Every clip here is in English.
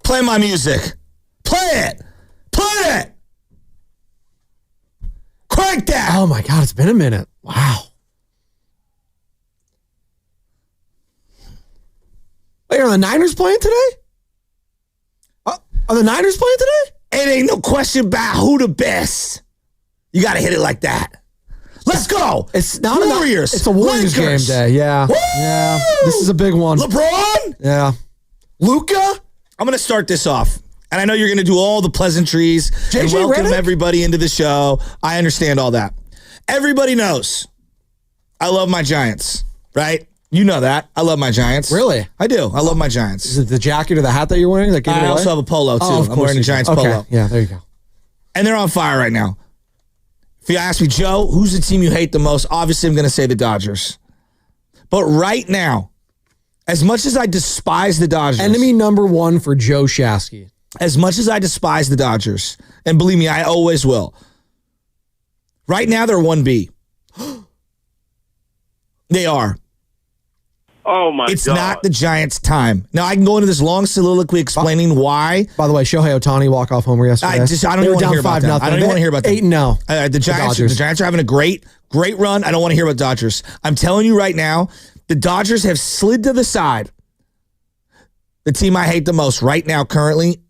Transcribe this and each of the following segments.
Play my music. Play it. Play it. Crank that. Oh, my God. It's been a minute. Wow. Wait, are the Niners playing today? Are the Niners playing today? It ain't no question about who the best. You got to hit it like that. Let's go. It's not Warriors. It's a Warriors Lakers. game day. Yeah. Woo! Yeah. This is a big one. LeBron. Yeah. Luka. I'm going to start this off. And I know you're going to do all the pleasantries and welcome everybody into the show. I understand all that. Everybody knows I love my Giants, right? You know that. I love my Giants. Really? I do. I love my Giants. Is it the jacket or the hat that you're wearing? I also have a polo, too. I'm wearing a Giants polo. Yeah, there you go. And they're on fire right now. If you ask me, Joe, who's the team you hate the most? Obviously, I'm going to say the Dodgers. But right now, as much as I despise the Dodgers. Enemy number one for Joe Shasky. As much as I despise the Dodgers, and believe me, I always will. Right now, they're 1B. They are. Oh, my God. It's not the Giants' time. Now, I can go into this long soliloquy explaining why. By the way, Shohei Ohtani walk-off homer yesterday. I don't even want to hear about that. I don't even want to hear about that. 8-0. The Giants are having a great run. I don't want to hear about Dodgers. I'm telling you right now, the Dodgers have slid to the side. The team I hate the most right now currently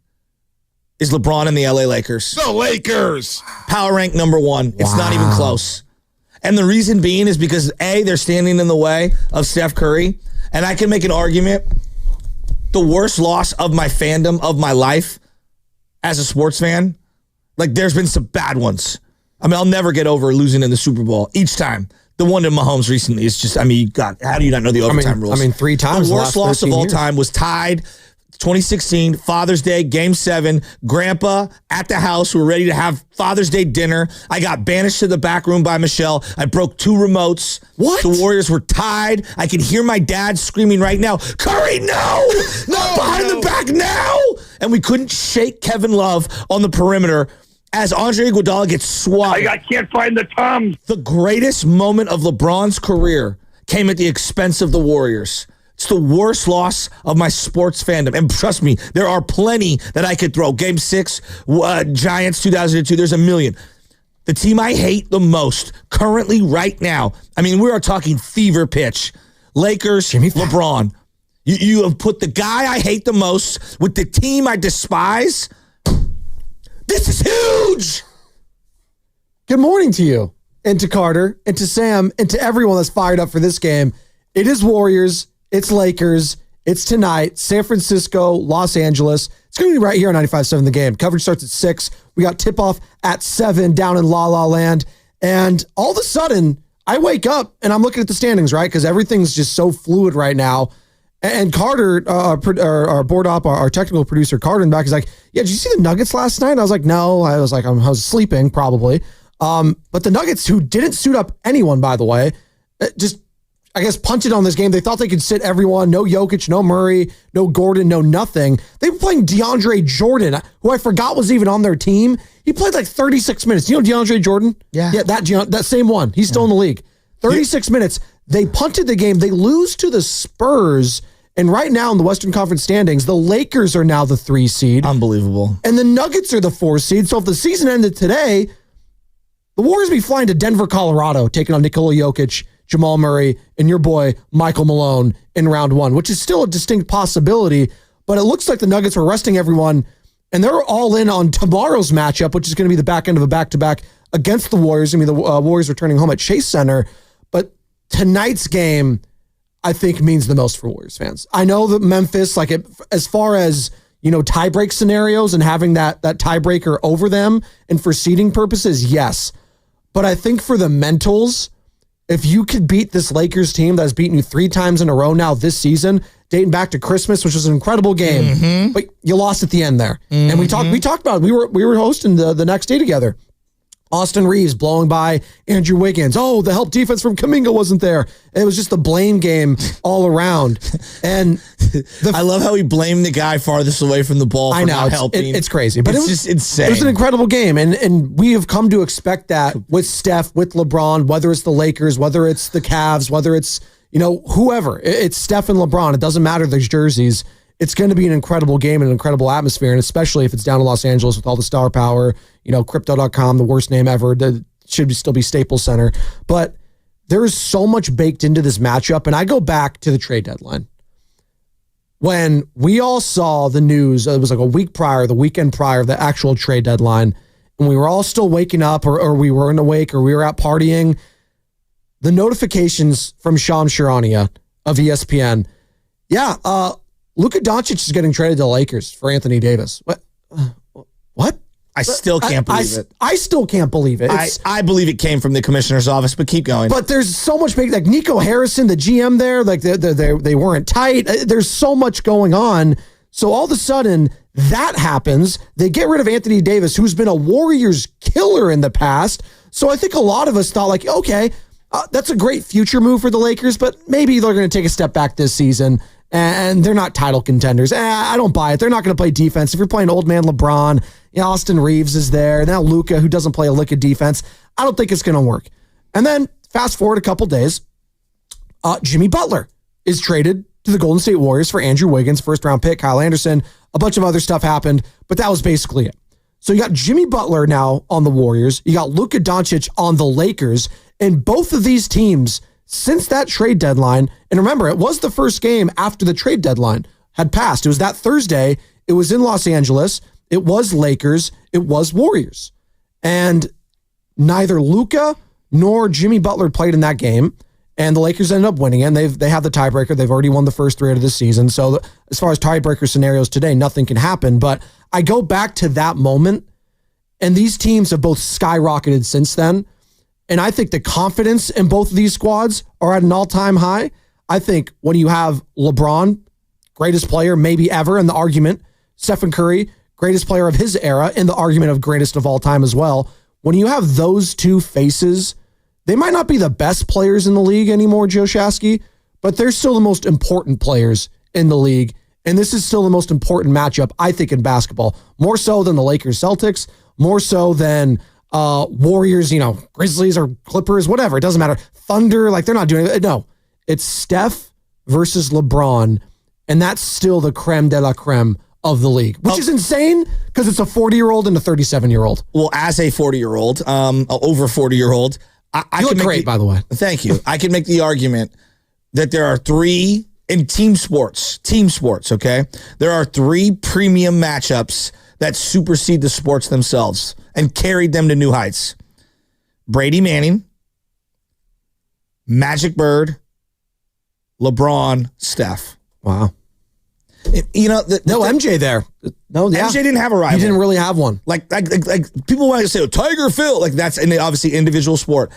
is LeBron and the LA Lakers. The Lakers. Power rank number one. Wow. It's not even close. And the reason being is because, A, they're standing in the way of Steph Curry. And I can make an argument. The worst loss of my fandom of my life as a sports fan, like there's been some bad ones. I mean, I'll never get over losing in the Super Bowl each time. The one to Mahomes recently is just, God, how do you not know the overtime rules? 3 times. The worst loss of all time was tied 2016, Father's Day, Game 7. Grandpa at the house. We're ready to have Father's Day dinner. I got banished to the back room by Michelle. I broke 2 remotes. What? The Warriors were tied. I can hear my dad screaming right now, Curry, no! Not behind the back now! And we couldn't shake Kevin Love on the perimeter as Andre Iguodala gets swatted. I can't find the Tums. The greatest moment of LeBron's career came at the expense of the Warriors. It's the worst loss of my sports fandom. And trust me, there are plenty that I could throw. Game 6, Giants 2002, there's a million. The team I hate the most currently right now, I mean, we are talking fever pitch. Lakers, LeBron. You have put the guy I hate the most with the team I despise. This is huge. Good morning to you, and to Carter, and to Sam, and to everyone that's fired up for this game. It is Warriors. It's Lakers. It's tonight. San Francisco, Los Angeles. It's going to be right here on 95.7 The Game. Coverage starts at 6. We got tip-off at 7 down in La La Land. And all of a sudden, I wake up and I'm looking at the standings, right? Because everything's just so fluid right now. And Carter, our board op, our technical producer, Carter in the back is like, yeah, did you see the Nuggets last night? And I was like, no. I was sleeping probably. But the Nuggets, who didn't suit up anyone, by the way, just I guess, punted on this game. They thought they could sit everyone. No Jokic, no Murray, no Gordon, no nothing. They were playing DeAndre Jordan, who I forgot was even on their team. He played like 36 minutes. You know DeAndre Jordan? Yeah. Yeah, that same one. He's still in the league. 36 minutes. They punted the game. They lose to the Spurs. And right now in the Western Conference standings, the Lakers are now the 3 seed. Unbelievable. And the Nuggets are the 4 seed. So if the season ended today, the Warriors would be flying to Denver, Colorado, taking on Nikola Jokic, Jamal Murray, and your boy, Michael Malone, in round 1, which is still a distinct possibility. But it looks like the Nuggets were resting everyone, and they're all in on tomorrow's matchup, which is going to be the back end of a back-to-back against the Warriors. I mean, the Warriors returning home at Chase Center. But tonight's game, I think, means the most for Warriors fans. I know that Memphis, as far as tie-break scenarios and having that tiebreaker over them and for seeding purposes, yes. But I think for the mentals, if you could beat this Lakers team that's beaten you 3 times in a row now this season, dating back to Christmas, which was an incredible game, but you lost at the end there. And we talked about it. We were hosting the next day together. Austin Reeves blowing by Andrew Wiggins. Oh, the help defense from Kuminga wasn't there. It was just the blame game all around. And I love how he blamed the guy farthest away from the ball for not helping. It's crazy. But it's just insane. It was an incredible game. And we have come to expect that with Steph, with LeBron, whether it's the Lakers, whether it's the Cavs, whether it's, whoever. It's Steph and LeBron. It doesn't matter. There's jerseys. it's going to be an incredible game and an incredible atmosphere, and especially if it's down in Los Angeles with all the star power, Crypto.com, the worst name ever, still be Staples Center. But there is so much baked into this matchup, and I go back to the trade deadline. When we all saw the news, it was like a week prior, the weekend prior of the actual trade deadline, and we were all still waking up or we weren't awake or we were out partying, the notifications from Shams Charania of ESPN, Luka Doncic is getting traded to the Lakers for Anthony Davis. What? I still can't believe it. I still can't believe it. I believe it came from the commissioner's office, but keep going. But there's so much big, like Nico Harrison, the GM there, like they weren't tight. There's so much going on. So all of a sudden that happens. They get rid of Anthony Davis, who's been a Warriors killer in the past. So I think a lot of us thought like, okay, that's a great future move for the Lakers, but maybe they're going to take a step back this season. And they're not title contenders. I don't buy it. They're not going to play defense. If you're playing old man LeBron, Austin Reeves is there. Now Luka, who doesn't play a lick of defense. I don't think it's going to work. And then fast forward a couple days, Jimmy Butler is traded to the Golden State Warriors for Andrew Wiggins, first-round pick, Kyle Anderson. A bunch of other stuff happened, but that was basically it. So you got Jimmy Butler now on the Warriors. You got Luka Doncic on the Lakers. And both of these teams, since that trade deadline, and remember, it was the first game after the trade deadline had passed. It was that Thursday. It was in Los Angeles. It was Lakers. It was Warriors. And neither Luka nor Jimmy Butler played in that game, and the Lakers ended up winning it. And they have the tiebreaker. They've already won the first 3 out of the season. So as far as tiebreaker scenarios today, nothing can happen. But I go back to that moment, and these teams have both skyrocketed since then. And I think the confidence in both of these squads are at an all-time high. I think when you have LeBron, greatest player maybe ever in the argument, Stephen Curry, greatest player of his era in the argument of greatest of all time as well. When you have those two faces, they might not be the best players in the league anymore, Joe Shasky, but they're still the most important players in the league. And this is still the most important matchup, I think, in basketball. More so than the Lakers-Celtics, more so than Warriors, Grizzlies or Clippers, whatever. It doesn't matter. Thunder, they're not doing it. No, it's Steph versus LeBron, and that's still the creme de la creme of the league, which is insane because it's a 40-year-old and a 37-year-old. Well, as a 40-year-old, over 40-year-old, you look great, by the way. Thank you. I can make the argument that there are 3 in team sports, okay? There are 3 premium matchups that supersede the sports themselves and carried them to new heights. Brady Manning, Magic Bird, LeBron, Steph. Wow. MJ there. No, yeah. MJ didn't have a rival. He didn't really have one. Like people want to say, Tiger Phil. That's obviously individual sport.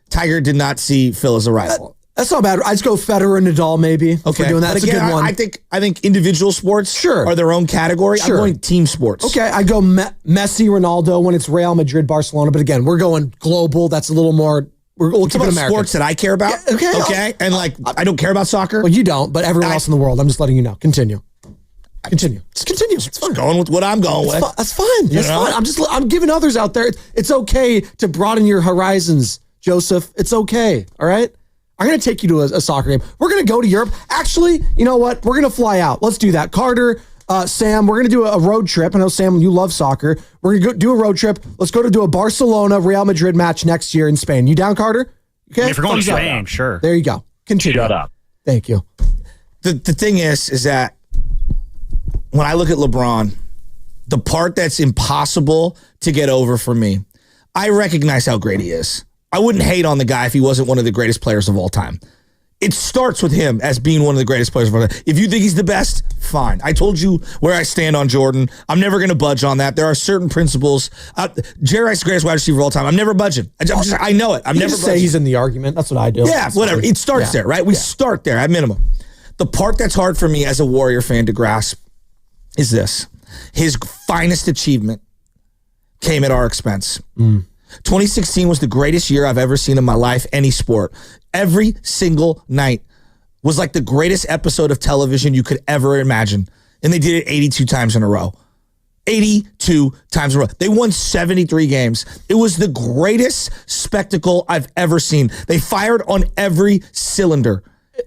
Tiger did not see Phil as a rival. That's not bad. I'd just go Federer and Nadal maybe for doing that. That's a good one. I think individual sports are their own category. Sure. I'm going team sports. Okay, I go Messi, Ronaldo when it's Real Madrid, Barcelona. But again, we're going global. That's a little more. We'll keep it American. Sports that I care about. Yeah, okay. And I don't care about soccer. Well, you don't, but everyone else in the world. I'm just letting you know. Continue. Just continue. It's fine. Going with what I'm going with. That's fine. That's fine. I'm giving others out there. It's okay to broaden your horizons, Joseph. It's okay. All right. I'm going to take you to a soccer game. We're going to go to Europe. Actually, you know what? We're going to fly out. Let's do that. Carter, Sam, we're going to do a road trip. I know, Sam, you love soccer. We're going to do a road trip. Let's go to do a Barcelona Real Madrid match next year in Spain. You down, Carter? Okay. If you're going to Spain, sure. There you go. Continue. Shut up. Thank you. The thing is that when I look at LeBron, the part that's impossible to get over for me, I recognize how great he is. I wouldn't hate on the guy if he wasn't one of the greatest players of all time. It starts with him as being one of the greatest players of all time. If you think he's the best, fine. I told you where I stand on Jordan. I'm never going to budge on that. There are certain principles. Jerry Rice's the greatest wide receiver of all time. I'm never budging. I know it. I'm never budging. Say he's in the argument. That's what I do. Yeah, whatever. It starts there, right? We start there at minimum. The part that's hard for me as a Warrior fan to grasp is this. His finest achievement came at our expense. 2016 was the greatest year I've ever seen in my life, any sport. Every single night was like the greatest episode of television you could ever imagine. And they did it 82 times in a row. 82 times in a row. They won 73 games. It was the greatest spectacle I've ever seen. They fired on every cylinder.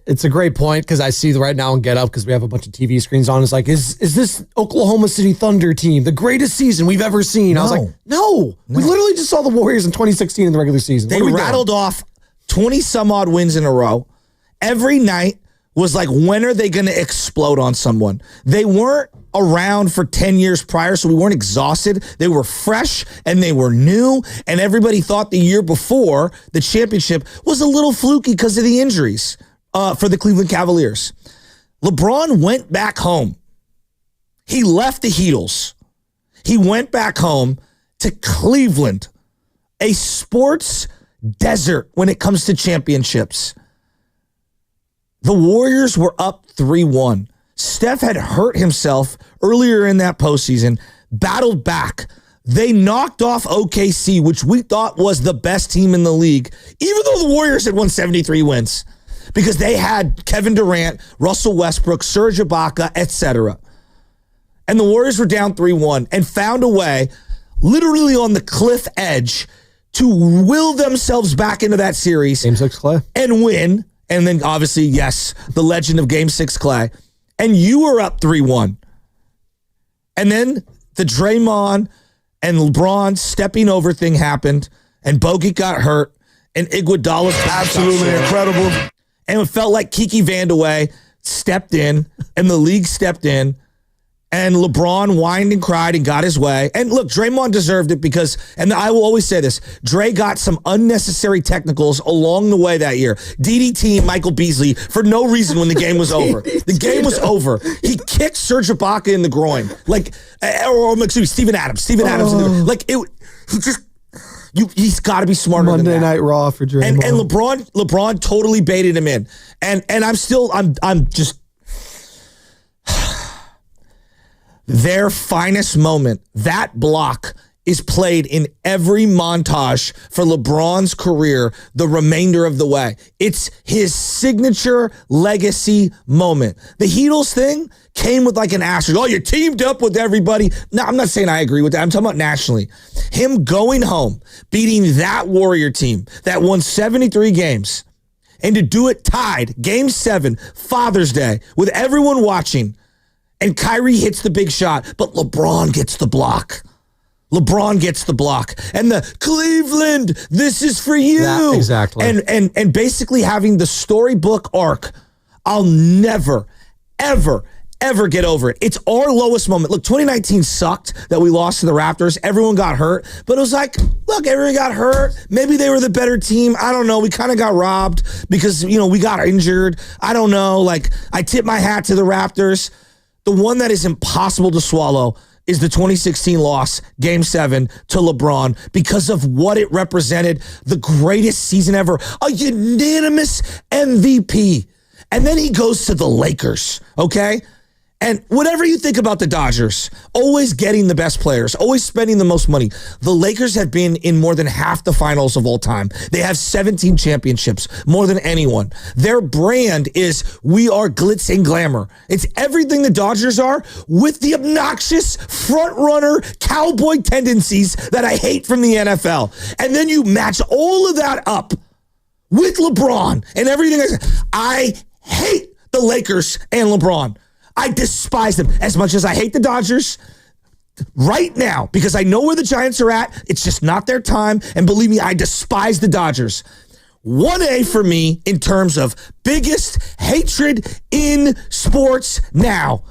It's a great point because I see right now and Get Up because we have a bunch of TV screens on. It's like, is this Oklahoma City Thunder team the greatest season we've ever seen? I was like, no. We literally just saw the Warriors in 2016 in the regular season. They rattled off 20 some odd wins in a row. Every night was like, when are they going to explode on someone? They weren't around for 10 years prior, so we weren't exhausted. They were fresh and they were new, and everybody thought the year before the championship was a little fluky because of the injuries for the Cleveland Cavaliers. LeBron went back home. He left the Heatles. He went back home to Cleveland, a sports desert when it comes to championships. The Warriors were up 3-1. Steph had hurt himself earlier in that postseason, battled back. They knocked off OKC, which we thought was the best team in the league, even though the Warriors had won 73 wins, because they had Kevin Durant, Russell Westbrook, Serge Ibaka, etc. And the Warriors were down 3-1 and found a way, literally on the cliff edge, to will themselves back into that series. Game 6 Clay. And win. And then, obviously, yes, the legend of Game 6 Clay. And you were up 3-1. And then the Draymond and LeBron stepping over thing happened. And Bogut got hurt. And Iguodala's absolutely incredible. And it felt like Kiki Vandeweghe stepped in. And the league stepped in. And LeBron whined and cried and got his way. And look, Draymond deserved it because, and I will always say this, Dre got some unnecessary technicals along the way that year. DDT Michael Beasley for no reason when the game was over. The game was over. He kicked Serge Ibaka in the groin. Like, or excuse me, Steven Adams. Steven Adams in the groin. Like, he's got to be smarter than that. Monday Night Raw for Draymond. And LeBron totally baited him in. And I'm just... Their finest moment, that block, is played in every montage for LeBron's career the remainder of the way. It's his signature legacy moment. The Heatles thing came with like an asterisk. Oh, you teamed up with everybody. No, I'm not saying I agree with that. I'm talking about nationally. Him going home, beating that Warrior team that won 73 games, and to do it tied, Game 7, Father's Day, with everyone watching. And Kyrie hits the big shot, but LeBron gets the block. LeBron gets the block. And the Cleveland, this is for you. That, exactly. And basically having the storybook arc, I'll never, ever get over it. It's our lowest moment. Look, 2019 sucked that we lost to the Raptors. Everyone got hurt. But it was like, look, everyone got hurt. Maybe they were the better team. I don't know. We kind of got robbed because, we got injured. I don't know. Like, I tip my hat to the Raptors. The one that is impossible to swallow is the 2016 loss, Game 7, to LeBron because of what it represented, the greatest season ever, a unanimous MVP. And then he goes to the Lakers, okay? And whatever you think about the Dodgers, always getting the best players, always spending the most money, the Lakers have been in more than half the finals of all time. They have 17 championships, more than anyone. Their brand is we are glitz and glamour. It's everything the Dodgers are with the obnoxious front runner cowboy tendencies that I hate from the NFL. And then you match all of that up with LeBron and everything. I hate the Lakers and LeBron. I despise them as much as I hate the Dodgers right now because I know where the Giants are at. It's just not their time. And believe me, I despise the Dodgers. 1A for me in terms of biggest hatred in sports now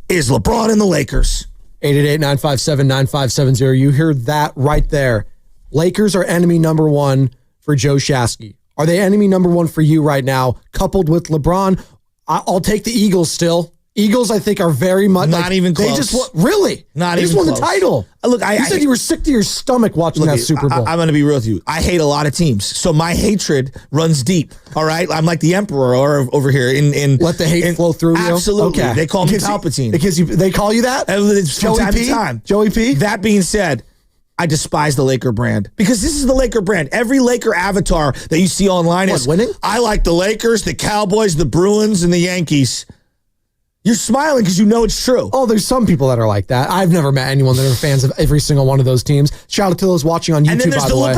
is LeBron and the Lakers. 888-957-9570. You hear that right there. Lakers are enemy number one for Joe Shasky. Are they enemy number one for you right now, coupled with LeBron? I'll take the Eagles still. Eagles, I think, are very much not even close. They just really not they even just won close. The title. Look, you said you were sick to your stomach watching that Super Bowl. I'm going to be real with you. I hate a lot of teams, so my hatred runs deep. All right, I'm like the emperor over here. In let the hate flow through you. Absolutely. Okay. They call me Palpatine. They call you that. It's from time to time. Joey P. That being said, I despise the Laker brand because this is the Laker brand. Every Laker avatar that you see online is winning. I like the Lakers, the Cowboys, the Bruins, and the Yankees. You're smiling because you know it's true. Oh, there's some people that are like that. I've never met anyone that are fans of every single one of those teams. Shout out to those watching on YouTube, And then there's by the the way.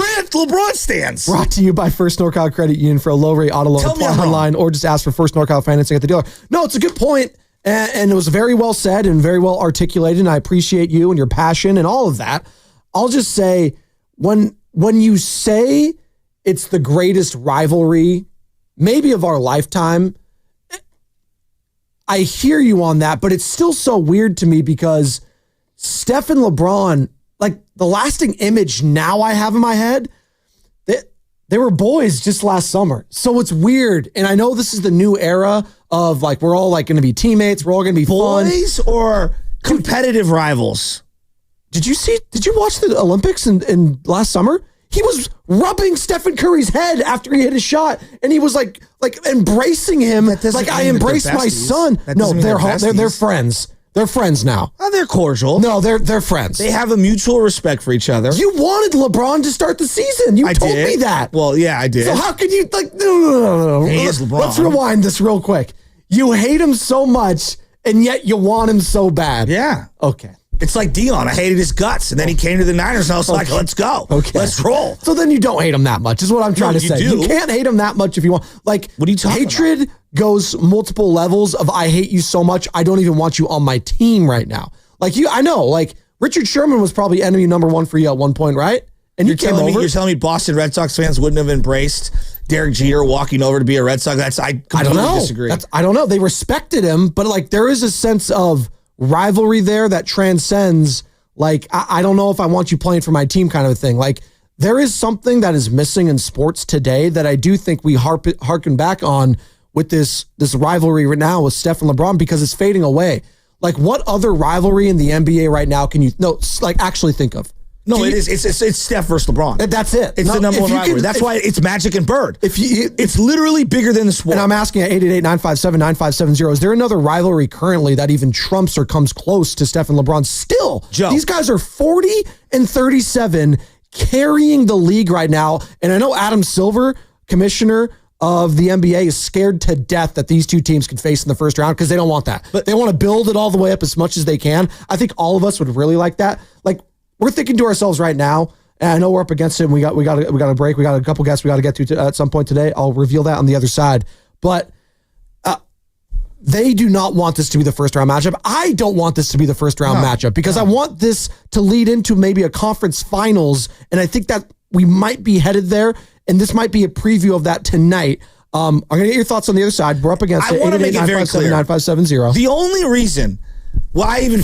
LeBron stands. Brought to you by First NorCal Credit Union. For a low rate auto loan, Tell me apply I'm wrong. online or just ask for First NorCal financing at the dealer. No, it's a good point, and it was very well said and very well articulated, and I appreciate you and your passion and all of that. I'll just say, when you say it's the greatest rivalry, maybe of our lifetime, I hear you on that, but it's still so weird to me because Steph and LeBron, like the lasting image now I have in my head, they were boys just last summer. So it's weird. And I know this is the new era of like, we're all like going to be teammates. We're all going to be fun. Boys or competitive rivals? Did you watch the Olympics in last summer? He was rubbing Stephen Curry's head after he hit his shot, and he was like embracing him. Like, I embrace my son. No, they're friends. They're friends now. Oh, they're cordial. No, they're friends. They have a mutual respect for each other. You wanted LeBron to start the season. You told me that. Well, yeah, I did. So how could you no. He is LeBron. Let's rewind this real quick. You hate him so much, and yet you want him so bad. Yeah. Okay. It's like Dion. I hated his guts. And then he came to the Niners and I was like, let's go. Okay. Let's roll. So then you don't hate him that much, is what I'm trying to you say. do. You can't hate him that much if you want. Like, What are you talking hatred goes multiple levels of I hate you so much, I don't even want you on my team right now. Like, I know, like, Richard Sherman was probably enemy number one for you at one point, right? And You're came telling over. me Boston Red Sox fans wouldn't have embraced Derek Jeter walking over to be a Red Sox? I completely I don't know. disagree. I don't know. They respected him, but like there is a sense of rivalry there that transcends like, I don't know if I want you playing for my team kind of a thing. Like there is something that is missing in sports today that I do think we harken back on with this rivalry right now with Steph and LeBron because it's fading away. Like what other rivalry in the NBA right now can you actually think of? No, it is. It's Steph versus LeBron. That's it. It's the number one rivalry. That's why it's Magic and Bird. It's literally bigger than the sport. And I'm asking at 888-957-9570, is there another rivalry currently that even trumps or comes close to Steph and LeBron? Still, Joe. These guys are 40 and 37, carrying the league right now. And I know Adam Silver, commissioner of the NBA, is scared to death that these two teams can face in the first round because they don't want that. But they want to build it all the way up as much as they can. I think all of us would really like that. Like, we're thinking to ourselves right now, and I know we're up against it. And we got a break. We got a couple guests we got to get to at some point today. I'll reveal that on the other side. But they do not want this to be the first round matchup. I don't want this to be the first round matchup because I want this to lead into maybe a conference finals. And I think that we might be headed there. And this might be a preview of that tonight. I'm going to get your thoughts on the other side. We're up against it. I want to make it very clear. 888-957-9570. The only reason why I even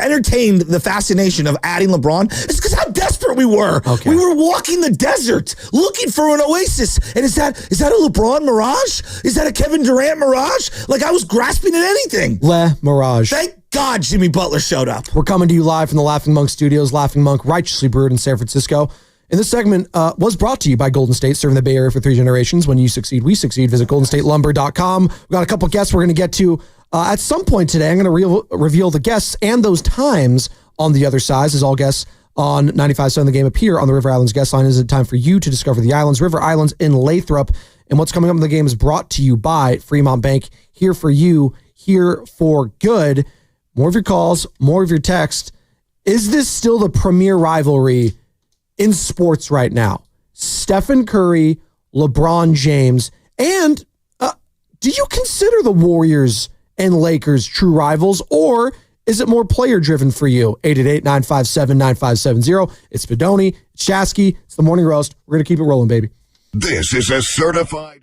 entertained the fascination of adding LeBron is because how desperate we were. Okay. We were walking the desert looking for an oasis. And is that a LeBron mirage? Is that a Kevin Durant mirage? Like I was grasping at anything. Le Mirage. Thank God Jimmy Butler showed up. We're coming to you live from the Laughing Monk Studios. Laughing Monk, righteously brewed in San Francisco. And this segment was brought to you by Golden State, serving the Bay Area for 3 generations. When you succeed, we succeed. Visit goldenstatelumber.com. We've got a couple guests we're going to get to at some point today. I'm going to reveal the guests and those times on the other side, as all guests on 95.7 The Game appear on the River Islands guest line. Is it time for you to discover the islands, River Islands in Lathrop. And what's coming up in the game is brought to you by Fremont Bank. Here for you, here for good. More of your calls, more of your text. Is this still the premier rivalry in sports right now? Stephen Curry, LeBron James, and do you consider the Warriors and Lakers true rivals, or is it more player-driven for you? 888-957-9570. It's Fedoni, it's Shasky, it's the Morning Roast. We're going to keep it rolling, baby. This is a certified...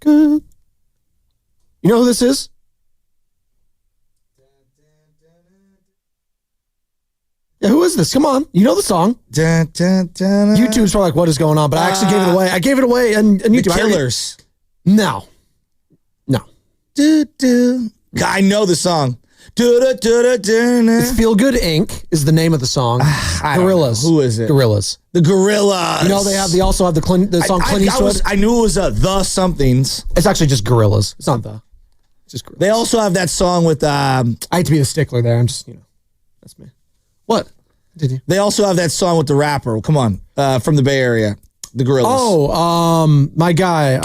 You know who this is? Yeah, who is this? Come on. You know the song. YouTube's probably like, what is going on? But I actually gave it away. I gave it away on YouTube. The Killers. No. I know the song. It's Feel Good Inc. is the name of the song. Gorillas. Who is it? Gorillas. The Gorillas. You know they also have the song Clint Eastwood. I knew it was the somethings. It's actually just Gorillas. It's not the. It's just Gorillas. They also have that song with. I hate to be the stickler there. I'm just that's me. What did you? They also have that song with the rapper. Come on, from the Bay Area, the Gorillas. Oh, my guy,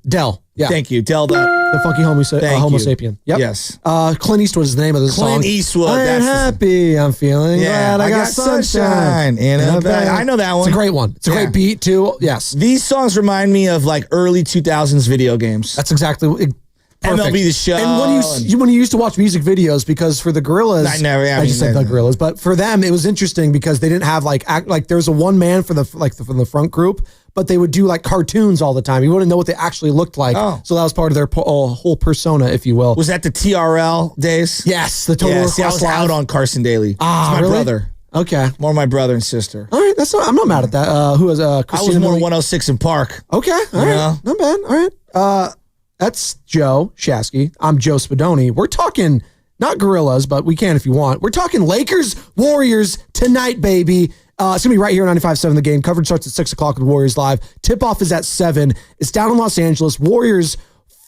Dell. Yeah. Thank you, Del. The funky Homo sapien. Yep. Yes. Clint Eastwood is the name of the song. Clint Eastwood. I'm happy. I'm feeling glad. I got sunshine in a bag. I know that one. It's a great one. It's a great beat too. Yes. These songs remind me of like early 2000s video games. That's exactly perfect. MLB The Show. And when you used to watch music videos, because for the Gorillas, I just said the Gorillas, but for them it was interesting because they didn't have like there was a one man from the front group, but they would do like cartoons all the time. You wouldn't know what they actually looked like. Oh. So that was part of their whole persona, if you will. Was that the TRL days? Yes, the Total Request I was out on Carson Daly. It's my brother. Okay. More my brother and sister. All right, I'm not mad at that. Who was Christina I was more 106 in Park. Okay, all right. Not bad. All right. That's Joe Shasky. I'm Joe Spadoni. We're talking not Gorillas, but we can if you want. We're talking Lakers, Warriors tonight, baby. It's going to be right here on 95.7 The Game. Coverage starts at 6 o'clock with Warriors Live. Tip-off is at 7. It's down in Los Angeles. Warriors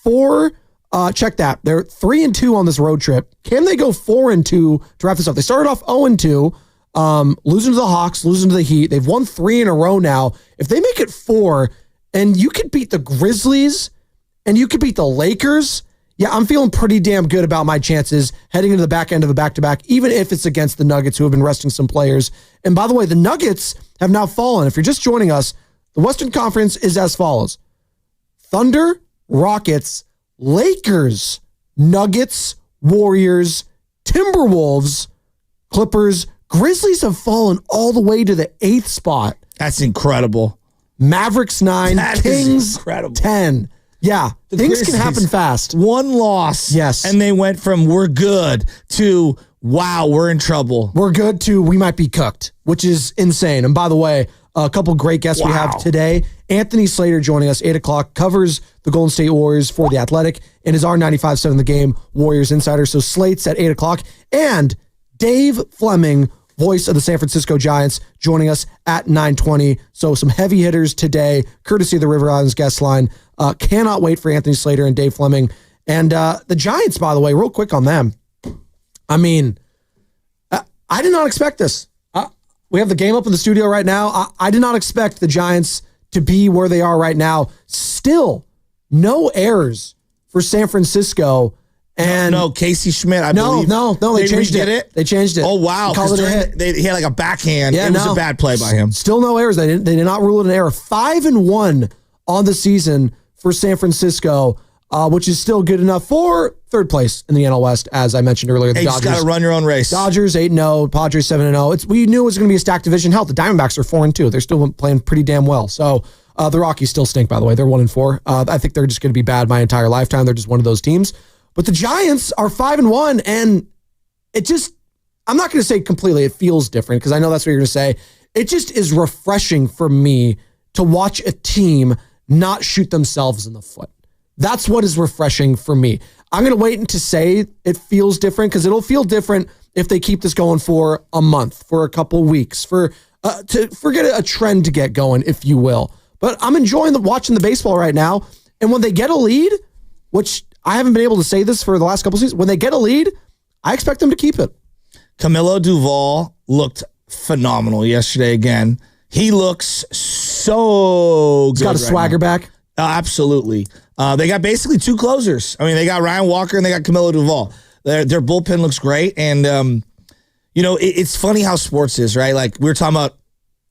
4. Check that. They're 3-2 on this road trip. Can they go 4-2 to wrap this up? They started off 0-2, losing to the Hawks, losing to the Heat. They've won 3 in a row now. If they make it 4, and you could beat the Grizzlies, and you could beat the Lakers, yeah, I'm feeling pretty damn good about my chances heading into the back end of a back-to-back, even if it's against the Nuggets, who have been resting some players. And by the way, the Nuggets have now fallen. If you're just joining us, the Western Conference is as follows: Thunder, Rockets, Lakers, Nuggets, Warriors, Timberwolves, Clippers. Grizzlies have fallen all the way to the 8th spot. That's incredible. Mavericks 9, that Kings 10. Yeah, things can happen fast. One loss. Yes. And they went from we're good to wow, we're in trouble. We're good to we might be cooked, which is insane. And by the way, a couple great guests we have today. Anthony Slater joining us, 8 o'clock, covers the Golden State Warriors for The Athletic and is our 95.7 The Game Warriors insider. So Slate's at 8 o'clock. And Dave Fleming, voice of the San Francisco Giants, joining us at 9:20. So some heavy hitters today, courtesy of the River Islands guest line. Cannot wait for Anthony Slater and Dave Fleming. And the Giants, by the way, real quick on them. I mean, I did not expect this. We have the game up in the studio right now. I did not expect the Giants to be where they are right now. Still, no errors for San Francisco. And no, Casey Schmidt, I believe. No, they changed it. They changed it. Oh, wow. Called it a hit. He had like a backhand. Yeah, it was a bad play by him. Still no errors. They did not rule it an error. 5-1 on the season for San Francisco, which is still good enough for third place in the NL West, as I mentioned earlier. The Dodgers. You just got to run your own race. Dodgers 8-0, Padres 7-0. We knew it was going to be a stacked division. Hell, the Diamondbacks are 4-2. They're still playing pretty damn well. So the Rockies still stink, by the way. They're 1-4. I think they're just going to be bad my entire lifetime. They're just one of those teams. But the Giants are 5-1, and it just, I'm not going to say completely it feels different, because I know that's what you're going to say. It just is refreshing for me to watch a team not shoot themselves in the foot. That's what is refreshing for me. I'm going to wait to say it feels different, because it'll feel different if they keep this going for a month, for a couple weeks, to forget a trend to get going, if you will. But I'm enjoying watching the baseball right now. And when they get a lead, which I haven't been able to say this for the last couple seasons, when they get a lead, I expect them to keep it. Camilo Duvall looked phenomenal yesterday again. He looks so good. He's got a swagger back. Absolutely. They got basically two closers. I mean, they got Ryan Walker and they got Camilo Duvall. Their bullpen looks great. And, it's funny how sports is, right? Like we were talking about,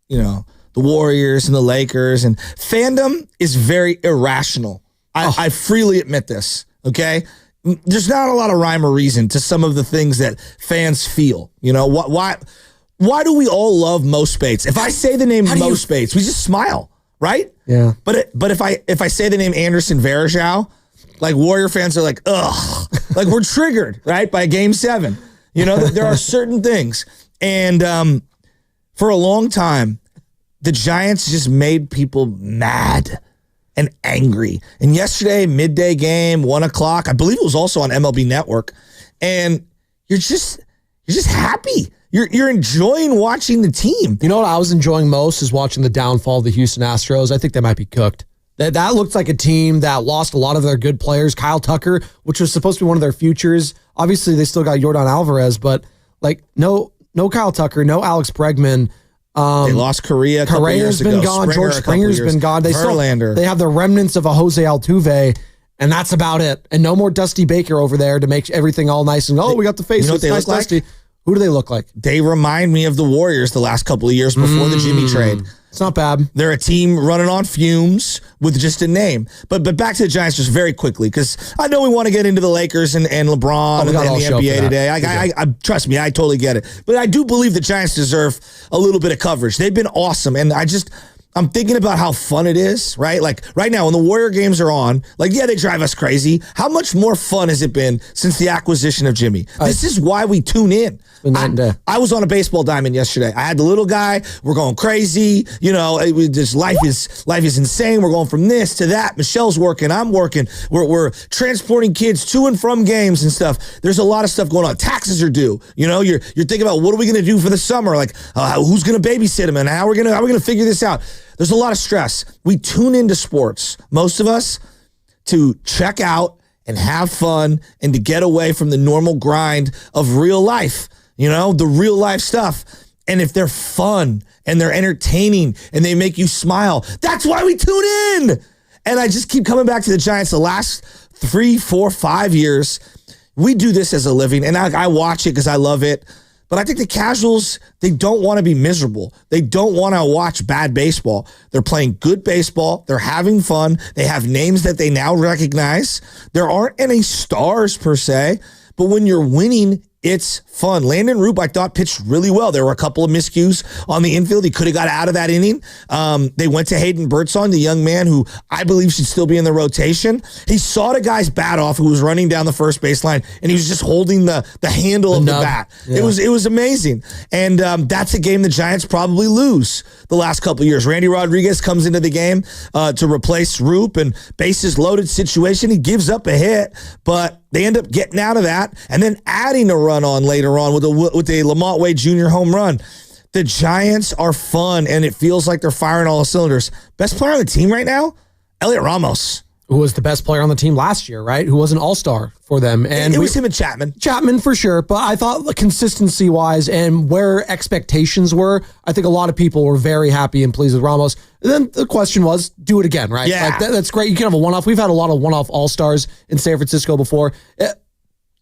the Warriors and the Lakers, and fandom is very irrational. I freely admit this, okay? There's not a lot of rhyme or reason to some of the things that fans feel. Why do we all love Mo Spates? If I say the name Mo Spates, we just smile. right? Yeah. But if I say the name Anderson Varejao, like Warrior fans are like, ugh, like we're triggered, right? By Game 7. You know, there are certain things. And for a long time, the Giants just made people mad and angry. And yesterday, midday game, 1 o'clock, I believe it was also on MLB Network. And you're just happy. You're enjoying watching the team. You know what I was enjoying most is watching the downfall of the Houston Astros. I think they might be cooked. That looks like a team that lost a lot of their good players. Kyle Tucker, which was supposed to be one of their futures. Obviously, they still got Yordan Alvarez, but like no Kyle Tucker, no Alex Bregman. They lost Correa. Correa's been gone. George Springer's been gone. They have the remnants of a Jose Altuve, and that's about it. And no more Dusty Baker over there to make everything all nice and we got the face. You know what they nice look like? Dusty. Who do they look like? They remind me of the Warriors the last couple of years before the Jimmy trade. It's not bad. They're a team running on fumes with just a name. But back to the Giants just very quickly, because I know we want to get into the Lakers and LeBron and the NBA today. I trust me, I totally get it. But I do believe the Giants deserve a little bit of coverage. They've been awesome. And I'm thinking about how fun it is, right? Like right now when the Warrior games are on, like, yeah, they drive us crazy. How much more fun has it been since the acquisition of Jimmy? This is why we tune in. I was on a baseball diamond yesterday. I had the little guy. We're going crazy. You know, life is insane. We're going from this to that. Michelle's working. I'm working. We're transporting kids to and from games and stuff. There's a lot of stuff going on. Taxes are due. You know, you're thinking about what are we going to do for the summer? Like, who's going to babysit them and how are we going to figure this out? There's a lot of stress. We tune into sports, most of us, to check out and have fun and to get away from the normal grind of real life, you know, the real life stuff. And if they're fun and they're entertaining and they make you smile, that's why we tune in. And I just keep coming back to the Giants the last 3, 4, 5 years. We do this as a living, and I watch it because I love it. But I think the casuals, they don't want to be miserable. They don't want to watch bad baseball. They're playing good baseball. They're having fun. They have names that they now recognize. There aren't any stars per se, but when you're winning, it's fun. Landon Roop, I thought, pitched really well. There were a couple of miscues on the infield. He could have got out of that inning. They went to Hayden Birdsong, the young man who I believe should still be in the rotation. He saw the guy's bat off who was running down the first baseline, and he was just holding the handle of the bat. Yeah. It was amazing. And that's a game the Giants probably lose the last couple of years. Randy Rodriguez comes into the game to replace Roop, and bases loaded situation. He gives up a hit, but they end up getting out of that and then adding a run on later on with a Lamont Wade Jr. home run. The Giants are fun, and it feels like they're firing all the cylinders. Best player on the team right now? Elliot Ramos. Who was the best player on the team last year, right? Who was an all-star for them. And it was him and Chapman. Chapman for sure, but I thought consistency-wise and where expectations were, I think a lot of people were very happy and pleased with Ramos. And then the question was, do it again, right? Yeah. Like that's great. You can have a one-off. We've had a lot of one-off all-stars in San Francisco before.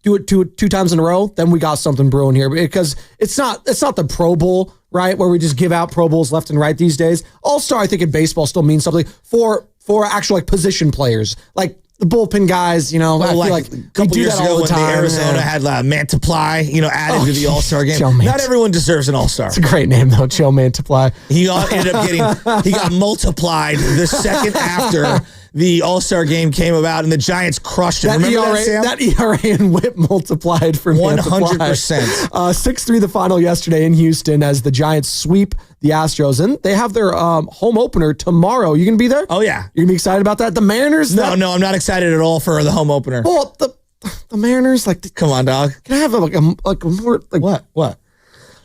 Do it two times in a row, then we got something brewing here, because it's not the Pro Bowl, right, where we just give out Pro Bowls left and right these days. All-star, I think, in baseball still means something for actual like position players, like the bullpen guys. You know, I feel like a couple years ago when Arizona had Mantiply, added to the All-Star game. Not everyone deserves an All-Star. It's a great name though, Joe Mantiply. He ended up he got multiplied the second after the All-Star game came about, and the Giants crushed it. Remember that, Sam? That ERA and whip multiplied for 100%. 6-3 the final yesterday in Houston as the Giants sweep the Astros, and they have their home opener tomorrow. You gonna be there? Oh yeah. You're gonna be excited about that? The Mariners? No, I'm not excited at all for the home opener. Well, the Mariners, come on, dog. Can I have a more what?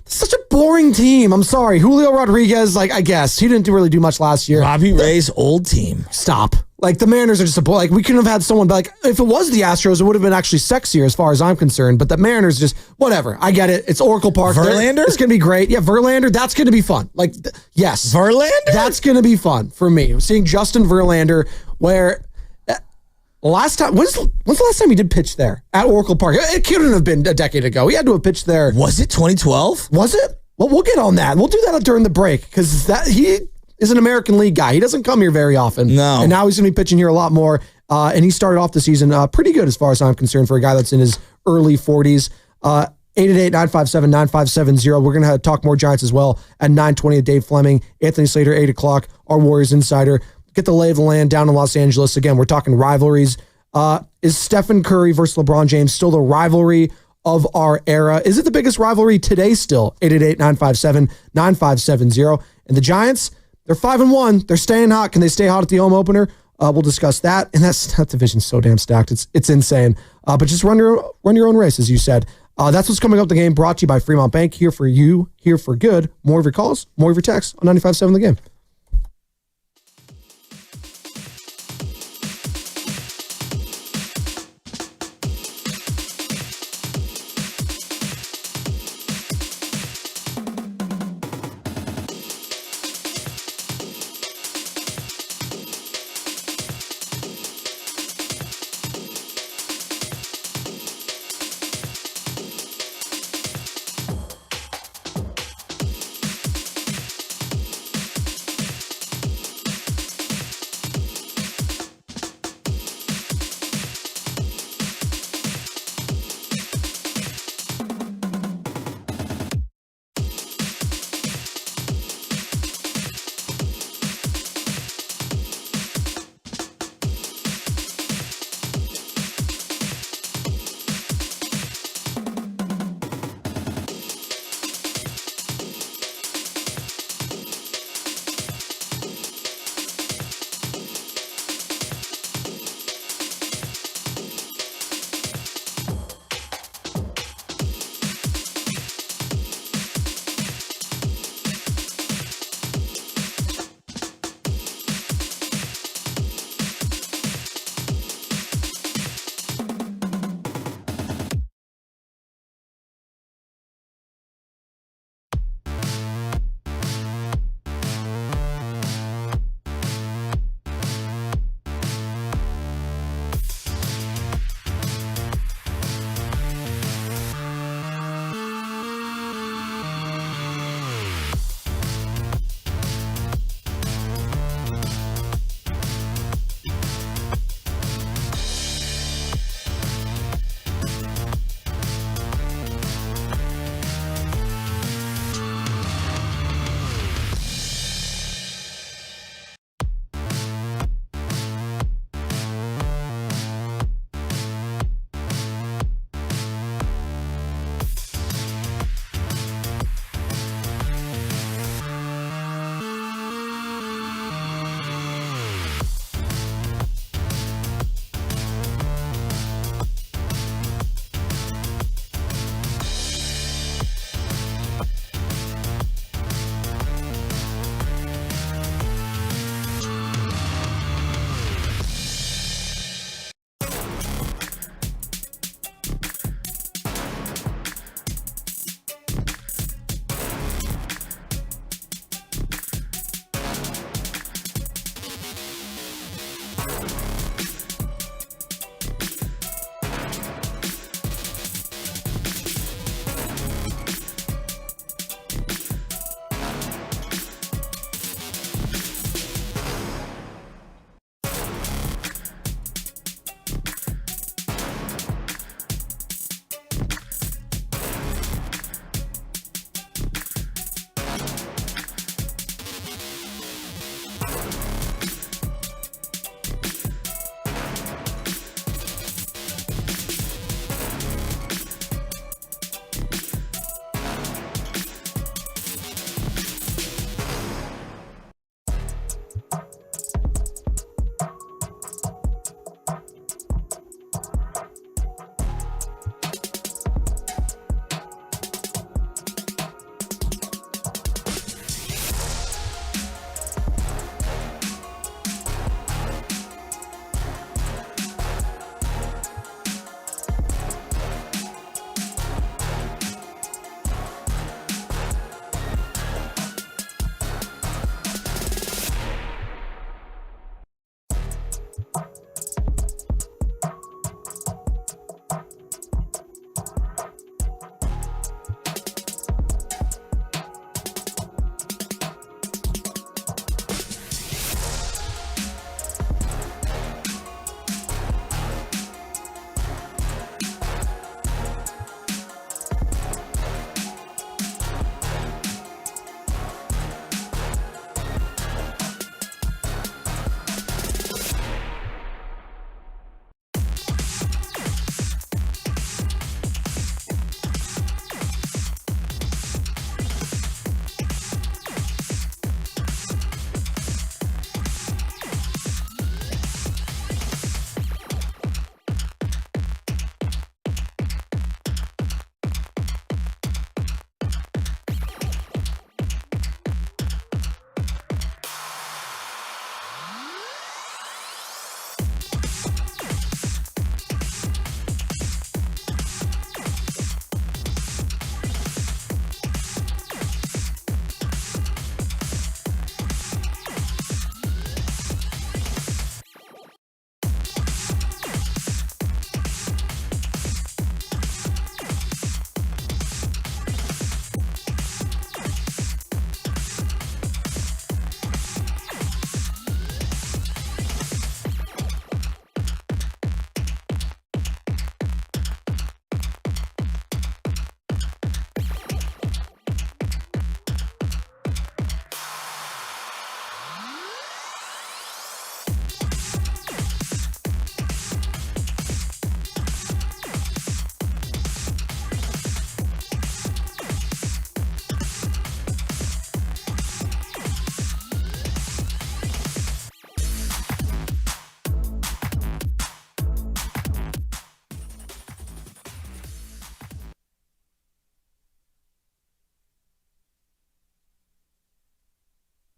Such a boring team. I'm sorry. Julio Rodriguez, I guess. He didn't really do much last year. Robbie Ray's old team. Stop. The Mariners are just we couldn't have had someone, if it was the Astros, it would have been actually sexier as far as I'm concerned. But the Mariners just, whatever. I get it. It's Oracle Park. Verlander? It's going to be great. Yeah, Verlander, that's going to be fun. Yes. Verlander? That's going to be fun for me. Seeing Justin Verlander, where... when's the last time he did pitch there at Oracle Park? It couldn't have been a decade ago. He had to have pitched there. Was it 2012? Was it? Well, we'll get on that. We'll do that during the break, because he is an American League guy. He doesn't come here very often. No. And now he's going to be pitching here a lot more. And he started off the season pretty good as far as I'm concerned for a guy that's in his early 40s. 888-957-9570. We're going to talk more Giants as well at 9:20 with Dave Fleming, Anthony Slater, 8 o'clock, our Warriors Insider. Get the lay of the land down in Los Angeles. Again, we're talking rivalries. Is Stephen Curry versus LeBron James still the rivalry of our era? Is it the biggest rivalry today still? 888-957-9570. And the Giants, they're 5-1. They're staying hot. Can they stay hot at the home opener? We'll discuss that. And that division's so damn stacked. It's insane. But just run your own race, as you said. That's what's coming up the game, brought to you by Fremont Bank. Here for you, here for good. More of your calls, more of your texts on 95.7 The Game.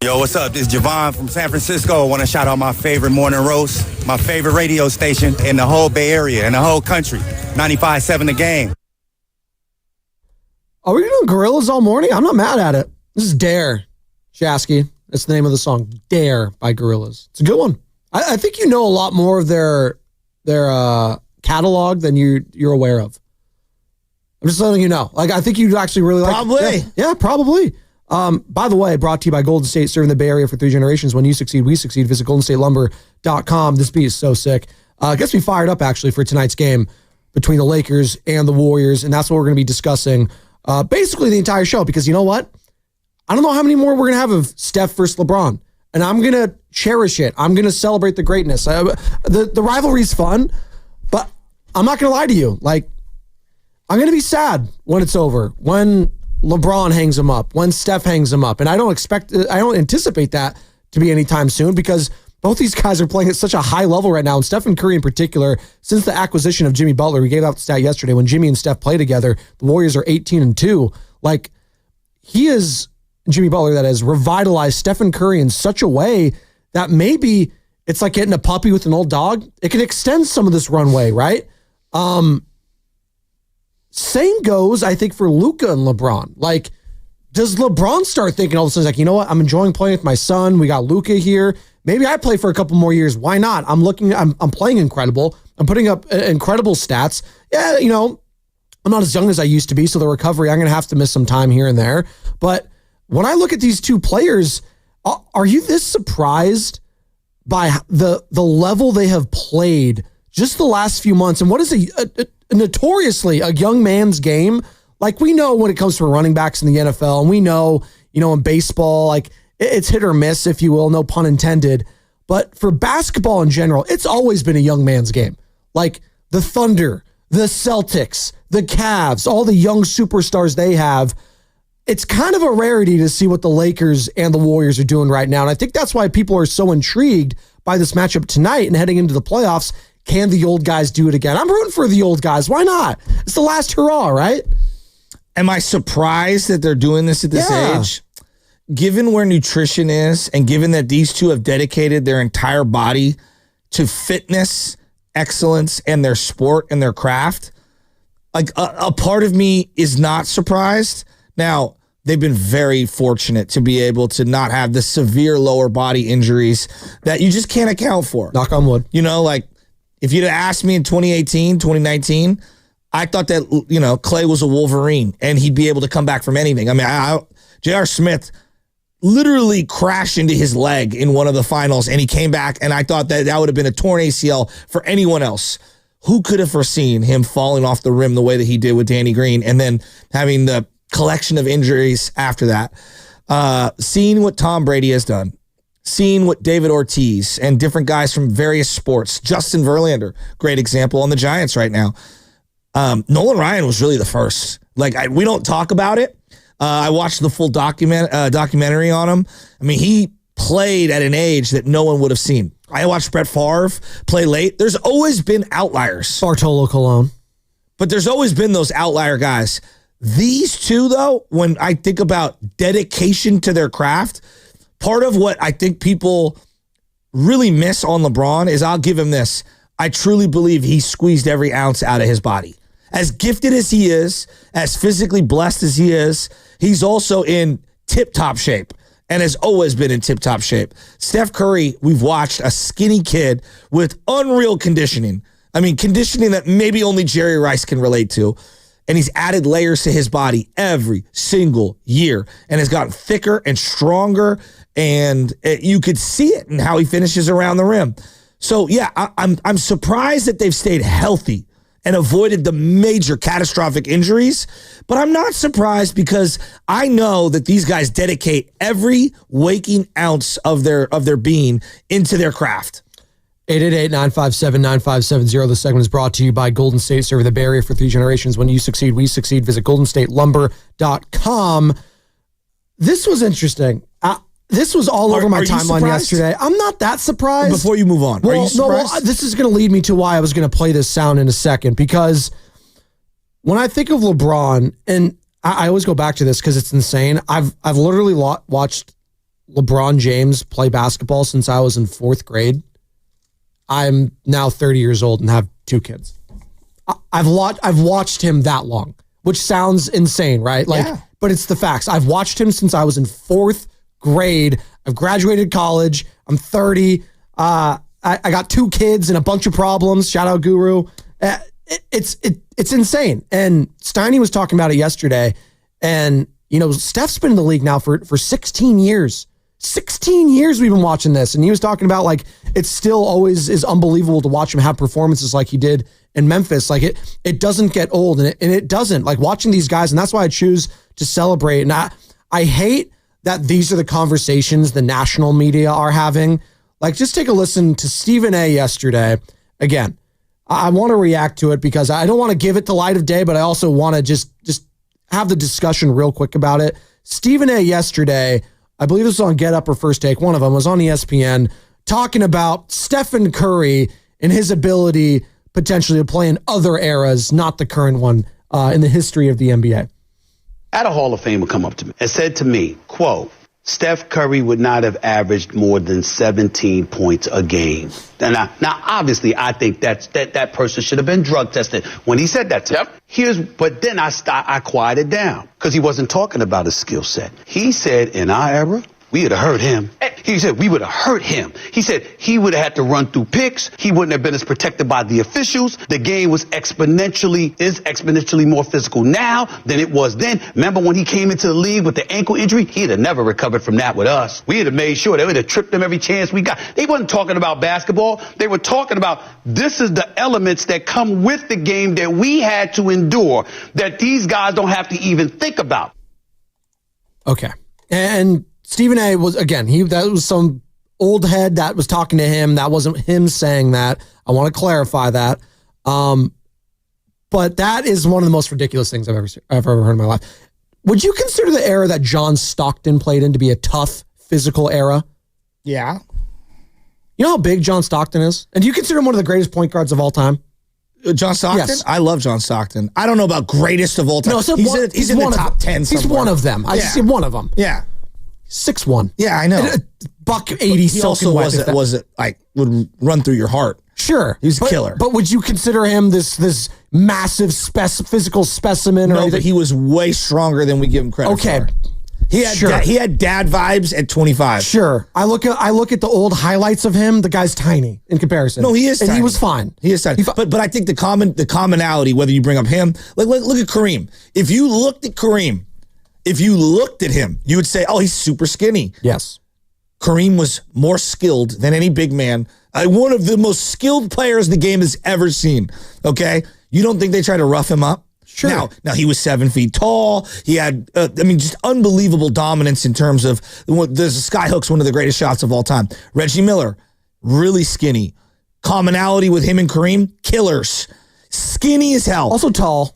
Yo, what's up? This is Javon from San Francisco. I want to shout out my favorite morning roast, my favorite radio station in the whole Bay Area and the whole country, 95.7 The Game. Are we doing Gorillas all morning? I'm not mad at it. This is Dare, Shasky. That's the name of the song, Dare by Gorillas. It's a good one. I think you know a lot more of their catalog than you're aware of. I'm just letting you know. Like, I think you'd actually really like Probably. Yeah, probably. By the way, brought to you by Golden State, serving the Bay Area for 3 generations. When you succeed, we succeed. Visit goldenstatelumber.com. This beat is so sick. Gets me fired up, actually, for tonight's game between the Lakers and the Warriors, and that's what we're going to be discussing basically the entire show, because you know what? I don't know how many more we're going to have of Steph versus LeBron, and I'm going to cherish it. I'm going to celebrate the greatness. The rivalry's fun, but I'm not going to lie to you. Like, I'm going to be sad when it's over, when LeBron hangs him up, when Steph hangs him up. And I don't anticipate that to be anytime soon, because both these guys are playing at such a high level right now. And Stephen Curry in particular, since the acquisition of Jimmy Butler, we gave out the stat yesterday, when Jimmy and Steph play together, the Warriors are 18-2. Like, Jimmy Butler, that has revitalized Stephen Curry in such a way that maybe it's like getting a puppy with an old dog. It can extend some of this runway, right? Same goes, I think, for Luka and LeBron. Like, does LeBron start thinking all of a sudden, like, you know what? I'm enjoying playing with my son. We got Luka here. Maybe I play for a couple more years. Why not? I'm playing incredible. I'm putting up incredible stats. Yeah, you know, I'm not as young as I used to be, so the recovery, I'm going to have to miss some time here and there. But when I look at these two players, are you this surprised by the level they have played just the last few months? And what is notoriously a young man's game? Like, we know when it comes to running backs in the NFL, and we know, you know, in baseball, like, it's hit or miss, if you will, no pun intended. But for basketball in general, it's always been a young man's game. Like, the Thunder, the Celtics, the Cavs, all the young superstars they have. It's kind of a rarity to see what the Lakers and the Warriors are doing right now. And I think that's why people are so intrigued by this matchup tonight and heading into the playoffs. Can the old guys do it again? I'm rooting for the old guys. Why not? It's the last hurrah, right? Am I surprised that they're doing this at this age? Given where nutrition is, and given that these two have dedicated their entire body to fitness, excellence, and their sport and their craft, like a part of me is not surprised. Now, they've been very fortunate to be able to not have the severe lower body injuries that you just can't account for. Knock on wood. You know, like, if you'd have asked me in 2018, 2019, I thought that, you know, Clay was a Wolverine and he'd be able to come back from anything. I mean, J.R. Smith literally crashed into his leg in one of the finals, and he came back, and I thought that would have been a torn ACL for anyone else. Who could have foreseen him falling off the rim the way that he did with Danny Green, and then having the collection of injuries after that? Seeing what Tom Brady has done, seeing what David Ortiz and different guys from various sports, Justin Verlander, great example on the Giants right now. Nolan Ryan was really the first. Like, we don't talk about it. I watched the full documentary on him. I mean, he played at an age that no one would have seen. I watched Brett Favre play late. There's always been outliers. Bartolo Colon. But there's always been those outlier guys. These two, though, when I think about dedication to their craft, part of what I think people really miss on LeBron is, I'll give him this, I truly believe he squeezed every ounce out of his body. As gifted as he is, as physically blessed as he is, he's also in tip-top shape and has always been in tip-top shape. Steph Curry, we've watched a skinny kid with unreal conditioning. I mean, conditioning that maybe only Jerry Rice can relate to. And he's added layers to his body every single year and has gotten thicker and stronger. And you could see it in how he finishes around the rim. So, yeah, I'm surprised that they've stayed healthy and avoided the major catastrophic injuries. But I'm not surprised, because I know that these guys dedicate every waking ounce of their being into their craft. 888-957-9570. This segment is brought to you by Golden State, serving the Bay Area for 3 generations. When you succeed, we succeed. Visit goldenstatelumber.com. This was interesting. This was all over my timeline yesterday. I'm not that surprised. Before you move on, are you surprised? No, this is going to lead me to why I was going to play this sound in a second, because when I think of LeBron, and I always go back to this because it's insane. I've literally watched LeBron James play basketball since I was in 4th grade. I'm now 30 years old and have 2 kids. I've watched him that long, which sounds insane, right? But it's the facts. I've watched him since I was in 4th grade. I've graduated college. I'm 30. I got 2 kids and a bunch of problems. Shout out Guru. It's insane. And Steiny was talking about it yesterday. And, Steph's been in the league now for 16 years. 16 years we've been watching this. And he was talking about it still always is unbelievable to watch him have performances like he did in Memphis. It doesn't get old, and it doesn't. Watching these guys, and that's why I choose to celebrate. And I hate that these are the conversations the national media are having. Just take a listen to Stephen A. yesterday. Again, I want to react to it because I don't want to give it the light of day, but I also want to just have the discussion real quick about it. Stephen A. yesterday, I believe this was on Get Up or First Take, one of them was on ESPN, talking about Stephen Curry and his ability potentially to play in other eras, not the current one, in the history of the NBA. I had a Hall of Famer come up to me and said to me, quote, Steph Curry would not have averaged more than 17 points a game. Now, obviously, I think that person should have been drug tested when he said that to me. But then I quieted down because he wasn't talking about his skill set. He said, in our era, we would have hurt him. He said, we would have hurt him. He said he would have had to run through picks. He wouldn't have been as protected by the officials. The game is exponentially more physical now than it was then. Remember when he came into the league with the ankle injury? He'd have never recovered from that with us. We'd have made sure they would have tripped him every chance we got. They wasn't talking about basketball. They were talking about this is the elements that come with the game that we had to endure that these guys don't have to even think about. Okay. And Stephen A. was, again, that was some old head that was talking to him. That wasn't him saying that. I want to clarify that. But that is one of the most ridiculous things I've ever heard in my life. Would you consider the era that John Stockton played in to be a tough physical era? Yeah. You know how big John Stockton is? And do you consider him one of the greatest point guards of all time? John Stockton? Yes. I love John Stockton. I don't know about greatest of all time. No, so he's in the top 10 somewhere. He's one of them. I see one of them. Yeah. 6'1". Yeah, I know. $180. He also wasn't would run through your heart. Sure. He was a killer. But would you consider him this massive physical specimen? No, but he was way stronger than we give him credit for. He had dad vibes at 25. Sure. I look at the old highlights of him. The guy's tiny in comparison. No, he is tiny. And he was fine. He is tiny. But I think the commonality, whether you bring up him, look at Kareem. If you looked at Kareem, if you looked at him, you would say, oh, he's super skinny. Yes. Kareem was more skilled than any big man. One of the most skilled players the game has ever seen. Okay? You don't think they try to rough him up? Sure. Now he was 7 feet tall. He had, just unbelievable dominance in terms of, there's a skyhook's one of the greatest shots of all time. Reggie Miller, really skinny. Commonality with him and Kareem, killers. Skinny as hell. Also tall.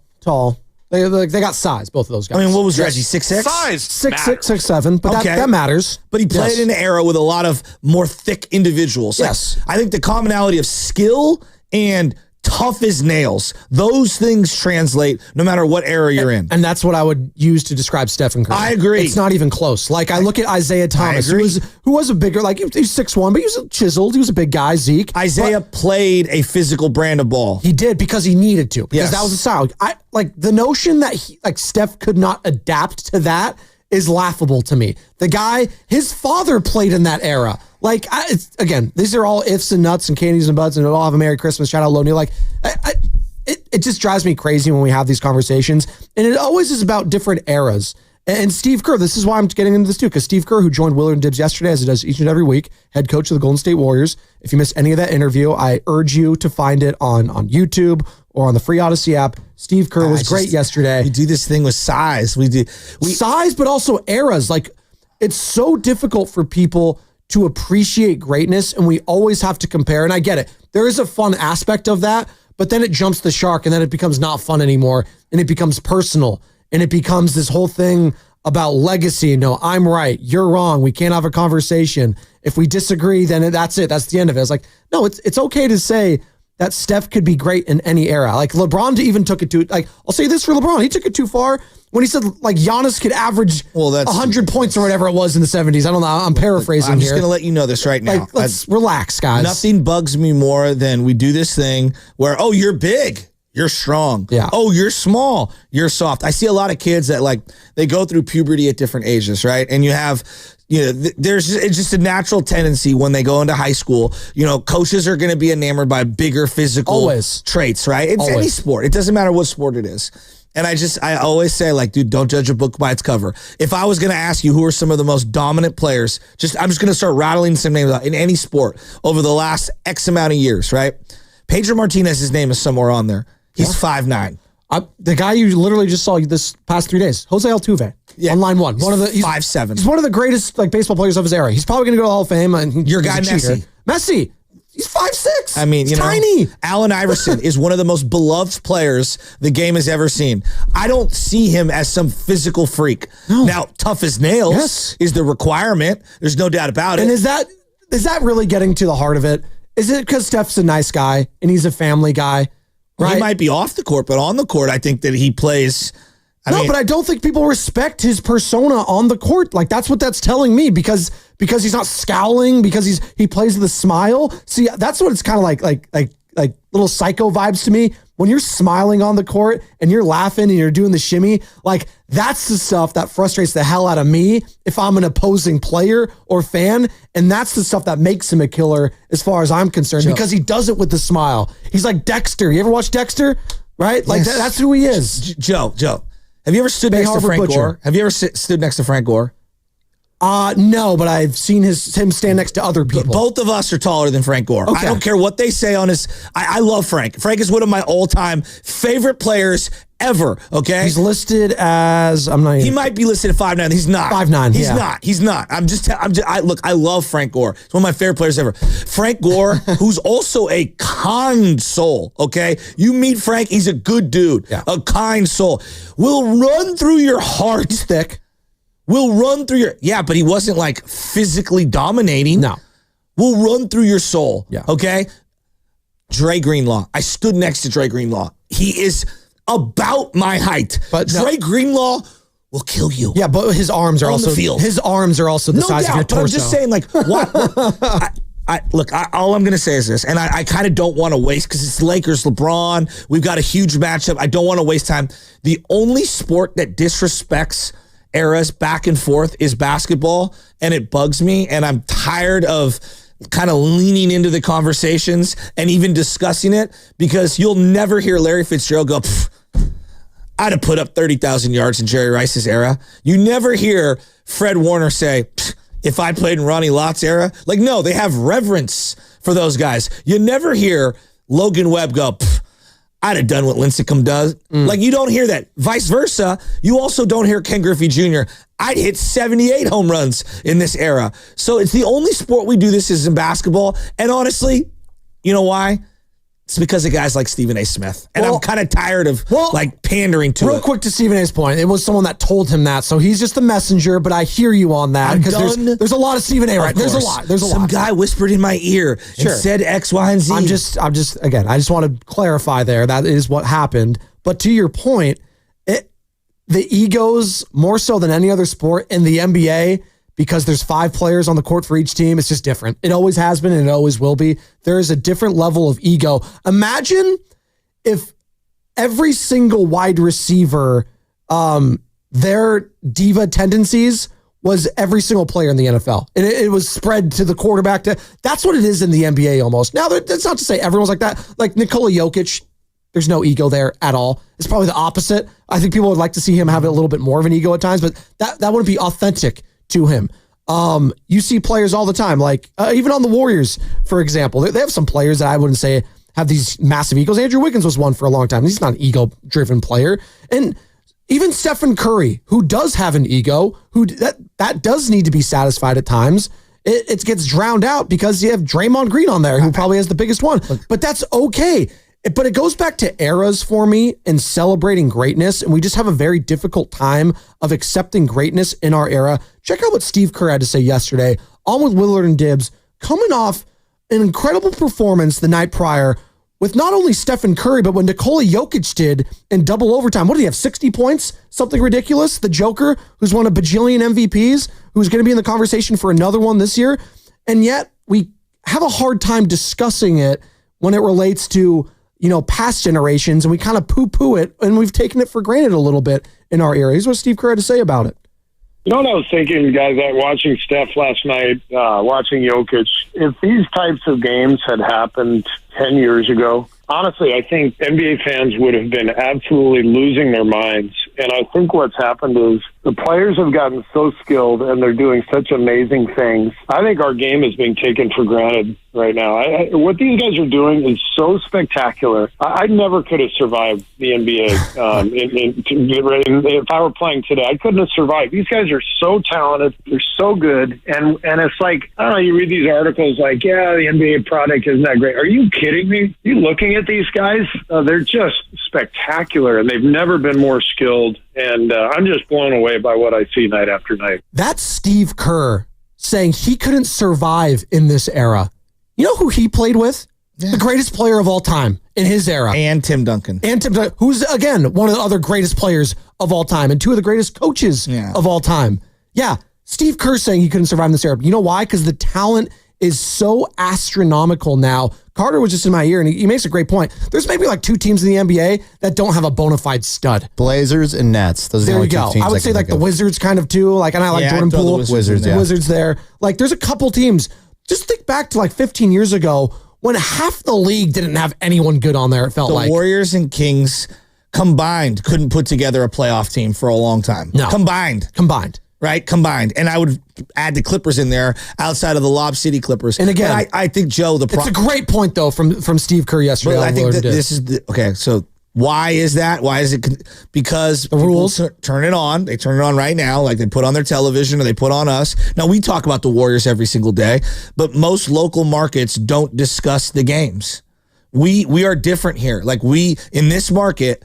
They got size, both of those guys. I mean, what was Reggie, 6'6"? Size 6'6", 6'7", but that matters. But he played in an era with a lot of more thick individuals. Yes. I think the commonality of skill and tough as nails, those things translate no matter what era you're in. And that's what I would use to describe Stephen Curry. I agree. It's not even close. I look at Isaiah Thomas, who was a bigger, he was 6'1", but he was chiseled. He was a big guy, Zeke. Isaiah played a physical brand of ball. He did because he needed to, because that was the style. The notion that Steph could not adapt to that is laughable to me. The guy, his father played in that era. Again, these are all ifs and nuts and candies and buds, and we'll have a Merry Christmas. Shout out Lo Neal. It just drives me crazy when we have these conversations, and it always is about different eras. And Steve Kerr, this is why I'm getting into this too, because Steve Kerr, who joined Willard and Dibbs yesterday, as he does each and every week, head coach of the Golden State Warriors. If you missed any of that interview, I urge you to find it on YouTube or on the free Odyssey app. Steve Kerr was great yesterday. We do this thing with size. Size, but also eras. It's so difficult for people to appreciate greatness, and we always have to compare. And I get it. There is a fun aspect of that, but then it jumps the shark, and then it becomes not fun anymore, and it becomes personal, and it becomes this whole thing about legacy. No, I'm right. You're wrong. We can't have a conversation. If we disagree, then that's it. That's the end of it. It's no, it's okay to say that Steph could be great in any era. Like LeBron even took it to, like, I'll say this for LeBron. He took it too far when he said like Giannis could average 100 points or whatever it was in the 70s. I don't know. I'm paraphrasing I'm here. just going to let you know this right now. Like, let's relax, guys. Nothing bugs me more than we do this thing where, oh, you're big, you're strong. Yeah. Oh, you're small, you're soft. I see a lot of kids that like, they go through puberty at different ages, right? And you have, it's just a natural tendency when they go into high school. Coaches are going to be enamored by bigger physical traits, right? It's any sport. It doesn't matter what sport it is. And I always say, like, dude, don't judge a book by its cover. If I was going to ask you who are some of the most dominant players, I'm just going to start rattling some names out in any sport over the last X amount of years, right? Pedro Martinez, his name is somewhere on there. He's 5'9". The guy you literally just saw this past 3 days, Jose Altuve, on line one. He's 5'7". He's one of the greatest baseball players of his era. He's probably going to go to the Hall of Fame. And your guy Messi. He's 5'6". I mean, he's tiny. Allen Iverson is one of the most beloved players the game has ever seen. I don't see him as some physical freak. No. Now, tough as nails is the requirement. There's no doubt about it. And is that really getting to the heart of it? Is it because Steph's a nice guy and he's a family guy? Right? He might be off the court, but on the court, I think that he plays. But I don't think people respect his persona on the court. Like, that's what that's telling me, because he's not scowling, because he plays with a smile. See, that's what it's kind of like little psycho vibes to me. When you're smiling on the court and you're laughing and you're doing the shimmy, like, that's the stuff that frustrates the hell out of me if I'm an opposing player or fan. And that's the stuff that makes him a killer as far as I'm concerned, because he does it with the smile. He's like Dexter. You ever watch Dexter? Right? Like, that's who he is. Joe, have you ever stood next to Frank Gore? Have you ever stood next to Frank Gore? No, but I've seen him stand next to other people. Both of us are taller than Frank Gore. Okay. I don't care what they say on his. I love Frank. Frank is one of my all-time favorite players ever. Okay, he's listed as He might be listed at 5'9". He's not 5'9". He's not. He's not. I love Frank Gore. He's one of my favorite players ever. Frank Gore, who's also a kind soul. Okay, you meet Frank. He's a good dude. Yeah. A kind soul. Will run through your heart. He's thick. Will run through your, but he wasn't like physically dominating. No. Will run through your soul. Yeah. Okay. Dre Greenlaw. I stood next to Dre Greenlaw. He is about my height. But Dre Greenlaw will kill you. Yeah, but his arms are also the field. His arms are also the size of your torso. But I'm just saying, like, what? All I'm going to say is this, and I kind of don't want to waste, because it's Lakers, LeBron. We've got a huge matchup. I don't want to waste time. The only sport that disrespects eras back and forth is basketball, and it bugs me, and I'm tired of kind of leaning into the conversations and even discussing it, because you'll never hear Larry Fitzgerald go, I'd have put up 30,000 yards in Jerry Rice's era. You never hear Fred Warner say, if I played in Ronnie Lott's era. Like, no, they have reverence for those guys. You never hear Logan Webb go, I'd have done what Lincecum does. Like, you don't hear that. Vice versa, you also don't hear Ken Griffey Jr. I'd hit 78 home runs in this era. So it's the only sport we do this is in basketball. And honestly, you know why? It's because of guys like Stephen A. Smith. And I'm kind of tired of pandering to it. Real quick to Stephen A.'s point, it was someone that told him that. So he's just the messenger, but I hear you on that. Because there's a lot of Stephen A. Right? There's a lot. Some guy whispered in my ear and said X, Y, and Z. I just want to clarify there. That is what happened. But to your point, the egos, more so than any other sport in the NBA, because there's 5 players on the court for each team, it's just different. It always has been and it always will be. There is a different level of ego. Imagine if every single wide receiver, their diva tendencies was every single player in the NFL. And it was spread to the quarterback. That's what it is in the NBA almost. Now, that's not to say everyone's like that. Like Nikola Jokic, there's no ego there at all. It's probably the opposite. I think people would like to see him have a little bit more of an ego at times, but that wouldn't be authentic to him. You see players all the time, like even on the Warriors, for example. They have some players that I wouldn't say have these massive egos. Andrew Wiggins was one for a long time. He's not an ego-driven player. And even Stephen Curry, who does have an ego, that does need to be satisfied at times. It gets drowned out because you have Draymond Green on there, who probably has the biggest one. But that's okay. But it goes back to eras for me and celebrating greatness. And we just have a very difficult time of accepting greatness in our era. Check out what Steve Kerr had to say yesterday on with Willard and Dibbs, coming off an incredible performance the night prior with not only Stephen Curry, but what Nikola Jokic did in double overtime. What did he have, 60 points? Something ridiculous? The Joker, who's won a bajillion MVPs, who's going to be in the conversation for another one this year. And yet we have a hard time discussing it when it relates to, past generations, and we kind of poo-poo it, and we've taken it for granted a little bit in our era. Here's what Steve Kerr had to say about it. You know what I was thinking, guys, that watching Steph last night, watching Jokic, if these types of games had happened 10 years ago, honestly, I think NBA fans would have been absolutely losing their minds. And I think what's happened is the players have gotten so skilled and they're doing such amazing things. I think our game is being taken for granted right now. What these guys are doing is so spectacular. I never could have survived the NBA. If I were playing today, I couldn't have survived. These guys are so talented. They're so good. And it's like, I don't know, you read these articles like, yeah, the NBA product isn't that great. Are you kidding me? You looking at these guys? They're just spectacular, and they've never been more skilled. And I'm just blown away by what I see night after night. That's Steve Kerr saying he couldn't survive in this era. You know who he played with? Yeah. The greatest player of all time in his era. And Tim Duncan. Who's, again, one of the other greatest players of all time and two of the greatest coaches of all time. Yeah, Steve Kerr saying he couldn't survive in this era. You know why? Because the talent is so astronomical now. Carter was just in my ear, and he makes a great point. There's maybe like two teams in the NBA that don't have a bona fide stud. Blazers and Nets. Those are the only two teams. I would say like the Wizards kind of too. Like, and I like Jordan Poole. Wizards there. Like, there's a couple teams. Just think back to like 15 years ago when half the league didn't have anyone good on there. It felt like the Warriors and Kings combined couldn't put together a playoff team for a long time. No, combined. Right, combined. And I would add the Clippers in there outside of the Lob City Clippers. And again, I think, Joe, it's a great point, though, from Steve Kerr yesterday. I think this is okay, so why is that? Why is it? Because the rules turn it on. They turn it on right now, like they put on their television or they put on us. Now, we talk about the Warriors every single day, but most local markets don't discuss the games. We are different here. Like, in this market,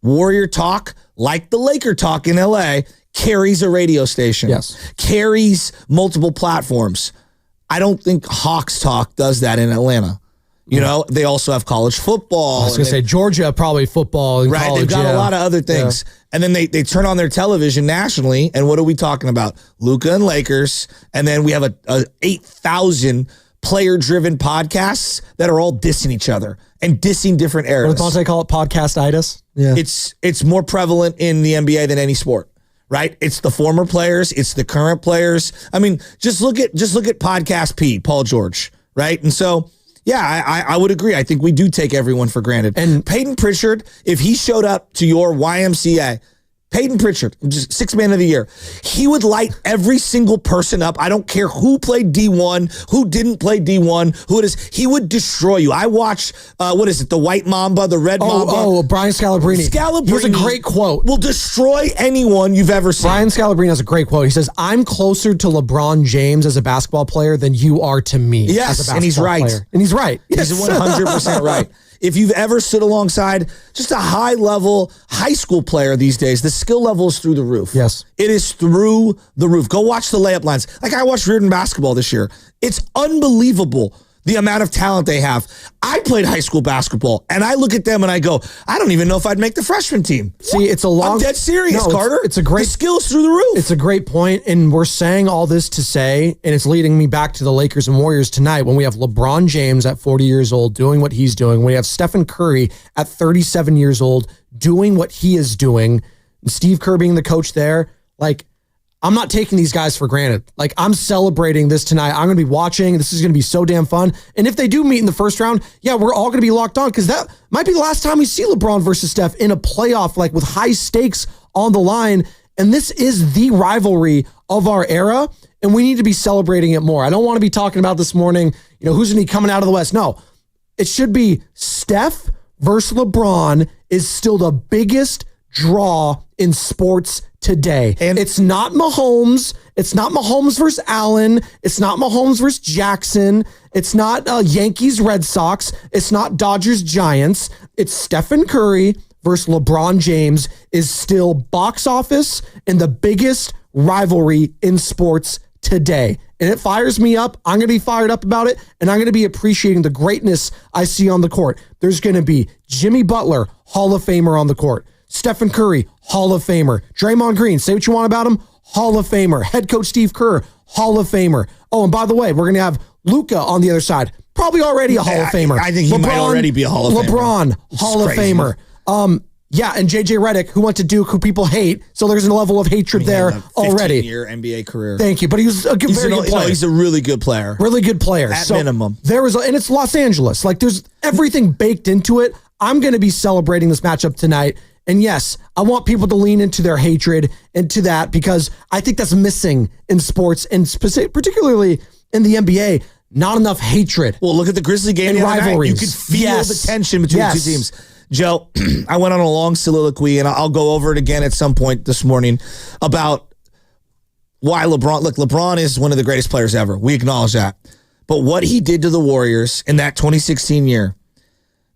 Warrior talk, like the Laker talk in LA, carries a radio station. Yes. Carries multiple platforms. I don't think Hawks Talk does that in Atlanta. You know, they also have college football. I was going to say Georgia, probably football and right, college. They've got a lot of other things. Yeah. And then they turn on their television nationally, and what are we talking about? Luka and Lakers, and then we have a 8,000 player-driven podcasts that are all dissing each other and dissing different eras. What does Bonte call it? Podcast-itis? Yeah. It's more prevalent in the NBA than any sport. Right? It's the former players. It's the current players. I mean, just look at Podcast P, Paul George, right? And so, yeah, I would agree. I think we do take everyone for granted. And Peyton Pritchard, if he showed up to your YMCA, Peyton Pritchard, just sixth man of the year, he would light every single person up. I don't care who played D1, who didn't play D1, who it is. He would destroy you. I watched, the White Mamba, the Red Mamba. Oh, Brian Scalabrine. He has a great quote. Will destroy anyone you've ever seen. Brian Scalabrine has a great quote. He says, I'm closer to LeBron James as a basketball player than you are to me as a basketball player. And he's right. And he's right. He's 100% right. If you've ever stood alongside just a high-level high school player these days, the skill level is through the roof. Yes. It is through the roof. Go watch the layup lines. Like, I watched Reardon basketball this year. It's unbelievable the amount of talent they have. I played high school basketball, and I look at them and I go, I don't even know if I'd make the freshman team. See, I'm dead serious, Carter. It's a great... The skills through the roof. It's a great point, and we're saying all this to say, and it's leading me back to the Lakers and Warriors tonight when we have LeBron James at 40 years old doing what he's doing. We have Stephen Curry at 37 years old doing what he is doing. And Steve Kerr being the coach there, like, I'm not taking these guys for granted. Like, I'm celebrating this tonight. I'm going to be watching. This is going to be so damn fun. And if they do meet in the first round, yeah, we're all going to be locked on because that might be the last time we see LeBron versus Steph in a playoff, like with high stakes on the line. And this is the rivalry of our era, and we need to be celebrating it more. I don't want to be talking about this morning, who's going to be coming out of the West. No, it should be Steph versus LeBron is still the biggest draw in sports today. And it's not Mahomes. It's not Mahomes versus Allen. It's not Mahomes versus Jackson. It's not Yankees Red Sox. It's not Dodgers Giants. It's Stephen Curry versus LeBron James is still box office and the biggest rivalry in sports today. And it fires me up. I'm going to be fired up about it, and I'm going to be appreciating the greatness I see on the court. There's going to be Jimmy Butler, Hall of Famer on the court. Stephen Curry, Hall of Famer. Draymond Green, say what you want about him, Hall of Famer. Head coach Steve Kerr, Hall of Famer. Oh, and by the way, we're going to have Luka on the other side. Probably already a Hall of Famer. I think he might already be a Hall of Famer. LeBron, Hall of Famer. Yeah, and JJ Redick, who went to Duke, who people hate. So there's a level of hatred there already. 15-year NBA career. Thank you. But he was very good player. No, he's a really good player. Really good player. At minimum. And it's Los Angeles. Like, there's everything baked into it. I'm going to be celebrating this matchup tonight. And yes, I want people to lean into their hatred, into that, because I think that's missing in sports, and particularly in the NBA. Not enough hatred. Well, look at the Grizzly game. And rivalries. You could feel the tension between the two teams. Joe, I went on a long soliloquy, and I'll go over it again at some point this morning, about why LeBron. Look, LeBron is one of the greatest players ever. We acknowledge that. But what he did to the Warriors in that 2016 year,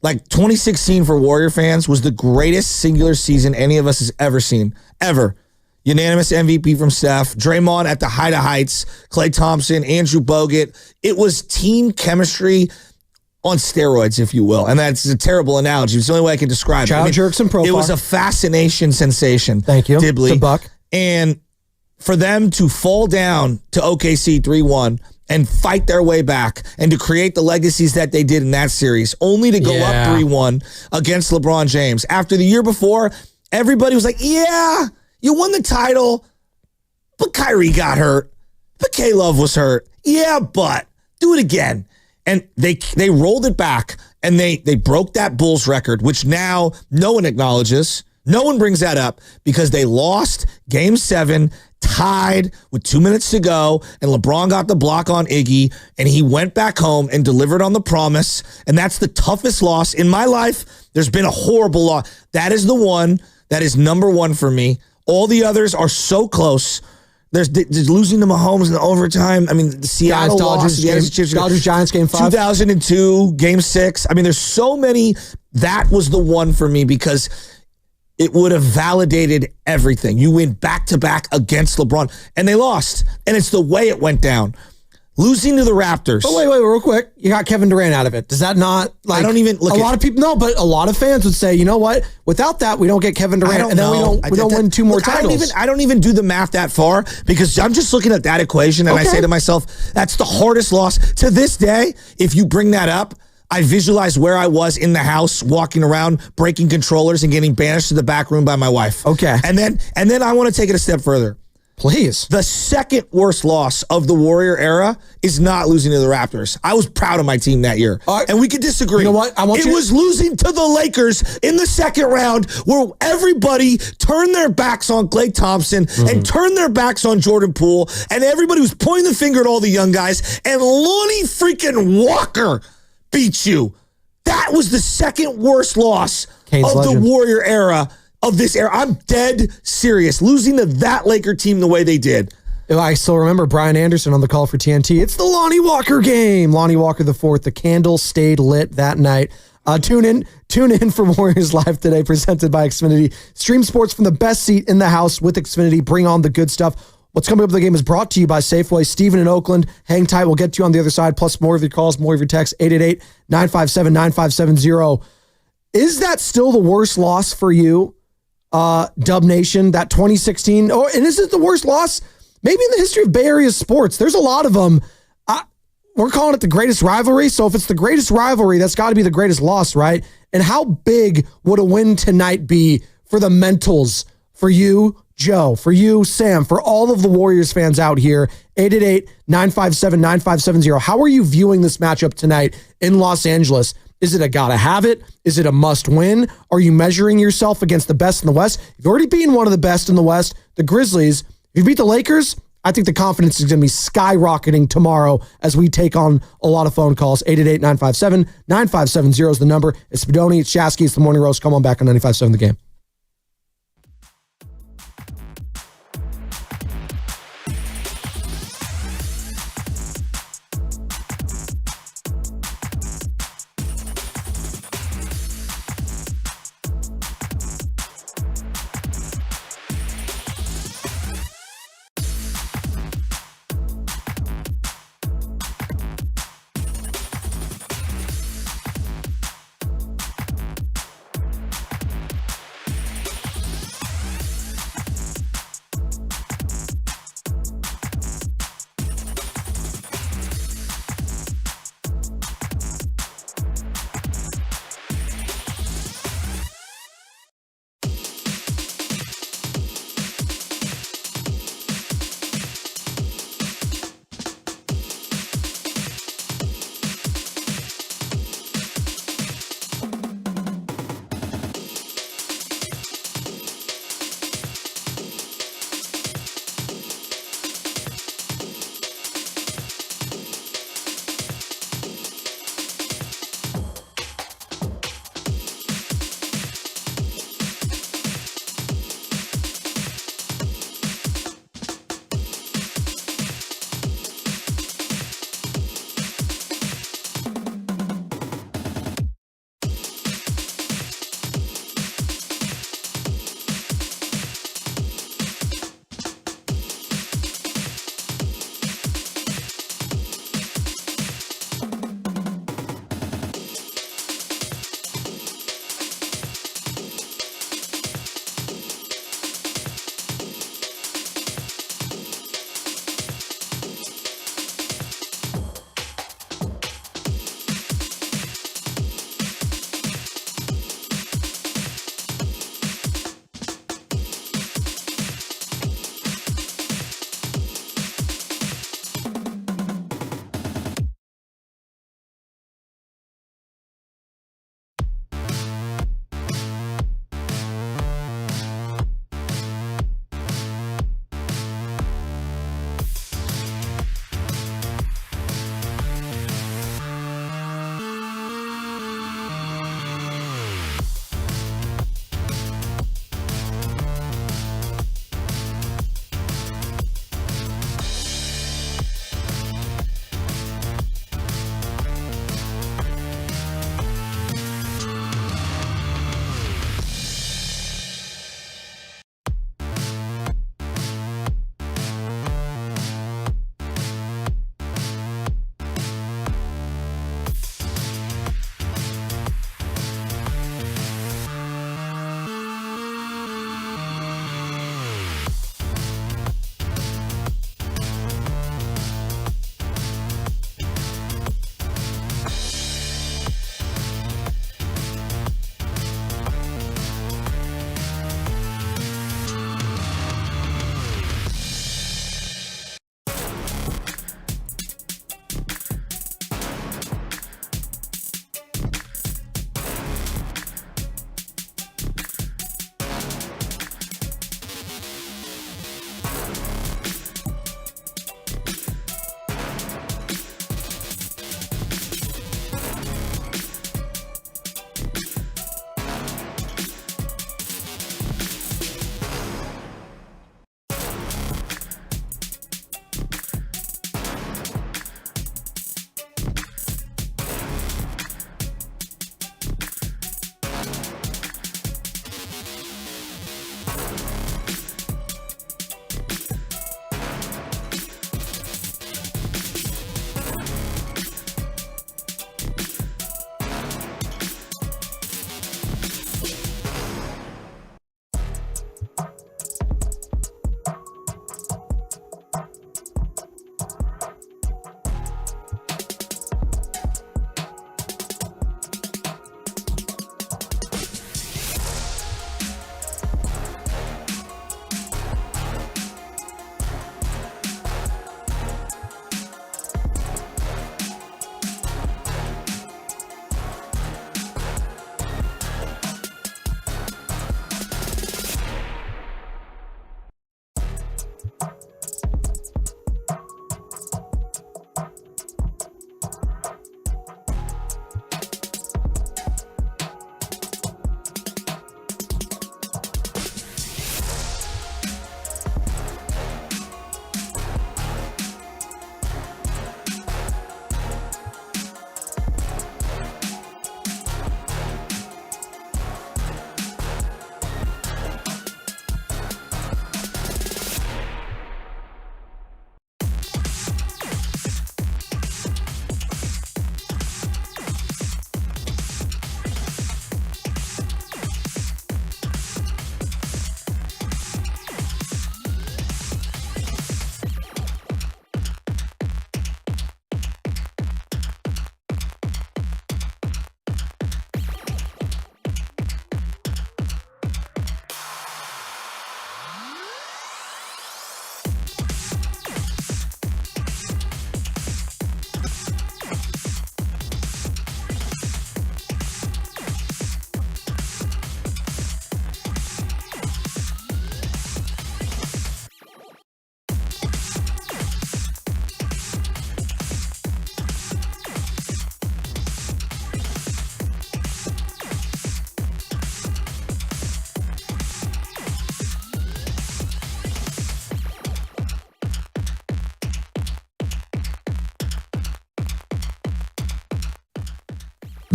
like 2016 for Warrior fans, was the greatest singular season any of us has ever seen. Ever. Unanimous MVP from Steph, Draymond at the height of heights, Klay Thompson, Andrew Bogut. It was team chemistry on steroids, if you will. And that's a terrible analogy. It's the only way I can describe it. Jerks and profile. It was a fascination sensation. Thank you. Dibley. The Buck. And for them to fall down to OKC 3-1 and fight their way back and to create the legacies that they did in that series, only to go up 3-1 against LeBron James. After the year before, everybody was like, yeah, you won the title, but Kyrie got hurt. But K-Love was hurt. Yeah, but do it again. And they rolled it back, and they broke that Bulls record, which now no one acknowledges. No one brings that up, because they lost Game 7, tied with 2 minutes to go, and LeBron got the block on Iggy, and he went back home and delivered on the promise, and that's the toughest loss in my life. There's been a horrible loss. That is the one that is number one for me. All the others are so close. There's losing to Mahomes in the overtime. I mean, the Seattle lost. Dodgers Giants Game 5. 2002, Game 6. I mean, there's so many. That was the one for me, because it would have validated everything. You win back-to-back against LeBron, and they lost. And it's the way it went down. Losing to the Raptors. But wait, real quick. You got Kevin Durant out of it. Does that not, like, I don't even look a lot of people, no, but a lot of fans would say, you know what? Without that, we don't get Kevin Durant, and then we don't win two more titles. I don't even do the math that far, because I'm just looking at that equation, and I say to myself, that's the hardest loss. To this day, if you bring that up, I visualize where I was in the house, walking around, breaking controllers, and getting banished to the back room by my wife. Okay. And then I want to take it a step further. Please. The second worst loss of the Warrior era is not losing to the Raptors. I was proud of my team that year. And we could disagree. You know what? It was losing to the Lakers in the second round, where everybody turned their backs on Klay Thompson and turned their backs on Jordan Poole, and everybody was pointing the finger at all the young guys, and Lonnie freaking Walker beat you. That was the second worst loss of the Warrior era. Of this era. I'm dead serious. Losing to that Laker team the way they did. I still remember Brian Anderson on the call for TNT. It's the Lonnie Walker game. Lonnie Walker the fourth. The candle stayed lit that night. Tune in for Warriors Live today, presented by Xfinity. Stream sports from the best seat in the house with Xfinity. Bring on the good stuff. What's coming up in the game is brought to you by Safeway. Steven in Oakland. Hang tight. We'll get to you on the other side. Plus more of your calls, more of your texts. 888-957-9570. Is that still the worst loss for you? Dub Nation, that 2016, and is it the worst loss maybe in the history of Bay Area sports? There's a lot of them. We're calling it the greatest rivalry, so if it's the greatest rivalry, that's got to be the greatest loss, right? And how big would a win tonight be for the mentals, for you, Joe, for you, Sam, for all of the Warriors fans out here? 888-957-9570. How are you viewing this matchup tonight in Los Angeles? Is it a gotta have it? Is it a must win? Are you measuring yourself against the best in the West? You've already beaten one of the best in the West, the Grizzlies. If you beat the Lakers, I think the confidence is going to be skyrocketing tomorrow as we take on a lot of phone calls. 888-957-9570 is the number. It's Spadoni, it's Shasky, it's the Morning Roast. Come on back on 95.7 The Game.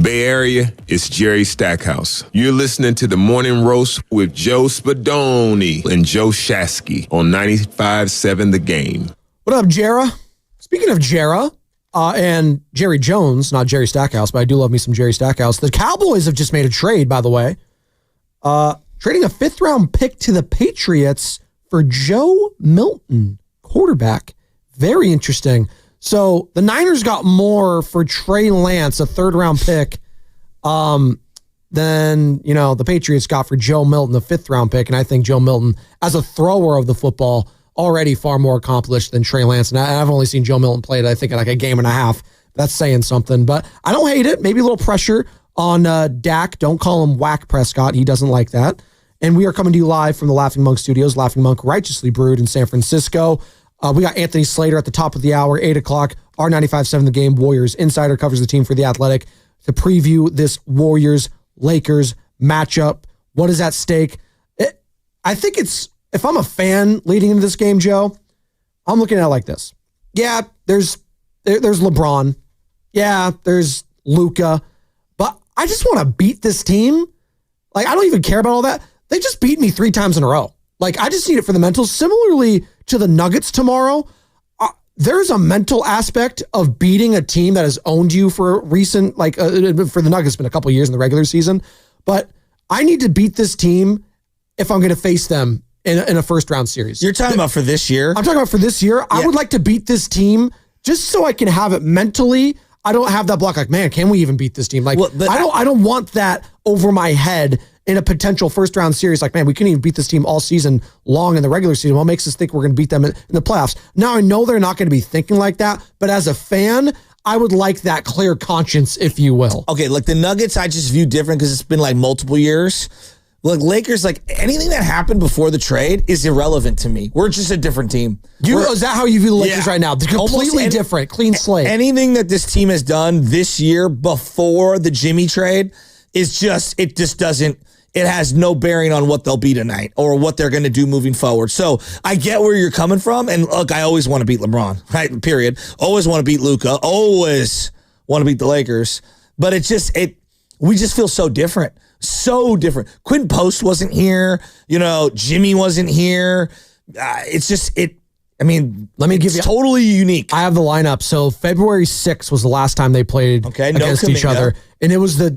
Bay Area, it's Jerry Stackhouse. You're listening to The Morning Roast with Joe Spadoni and Joe Shasky on 95.7 The Game. What up, Jera? Speaking of Jera and Jerry Jones, not Jerry Stackhouse, but I do love me some Jerry Stackhouse. The Cowboys have just made a trade, by the way. Trading a 5th-round pick to the Patriots for Joe Milton, quarterback. Very interesting. So the Niners got more for Trey Lance, a 3rd-round pick, than the Patriots got for Joe Milton, the 5th-round pick. And I think Joe Milton, as a thrower of the football, already far more accomplished than Trey Lance. And I've only seen Joe Milton play, I think, in like a game and a half. That's saying something. But I don't hate it. Maybe a little pressure on Dak. Don't call him Whack Prescott. He doesn't like that. And we are coming to you live from the Laughing Monk Studios, Laughing Monk Righteously Brewed in San Francisco. We got Anthony Slater at the top of the hour, 8 o'clock. Our 95.7 The Game Warriors Insider covers the team for The Athletic to preview this Warriors-Lakers matchup. What is at stake? I think it's, if I'm a fan leading into this game, Joe, I'm looking at it like this. Yeah, there's LeBron. Yeah, there's Luka. But I just want to beat this team. Like, I don't even care about all that. They just beat me 3 times in a row. Like, I just need it for the mental. Similarly to the Nuggets tomorrow, there's a mental aspect of beating a team that has owned you for recent, for the Nuggets, it's been a couple of years in the regular season. But I need to beat this team if I'm going to face them in a 1st-round series. You're talking about for this year? I'm talking about for this year. Yeah. I would like to beat this team just so I can have it mentally. I don't have that block like, man, can we even beat this team? Like, I don't want that over my head in a potential 1st-round series. Like, man, we couldn't even beat this team all season long in the regular season. What makes us think we're going to beat them in the playoffs? Now, I know they're not going to be thinking like that, but as a fan, I would like that clear conscience, if you will. Okay, like the Nuggets, I just view different because it's been like multiple years. Look, Lakers, like anything that happened before the trade is irrelevant to me. We're just a different team. Is that how you view the Lakers right now? They're completely different, clean slate. Anything that this team has done this year before the Jimmy trade is just, it has no bearing on what they'll be tonight or what they're going to do moving forward. So I get where you're coming from. And look, I always want to beat LeBron, right? Period. Always want to beat Luka. Always want to beat the Lakers. But we just feel so different. So different. Quinn Post wasn't here. Jimmy wasn't here. It's totally unique. I have the lineup. So February 6th was the last time they played against each other. And it was the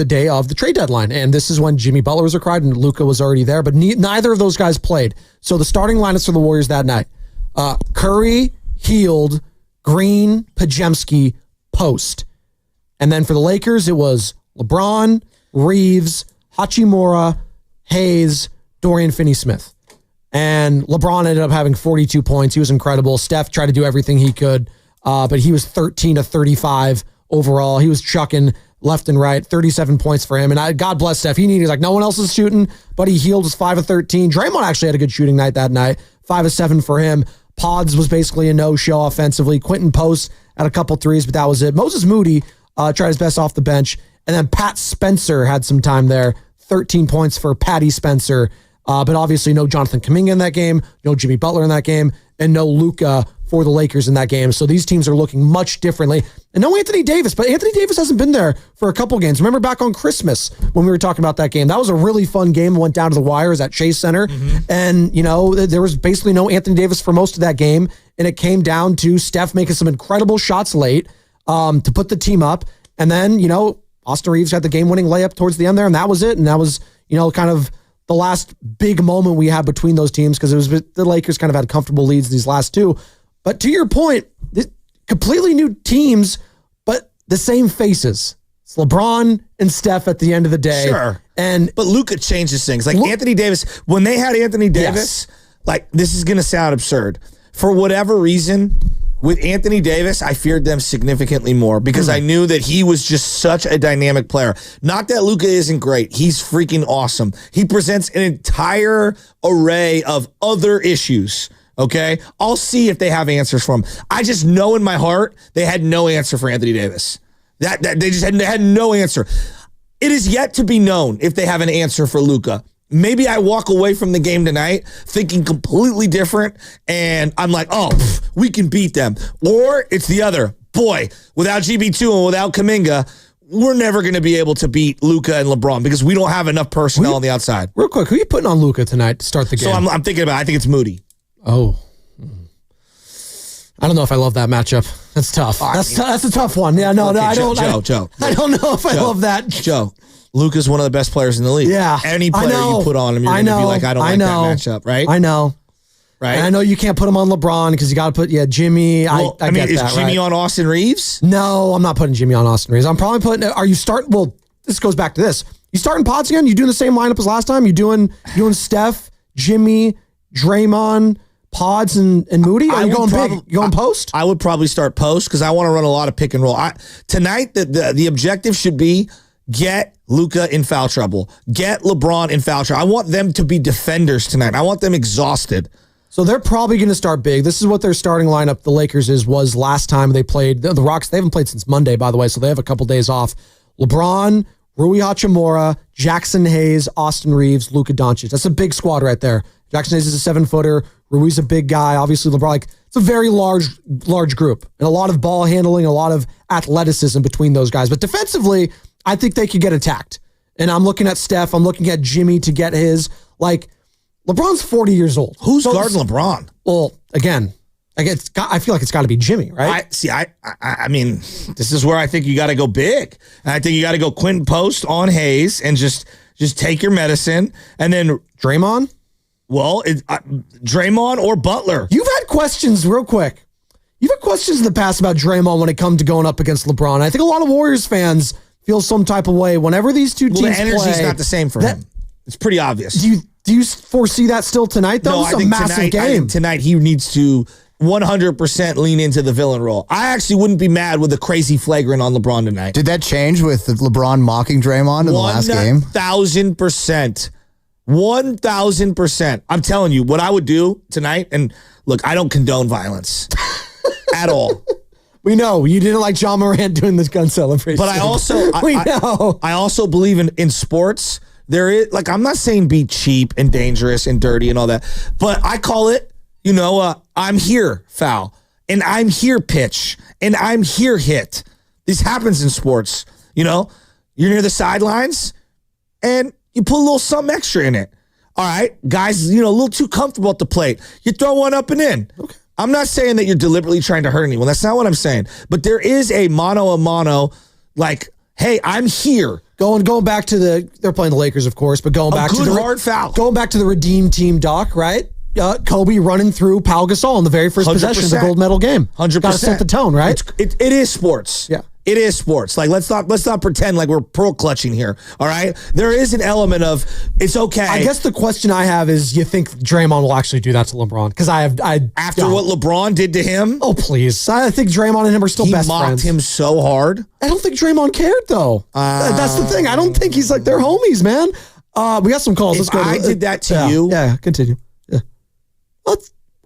day of the trade deadline. And this is when Jimmy Butler was acquired and Luka was already there. But neither of those guys played. So the starting lineups for the Warriors that night. Curry, Hield, Green, Pajemski, Post. And then for the Lakers, it was LeBron, Reeves, Hachimura, Hayes, Dorian Finney-Smith. And LeBron ended up having 42 points. He was incredible. Steph tried to do everything he could, but he was 13 to 35 overall. He was chucking left and right, 37 points for him. And God bless Steph. He's like, no one else is shooting, but he Hield was 5 of 13. Draymond actually had a good shooting night that night, 5 of 7 for him. Pods was basically a no-show offensively. Quentin Post had a couple threes, but that was it. Moses Moody tried his best off the bench. And then Pat Spencer had some time there, 13 points for Patty Spencer. But obviously no Jonathan Kuminga in that game, no Jimmy Butler in that game, and no Luka for the Lakers in that game. So these teams are looking much differently. And no Anthony Davis, but Anthony Davis hasn't been there for a couple games. Remember back on Christmas when we were talking about that game? That was a really fun game. It went down to the wires at Chase Center. Mm-hmm. And, there was basically no Anthony Davis for most of that game. And it came down to Steph making some incredible shots late to put the team up. And then, Austin Reeves had the game-winning layup towards the end there, and that was it. And that was, kind of the last big moment we had between those teams because it was the Lakers kind of had comfortable leads these last two. But to your point, completely new teams, but the same faces. It's LeBron and Steph at the end of the day. Sure. But Luka changes things. Like Anthony Davis, when they had Anthony Davis, this is going to sound absurd. For whatever reason, with Anthony Davis, I feared them significantly more because I knew that he was just such a dynamic player. Not that Luka isn't great. He's freaking awesome. He presents an entire array of other issues, okay? I'll see if they have answers for him. I just know in my heart they had no answer for Anthony Davis. They just had no answer. It is yet to be known if they have an answer for Luka. Maybe I walk away from the game tonight thinking completely different, and I'm like, we can beat them. Or it's the other. Boy, without GB2 and without Kuminga, we're never going to be able to beat Luka and LeBron because we don't have enough personnel on the outside. Real quick, who are you putting on Luka tonight to start the game? So I'm thinking about. I think it's Moody. Oh. I don't know if I love that matchup. That's tough. That's a tough one. Yeah, no, Okay, I don't. Joe. I don't know if I love that. Joe, Luka's one of the best players in the league. Yeah, any player you put on him, you're going to be like, I don't like that matchup, right? I know. Right. And I know you can't put him on LeBron because you got to put Jimmy. Well, I mean, is Jimmy on Austin Reeves? No, I'm not putting Jimmy on Austin Reeves. I'm probably putting. Are you starting? Well, this goes back to this. You starting Pods again? You doing the same lineup as last time? You doing Steph, Jimmy, Draymond, Pods, and Moody? Are you going big? You going post? I would probably start post because I want to run a lot of pick and roll. Tonight, the objective should be get Luka in foul trouble, get LeBron in foul trouble. I want them to be defenders tonight. I want them exhausted. So they're probably going to start big. This is what their starting lineup, the Lakers, was last time they played. The Rockets, they haven't played since Monday, by the way, so they have a couple days off. LeBron, Rui Hachimura, Jackson Hayes, Austin Reeves, Luka Doncic. That's a big squad right there. Jackson Hayes is a 7-footer. Rui's a big guy. Obviously, LeBron, it's a very large group. And a lot of ball handling, a lot of athleticism between those guys. But defensively, I think they could get attacked. And I'm looking at Steph. I'm looking at Jimmy to get his. LeBron's 40 years old. Who's guarding LeBron? Well, again, I feel like it's got to be Jimmy, right? I mean, this is where I think you got to go big. And I think you got to go Quentin Post on Hayes and just take your medicine. And then Draymond? Well, Draymond or Butler. You've had questions, real quick. You've had questions in the past about Draymond when it comes to going up against LeBron. I think a lot of Warriors fans feel some type of way whenever these two teams play. The energy's not the same for him. It's pretty obvious. Do you foresee that still tonight, though? No, this is a massive game. Tonight, he needs to 100% lean into the villain role. I actually wouldn't be mad with a crazy flagrant on LeBron tonight. Did that change with LeBron mocking Draymond in the last game? 1,000%. 1,000%. I'm telling you, what I would do tonight, and look, I don't condone violence at all. We know you didn't like John Morant doing this gun celebration. But I also, I also believe in sports. There is, I'm not saying be cheap and dangerous and dirty and all that, but I call it, I'm here foul, and I'm here pitch, and I'm here hit. This happens in sports. You're near the sidelines, and you put a little something extra in it. All right, guys, a little too comfortable at the plate. You throw one up and in. Okay. I'm not saying that you're deliberately trying to hurt anyone. That's not what I'm saying. But there is a mano, hey, I'm here. Going back to they're playing the Lakers, of course, but going back to the hard foul. Going back to the redeem team, Doc, right? Kobe running through Pau Gasol in the very first 100%. possession of the gold medal game. 100%. Got to set the tone, right? It is sports. Yeah. It is sports. Let's not pretend like we're pro clutching here. All right. There is an element of it's okay. I guess the question I have is, you think Draymond will actually do that to LeBron? Because after what LeBron did to him. Oh please! I think Draymond and him are still best friends. He mocked him so hard. I don't think Draymond cared though. That's the thing. I don't think he's they're homies, man. We got some calls. Let's go. I did that to you. Yeah. Continue. Yeah. Well,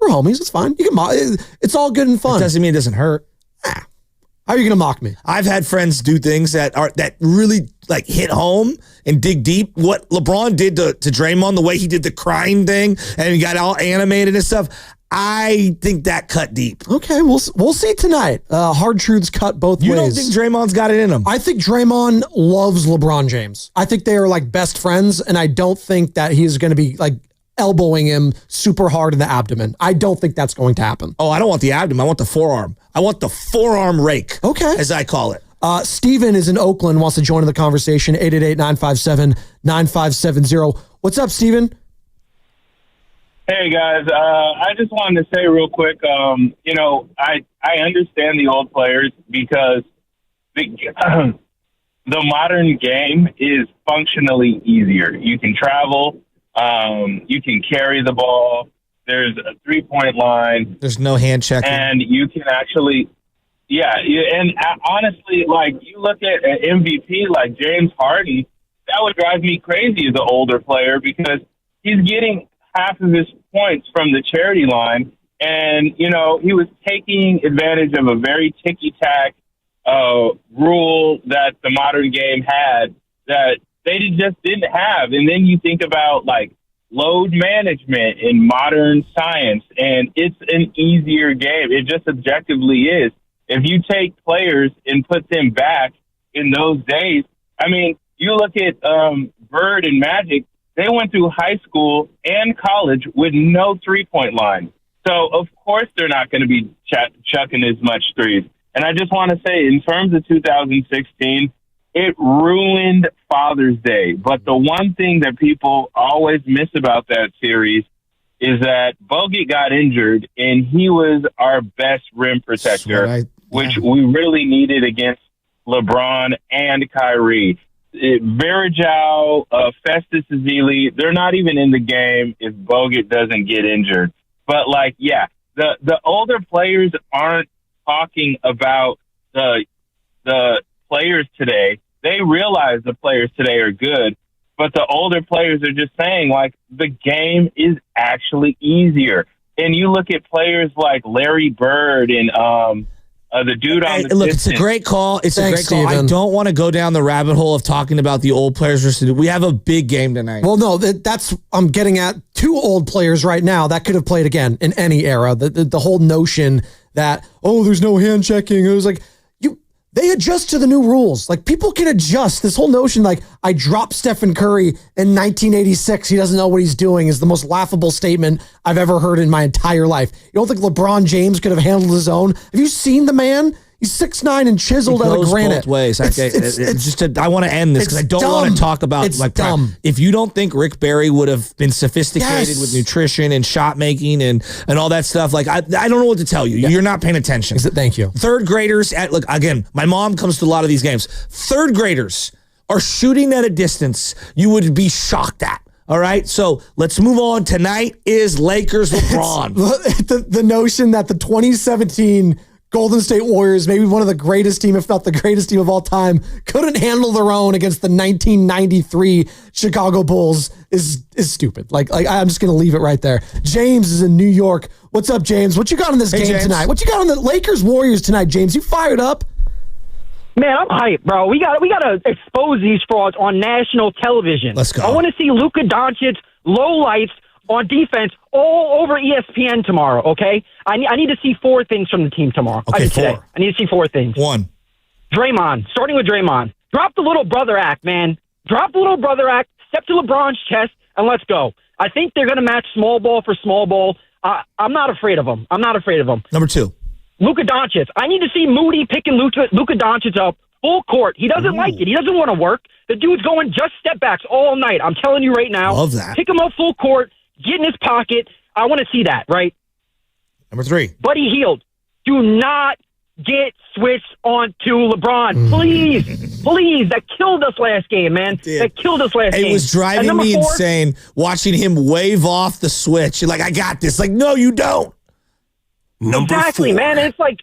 we're homies. It's fine. You can mock. It's all good and fun. It doesn't mean it doesn't hurt. How are you going to mock me? I've had friends do things that really hit home and dig deep. What LeBron did to Draymond, the way he did the crying thing and he got all animated and stuff, I think that cut deep. Okay, we'll see tonight. Hard truths cut both ways. You don't think Draymond's got it in him? I think Draymond loves LeBron James. I think they are best friends, and I don't think that he's going to be elbowing him super hard in the abdomen. I don't think that's going to happen. Oh, I don't want the abdomen. I want the forearm. I want the forearm rake. Okay. As I call it. Steven is in Oakland, wants to join in the conversation. 888-957-9570. What's up, Steven? Hey, guys. I just wanted to say real quick, I understand the old players because the modern game is functionally easier. You can travel. You can carry the ball. There's a 3-point line. There's no hand checking. And you can actually, and honestly, you look at an MVP like James Harden, that would drive me crazy as an older player because he's getting half of his points from the charity line. And, he was taking advantage of a very ticky-tack rule that the modern game had that they just didn't have. And then you think about load management in modern science, and it's an easier game. It just objectively is. If you take players and put them back in those days. I mean, you look at Bird and Magic, they went through high school and college with no three-point line. So, of course, they're not going to be chucking as much threes. And I just want to say, in terms of 2016, it ruined Father's Day. But the one thing that people always miss about that series is that Bogut got injured, and he was our best rim protector, which we really needed against LeBron and Kyrie. Varejao, Festus Ezeli, they're not even in the game if Bogut doesn't get injured. But, like, yeah, the older players aren't talking about the players today. They realize the players today are good, but the older players are just saying, like, the game is actually easier. And you look at players like Larry Bird and the dude on the look, it's a great call. It's a great call. I don't want to go down the rabbit hole of talking about the old players versus. We have a big game tonight. Well, no, that's I'm getting at two old players right now that could have played again in any era. The whole notion that there's no hand checking. It was like they adjust to the new rules. Like, people can adjust. This whole notion, like, I dropped Stephen Curry in 1986. He doesn't know what he's doing, is the most laughable statement I've ever heard in my entire life. You don't think LeBron James could have handled his own? Have you seen the man? He's 6'9" and chiseled out of granite. Both ways. I want to end this because I don't want to talk about dumb. If you don't think Rick Barry would have been sophisticated with nutrition and shot making and all that stuff, like I don't know what to tell you. You're not paying attention. Thank you. Third graders look again. My mom comes to a lot of these games. Third graders are shooting at a distance you would be shocked at. All right, so let's move on. Tonight is Lakers LeBron. The notion that the 2017 Golden State Warriors, maybe one of the greatest team, if not the greatest team of all time, couldn't handle their own against the 1993 Chicago Bulls is stupid. Like I'm just going to leave it right there. James is in New York. What's up, James? What you got on this game James. tonight? What you got on the Lakers Warriors tonight, James? You fired up? Man, I'm hyped, bro. We got to expose these frauds on national television. Let's go. I want to see Luka Doncic low lights on defense all over ESPN tomorrow, okay? I need to see four things from the team tomorrow. Okay, today. I need to see four things. One. Draymond, starting with Draymond. Drop the little brother act, man. Drop the little brother act, step to LeBron's chest, and let's go. I think they're going to match small ball for small ball. I'm not afraid of them. Number two. Luka Doncic. I need to see Moody picking Luka Doncic up full court. He doesn't like it. He doesn't want to work. The dude's going just step backs all night. I'm telling you right now. Love that. Pick him up full court. Get in his pocket. I want to see that, right? Number three. Buddy Hield. Do not get switched on to LeBron. Please. Please. That killed us last game, man. That killed us last game. It was driving me insane watching him wave off the switch. You're like, I got this. Like, no, you don't. Exactly, man. It's like,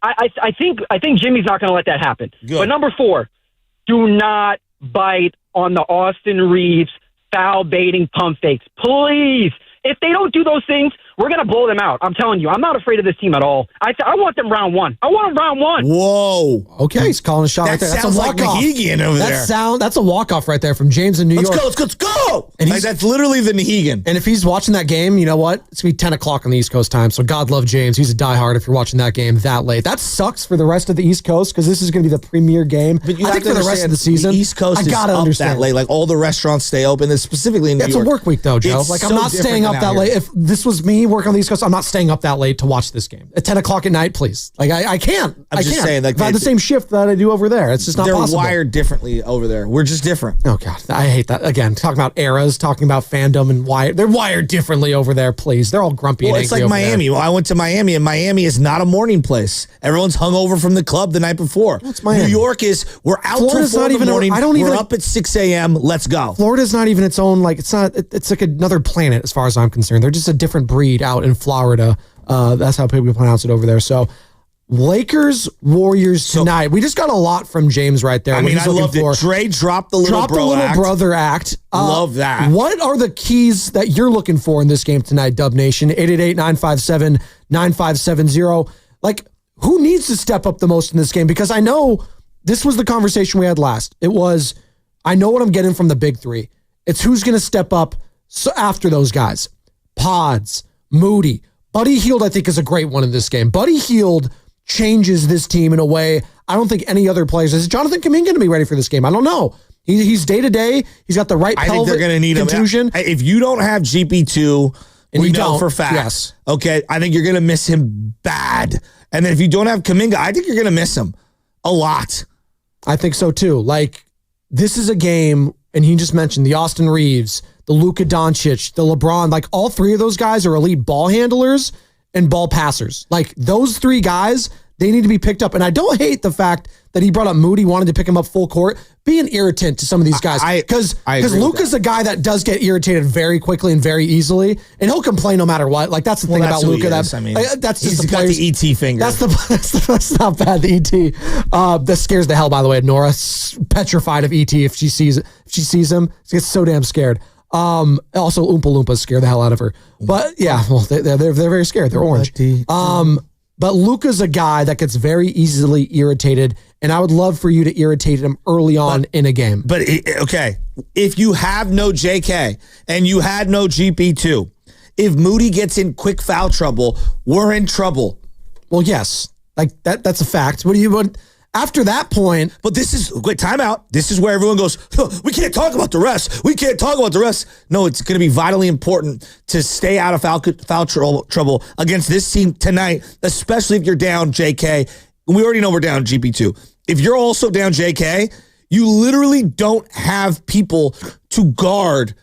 I think Jimmy's not going to let that happen. Good. But number four, do not bite on the Austin Reeves foul baiting pump fakes. Please. If they don't do those things, we're going to blow them out. I'm telling you, I'm not afraid of this team at all. I want them round one. I want them round one. Whoa. Okay, he's calling a shot right there. That's sounds a like walk-off. Nahegan over there. That's a walk-off right there from James in New York. Let's go. And that's literally the Nahegan. And if he's watching that game, you know what? It's going to be 10 o'clock on the East Coast time. So God love James. He's a diehard if you're watching that game that late. That sucks for the rest of the East Coast because this is going to be the premier game. But I think for the rest of the season, the East Coast is up that late. Like all the restaurants stay open, specifically in New York. It's a work week though, Joe. Like I'm not staying up that late. If this was me working on the East Coast, I'm not staying up that late to watch this game at 10 o'clock at night, please. Like I can't. I'm just saying, like I have the same shift that I do over there. It's just not possible. They're wired differently over there. We're just different. Oh God, I hate that. Again, talking about eras, talking about fandom and why they're wired differently over there. Please, they're all grumpy. Well, and it's like Miami. Well, I went to Miami, and Miami is not a morning place. Everyone's hungover from the club the night before. What's Miami? New York is we're out Florida's till 4 in the morning. We're up at 6 a.m. Let's go. Florida's not even its own. Like it's not. It's like another planet as far as I'm concerned. They're just a different breed out in Florida. That's how people pronounce it over there. So, Lakers Warriors tonight. We just got a lot from James right there. I mean, I love it. Dre dropped the little brother act. Love that. What are the keys that you're looking for in this game tonight, Dub Nation? 888-957-9570. Like, who needs to step up the most in this game? Because I know this was the conversation we had last. It was, I know what I'm getting from the big three. It's who's going to step up after those guys. Pods, Moody. Buddy Hield, I think, is a great one in this game. Buddy Hield changes this team in a way I don't think any other players. Is Jonathan Kuminga going to be ready for this game? I don't know. He's day-to-day. He's got the right I think they're going to need contusion. him. If you don't have GP2, And we you know don't, for fact. yes. Okay, I think you're going to miss him bad. And then if you don't have Kuminga, I think you're going to miss him a lot. I think so too. Like, this is a game, and he just mentioned the Austin Reeves, the Luka Doncic, the LeBron, like all three of those guys are elite ball handlers and ball passers. Like those three guys, they need to be picked up. And I don't hate the fact that he brought up Moody, wanted to pick him up full court, be an irritant to some of these guys. Because Luka's a guy that does get irritated very quickly and very easily, and he'll complain no matter what. Like that's the thing about Luka. That's just he's got the ET finger. That's not bad. The ET that scares the hell. By the way, Nora's petrified of ET if she sees him. She gets so damn scared. Also, Oompa Loompas scare the hell out of her. But yeah, well, they're very scared. They're orange. But Luka's a guy that gets very easily irritated, and I would love for you to irritate him early on in a game. But okay, if you have no JK and you had no GP2, if Moody gets in quick foul trouble, we're in trouble. Well, yes, like that's a fact. After that point, but this is timeout. This is where everyone goes, we can't talk about the rest. We can't talk about the rest. No, it's going to be vitally important to stay out of foul trouble against this team tonight, especially if you're down JK. We already know we're down GP2. If you're also down JK, you literally don't have people to guard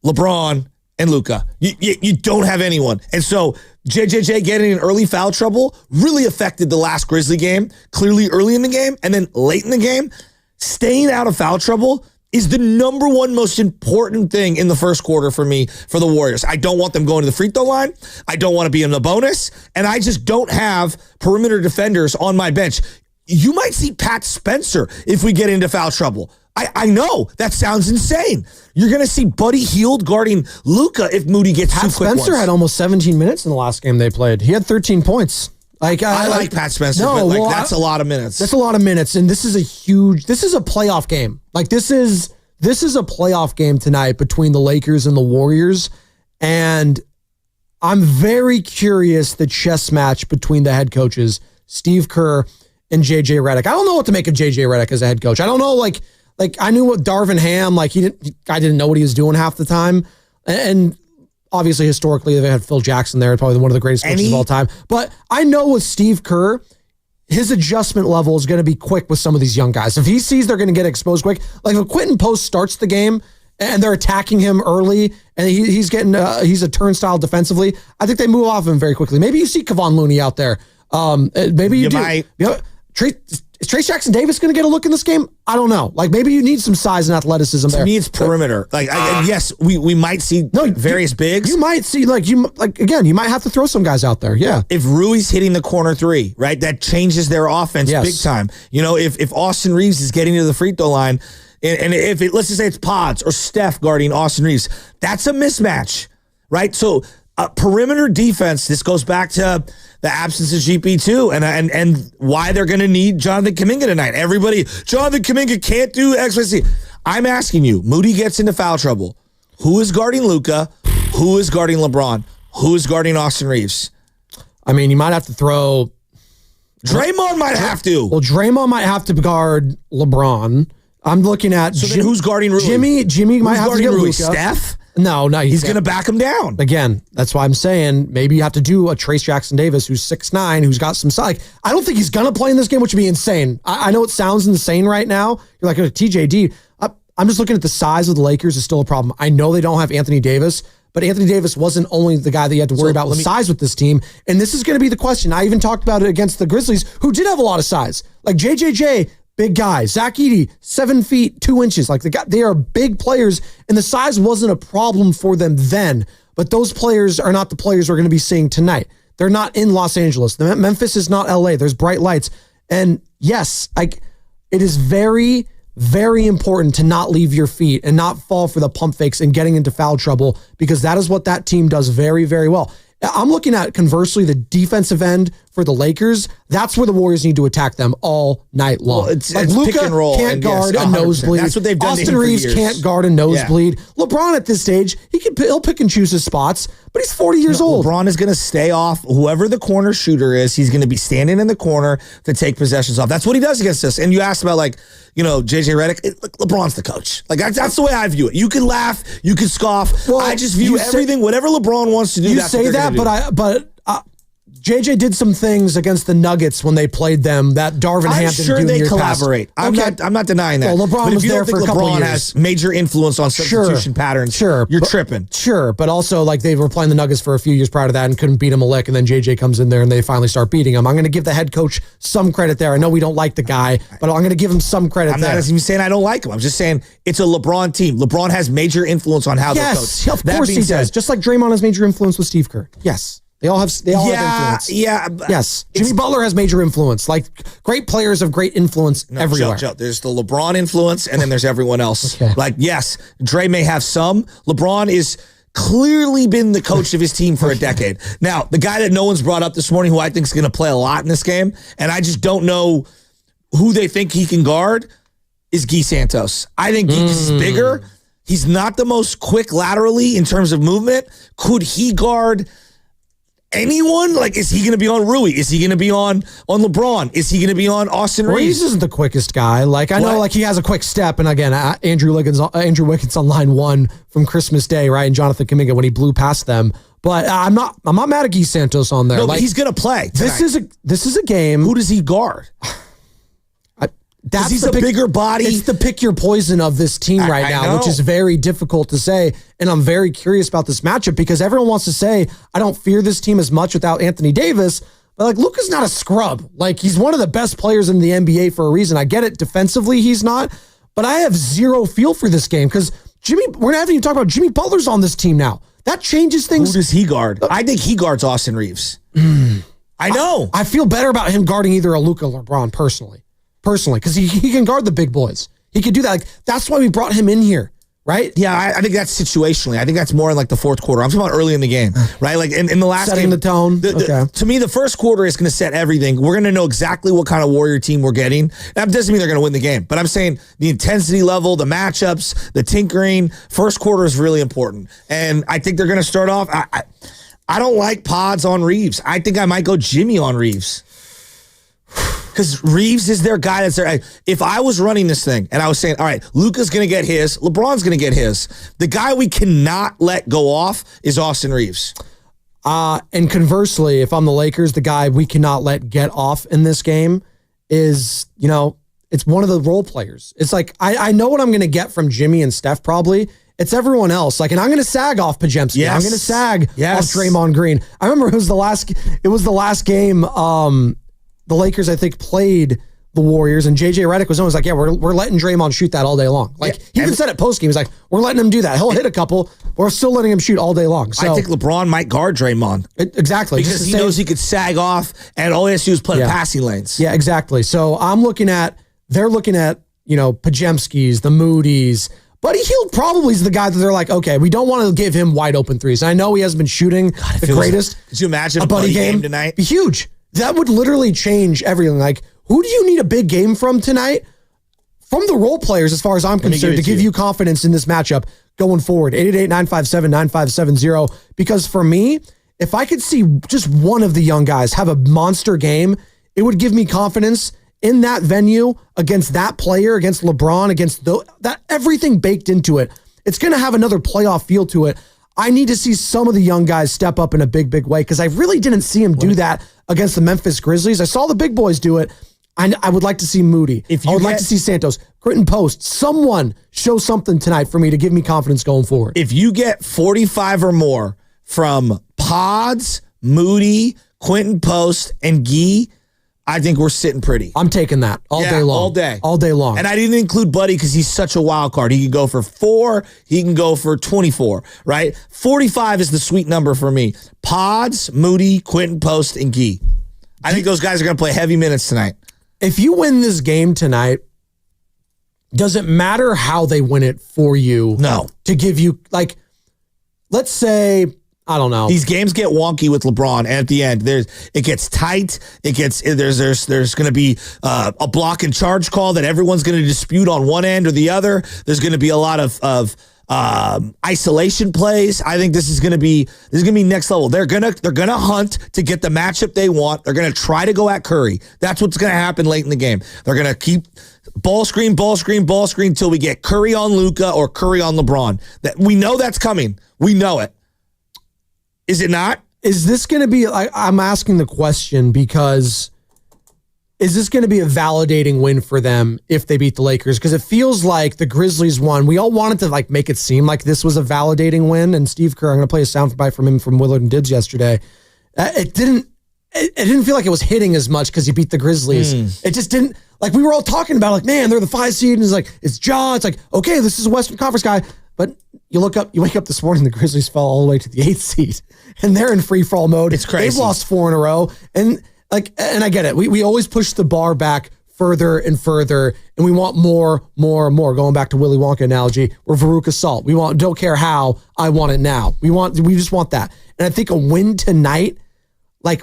LeBron and Luka. You don't have anyone. And so JJJ getting in early foul trouble really affected the last Grizzly game, clearly early in the game, and then late in the game. Staying out of foul trouble is the number one most important thing in the first quarter for me, for the Warriors. I don't want them going to the free throw line. I don't want to be in the bonus. And I just don't have perimeter defenders on my bench. You might see Pat Spencer if we get into foul trouble. I know that sounds insane. You're going to see Buddy Hield guarding Luka if Moody gets Pat two quick Spencer ones. had almost 17 minutes in the last game they played. He had 13 points. Like I like Pat Spencer, but that's a lot of minutes. That's a lot of minutes, and this is a playoff game. Like this is a playoff game tonight between the Lakers and the Warriors, and I'm very curious the chess match between the head coaches, Steve Kerr and JJ Redick. I don't know what to make of JJ Redick as a head coach. I don't know, like I knew what Darvin Ham, I didn't know what he was doing half the time. And obviously historically they had Phil Jackson there, probably one of the greatest coaches of all time. But I know with Steve Kerr, his adjustment level is going to be quick with some of these young guys. If he sees they're going to get exposed quick, like if Quentin Post starts the game and they're attacking him early and he's a turnstile defensively, I think they move off him very quickly. Maybe you see Kevon Looney out there. Maybe you do. Might. Is Trace Jackson Davis going to get a look in this game? I don't know. Like maybe you need some size and athleticism there. To me, it's perimeter. Yes, we might see various bigs. You might see you might have to throw some guys out there. Yeah. If Rui's hitting the corner three, right, that changes their offense big time. You know, if Austin Reeves is getting to the free throw line, and if let's just say it's Pods or Steph guarding Austin Reeves, that's a mismatch, right? So perimeter defense. This goes back to the absence of GP2 and why they're going to need Jonathan Kuminga tonight. Everybody, Jonathan Kuminga can't do X, Y, Z. I'm asking you, Moody gets into foul trouble. Who is guarding Luka? Who is guarding LeBron? Who is guarding Austin Reeves? I mean, you might have to throw. Draymond might have to. Well, Draymond might have to guard LeBron. I'm looking at. So then who's guarding Rui? Jimmy might have to get Luka. Steph? No, he's going to back him down. Again, that's why I'm saying maybe you have to do a Trace Jackson Davis who's 6'9", who's got some size. I don't think he's going to play in this game, which would be insane. I know it sounds insane right now. You're like, TJD. I'm just looking at the size of the Lakers is still a problem. I know they don't have Anthony Davis, but Anthony Davis wasn't only the guy that you had to worry about with size with this team. And this is going to be the question. I even talked about it against the Grizzlies, who did have a lot of size. Like JJJ, big guy. Zach Edey, 7 feet, 2 inches. Like they are big players, and the size wasn't a problem for them then. But those players are not the players we're going to be seeing tonight. They're not in Los Angeles. Memphis is not LA. There's bright lights. And yes, it is very, very important to not leave your feet and not fall for the pump fakes and getting into foul trouble, because that is what that team does very, very well. I'm looking at, conversely, the defensive end for the Lakers, that's where the Warriors need to attack them all night long. Well, it's Luka pick and roll, can't and guard yes, a 100%. nosebleed. That's what they've done to Austin him for Reeves years. can't guard a nosebleed. LeBron at this stage, he'll pick and choose his spots, but he's 40 years old. LeBron is going to stay off whoever the corner shooter is. He's going to be standing in the corner to take possessions off. That's what he does against us. And you asked about JJ Redick. LeBron's the coach. Like that's the way I view it. You can laugh, you can scoff. Well, I just view everything. Whatever LeBron wants to do. You that's say what they're that, gonna do. but JJ did some things against the Nuggets when they played them that Darvin I'm Hampton sure they Jr. collaborate. passed. I'm not denying that. Well, LeBron but if was you there don't think for a couple LeBron years. has major influence on substitution patterns. You're tripping. Sure, but also like they were playing the Nuggets for a few years prior to that and couldn't beat him a lick, and then JJ comes in there and they finally start beating him. I'm going to give the head coach some credit there. I know we don't like the guy, but I'm going to give him some credit I'm there. not even saying I don't like him. I'm just saying it's a LeBron team. LeBron has major influence on how they're coached. Yes, of course he does. Just like Draymond has major influence with Steve Kerr. Yes. They all have influence. Yeah. Yes. Jimmy Butler has major influence. Like great players have great influence everywhere. Joe, there's the LeBron influence and then there's everyone else. Okay. Like, yes, Dre may have some. LeBron is clearly been the coach of his team for a decade. Now, the guy that no one's brought up this morning who I think is going to play a lot in this game, and I just don't know who they think he can guard, is Guy Santos. I think he's bigger. He's not the most quick laterally in terms of movement. Could he guard anyone? Like, is he going to be on Rui? Is he going to be on LeBron? Is he going to be on Austin Reeves? Reeves isn't the quickest guy. Like, I know, like he has a quick step. And again, Andrew Wiggins on line one from Christmas Day, right? And Jonathan Kuminga when he blew past them. But I'm not mad at Guy Santos on there. No, like, he's going to play tonight. This is a game. Who does he guard? He's a bigger body. It's the pick your poison of this team right now, which is very difficult to say. And I'm very curious about this matchup because everyone wants to say, I don't fear this team as much without Anthony Davis. But like Luka's not a scrub. Like he's one of the best players in the NBA for a reason. I get it. Defensively, he's not. But I have zero feel for this game because we're not even talking about Jimmy Butler's on this team now. That changes things. Who does he guard? I think he guards Austin Reeves. I know. I feel better about him guarding either a Luka or LeBron personally, because he can guard the big boys. He could do that. Like, that's why we brought him in here, right? Yeah, I think that's situationally. I think that's more in like the fourth quarter. I'm talking about early in the game, right? Like in the last Setting game. the tone. To me, the first quarter is going to set everything. We're going to know exactly what kind of Warrior team we're getting. That doesn't mean they're going to win the game, but I'm saying the intensity level, the matchups, the tinkering, first quarter is really important. And I think they're going to start off. I don't like pods on Reeves. I think I might go Jimmy on Reeves. Because Reeves is their guy that's there. If I was running this thing and I was saying, all right, Luka's going to get his, LeBron's going to get his, the guy we cannot let go off is Austin Reeves. And conversely, if I'm the Lakers, the guy we cannot let get off in this game is, it's one of the role players. It's like, I know what I'm going to get from Jimmy and Steph probably. It's everyone else. Like, and I'm going to sag off Pajemski. Yes. I'm going to sag off Draymond Green. I remember it was the last game, the Lakers, I think, played the Warriors, and JJ Redick was always like, yeah, we're letting Draymond shoot that all day long. Like, he even said it post-game. He's like, we're letting him do that. He'll hit a couple. We're still letting him shoot all day long. So I think LeBron might guard Draymond. Exactly. Because he knows he could sag off, and all he has to do is play passing lanes. Yeah, exactly. So they're looking at, Pajemski's, the Moody's. Buddy Hield probably is the guy that they're like, okay, we don't want to give him wide open threes. And I know he hasn't been shooting the greatest. Could you imagine a buddy game tonight? Be huge. That would literally change everything. Like, who do you need a big game from tonight? From the role players, as far as I'm concerned, to give you confidence in this matchup going forward. 888-957-9570. Because for me, if I could see just one of the young guys have a monster game, it would give me confidence in that venue against that player, against LeBron, against that everything baked into it. It's going to have another playoff feel to it. I need to see some of the young guys step up in a big, big way because I really didn't see him do that against the Memphis Grizzlies. I saw the big boys do it. I would like to see Moody. I would like to see Santos, Quentin Post. Someone show something tonight for me to give me confidence going forward. If you get 45 or more from Pods, Moody, Quentin Post, and Guy, I think we're sitting pretty. I'm taking that all day long. All day long. And I didn't include Buddy because he's such a wild card. He can go for 4. He can go for 24, right? 45 is the sweet number for me. Pods, Moody, Quentin Post, and Guy. I think those guys are going to play heavy minutes tonight. If you win this game tonight, does it matter how they win it for you? No. To give you, like, let's say I don't know. These games get wonky with LeBron, and at the end, it gets tight. There's going to be a block and charge call that everyone's going to dispute on one end or the other. There's going to be a lot of isolation plays. I think this is going to be next level. They're gonna hunt to get the matchup they want. They're gonna try to go at Curry. That's what's gonna happen late in the game. They're gonna keep ball screen until we get Curry on Luka or Curry on LeBron. That we know that's coming. We know it. Is it not? Is this going to be, I'm asking the question because is this going to be a validating win for them if they beat the Lakers? Because it feels like the Grizzlies won. We all wanted to make it seem like this was a validating win. And Steve Kerr, I'm going to play a soundbite from him from Willard and Dibbs yesterday. It didn't feel like it was hitting as much because he beat the Grizzlies. It just didn't, we were all talking about man, they're the 5 seed. And it's Ja. It's okay, this is a Western Conference guy. But you wake up this morning, the Grizzlies fell all the way to the 8th seed, and they're in free fall mode. It's crazy. They've lost 4 in a row, and I get it. We always push the bar back further and further, and we want more. Going back to Willy Wonka analogy, we're Veruca Salt. We want, don't care how, I want it now. We just want that. And I think a win tonight,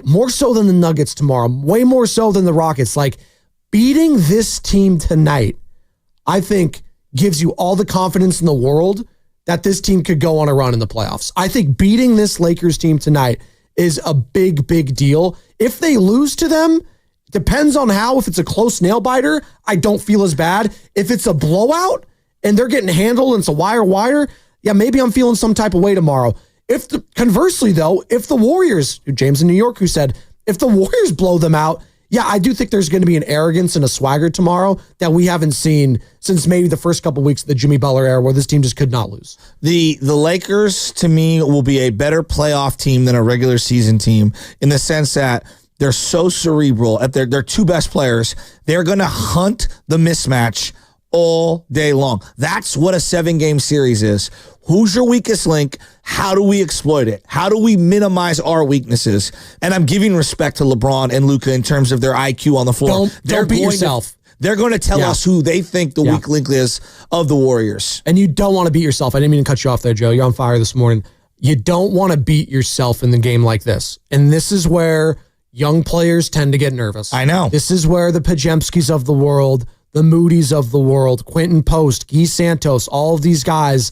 more so than the Nuggets tomorrow, way more so than the Rockets, beating this team tonight, I think gives you all the confidence in the world that this team could go on a run in the playoffs. I think beating this Lakers team tonight is a big, big deal. If they lose to them, depends on how. If it's a close nail biter, I don't feel as bad. If it's a blowout and they're getting handled and it's a wire, yeah, maybe I'm feeling some type of way tomorrow. Conversely, though, if the Warriors, James in New York who said, if the Warriors blow them out, yeah, I do think there's going to be an arrogance and a swagger tomorrow that we haven't seen since maybe the first couple of weeks of the Jimmy Butler era where this team just could not lose. The Lakers, to me, will be a better playoff team than a regular season team in the sense that they're so cerebral. At their 2 best players, they're going to hunt the mismatch all day long. That's what a 7-game series is. Who's your weakest link? How do we exploit it? How do we minimize our weaknesses? And I'm giving respect to LeBron and Luka in terms of their IQ on the floor. Don't beat yourself. They're going to tell us who they think the weak link is of the Warriors. And you don't want to beat yourself. I didn't mean to cut you off there, Joe. You're on fire this morning. You don't want to beat yourself in the game like this. And this is where young players tend to get nervous. I know. This is where the Pajemskis of the world, the Moody's of the world, Quentin Post, Guy Santos, all of these guys,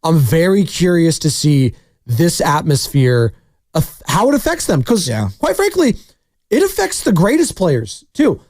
I'm very curious to see this atmosphere, how it affects them. Because, quite frankly, it affects the greatest players, too.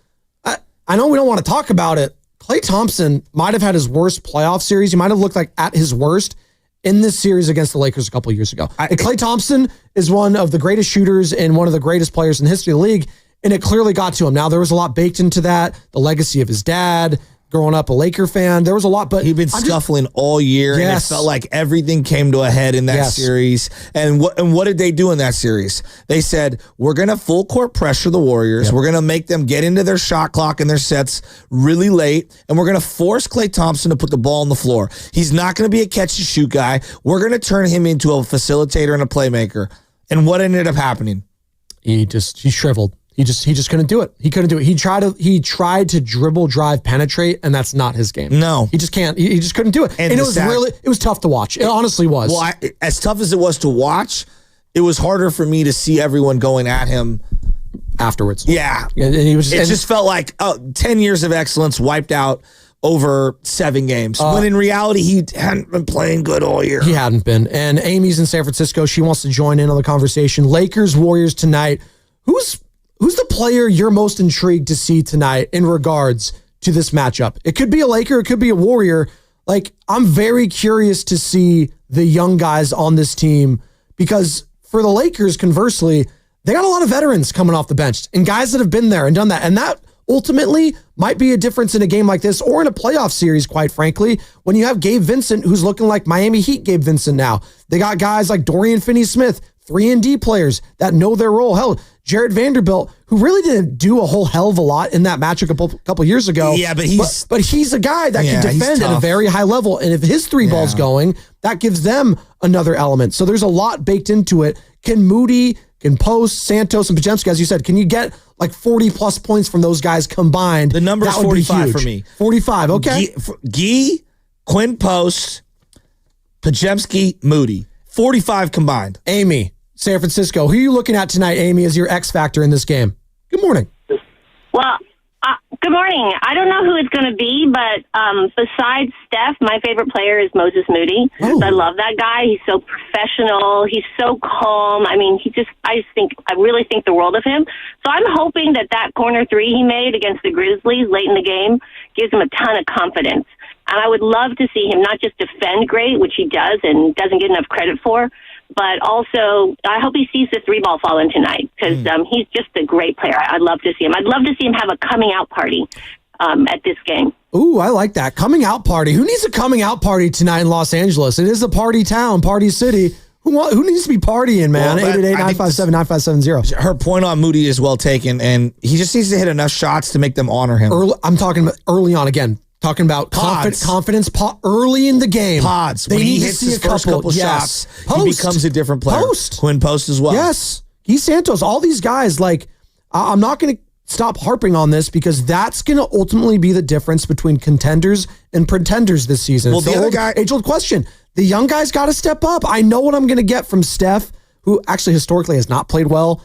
I know we don't want to talk about it. Klay Thompson might have had his worst playoff series. He might have looked at his worst in this series against the Lakers a couple of years ago. Klay Thompson is one of the greatest shooters and one of the greatest players in the history of the league, and it clearly got to him. Now, there was a lot baked into that, the legacy of his dad, growing up a Laker fan. There was a lot, but he'd been scuffling all year, and it felt like everything came to a head in that series. And what did they do in that series? They said, we're going to full court pressure the Warriors. Yep. We're going to make them get into their shot clock and their sets really late, and we're going to force Klay Thompson to put the ball on the floor. He's not going to be a catch-and-shoot guy. We're going to turn him into a facilitator and a playmaker. And what ended up happening? He shriveled. He just couldn't do it. He couldn't do it. He tried to dribble, drive, penetrate, and that's not his game. No. He just can't. He just couldn't do it. And it was tough to watch. It honestly was. Well, as tough as it was to watch, it was harder for me to see everyone going at him afterwards. Yeah. And he was it just felt like 10 years of excellence wiped out over 7 games. When in reality, he hadn't been playing good all year. He hadn't been. And Amy's in San Francisco. She wants to join in on the conversation. Lakers, Warriors tonight. Who's the player you're most intrigued to see tonight in regards to this matchup? It could be a Laker, it could be a Warrior. I'm very curious to see the young guys on this team because for the Lakers, conversely, they got a lot of veterans coming off the bench and guys that have been there and done that. And that ultimately might be a difference in a game like this or in a playoff series, quite frankly, when you have Gabe Vincent, who's looking like Miami Heat Gabe Vincent now. They got guys like Dorian Finney-Smith, 3-and-D players that know their role. Hell, Jared Vanderbilt, who really didn't do a whole hell of a lot in that match a couple years ago. Yeah, but he's a guy that can defend at a very high level. And if his 3 ball's going, that gives them another element. So there's a lot baked into it. Can Moody, can Post, Santos, and Pajemski, as you said, can you get 40-plus points from those guys combined? The number's 45 for me. 45, okay. Guy, Quinn Post, Pajemski, Moody. 45 combined. Amy, San Francisco. Who are you looking at tonight, Amy, as your X factor in this game? Good morning. Well, good morning. I don't know who it's going to be, but besides Steph, my favorite player is Moses Moody. Oh. I love that guy. He's so professional. He's so calm. I mean, I really think the world of him. So I'm hoping that corner three he made against the Grizzlies late in the game gives him a ton of confidence. And I would love to see him not just defend great, which he does and doesn't get enough credit for, but also I hope he sees the three ball fall in tonight because he's just a great player. I'd love to see him. I'd love to see him have a coming out party at this game. Ooh, I like that. Coming out party. Who needs a coming out party tonight in Los Angeles? It is a party town, party city. Who needs to be partying, man? 888-957-9570. Her point on Moody is well taken, and he just needs to hit enough shots to make them honor him. I'm talking about early on again. Talking about confidence early in the game. Pods. When he hits his first couple shots, he becomes a different player. Quinn Post as well. Yes. Guy Santos, all these guys, I'm not going to stop harping on this because that's going to ultimately be the difference between contenders and pretenders this season. Well, age-old question. The young guys got to step up. I know what I'm going to get from Steph, who actually historically has not played well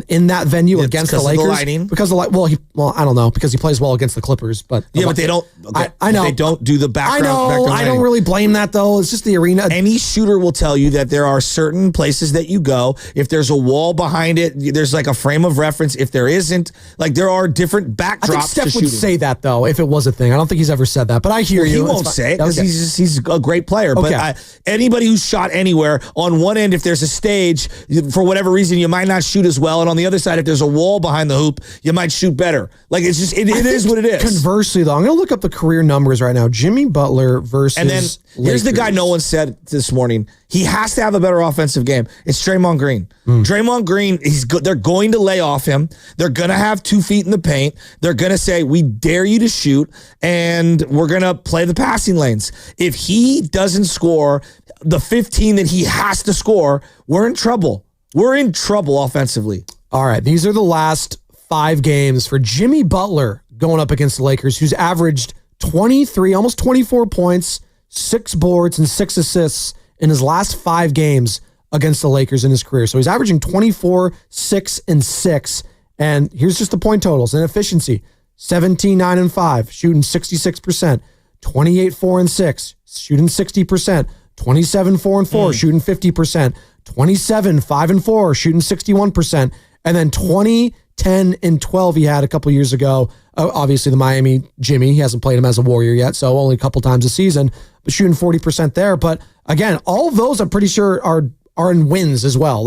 in that venue against the Lakers. Because I don't know, because he plays well against the Clippers. But but they don't. Okay, I know they don't do the background. I don't really blame that though. It's just the arena. Any shooter will tell you that there are certain places that you go. If there's a wall behind it, there's like a frame of reference. If there isn't, there are different backdrops. I think Steph would say that though if it was a thing. I don't think he's ever said that, but I hear you. He won't say it because he's a great player. Okay. But anybody who's shot anywhere, on one end, if there's a stage, for whatever reason, you might not shoot as well, and on the other side, if there's a wall behind the hoop, you might shoot better. It is what it is. Conversely, though, I'm going to look up the career numbers right now. Jimmy Butler versus And then here's the guy no one said this morning. He has to have a better offensive game. It's Draymond Green. Draymond Green, they're going to lay off him. They're going to have 2 feet in the paint. They're going to say, we dare you to shoot, and we're going to play the passing lanes. If he doesn't score the 15 that he has to score, we're in trouble. We're in trouble offensively. All right, these are the last 5 games for Jimmy Butler going up against the Lakers, who's averaged 23, almost 24 points, 6 boards, and 6 assists in his last 5 games against the Lakers in his career. So he's averaging 24, 6, and 6. And here's just the point totals and efficiency. 17, 9, and 5, shooting 66%. 28, 4, and 6, shooting 60%. 27, 4, and 4, shooting 50%. 27, 5, and 4, shooting 61%. And then 20, 10, and 12 he had a couple years ago. Obviously, the Miami Jimmy, he hasn't played him as a Warrior yet, so only a couple times a season, but shooting 40% there. But again, all of those I'm pretty sure are in wins as well.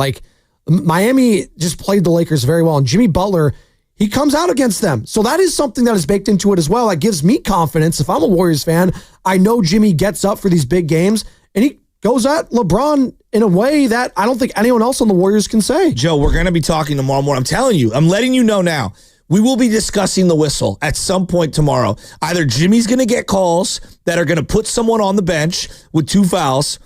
Miami just played the Lakers very well, and Jimmy Butler, he comes out against them. So that is something that is baked into it as well. That gives me confidence. If I'm a Warriors fan, I know Jimmy gets up for these big games, and he goes at LeBron in a way that I don't think anyone else on the Warriors can say. Joe, we're going to be talking tomorrow morning. I'm telling you, I'm letting you know now. We will be discussing the whistle at some point tomorrow. Either Jimmy's going to get calls that are going to put someone on the bench with 2 fouls,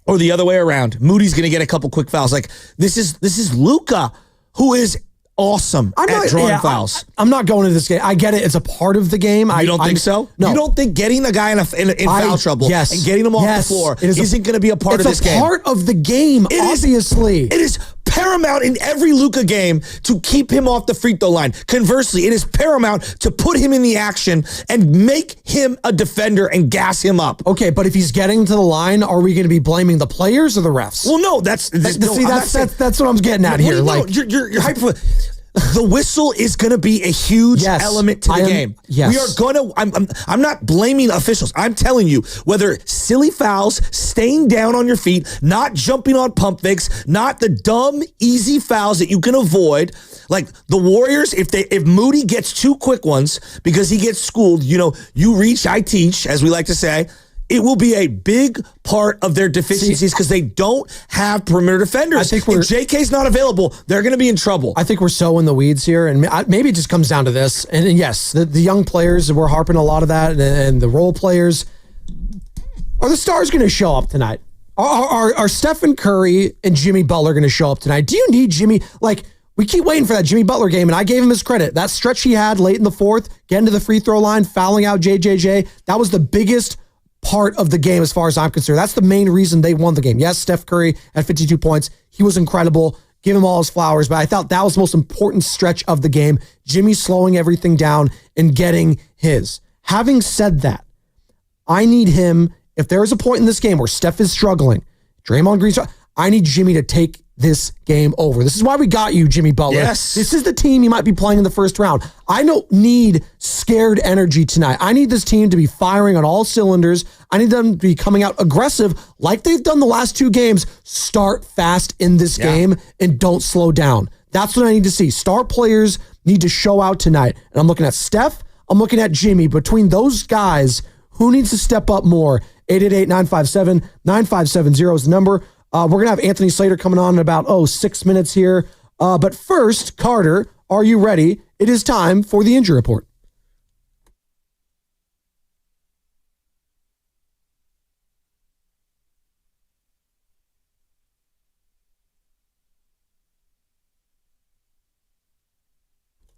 or the other way around. Moody's going to get a couple quick fouls. This is Luka, who is awesome at drawing fouls. I'm not going into this game. I get it. It's a part of the game. You don't think so? No. You don't think getting a guy in foul trouble and getting him off the floor isn't going to be a part of this game? It's a part of the game, obviously. It is paramount in every Luka game to keep him off the free throw line. Conversely, it is paramount to put him in the action and make him a defender and gas him up. Okay, but if he's getting to the line, are we going to be blaming the players or the refs? Well, no, that's what I'm getting at here. You're hyper. The whistle is going to be a huge element to the game. Yes. We are going to, I'm not blaming officials. I'm telling you, whether silly fouls, staying down on your feet, not jumping on pump fakes, not the dumb, easy fouls that you can avoid. The Warriors, if Moody gets 2 quick ones because he gets schooled, you reach, I teach, as we like to say, it will be a big part of their deficiencies because they don't have perimeter defenders. If JK's not available, they're going to be in trouble. I think we're so in the weeds here, and maybe it just comes down to this. And yes, the young players, we're harping a lot of that, and the role players. Are the stars going to show up tonight? Are Stephen Curry and Jimmy Butler going to show up tonight? Do you need Jimmy? We keep waiting for that Jimmy Butler game, and I gave him his credit. That stretch he had late in the 4th, getting to the free throw line, fouling out JJJ, that was the biggest part of the game as far as I'm concerned. That's the main reason they won the game. Yes, Steph Curry had 52 points. He was incredible. Give him all his flowers, but I thought that was the most important stretch of the game. Jimmy slowing everything down and getting his. Having said that, I need him, if there is a point in this game where Steph is struggling, Draymond Green, I need Jimmy to take this game over. This is why we got you, Jimmy Butler. Yes. This is the team you might be playing in the first round. I don't need scared energy tonight. I need this team to be firing on all cylinders. I need them to be coming out aggressive like they've done the last two games. Start fast in this game and don't slow down. That's what I need to see. Star players need to show out tonight. And I'm looking at Steph. I'm looking at Jimmy. Between those guys, who needs to step up more? 888-957-9570 is the number. We're going to have Anthony Slater coming on in about, 6 minutes here. But first, Carter, are you ready? It is time for the injury report.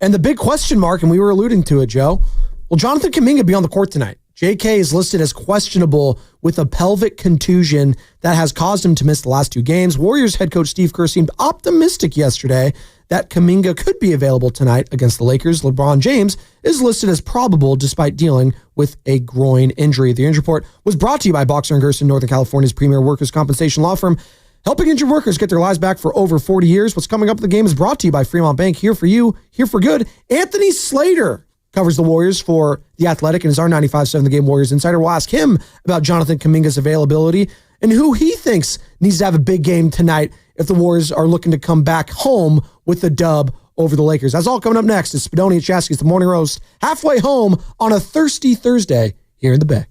And the big question mark, and we were alluding to it, Joe, will Jonathan Kuminga be on the court tonight? JK is listed as questionable with a pelvic contusion that has caused him to miss the last two games. Warriors head coach Steve Kerr seemed optimistic yesterday that Kuminga could be available tonight against the Lakers. LeBron James is listed as probable despite dealing with a groin injury. The injury report was brought to you by Boxer & Gerson, Northern California's premier workers' compensation law firm, helping injured workers get their lives back for over 40 years. What's coming up in the game is brought to you by Fremont Bank, here for you, here for good. Anthony Slater covers the Warriors for The Athletic and is our 95.7 The Game Warriors insider. We'll ask him about Jonathan Kuminga's availability and who he thinks needs to have a big game tonight if the Warriors are looking to come back home with the dub over the Lakers. That's all coming up next. It's Spadoni and Chasky's The Morning Roast, halfway home on a thirsty Thursday here in the Bay.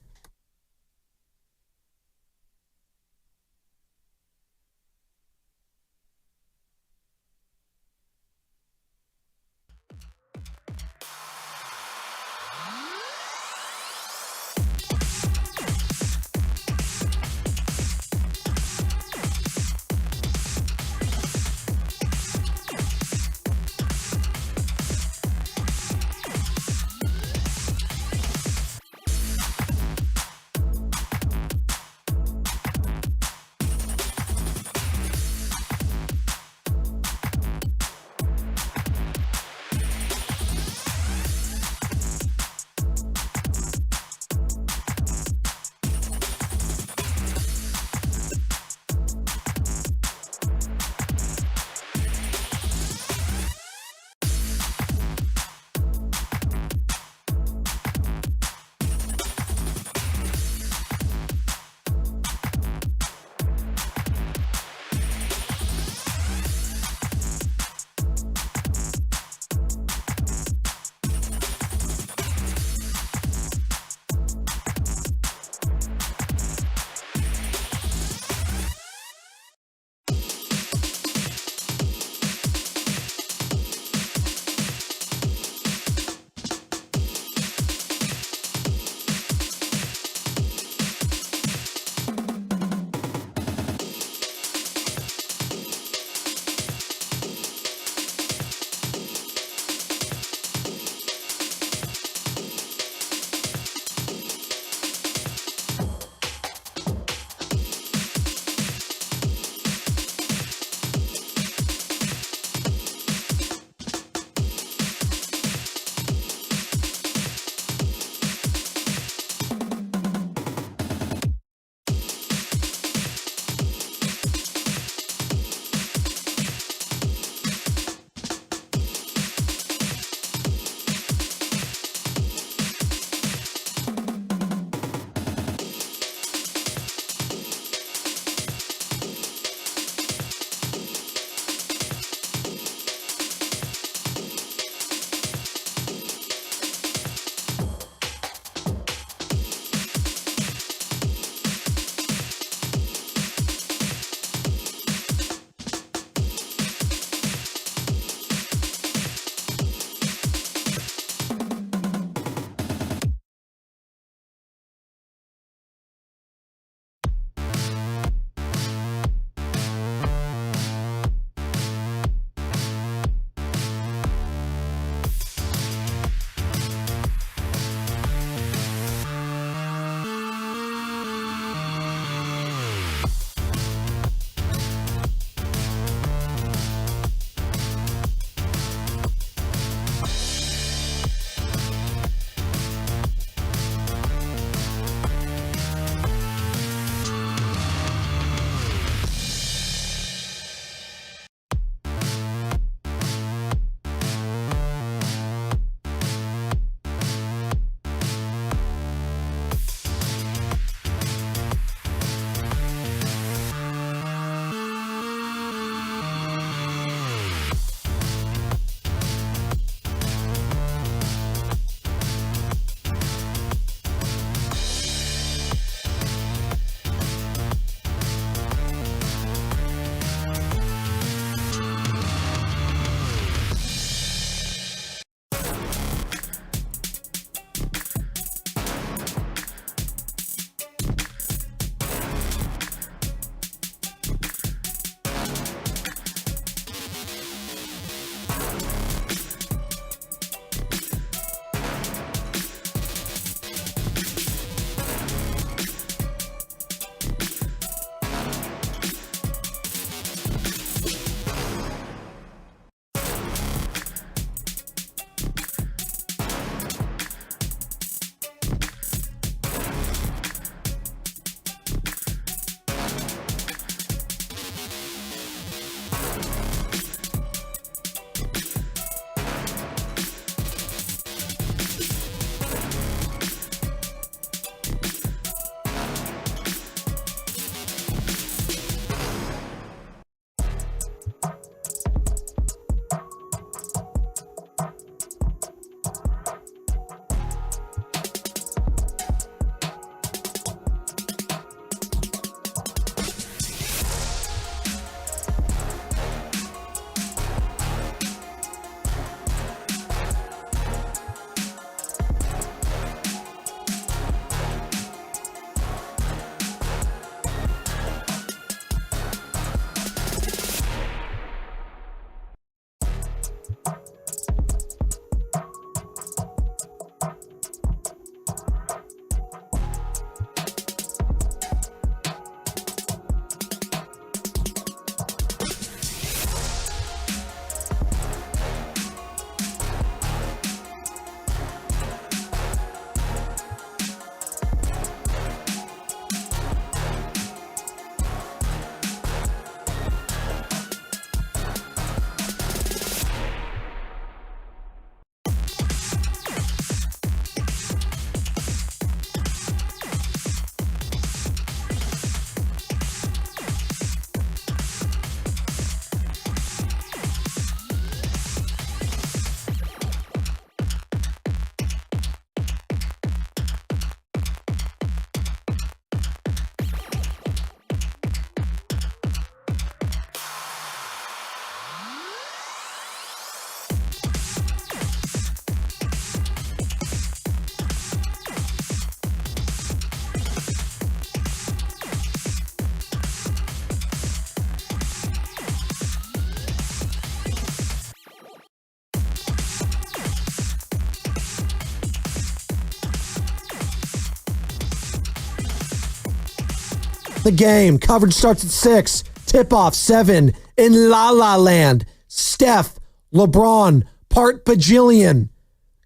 the game. Coverage starts at 6. Tip-off 7 in La La Land. Steph, LeBron, part bajillion.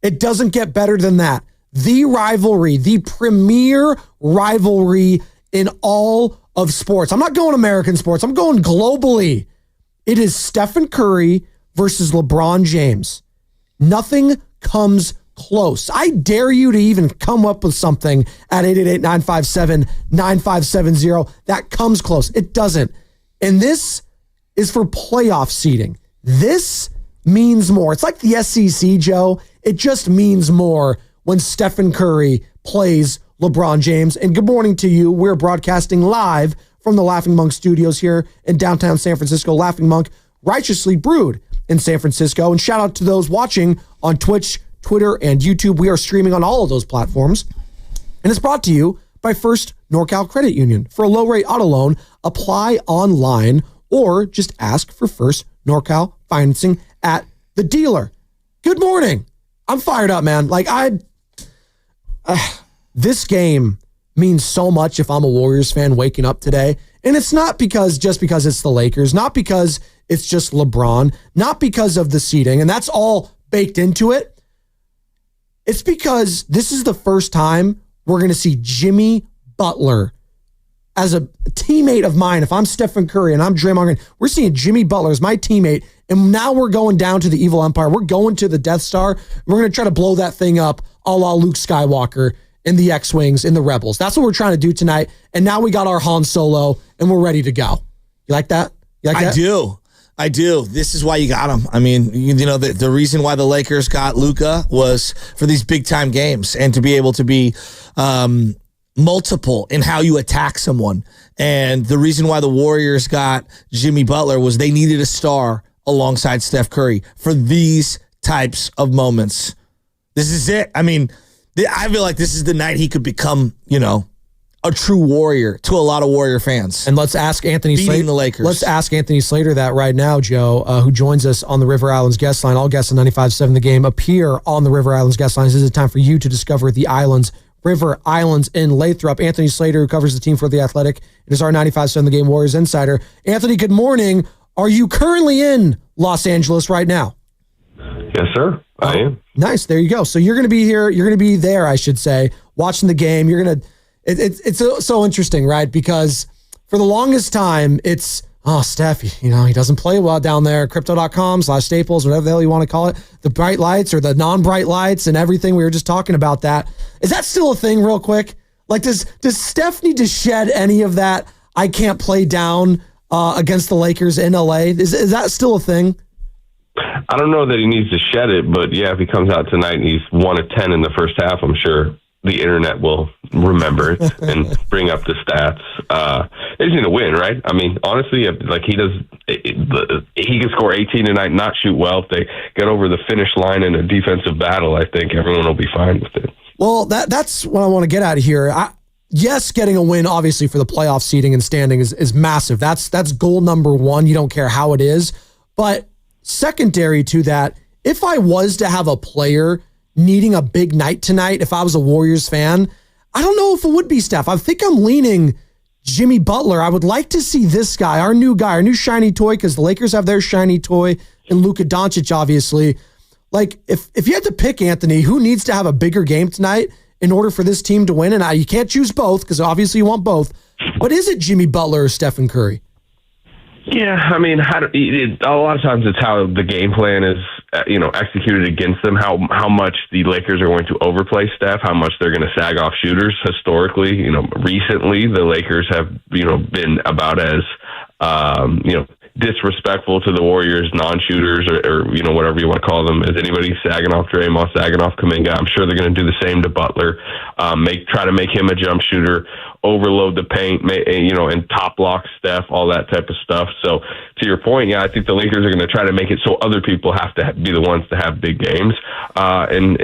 It doesn't get better than that. The rivalry, the premier rivalry in all of sports. I'm not going American sports. I'm going globally. It is Stephen Curry versus LeBron James. Nothing comes close. I dare you to even come up with something at 888-957-9570 that comes close. It doesn't. And this is for playoff seeding. This means more. It's like the SEC, Joe. It just means more when Stephen Curry plays LeBron James. And good morning to you. We're broadcasting live from the Laughing Monk studios here in downtown San Francisco. Laughing Monk, righteously brewed in San Francisco. And shout out to those watching on Twitch, Twitter, and YouTube. We are streaming on all of those platforms. And it's brought to you by First NorCal Credit Union. For a low-rate auto loan, apply online or just ask for First NorCal financing at the dealer. Good morning. I'm fired up, man. This game means so much if I'm a Warriors fan waking up today. And it's not just because it's the Lakers, not because it's just LeBron, not because of the seeding, and that's all baked into it. It's because this is the first time we're going to see Jimmy Butler as a teammate of mine. If I'm Stephen Curry and I'm Draymond Green, we're seeing Jimmy Butler as my teammate, and now we're going down to the Evil Empire. We're going to the Death Star. We're going to try to blow that thing up a la Luke Skywalker in the X-Wings, in the Rebels. That's what we're trying to do tonight. And now we got our Han Solo, and we're ready to go. You like that? I do. This is why you got him. I mean, the reason why the Lakers got Luka was for these big-time games and to be able to be multiple in how you attack someone. And the reason why the Warriors got Jimmy Butler was they needed a star alongside Steph Curry for these types of moments. This is it. I mean, I feel like this is the night he could become, a true Warrior to a lot of Warrior fans. And let's ask Anthony Slater. The Lakers. Let's ask Anthony Slater that right now, Joe, who joins us on the River Islands guest line. All guests on 95.7 The Game appear on the River Islands guest lines. This is a time for you to discover the islands, River Islands in Lathrop. Anthony Slater, who covers the team for The Athletic, is our 95.7 The Game Warriors insider. Anthony, good morning. Are you currently in Los Angeles right now? Yes, sir. I am. Nice. There you go. So you're going to be here. You're going to be there, I should say, watching the game. You're going to. It's so interesting, right? Because for the longest time, it's Steph. He doesn't play well down there. Crypto.com/Staples, whatever the hell you want to call it. The bright lights or the non-bright lights and everything. We were just talking about that. Is that still a thing? Real quick, does Steph need to shed any of that? I can't play down against the Lakers in LA. Is that still a thing? I don't know that he needs to shed it, but yeah, if he comes out tonight and he's 1 of 10 in the first half, I'm sure the internet will remember it and bring up the stats. They just need to win, right? I mean, honestly, he can score 18 tonight, not shoot well. If they get over the finish line in a defensive battle, I think everyone will be fine with it. Well, that's what I want to get out of here. Yes, getting a win, obviously, for the playoff seeding and standing is massive. That's goal number one. You don't care how it is. But secondary to that, if I was to have a player needing a big night tonight, if I was a Warriors fan, I don't know if it would be Steph. I think I'm leaning Jimmy Butler. I would like to see this guy, our new shiny toy, because the Lakers have their shiny toy, and Luka Doncic, obviously. If you had to pick, Anthony, who needs to have a bigger game tonight in order for this team to win? And you can't choose both, because obviously you want both. But is it Jimmy Butler or Stephen Curry? Yeah, I mean, a lot of times it's how the game plan is, executed against them. How much the Lakers are going to overplay Steph, how much they're going to sag off shooters. Historically, recently the Lakers have, been about as, disrespectful to the Warriors, non-shooters, or whatever you want to call them, as anybody sagging off Draymond, sagging off Kuminga. I'm sure they're going to do the same to Butler. Try to make him a jump shooter, overload the paint, and top lock Steph, all that type of stuff. So to your point, yeah, I think the Lakers are going to try to make it so other people have to be the ones to have big games. And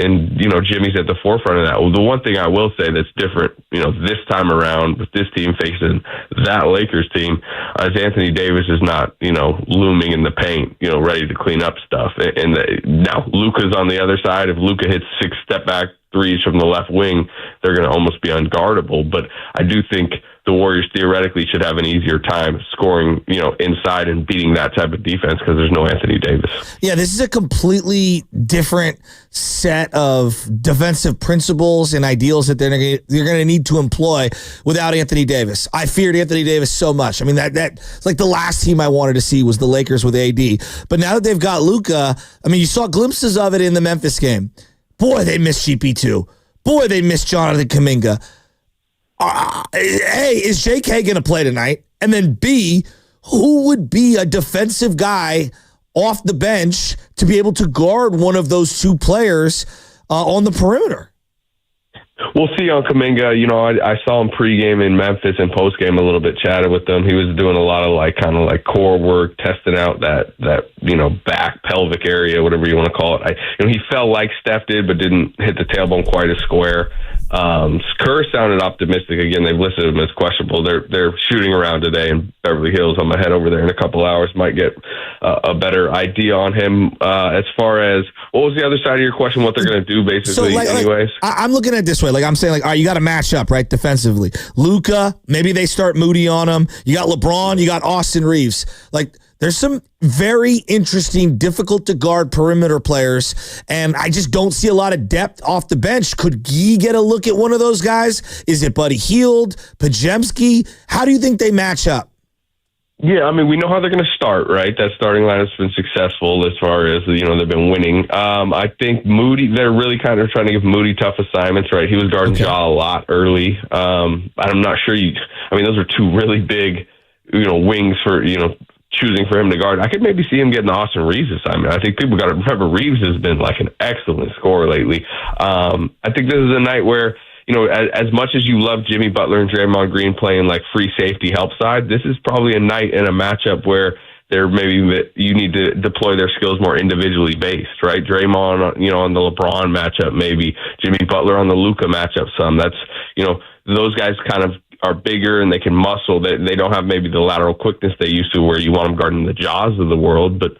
Jimmy's at the forefront of that. Well, the one thing I will say that's different, this time around with this team facing that Lakers team, is Anthony Davis is not, looming in the paint, ready to clean up stuff. And now Luka's on the other side. If Luka hits 6 step back threes from the left wing, they're going to almost be unguardable. But I do think the Warriors theoretically should have an easier time scoring, inside and beating that type of defense because there's no Anthony Davis. Yeah, this is a completely different set of defensive principles and ideals that they're going to need to employ without Anthony Davis. I feared Anthony Davis so much. I mean, that's like the last team I wanted to see was the Lakers with AD. But now that they've got Luka, I mean, you saw glimpses of it in the Memphis game. Boy, they missed GP2. Boy, they missed Jonathan Kuminga. A, is JK going to play tonight? And then B, who would be a defensive guy off the bench to be able to guard one of those two players on the perimeter? We'll see on Kuminga. I saw him pregame in Memphis and postgame a little bit, chatted with him. He was doing a lot of core work, testing out that back pelvic area, whatever you want to call it. He fell like Steph did, but didn't hit the tailbone quite as square. Kerr sounded optimistic. Again, they've listed him as questionable. They're shooting around today in Beverly Hills. I'm gonna head over there in a couple hours. Might get a better idea on him. As far as what was the other side of your question? What they're gonna do, basically. Anyways, I'm looking at it this way. I'm saying, all right, you got to match up, right, defensively. Luka, maybe they start Moody on him. You got LeBron. You got Austin Reeves. There's some very interesting, difficult to guard perimeter players, and I just don't see a lot of depth off the bench. Could Gee get a look at one of those guys? Is it Buddy Hield, Pajemski? How do you think they match up? Yeah, we know how they're going to start, right? That starting lineup's been successful as far as, they've been winning. I think Moody, they're really kind of trying to give Moody tough assignments, right? He was guarding Ja a lot early. I'm not sure those are two really big, wings for, choosing for him to guard. I could maybe see him getting the Austin Reeves assignment. I think people got to remember Reeves has been an excellent scorer lately. I think this is a night where, as much as you love Jimmy Butler and Draymond Green playing free safety help side, this is probably a night and a matchup where you need to deploy their skills more individually based, right? Draymond, on the LeBron matchup, maybe Jimmy Butler on the Luka matchup. That's, those guys kind of are bigger and they can muscle. They don't have maybe the lateral quickness they used to, where you want them guarding the Jaws of the world, but.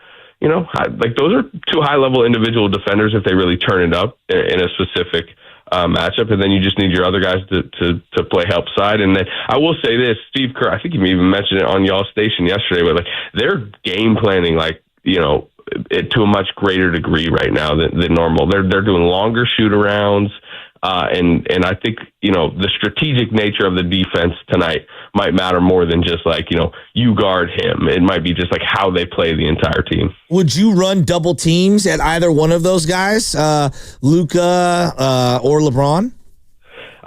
Those are two high-level individual defenders if they really turn it up in a specific matchup, and then you just need your other guys to play help side. And then I will say this, Steve Kerr, I think you even mentioned it on y'all's station yesterday, but they're game planning to a much greater degree right now than normal. They're doing longer shoot-arounds, and I think the strategic nature of the defense tonight might matter more than just you guard him. It might be just how they play the entire team. Would you run double teams at either one of those guys, Luka or LeBron?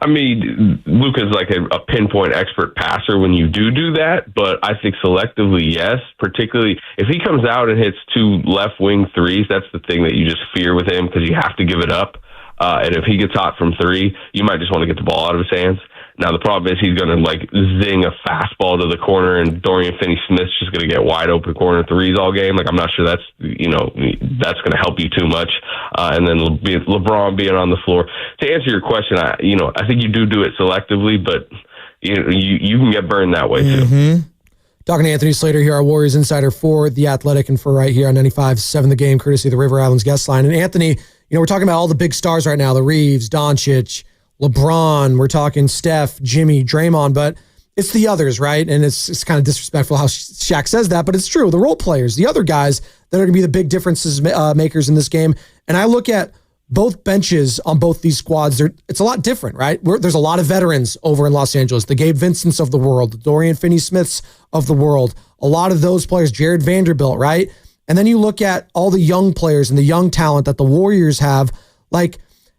Luka's a pinpoint expert passer when you do that, but I think selectively, yes, particularly if he comes out and hits two left wing threes. That's the thing that you just fear with him, because you have to give it up. And if he gets hot from three, you might just want to get the ball out of his hands. Now, the problem is he's going to zing a fastball to the corner, and Dorian Finney-Smith's just going to get wide open corner threes all game. I'm not sure that's going to help you too much. And then LeBron being on the floor. To answer your question, I think you do it selectively, but you can get burned that way too. Mm-hmm. Talking to Anthony Slater here, our Warriors insider for The Athletic and for right here on 95.7 The Game, courtesy of the River Islands guest line. And Anthony, we're talking about all the big stars right now, the Reeves, Doncic, LeBron, we're talking Steph, Jimmy, Draymond, but it's the others, right? And it's kind of disrespectful how Shaq says that, but it's true. The role players, the other guys that are going to be the big differences makers in this game. And I look at both benches on both these squads. It's a lot different, right? There's a lot of veterans over in Los Angeles, the Gabe Vincents of the world, the Dorian Finney-Smiths of the world, a lot of those players, Jared Vanderbilt, right? And then you look at all the young players and the young talent that the Warriors have.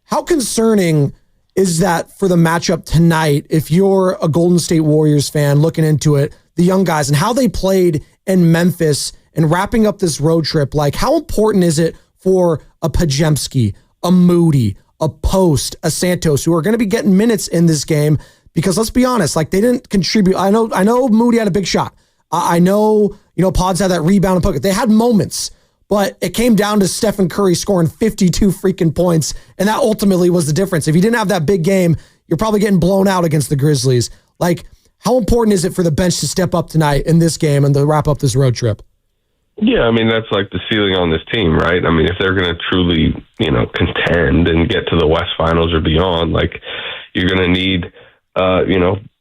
How concerning is that for the matchup tonight if you're a Golden State Warriors fan looking into it, the young guys and how they played in Memphis and wrapping up this road trip? How important is it for a Pajemski, a Moody, a Post, a Santos, who are going to be getting minutes in this game? Because let's be honest, they didn't contribute. I know Moody had a big shot. I know, Pods had that rebound and poke. They had moments, but it came down to Stephen Curry scoring 52 freaking points, and that ultimately was the difference. If you didn't have that big game, you're probably getting blown out against the Grizzlies. How important is it for the bench to step up tonight in this game and to wrap up this road trip? Yeah, I mean, that's like the ceiling on this team, right? I mean, if they're going to truly, contend and get to the West Finals or beyond, like, you're going to need,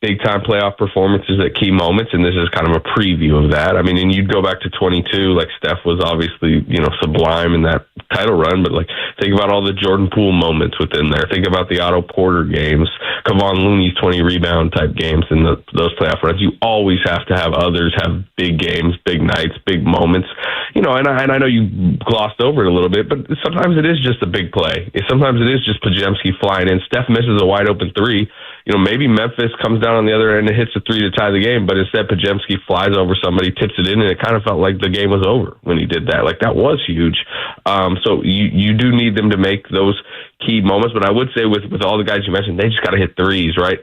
big-time playoff performances at key moments, and this is kind of a preview of that. I mean, and you'd go back to 22, like, Steph was obviously, sublime in that title run, but, like, think about all the Jordan Poole moments within there. Think about the Otto Porter games, Kevon Looney's 20-rebound type games in those playoff runs. You always have to have others have big games, big nights, big moments. And I know you glossed over it a little bit, but sometimes it is just a big play. Sometimes it is just Pajemski flying in. Steph misses a wide-open three. Maybe Memphis comes down on the other end and hits a three to tie the game, but instead Pajemski flies over somebody, tips it in, and it kind of felt like the game was over when he did that. Like, that was huge. So you do need them to make those key moments, but I would say with all the guys you mentioned, they just got to hit threes, right?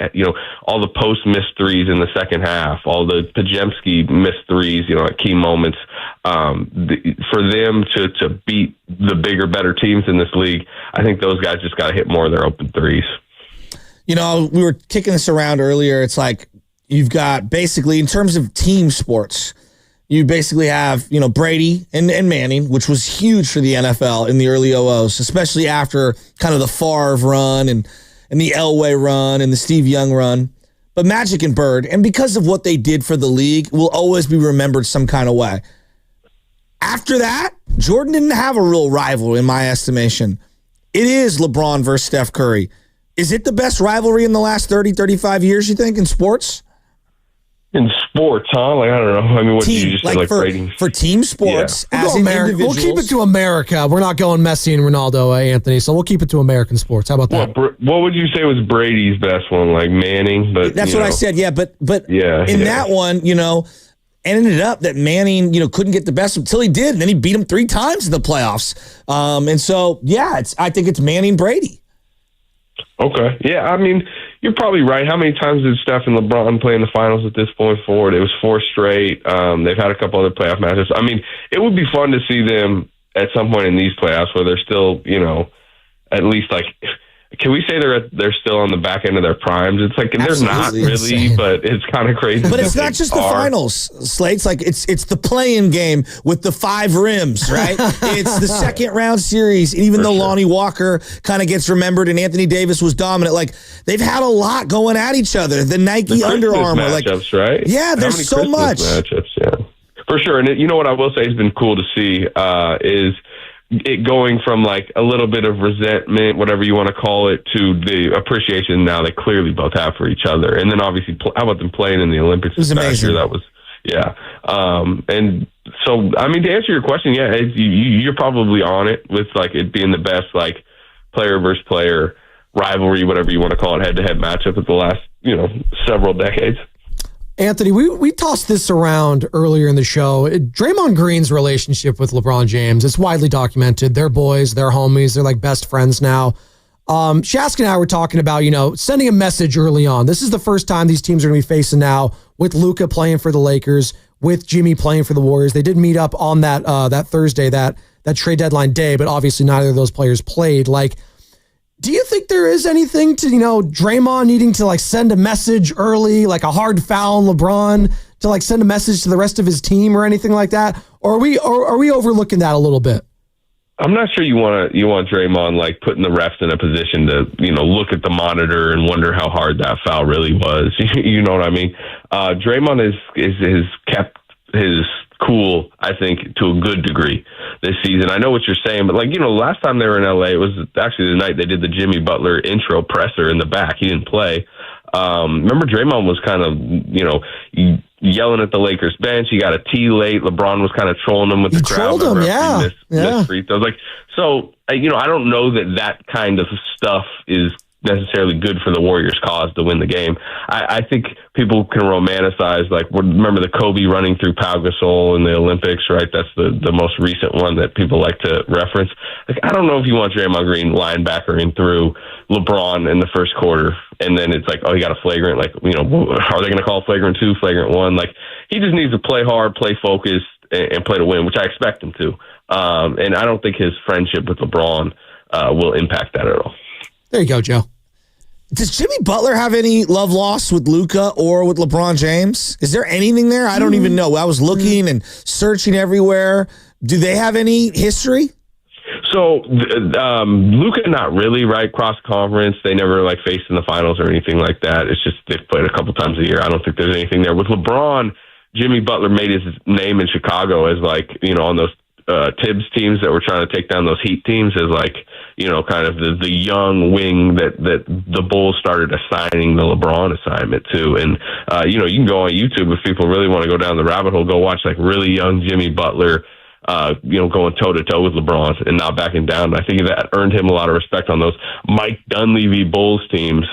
All the post missed threes in the second half, all the Pajemski missed threes, at key moments. For them to beat the bigger, better teams in this league, I think those guys just got to hit more of their open threes. We were kicking this around earlier. It's like you've got basically, in terms of team sports, you basically have, Brady and Manning, which was huge for the NFL in the early 00s, especially after kind of the Favre run and the Elway run and the Steve Young run. But Magic and Bird, and because of what they did for the league, will always be remembered some kind of way. After that, Jordan didn't have a real rival, in my estimation. It is LeBron versus Steph Curry. Is it the best rivalry in the last 30, 35 years, you think, in sports? In sports, huh? Like, I don't know. I mean, what team, did you just like say? Like, for, ratings? For team sports, yeah. as in individuals. We'll keep it to America. We're not going Messi and Ronaldo, Anthony, so we'll keep it to American sports. How about that? What would you say was Brady's best one? Like Manning? But that's what I said, yeah. But in that one, ended up that Manning, couldn't get the best until he did, and then he beat him 3 times in the playoffs. And so, yeah, I think it's Manning-Brady. Okay. Yeah, I mean, you're probably right. How many times did Steph and LeBron play in the finals at this point forward? It was 4 straight. They've had a couple other playoff matches. I mean, it would be fun to see them at some point in these playoffs where they're still, at least like, can we say they're still on the back end of their primes? It's like they're not really, insane. But it's kind of crazy. But it's not just the finals, Slate. It's like it's the play-in game with the 5 rims, right? It's the second round series. And even though Lonnie Walker kind of gets remembered and Anthony Davis was dominant, like they've had a lot going at each other. The Nike Under Armour, matchups, right? Yeah, there's so much matchups. Yeah, for sure. And what I will say has been cool to see is it going from like a little bit of resentment, whatever you want to call it, to the appreciation now they clearly both have for each other. And then obviously, how about them playing in the Olympics this past year? That was, yeah. And so, I mean, to answer your question, yeah, you're probably on it with like it being the best like player versus player rivalry, whatever you want to call it, head-to-head matchup of the last, several decades. Anthony, we tossed this around earlier in the show. Draymond Green's relationship with LeBron James, it's widely documented. They're boys, they're homies, they're like best friends now. Shask and I were talking about, sending a message early on. This is the first time these teams are going to be facing now with Luka playing for the Lakers, with Jimmy playing for the Warriors. They did meet up on that Thursday, that trade deadline day, but obviously neither of those players played. Like, do you think there is anything to, Draymond needing to like send a message early, like a hard foul on LeBron to like send a message to the rest of his team or anything like that? Or are we overlooking that a little bit? I'm not sure you want Draymond like putting the refs in a position to, look at the monitor and wonder how hard that foul really was. You know what I mean? Draymond is kept his cool, I think, to a good degree this season. I know what you're saying, but last time they were in LA, it was actually the night they did the Jimmy Butler intro presser in the back. He didn't play. Remember Draymond was kind of, yelling at the Lakers bench. He got a tee late. LeBron was kind of trolling him with the crowd. Trolled him, yeah. Missed free throws. So, I don't know that kind of stuff is necessarily good for the Warriors' cause to win the game. I think people can romanticize, remember the Kobe running through Pau Gasol in the Olympics, right? That's the most recent one that people like to reference. I don't know if you want Draymond Green linebackering through LeBron in the first quarter, and then it's like, oh, he got a flagrant. Are they going to call flagrant 2, flagrant 1? He just needs to play hard, play focused, and play to win, which I expect him to. And I don't think his friendship with LeBron will impact that at all. There you go, Joe. Does Jimmy Butler have any love lost with Luka or with LeBron James? Is there anything there? I don't even know. I was looking and searching everywhere. Do they have any history? So Luka, not really, right? Cross conference, they never like faced in the finals or anything like that. It's just they've played a couple times a year. I don't think there's anything there with LeBron. Jimmy Butler made his name in Chicago as like, you know, on those Tibbs teams that were trying to take down those Heat teams as like, you know, kind of the young wing that the Bulls started assigning the LeBron assignment to. And, you know, you can go on YouTube if people really want to go down the rabbit hole, go watch like really young Jimmy Butler, you know, going toe-to-toe with LeBron and not backing down. I think that earned him a lot of respect on those Mike Dunleavy Bulls teams.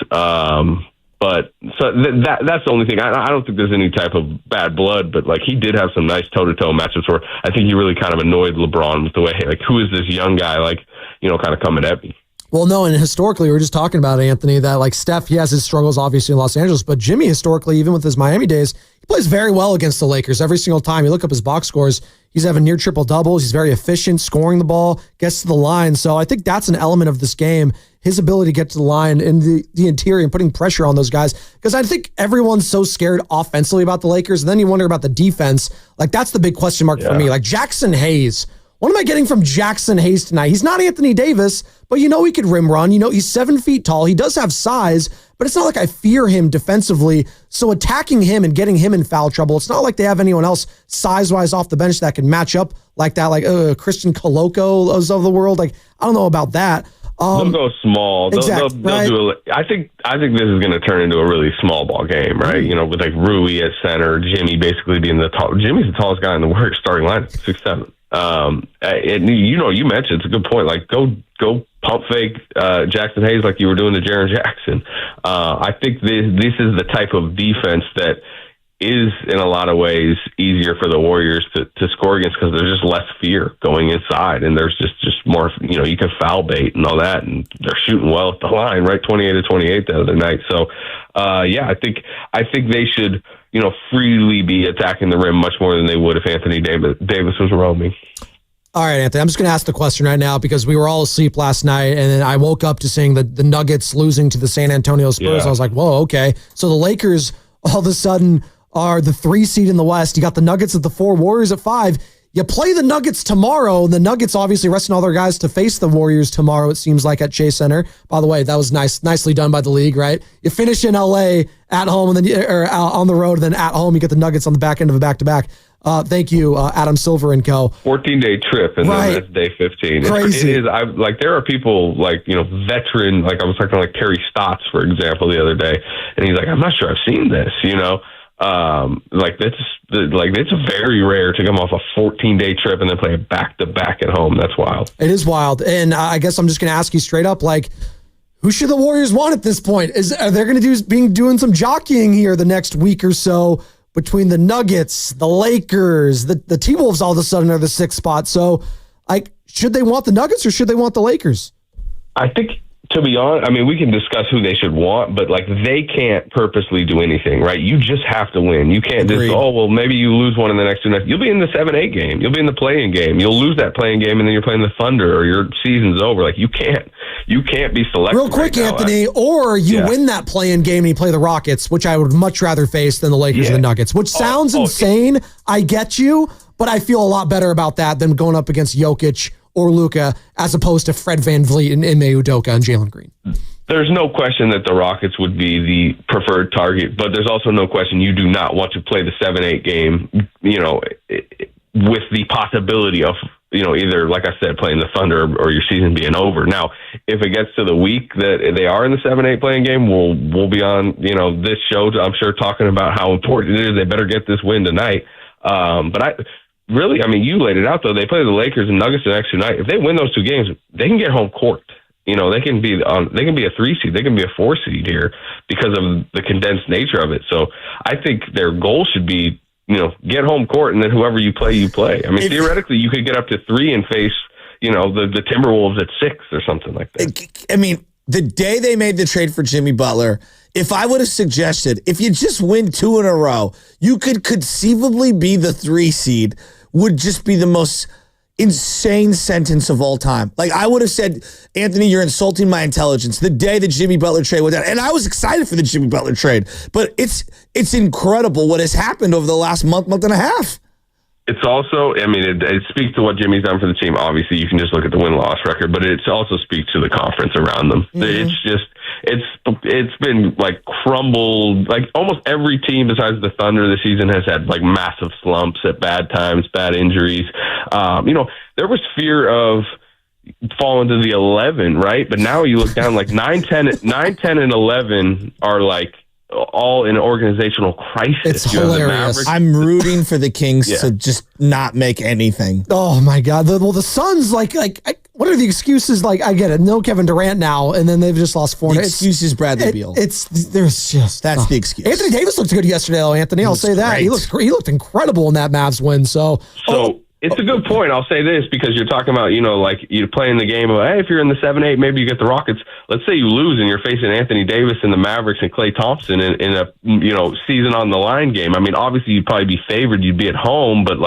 But so that's the only thing. I don't think there's any type of bad blood, but like he did have some nice toe-to-toe matchups where I think he really kind of annoyed LeBron with the way, like, who is this young guy, like, you know, kind of coming at me. Well, no, and historically, we were just talking about, Anthony, that like Steph, he has his struggles obviously in Los Angeles, but Jimmy historically, even with his Miami days, he plays very well against the Lakers every single time. You look up his box scores, he's having near triple doubles. He's very efficient, scoring the ball, gets to the line. So I think that's an element of this game, his ability to get to the line in the interior and putting pressure on those guys. Because I think everyone's so scared offensively about the Lakers, and then you wonder about the defense. Like that's the big question mark for me. Like Jackson Hayes. What am I getting from Jackson Hayes tonight? He's not Anthony Davis, but you know he could rim run. You know he's 7 feet tall. He does have size, but it's not like I fear him defensively. So attacking him and getting him in foul trouble, it's not like they have anyone else size-wise off the bench that can match up like that, like Christian Coloco's of the world. Like I don't know about that. They'll go small. They'll right? do I think this is going to turn into a really small ball game, right? You know, with like Rui at center, Jimmy basically being Jimmy's the tallest guy in the Warriors starting lineup, 6'7". And you know, you mentioned, it's a good point. Like go pump fake Jackson Hayes like you were doing to Jaren Jackson. I think this is the type of defense that is in a lot of ways easier for the Warriors to score against because there's just less fear going inside and there's just more, you know, you can foul bait and all that, and they're shooting well at the line, right? 28-28 the other night. So I think they should, you know, freely be attacking the rim much more than they would if Anthony Davis was roaming. All right, Anthony, I'm just going to ask the question right now because we were all asleep last night, and then I woke up to seeing the Nuggets losing to the San Antonio Spurs. I was like, whoa, okay. So the Lakers all of a sudden are the 3 seed in the West. You got the Nuggets at the 4, Warriors at 5. You play the Nuggets tomorrow, and the Nuggets obviously resting all their guys to face the Warriors tomorrow, it seems like, at Chase Center. By the way, that was nicely done by the league, right? You finish in LA at home, and then or on the road, and then at home you get the Nuggets on the back end of a back-to-back. Thank you, Adam Silver and co. 14-day trip, and then that's day 15. Crazy. It is. Like there are people like, you know, veteran. Like I was talking to like Terry Stotts, for example, the other day, and he's like, I'm not sure I've seen this. You know, it's very rare to come off a 14-day trip and then play a back-to-back at home. That's wild. It is wild, and I guess I'm just going to ask you straight up, like, who should the Warriors want at this point? Are they going to be doing some jockeying here the next week or so between the Nuggets, the Lakers, the T-Wolves all of a sudden are the 6th spot. So, like, should they want the Nuggets or should they want the Lakers? I think, to be honest, I mean, we can discuss who they should want, but like they can't purposely do anything, right? You just have to win. You can't just, maybe you lose one in the next 2 nights. You'll be in the 7-8 game. You'll be in the play-in game. You'll lose that play-in game, and then you're playing the Thunder, or your season's over. Like you can't be selective. Real quick, right Anthony, or you win that play-in game and you play the Rockets, which I would much rather face than the Lakers and the Nuggets, which sounds insane. I get you, but I feel a lot better about that than going up against Jokic or Luka, as opposed to Fred VanVleet and Ime Udoka and Jalen Green. There's no question that the Rockets would be the preferred target, but there's also no question you do not want to play the 7-8 game, you know, with the possibility of, you know, either, like I said, playing the Thunder or your season being over. Now, if it gets to the week that they are in the 7-8 playing game, we'll be on, you know, this show, I'm sure, talking about how important it is. They better get this win tonight. Really, I mean, you laid it out, though. They play the Lakers and Nuggets the next 2 nights. If they win those 2 games, they can get home court. You know, they can be a 3 seed. They can be a 4 seed here because of the condensed nature of it. So I think their goal should be, you know, get home court, and then whoever you play, you play. I mean, theoretically, you could get up to 3 and face, you know, the Timberwolves at 6 or something like that. I mean, the day they made the trade for Jimmy Butler, if I would have suggested, if you just win 2 in a row, you could conceivably be the 3 seed, would just be the most insane sentence of all time. Like, I would have said, Anthony, you're insulting my intelligence the day the Jimmy Butler trade went down. And I was excited for the Jimmy Butler trade. But it's incredible what has happened over the last month and a half. It's also, I mean, it speaks to what Jimmy's done for the team. Obviously, you can just look at the win-loss record, but it also speaks to the conference around them. Mm-hmm. It's been like crumbled. Like almost every team besides the Thunder this season has had like massive slumps at bad times, bad injuries. There was fear of falling to the 11, right? But now you look down like 9, 10, and 11 are like all in organizational crisis. It's hilarious. I'm rooting for the Kings to just not make anything. Oh my God. The Suns, what are the excuses? Like, I get it. No Kevin Durant now, and then they've just lost 4. The excuse is Bradley Beal. That's the excuse. Anthony Davis looked good yesterday, though, Anthony. I'll say that. Great. He looked incredible in that Mavs win. It's a good point. I'll say this because you're talking about, you're playing the game of, hey, if you're in the 7-8, maybe you get the Rockets. Let's say you lose and you're facing Anthony Davis and the Mavericks and Klay Thompson in a season on the line game. I mean, obviously you'd probably be favored. You'd be at home, but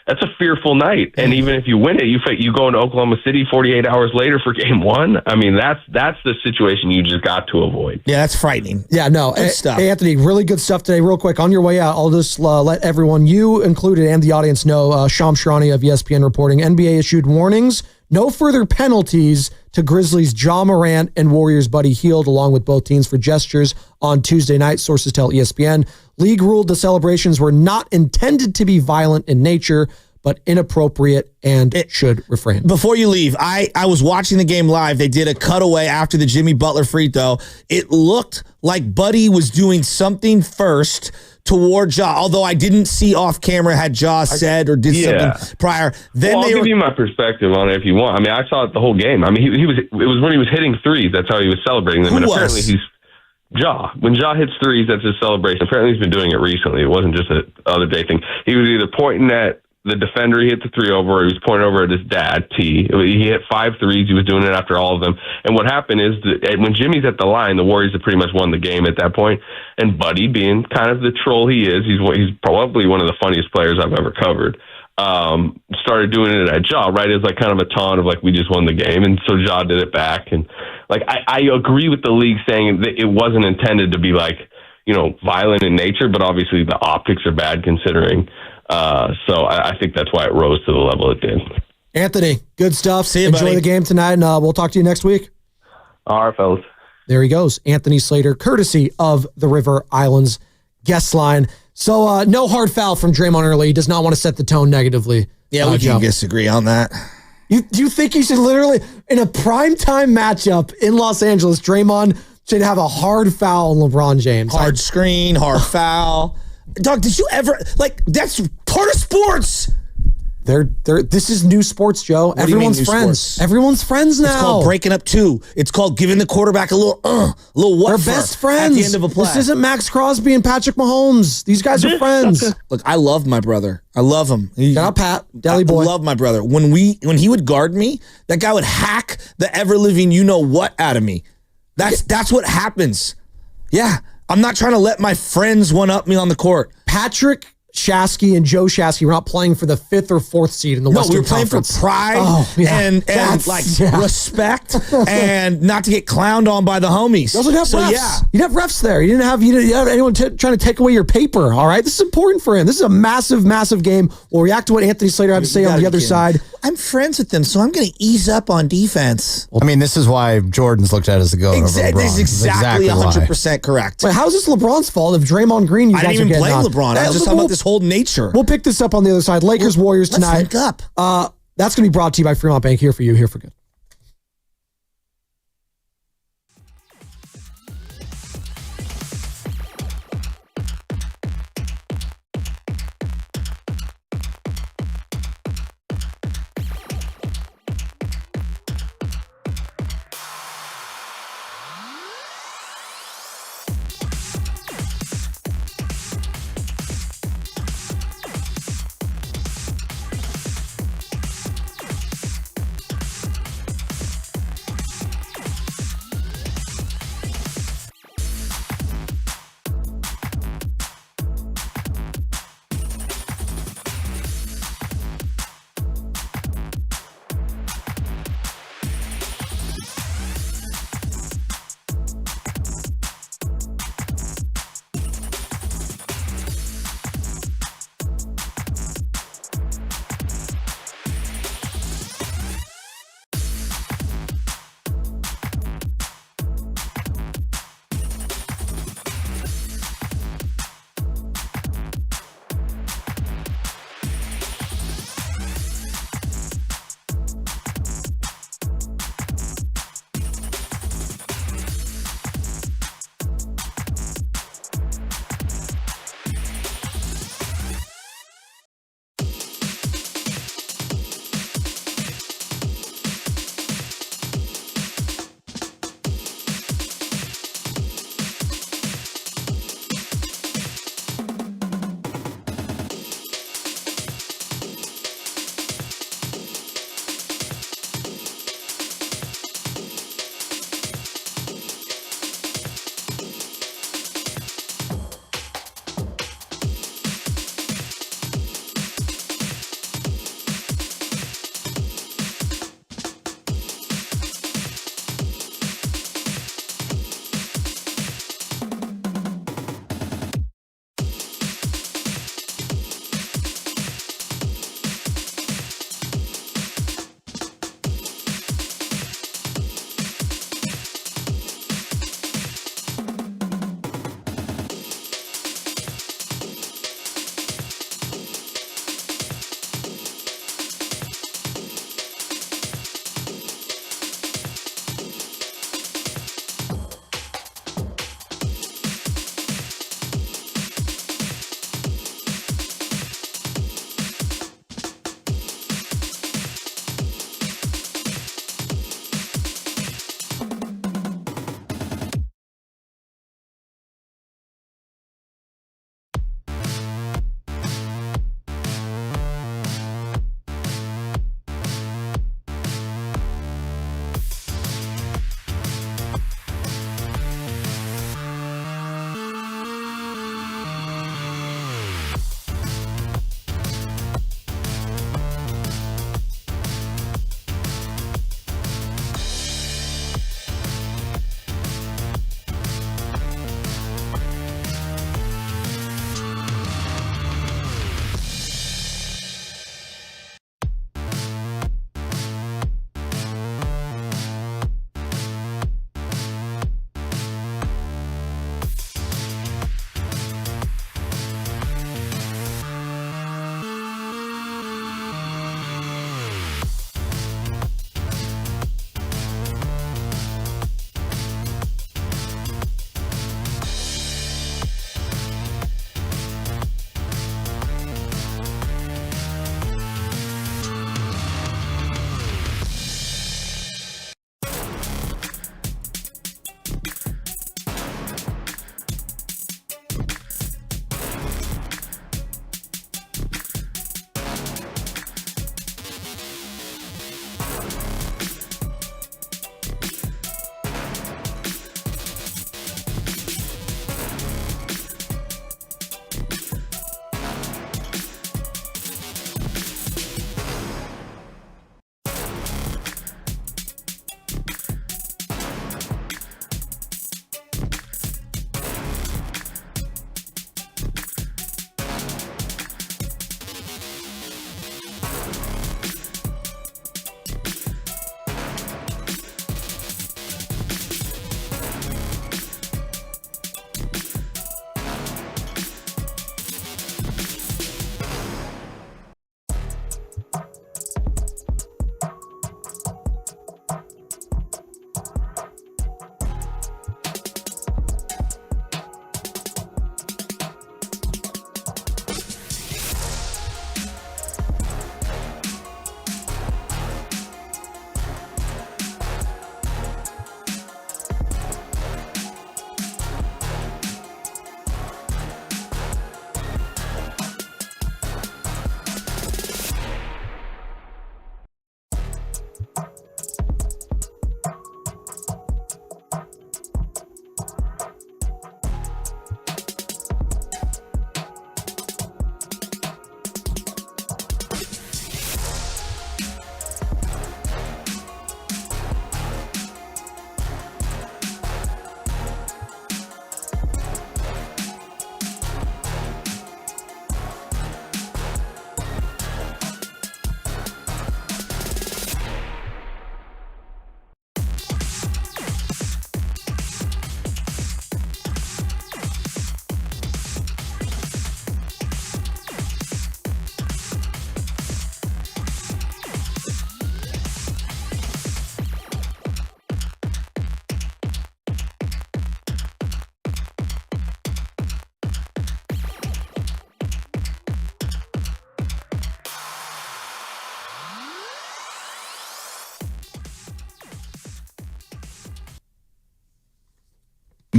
that's a fearful night. And even if you win it, you go into Oklahoma City 48 hours later for game 1. I mean, that's the situation you just got to avoid. Yeah, that's frightening. Yeah, no. Good stuff. Hey, Anthony, really good stuff today. Real quick, on your way out, I'll just let everyone, you included and the audience know, Sham Sharani of ESPN reporting, NBA issued warnings, no further penalties to Grizzlies' Ja Morant and Warriors' Buddy Hield, along with both teams for gestures on Tuesday night, sources tell ESPN. League ruled the celebrations were not intended to be violent in nature, but inappropriate and should refrain. Before you leave, I was watching the game live. They did a cutaway after the Jimmy Butler free throw. It looked like Buddy was doing something first toward Ja, although I didn't see off camera had Ja said or did something prior. Then I'll give you my perspective on it if you want. I mean, I saw it the whole game. I mean, it was when he was hitting threes. That's how he was celebrating them. Apparently he's Ja. When Ja hits threes, that's his celebration. Apparently he's been doing it recently. It wasn't just an other day thing. He was either pointing at the defender he hit the 3 over, or he was pointing over at his dad, T. He hit 5 threes. He was doing it after all of them. And what happened is that when Jimmy's at the line, the Warriors have pretty much won the game at that point. And Buddy, being kind of the troll he is, he's probably one of the funniest players I've ever covered, started doing it at Ja, right? As kind of a taunt of we just won the game. And so Ja did it back. And I agree with the league saying that it wasn't intended to be violent in nature, but obviously the optics are bad considering. So I think that's why it rose to the level it did. Anthony, good stuff. See you, Enjoy buddy. the game tonight, and we'll talk to you next week. All right, fellas. There he goes, Anthony Slater, courtesy of the River Islands guest line. So no hard foul from Draymond early. He does not want to set the tone negatively. Yeah, we can disagree on that. Do you think he should literally, in a primetime matchup in Los Angeles, Draymond should have a hard foul on LeBron James? Hard screen, hard foul. Doug, did you ever, that's part of sports. This is new sports, Joe. Everyone's friends. Sports? Everyone's friends now. It's called breaking up 2. It's called giving the quarterback a little what? They're best friends. At the end of a play. This isn't Max Crosby and Patrick Mahomes. These guys are friends. Look, I love my brother. I love him. Shout out Pat, Deli Boy. I love my brother. When he would guard me, that guy would hack the ever-living you-know-what out of me. That's what happens. Yeah. I'm not trying to let my friends one-up me on the court. Patrick Shasky and Joe Shasky were not playing for the 5th or 4th seed in the Western Conference. We were playing for pride and respect and not to get clowned on by the homies. You also have refs. Yeah. You'd have refs there. You didn't have anyone trying to take away your paper, all right? This is important for him. This is a massive, massive game. We'll react to what Anthony Slater had to say on the other side. I'm friends with them, so I'm going to ease up on defense. I mean, this is why Jordan's looked at as the GOAT over LeBron. This is exactly 100% correct. Wait, how is this LeBron's fault if Draymond Green, I didn't even blame LeBron. I was just talking about this whole nature. We'll pick this up on the other side. Lakers, Warriors tonight. Let's link up. That's going to be brought to you by Fremont Bank. Here for you, here for good.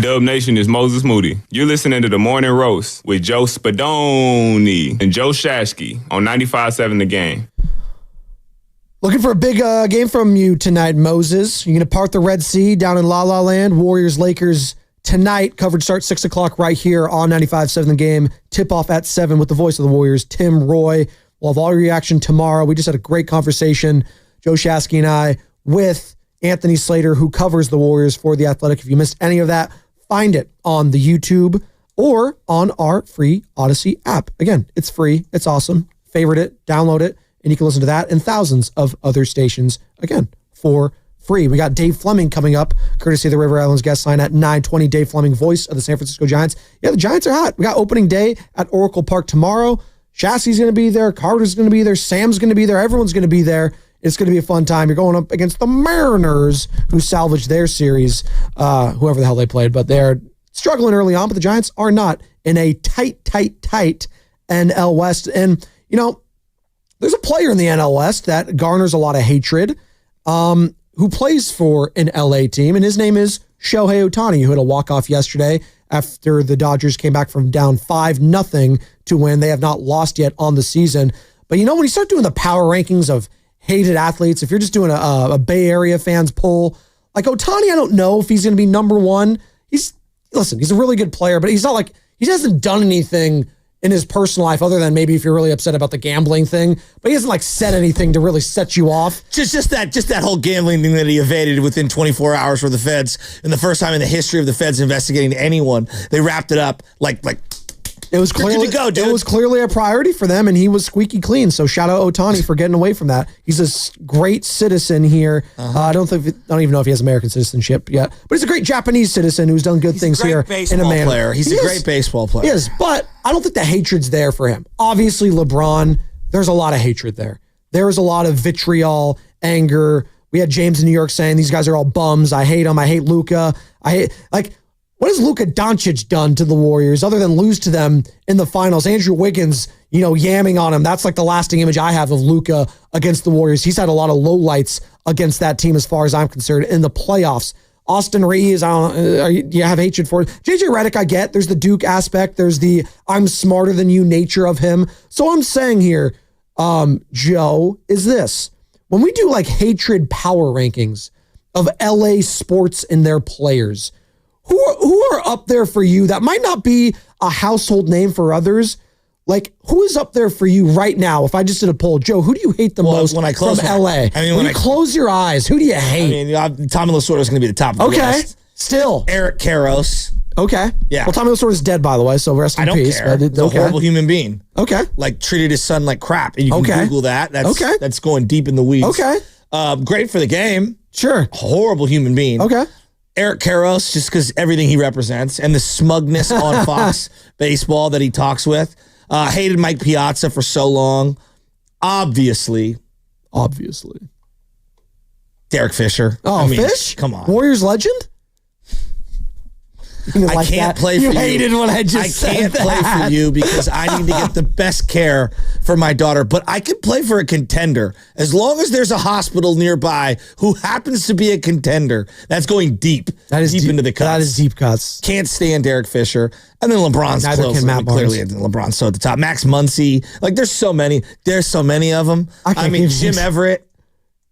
Dub Nation is Moses Moody. You're listening to The Morning Roast with Joe Spadoni and Joe Shasky on 95.7 The Game. Looking for a big game from you tonight, Moses. You're going to part the Red Sea down in La La Land. Warriors-Lakers tonight. Coverage starts 6 o'clock right here on 95.7 The Game. Tip-off at 7 with the voice of the Warriors, Tim Roy. We'll have all your reaction tomorrow. We just had a great conversation, Joe Shasky and I, with Anthony Slater, who covers the Warriors for The Athletic. If you missed any of that, find it on the YouTube or on our free Odyssey app. Again, it's free. It's awesome. Favorite it, download it, and you can listen to that and thousands of other stations, again, for free. We got Dave Fleming coming up, courtesy of the River Islands guest line at 9:20. Dave Fleming, voice of the San Francisco Giants. Yeah, the Giants are hot. We got opening day at Oracle Park tomorrow. Shasky's going to be there. Carter's going to be there. Sam's going to be there. Everyone's going to be there. It's going to be a fun time. You're going up against the Mariners, who salvaged their series, whoever the hell they played, but they're struggling early on, but the Giants are not, in a tight NL West. And, you know, there's a player in the NL West that garners a lot of hatred, who plays for an LA team, and his name is Shohei Ohtani, who had a walk-off yesterday after the Dodgers came back from down 5-0 to win. They have not lost yet on the season. But, you know, when you start doing the power rankings of hated athletes, if you're just doing a Bay Area fans poll, like Ohtani, I don't know if he's going to be number one. He's a really good player, but he's not like, he hasn't done anything in his personal life other than maybe if you're really upset about the gambling thing, but he hasn't like said anything to really set you off. Just that whole gambling thing that he evaded within 24 hours for the feds, and the first time in the history of the feds investigating anyone, they wrapped it up like it was clearly good to go, dude. It was clearly a priority for them, and he was squeaky clean. So shout out Ohtani for getting away from that. He's a great citizen here. I don't even know if he has American citizenship yet, but he's a great Japanese citizen who's done good things here in a manner. Player. He's a great baseball player. He is, but I don't think the hatred's there for him. Obviously, LeBron, there's a lot of hatred there. There's a lot of vitriol, anger. We had James in New York saying these guys are all bums. I hate them. I hate Luka. What has Luka Doncic done to the Warriors other than lose to them in the finals? Andrew Wiggins, yamming on him. That's like the lasting image I have of Luka against the Warriors. He's had a lot of lowlights against that team as far as I'm concerned in the playoffs. Austin Reeves, do you have hatred for it? JJ Redick, I get. There's the Duke aspect. There's the I'm smarter than you nature of him. So I'm saying here, Joe, is this. When we do like hatred power rankings of LA sports and their players, who are up there for you that might not be a household name for others? Like, who is up there for you right now? If I just did a poll, Joe, who do you hate the most from LA? When you close your eyes, who do you hate? Tommy Lasorda is going to be the top of the list. Still. Eric Karros. Okay. Yeah. Well, Tommy Lasorda is dead, by the way, so rest in peace. I don't care. He's a horrible human being. Okay. Like, treated his son like crap. And you can Google that. That's going deep in the weeds. Okay. Great for the game. Sure. Horrible human being. Okay. Eric Karros, just because everything he represents and the smugness on Fox baseball that he talks with. Hated Mike Piazza for so long. Obviously. Derek Fisher. Fish? Come on. Warriors legend? I can't play for you. You hated when I just said that. I can't play for you because I need to get the best care for my daughter. But I can play for a contender as long as there's a hospital nearby who happens to be a contender. That's going deep. That is deep into the cuts. That is deep cuts. Can't stand Derek Fisher. And then LeBron's clearly LeBron's so at the top. Max Muncy. Like, there's so many. There's so many of them. Jim Everett.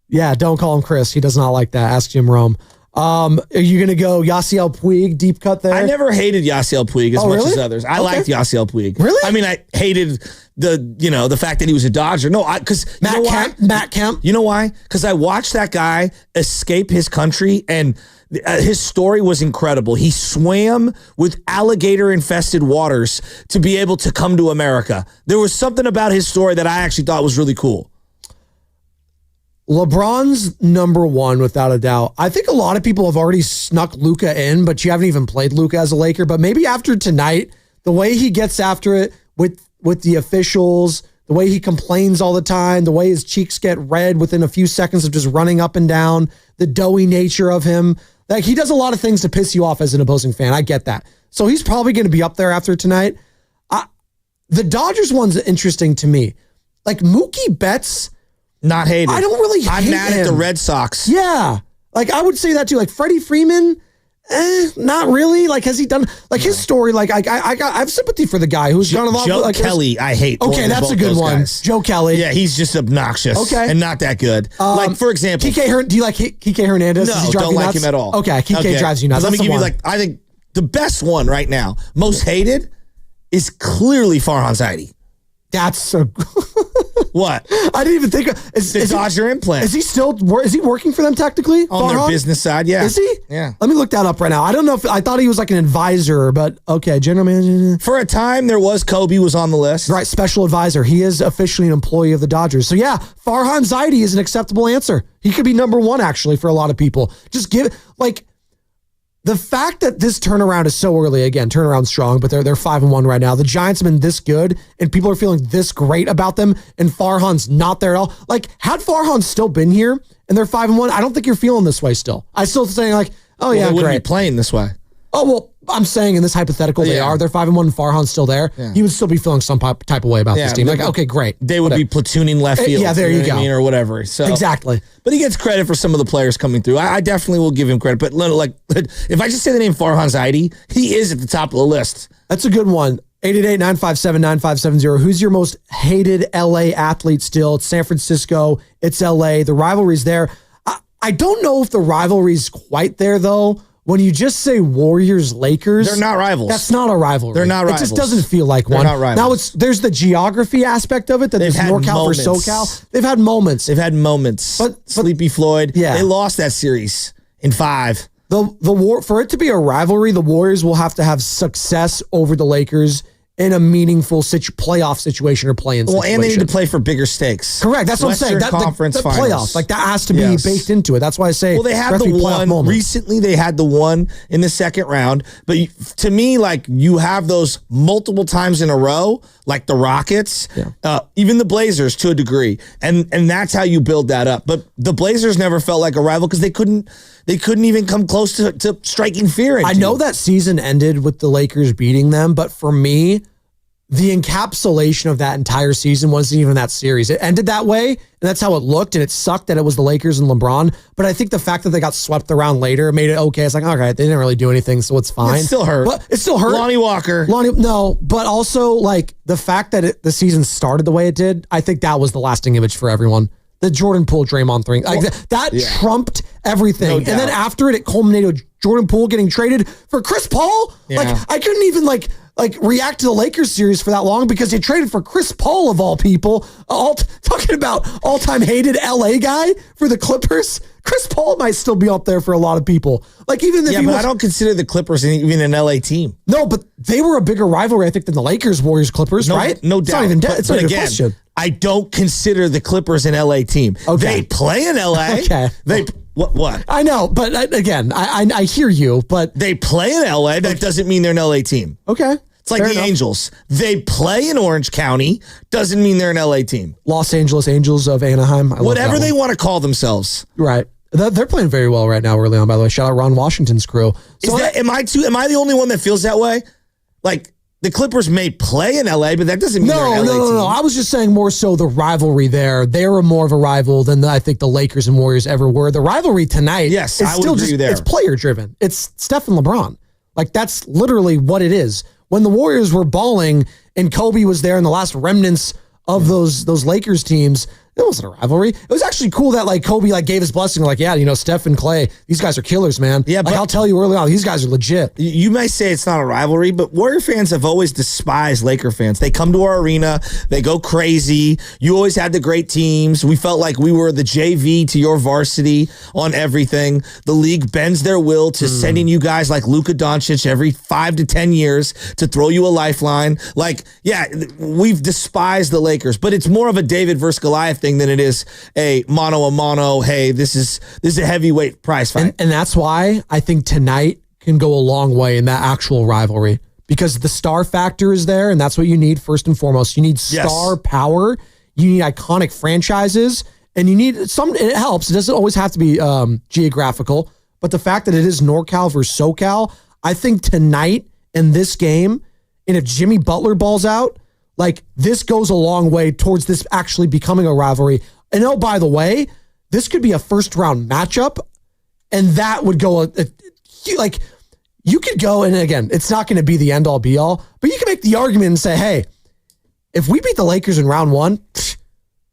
Yeah, don't call him Chris. He does not like that. Ask Jim Rome. Are you going to go Yasiel Puig, deep cut there? I never hated Yasiel Puig as much as others. I liked Yasiel Puig. Really? I mean, I hated the fact that he was a Dodger. No, because Matt Kemp. You know why? Because I watched that guy escape his country, and his story was incredible. He swam with alligator-infested waters to be able to come to America. There was something about his story that I actually thought was really cool. LeBron's number one, without a doubt. I think a lot of people have already snuck Luka in, but you haven't even played Luka as a Laker. But maybe after tonight, the way he gets after it with the officials, the way he complains all the time, the way his cheeks get red within a few seconds of just running up and down, the doughy nature of him. Like, he does a lot of things to piss you off as an opposing fan. I get that. So he's probably going to be up there after tonight. The Dodgers one's interesting to me. Like, Mookie Betts... Not hated. I don't really hate I'm mad him. at the Red Sox. Yeah. Like, I would say that too. Like, Freddie Freeman, Not really. Like, has he done like his story? Like, I have sympathy for the guy who's done a lot. Joe like Kelly, I hate. Okay, that's a good one. Guys. Joe Kelly. Yeah, he's just obnoxious. Okay, and not that good. Like for example, do you like Kike Hernandez? No, don't like him at all. Okay, Kike drives you nuts. Let me give you I think the best one right now, most hated, is clearly Farhan Zaidi. That's so. What? I didn't even think of the Dodger implant. Is he working for them technically? On their business side, yeah. Is he? Yeah. Let me look that up right now. I don't know if I thought he was like an advisor, but okay, general manager. For a time there was Kobe was on the list. Right, special advisor. He is officially an employee of the Dodgers. So yeah, Farhan Zaidi is an acceptable answer. He could be number one actually for a lot of people. Just give like the fact that this turnaround is so early, again, turnaround strong, but they're 5-1 right now. The Giants have been this good, and people are feeling this great about them, and Farhan's not there at all. Like, had Farhan still been here, and they're 5-1, I don't think you're feeling this way still. I still saying like, oh yeah, they wouldn't great. Be playing this way. Oh, well, I'm saying in this hypothetical, they are. They're 5-1 and Farhan's still there. Yeah. He would still be feeling some type of way about this team. Like, okay, great. They would be platooning left field. Yeah, there you go. Or whatever. So exactly. But he gets credit for some of the players coming through. I definitely will give him credit. But like, if I just say the name Farhan Zaidi, he is at the top of the list. That's a good one. 888-957-9570. Who's your most hated LA athlete still? It's San Francisco. It's LA. The rivalry's there. I don't know if the rivalry's quite there, though. When you just say Warriors-Lakers, they're not rivals. That's not a rivalry. They're not rivals. It just doesn't feel like one. They're not rivals. Now there's the geography aspect of it that there's NorCal versus SoCal. They've had moments. But Sleepy Floyd. Yeah. They lost that series in 5. The war for it to be a rivalry, the Warriors will have to have success over the Lakers in a meaningful playoff situation or play-in situation. And they need to play for bigger stakes. Correct. That's what I'm saying. Western Conference the Finals. Playoffs, like that has to be baked into it. That's why I say. Well, they had the one recently. They had the one in the second round. But to me, like you have those multiple times in a row, like the Rockets, even the Blazers to a degree, and that's how you build that up. But the Blazers never felt like a rival because they couldn't even come close to striking fear. I know that season ended with the Lakers beating them, but for me, the encapsulation of that entire season wasn't even that series. It ended that way, and that's how it looked, and it sucked that it was the Lakers and LeBron. But I think the fact that they got swept around later made it okay. It's like, all right, they didn't really do anything, so it's fine. It still hurt. But it still hurt. Lonnie Walker. No, but also like the fact that the season started the way it did, I think that was the lasting image for everyone. The Jordan Poole Draymond thing. Like that trumped everything. No doubt. And then after it culminated with Jordan Poole getting traded for Chris Paul. Yeah. Like I couldn't even like react to the Lakers series for that long because they traded for Chris Paul of all people. Talking about all-time hated LA guy for the Clippers. Chris Paul might still be up there for a lot of people. Like even if but I don't consider the Clippers even an LA team. No, but they were a bigger rivalry, I think, than the Lakers, Warriors, Clippers, right? No doubt. It's not even a question. I don't consider the Clippers an LA team. Okay. They play in LA. Okay. What? I know, but again, I hear you, but they play in LA. That doesn't mean they're an LA team. Okay. It's like the Angels. They play in Orange County. Doesn't mean they're an LA team. Los Angeles Angels of Anaheim. Whatever they want to call themselves. Right. They're playing very well right now early on, by the way. Shout out Ron Washington's crew. So am I the only one that feels that way? Like, the Clippers may play in LA, but that doesn't mean they're an LA team. No. I was just saying more so the rivalry there. They're more of a rival than I think the Lakers and Warriors ever were. The rivalry tonight is still just it's player driven. It's Steph and LeBron. Like that's literally what it is. When the Warriors were balling and Kobe was there in the last remnants of those Lakers teams, it wasn't a rivalry. It was actually cool that like Kobe like gave his blessing. Like, yeah, Steph and Clay, these guys are killers, man. Yeah, but I'll tell you early on, these guys are legit. You may say it's not a rivalry, but Warrior fans have always despised Laker fans. They come to our arena, they go crazy. You always had the great teams. We felt like we were the JV to your varsity on everything. The league bends their will to sending you guys like Luka Doncic every 5 to 10 years to throw you a lifeline. Like, yeah, we've despised the Lakers, but it's more of a David versus Goliath thing than it is a mano. Hey, this is a heavyweight prize fight. And that's why I think tonight can go a long way in that actual rivalry because the star factor is there, and that's what you need first and foremost. You need star power. You need iconic franchises, and you need some. It helps. It doesn't always have to be geographical, but the fact that it is NorCal versus SoCal, I think tonight in this game, and if Jimmy Butler balls out, like this goes a long way towards this actually becoming a rivalry. And oh, by the way, this could be a first round matchup, and that would go like you could go, and again, it's not going to be the end all be all, but you can make the argument and say, hey, if we beat the Lakers in round one,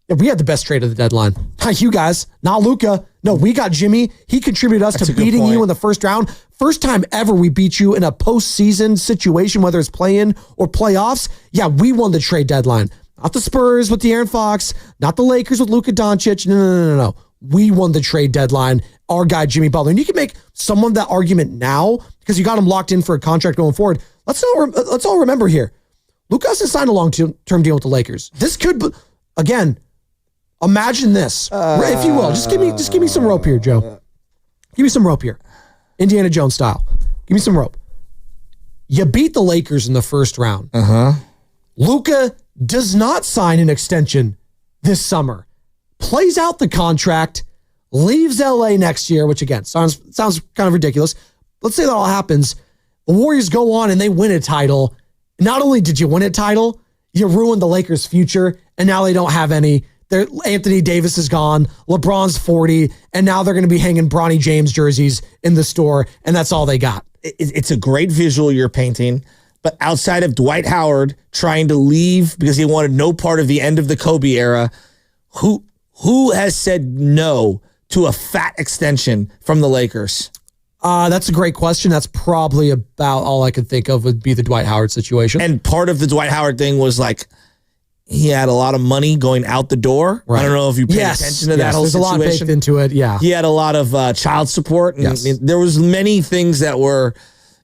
we had the best trade of the deadline. Not you guys, not Luka. No, we got Jimmy. He contributed us to beating you in the first round. First time ever we beat you in a postseason situation, whether it's play-in or playoffs. Yeah, we won the trade deadline. Not the Spurs with De'Aaron Fox, not the Lakers with Luka Doncic. No. We won the trade deadline. Our guy, Jimmy Butler. And you can make some of that argument now because you got him locked in for a contract going forward. Let's all remember here. Luka hasn't signed a long-term deal with the Lakers. This could, again, imagine this, if you will. Just give me some rope here, Joe. Give me some rope here. Indiana Jones style. Give me some rope. You beat the Lakers in the first round. Luka does not sign an extension this summer. Plays out the contract, leaves LA next year, which again sounds kind of ridiculous. Let's say that all happens. The Warriors go on and they win a title. Not only did you win a title, you ruined the Lakers' future, and now they don't have any. Anthony Davis is gone, LeBron's 40, and now they're going to be hanging Bronny James jerseys in the store, and that's all they got. It's a great visual you're painting, but outside of Dwight Howard trying to leave because he wanted no part of the end of the Kobe era, who has said no to a fat extension from the Lakers? That's a great question. That's probably about all I could think of would be the Dwight Howard situation. And part of the Dwight Howard thing was like, he had a lot of money going out the door. Right. I don't know if you paid attention to that whole situation. There's a lot baked into it, yeah. He had a lot of child support. And there was many things that were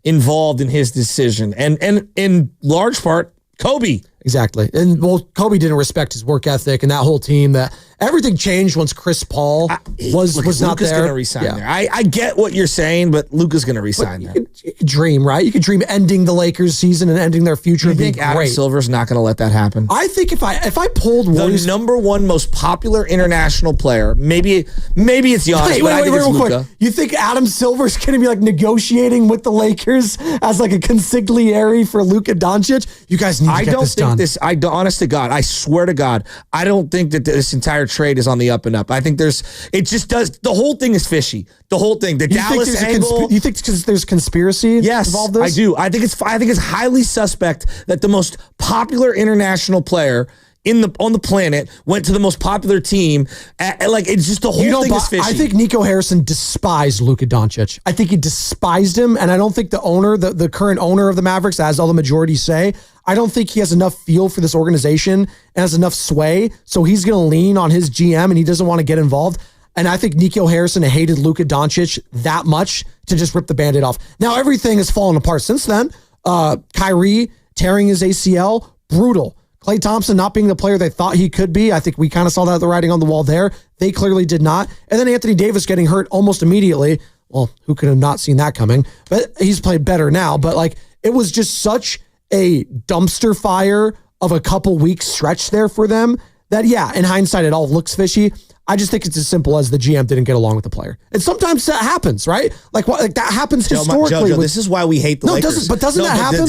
involved in his decision. And in large part, Kobe. Exactly. And Kobe didn't respect his work ethic and that whole team. That everything changed once Chris Paul was not there. Luka's going to resign there. I get what you're saying, but Luka's going to resign there. You could dream, right? You could dream ending the Lakers season and ending their future. You think Adam Silver's not going to let that happen? I think if I pulled Warriors, the number one most popular international player, maybe it's Giannis, but I think it's Luka. You think Adam Silver's going to be like negotiating with the Lakers as like a consigliere for Luka Doncic? You guys need to get this done. Honest to God, I swear to God, I don't think that this entire trade is on the up and up. I think the whole thing is fishy. The whole thing, the Dallas angle. You think because there's conspiracy involved? Yes, I do. I think it's highly suspect that the most popular international player on the planet went to the most popular team. It's just the whole thing is fishy. I think Nico Harrison despised Luka Doncic. I think he despised him, and I don't think the owner, the current owner of the Mavericks, as all the majority say, I don't think he has enough feel for this organization and has enough sway, so he's going to lean on his GM, and he doesn't want to get involved. And I think Nico Harrison hated Luka Doncic that much to just rip the Band-Aid off. Now, everything has fallen apart since then. Kyrie tearing his ACL, brutal. Klay Thompson not being the player they thought he could be. I think we kind of saw that the writing on the wall there. They clearly did not. And then Anthony Davis getting hurt almost immediately. Well, who could have not seen that coming? But he's played better now. But it was just such a dumpster fire of a couple weeks stretch there for them that, in hindsight, it all looks fishy. I just think it's as simple as the GM didn't get along with the player. And sometimes that happens, right? Like that happens historically. Joe, this is why we hate the Lakers. Doesn't that happen?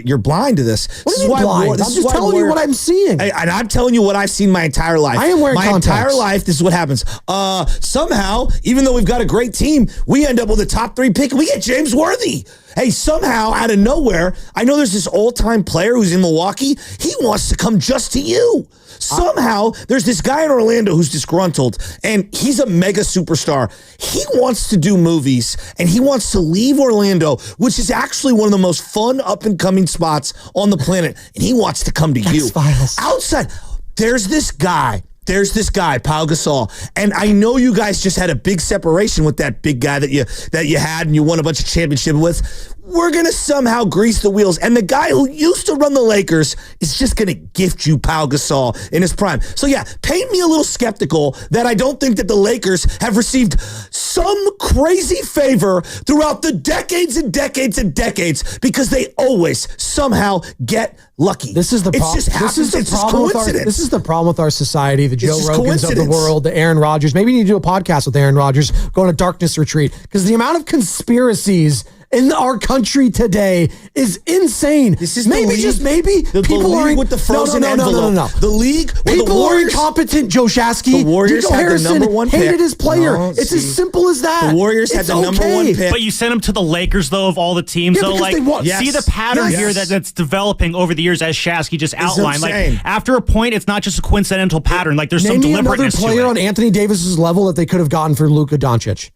You're blind to this. What do you mean blind? I'm just telling you what I'm seeing. And I'm telling you what I've seen my entire life. I am wearing contacts. My entire life, this is what happens. Somehow, even though we've got a great team, we end up with a top 3 pick and we get James Worthy. Hey, somehow, out of nowhere, I know there's this all-time player who's in Milwaukee. He wants to come just to you. Somehow, there's this guy in Orlando who's disgruntled, and he's a mega superstar. He wants to do movies, and he wants to leave Orlando, which is actually one of the most fun up-and-coming spots on the planet, and he wants to come to you. X-Files. Outside, there's this guy, Pau Gasol, and I know you guys just had a big separation with that big guy that you had and you won a bunch of championships with. We're going to somehow grease the wheels, and the guy who used to run the Lakers is just going to gift you Pau Gasol in his prime. So paint me a little skeptical that I don't think that the Lakers have received some crazy favor throughout the decades and decades and decades because they always somehow get lucky. This is the problem. This is the problem with our society. The Joe Rogans of the world, the Aaron Rodgers. Maybe you need to do a podcast with Aaron Rodgers, go on a darkness retreat, because the amount of conspiracies in our country today is insane. This is maybe, the league, just maybe, people are with the frozen envelope. No. The league where people the Warriors are incompetent, Joe Shasky. The Warriors Nico had Harrison the number one hated pick. his player. No, it's as simple as that. The Warriors had the number one pick. But you sent him to the Lakers, though, of all the teams. Yeah, so, like, see the pattern here that's developing over the years, as Shasky just outlined. Like, after a point, it's not just a coincidental pattern. Like, there's some deliberateness to it. Name me another player on Anthony Davis's level that they could have gotten for Luka Doncic.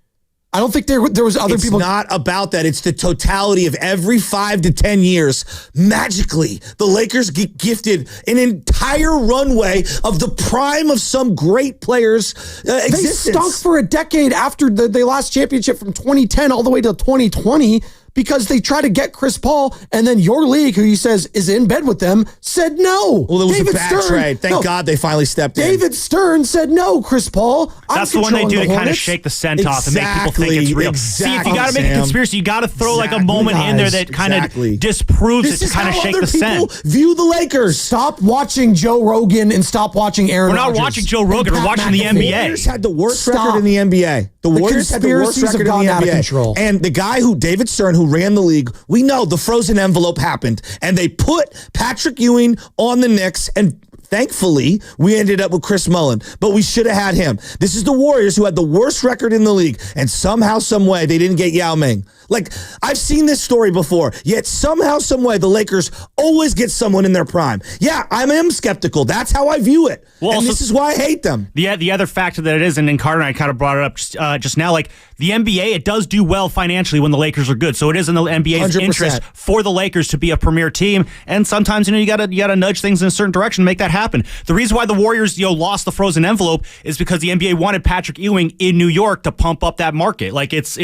I don't think there was other people. It's not about that. It's the totality of every 5 to 10 years. Magically, the Lakers get gifted an entire runway of the prime of some great players' existence. They stunk for a decade after they lost championship from 2010 all the way to 2020. Because they try to get Chris Paul, and then your league, who he says is in bed with them, said no. Well, it was a bad trade. Thank God they finally stepped in. David Stern said no, Chris Paul. That's the one they do to kind of shake the scent off and make people think it's real. See, if you got to make a conspiracy, you got to throw like a moment in there that kind of disproves it to kind of shake the scent. View the Lakers. Stop watching Joe Rogan and stop watching Aaron We're not Rodgers. watching Joe Rogan. We're watching the NBA. The Warriors had the worst record in the NBA. The Warriors had the worst record in the NBA. Out of control. And the guy David Stern, who ran the league, we know the frozen envelope happened. And they put Patrick Ewing on the Knicks, and thankfully, we ended up with Chris Mullin, but we should have had him. This is the Warriors, who had the worst record in the league, and somehow, some way, they didn't get Yao Ming. Like, I've seen this story before, yet somehow, some way, the Lakers always get someone in their prime. Yeah, I am skeptical. That's how I view it. Well, and this is why I hate them. The other factor that it is, and Carter and I kind of brought it up just now, like, the NBA, it does do well financially when the Lakers are good. So it is in the NBA's 100%. interest for the Lakers to be a premier team. And sometimes, you gotta nudge things in a certain direction to make that happen. The reason why the Warriors, lost the frozen envelope is because the NBA wanted Patrick Ewing in New York to pump up that market. Like, it's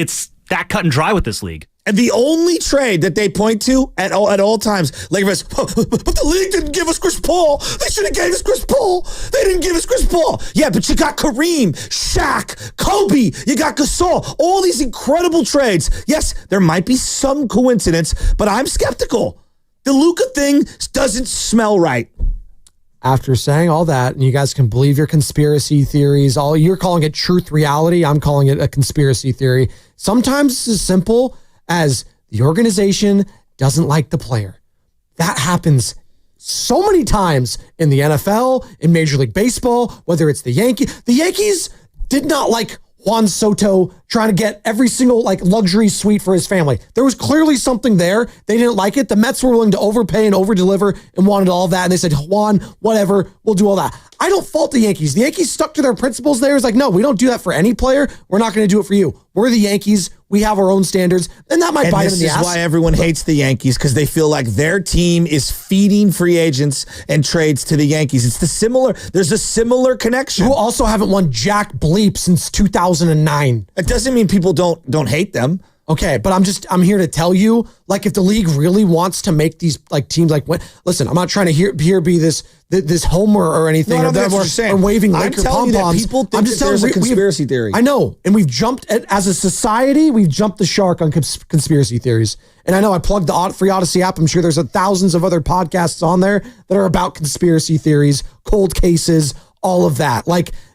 that cut and dry with this league. And the only trade that they point to at all times, Lakers, but the league didn't give us Chris Paul. They should have gave us Chris Paul. They didn't give us Chris Paul. Yeah, but you got Kareem, Shaq, Kobe. You got Gasol. All these incredible trades. Yes, there might be some coincidence, but I'm skeptical. The Luka thing doesn't smell right. After saying all that, and you guys can believe your conspiracy theories, you're calling it truth reality. I'm calling it a conspiracy theory. Sometimes it's as simple as the organization doesn't like the player. That happens so many times in the NFL, in Major League Baseball, whether it's the Yankees. The Yankees did not like Juan Soto trying to get every single luxury suite for his family. There was clearly something there. They didn't like it. The Mets were willing to overpay and overdeliver and wanted all of that. And they said, Juan, whatever, we'll do all that. I don't fault the Yankees. The Yankees stuck to their principles there. It's like, no, we don't do that for any player. We're not going to do it for you. We're the Yankees. We have our own standards. And that might bite them in the ass. This is why everyone hates the Yankees, because they feel like their team is feeding free agents and trades to the Yankees. There's a similar connection. Who also haven't won Jack Bleep since 2009. It doesn't mean people don't hate them. Okay, but I'm here to tell you, if the league really wants to make these teams listen, I'm not trying to be this homer or anything, or waving Laker pom-poms. People think there's a conspiracy theory. I know, and we've jumped as a society. We've jumped the shark on conspiracy theories. And I know I plugged the free Odyssey app. I'm sure there's thousands of other podcasts on there that are about conspiracy theories, cold cases, all of that.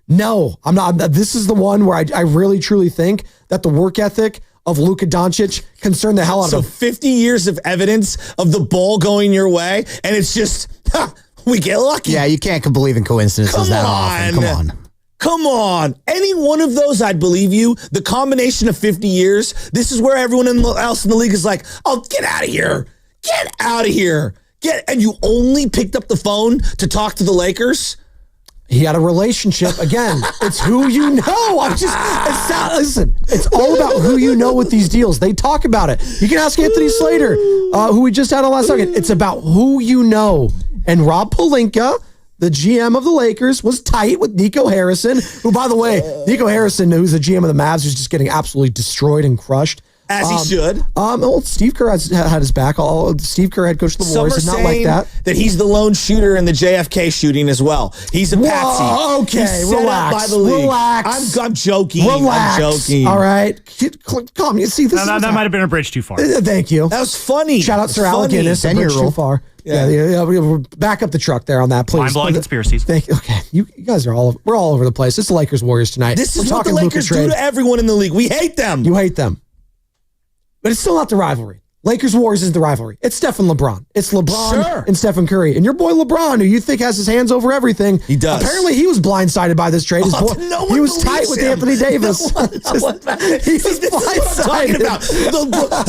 No, I'm not. This is the one where I really truly think that the work ethic of Luka Doncic concerned the hell out of him. So 50 years of evidence of the ball going your way, and it's just, we get lucky. Yeah, you can't believe in coincidences that often. Come on. Any one of those, I'd believe you. The combination of 50 years, this is where everyone else in the league is like, oh, get out of here. Get out of here. And you only picked up the phone to talk to the Lakers? He had a relationship. Again, it's who you know. Listen, it's all about who you know with these deals. They talk about it. You can ask Anthony Slater, who we just had on last second. It's about who you know. And Rob Pelinka, the GM of the Lakers, was tight with Nico Harrison, who, by the way, Nico Harrison, who's the GM of the Mavs, who's just getting absolutely destroyed and crushed. As he should. Steve Kerr had his back. Steve Kerr, head coach of the Warriors, did not like that he's the lone shooter in the JFK shooting as well. He's a patsy. Okay, relax. Relax. I'm joking. Relax. I'm joking. All right. Calm. You see, that might have been a bridge too far. Thank you. That was funny. Shout out Sir Alec Guinness. A bridge too far. Yeah. We'll back up the truck there on that, please. Mind-blowing conspiracies. Thank you. Okay, you guys we're all over the place. It's the Lakers Warriors tonight. This is what the Lakers do to everyone in the league. We hate them. You hate them. But it's still not the rivalry. Lakers Warriors is the rivalry. It's Steph and LeBron. It's LeBron and Stephen Curry. And your boy LeBron, who you think has his hands over everything. He does. Apparently he was blindsided by this trade. He was tight with Anthony Davis. He was blindsided.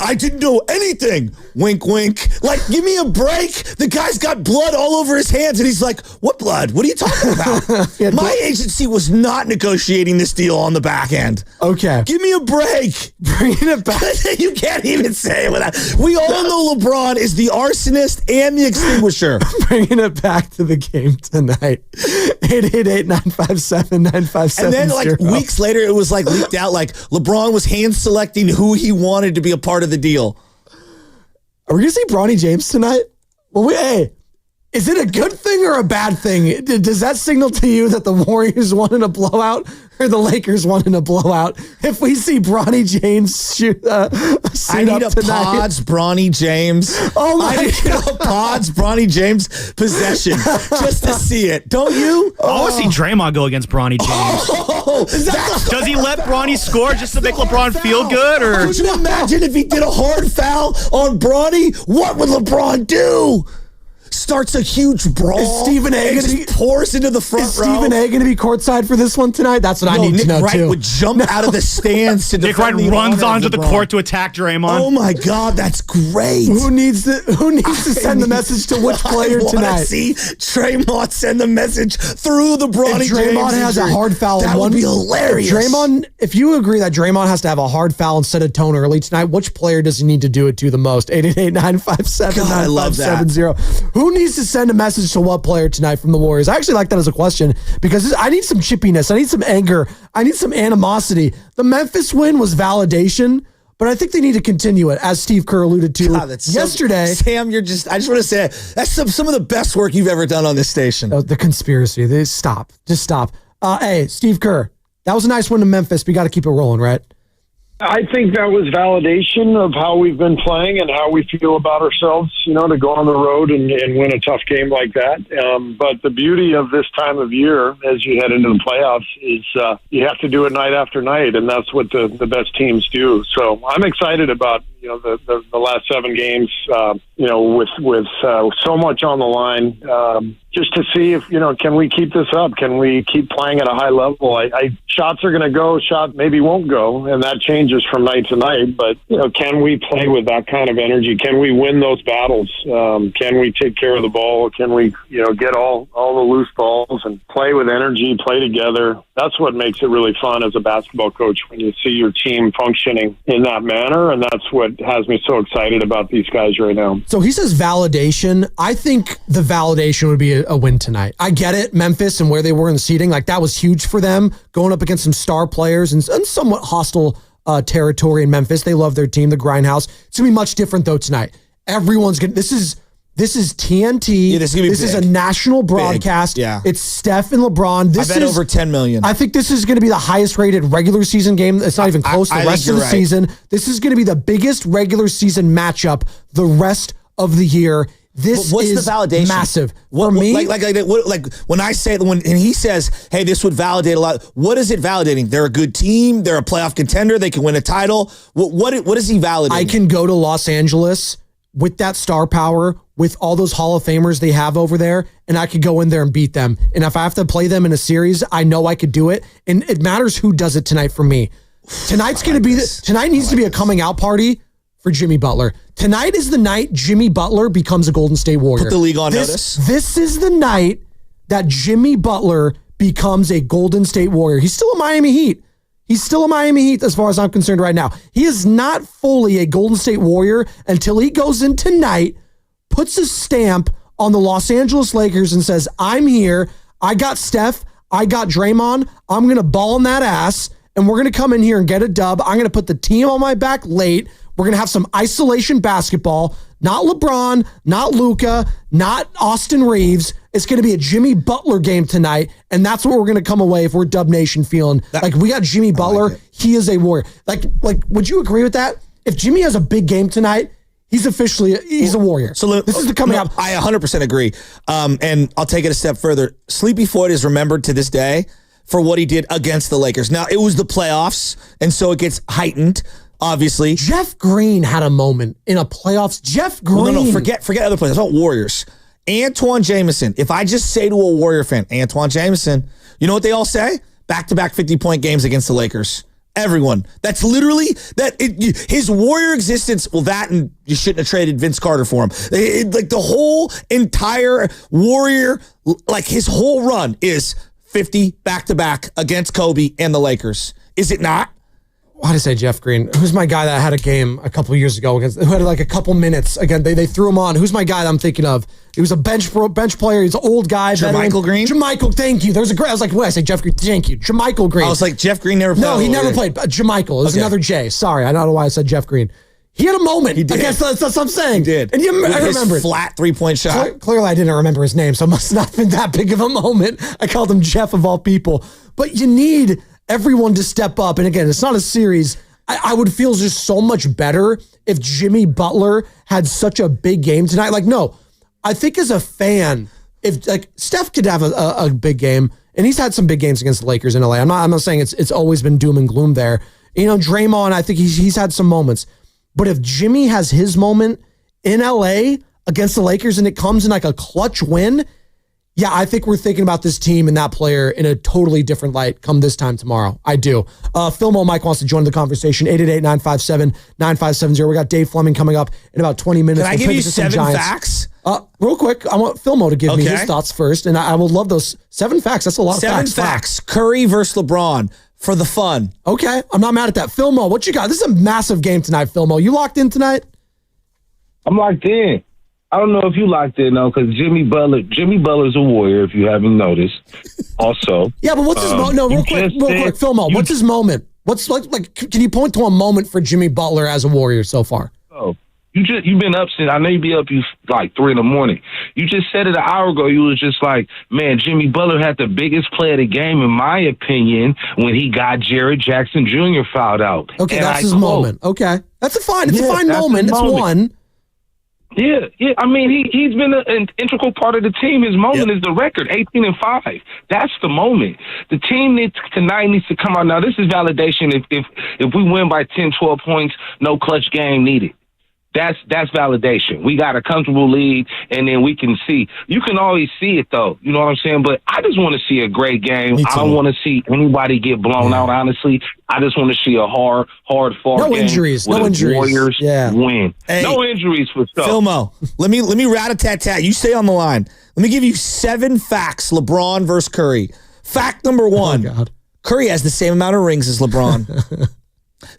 I didn't know anything. Wink, wink. Like, give me a break. The guy's got blood all over his hands, and he's like, what blood? What are you talking about? My agency was not negotiating this deal on the back end. Okay. Give me a break. Bringing it back. You can't even say it without. We all know LeBron is the arsonist and the extinguisher. Bringing it back to the game tonight. 888-957-9570. And then, like, weeks later, it was, like, leaked out, like, LeBron was hand-selecting who he wanted to be a part of the deal. Are we going to see Bronny James tonight? Well, is it a good thing or a bad thing? Does that signal to you that the Warriors won in a blowout or the Lakers won in a blowout? If we see Bronny James shoot I need a Pods Bronny James. Oh my I need a Pods Bronny James possession just to see it. Don't you? I want to see Draymond go against Bronny James. Does he let Bronny score just to make LeBron feel good? Or could you imagine if he did a hard foul on Bronny? What would LeBron do? Starts a huge brawl. Is Stephen A. going to be pours into the front row? Stephen A. going to be courtside for this one tonight? That's what I need to know Nick Wright too. would jump out of the stands to Nick Wright defend runs onto the court to attack Draymond. Oh my God, that's great. Who needs to send the message to which player tonight? See Draymond send the message through the Bronny James. Draymond has a hard foul. That would be hilarious. If you agree that Draymond has to have a hard foul and set a tone early tonight, which player does he need to do it to the most? 888-957-9570. Who needs to send a message to what player tonight from the Warriors? I actually like that as a question because I need some chippiness. I need some anger. I need some animosity. The Memphis win was validation, but I think they need to continue it, as Steve Kerr alluded to yesterday. Sam, I just want to say, that's some of the best work you've ever done on this station. The conspiracy. Just stop. Hey, Steve Kerr, that was a nice win to Memphis. We got to keep it rolling, right? I think that was validation of how we've been playing and how we feel about ourselves, to go on the road and win a tough game like that. But the beauty of this time of year, as you head into the playoffs, is you have to do it night after night, and that's what the best teams do. So I'm excited about the last 7 games, with so much on the line, just to see if, can we keep this up? Can we keep playing at a high level? Shots are going to go, shot maybe won't go, and that changes from night to night. But, can we play with that kind of energy? Can we win those battles? Can we take care of the ball? Can we, get all the loose balls and play with energy, play together? That's what makes it really fun as a basketball coach, when you see your team functioning in that manner, and that's what has me so excited about these guys right now. So he says validation. I think the validation would be a win tonight. I get it, Memphis and where they were in the seeding, like that was huge for them, going up against some star players and somewhat hostile territory in Memphis. They love their team, the Grindhouse. It's gonna be much different though tonight. Everyone's gonna. This is TNT. Yeah, this is a national broadcast. Yeah. It's Steph and LeBron. I bet over 10 million. I think this is going to be the highest rated regular season game. It's not even close the rest of the season. This is going to be the biggest regular season matchup the rest of the year. What's the validation? Massive. For me, like when I say and he says, "Hey, this would validate a lot." What is it validating? They're a good team. They're a playoff contender. They can win a title. What is he validating? I can go to Los Angeles with that star power, with all those Hall of Famers they have over there, and I could go in there and beat them. And if I have to play them in a series, I know I could do it. And it matters who does it tonight for me. Tonight's going to be tonight needs to be a coming out party for Jimmy Butler. Tonight is the night Jimmy Butler becomes a Golden State Warrior. Put the league on notice. This is the night that Jimmy Butler becomes a Golden State Warrior. He's still a Miami Heat. He's still a Miami Heat as far as I'm concerned right now. He is not fully a Golden State Warrior until he goes in tonight, puts a stamp on the Los Angeles Lakers and says, I'm here. I got Steph. I got Draymond. I'm going to ball in that ass, and we're going to come in here and get a dub. I'm going to put the team on my back late. We're going to have some isolation basketball. Not LeBron, not Luka, not Austin Reeves. It's going to be a Jimmy Butler game tonight, and that's what we're going to come away if we're Dub Nation feeling. Like, we got Jimmy Butler. He is a warrior. Like, would you agree with that? If Jimmy has a big game tonight, he's a warrior. So this is the coming up. I 100% agree. And I'll take it a step further. Sleepy Floyd is remembered to this day for what he did against the Lakers. Now, it was the playoffs, and so it gets heightened. obviously. Jeff Green had a moment in a playoffs. Jeff Green. Well, no, forget other players. That's about Warriors. Antoine Jameson. If I just say to a Warrior fan, Antoine Jameson, you know what they all say? Back-to-back 50-point games against the Lakers. Everyone. That's literally his Warrior existence. Well, that and you shouldn't have traded Vince Carter for him. Like the whole entire Warrior, like his whole run is 50 back-to-back against Kobe and the Lakers. Is it not? Why did I say Jeff Green? Who's my guy that had a game a couple years ago who had like a couple minutes? Again, they threw him on. Who's my guy that I'm thinking of? He was a bench player. He's an old guy. JaMychal Green? JaMychal, thank you. There was a great. I was like, what? I say Jeff Green. Thank you. JaMychal Green. I was like, Jeff Green never played. No, he never played. JaMychal. It was another J. Sorry. I don't know why I said Jeff Green. He had a moment. He did. That's what I'm saying. He did. And I remember his flat 3-point shot. Clearly, I didn't remember his name, so it must not have been that big of a moment. I called him Jeff of all people. But you need everyone to step up. And again, it's not a series. I would feel just so much better if Jimmy Butler had such a big game tonight. Like, no, I think as a fan, if like Steph could have a big game, and he's had some big games against the Lakers in LA. I'm not saying it's always been doom and gloom there. You know, Draymond, I think he's had some moments. But if Jimmy has his moment in LA against the Lakers and it comes in like a clutch win, yeah, I think we're thinking about this team and that player in a totally different light come this time tomorrow. I do. Philmo Mike wants to join the conversation. 888-957-9570. We got Dave Fleming coming up in about 20 minutes. Can I give you 7 facts? Real quick, I want Philmo to give me his thoughts first, and I will love those 7 facts. That's a lot of facts. 7 facts. Curry versus LeBron for the fun. Okay, I'm not mad at that. Philmo, what you got? This is a massive game tonight, Philmo. You locked in tonight? I'm locked in. I don't know if you locked in though, because Jimmy Butler's a Warrior, if you haven't noticed. Also, yeah, but what's his moment? No, real quick, Philmo. What's his moment? What's like? Can you point to a moment for Jimmy Butler as a Warrior so far? Oh, you've been up since I know you be up like 3 a.m. You just said it an hour ago. You was just like, man, Jimmy Butler had the biggest play of the game, in my opinion, when he got Jared Jackson Jr. fouled out. Okay, and that's his moment. Okay, that's a fine moment. It's one. Yeah. I mean, he's been an integral part of the team. His moment is the record, 18-5. That's the moment. The team tonight needs to come out. Now, this is validation. If we win by 10, 12 points, no clutch game needed. That's validation. We got a comfortable lead, and then we can see. You can always see it, though. You know what I'm saying? But I just want to see a great game. I don't want to see anybody get blown out, honestly. I just want to see a hard-fought game. No injuries. Warriors win. Hey, no injuries for sure. Philmo, let me rat-a-tat-tat. You stay on the line. Let me give you 7 facts, LeBron versus Curry. Fact number 1, Curry has the same amount of rings as LeBron.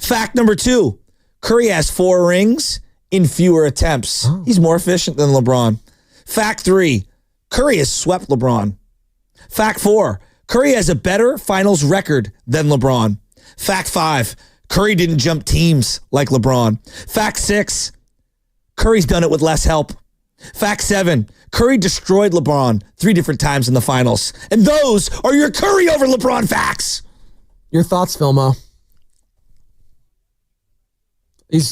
Fact number 2, Curry has 4 rings in fewer attempts. He's more efficient than LeBron. Fact 3, Curry has swept LeBron. Fact 4, Curry has a better finals record than LeBron. Fact 5, Curry didn't jump teams like LeBron. Fact 6, Curry's done it with less help. Fact 7, Curry destroyed LeBron 3 different times in the finals. And those are your Curry over LeBron facts. Your thoughts, Philmo? And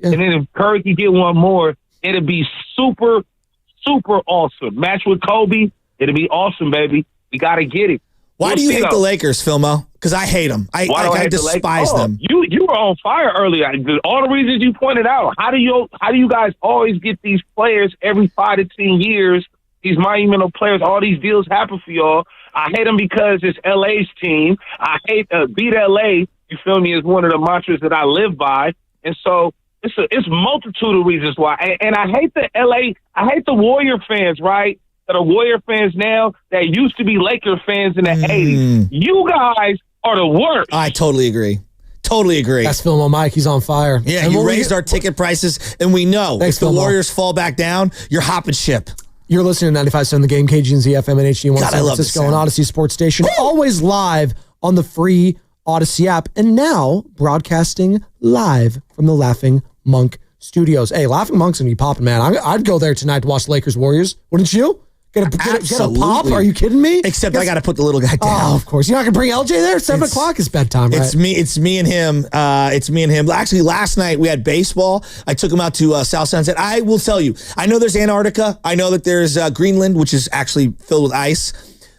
then if Curry could get one more, it'd be super, super awesome. Match with Kobe, it'd be awesome, baby. We got to get it. Why do you hate the Lakers, Philmo? Because I hate them. I despise them. You were on fire earlier. All the reasons you pointed out. How do you guys always get these players every 5 to 10 years? These monumental players, all these deals happen for y'all. I hate them because it's LA's team. I hate beat LA. You feel me? Is one of the mantras that I live by. And so it's multitude of reasons why. And I hate I hate the Warrior fans, right? That are Warrior fans now that used to be Laker fans in the 80s. You guys are the worst. I totally agree. That's Philmo Mike. He's on fire. Yeah, you raised our ticket prices, and we know if the Warriors fall back down, you're hopping ship. You're listening to 95.7 The Game, KGNZ FM and HD1 San Francisco and Odyssey Sports Station. Always live on the free Odyssey app, and now broadcasting live from the Laughing Monk Studios. Hey, Laughing Monk's gonna be popping, man. I'd go there tonight to watch the Lakers Warriors. Wouldn't you? Get a pop? Are you kidding me? Except I got to put the little guy down. Oh, of course. You're not gonna bring LJ there. 7 o'clock is bedtime, right? It's me and him. Actually, last night we had baseball. I took him out to South Sunset. I will tell you, I know there's Antarctica. I know that there's Greenland, which is actually filled with ice.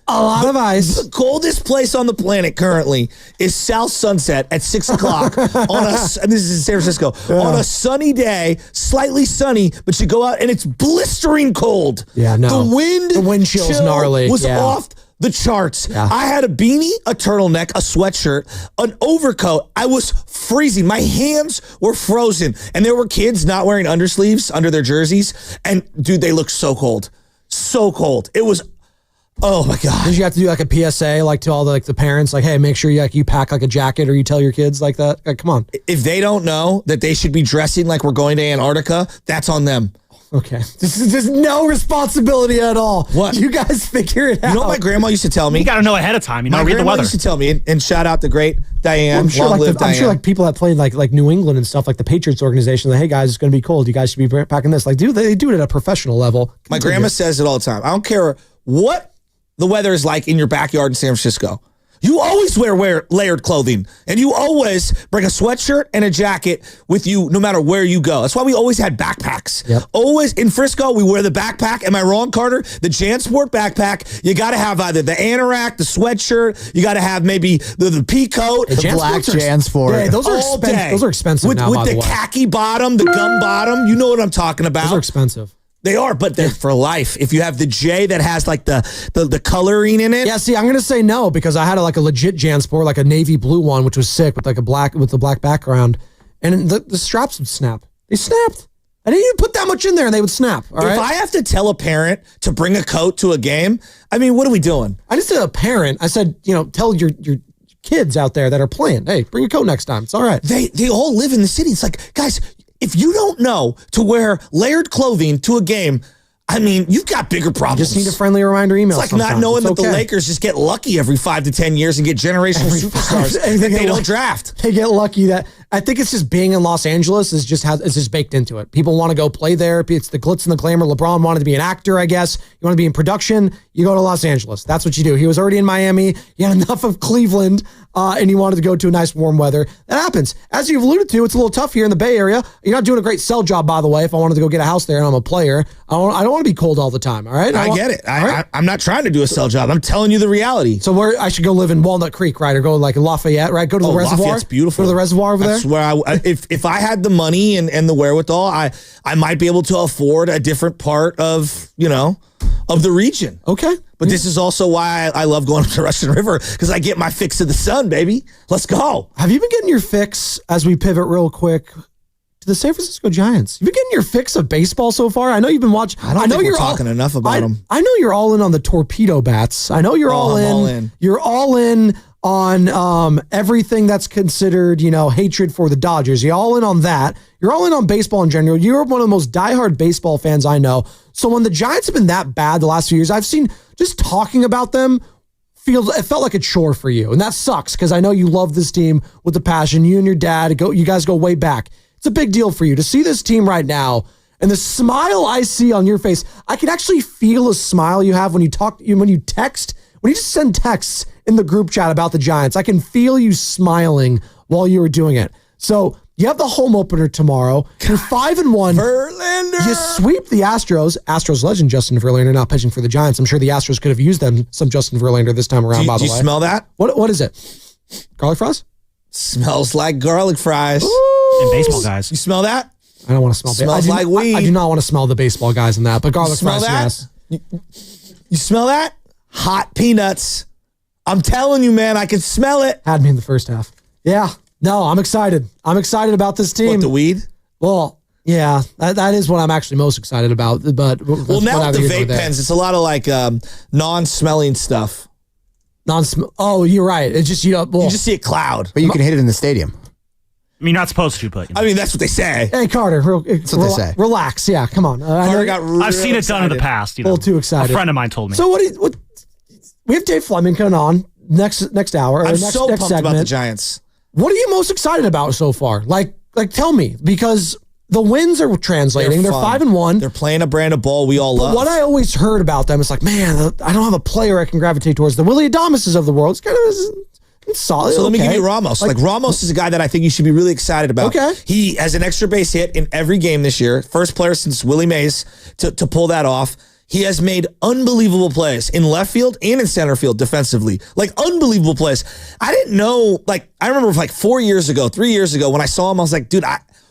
A lot of ice. The coldest place on the planet currently is South Sunset at 6 o'clock and this is in San Francisco, on a sunny day, slightly sunny, but you go out and it's blistering cold. Yeah, no. The wind chill's chill gnarly. was Yeah. off the charts. Yeah. I had a beanie, a turtleneck, a sweatshirt, an overcoat. I was freezing. My hands were frozen. And there were kids not wearing undersleeves under their jerseys. And dude, they looked so cold. So cold. It was, oh my God. Did you have to do like a PSA like to all the parents, like, hey, make sure you pack like a jacket, or you tell your kids like that? Like, come on. If they don't know that they should be dressing like we're going to Antarctica, that's on them. Okay. There's no responsibility at all. What? You guys figure it out. You know what my grandma used to tell me? You got to know ahead of time. You know, my read the grandma weather. used to tell me, and shout out the great Diane. I'm sure, Long live Diane. I'm sure like people that played like New England and stuff, like the Patriots organization, like, hey guys, it's going to be cold. You guys should be packing this. Like, dude, they do it at a professional level. My grandma says it all the time. I don't care what the weather is like in your backyard in San Francisco. You always wear layered clothing, and you always bring a sweatshirt and a jacket with you no matter where you go. That's why we always had backpacks. Yep. Always in Frisco, we wear the backpack. Am I wrong, Carter? The JanSport backpack. You got to have either the anorak, the sweatshirt. You got to have maybe the pea coat. The black JanSport. Yeah, those are expensive. Those are expensive with, now, with by the the way. khaki bottom, the gum bottom. You know what I'm talking about. Those are expensive. They are, but they're for life. If you have the J that has like the coloring in it. Yeah, see, I'm going to say no because I had a legit JanSport, like a navy blue one, which was sick with the black background, and the straps would snap. They snapped. I didn't even put that much in there, and they would snap. All right? If I have to tell a parent to bring a coat to a game, I mean, what are we doing? I just said a parent. I said, tell your kids out there that are playing, hey, bring a coat next time. It's all right. They all live in the city. It's like, guys, if you don't know to wear layered clothing to a game, I mean, you've got bigger problems. You just need a friendly reminder email. It's like not knowing that the Lakers just get lucky every 5 to 10 years and get generational superstars that they don't draft. They get lucky. That I think it's just being in Los Angeles is just baked into it. People want to go play there. It's the glitz and the glamour. LeBron wanted to be an actor, I guess. You want to be in production, you go to Los Angeles. That's what you do. He was already in Miami. He had enough of Cleveland, and he wanted to go to a nice warm weather. That happens. As you've alluded to, it's a little tough here in the Bay Area. You're not doing a great sell job, by the way. If I wanted to go get a house there and I'm a player, I don't want to be cold all the time. All right, I get it. I'm not trying to do a sell job. I'm telling you the reality. So where I should go live in Walnut Creek, right, or go like in Lafayette, right? Go to the reservoir. Lafayette's beautiful. Go to the reservoir over That's there. Where if I had the money and the wherewithal, I might be able to afford a different part of the region. Okay. But this is also why I love going up to Russian River, because I get my fix of the sun, baby. Let's go. Have you been getting your fix, as we pivot real quick, to the San Francisco Giants? You've been getting your fix of baseball so far? I know you've been watching. I know you're talking enough about them. I know you're all in on the torpedo bats. I know you're all in. You're all in on everything that's considered, hatred for the Dodgers. You're all in on that. You're all in on baseball in general. You're one of the most diehard baseball fans I know. So when the Giants have been that bad the last few years, I've seen just talking about them it felt like a chore for you. And that sucks because I know you love this team with the passion. You and your dad, you guys go way back. It's a big deal for you to see this team right now. And the smile I see on your face, I can actually feel a smile you have when you text, when you just send texts in the group chat about the Giants. I can feel you smiling while you were doing it. So you have the home opener tomorrow. You're 5-1. Verlander. You sweep the Astros. Astros legend Justin Verlander now pitching for the Giants. I'm sure the Astros could have used some Justin Verlander this time around, by the way. Do you smell that? What is it? Garlic fries? Smells like garlic fries. Ooh. And baseball guys. You smell that? I don't want to smell. Smells like weed. I do not want to smell the baseball guys in that. But garlic smell fries, that? yes. You smell that? Hot peanuts. I'm telling you, man, I can smell it. Had me in the first half. Yeah. No, I'm excited. I'm excited about this team. What, the weed? Well, yeah, that is what I'm actually most excited about. But now with the vape pens, it's a lot of like non-smelling stuff. Oh, you're right. It's just you just see a cloud, but you can hit it in the stadium. I mean, you're not supposed to, but I mean that's what they say. Hey, Carter, that's what they say. Relax. Yeah, come on. Carter got real I've seen it done in the past. A little too excited. A friend of mine told me. So what? We have Dave Fleming coming on next hour. I'm next so pumped segment. about the Giants. What are you most excited about so far? Like tell me, because the wins are translating. They're 5-1. They're playing a brand of ball we all love. What I always heard about them is like, man, I don't have a player I can gravitate towards. The Willie Adameses of the world. It's kind of solid. So let me give you Ramos. Like Ramos is a guy that I think you should be really excited about. Okay. He has an extra base hit in every game this year. First player since Willie Mays to pull that off. He has made unbelievable plays in left field and in center field defensively. Like, unbelievable plays. I didn't know, like, I remember like 3 years ago, when I saw him, I was like, dude,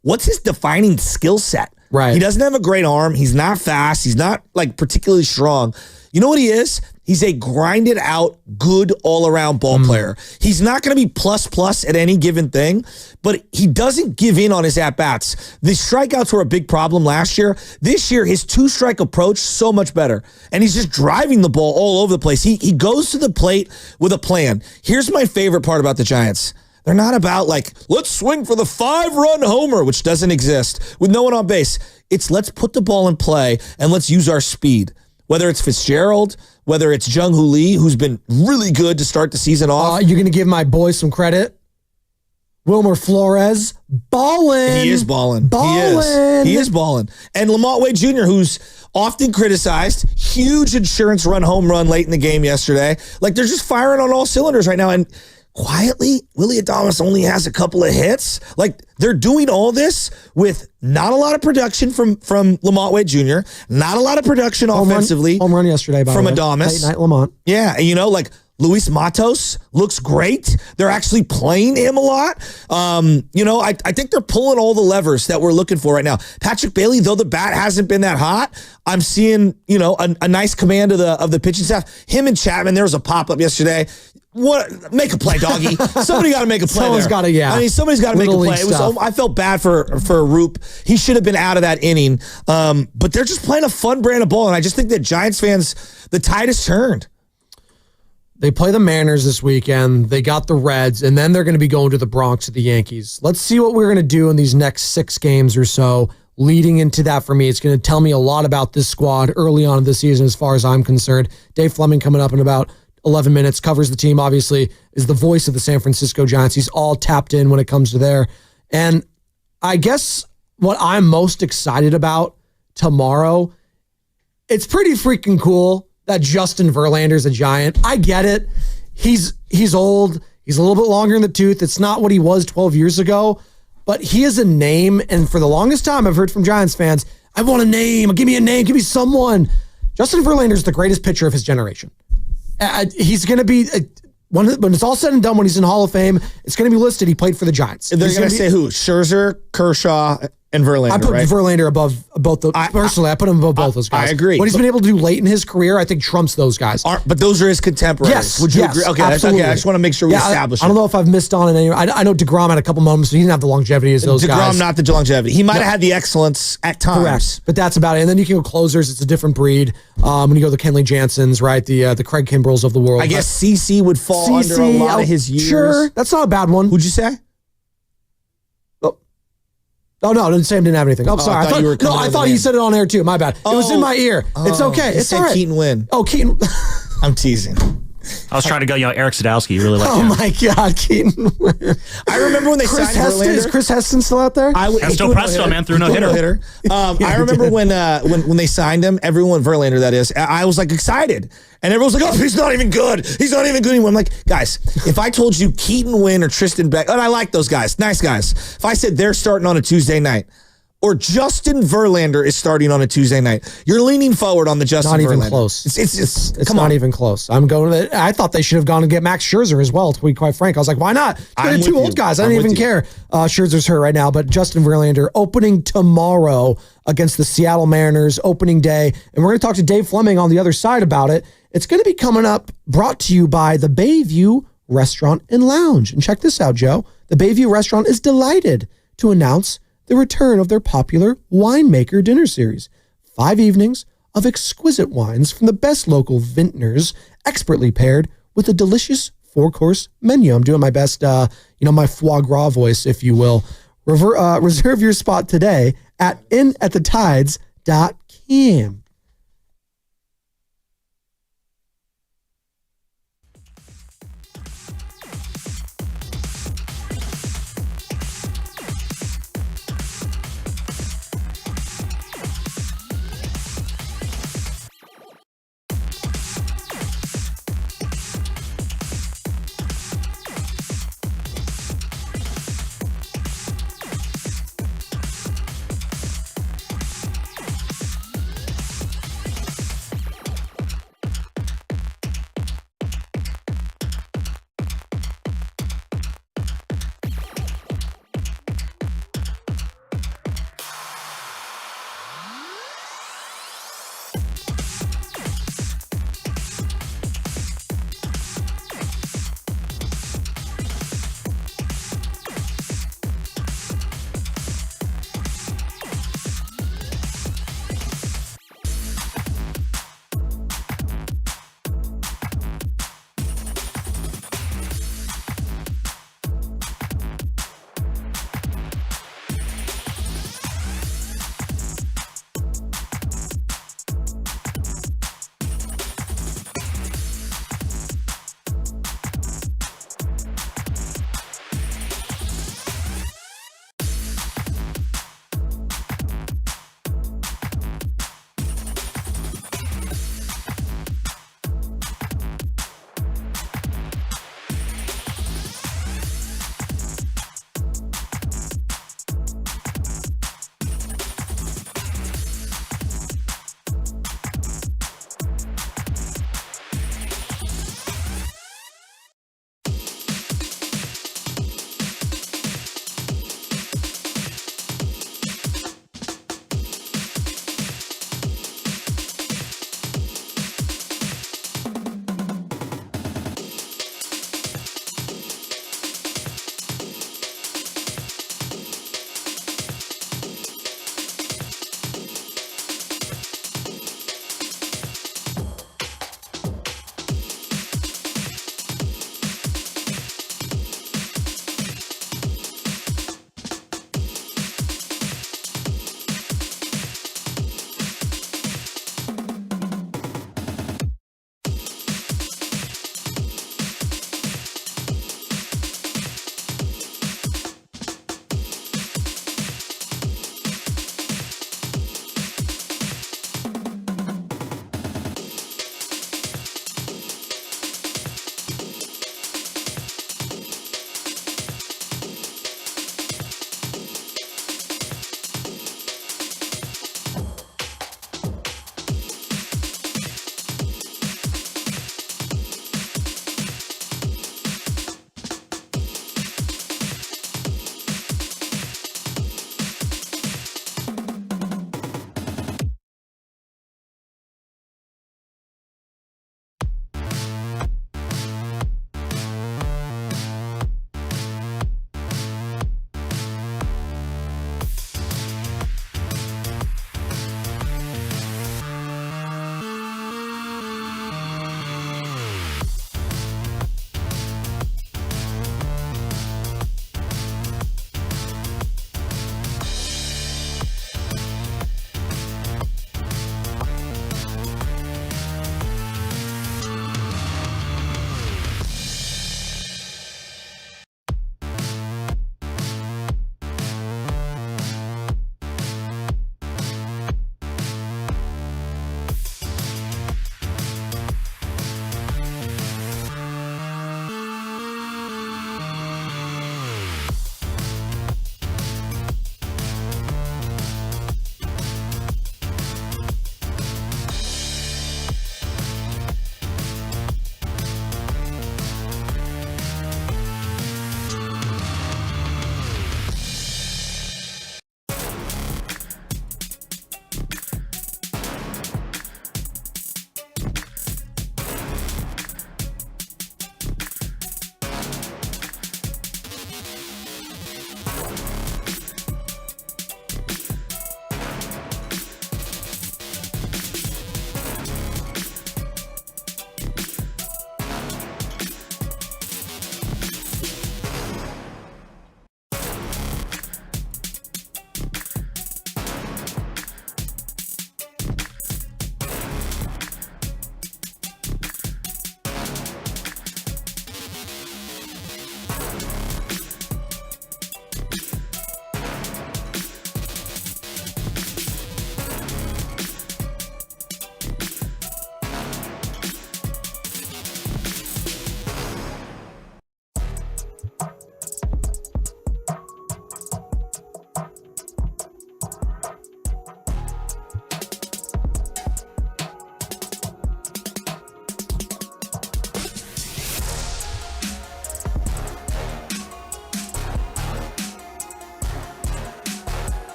what's his defining skill set? Right. He doesn't have a great arm. He's not fast. He's not, like, particularly strong. You know what he is? He's a grinded out, good all-around ball player. He's not going to be plus at any given thing, but he doesn't give in on his at-bats. The strikeouts were a big problem last year. This year, his two-strike approach, so much better. And he's just driving the ball all over the place. He goes to the plate with a plan. Here's my favorite part about the Giants. They're not about, like, let's swing for the 5-run homer, which doesn't exist, with no one on base. It's let's put the ball in play and let's use our speed. Whether it's Fitzgerald, whether it's Jung-Hoo Lee, who's been really good to start the season off. You're going to give my boy some credit? Wilmer Flores, ballin'. He is ballin'. He is ballin'. And Lamont Wade Jr., who's often criticized, huge insurance home run late in the game yesterday. Like, they're just firing on all cylinders right now. And quietly, Willy Adames only has a couple of hits. Like, they're doing all this with not a lot of production from Lamont Wade Jr., not a lot of production offensively. Home run yesterday, by from the way. Adames. Late night Lamont. Yeah, and like, Luis Matos looks great. They're actually playing him a lot. I think they're pulling all the levers that we're looking for right now. Patrick Bailey, though the bat hasn't been that hot, I'm seeing, a nice command of the pitching staff. Him and Chapman, there was a pop-up yesterday. What? Make a play, doggy. Somebody got to make a play. Someone's got to, yeah. I mean, somebody's got to make a play. I felt bad for Roop. He should have been out of that inning. But they're just playing a fun brand of ball, and I just think that Giants fans, the tide has turned. They play the Mariners this weekend. They got the Reds, and then they're going to be going to the Bronx to the Yankees. Let's see what we're going to do in these next 6 games or so. Leading into that for me, it's going to tell me a lot about this squad early on in the season as far as I'm concerned. Dave Fleming coming up in about 11 minutes, covers the team, obviously, is the voice of the San Francisco Giants. He's all tapped in when it comes to there. And I guess what I'm most excited about tomorrow, it's pretty freaking cool that Justin Verlander's a Giant. I get it. He's old. He's a little bit longer in the tooth. It's not what he was 12 years ago, but he is a name. And for the longest time, I've heard from Giants fans, I want a name. Give me a name. Give me someone. Justin Verlander's the greatest pitcher of his generation. He's going to be, when it's all said and done, when he's in Hall of Fame, it's going to be listed. He played for the Giants. They're going to say who? Scherzer, Kershaw, and Verlander, I put right? Verlander above both those. Personally, I put him above both those guys. I agree. What he's been able to do late in his career, I think trumps those guys. But those are his contemporaries. Yes. Would you agree? Okay, absolutely. I just want to make sure we establish I don't know if I've missed on it. I know DeGrom had a couple moments, but he didn't have the longevity as those guys. DeGrom, not the longevity. He might have had the excellence at times. Correct. But that's about it. And then you can go closers. It's a different breed. When you go the Kenley Jansens, right? The Craig Kimbrells of the world. I guess CC would fall under a lot of his years. Sure. That's not a bad one. Who'd you say? Oh, no, I didn't say I didn't have anything. Sorry. I thought you said it on air too. My bad. It was in my ear. It's okay. It's all right. Keaton Wynn. Oh, Keaton. I'm teasing. I was trying to go, Eric Sadowski. You really like him. Oh, my God, Keaton. I remember when they signed Verlander. Is Chris Heston still out there? And still Presto, man, threw no hitter. I remember when they signed him, everyone, Verlander, that is, I was like excited. And everyone's like, oh, he's not even good. He's not even good anymore. I'm like, guys, if I told you Keaton Wynn or Tristan Beck, and I like those guys, nice guys. If I said they're starting on a Tuesday night, or Justin Verlander is starting on a Tuesday night, you're leaning forward on the Justin Verlander. Not even close. It's not even close. I'm going. I thought they should have gone and get Max Scherzer as well, to be quite frank. I was like, why not? Get 2 old guys. I didn't even care. Scherzer's hurt right now, but Justin Verlander opening tomorrow against the Seattle Mariners, opening day. And we're going to talk to Dave Fleming on the other side about it. It's going to be coming up, brought to you by the Bayview Restaurant and Lounge. And check this out, Joe. The Bayview Restaurant is delighted to announce the return of their popular Winemaker Dinner Series. 5 evenings of exquisite wines from the best local vintners, expertly paired with a delicious 4-course menu. I'm doing my best, my foie gras voice, if you will. Reserve your spot today at inatthetides.com.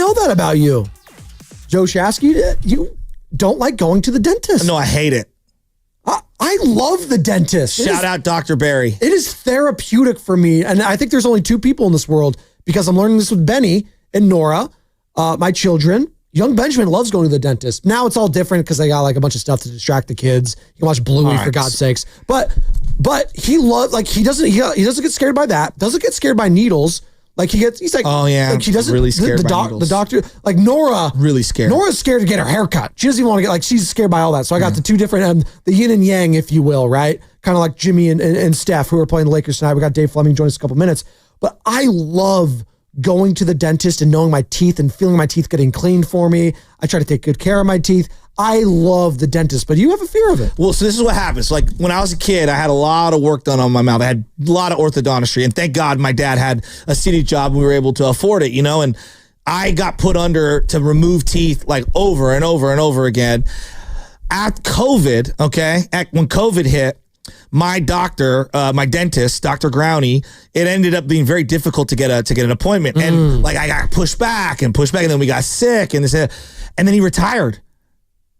know that about you. Joe Shasky, you don't like going to the dentist. No, I hate it. I love the dentist. Shout out Dr. Barry. It is therapeutic for me. And I think there's only two people in this world because I'm learning this with Benny and Nora, my children. Young Benjamin loves going to the dentist. Now it's all different because they got like a bunch of stuff to distract the kids. You can watch Bluey for God's sakes. But he loves, like, he doesn't get scared by that. Doesn't get scared by needles. Like he's like, oh yeah, like he doesn't really scared by needles. The doctor, like Nora, really scared. Nora's scared to get her hair cut. She doesn't even want to get, like, she's scared by all that. So I got the two different, the yin and yang, if you will, right? Kind of like Jimmy and Steph, who are playing the Lakers tonight. We got Dave Fleming join us in a couple minutes. But I love going to the dentist and knowing my teeth and feeling my teeth getting cleaned for me. I try to take good care of my teeth. I love the dentist, but you have a fear of it. Well, so this is what happens. Like when I was a kid, I had a lot of work done on my mouth. I had a lot of orthodontistry, and thank God my dad had a city job and we were able to afford it, and I got put under to remove teeth like over and over and over again. At COVID, when COVID hit, my doctor, my dentist, Dr. Growney, it ended up being very difficult to get an appointment. And like I got pushed back, and then we got sick, and then he retired.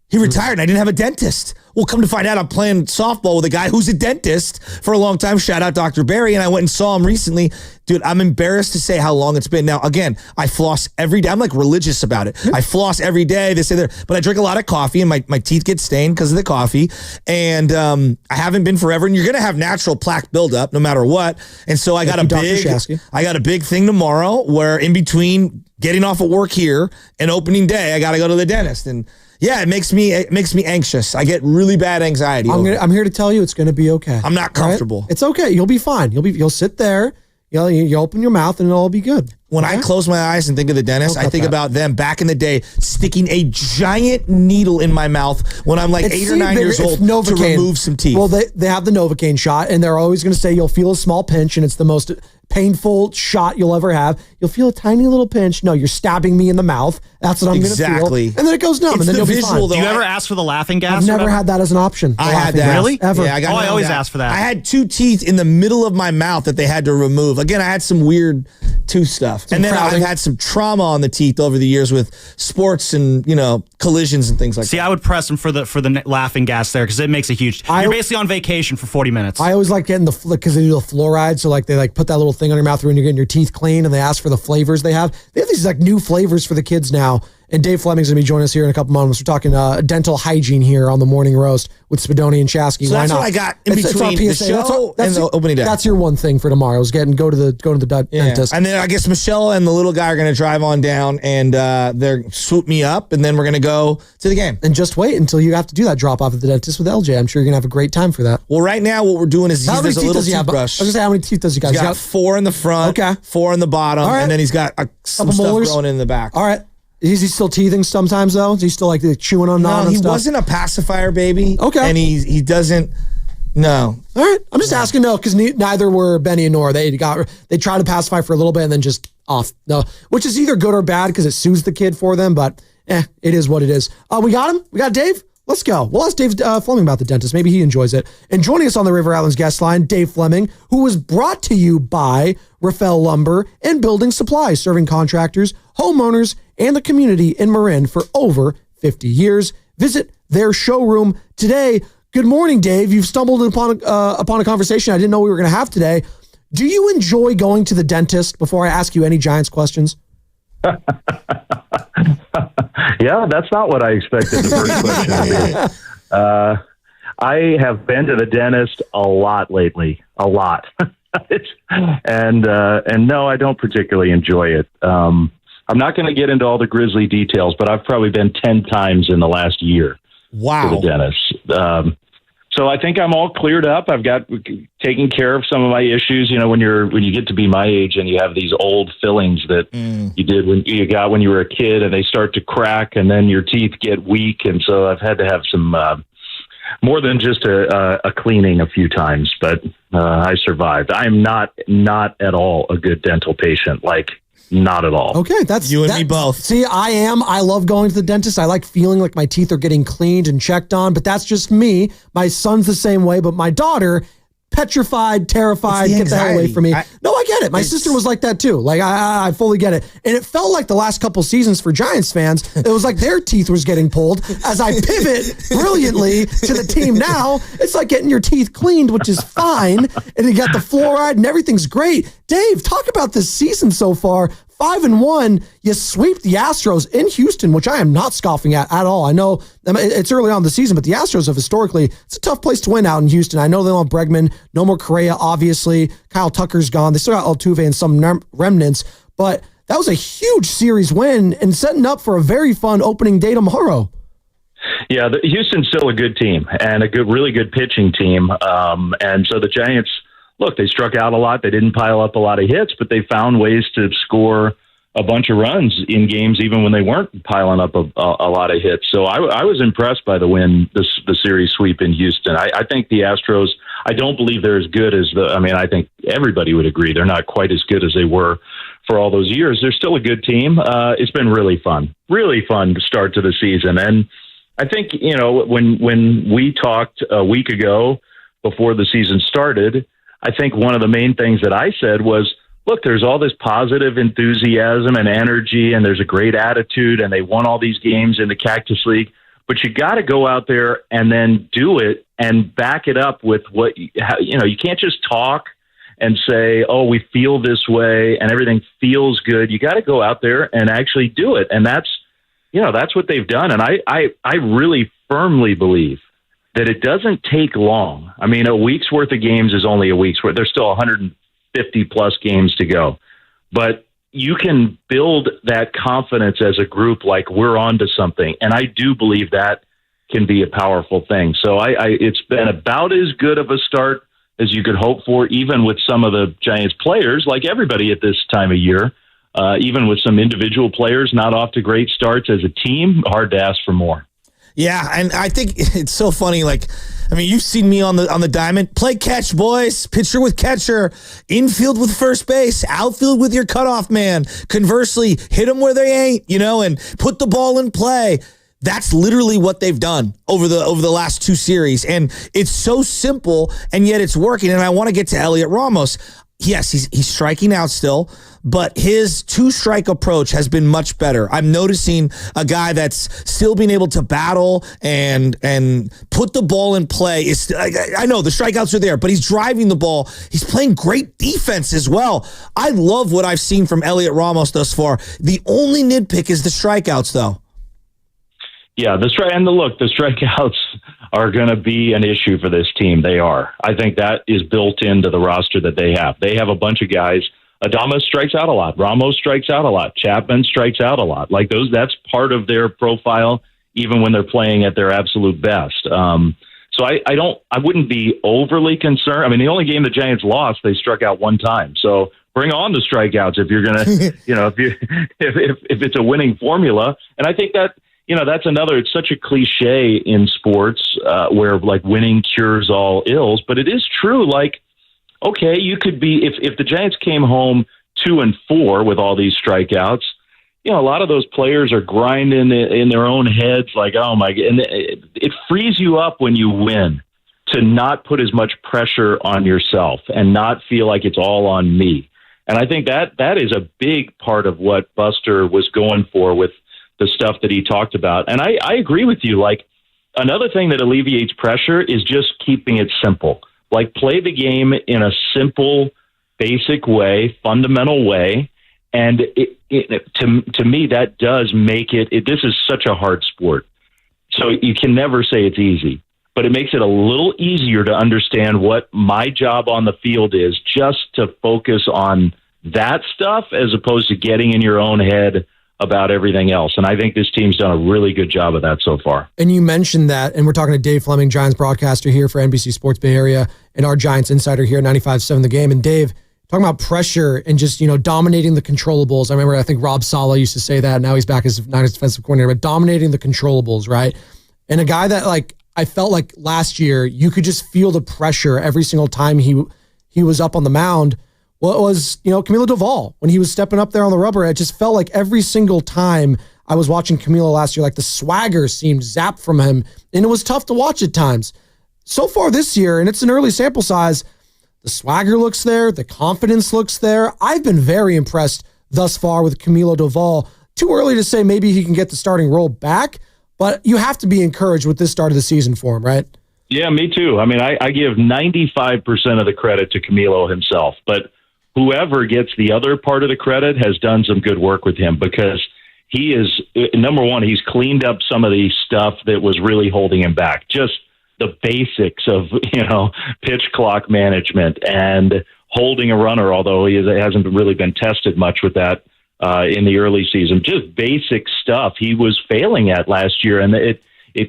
He retired and I didn't have a dentist. Well, come to find out, I'm playing softball with a guy who's a dentist for a long time. Shout out Dr. Barry. And I went and saw him recently. Dude, I'm embarrassed to say how long it's been. Now, again, I floss every day. I'm like religious about it. I floss every day, this and that. But I drink a lot of coffee and my teeth get stained because of the coffee. And I haven't been forever. And you're going to have natural plaque buildup no matter what. And so I got a big thing tomorrow where in between getting off of work here and opening day, I got to go to the dentist. And yeah, it makes me anxious. I get really bad anxiety. I'm here to tell you it's going to be okay. I'm not comfortable. Right? It's okay. You'll be fine. You'll sit there. You open your mouth and it'll all be good. When I close my eyes and think of the dentist, I think about them back in the day sticking a giant needle in my mouth when I'm like 8 or 9 years old to remove some teeth. Well, they have the Novocaine shot, and they're always going to say you'll feel a small pinch, and it's the most painful shot you'll ever have. You'll feel a tiny little pinch. No, you're stabbing me in the mouth. That's what I'm going to feel. And then it goes numb, and then you'll be fine. Do you ever ask for the laughing gas? I've never had that as an option. I had that. Really? Ever. Yeah, I always ask for that. I had 2 teeth in the middle of my mouth that they had to remove. Again, I had some weird tooth stuff. And then I've had some trauma on the teeth over the years with sports and, collisions and things like that. See, I would press them for the laughing gas there because it makes a huge... You're basically on vacation for 40 minutes. I always like getting because they do the fluoride. So like they put that little thing on your mouth when you're getting your teeth cleaned, and they ask for the flavors they have. They have these like new flavors for the kids now. And Dave Fleming's going to be joining us here in a couple moments. We're talking dental hygiene here on the Morning Roast with Spadoni and Shasky. So that's what I got in between the show and the opening day. That's your one thing for tomorrow is go to the dentist. And then I guess Michelle and the little guy are going to drive on down and they're swoop me up, and then we're going to go to the game. And just wait until you have to do that drop off at the dentist with LJ. I'm sure you're going to have a great time for that. Well, right now what we're doing is there's a little toothbrush. I was going to say, how many teeth does he got? He's got 4 in the front, 4 in the bottom, and then he's got some stuff growing in the back. All right. Is he still teething sometimes though? Is he still like chewing on no, he stuff? Wasn't a pacifier baby. Okay. And he doesn't. No. All right. I'm just asking because neither were Benny and Nora. They tried to pacify for a little bit and then just off. No, which is either good or bad because it soothes the kid for them. But it is what it is. We got him. We got Dave. Let's go. We'll ask Dave Fleming about the dentist. Maybe he enjoys it. And joining us on the River Islands guest line, Dave Fleming, who was brought to you by Rafael Lumber and Building Supplies, serving contractors, homeowners, and the community in Marin for over 50 years. Visit their showroom today. Good morning, Dave. You've stumbled upon a conversation I didn't know we were going to have today. Do you enjoy going to the dentist? Before I ask you any Giants questions. Yeah, that's not what I expected the first question to be. I have been to the dentist a lot lately, a lot. And no, I don't particularly enjoy it. I'm not going to get into all the grisly details, but I've probably been 10 times in the last year to the dentist. So I think I'm all cleared up. I've got taken care of some of my issues. When you get to be my age and you have these old fillings that you did when you were a kid, and they start to crack, and then your teeth get weak, and so I've had to have some more than just a cleaning a few times. But I survived. I am not at all a good dental patient. Not at all. Okay, that's you and me both. See, I love going to the dentist. I like feeling like my teeth are getting cleaned and checked on, but that's just me. My son's the same way, but my daughter petrified, terrified, get the hell away from me. I get it. My sister was like that too. Like, I fully get it. And it felt like the last couple seasons for Giants fans, it was like their teeth was getting pulled. As I pivot brilliantly to the team now, it's like getting your teeth cleaned, which is fine. And you got the fluoride and everything's great. Dave, talk about this season so far. 5-1, you sweep the Astros in Houston, which I am not scoffing at all. I know it's early on in the season, but the Astros have historically, it's a tough place to win out in Houston. I know they don't have Bregman, no more Correa, obviously. Kyle Tucker's gone. They still got Altuve and some remnants, but that was a huge series win and setting up for a very fun opening day tomorrow. Yeah, Houston's still a good team and a really good pitching team. And so the Giants, look, they struck out a lot. They didn't pile up a lot of hits, but they found ways to score a bunch of runs in games, even when they weren't piling up a lot of hits. So I was impressed by the win, the series sweep in Houston. I think the Astros, I don't believe they're as good as I think everybody would agree they're not quite as good as they were for all those years. They're still a good team. It's been really fun to start to the season. And I think, when we talked a week ago before the season started, I think one of the main things that I said was, look, there's all this positive enthusiasm and energy, and there's a great attitude, and they won all these games in the Cactus League, but you got to go out there and then do it and back it up with what, you can't just talk and say, oh, we feel this way and everything feels good. You got to go out there and actually do it. And that's what they've done. And I really firmly believe that it doesn't take long. I mean, a week's worth of games is only a week's worth. There's still 150 plus games to go. But you can build that confidence as a group like we're on to something. And I do believe that can be a powerful thing. So it's been about as good of a start as you could hope for, even with some of the Giants players, like everybody at this time of year, even with some individual players not off to great starts as a team, hard to ask for more. Yeah, and I think it's so funny. You've seen me on the diamond. Play catch, boys. Pitcher with catcher. Infield with first base. Outfield with your cutoff man. Conversely, hit them where they ain't, and put the ball in play. That's literally what they've done over the last two series. And it's so simple, and yet it's working. And I want to get to Elliot Ramos. Yes, he's striking out still, but his two-strike approach has been much better. I'm noticing a guy that's still being able to battle and put the ball in play. I know the strikeouts are there, but he's driving the ball. He's playing great defense as well. I love what I've seen from Elliot Ramos thus far. The only nitpick is the strikeouts, though. Yeah, the strikeouts are going to be an issue for this team. They are. I think that is built into the roster that they have. They have a bunch of guys. Adames strikes out a lot. Ramos strikes out a lot. Chapman strikes out a lot. That's part of their profile, even when they're playing at their absolute best. So I wouldn't be overly concerned. I mean, the only game the Giants lost, they struck out one time. So bring on the strikeouts if you're going to, if it's a winning formula. And I think that, that's another, it's such a cliche in sports where winning cures all ills, but it is true. Okay, you could be, if the Giants came home 2-4 with all these strikeouts, a lot of those players are grinding in their own heads oh my God. And it frees you up when you win to not put as much pressure on yourself and not feel like it's all on me. And I think that is a big part of what Buster was going for with the stuff that he talked about. And I agree with you. Another thing that alleviates pressure is just keeping it simple. Play the game in a simple, basic way, fundamental way. And to me, that does make it, this is such a hard sport. So you can never say it's easy, but it makes it a little easier to understand what my job on the field is, just to focus on that stuff as opposed to getting in your own head about everything else. And I think this team's done a really good job of that so far. And you mentioned that, and we're talking to Dave Fleming, Giants broadcaster here for NBC Sports Bay Area, and our Giants insider here at 95.7 The Game. And Dave, talking about pressure and just, dominating the controllables. I think Rob Saleh used to say that. Now he's back as Niners defensive coordinator, but dominating the controllables, right? And a guy that I felt like last year, you could just feel the pressure every single time he was up on the mound. Well, it was, Camilo Doval. When he was stepping up there on the rubber, it just felt like every single time I was watching Camilo last year, the swagger seemed zapped from him, and it was tough to watch at times. So far this year, and it's an early sample size, The swagger looks there. The confidence looks there. I've been very impressed thus far with Camilo Doval. Too early to say maybe he can get the starting role back, but you have to be encouraged with this start of the season for him, right? Yeah, me too. I mean, I give 95% of the credit to Camilo himself, but whoever gets the other part of the credit has done some good work with him, because he is, number one, he's cleaned up some of the stuff that was really holding him back. Just the basics of, pitch clock management and holding a runner, although he hasn't really been tested much with that in the early season. Just basic stuff he was failing at last year, and it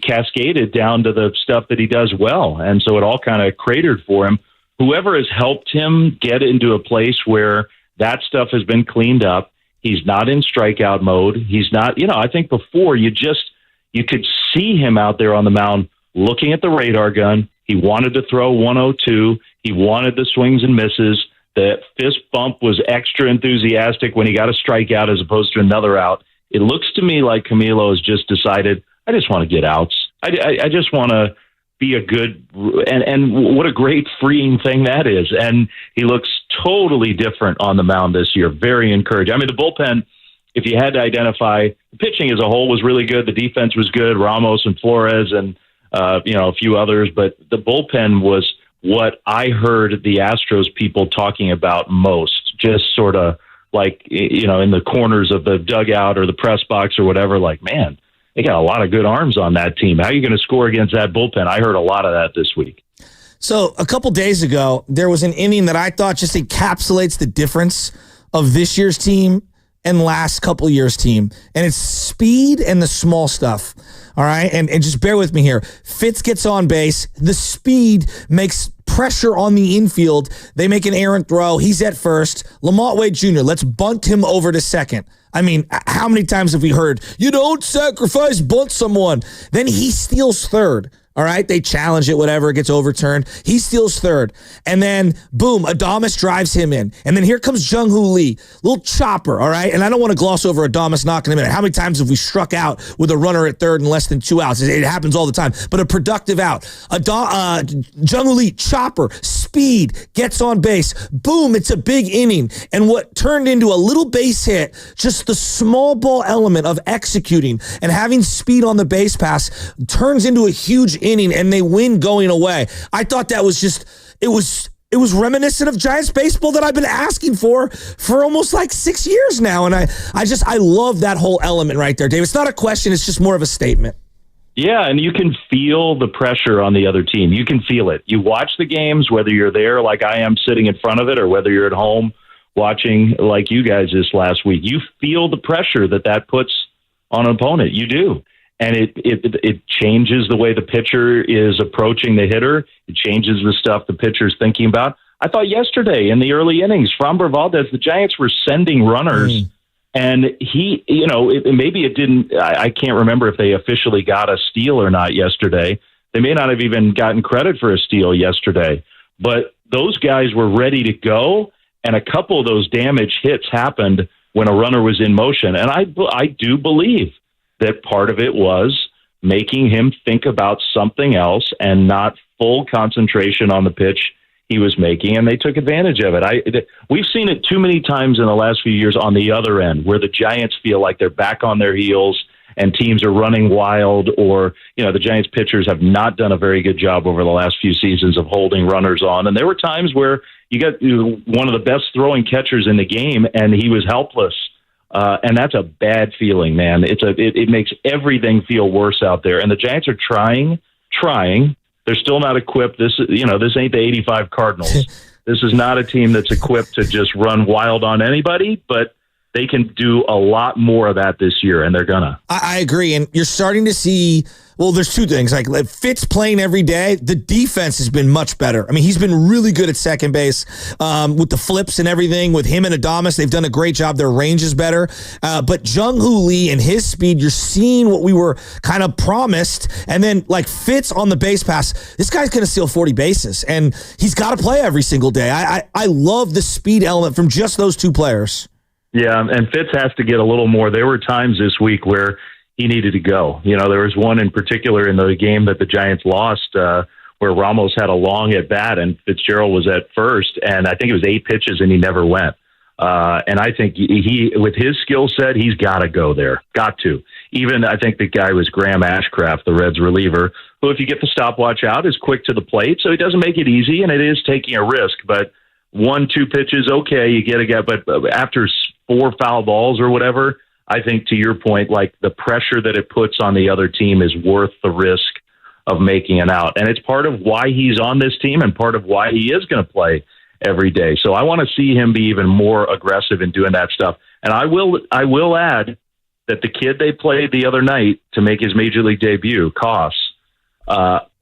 cascaded down to the stuff that he does well. And so it all kind of cratered for him. Whoever has helped him get into a place where that stuff has been cleaned up, he's not in strikeout mode. He's not, I think before you could see him out there on the mound looking at the radar gun. He wanted to throw 102. He wanted the swings and misses. The fist bump was extra enthusiastic when he got a strikeout as opposed to another out. It looks to me like Camilo has just decided, I just want to get outs. I just want to be a good, and what a great freeing thing that is. And he looks totally different on the mound this year. Very encouraging. I mean, the bullpen, if you had to identify, the pitching as a whole was really good. The defense was good. Ramos and Flores and, a few others, but the bullpen was what I heard the Astros people talking about most, just sort of like, in the corners of the dugout or the press box or whatever, like, man, they got a lot of good arms on that team. How are you going to score against that bullpen? I heard a lot of that this week. So a couple days ago, there was an inning that I thought just encapsulates the difference of this year's team and last couple years' team. And it's speed and the small stuff. All right. And just bear with me here. Fitz gets on base. The speed makes pressure on the infield. They make an errant throw. He's at first. Lamont Wade Jr., let's bunt him over to second. I mean, how many times have we heard, you don't sacrifice, bunt someone? Then he steals third. All right, they challenge it, whatever, it gets overturned. He steals third. And then, boom, Adames drives him in. And then here comes Jung-Hoo Lee, little chopper, all right? And I don't want to gloss over Adames knocking him in. How many times have we struck out with a runner at third and less than 2 outs? It happens all the time. But a productive out. Jung-Hoo Lee, chopper, speed, gets on base. Boom, it's a big inning. And what turned into a little base hit, just the small ball element of executing and having speed on the base pass turns into a huge inning, and they win going away. I thought that was just, it was reminiscent of Giants baseball that I've been asking for almost like 6 years now. And I love that whole element right there, Dave. It's not a question. It's just more of a statement. Yeah, and you can feel the pressure on the other team. You can feel it. You watch the games, whether you're there like I am sitting in front of it or whether you're at home watching like you guys this last week. You feel the pressure that puts on an opponent. You do. And it changes the way the pitcher is approaching the hitter. It changes the stuff the pitcher's thinking about. I thought yesterday in the early innings, Framber Valdez, the Giants were sending runners, and he, maybe it didn't. I can't remember if they officially got a steal or not yesterday. They may not have even gotten credit for a steal yesterday, but those guys were ready to go, and a couple of those damage hits happened when a runner was in motion. And I do believe that part of it was making him think about something else and not full concentration on the pitch he was making, and they took advantage of it. We've seen it too many times in the last few years on the other end, where the Giants feel like they're back on their heels and teams are running wild, or, the Giants pitchers have not done a very good job over the last few seasons of holding runners on. And there were times where you got one of the best throwing catchers in the game, and he was helpless. And that's a bad feeling, man. It makes everything feel worse out there. And the Giants are trying. They're still not equipped. This ain't the 85 Cardinals. This is not a team that's equipped to just run wild on anybody, but they can do a lot more of that this year, and they're gonna. I agree. And you're starting to see, well, there's two things. Like Fitz playing every day, the defense has been much better. I mean, he's been really good at second base with the flips and everything. With him and Adames, they've done a great job. Their range is better. But Jung-Hoo Lee and his speed, you're seeing what we were kind of promised. And then like Fitz on the base pass, this guy's going to steal 40 bases, and he's got to play every single day. I love the speed element from just those two players. Yeah, and Fitz has to get a little more. There were times this week where he needed to go. There was one in particular in the game that the Giants lost where Ramos had a long at bat and Fitzgerald was at first, and I think it was 8 pitches and he never went. And I think he with his skill set, he's got to go there. Got to. Even I think the guy was Graham Ashcraft, the Reds reliever, who, if you get the stopwatch out, is quick to the plate. So he doesn't make it easy, and it is taking a risk. But 1-2 pitches, okay, you get a guy. But after 4 foul balls or whatever, I think, to your point, like the pressure that it puts on the other team is worth the risk of making it out. And it's part of why he's on this team and part of why he is going to play every day. So I want to see him be even more aggressive in doing that stuff. And I will add that the kid they played the other night to make his major league debut, Koss,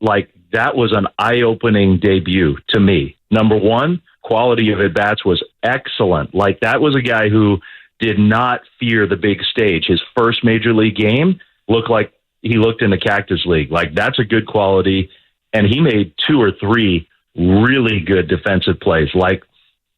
like that was an eye-opening debut to me. Number one, quality of at-bats was excellent. Like that was a guy who did not fear the big stage. His first major league game looked like he looked in the Cactus League. Like that's a good quality. And he made 2 or 3 really good defensive plays.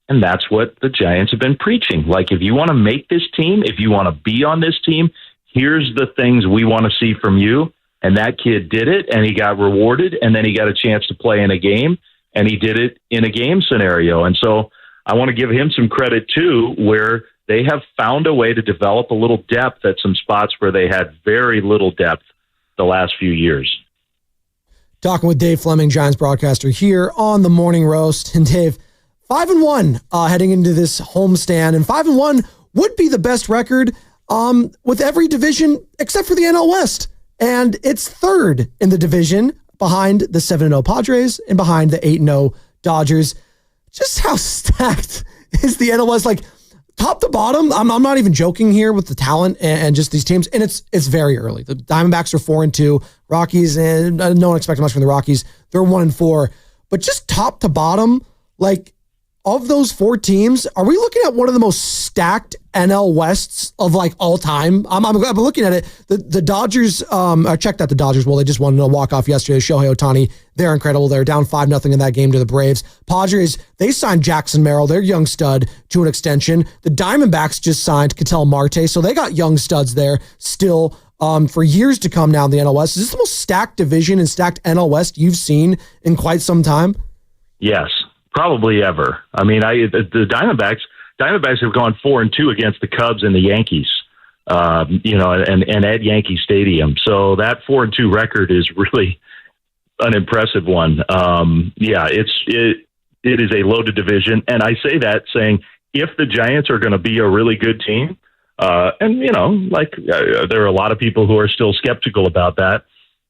And that's what the Giants have been preaching. Like, if you want to make this team, if you want to be on this team, here's the things we want to see from you. And that kid did it, and he got rewarded, and then he got a chance to play in a game, and he did it in a game scenario. And so I want to give him some credit, too, where they have found a way to develop a little depth at some spots where they had very little depth the last few years. Talking with Dave Fleming, Giants broadcaster, here on the Morning Roast. And Dave, 5-1 heading into this homestand, and 5-1 would be the best record with every division except for the NL West. And it's third in the division behind the 7-0 Padres and behind the 8-0 Dodgers. Just how stacked is the NL West? Like, top to bottom, I'm not even joking here with the talent and just these teams. And it's very early. The Diamondbacks are 4-2. Rockies, and no one expected much from the Rockies. They're 1-4. But just top to bottom, like, of those 4 teams, are we looking at one of the most stacked NL Wests of like all time? I'm looking at it. The Dodgers, I checked out the Dodgers. Well, they just won a walk-off yesterday. Shohei Ohtani, they're incredible. They're down 5-0 in that game to the Braves. Padres, they signed Jackson Merrill, their young stud, to an extension. The Diamondbacks just signed Ketel Marte, so they got young studs there still for years to come now in the NL West. Is this the most stacked division and stacked NL West you've seen in quite some time? Yes. Probably ever. I mean, the Diamondbacks have gone 4-2 against the Cubs and the Yankees, and at Yankee Stadium. So that 4-2 record is really an impressive one. It is a loaded division, and I say that saying if the Giants are going to be a really good team, there are a lot of people who are still skeptical about that.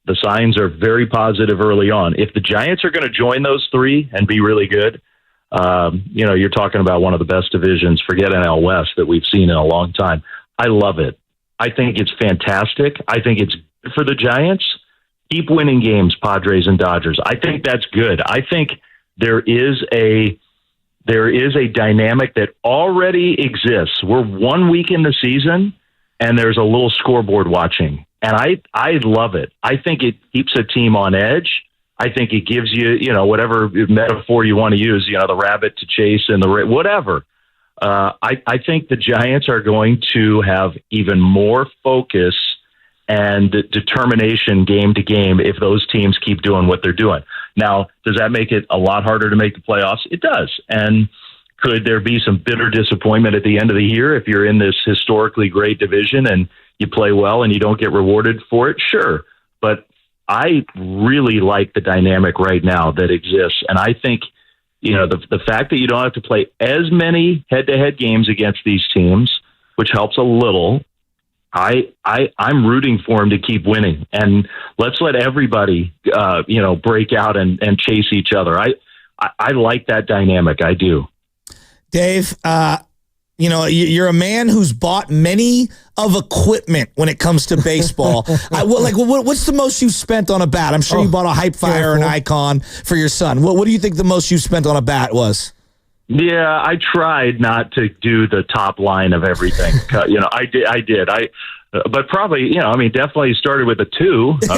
The signs are very positive early on. If the Giants are going to join those 3 and be really good, you're talking about one of the best divisions, forget NL West, that we've seen in a long time. I love it. I think it's fantastic. I think it's good for the Giants. Keep winning games, Padres and Dodgers. I think that's good. I think there is a dynamic that already exists. We're 1 week in the season, and there's a little scoreboard watching. And I love it. I think it keeps a team on edge. I think it gives you, whatever metaphor you want to use, the rabbit to chase and whatever. I think the Giants are going to have even more focus and determination game to game if those teams keep doing what they're doing. Now, does that make it a lot harder to make the playoffs? It does. And could there be some bitter disappointment at the end of the year if you're in this historically great division and you play well and you don't get rewarded for it? Sure. But I really like the dynamic right now that exists. And I think, the fact that you don't have to play as many head-to-head games against these teams, which helps a little, I'm rooting for them to keep winning. And let's let everybody, break out and chase each other. I like that dynamic. I do. Dave, you're a man who's bought many of equipment when it comes to baseball. What's the most you've spent on a bat? I'm sure you bought a Hype Fire or an Icon for your son. What do you think the most you've spent on a bat was? Yeah, I tried not to do the top line of everything. I did. But probably, definitely started with a 2. For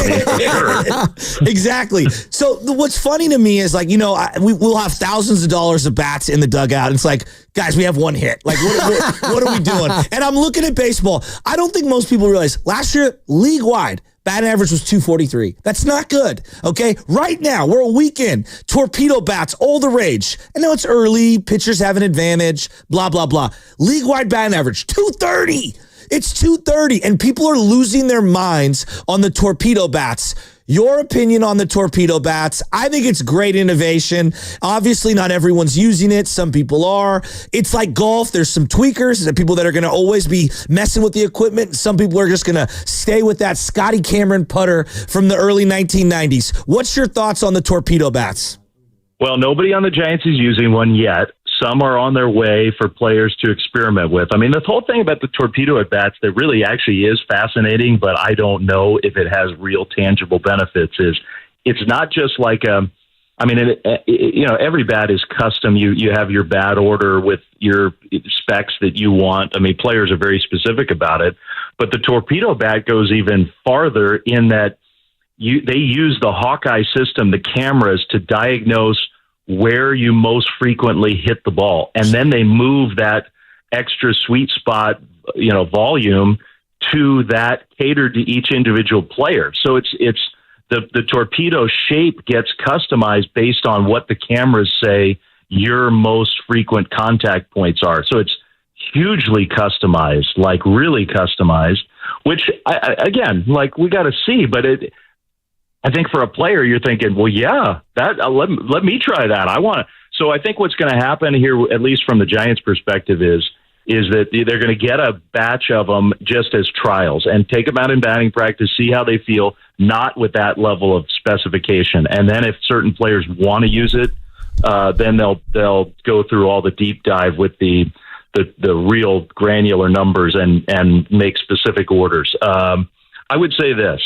sure. Exactly. So what's funny to me is we'll have thousands of dollars of bats in the dugout. And it's like, guys, we have 1 hit. Like, what are we doing? And I'm looking at baseball. I don't think most people realize last year, league-wide, Batting average was 243. That's not good, okay? Right now, we're a week in. Torpedo bats, all the rage. I know it's early. Pitchers have an advantage, blah, blah, blah. League-wide batting average, 230. It's 230, and people are losing their minds on the torpedo bats. Your opinion on the torpedo bats? I think it's great innovation. Obviously, not everyone's using it. Some people are. It's like golf. There's some tweakers, and people that are going to always be messing with the equipment. Some people are just going to stay with that Scotty Cameron putter from the early 1990s. What's your thoughts on the torpedo bats? Well, nobody on the Giants is using one yet. Some are on their way for players to experiment with. I mean, the whole thing about the torpedo at bats that really actually is fascinating, but I don't know if it has real tangible benefits, is it's not just like every bat is custom. You have your bat order with your specs that you want. I mean, players are very specific about it, but the torpedo bat goes even farther in that they use the Hawkeye system, the cameras, to diagnose where you most frequently hit the ball. And then they move that extra sweet spot, volume to that catered to each individual player. So it's the torpedo shape gets customized based on what the cameras say your most frequent contact points are. So it's hugely customized, like really customized, which we got to see, but I think for a player, you're thinking, well, yeah, that let me try that. I want to. So I think what's going to happen here, at least from the Giants' perspective, is that they're going to get a batch of them just as trials and take them out in batting practice, see how they feel, not with that level of specification. And then if certain players want to use it, then they'll go through all the deep dive with the real granular numbers and make specific orders. I would say this.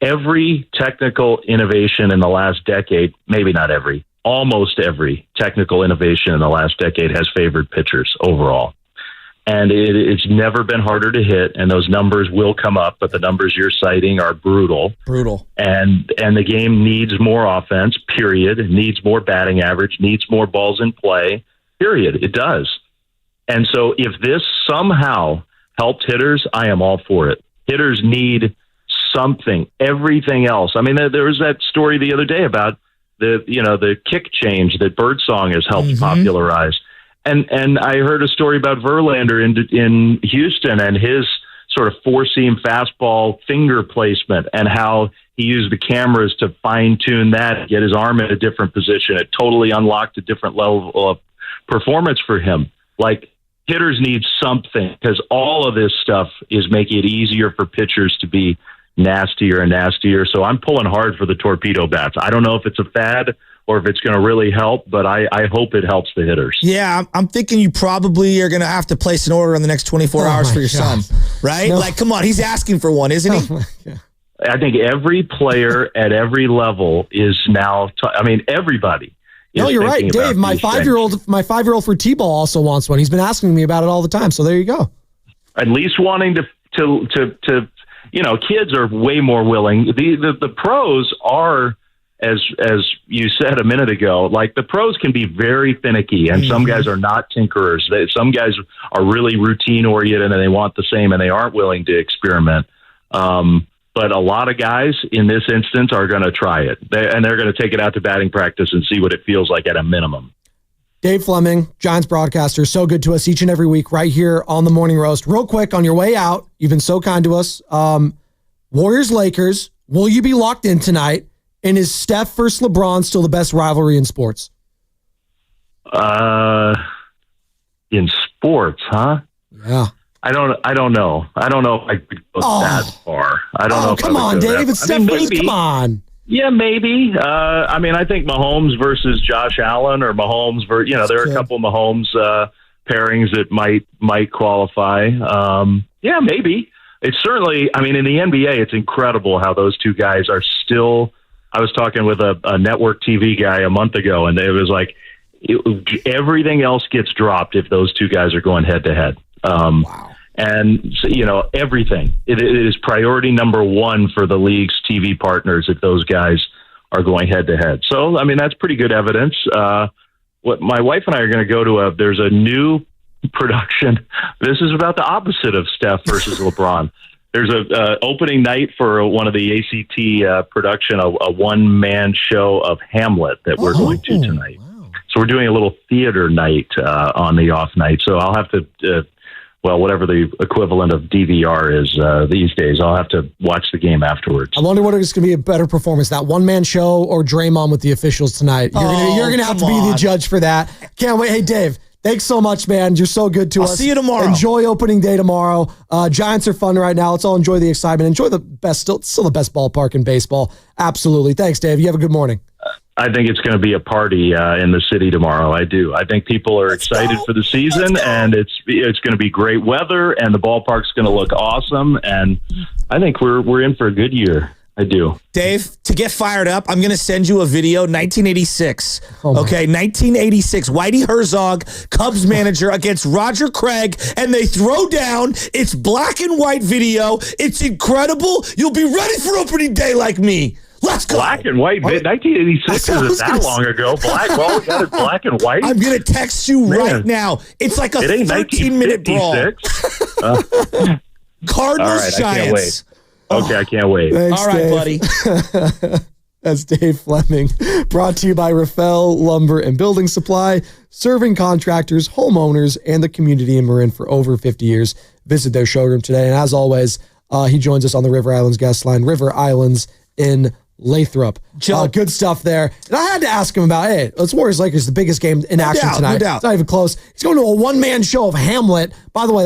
Every technical innovation in the last decade, maybe not every, almost every technical innovation in the last decade has favored pitchers overall. And it's never been harder to hit, and those numbers will come up, but the numbers you're citing are brutal. Brutal. And the game needs more offense, period. It needs more batting average, needs more balls in play, period. It does. And so if this somehow helped hitters, I am all for it. Hitters need something. Everything else. I mean, there was that story the other day about the kick change that Birdsong has helped popularize, and I heard a story about Verlander in Houston and his sort of four-seam fastball finger placement and how he used the cameras to fine-tune that, get his arm in a different position. It totally unlocked a different level of performance for him. Like, hitters need something, because all of this stuff is making it easier for pitchers to be nastier and nastier. So I'm pulling hard for the torpedo bats. I don't know if it's a fad or if it's going to really help, but I hope it helps the hitters. Yeah, I'm thinking you probably are going to have to place an order in the next 24 hours for your son, right? No. Like, come on, he's asking for one, isn't he? I think every player at every level is now, everybody. No, you're right, Dave. My 5-year-old for T-ball also wants one. He's been asking me about it all the time. So there you go. At least wanting to kids are way more willing. The pros are, as you said a minute ago, like the pros can be very finicky, and some guys are not tinkerers. Some guys are really routine oriented and they want the same, and they aren't willing to experiment. But a lot of guys in this instance are going to try it, and they're going to take it out to batting practice and see what it feels like at a minimum. Dave Fleming, Giants broadcaster, so good to us each and every week right here on the Morning Roast. Real quick, on your way out, you've been so kind to us. Warriors-Lakers, will you be locked in tonight? And is Steph versus LeBron still the best rivalry in sports? In sports, huh? Yeah. I don't know. I don't know if I could go that far. I don't know. If come on, Dave. It's Steph versus, come on. Yeah, maybe. I think Mahomes versus Josh Allen, or Mahomes versus, there are a couple of Mahomes pairings that might qualify. Yeah, maybe. It's certainly, in the NBA, it's incredible how those two guys are still. I was talking with a network TV guy a month ago, and it was like everything else gets dropped if those two guys are going head to head. Wow. And, everything. It is priority number one for the league's TV partners if those guys are going head to head. So, that's pretty good evidence. What my wife and I are going to go to there's a new production. This is about the opposite of Steph versus LeBron. there's a opening night for one of the ACT production, a one-man show of Hamlet that we're going to tonight. Wow. So we're doing a little theater night on the off night. So I'll have to, whatever the equivalent of DVR is these days, I'll have to watch the game afterwards. I wonder what is going to be a better performance, that one-man show or Draymond with the officials tonight. You're going to have to be the judge for that. Can't wait. Hey, Dave. Thanks so much, man. You're so good to us. I'll see you tomorrow. Enjoy opening day tomorrow. Giants are fun right now. Let's all enjoy the excitement. Enjoy the best, still the best ballpark in baseball. Absolutely. Thanks, Dave. You have a good morning. I think it's going to be a party in the city tomorrow. I do. I think people are excited for the season, and it's going to be great weather, and the ballpark's going to look awesome. And I think we're in for a good year. I do. Dave, to get fired up, I'm going to send you a video, 1986. Okay, 1986. Whitey Herzog, Cubs manager, against Roger Craig, and they throw down. It's black and white video. It's incredible. You'll be ready for opening day like me. Let's go. Black and white. 1986 isn't that long ago. We got it black and white. I'm going to text you right now. It's like a 13-minute brawl. Cardinals, Giants. Okay, I can't wait. Thanks, all right, Dave. buddy. That's Dave Fleming. Brought to you by Rafael Lumber and Building Supply, serving contractors, homeowners, and the community in Marin for over 50 years. Visit their showroom today. And as always, he joins us on the River Islands guest line, River Islands in Lathrop. Good stuff there. And I had to ask him about, hey, it's Warriors-Lakers, the biggest game in action tonight. No doubt. It's not even close. He's going to a one-man show of Hamlet. By the way,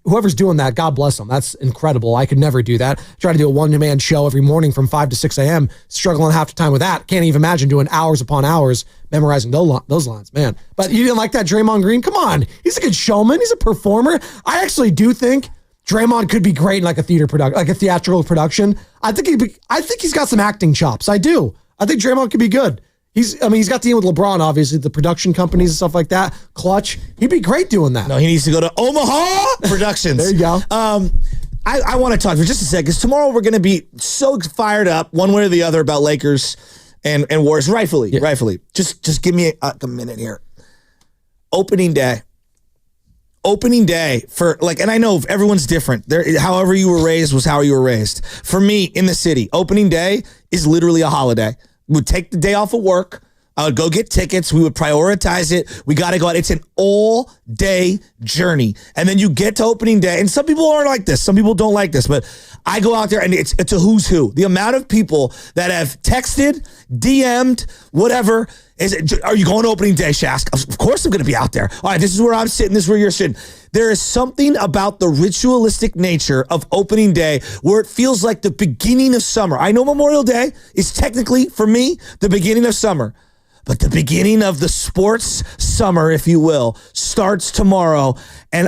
whoever's doing that, God bless them. That's incredible. I could never do that. Try to do a one-man show every morning from 5 to 6 a.m. Struggling half the time with that. Can't even imagine doing hours upon hours memorizing those lines, man. But you didn't like that Draymond Green? Come on. He's a good showman. He's a performer. I actually do think Draymond could be great in like a theatrical production. I think he's got some acting chops. I do. I think Draymond could be good. He's got the in with LeBron, obviously, the production companies and stuff like that. Clutch. He'd be great doing that. No, he needs to go to Omaha Productions. There you go. I want to talk for just a second, because tomorrow we're going to be so fired up one way or the other about Lakers and Warriors, rightfully. Just give me a minute here. Opening day for and I know everyone's different. However you were raised was how you were raised. For me in the city, opening day is literally a holiday. We would take the day off of work. I would go get tickets. We would prioritize it. We got to go out. It's an all-day journey. And then you get to opening day. And some people aren't like this. Some people don't like this. But I go out there, and it's a who's who. The amount of people that have texted, DM'd, whatever. Are you going to opening day, Shask? Of course I'm going to be out there. All right, this is where I'm sitting. This is where you're sitting. There is something about the ritualistic nature of opening day where it feels like the beginning of summer. I know Memorial Day is technically, for me, the beginning of summer. But the beginning of the sports summer, if you will, starts tomorrow. And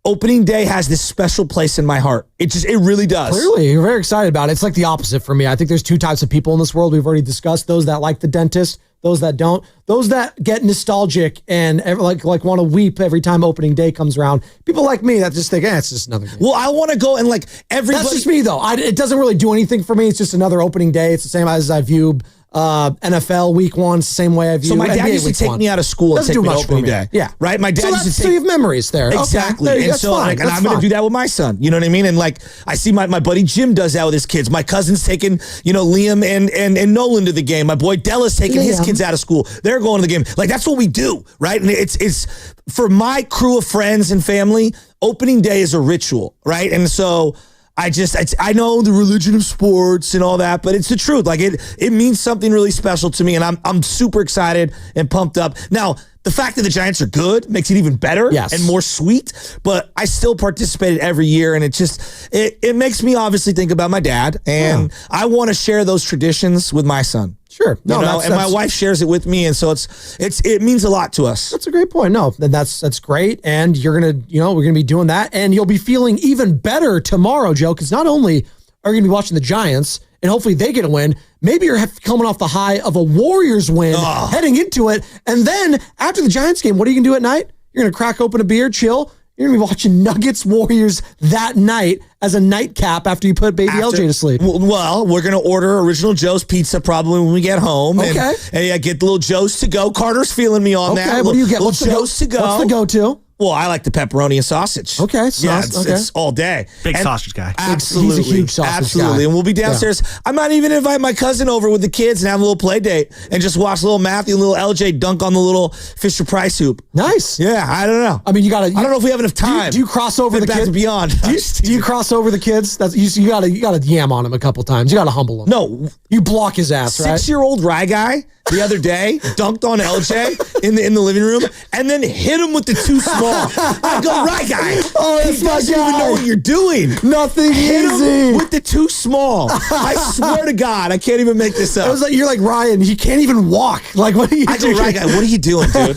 opening day has this special place in my heart. It really does. Clearly, you're very excited about it. It's like the opposite for me. I think there's two types of people in this world we've already discussed. Those that like the dentist, those that don't. Those that get nostalgic and like want to weep every time opening day comes around. People like me that just think, it's just another day. Well, I want to go and everybody. That's just me, though. It doesn't really do anything for me. It's just another opening day. It's the same as I view NFL week one, same way I view. So my dad NBA used to take me out of school and take me to opening day. Yeah, right. My dad used to take. So you have memories there. Exactly, okay. and so and I'm going to do that with my son. You know what I mean? And I see my buddy Jim does that with his kids. My cousin's taking Liam and Nolan to the game. My boy Della's taking his kids out of school. They're going to the game. That's what we do, right? And it's for my crew of friends and family. Opening day is a ritual, right? And so. I know the religion of sports and all that, but it's the truth. It means something really special to me, and I'm super excited and pumped up. Now, the fact that the Giants are good makes it even better and more sweet, but I still participated every year, and it makes me obviously think about my dad, and I want to share those traditions with my son. Sure. No, and my wife shares it with me, and so it means a lot to us. That's a great point. No, that's great, and we're gonna be doing that, and you'll be feeling even better tomorrow, Joe, because not only are you gonna be watching the Giants, and hopefully they get a win, maybe you're coming off the high of a Warriors win, heading into it, and then after the Giants game, what are you gonna do at night? You're gonna crack open a beer, chill. You're going to be watching Nuggets Warriors that night as a nightcap after you put baby LJ to sleep. Well, we're going to order Original Joe's Pizza probably when we get home. Okay. And get the little Joe's to go. Carter's feeling me on that. What do you get? What's Joe's to go. What's the go-to? Well, I like the pepperoni and sausage. Okay, it's all day. Big sausage guy. Absolutely. He's a huge sausage Absolutely. guy. And we'll be downstairs. I might even invite my cousin over with the kids and have a little play date and just watch little Matthew and little LJ dunk on the little Fisher Price hoop. Nice. Yeah, I don't know. I mean, I don't know if we have enough time. Do you cross over the Back kids? to Beyond. Do you cross over the kids? That's you gotta yam on him a couple times. You gotta humble him. No. You block his ass, right? 6-year-old Rye guy the other day dunked on LJ in the living room and then hit him with the too small. I go, Rye guy. Oh, that's he my doesn't guy. even know what you're doing. Nothing Hit easy. him with the too small. I swear to God, I can't even make this up. It was like you're like Ryan. He can't even walk. Like what are you I go, doing? Rye guy, what are you doing, dude?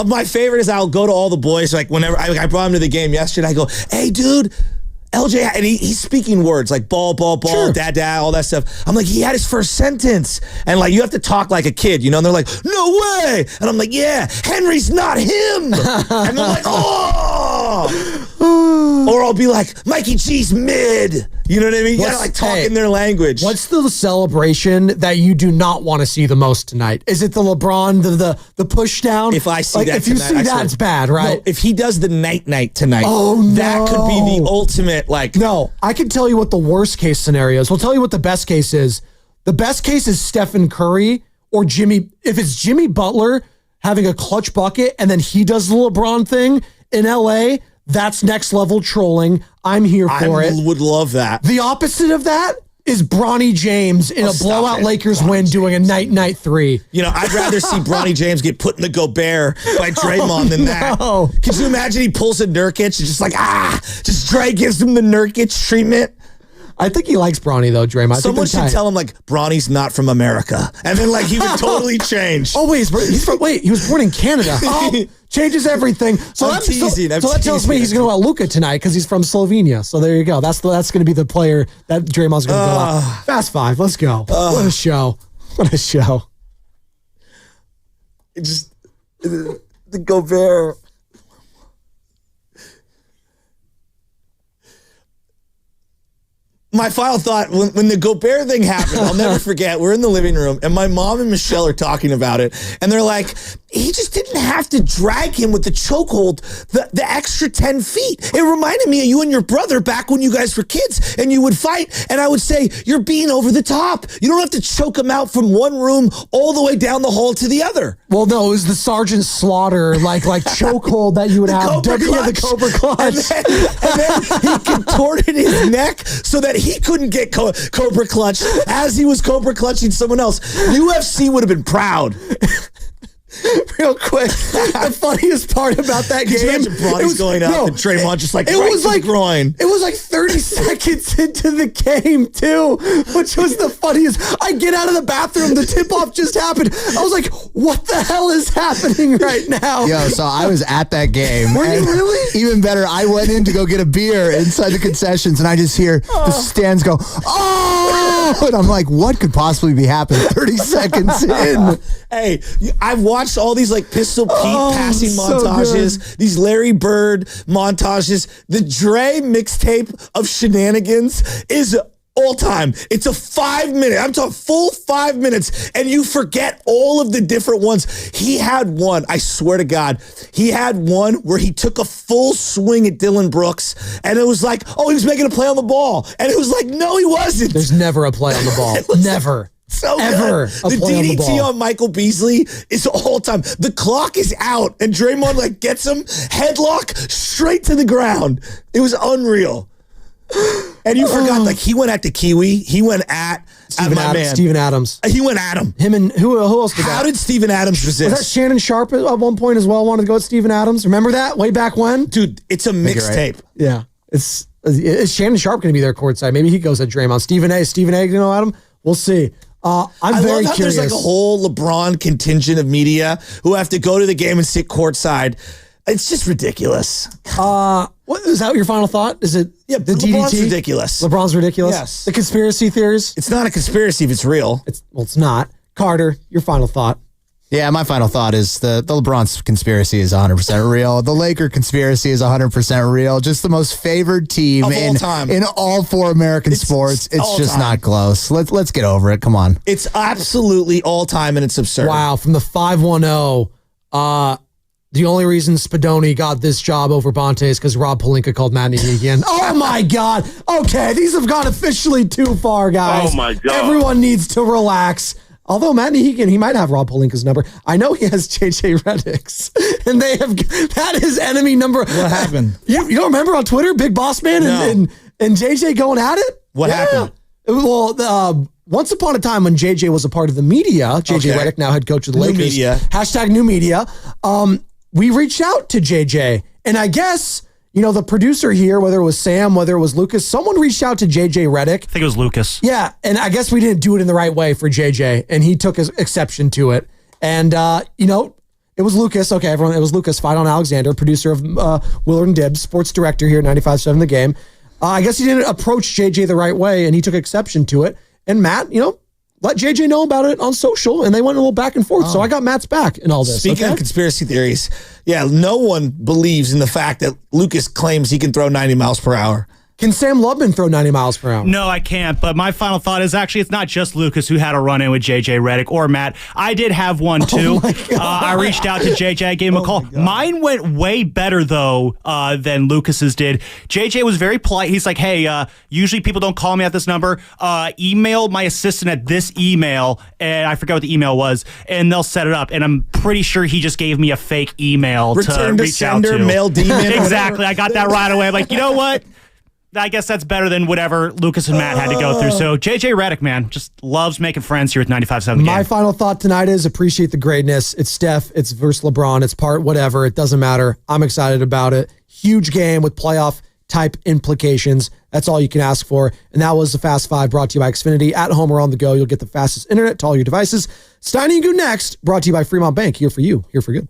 My favorite is I'll go to all the boys. Like whenever I brought him to the game yesterday, I go, hey, dude. LJ, and he's speaking words like ball, Sure. dad, all that stuff. I'm like, he had his first sentence. And like, you have to talk like a kid, you know? And they're like, no way. And I'm like, yeah, Henry's not him. And they're like, oh. Or I'll be like, Mikey G's mid. You know what I mean? You gotta like talk in their language. What's the celebration that you do not want to see the most tonight? Is it the LeBron, the push down? If I see like, that if you tonight, see I that, swear. it's bad, right? No, if he does the night tonight, that could be the ultimate, like. No, I can tell you what the worst case scenario is. We'll tell you what the best case is. The best case is Stephen Curry or Jimmy. If it's Jimmy Butler having a clutch bucket and then he does the LeBron thing in LA, that's next level trolling. I'm here for it. I would love that. The opposite of that is Bronny James in a blowout Lakers win doing a night three. You know, I'd rather see Bronny James get put in the Gobert by Draymond than that. Could you imagine he pulls a Nurkic and just like, just Dre gives him the Nurkic treatment? I think he likes Bronny though, Draymond. Someone should tell him like Bronny's not from America, and then like he would totally change. Oh wait, he was born in Canada. Oh, changes everything. So I'm teasing. So that tells me he's going to go out Luka tonight because he's from Slovenia. So there you go. That's going to be the player that Draymond's going to go out. Fast five. Let's go. What a show. What a show. It just the Gobert. My final thought, when the Gobert thing happened, I'll never forget, we're in the living room, and my mom and Michelle are talking about it, and they're like, he just didn't have to drag him with the chokehold the extra 10 feet. It reminded me of you and your brother back when you guys were kids, and you would fight, and I would say, you're being over the top. You don't have to choke him out from one room all the way down the hall to the other. Well, no, it was the Sergeant Slaughter, like chokehold that you would have. The Cobra Clutch. And then he contorted his neck so that he couldn't get Cobra Clutch as he was Cobra Clutching someone else. UFC would have been proud. Real quick, the funniest part about that game, Bronny's going up and Draymond just like it right was to like the groin. It was like 30 seconds into the game too, which was the funniest. I get out of the bathroom, the tip off just happened. I was like, "What the hell is happening right now?" Yo, so I was at that game. Were you really? Even better, I went in to go get a beer inside the concessions, and I just hear the stands go, "Oh!" And I'm like, "What could possibly be happening?" 30 seconds in. Hey, I've watched all these like Pistol Pete passing montages, these Larry Bird montages. The Dre mixtape of shenanigans is all time. It's a 5-minute, I'm talking full 5 minutes, and you forget all of the different ones. He had one, I swear to God, he had one where he took a full swing at Dylan Brooks, and it was like, oh, he was making a play on the ball. And it was like, no, he wasn't. There's never a play on the ball. Never. So ever good. The DDT on Michael Beasley is all time. The clock is out, and Draymond like gets him headlock straight to the ground. It was unreal. And you forgot, like he went at the Kiwi. He went at my man. Steven Adams. He went at him. Him and who else did that? How did Steven Adams resist? Was that Shannon Sharp at one point as well? Wanted to go at Steven Adams. Remember that way back when? Dude, it's a mixtape. Right. Yeah, is Shannon Sharp going to be there courtside? Maybe he goes at Draymond. Stephen A. You know Adam. We'll see. I'm very love how curious. There's like a whole LeBron contingent of media who have to go to the game and sit courtside. It's just ridiculous. What is that? Your final thought? Is it? Yeah, the LeBron's DDT? ridiculous. LeBron's ridiculous. Yes. The conspiracy theories. It's not a conspiracy if it's real. It's not. Carter, your final thought. Yeah, my final thought is the LeBron conspiracy is 100% real. The Laker conspiracy is 100% real. Just the most favored team in all 4 American sports. It's just not close. Let's get over it. Come on. It's absolutely all time and it's absurd. Wow, from the 510. The only reason Spadoni got this job over Bonte is because Rob Pelinka called Matt Nihigian. Oh my God. Okay, these have gone officially too far, guys. Oh my God. Everyone needs to relax. Although Matt Nihigian, he might have Rob Pelinka's number. I know he has JJ Redick's. And that is enemy number. What happened? You don't remember on Twitter, Big Boss Man and JJ going at it? What happened? Well, once upon a time when JJ was a part of the media, JJ Redick, now head coach of the Lakers. Media. Hashtag new media. We reached out to JJ, and I guess, the producer here, whether it was Sam, whether it was Lucas, someone reached out to JJ Redick. I think it was Lucas. Yeah, and I guess we didn't do it in the right way for JJ, and he took exception to it. And, it was Lucas. Okay, everyone, it was Lucas Fidon Alexander, producer of Willard and Dibbs, sports director here at 95.7 The Game. I guess he didn't approach JJ the right way, and he took exception to it. And Matt, let JJ know about it on social, and they went a little back and forth. So I got Matt's back in all this. Speaking of conspiracy theories, no one believes in the fact that Lucas claims he can throw 90 miles per hour. Can Sam Lubman throw 90 miles per hour? No, I can't. But my final thought is actually it's not just Lucas who had a run-in with JJ Redick or Matt. I did have one, too. I reached out to JJ. I gave him a call. Mine went way better, though, than Lucas's did. JJ was very polite. He's like, hey, usually people don't call me at this number. Email my assistant at this email, and I forgot what the email was, and they'll set it up. And I'm pretty sure he just gave me a fake email Return to to reach sender, out to. mail demon. Exactly. I got that right away. I'm like, you know what? I guess that's better than whatever Lucas and Matt had to go through. So JJ Redick, man, just loves making friends here with 95.7 My final thought tonight is appreciate the greatness. It's Steph, it's versus LeBron, it's part whatever. It doesn't matter. I'm excited about it. Huge game with playoff type implications. That's all you can ask for. And that was the Fast Five brought to you by Xfinity. At home or on the go, you'll get the fastest internet to all your devices. Steiny and Goo next, brought to you by Fremont Bank. Here for you, here for good.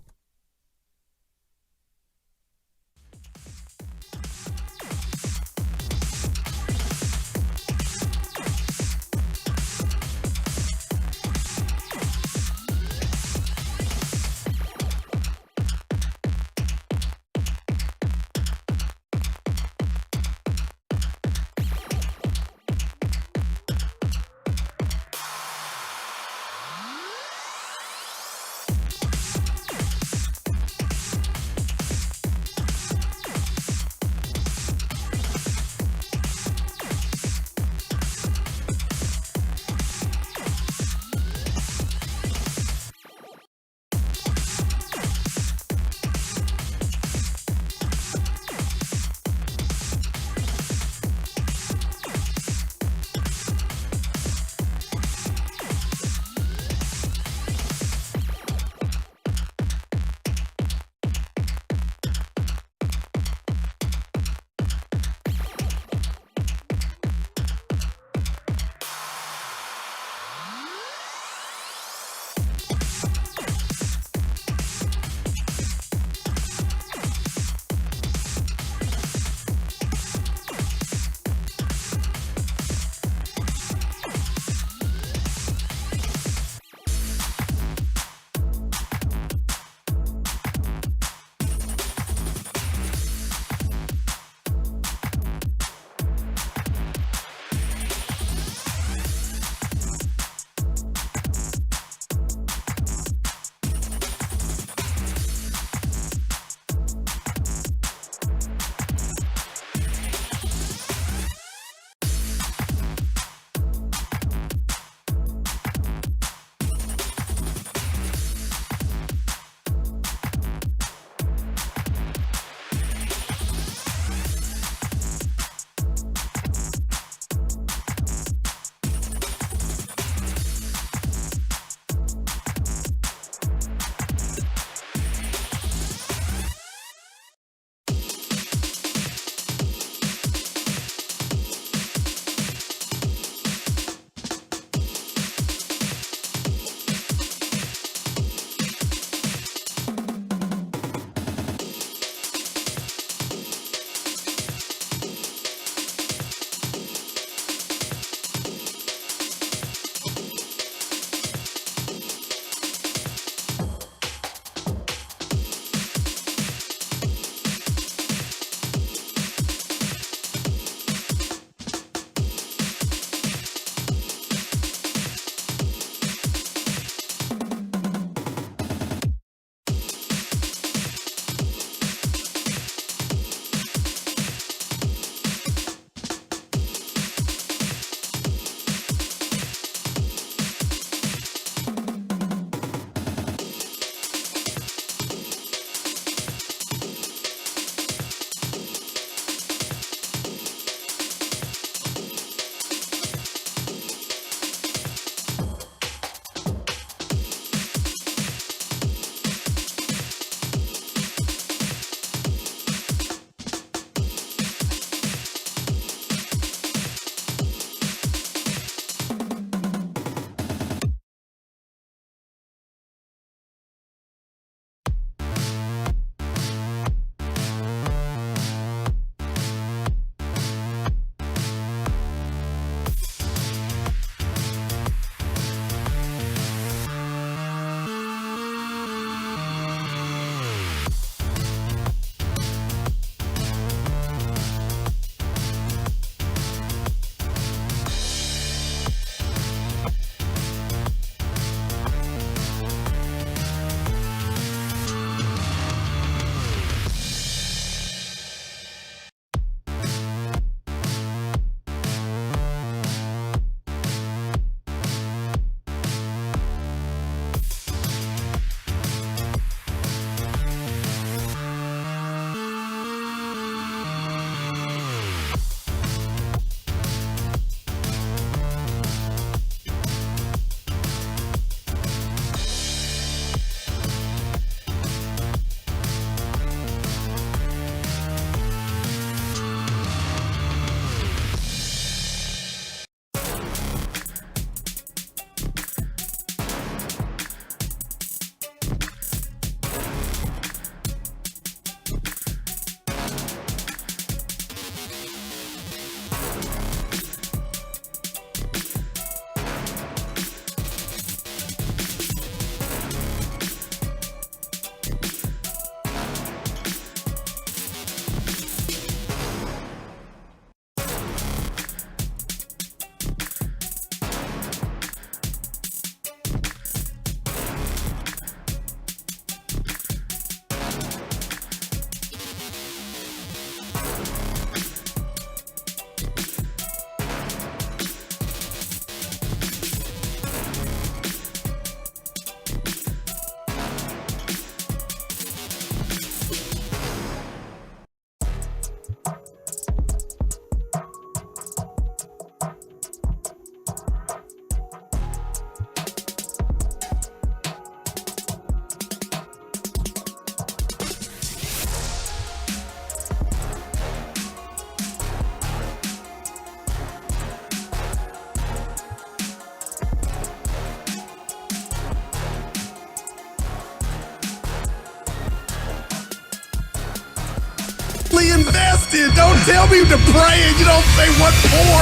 fully invested. Don't tell me to pray and you don't say what for.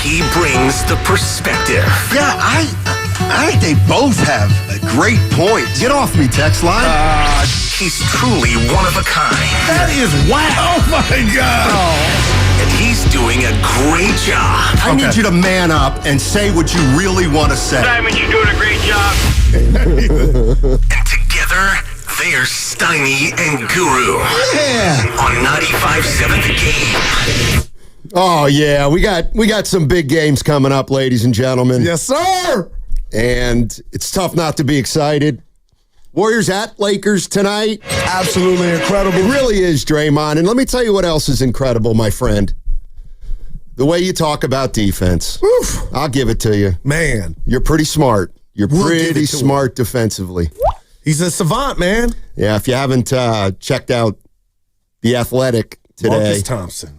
He brings the perspective. Yeah, I think they both have great points. Get off me, text line. He's truly one of a kind. That is wow. Oh, my God. And he's doing a great job. I need you to man up and say what you really want to say. Simon, you're doing a great job. And together, they are Steiny and Guru. Yeah. On 95.7 The Game. Oh, yeah. We got some big games coming up, ladies and gentlemen. Yes, sir. And it's tough not to be excited. Warriors at Lakers tonight. Absolutely incredible. It really is, Draymond. And let me tell you what else is incredible, my friend. The way you talk about defense. Oof. I'll give it to you. Man. You're pretty smart. You're pretty smart defensively. He's a savant, man. Yeah, if you haven't checked out The Athletic today.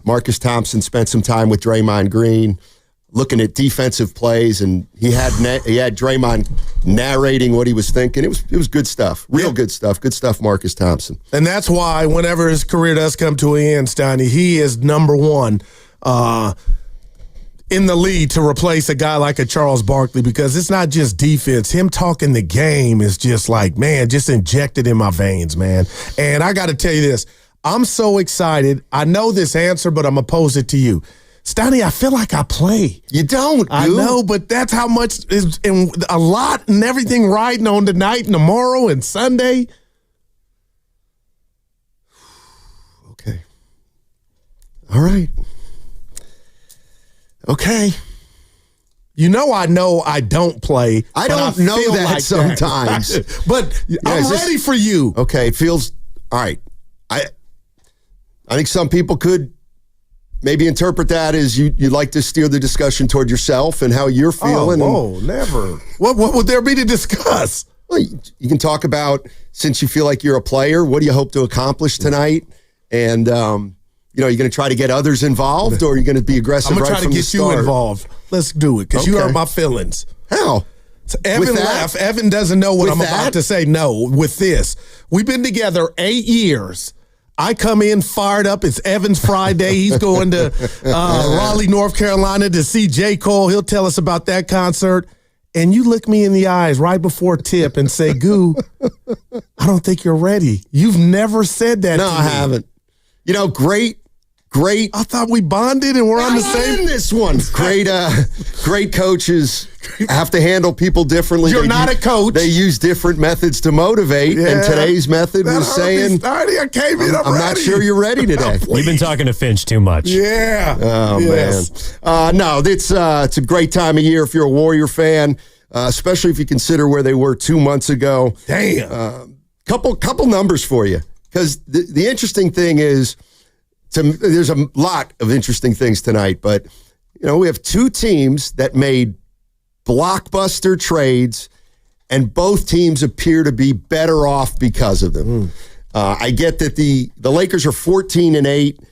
Marcus Thompson spent some time with Draymond Green looking at defensive plays, and he had Draymond narrating what he was thinking. It was good stuff. Real good stuff. Good stuff, Marcus Thompson. And that's why whenever his career does come to an end, Steiny, he is number one in the lead to replace a guy like a Charles Barkley, because it's not just defense. Him talking the game is just like, man, just injected in my veins, man. And I got to tell you this. I'm so excited. I know this answer, but I'm going to pose it to you. Steiny, I feel like I play. You don't, I know, but that's how much is in a lot and everything riding on tonight and tomorrow and Sunday. Okay. All right. Okay. You know I don't play. I don't know that like sometimes. That. But I'm ready for you. Okay, it feels all right. I think some people could maybe interpret that as you'd like to steer the discussion toward yourself and how you're feeling. Oh, never. What would there be to discuss? Well, you can talk about, since you feel like you're a player, what do you hope to accomplish tonight? And, you're going to try to get others involved, or are you going to be aggressive right from the start? I'm going to try to get you involved. Let's do it, because you hurt my feelings. How? So Evan left. Evan doesn't know what I'm about to say. No, with this. We've been together 8 years. I come in fired up. It's Evan's Friday. He's going to Raleigh, North Carolina to see J. Cole. He'll tell us about that concert. And you look me in the eyes right before tip and say, Goo, I don't think you're ready. You've never said that to me. No, I haven't. Great. I thought we bonded and we're on the same. In this one. Great coaches have to handle people differently. You're not a coach. They use different methods to motivate, and today's method was saying, I came in, I'm not sure you're ready today. We've been talking to Finch too much. Yeah. Oh, yes. Man. No, it's a great time of year if you're a Warrior fan, especially if you consider where they were 2 months ago. Damn. Couple numbers for you, because the interesting thing is, there's a lot of interesting things tonight, but we have two teams that made blockbuster trades, and both teams appear to be better off because of them. I get that the Lakers are 14-8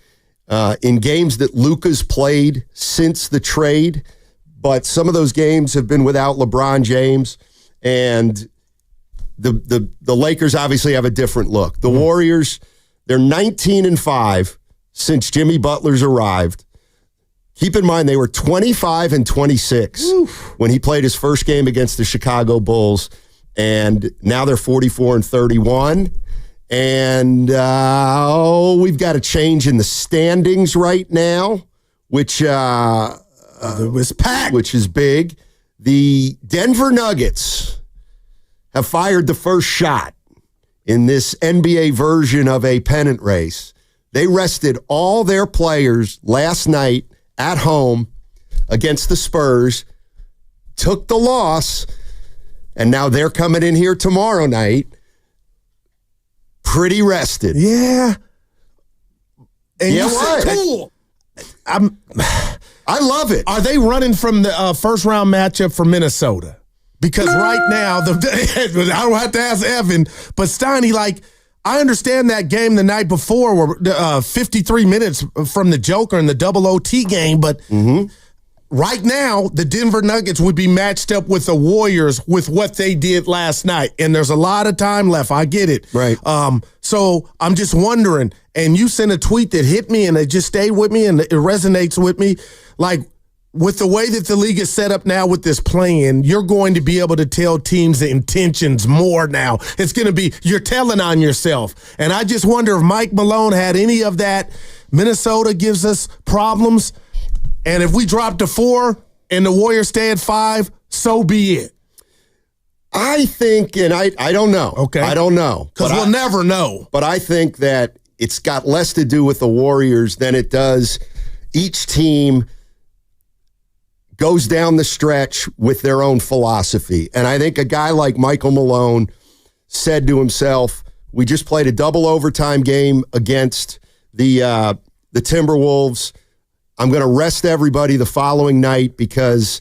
in games that Luka's played since the trade, but some of those games have been without LeBron James, and the Lakers obviously have a different look. The Warriors, they're 19-5 since Jimmy Butler's arrived. Keep in mind, they were 25-26 when he played his first game against the Chicago Bulls, and now they're 44-31. And we've got a change in the standings right now, which was packed, which is big. The Denver Nuggets have fired the first shot in this NBA version of a pennant race. They rested all their players last night at home against the Spurs, took the loss, and now they're coming in here tomorrow night pretty rested. Yeah. And yeah, what? I love it. Are they running from the first-round matchup for Minnesota? Because right now, I don't have to ask Evan, but Steiny, I understand that game the night before were 53 minutes from the Joker in the double OT game, but right now, the Denver Nuggets would be matched up with the Warriors with what they did last night. And there's a lot of time left. I get it. Right. So I'm just wondering, and you sent a tweet that hit me and it just stayed with me and it resonates with me. Like, with the way that the league is set up now with this plan, you're going to be able to tell teams the intentions more now. It's going to be, you're telling on yourself. And I just wonder if Mike Malone had any of that. Minnesota gives us problems. And if we drop to 4 and the Warriors stay at 5, so be it. I think, and I don't know. Okay. I don't know. Because we'll never know. But I think that it's got less to do with the Warriors than it does each team goes down the stretch with their own philosophy. And I think a guy like Michael Malone said to himself, we just played a double overtime game against the Timberwolves. I'm going to rest everybody the following night because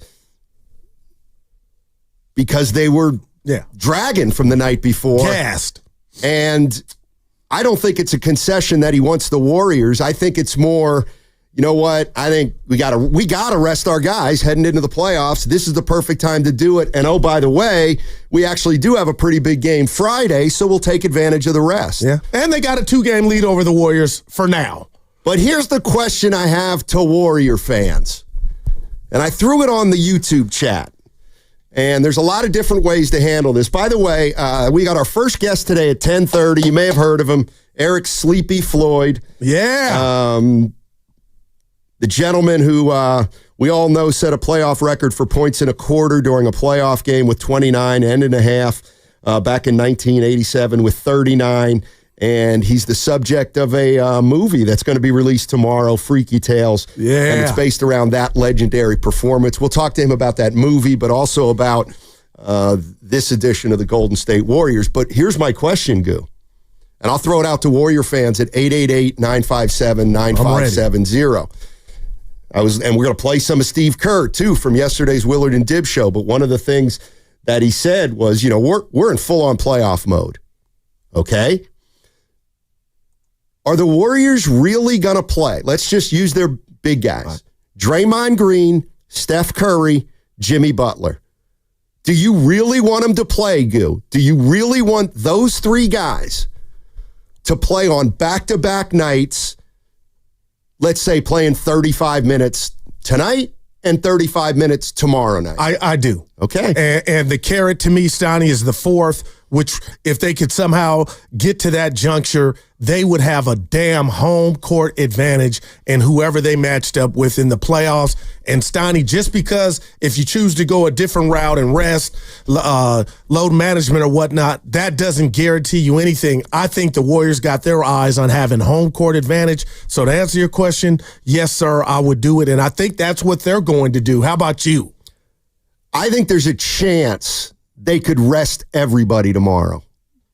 they were dragging from the night before. Gassed. And I don't think it's a concession that he wants the Warriors. I think it's more, you know what? I think we gotta rest our guys heading into the playoffs. This is the perfect time to do it. And oh, by the way, we actually do have a pretty big game Friday, so we'll take advantage of the rest. Yeah. And they got a 2-game lead over the Warriors for now. But here's the question I have to Warrior fans. And I threw it on the YouTube chat. And there's a lot of different ways to handle this. By the way, we got our first guest today at 10:30. You may have heard of him, Eric Sleepy Floyd. Yeah. The gentleman who we all know set a playoff record for points in a quarter during a playoff game with 29 and a half back in 1987 with 39. And he's the subject of a movie that's going to be released tomorrow, Freaky Tales. Yeah. And it's based around that legendary performance. We'll talk to him about that movie, but also about this edition of the Golden State Warriors. But here's my question, Goo. And I'll throw it out to Warrior fans at 888-957-9570. And we're going to play some of Steve Kerr, too, from yesterday's Willard and Dib show. But one of the things that he said was, we're in full-on playoff mode. Okay? Are the Warriors really going to play? Let's just use their big guys. Draymond Green, Steph Curry, Jimmy Butler. Do you really want them to play, Goo? Do you really want those 3 guys to play on back-to-back nights, let's say playing 35 minutes tonight and 35 minutes tomorrow night? I do. Okay. And the carrot to me, Stoney, is the 4th, which if they could somehow get to that juncture, they would have a damn home court advantage in whoever they matched up with in the playoffs. And Stoney, just because if you choose to go a different route and rest, load management or whatnot, that doesn't guarantee you anything. I think the Warriors got their eyes on having home court advantage. So to answer your question, yes, sir, I would do it. And I think that's what they're going to do. How about you? I think there's a chance they could rest everybody tomorrow.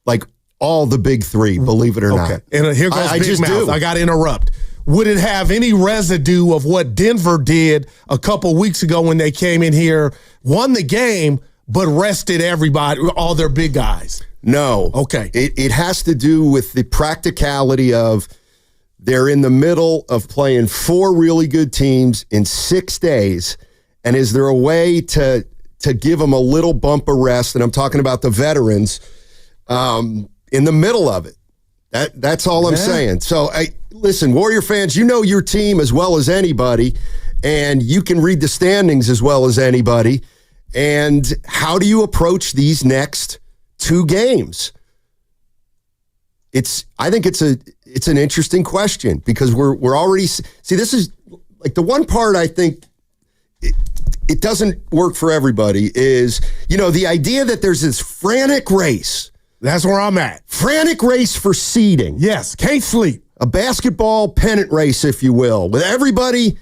Like all the big 3, believe it or not. And here goes I Big just Mouth. do. I got to interrupt. Would it have any residue of what Denver did a couple weeks ago when they came in here, won the game, but rested everybody, all their big guys? No. Okay. It has to do with the practicality of they're in the middle of playing 4 really good teams in 6 days. And is there a way to give them a little bump of rest? And I'm talking about the veterans in the middle of it. That's all I'm saying. So, listen, Warrior fans, you know your team as well as anybody, and you can read the standings as well as anybody. And how do you approach these next 2 games? I think it's an interesting question because we're already this is like the one part I think it doesn't work for everybody is, the idea that there's this frantic race. That's where I'm at. Frantic race for seeding. Yes, can't sleep. A basketball pennant race, if you will, with everybody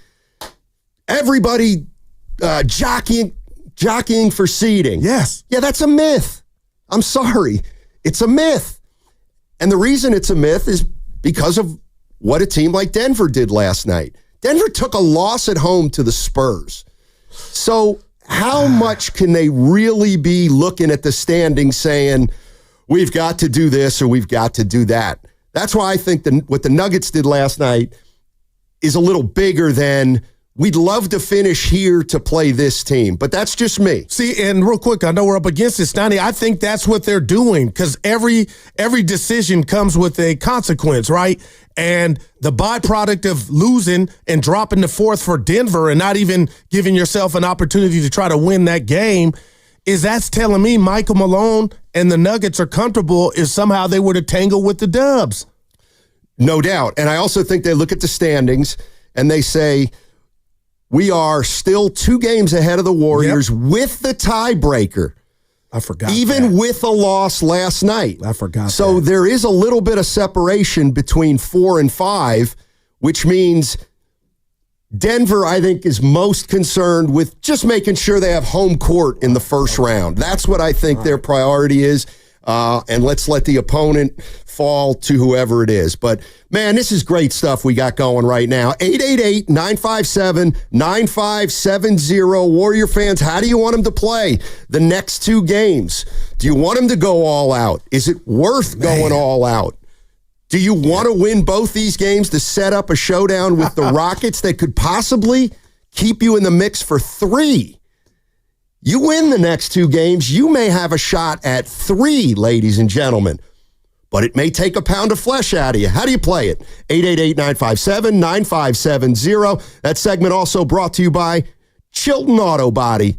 jockeying for seeding. Yes. Yeah, that's a myth. I'm sorry. It's a myth. And the reason it's a myth is because of what a team like Denver did last night. Denver took a loss at home to the Spurs. So how much can they really be looking at the standings saying, we've got to do this or we've got to do that? That's why I think what the Nuggets did last night is a little bigger than we'd love to finish here to play this team, but that's just me. See, and real quick, I know we're up against this, Donnie. I think that's what they're doing because every decision comes with a consequence, right? And the byproduct of losing and dropping the fourth for Denver and not even giving yourself an opportunity to try to win that game is that's telling me Michael Malone and the Nuggets are comfortable if somehow they were to tangle with the Dubs. No doubt. And I also think they look at the standings and they say, we are still 2 games ahead of the Warriors with the tiebreaker. I forgot. Even with a loss last night. I forgot. So there is a little bit of separation between 4 and 5, which means Denver, I think, is most concerned with just making sure they have home court in the first round. That's what I think their priority is. And let's let the opponent fall to whoever it is. But, man, this is great stuff we got going right now. 888-957-9570. Warrior fans, how do you want them to play the next 2 games? Do you want them to go all out? Is it worth going all out? Do you want to win both these games to set up a showdown with the Rockets that could possibly keep you in the mix for 3? You win the next 2 games, you may have a shot at 3, ladies and gentlemen. But it may take a pound of flesh out of you. How do you play it? 888-957-9570. That segment also brought to you by Chilton Auto Body.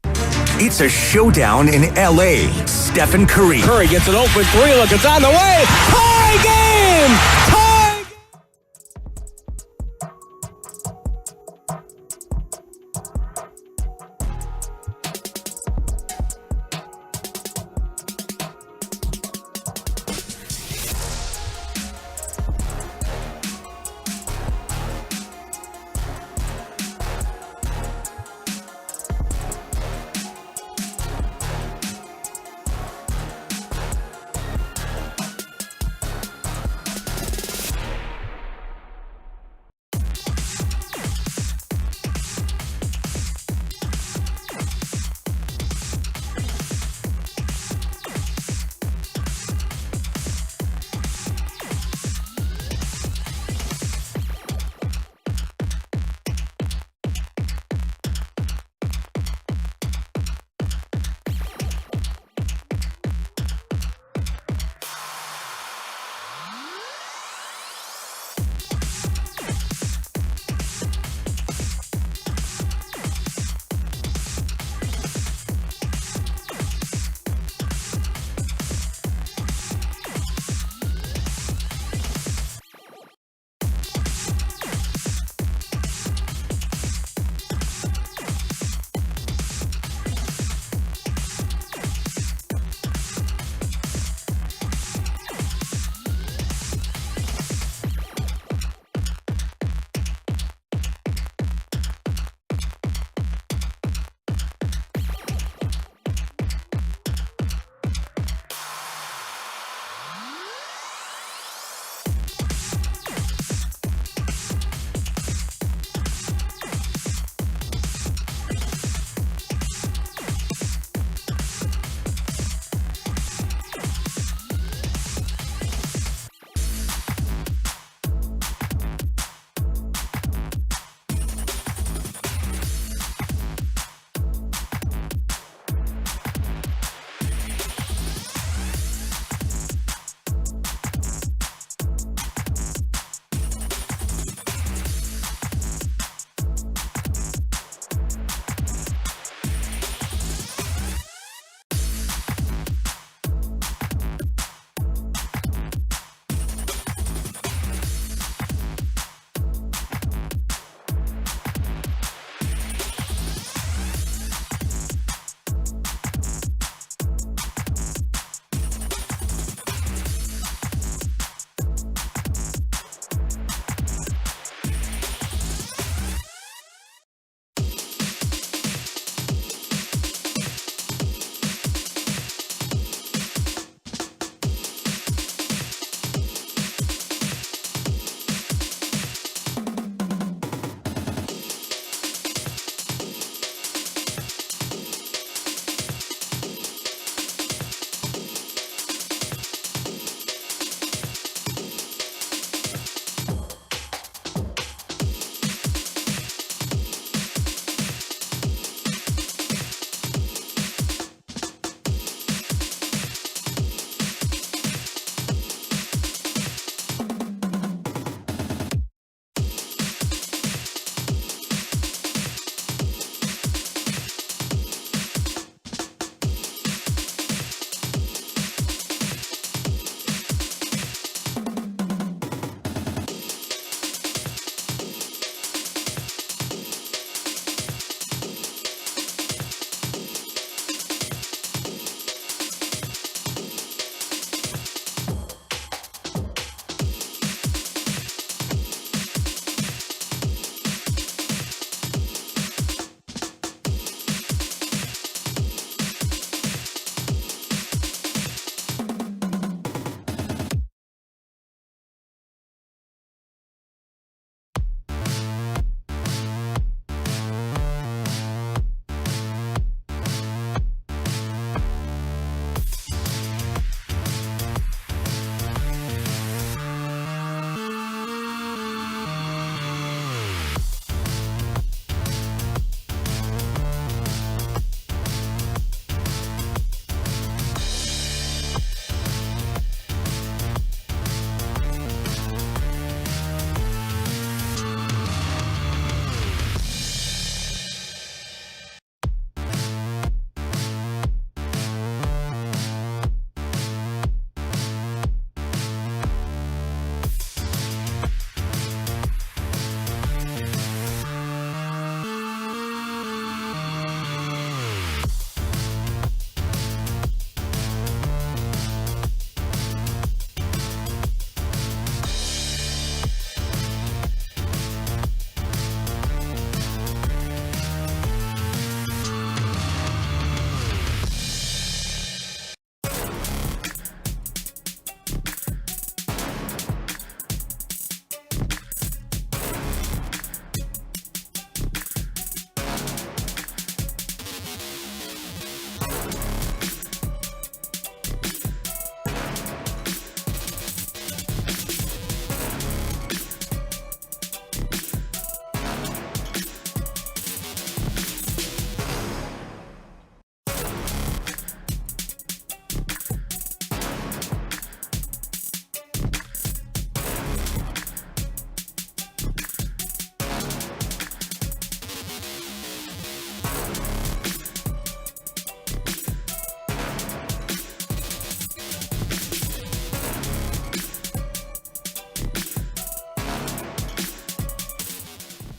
It's a showdown in L.A. Stephen Curry. Curry gets an open 3. Look, it's on the way. Tie game! Tie!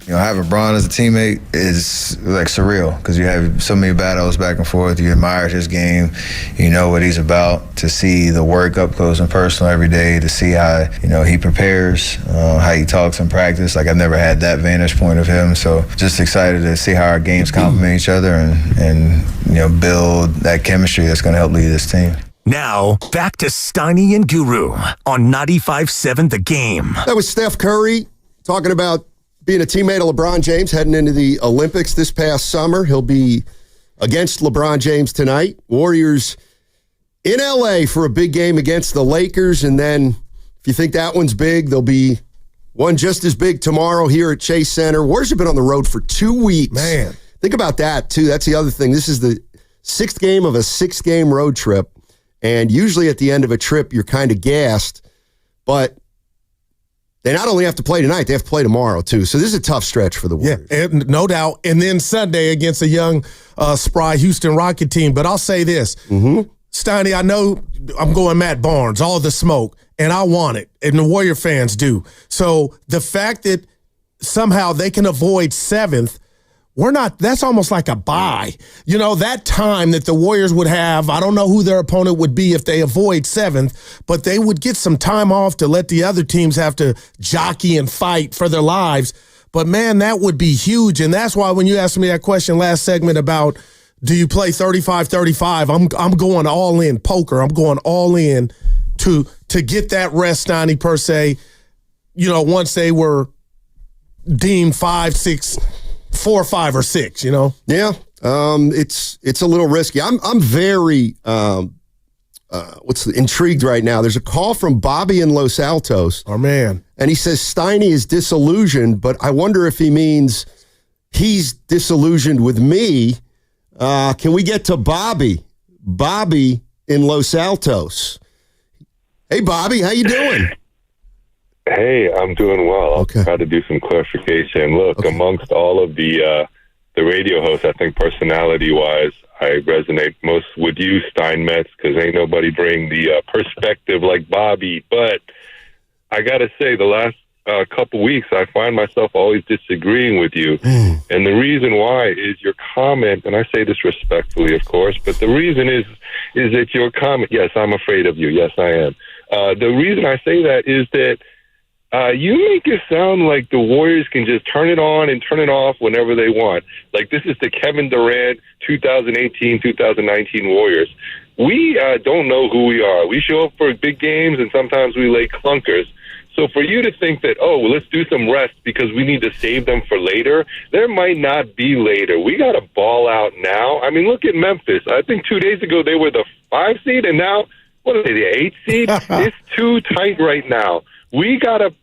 Having Bron as a teammate is like surreal because you have so many battles back and forth. You admired his game. You know what he's about. To see the work up close and personal every day, to see how, he prepares, how he talks in practice. Like, I've never had that vantage point of him. So just excited to see how our games complement each other and build that chemistry that's going to help lead this team. Now, back to Steiny and Guru on 95.7 The Game. That was Steph Curry talking about being a teammate of LeBron James heading into the Olympics this past summer. He'll be against LeBron James tonight. Warriors in L.A. for a big game against the Lakers. And then if you think that one's big, there'll be one just as big tomorrow here at Chase Center. Warriors have been on the road for 2 weeks. Man. Think about that, too. That's the other thing. This is the 6th game of a 6-game road trip. And usually at the end of a trip, you're kind of gassed. But they not only have to play tonight, they have to play tomorrow, too. So this is a tough stretch for the Warriors. Yeah, and no doubt. And then Sunday against a young, spry Houston Rocket team. But I'll say this. Steiny, I know I'm going Matt Barnes, all the smoke, and I want it, and the Warrior fans do. So the fact that somehow they can avoid 7th, that's almost like a bye. That time that the Warriors would have, I don't know who their opponent would be if they avoid 7th, but they would get some time off to let the other teams have to jockey and fight for their lives. But, man, that would be huge. And that's why when you asked me that question last segment about do you play 35-35, I'm going all in poker. I'm going all in to get that rest, Steiny, per se, once they were deemed 5, 6, 4, 5, or 6, Yeah, it's a little risky. I'm very intrigued right now. There's a call from Bobby in Los Altos. Oh, man. And he says Steiny is disillusioned, but I wonder if he means he's disillusioned with me. Can we get to Bobby? Bobby in Los Altos. Hey, Bobby, how you doing? Hey, I'm doing well. I'll try to do some clarification. Look, amongst all of the radio hosts, I think personality-wise, I resonate most with you, Steinmetz, because ain't nobody bring the perspective like Bobby. But I got to say, the last couple weeks, I find myself always disagreeing with you. And the reason why is your comment, and I say this respectfully, of course, but the reason is that your comment, yes, I'm afraid of you. Yes, I am. The reason I say that is that you make it sound like the Warriors can just turn it on and turn it off whenever they want. Like this is the Kevin Durant 2018-2019 Warriors. We don't know who we are. We show up for big games and sometimes we lay clunkers. So for you to think that, let's do some rest because we need to save them for later, there might not be later. We got to ball out now. I mean, look at Memphis. I think 2 days ago they were the 5 seed and now, what are they, the 8 seed? It's too tight right now. We got to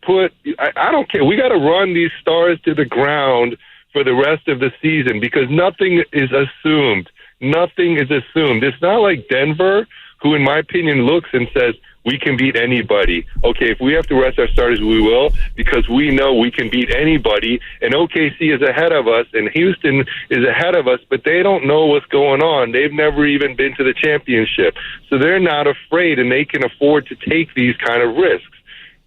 I don't care. We got to run these stars to the ground for the rest of the season because nothing is assumed. Nothing is assumed. It's not like Denver, who in my opinion looks and says, we can beat anybody. Okay, if we have to rest our starters, we will, because we know we can beat anybody. And OKC is ahead of us, and Houston is ahead of us, but they don't know what's going on. They've never even been to the championship. So they're not afraid, and they can afford to take these kind of risks.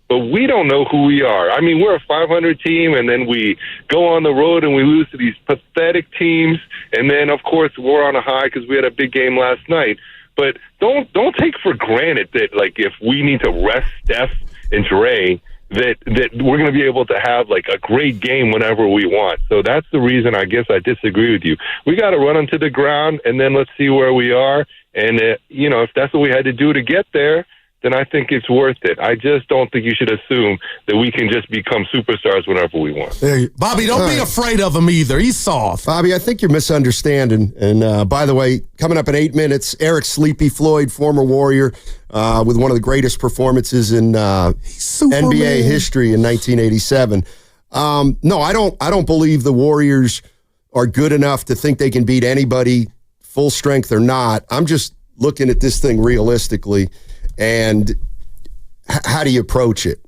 But we don't know who we are. I mean, we're a 500 team, and then we go on the road and we lose to these pathetic teams. And then, of course, we're on a high because we had a big game last night. But don't take for granted that, like, if we need to rest Steph and Dre, that we're going to be able to have, like, a great game whenever we want. So that's the reason I guess I disagree with you. We got to run them to the ground, and then let's see where we are. And, if that's what we had to do to get there, then I think it's worth it. I just don't think you should assume that we can just become superstars whenever we want. Bobby, don't be afraid of him either. He's soft. Bobby, I think you're misunderstanding. And by the way, coming up in 8 minutes, Eric Sleepy Floyd, former Warrior, with one of the greatest performances in NBA history in 1987. No, I don't believe the Warriors are good enough to think they can beat anybody, full strength or not. I'm just looking at this thing realistically. And how do you approach it?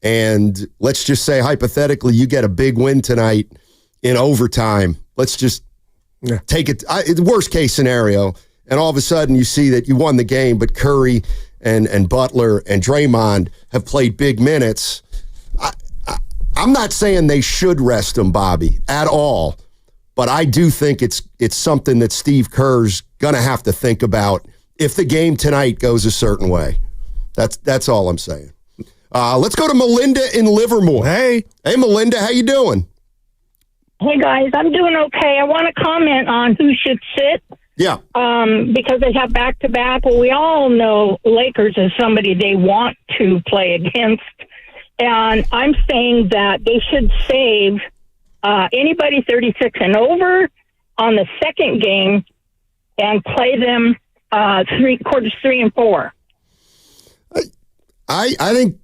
And let's just say, hypothetically, you get a big win tonight in overtime. Let's just take it, worst case scenario, and all of a sudden you see that you won the game, but Curry and Butler and Draymond have played big minutes. I'm not saying they should rest him, Bobby, at all. But I do think it's something that Steve Kerr's going to have to think about if the game tonight goes a certain way. That's all I'm saying. Let's go to Melinda in Livermore. Hey, Melinda, how you doing? Hey, guys, I'm doing okay. I want to comment on who should sit. Yeah. Because they have back-to-back. Well, we all know Lakers is somebody they want to play against. And I'm saying that they should save anybody 36 and over on the second game and play them quarters 3 and 4. I think,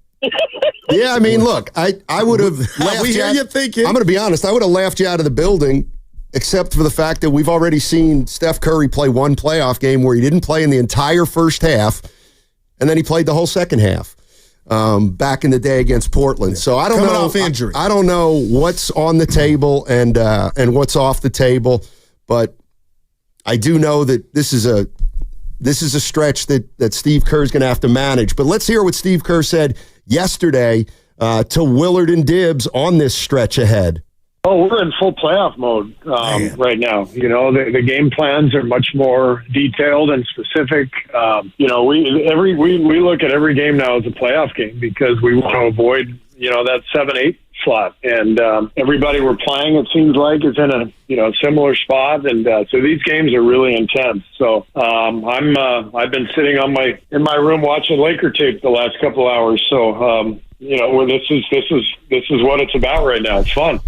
yeah, I mean, look, I would have laughed we hear you thinking. I'm going to be honest, I would have laughed you out of the building, except for the fact that we've already seen Steph Curry play one playoff game where he didn't play in the entire first half, and then he played the whole second half back in the day against Portland. So I don't Coming know. off injury. I don't know what's on the table and what's off the table, but I do know that this is a stretch that Steve Kerr is going to have to manage. But let's hear what Steve Kerr said yesterday to Willard and Dibbs on this stretch ahead. Oh, we're in full playoff mode right now. You know, the game plans are much more detailed and specific. You know, we look at every game now as a playoff game because we want to avoid, you know, that 7-8 slot. And everybody we're playing, it seems like, is in a similar spot. And so these games are really intense. So I've been sitting in my room watching Laker tape the last couple hours. So you know, this is what it's about right now. It's fun.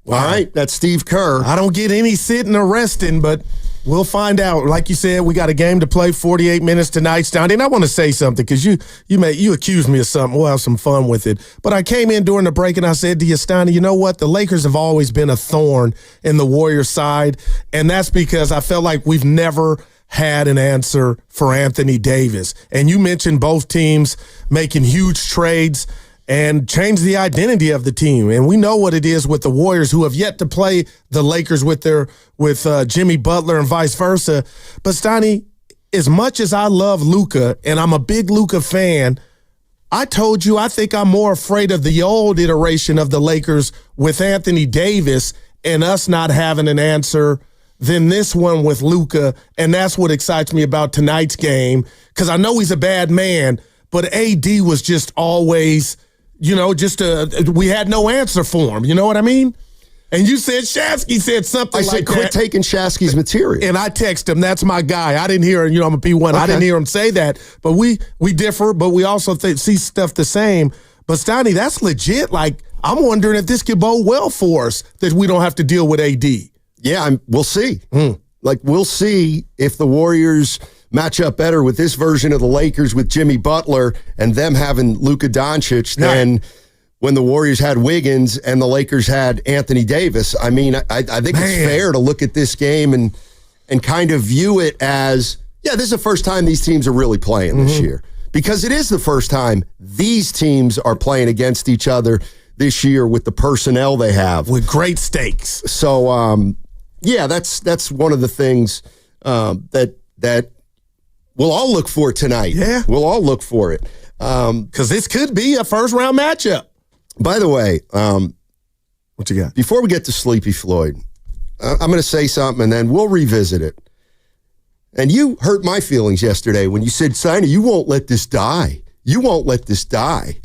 All right, that's Steve Kerr. I don't get any sitting or resting, but we'll find out. Like you said, we got a game to play, 48 minutes tonight, Stoney. And I want to say something because you accused me of something. We'll have some fun with it. But I came in during the break and I said to you, Stoney, you know what? The Lakers have always been a thorn in the Warriors' side, and that's because I felt like we've never had an answer for Anthony Davis. And you mentioned both teams making huge trades and change the identity of the team. And we know what it is with the Warriors, who have yet to play the Lakers with Jimmy Butler and vice versa. But Stoney, as much as I love Luka, and I'm a big Luka fan, I told you I think I'm more afraid of the old iteration of the Lakers with Anthony Davis and us not having an answer than this one with Luka. And that's what excites me about tonight's game, because I know he's a bad man, but AD was just always, you know, we had no answer for him. You know what I mean? And you said Shasky said something like that. I said, quit taking Shasky's material. And I texted him, that's my guy. I didn't hear him, I'm a P1. Okay. I didn't hear him say that. But we differ, but we also see stuff the same. But Stoney, that's legit. Like, I'm wondering if this could bode well for us, that we don't have to deal with AD. Yeah, we'll see. Like, we'll see if the Warriors match up better with this version of the Lakers with Jimmy Butler and them having Luka Doncic than when the Warriors had Wiggins and the Lakers had Anthony Davis. I mean, I think it's fair to look at this game and kind of view it as, yeah, this is the first time these teams are really playing this year. Because it is the first time these teams are playing against each other this year with the personnel they have. With great stakes. So, yeah, that's one of the things that we'll all look for tonight. Yeah. We'll all look for it. Because this could be a first-round matchup. By the way, what you got? Before we get to Sleepy Floyd, I'm going to say something, and then we'll revisit it. And you hurt my feelings yesterday when you said, Steiner, you won't let this die. You won't let this die.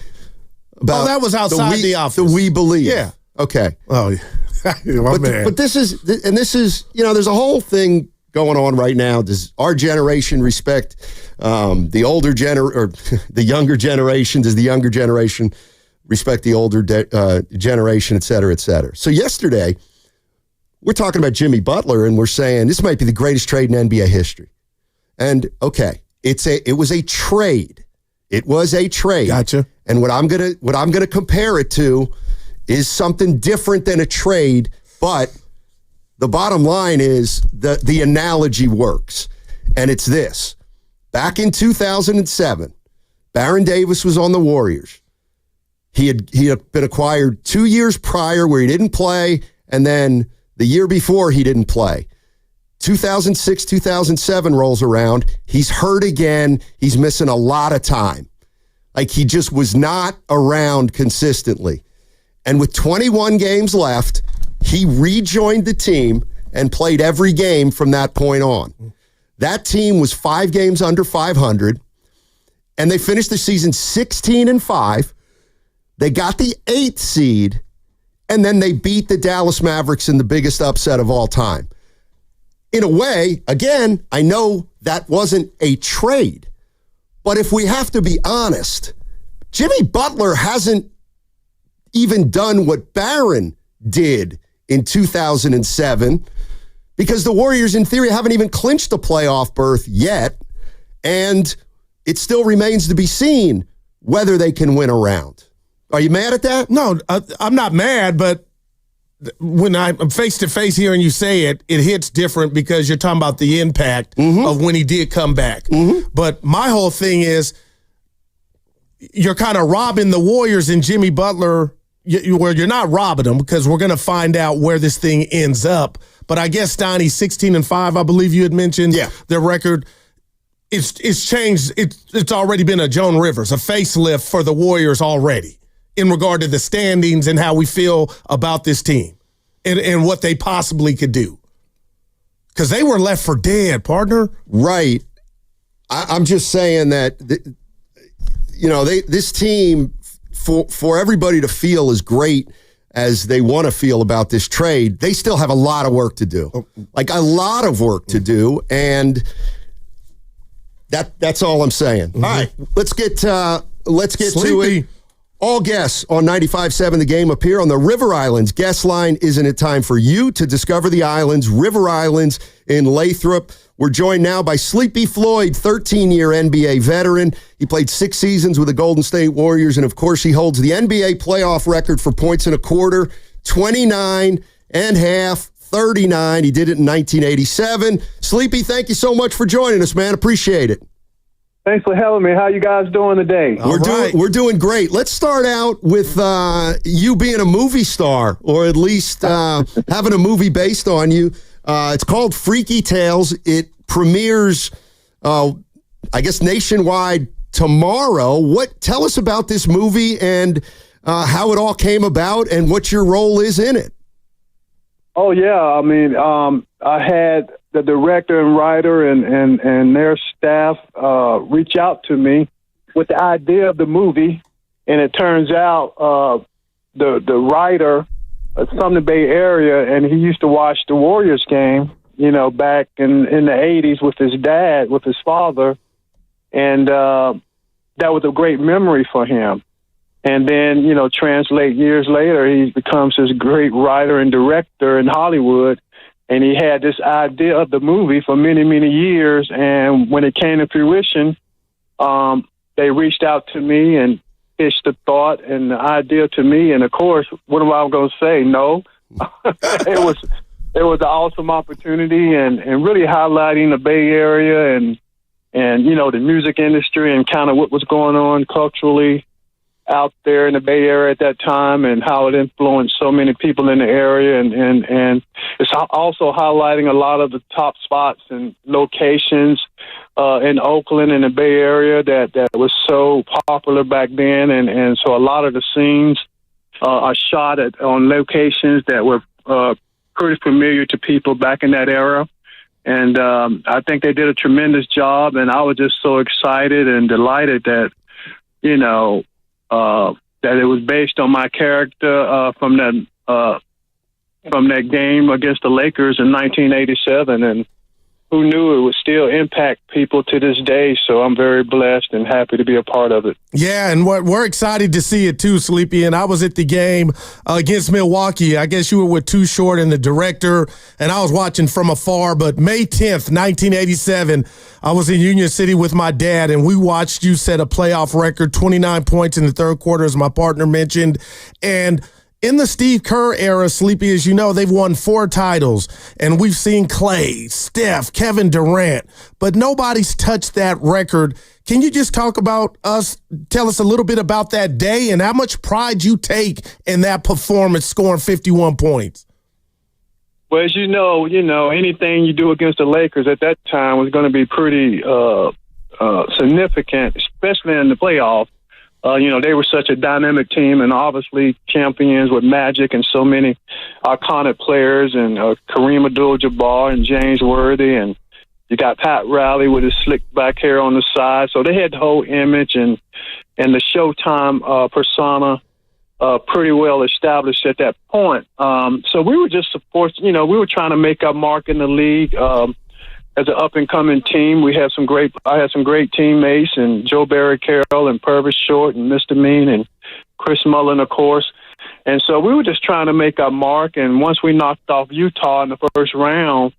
That was outside the office. The we believe. Yeah. Okay. Oh, yeah. But this is, there's a whole thing going on right now. Does our generation respect the younger generation? Does the younger generation respect the older generation, et cetera, et cetera? So yesterday, we're talking about Jimmy Butler, and we're saying this might be the greatest trade in NBA history. And okay, it was a trade. It was a trade. Gotcha. And what I'm gonna compare it to is something different than a trade, but the bottom line is the analogy works. And it's this. Back in 2007, Baron Davis was on the Warriors. He had been acquired 2 years prior where he didn't play, and then the year before he didn't play. 2006, 2007 rolls around. He's hurt again. He's missing a lot of time. Like, he just was not around consistently. And with 21 games left, he rejoined the team and played every game from that point on. That team was 5 games under 500, and they finished the season 16-5. They got the 8th seed, and then they beat the Dallas Mavericks in the biggest upset of all time. In a way, again, I know that wasn't a trade, but if we have to be honest, Jimmy Butler hasn't even done what Barron did in 2007, because the Warriors, in theory, haven't even clinched a playoff berth yet, and it still remains to be seen whether they can win a round. Are you mad at that? No, I'm not mad, but when I'm face-to-face hearing you say it, it hits different because you're talking about the impact of when he did come back. But my whole thing is you're kind of robbing the Warriors and Jimmy Butler. You're not robbing them, because we're going to find out where this thing ends up. But I guess, Donnie, 16-5, I believe you had mentioned their record. It's changed. It's already been a Joan Rivers, a facelift for the Warriors already in regard to the standings and how we feel about this team and what they possibly could do. Because they were left for dead, partner. Right. I'm just saying that, this team, for everybody to feel as great as they want to feel about this trade, they still have a lot of work to do. Like a lot of work to do, and that's all I'm saying. All right, let's get to it. All guests on 95.7 The Game appear on the River Islands guest line. Isn't it time for you to discover the islands, River Islands in Lathrop? We're joined now by Sleepy Floyd, 13-year NBA veteran. He played 6 seasons with the Golden State Warriors, and of course, he holds the NBA playoff record for points in a quarter, 29 and half, 39. He did it in 1987. Sleepy, thank you so much for joining us, man. Appreciate it. Thanks for having me. How you guys doing today? We're doing great. Let's start out with you being a movie star, or at least having a movie based on you. It's called Freaky Tales. It premieres, I guess, nationwide tomorrow. Tell us about this movie and how it all came about and what your role is in it. Oh yeah, I mean, I had the director and writer and their staff reach out to me with the idea of the movie, and it turns out the writer is from the Bay Area, and he used to watch the Warriors game, back in the 80s with his dad, with his father, and that was a great memory for him. And then, translate years later, he becomes this great writer and director in Hollywood. And he had this idea of the movie for many, many years. And when it came to fruition, they reached out to me and pitched the thought and the idea to me. And of course, what am I going to say? No. It was an awesome opportunity and really highlighting the Bay Area and the music industry and kind of what was going on culturally out there in the Bay Area at that time, and how it influenced so many people in the area, and it's also highlighting a lot of the top spots and locations in Oakland and the Bay Area that was so popular back then, and so a lot of the scenes are shot on locations that were pretty familiar to people back in that era. And I think they did a tremendous job, and I was just so excited and delighted that that it was based on my character from that game against the Lakers in 1987, and who knew it would still impact people to this day. So I'm very blessed and happy to be a part of it. Yeah, and we're excited to see it too, Sleepy. And I was at the game against Milwaukee. I guess you were with Too Short and the director, and I was watching from afar. But May 10th, 1987, I was in Union City with my dad, and we watched you set a playoff record, 29 points in the third quarter, as my partner mentioned. And in the Steve Kerr era, Sleepy, as you know, they've won 4 titles, and we've seen Clay, Steph, Kevin Durant, but nobody's touched that record. Can you just tell us a little bit about that day and how much pride you take in that performance, scoring 51 points? Well, as you know, anything you do against the Lakers at that time was going to be pretty significant, especially in the playoffs. They were such a dynamic team, and obviously champions with Magic and so many iconic players, and Kareem Abdul-Jabbar and James Worthy, and you got Pat Riley with his slick back hair on the side. So they had the whole image and the Showtime persona pretty well established at that point. So we were just we were trying to make our mark in the league. As an up-and-coming team, I had some great teammates, and Joe Barry Carroll and Purvis Short and Mr. Mean and Chris Mullen, of course. And so we were just trying to make our mark. And once we knocked off Utah in the first round,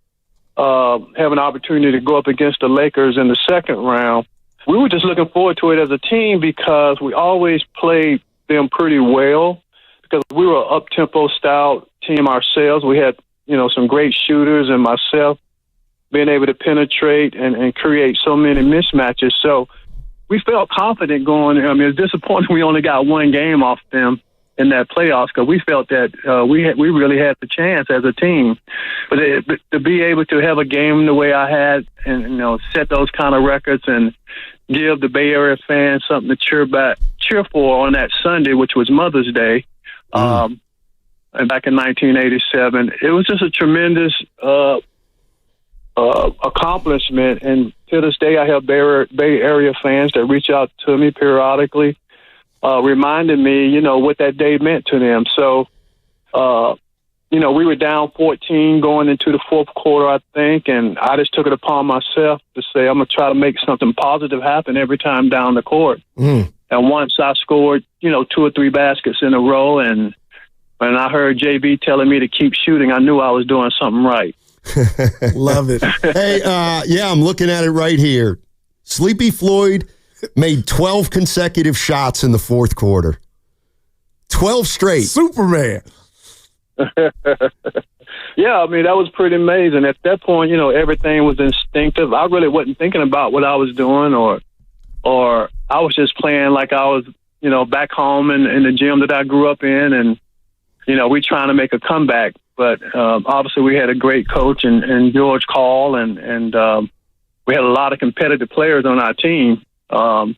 have an opportunity to go up against the Lakers in the second round, we were just looking forward to it as a team because we always played them pretty well because we were an up-tempo style team ourselves. We had, some great shooters, and myself being able to penetrate and create so many mismatches. So we felt confident going. I mean, it's disappointing we only got one game off them in that playoffs because we felt that we really had the chance as a team. But to be able to have a game the way I had and, set those kind of records and give the Bay Area fans something to cheer for on that Sunday, which was Mother's Day, and back in 1987, it was just a tremendous accomplishment. And to this day, I have Bay Area fans that reach out to me periodically, reminding me, what that day meant to them. So, we were down 14 going into the fourth quarter, I think, and I just took it upon myself to say I'm going to try to make something positive happen every time down the court. And once I scored, 2 or 3 baskets in a row, and when I heard JB telling me to keep shooting, I knew I was doing something right. Love it. Hey, I'm looking at it right here. Sleepy Floyd made 12 consecutive shots in the fourth quarter. 12 straight. Superman. Yeah, I mean, that was pretty amazing. At that point, everything was instinctive. I really wasn't thinking about what I was doing or I was just playing like I was, back home in the gym that I grew up in, and, we trying to make a comeback. But obviously we had a great coach and George Call, and we had a lot of competitive players on our team that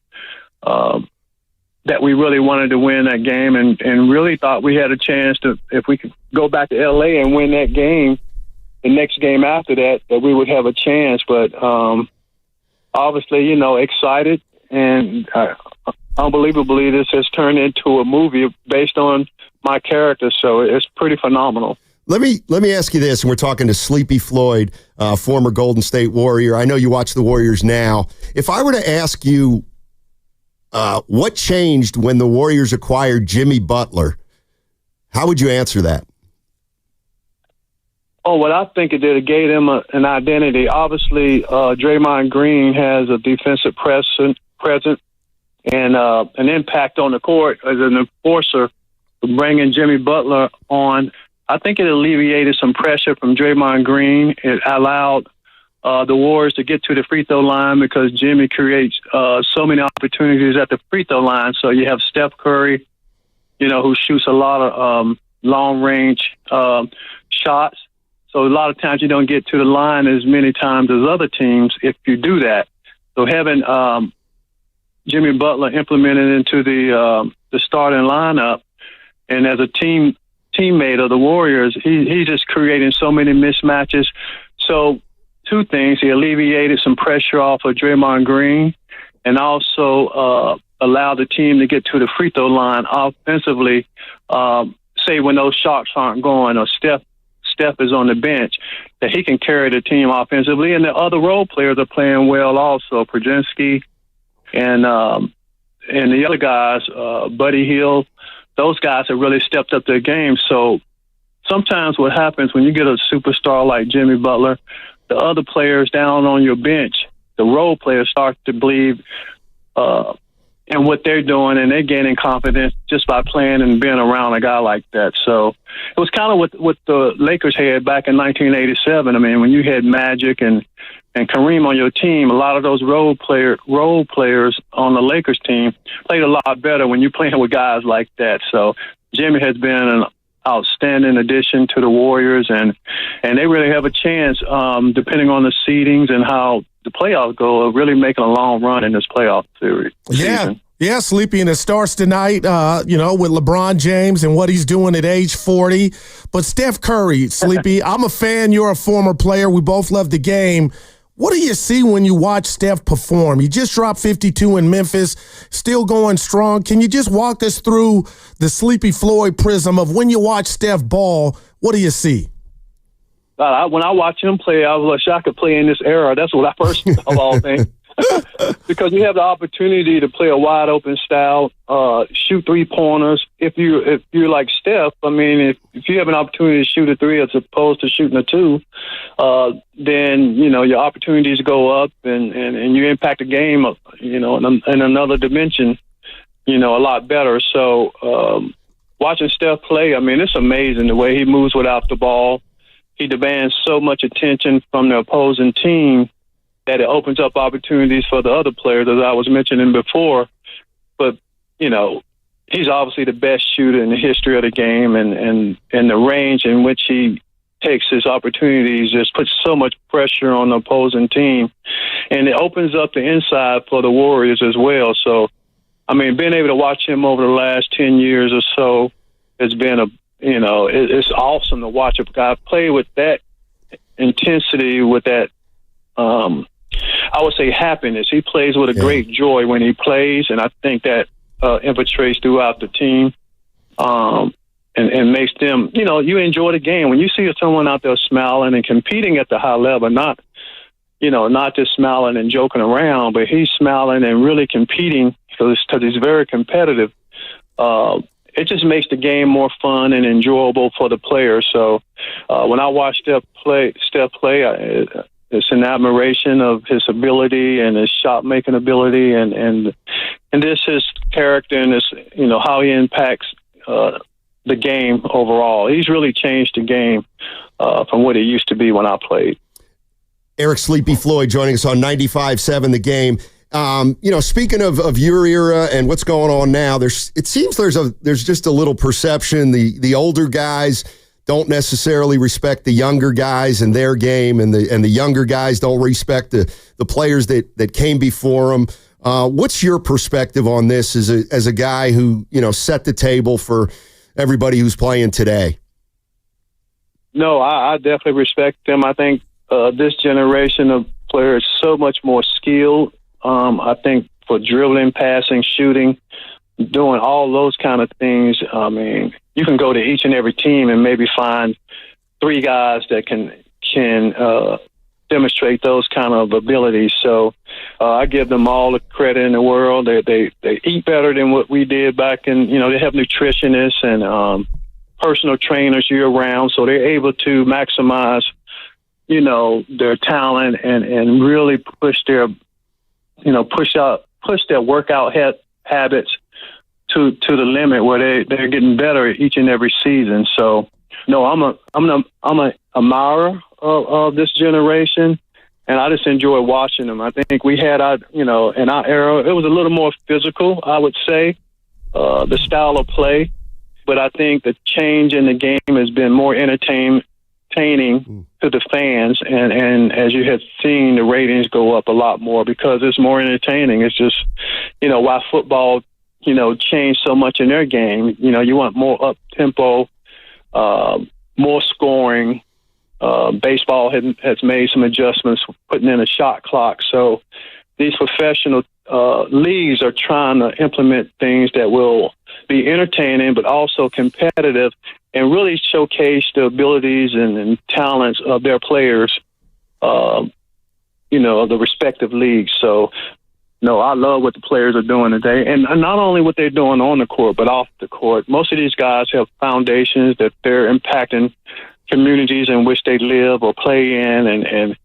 we really wanted to win that game and really thought we had a chance to, if we could go back to L.A. and win that game, the next game after that we would have a chance. But obviously, excited, and unbelievably this has turned into a movie based on my character, so it's pretty phenomenal. Let me ask you this, and we're talking to Sleepy Floyd, former Golden State Warrior. I know you watch the Warriors now. If I were to ask you what changed when the Warriors acquired Jimmy Butler, how would you answer that? Oh, what I think it did, it gave them an identity. Obviously, Draymond Green has a defensive presence and an impact on the court as an enforcer. Bringing Jimmy Butler on, I think it alleviated some pressure from Draymond Green. It allowed the Warriors to get to the free throw line because Jimmy creates so many opportunities at the free throw line. So you have Steph Curry, who shoots a lot of long-range shots. So a lot of times you don't get to the line as many times as other teams if you do that. So having Jimmy Butler implemented into the starting lineup, and as a teammate of the Warriors, he's just creating so many mismatches. So 2 things: he alleviated some pressure off of Draymond Green, and also allowed the team to get to the free throw line offensively. Say when those shots aren't going, or Steph is on the bench, that he can carry the team offensively, and the other role players are playing well also. Podzinski and the other guys, Buddy Hield. Those guys have really stepped up their game. So sometimes what happens when you get a superstar like Jimmy Butler, the other players down on your bench, the role players start to believe in what they're doing, and they're gaining confidence just by playing and being around a guy like that. So it was kind of what the Lakers had back in 1987. I mean, when you had Magic and Kareem on your team, a lot of those role players on the Lakers team played a lot better when you're playing with guys like that. So Jimmy has been an outstanding addition to the Warriors, and they really have a chance, depending on the seedings and how the playoffs go, of really making a long run in this playoff series. Yeah, Yeah, Sleepy, and it starts tonight, with LeBron James and what he's doing at age 40. But Steph Curry, Sleepy, I'm a fan. You're a former player. We both love the game. What do you see when you watch Steph perform? He just dropped 52 in Memphis, still going strong. Can you just walk us through the Sleepy Floyd prism of when you watch Steph ball, what do you see? When I watch him play, I wish I could play in this era. That's what I first of all think. Because you have the opportunity to play a wide open style, shoot 3-pointers. If you're like Steph, I mean, if you have an opportunity to shoot a 3 as opposed to shooting a 2, then your opportunities go up and you impact the game, in another dimension, a lot better. So watching Steph play, I mean, it's amazing the way he moves without the ball. He demands so much attention from the opposing team that it opens up opportunities for the other players, as I was mentioning before. But, he's obviously the best shooter in the history of the game, and the range in which he takes his opportunities just puts so much pressure on the opposing team. And it opens up the inside for the Warriors as well. So, I mean, being able to watch him over the last 10 years or so has been it's awesome to watch a guy play with that intensity, with that, I would say happiness. He plays with a great joy when he plays, and I think that infiltrates throughout the team and makes them, you enjoy the game. When you see someone out there smiling and competing at the high level, not just smiling and joking around, but he's smiling and really competing because he's very competitive. It just makes the game more fun and enjoyable for the players. So when I watch Steph play, it's an admiration of his ability and his shot making ability and this his character and this how he impacts the game overall. He's really changed the game from what it used to be when I played. Eric Sleepy Floyd joining us on 95.7 The Game. Speaking of your era and what's going on now, it seems there's just a little perception the older guys don't necessarily respect the younger guys and their game, and the younger guys don't respect the players that came before them. What's your perspective on this as a guy who set the table for everybody who's playing today? No, I definitely respect them. I think this generation of players is so much more skilled. I think for dribbling, passing, shooting, doing all those kind of things, I mean, you can go to each and every team and maybe find 3 guys that can demonstrate those kind of abilities. So I give them all the credit in the world. They eat better than what we did back in, they have nutritionists and personal trainers year round, so they're able to maximize, their talent and really push their workout habits to the limit where they're getting better each and every season. So, no, I'm an admirer of this generation, and I just enjoy watching them. I think we had in our era, it was a little more physical, I would say, the style of play. But I think the change in the game has been more entertaining to the fans, and as you have seen, the ratings go up a lot more because it's more entertaining. It's just, why football, changed so much in their game. You want more up-tempo, more scoring. Baseball has made some adjustments, putting in a shot clock. So these professional leagues are trying to implement things that will be entertaining but also competitive and really showcase the abilities and talents of their players, the respective leagues. So, no, I love what the players are doing today. And not only what they're doing on the court, but off the court. Most of these guys have foundations that they're impacting communities in which they live or play in, and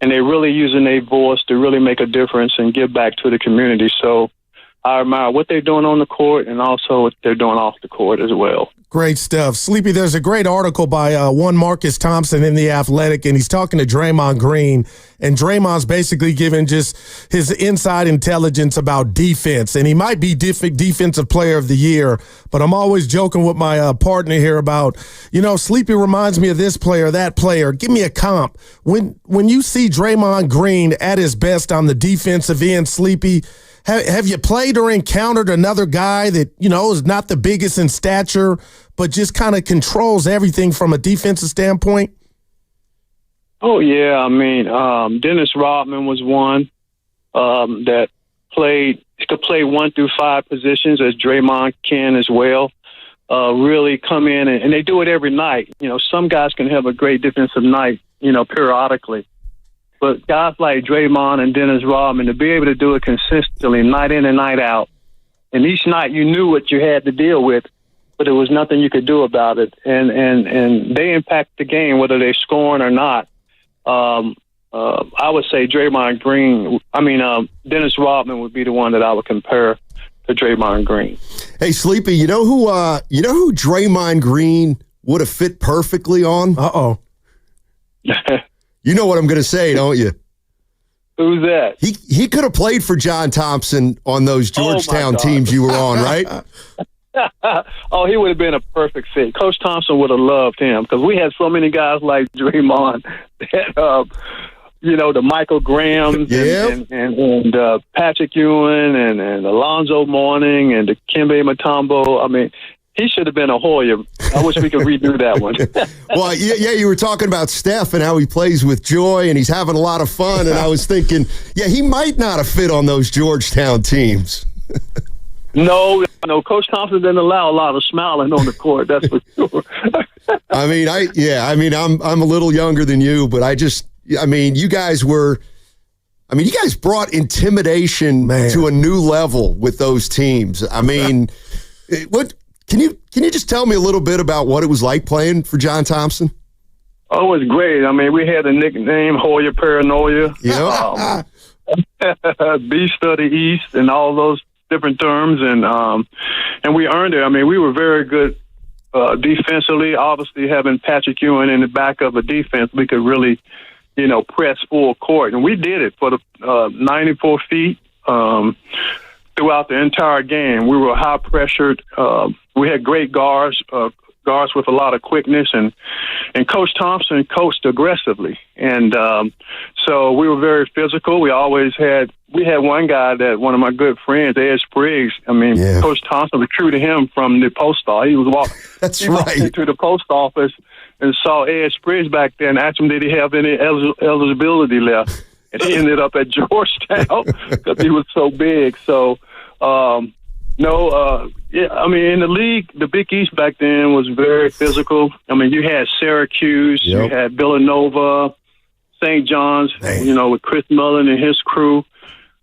they're really using their voice to really make a difference and give back to the community. So I admire what they're doing on the court and also what they're doing off the court as well. Great stuff. Sleepy, there's a great article by one Marcus Thompson in The Athletic, and he's talking to Draymond Green, and Draymond's basically giving just his inside intelligence about defense, and he might be defensive player of the year, but I'm always joking with my partner here about, Sleepy reminds me of this player, that player. Give me a comp. When you see Draymond Green at his best on the defensive end, Sleepy, have you played or encountered another guy that, is not the biggest in stature, but just kind of controls everything from a defensive standpoint? Oh, yeah. I mean, Dennis Rodman was one that could play 1 through 5 positions, as Draymond can as well. Really come in, and they do it every night. Some guys can have a great defensive night, periodically. But guys like Draymond and Dennis Rodman, to be able to do it consistently, night in and night out, and each night you knew what you had to deal with, but there was nothing you could do about it. And they impact the game, whether they're scoring or not. I would say Dennis Rodman would be the one that I would compare to Draymond Green. Hey, Sleepy, you know who Draymond Green would have fit perfectly on? Uh-oh. You know what I'm going to say, don't you? Who's that? He could have played for John Thompson on those Georgetown teams you were on, right? Oh, he would have been a perfect fit. Coach Thompson would have loved him because we had so many guys like Draymond that, the Michael Grahams and Patrick Ewing and Alonzo Mourning and Dikembe Mutombo. I mean, he should have been a Hoya. I wish we could redo that one. Well, yeah, you were talking about Steph and how he plays with joy and he's having a lot of fun. And I was thinking, he might not have fit on those Georgetown teams. No, Coach Thompson didn't allow a lot of smiling on the court. That's for sure. I'm a little younger than you, but you guys brought intimidation to a new level with those teams. I mean, what can you just tell me a little bit about what it was like playing for John Thompson? Oh, it was great. I mean, we had a nickname, Hoya Paranoia. Yeah. Beast of the East and all those different terms, and we earned it. I mean, we were very good defensively. Obviously, having Patrick Ewing in the back of a defense, we could really, press full court, and we did it for the 94 feet throughout the entire game. We were high pressured. We had great guards with a lot of quickness, and Coach Thompson coached aggressively, and so we were very physical. We had one guy that one of my good friends, Ed Spriggs. I mean, Coach Thompson recruited him from the post office. He was walked into the post office and saw Ed Spriggs back there and asked him, did he have any eligibility left? And he ended up at Georgetown because he was so big. So, in the league, the Big East back then was very physical. I mean, you had Syracuse, you had Villanova, St. John's, with Chris Mullen and his crew.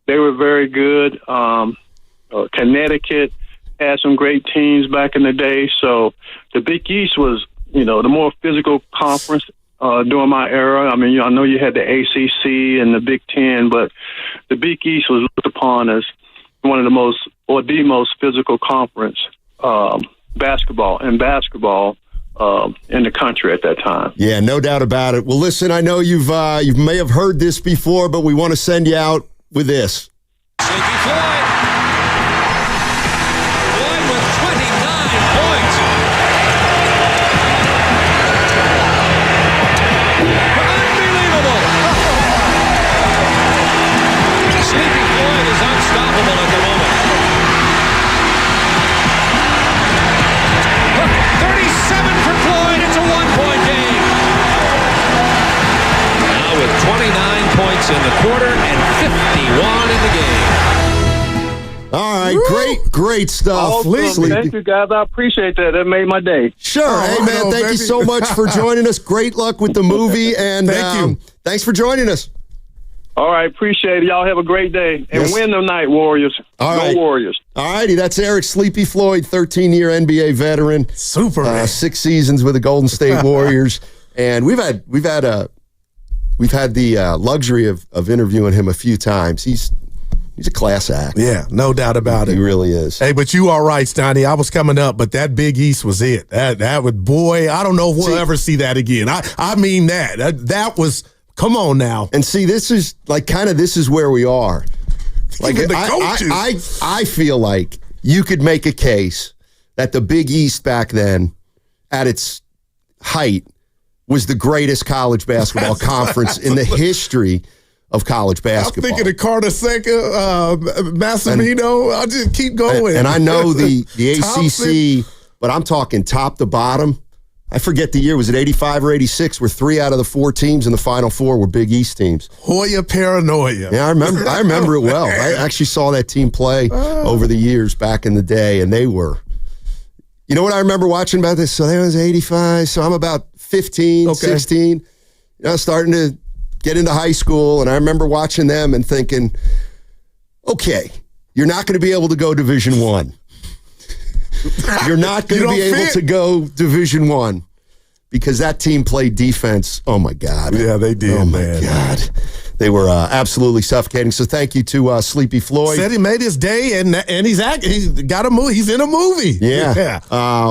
They were very good. Connecticut had some great teams back in the day. So the Big East was, the more physical conference during my era. I mean, I know you had the ACC and the Big Ten, but the Big East was looked upon as one of the most physical conference basketball in the country at that time. Yeah, no doubt about it. Well, listen, I know you may have heard this before, but we want to send you out with this. Floyd with 29 points. Unbelievable. Sleepy Floyd is unstoppable at the moment. 37 for Floyd. It's a 1-point game. Now with 29 points in the quarter and 51 in the game. All right, great stuff. Awesome. Thank you, guys. I appreciate that. That made my day. Sure. Hey, man, thank you so much for joining us. Great luck with the movie, and thank you. Thanks for joining us. All right, appreciate it. Y'all have a great day. And win tonight, Warriors. All right. Warriors. All righty, that's Eric Sleepy Floyd, 13-year NBA veteran. Super. 6 seasons with the Golden State Warriors. And we've had the luxury of interviewing him a few times. He's a class act. Yeah, no doubt about it. He really is. Hey, but you all right, Steiny. I was coming up, but that Big East was it. That would, boy, I don't know if we'll ever see that again. I mean that was, come on now. And see, this is this is where we are. Like I feel like you could make a case that the Big East back then, at its height, was the greatest college basketball conference in the history of college basketball. I'm thinking of Carter Seca, Massimino. I'll just keep going. And I know the Thompson. ACC, but I'm talking top to bottom. I forget the year. Was it 85 or 86 where 3 out of the 4 teams in the Final Four were Big East teams? Hoya Paranoia. Yeah, I remember it well. I actually saw that team play over the years back in the day, and they were. You know what I remember watching about this? So that was 85. So I'm about 15, 16, starting to get into high school. And I remember watching them and thinking, okay, you're not going to be able to go Division I. You're not going to be able to go Division I because that team played defense. Oh, my God. Yeah, they did, oh, my God. They were absolutely suffocating. So thank you to Sleepy Floyd. Said he made his day, and he's got a movie. He's in a movie. Yeah.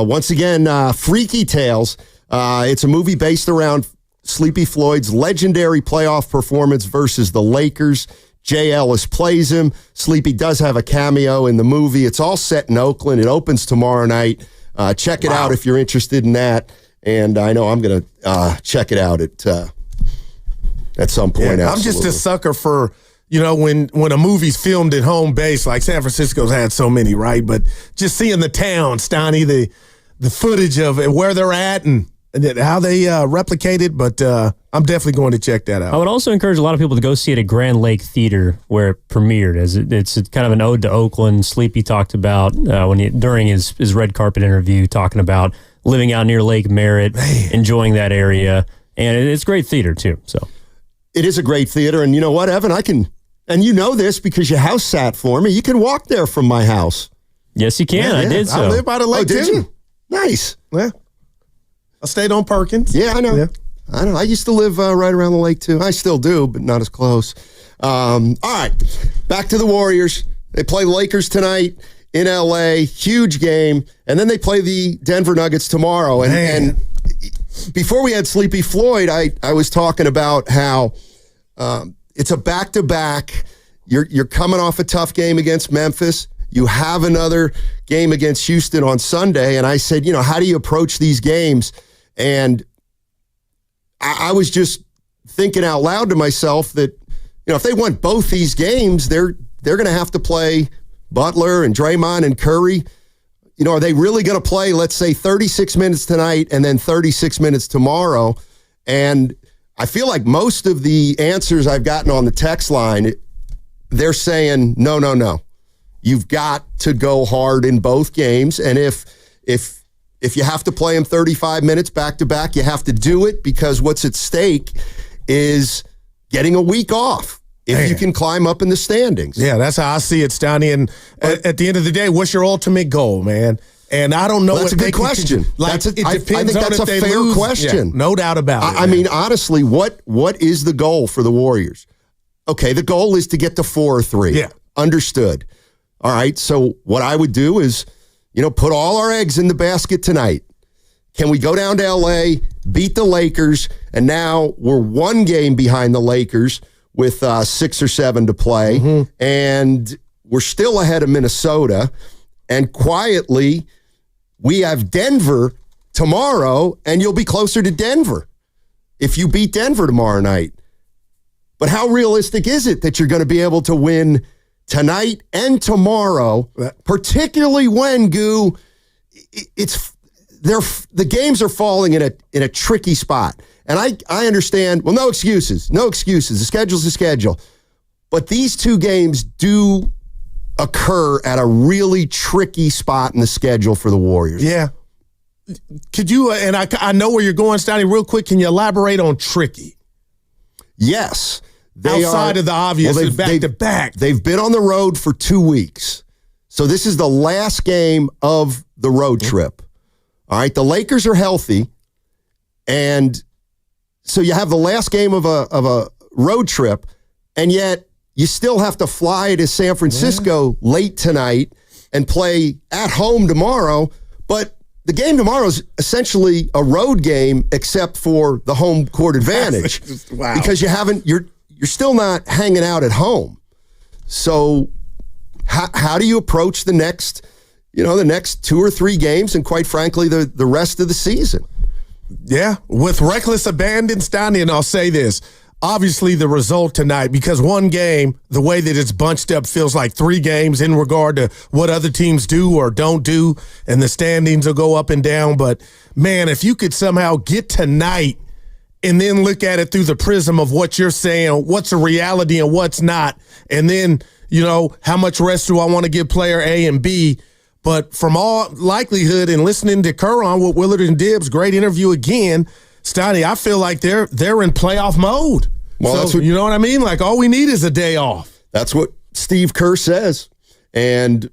Once again, Freaky Tales. It's a movie based around Sleepy Floyd's legendary playoff performance versus the Lakers. Jay Ellis plays him. Sleepy does have a cameo in the movie. It's all set in Oakland. It opens tomorrow night. Check it out if you're interested in that. And I know I'm going to check it out at some point. I'm just a sucker for, when a movie's filmed at home base, like San Francisco's had so many, right? But just seeing the town, Stoney, the footage of it, where they're at and how they replicate it. But I'm definitely going to check that out. I would also encourage a lot of people to go see it at Grand Lake Theater where it premiered. As it's kind of an ode to Oakland. Sleepy talked about during his red carpet interview, talking about living out near Lake Merritt, enjoying that area, and it's great theater too. So it is a great theater, and you know what, Evan, and you know this because your house sat for me. You can walk there from my house. Yes, you can. I did so. I live by the lake did too. You? Nice. Yeah. I stayed on Perkins. Yeah, I know. Yeah. I know. I used to live right around the lake too. I still do, but not as close. All right, back to the Warriors. They play Lakers tonight in LA. Huge game, and then they play the Denver Nuggets tomorrow. And before we had Sleepy Floyd, I was talking about how it's a back-to-back. You're coming off a tough game against Memphis. You have another game against Houston on Sunday, and I said, how do you approach these games? And I was just thinking out loud to myself that, if they won both these games, they're going to have to play Butler and Draymond and Curry. Are they really going to play, let's say, 36 minutes tonight and then 36 minutes tomorrow? And I feel like most of the answers I've gotten on the text line, they're saying, no. You've got to go hard in both games. And if you have to play them 35 minutes back-to-back, you have to do it because what's at stake is getting a week off if you can climb up in the standings. Yeah, that's how I see it, Stoney. And at the end of the day, what's your ultimate goal, man? And I don't know. That's a good question. It depends I think that's a fair question. Yeah, no doubt about it. I mean, honestly, what is the goal for the Warriors? Okay, the goal is to get to 4 or 3. Yeah. Understood. All right, so what I would do is, put all our eggs in the basket tonight. Can we go down to L.A., beat the Lakers, and now we're 1 game behind the Lakers with 6 or 7 to play, and we're still ahead of Minnesota, and quietly we have Denver tomorrow, and you'll be closer to Denver if you beat Denver tomorrow night. But how realistic is it that you're going to be able to win tonight and tomorrow, particularly when, Goo, the games are falling in a tricky spot. And I understand, well, no excuses. The schedule's a schedule. But these 2 games do occur at a really tricky spot in the schedule for the Warriors. Yeah. Could you, and I know where you're going, Stoney, real quick, can you elaborate on tricky? Yes. Outside of the obvious, back-to-back. They've been on the road for 2 weeks. So this is the last game of the road trip. All right, the Lakers are healthy. And so you have the last game of a road trip, and yet you still have to fly to San Francisco late tonight and play at home tomorrow. But the game tomorrow is essentially a road game except for the home court advantage. Wow. Because you're still not hanging out at home. So how do you approach the next 2 or 3 games and quite frankly, the rest of the season? Yeah, with reckless abandon, Stoney, and I'll say this. obviously the result tonight, because one game, the way that it's bunched up feels like 3 games in regard to what other teams do or don't do, and the standings will go up and down. But, man, if you could somehow get tonight and then look at it through the prism of what you're saying, what's a reality and what's not, and then, how much rest do I want to give player A and B? But from all likelihood, and listening to Curran with Willard and Dibbs, great interview again, Stoney, I feel like they're in playoff mode. Well, so, that's what, you know what I mean? Like, all we need is a day off. That's what Steve Kerr says. And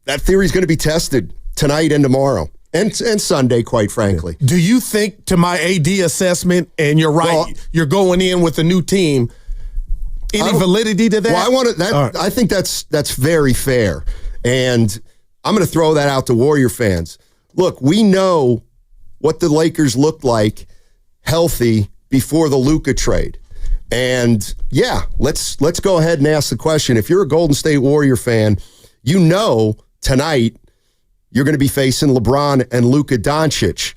that theory is going to be tested tonight and tomorrow and Sunday, quite frankly. Do you think, to my AD assessment, and you're right, you're going in with a new team, any validity to that? Well, I think that's very fair. And I'm going to throw that out to Warrior fans. Look, we know what the Lakers looked like healthy before the Luka trade. And yeah, let's go ahead and ask the question. If you're a Golden State Warrior fan, tonight you're going to be facing LeBron and Luka Doncic.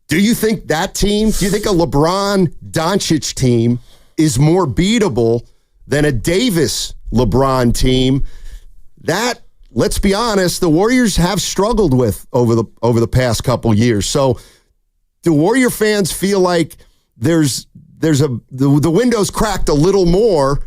Do you think a LeBron Doncic team is more beatable than a Davis LeBron team that, let's be honest, the Warriors have struggled with over the past couple years? So do Warrior fans feel like the window's cracked a little more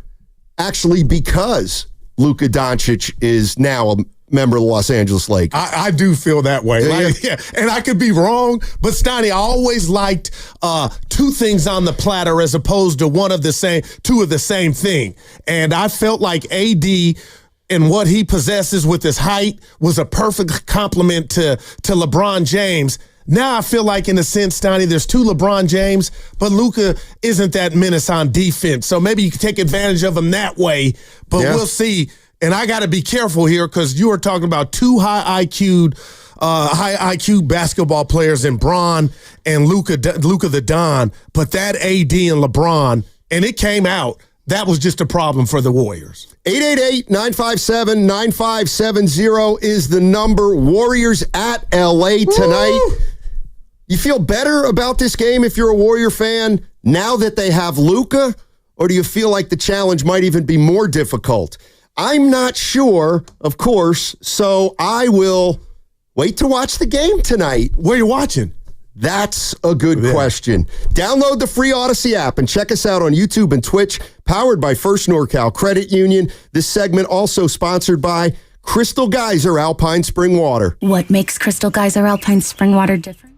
actually because Luka Doncic is now a member of the Los Angeles Lakers? I do feel that way. And I could be wrong, but Stoney, I always liked 2 things on the platter as opposed to two of the same thing. And I felt like AD and what he possesses with his height was a perfect complement to LeBron James. Now I feel like, in a sense, Stoney, there's 2 LeBron James, but Luka isn't that menace on defense. So maybe you can take advantage of him that way, but we'll see. And I got to be careful here because you are talking about 2 high IQ basketball players in Bron and Luka the Don, but that AD and LeBron, and it came out, that was just a problem for the Warriors. 888-957-9570 is the number. Warriors at LA tonight. Woo! You feel better about this game if you're a Warrior fan now that they have Luka, or do you feel like the challenge might even be more difficult? I'm not sure, of course, so I will wait to watch the game tonight. Where are you watching? That's a good question. Download the free Odyssey app and check us out on YouTube and Twitch, powered by First NorCal Credit Union. This segment also sponsored by Crystal Geyser Alpine Spring Water. What makes Crystal Geyser Alpine Spring Water different?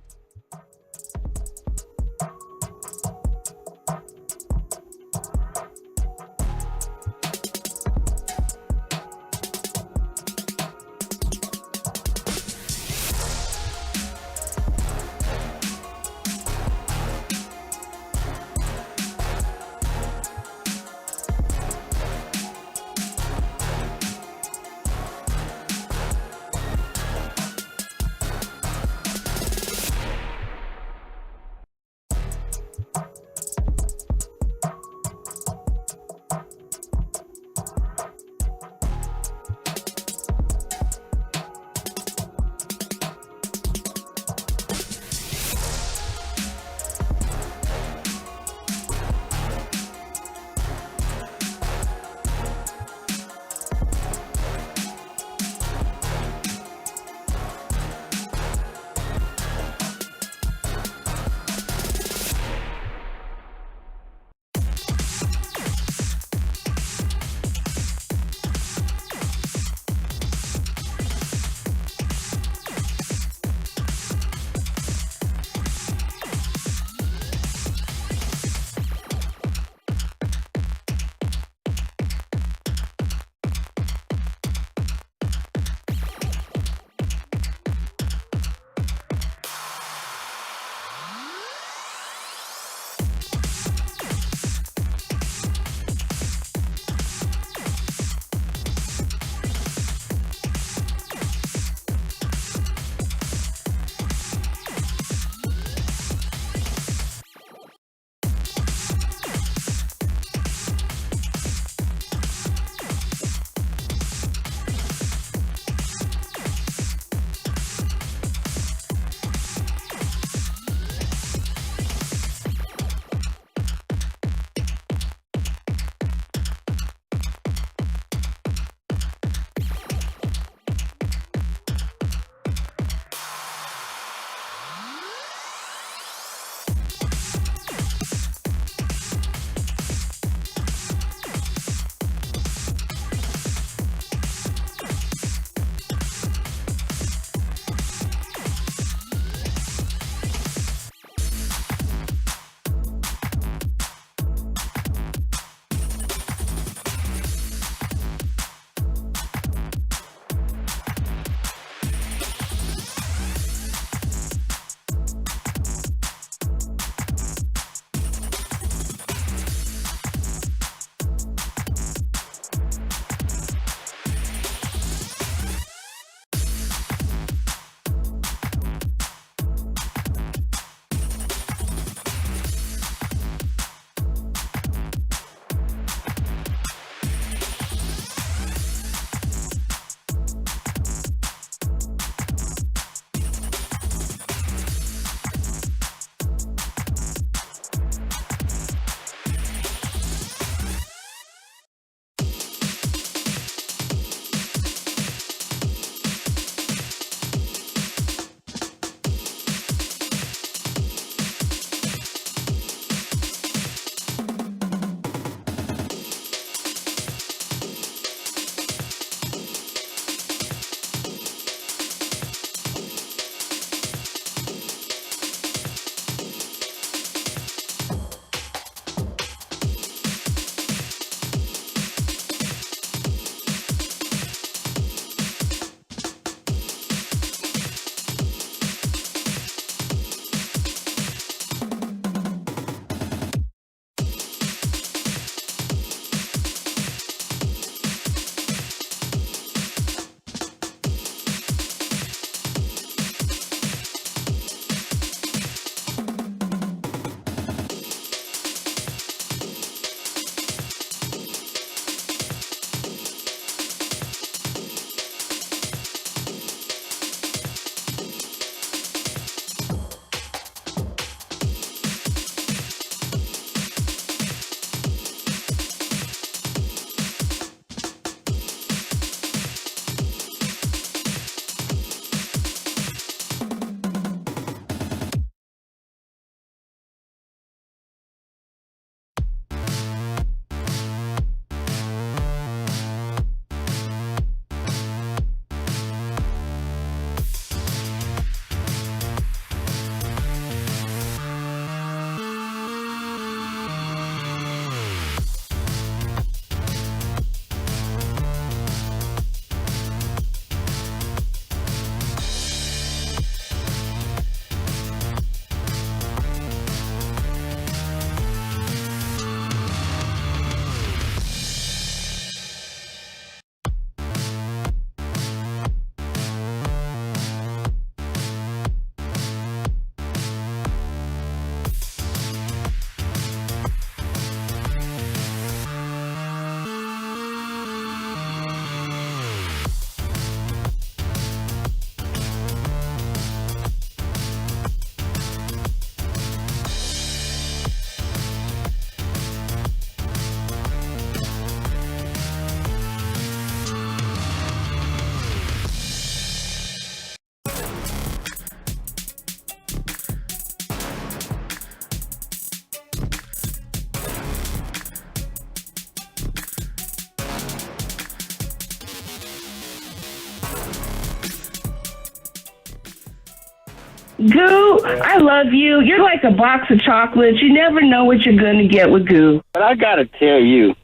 Goo, I love you. You're like a box of chocolates. You never know what you're going to get with Goo. But I got to tell you,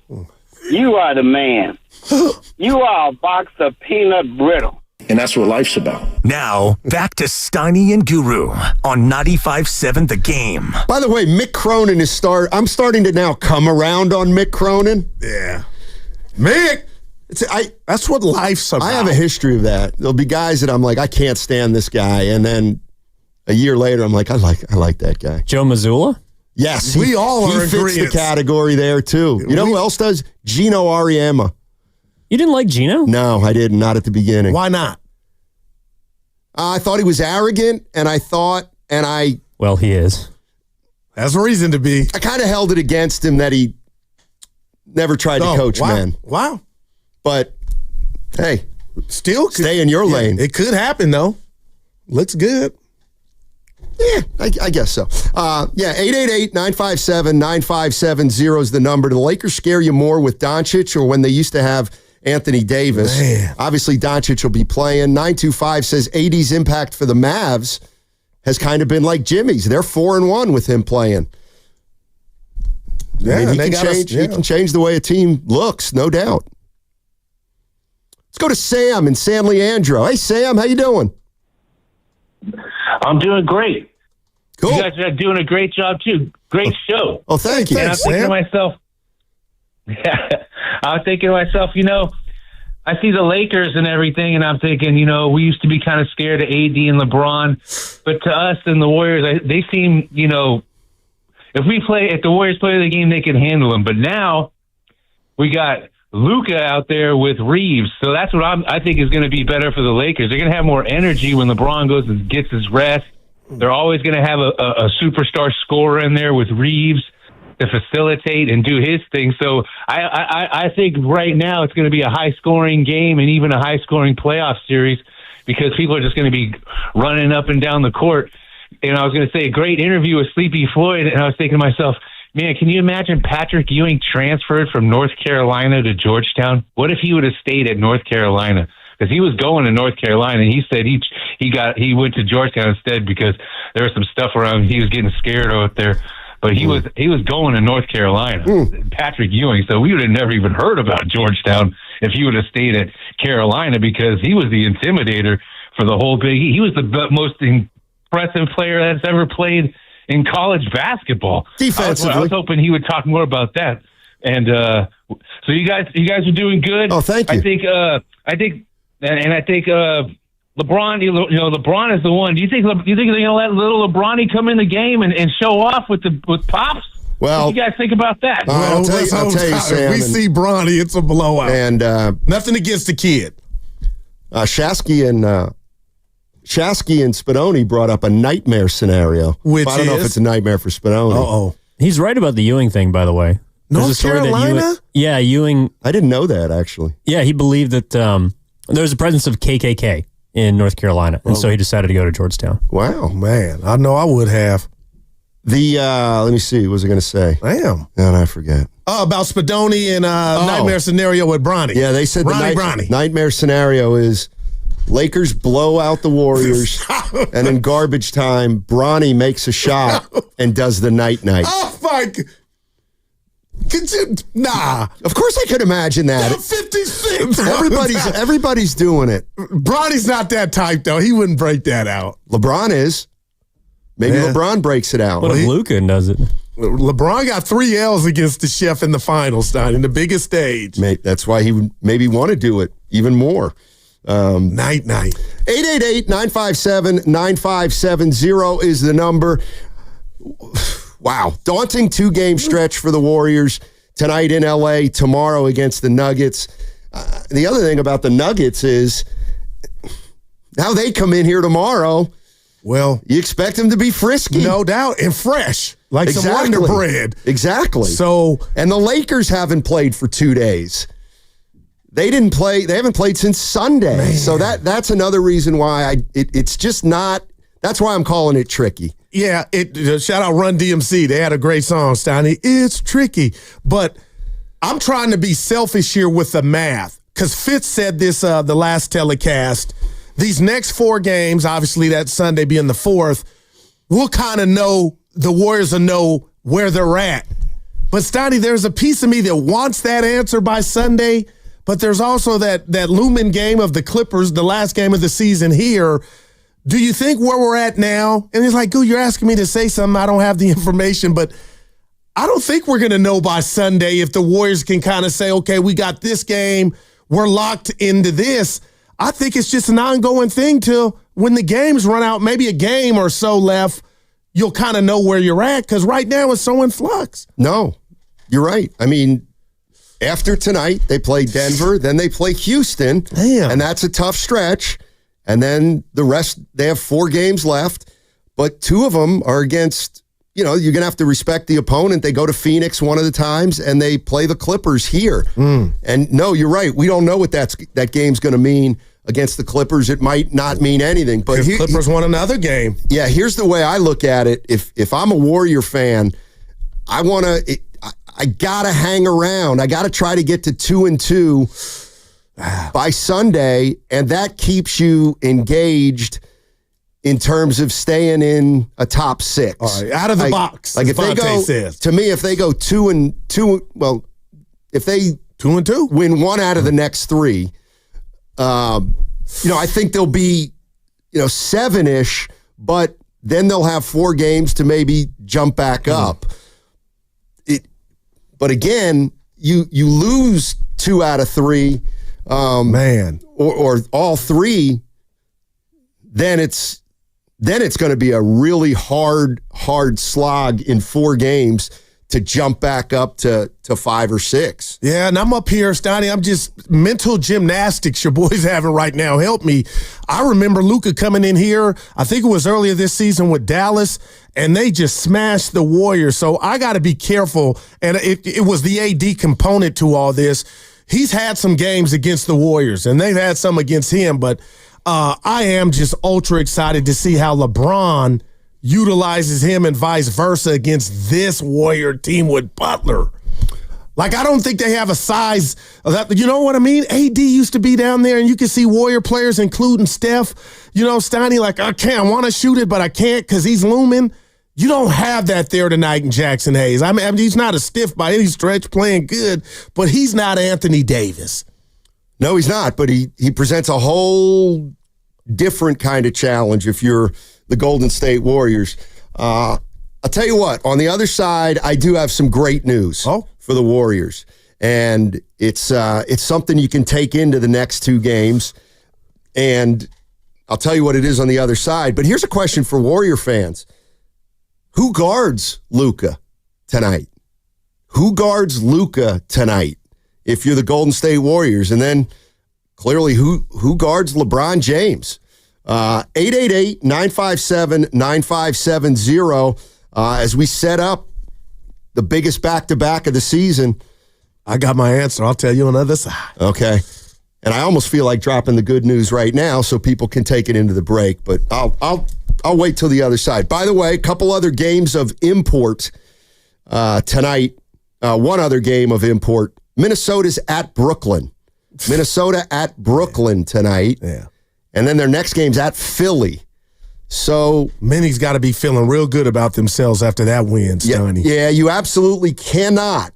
you are the man. You are a box of peanut brittle. And that's what life's about. Now, back to Steiny and Guru on 95.7 The Game. By the way, Mick Cronin is I'm starting to now come around on Mick Cronin. Yeah. Mick! That's what life's about. I have a history of that. There'll be guys that I'm like, I can't stand this guy. And then a year later, I'm like, I like that guy. Joe Mazzulla? Yes. We all are in He fits the category there, too. You know who else does? Gino Auriemma. You didn't like Gino? No, I didn't. Not at the beginning. Why not? I thought he was arrogant, Well, he is. Has a reason to be. I kind of held it against him that he never tried to coach men. Wow. But, hey, still stay in your lane. It could happen, though. Looks good. Yeah, I guess so. 888-957-9570 is the number. Do the Lakers scare you more with Doncic or when they used to have Anthony Davis? Man. Obviously, Doncic will be playing. 925 says AD's impact for the Mavs has kind of been like Jimmy's. They're 4-1 with him playing. Yeah, he can change the way a team looks, no doubt. Let's go to Sam in San Leandro. Hey, Sam, how you doing? I'm doing great. Cool. You guys are doing a great job, too. Great show. Oh, thank you. And I'm thinking to myself, I see the Lakers and everything, and I'm thinking, we used to be kind of scared of AD and LeBron, but to us and the Warriors, they seem, if the Warriors play the game, they can handle them. But now we got Luka out there with Reeves, so that's what I think is going to be better for the Lakers. They're going to have more energy when LeBron goes and gets his rest. They're always going to have a superstar scorer in there with Reeves to facilitate and do his thing. So I think right now it's going to be a high-scoring game and even a high-scoring playoff series because people are just going to be running up and down the court. And I was going to say a great interview with Sleepy Floyd, and I was thinking to myself, man, can you imagine Patrick Ewing transferred from North Carolina to Georgetown? What if he would have stayed at North Carolina? Because he was going to North Carolina, and he said he went to Georgetown instead because there was some stuff around. He was getting scared out there, but he was going to North Carolina. Patrick Ewing. So we would have never even heard about Georgetown if he would have stayed at Carolina because he was the intimidator for the whole big. He was the most impressive player that's ever played in college basketball. Defensively. I was hoping he would talk more about that. And so you guys are doing good. Oh, thank you. I think LeBron, LeBron is the one. Do you think they're going to let little LeBron come in the game and show off with Pops? Well, what do you guys think about that? I'll tell you, Sam, if we see Bronny, it's a blowout. And nothing against the kid. Shasky and Spadoni brought up a nightmare scenario. Which I don't know if it's a nightmare for Spadoni. Uh-oh. He's right about the Ewing thing, by the way. North Carolina? Ewing. I didn't know that, actually. Yeah, he believed that there was a presence of KKK in North Carolina, and so he decided to go to Georgetown. Wow. Man, I know I would have. Let me see, what was I going to say? Damn. And I forget. About Spadoni and nightmare scenario with Bronny. Yeah, they said the nightmare scenario is Lakers blow out the Warriors, and in garbage time, Bronny makes a shot and does the night-night. Oh, my God. Could you? Nah. Of course I could imagine that. 56. Everybody's doing it. Bronny's not that type, though. He wouldn't break that out. LeBron is. Maybe LeBron breaks it out. What if Luka does it? LeBron got 3 L's against the Chef in the finals, Stein, in the biggest stage. Mate, that's why he would maybe want to do it even more. Night-night. 888-957-9570 is the number. Wow. Daunting 2-game stretch for the Warriors tonight in L.A., tomorrow against the Nuggets. The other thing about the Nuggets is now they come in here tomorrow. Well, you expect them to be frisky. No doubt. And fresh. Like some Wonder Bread. Exactly. So, and the Lakers haven't played for 2 days. They didn't play. They haven't played since Sunday. Man. So that's another reason why it's just not. That's why I'm calling it tricky. Yeah, shout out Run DMC. They had a great song, Steiny. It's tricky. But I'm trying to be selfish here with the math. Because Fitz said this the last telecast these next 4 games, obviously that Sunday being the 4th, we'll kind of know, the Warriors will know where they're at. But, Stoney, there's a piece of me that wants that answer by Sunday, but there's also that looming game of the Clippers, the last game of the season here. Do you think where we're at now, and it's like, Goo, you're asking me to say something, I don't have the information, but I don't think we're going to know by Sunday if the Warriors can kind of say, okay, we got this game, we're locked into this. I think it's just an ongoing thing till when the games run out, maybe a game or so left, you'll kind of know where you're at, because right now it's so in flux. No, you're right. I mean, after tonight, they play Denver, then they play Houston, and that's a tough stretch. And then the rest, they have 4 games left, but 2 of them are against, you're going to have to respect the opponent. They go to Phoenix one of the times, and they play the Clippers here. And no, you're right. We don't know what that game's going to mean against the Clippers. It might not mean anything. But if Clippers won another game. Yeah, here's the way I look at it. If I'm a Warrior fan, I got to hang around. I got to try to get to 2-2 by Sunday, and that keeps you engaged in terms of staying in a top 6. All right, out of the box. Like if they go, to me, if they go 2-2, well, if they 2-2 win 1 out of the next 3, I think they'll be, 7-ish, but then they'll have 4 games to maybe jump back up. But again, you lose 2 out of 3. Or all 3, then it's going to be a really hard slog in 4 games to jump back up to 5 or 6. Yeah, and I'm up here, Stoney. I'm just mental gymnastics your boys having right now. Help me. I remember Luka coming in here, I think it was earlier this season with Dallas, and they just smashed the Warriors. So I got to be careful, and it was the AD component to all this. He's had some games against the Warriors, and they've had some against him, but I am just ultra excited to see how LeBron utilizes him and vice versa against this Warrior team with Butler. Like, I don't think they have a size of that. You know what I mean? AD used to be down there, and you can see Warrior players, including Steph, Stoney, like, I want to shoot it, but I can't because he's looming. You don't have that there tonight in Jackson Hayes. I mean, he's not a stiff by any stretch, playing good, but he's not Anthony Davis. No, he's not, but he presents a whole different kind of challenge if you're the Golden State Warriors. I'll tell you what, on the other side, I do have some great news for the Warriors, and it's something you can take into the next 2 games, and I'll tell you what it is on the other side. But here's a question for Warrior fans. Who guards Luka tonight? Who guards Luka tonight if you're the Golden State Warriors? And then clearly who guards LeBron James? 888-957-9570 as we set up the biggest back-to-back of the season. I got my answer. I'll tell you on the other side. Okay. And I almost feel like dropping the good news right now so people can take it into the break, but I'll wait till the other side. By the way, a couple other games of import tonight. One other game of import. Minnesota's at Brooklyn. Minnesota at Brooklyn tonight. Yeah. And then their next game's at Philly. So Minnie's got to be feeling real good about themselves after that win, Stoney. Yeah, you absolutely cannot.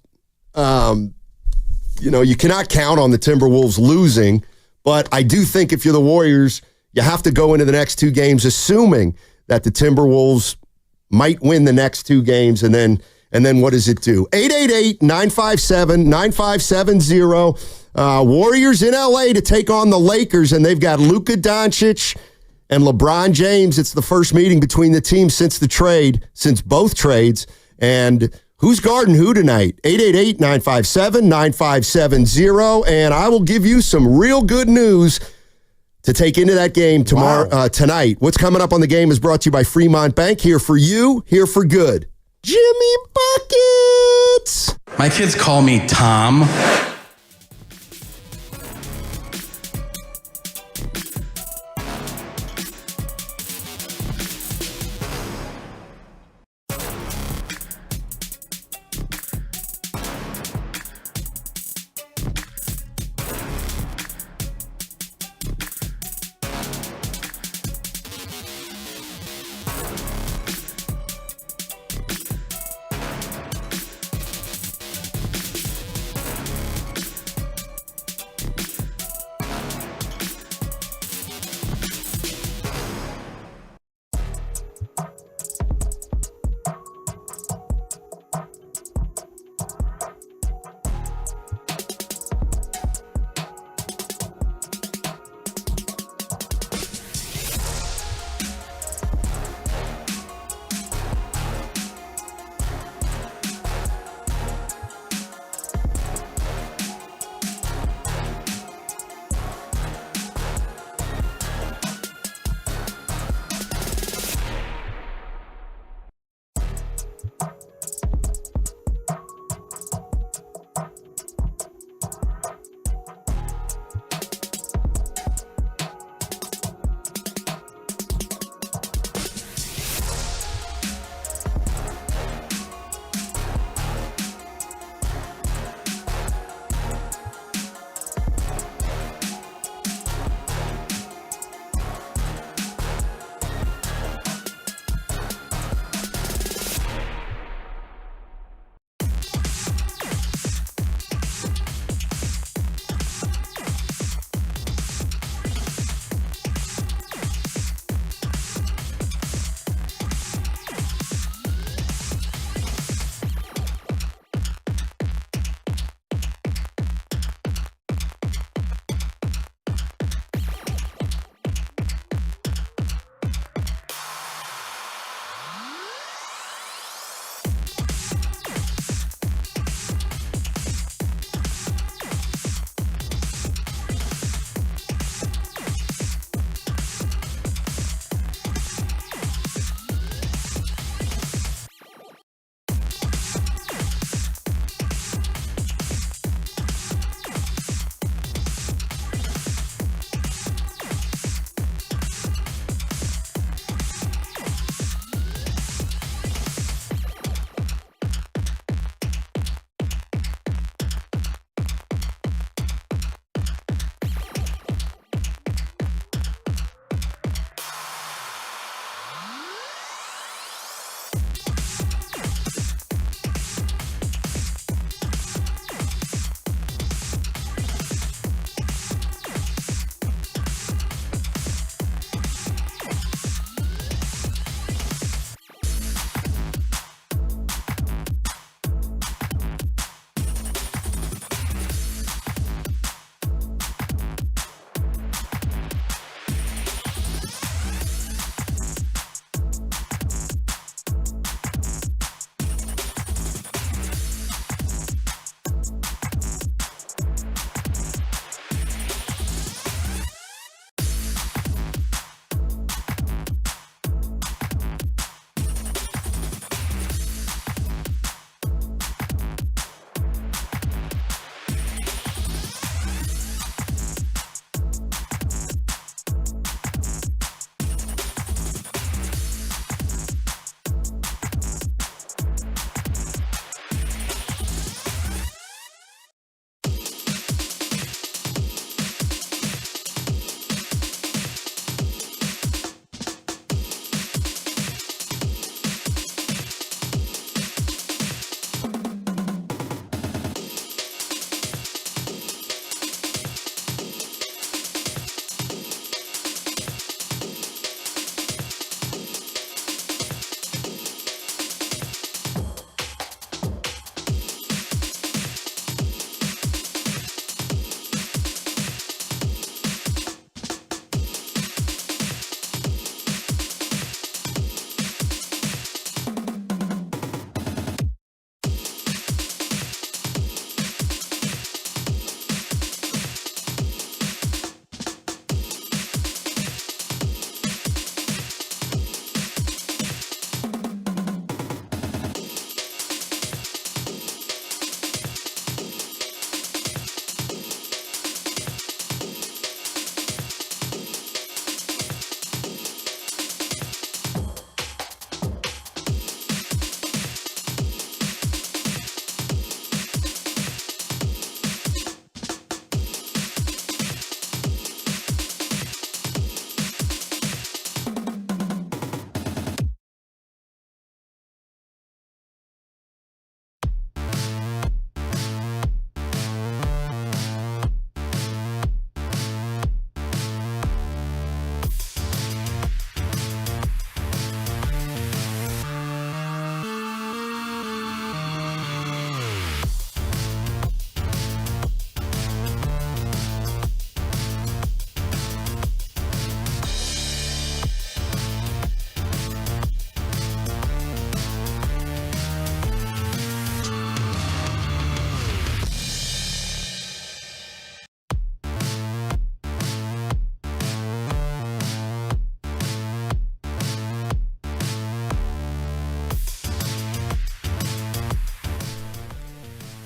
You cannot count on the Timberwolves losing, but I do think if you're the Warriors, you have to go into the next 2 games assuming that the Timberwolves might win the next 2 games, and then what does it do? 888-957-9570. Warriors in LA to take on the Lakers, and they've got Luka Doncic and LeBron James. It's the first meeting between the teams since both trades, and who's guarding who tonight? 888-957-9570, and I will give you some real good news to take into that game tonight. What's coming up on the game is brought to you by Fremont Bank. Here for you, here for good. Jimmy Buckets! My kids call me Tom.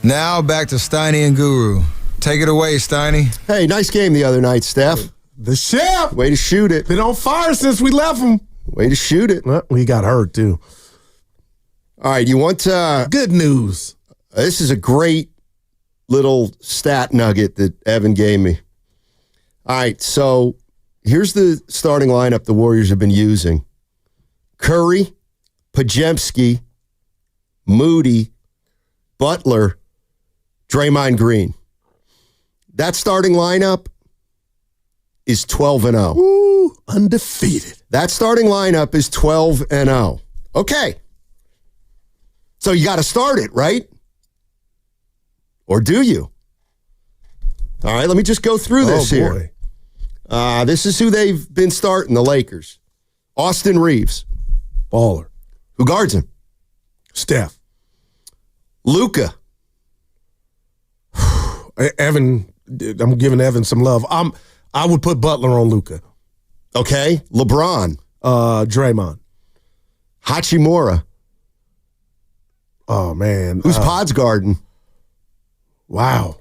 Now back to Steiny and Guru. Take it away, Steiny. Hey, nice game the other night, Steph. The chef. Way to shoot it. Been on fire since we left him. Way to shoot it. Well, we got hurt, too. All right, you want good news. This is a great little stat nugget that Evan gave me. All right, so here's the starting lineup the Warriors have been using. Curry, Podziemski, Moody, Butler, Draymond Green. That starting lineup is 12-0. Ooh, undefeated. That starting lineup is 12-0. Okay. So you got to start it, right? Or do you? All right, let me just go through this here. This is who they've been starting, the Lakers. Austin Reeves. Baller. Who guards him? Steph. Luka. Evan, I'm giving Evan some love. I would put Butler on Luka. Okay. LeBron. Draymond. Hachimura. Oh, man. Who's Pod's guarding? Wow.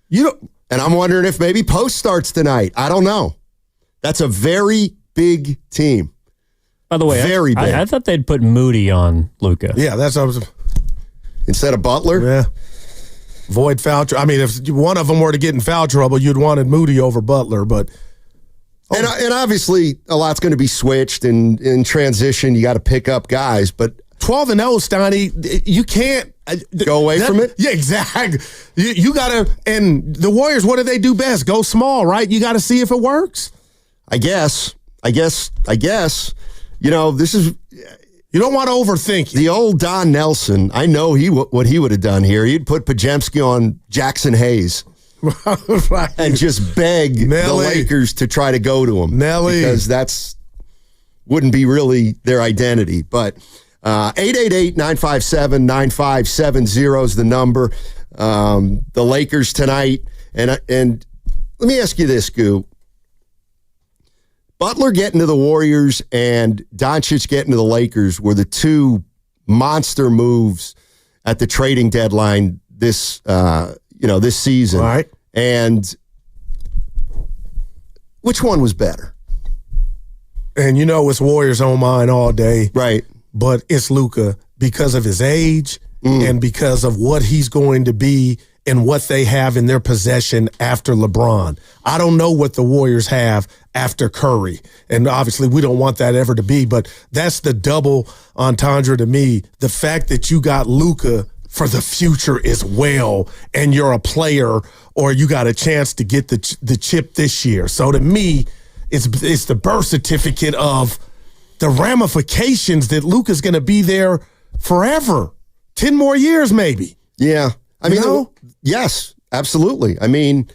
And I'm wondering if maybe Post starts tonight. I don't know. That's a very big team. By the way, very big. I thought they'd put Moody on Luka. Yeah, that's what I was. Instead of Butler? Yeah. Void foul trouble. I mean, if one of them were to get in foul trouble, you'd wanted Moody over Butler, but. And obviously, a lot's going to be switched, and in transition, you got to pick up guys, but 12-0, Steiny, you can't go away from it. Yeah, exactly. You got to, and the Warriors, what do they do best? Go small, right? You got to see if it works. I guess. You know, this is. You don't want to overthink it. The old Don Nelson, I know what he would have done here. He'd put Podziemski on Jackson Hayes. Right. And just beg the Lakers to try to go to him. Because that's wouldn't be really their identity. But 888-957-9570 is the number. The Lakers tonight. And let me ask you this, Goo. Butler getting to the Warriors and Doncic getting to the Lakers were the two monster moves at the trading deadline this season. All right. And which one was better? And it's Warriors on mine all day. Right. But it's Luka because of his age and because of what he's going to be and what they have in their possession after LeBron. I don't know what the Warriors have after Curry. And obviously we don't want that ever to be, but that's the double entendre to me. The fact that you got Luka for the future as well, and you're a player, or you got a chance to get the chip this year. So to me, it's the birth certificate of the ramifications that Luka's going to be there forever. 10 more years, maybe. Yeah. I mean, yes, absolutely. I mean,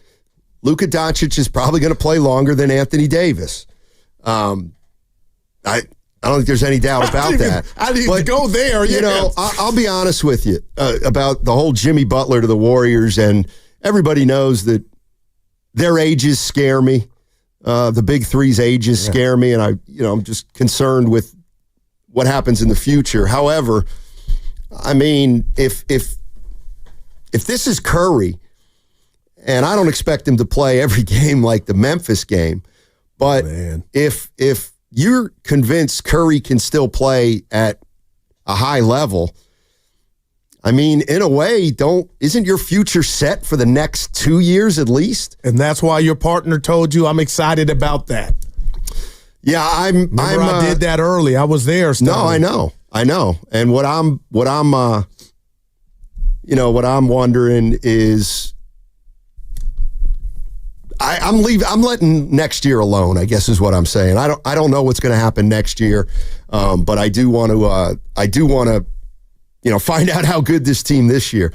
Luka Doncic is probably going to play longer than Anthony Davis. I don't think there's any doubt about that. I didn't even go there. I'll be honest with you about the whole Jimmy Butler to the Warriors, and everybody knows that their ages scare me. The big three's ages scare me, and I'm just concerned with what happens in the future. However, I mean, if this is Curry, and I don't expect him to play every game like the Memphis game, but if you're convinced Curry can still play at a high level, I mean, in a way, isn't your future set for the next 2 years at least? And that's why your partner told you I'm excited about that. Yeah, I did that early. I was there. No, I know. And what I'm wondering is, I'm letting next year alone, I guess is what I'm saying. I don't know what's going to happen next year, but I do want to find out how good this team this year.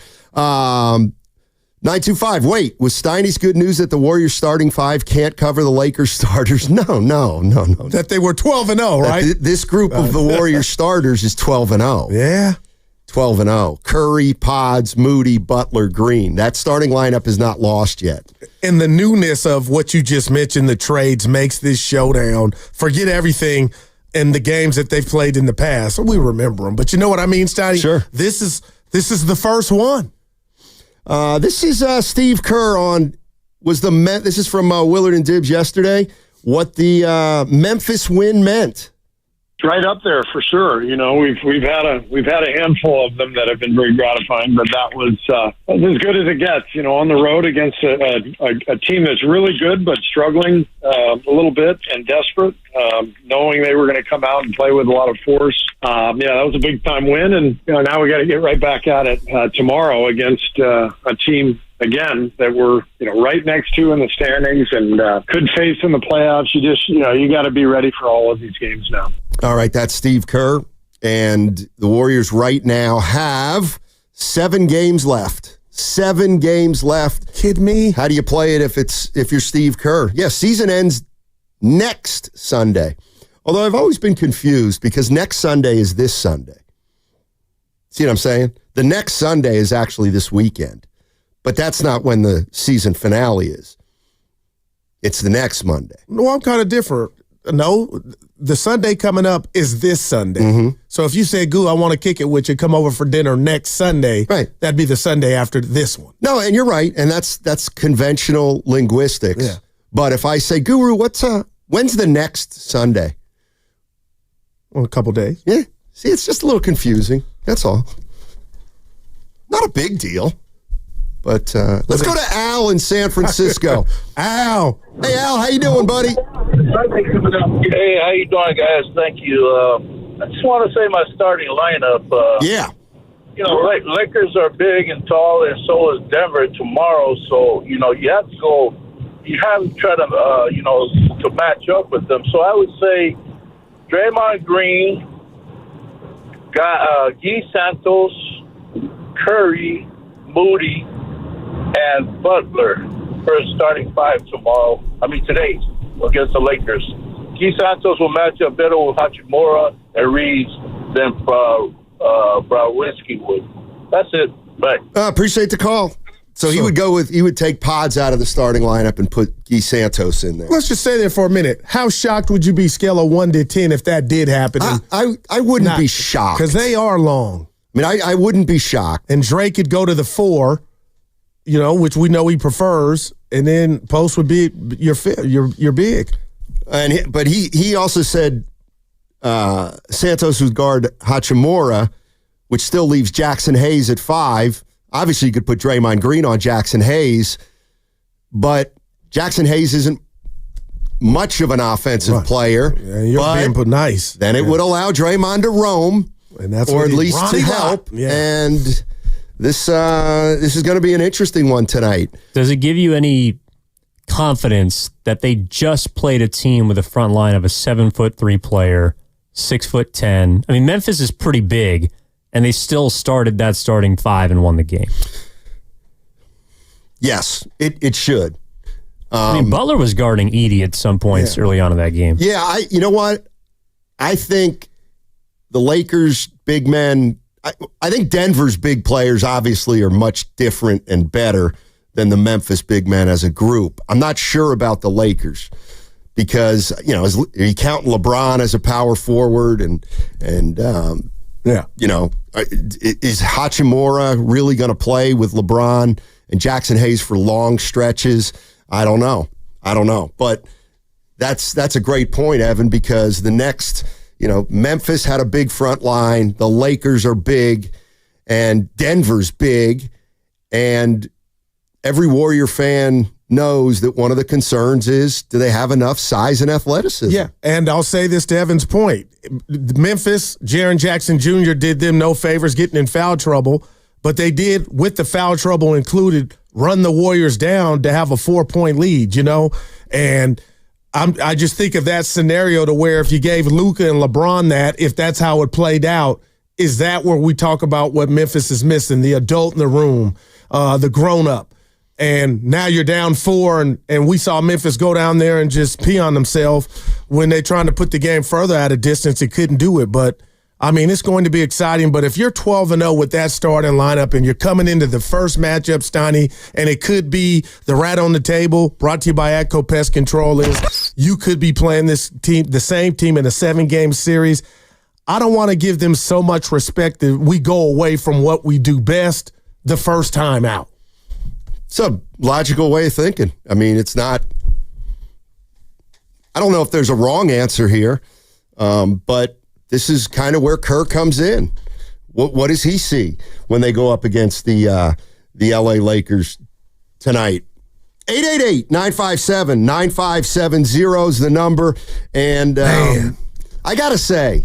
925. Wait, was Steiny's good news that the Warriors starting five can't cover the Lakers starters? No. That they were 12-0, right? This group of the Warriors starters is 12-0. Yeah. 12-0. Curry, Pods, Moody, Butler, Green. That starting lineup is not lost yet. And the newness of what you just mentioned, the trades, makes this showdown. Forget everything and the games that they've played in the past. We remember them. But you know what I mean, Steiny? Sure. This is the first one. This is Steve Kerr this is from Willard and Dibbs yesterday, what the Memphis win meant. It's right up there for sure. You know, we've had a handful of them that have been very gratifying, but that was as good as it gets. You know, on the road against a team that's really good but struggling a little bit and desperate, knowing they were going to come out and play with a lot of force. Yeah, that was a big time win, and now we got to get right back at it tomorrow against a team. Again, that we're right next to in the standings and could face in the playoffs. You got to be ready for all of these games now. All right, that's Steve Kerr, and the Warriors right now have 7 games left. 7 games left. Kid me? How do you play it if you're Steve Kerr? Yeah, season ends next Sunday. Although I've always been confused because next Sunday is this Sunday. See what I'm saying? The next Sunday is actually this weekend. But that's not when the season finale is. It's the next Monday. No, I'm kind of different. No, the Sunday coming up is this Sunday. Mm-hmm. So if you say, Goo, I want to kick it with you, come over for dinner next Sunday, right? That'd be the Sunday after this one. No, and you're right, and that's conventional linguistics. Yeah. But if I say, Guru, when's the next Sunday? Well, a couple days. Yeah. See, it's just a little confusing. That's all. Not a big deal. But let's go to Al in San Francisco. Al. Hey, Al, how you doing, buddy? Hey, how you doing, guys? Thank you. I just want to say my starting lineup. Yeah. Lakers are big and tall, and so is Denver tomorrow. So, you have to go. You have to try to, to match up with them. So I would say Draymond Green, Guy Santos, Curry, Moody, and Butler for a starting 5 tomorrow. Today against the Lakers. Guy Santos will match up better with Hachimura and Reeves than Brawinski would. That's it. Bye. Appreciate the call. So he would take Pods out of the starting lineup and put Guy Santos in there. Let's just say there for a minute. How shocked would you be, scale of 1 to 10, if that did happen? I wouldn't be shocked. Because they are long. I wouldn't be shocked. And Drake could go to the 4, which we know he prefers, and then Post would be your big. But he also said Santos would guard Hachimura, which still leaves Jackson Hayes at 5. Obviously, you could put Draymond Green on Jackson Hayes, but Jackson Hayes isn't much of an offensive player. Yeah, you're being put nice. Then it would allow Draymond to roam, and that's or at least to help. Yeah. And this is going to be an interesting one tonight. Does it give you any confidence that they just played a team with a front line of a 7'3" player, 6'10"? Memphis is pretty big, and they still started that starting 5 and won the game. Yes, it should. Butler was guarding Edey at some points early on in that game. Yeah, you know what? I think the Lakers' big men, I think Denver's big players obviously are much different and better than the Memphis big men as a group. I'm not sure about the Lakers because, are you counting LeBron as a power forward and is Hachimura really going to play with LeBron and Jackson Hayes for long stretches? I don't know. But that's a great point, Evan, because the next, Memphis had a big front line. The Lakers are big and Denver's big. And every Warrior fan knows that one of the concerns is, do they have enough size and athleticism? Yeah, and I'll say this to Evan's point. Memphis, Jaren Jackson Jr. did them no favors getting in foul trouble, but they did, with the foul trouble included, run the Warriors down to have a 4-point lead, And I just think of that scenario to where if you gave Luka and LeBron that, if that's how it played out, is that where we talk about what Memphis is missing, the adult in the room, the grown-up? And now you're down 4, and we saw Memphis go down there and just pee on themselves when they're trying to put the game further out of distance. It couldn't do it. But, it's going to be exciting. But if you're 12-0 with that starting lineup and you're coming into the first matchup, Steiny, and it could be the rat on the table, brought to you by Atco Pest Control, is you could be playing this team, the same team in a 7-game series. I don't want to give them so much respect that we go away from what we do best the first time out. It's a logical way of thinking. I mean, it's not. I don't know if there's a wrong answer here, but this is kind of where Kerr comes in. What does he see when they go up against the LA Lakers tonight? 888-957-9570 is the number. And I got to say,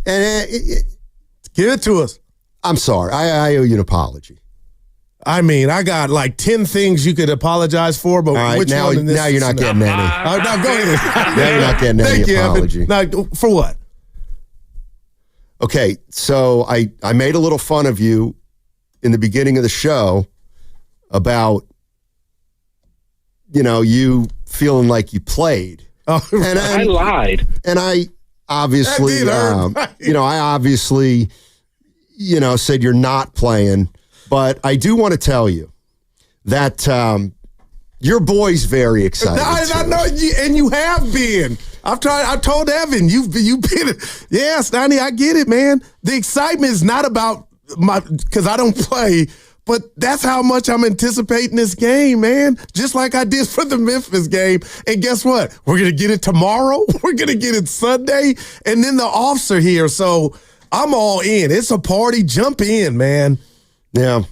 give it to us. I'm sorry. I owe you an apology. I mean, I got like 10 things you could apologize for, but right, which one in this? Now you're not getting any. No, go ahead. Now you're not getting any apology. Now, for what? Okay, so I made a little fun of you in the beginning of the show about, you feeling like you played. Oh, and I lied. And I obviously, I obviously, said you're not playing. But I do want to tell you that your boy's very excited. I know, and you have been. I told Evan, you've been. Yeah, Steiny, I get it, man. The excitement is not about because I don't play, but that's how much I'm anticipating this game, man. Just like I did for the Memphis game. And guess what? We're gonna get it tomorrow. We're gonna get it Sunday, and then the offs are here. So I'm all in. It's a party. Jump in, man. Yeah.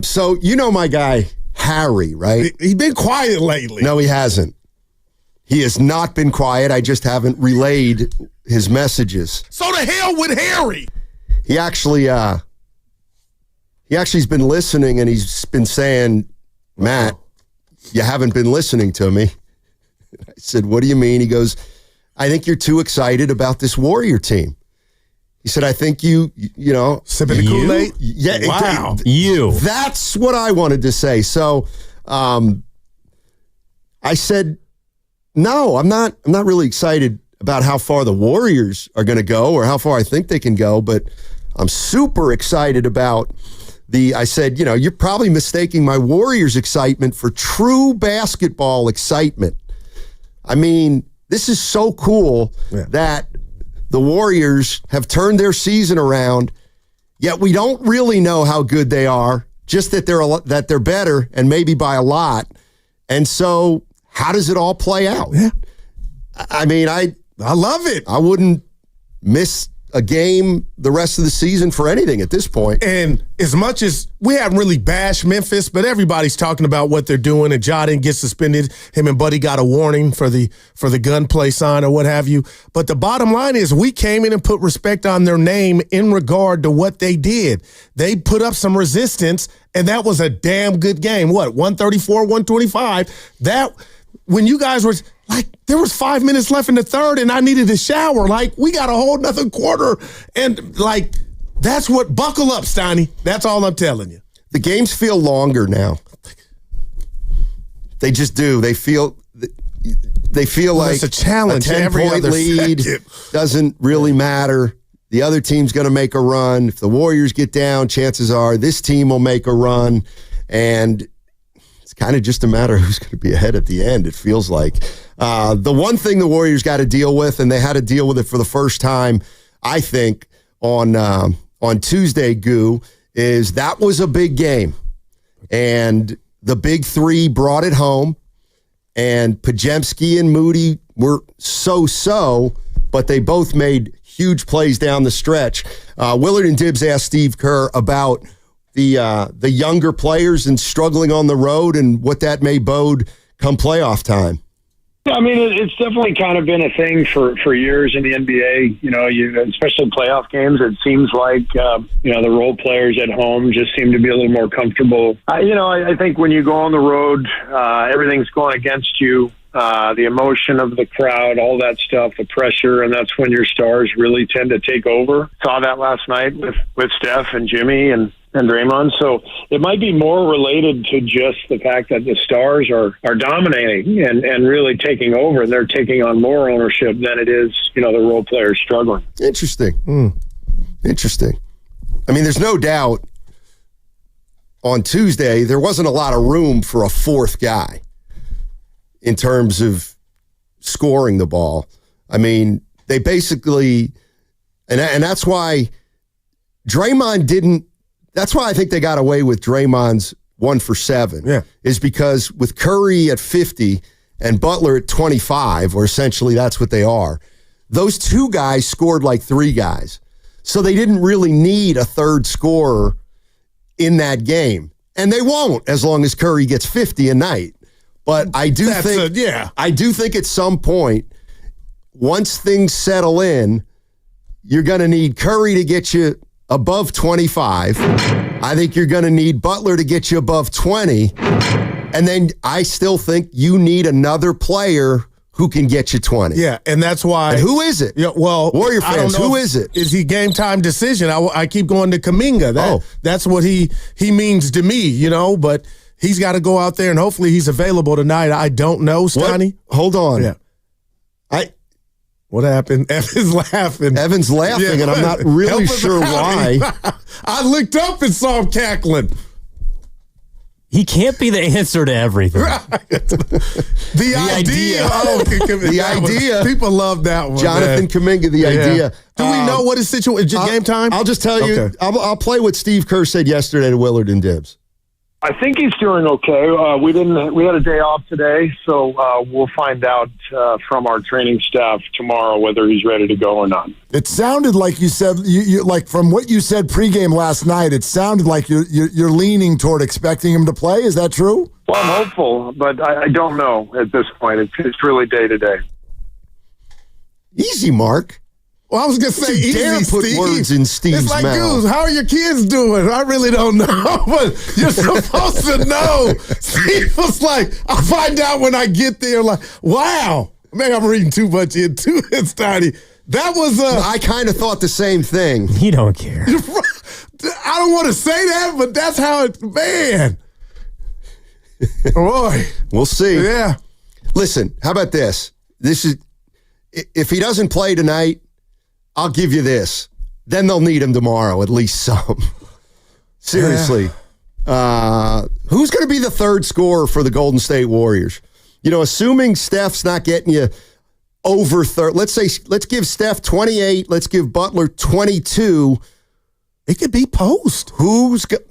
So my guy, Harry, right? He's been quiet lately. No, he hasn't. He has not been quiet. I just haven't relayed his messages. So the hell with Harry. He actually's been listening, and he's been saying, Matt, you haven't been listening to me. I said, what do you mean? He goes, I think you're too excited about this Warrior team. He said, I think you sipping the Kool-Aid? Yeah. Wow. That's what I wanted to say. So I said, no, I'm not really excited about how far the Warriors are going to go or how far I think they can go, but I'm super excited about I said, you're probably mistaking my Warriors excitement for true basketball excitement. I mean, this is so cool that the Warriors have turned their season around, yet we don't really know how good they are, just that they're better and maybe by a lot. And so how does it all play out? Yeah. I mean, I love it. I wouldn't miss a game the rest of the season for anything at this point. And as much as we haven't really bashed Memphis, but everybody's talking about what they're doing, and Ja didn't get suspended. Him and Buddy got a warning for the gunplay sign or what have you. But the bottom line is we came in and put respect on their name in regard to what they did. They put up some resistance, and that was a damn good game. What, 134, 125? That, when you guys were like, there was 5 minutes left in the third, and I needed a shower. Like, we got a whole nother quarter. And, like, that's what, buckle up, Steiny. That's all I'm telling you. The games feel longer now. They just do. They feel like it's a challenge. A 10-point lead doesn't really matter. The other team's going to make a run. If the Warriors get down, chances are this team will make a run. And it's kind of just a matter of who's going to be ahead at the end, it feels like. The one thing the Warriors got to deal with, and they had to deal with it for the first time, I think, on Tuesday, Goo, is that was a big game. And the big three brought it home. And Podziemski and Moody were so-so, but they both made huge plays down the stretch. Willard and Dibbs asked Steve Kerr about the younger players and struggling on the road and what that may bode come playoff time. I mean, it's definitely kind of been a thing for years in the NBA. Especially playoff games. It seems like the role players at home just seem to be a little more comfortable. I think when you go on the road, everything's going against you. The emotion of the crowd, all that stuff, the pressure, and that's when your stars really tend to take over. Saw that last night with Steph and Jimmy and Draymond. So it might be more related to just the fact that the stars are dominating and really taking over, and they're taking on more ownership than it is, the role players struggling. Interesting. Interesting. I mean, there's no doubt on Tuesday there wasn't a lot of room for a fourth guy in terms of scoring the ball. I mean, they basically, and that's why Draymond didn't, that's why I think they got away with Draymond's 1 for 7 Yeah. is because with Curry at 50 and Butler at 25, or essentially that's what they are, those two guys scored like 3 guys. So they didn't really need a third scorer in that game. And they won't as long as Curry gets 50 a night. But I do think at some point, once things settle in, you're going to need Curry to get you above 25. I think you're going to need Butler to get you above 20. And then I still think you need another player who can get you 20. Yeah, and that's why. And who is it? Yeah, well, Warrior I don't fans, know who if- is it? Is he game time decision? I keep going to Kuminga. That's what he means to me, but he's got to go out there and hopefully he's available tonight. I don't know, Steiny. Hold on. Yeah. What happened? Evan's laughing. Evan's laughing, and I'm not really Help us sure out. why. I looked up and saw him cackling. He can't be the answer to everything. The idea. The idea. People love that one. Jonathan Kuminga, the idea. Do we know what his situation is? Just game time? I'll just tell you. Okay. I'll play what Steve Kerr said yesterday to Willard and Dibbs. I think he's doing okay. We had a day off today, so we'll find out from our training staff tomorrow whether he's ready to go or not. It sounded like you said, you like from what you said pregame last night, it sounded like you're leaning toward expecting him to play. Is that true? Well, I'm hopeful, but I don't know at this point. It's really day to day. Easy, Mark. Well, I was going to say easy, dare put Steve. words in Steve's It's like, mouth. Goose, how are your kids doing? I really don't know, but you're supposed to know. Steve was like, I'll find out when I get there. Like, wow. Maybe I'm reading too much into it, Steiny. That was I kind of thought the same thing. He don't care. I don't want to say that, but that's how it, man. Boy. We'll see. Yeah. Listen, how about this? If he doesn't play tonight, I'll give you this. Then they'll need him tomorrow, at least some. Seriously. Who's going to be the third scorer for the Golden State Warriors? Assuming Steph's not getting you over 30. Let's give Steph 28. Let's give Butler 22. It could be Post.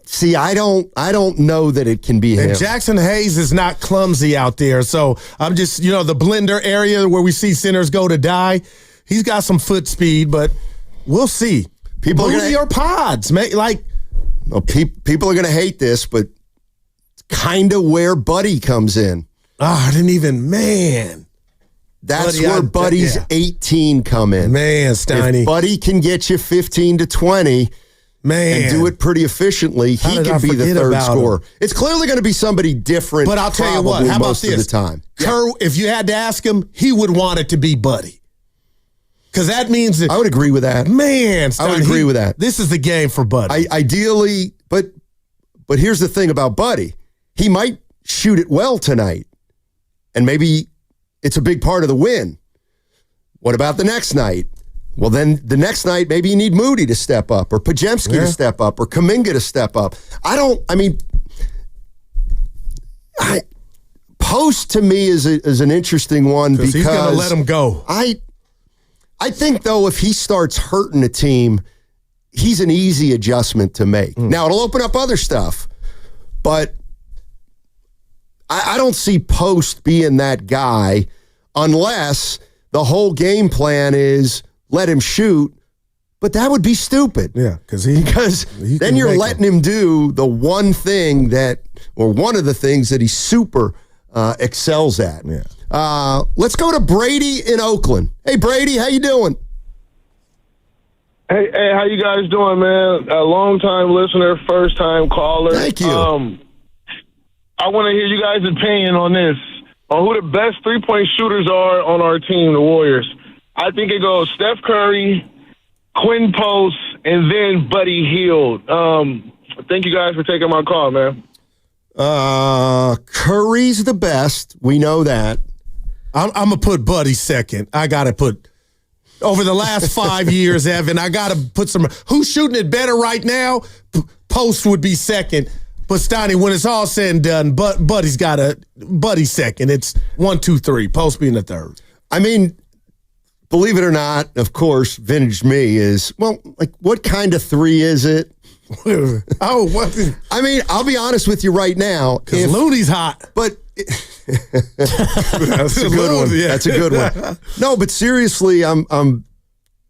See, I don't know that it can be him. And Jackson Hayes is not clumsy out there. So I'm just, the blender area where we see centers go to die. He's got some foot speed, but we'll see. People are Booty or pods, man. People are going to hate this, but it's kind of where Buddy comes in. I didn't even, man. That's where Buddy's 18 come in. Man, Steiny. If Buddy can get you 15 to 20, man, and do it pretty efficiently, he can be the third scorer. It's clearly going to be somebody different. But I'll tell you what, how about most this? Of the time. Kerr, if you had to ask him, he would want it to be Buddy. Because that means that. I would agree with that. Man, I would agree with that. This is the game for Buddy. Ideally, but here's the thing about Buddy. He might shoot it well tonight, and maybe it's a big part of the win. What about the next night? Well, then the next night, maybe you need Moody to step up, or Podziemski to step up, or Kuminga to step up. Post to me is an interesting one because he's going to let him go. I think, though, if he starts hurting a team, he's an easy adjustment to make. Now, it'll open up other stuff, but I don't see Post being that guy unless the whole game plan is let him shoot, but that would be stupid. Yeah, because then you're letting him do the one thing one of the things that he super excels at. Yeah. Let's go to Brady in Oakland. Hey, Brady, how you doing? Hey, how you guys doing, man? A long-time listener, first-time caller. Thank you. I want to hear you guys' opinion on this, on who the best three-point shooters are on our team, the Warriors. I think it goes Steph Curry, Quinn Post, and then Buddy Hield. Thank you guys for taking my call, man. Curry's the best. We know that. I'm going to put Buddy second. I got to put, over the last 5 years, Evan, I got to put some, who's shooting it better right now? Post would be second. But Steiny, when it's all said and done, Buddy's second. It's 1, 2, 3. Post being the third. I mean, believe it or not, of course, vintage me is, what kind of three is it? Oh, what? I mean, I'll be honest with you right now. Because Looney's hot. But that's a good one. Yeah. That's a good one. No, but seriously, I'm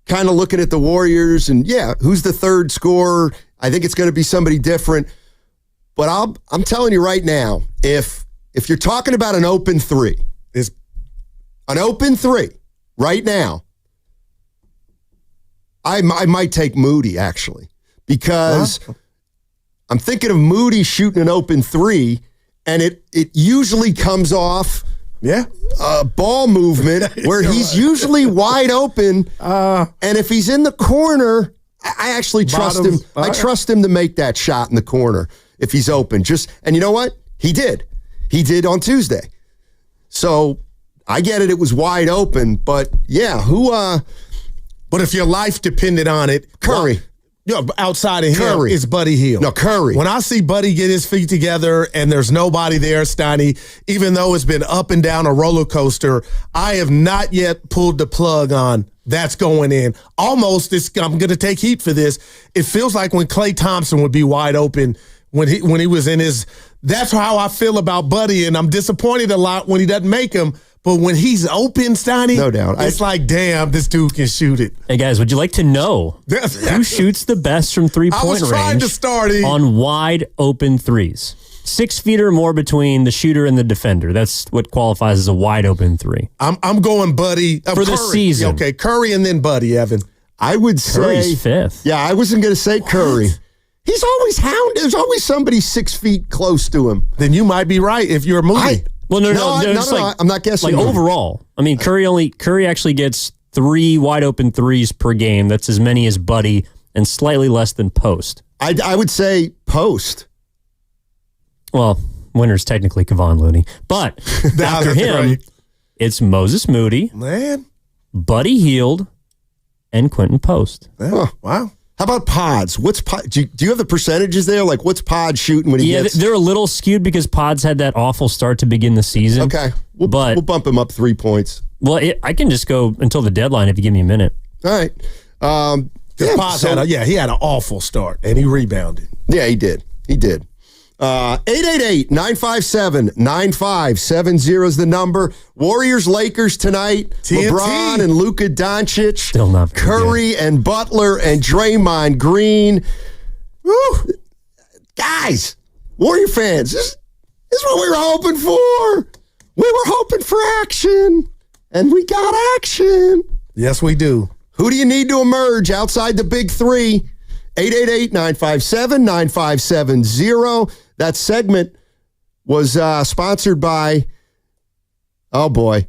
kind of looking at the Warriors, and who's the third scorer? I think it's going to be somebody different. But I'm telling you right now, if you're talking about an open three, right now, I might take Moody actually, because I'm thinking of Moody shooting an open three, and it usually comes off ball movement where he's usually wide open, and if he's in the corner, I actually trust him. I trust him to make that shot in the corner if he's open. And you know what? He did. He did on Tuesday. So I get it. It was wide open, but But if your life depended on it, Curry. Outside of him is Buddy Hield. No, Curry. When I see Buddy get his feet together and there's nobody there, Steiny, even though it's been up and down a roller coaster, I have not yet pulled the plug on that's going in. Almost, I'm going to take heat for this. It feels like when Klay Thompson would be wide open when he was in his. That's how I feel about Buddy, and I'm disappointed a lot when he doesn't make them. But when he's open, Steiny, no doubt, it's like, damn, this dude can shoot it. Hey, guys, would you like to know who shoots the best from three-point range on wide open threes? 6 feet or more between the shooter and the defender. That's what qualifies as a wide open three. I'm going Buddy. For the season. Okay, Curry and then Buddy, Evan. I would Curry's say 5th. Yeah, I wasn't going to say Curry. He's always hounded. There's always somebody 6 feet close to him. Then you might be right if you're a movie. Well, no, I'm not guessing. Like overall, I mean, Curry actually gets 3 wide open threes per game. That's as many as Buddy and slightly less than Post. I would say Post. Well, winner's technically Kevon Looney, but after him, it's Moses Moody, Buddy Hield, and Quentin Post. Oh, wow. How about Pods? Do you have the percentages there? Like, what's Pod shooting when he gets? Yeah, they're a little skewed because Pods had that awful start to begin the season. Okay, we'll bump him up 3 points. Well, I can just go until the deadline if you give me a minute. All right. Pods he had an awful start, and he rebounded. Yeah, he did. 888-957-9570 is the number. Warriors, Lakers tonight. TNT. LeBron and Luka Doncic. Still not Curry and Butler and Draymond Green. Woo. Guys, Warrior fans, this is what we were hoping for. We were hoping for action, and we got action. Yes, we do. Who do you need to emerge outside the big three? 888-957-9570. That segment was sponsored by, oh boy.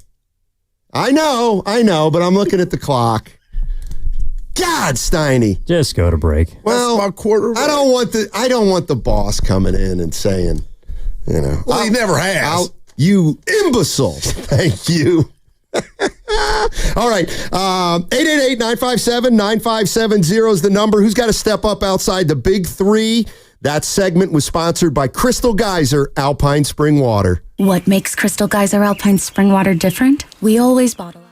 I know, but I'm looking at the clock. God, Steiny. Just go to break. Well, I don't want the boss coming in and saying, Well, he never has. You imbecile. Thank you. All right. 888-957-9570 is the number. Who's got to step up outside the big three? That segment was sponsored by Crystal Geyser Alpine Spring Water. What makes Crystal Geyser Alpine Spring Water different? We always bottle.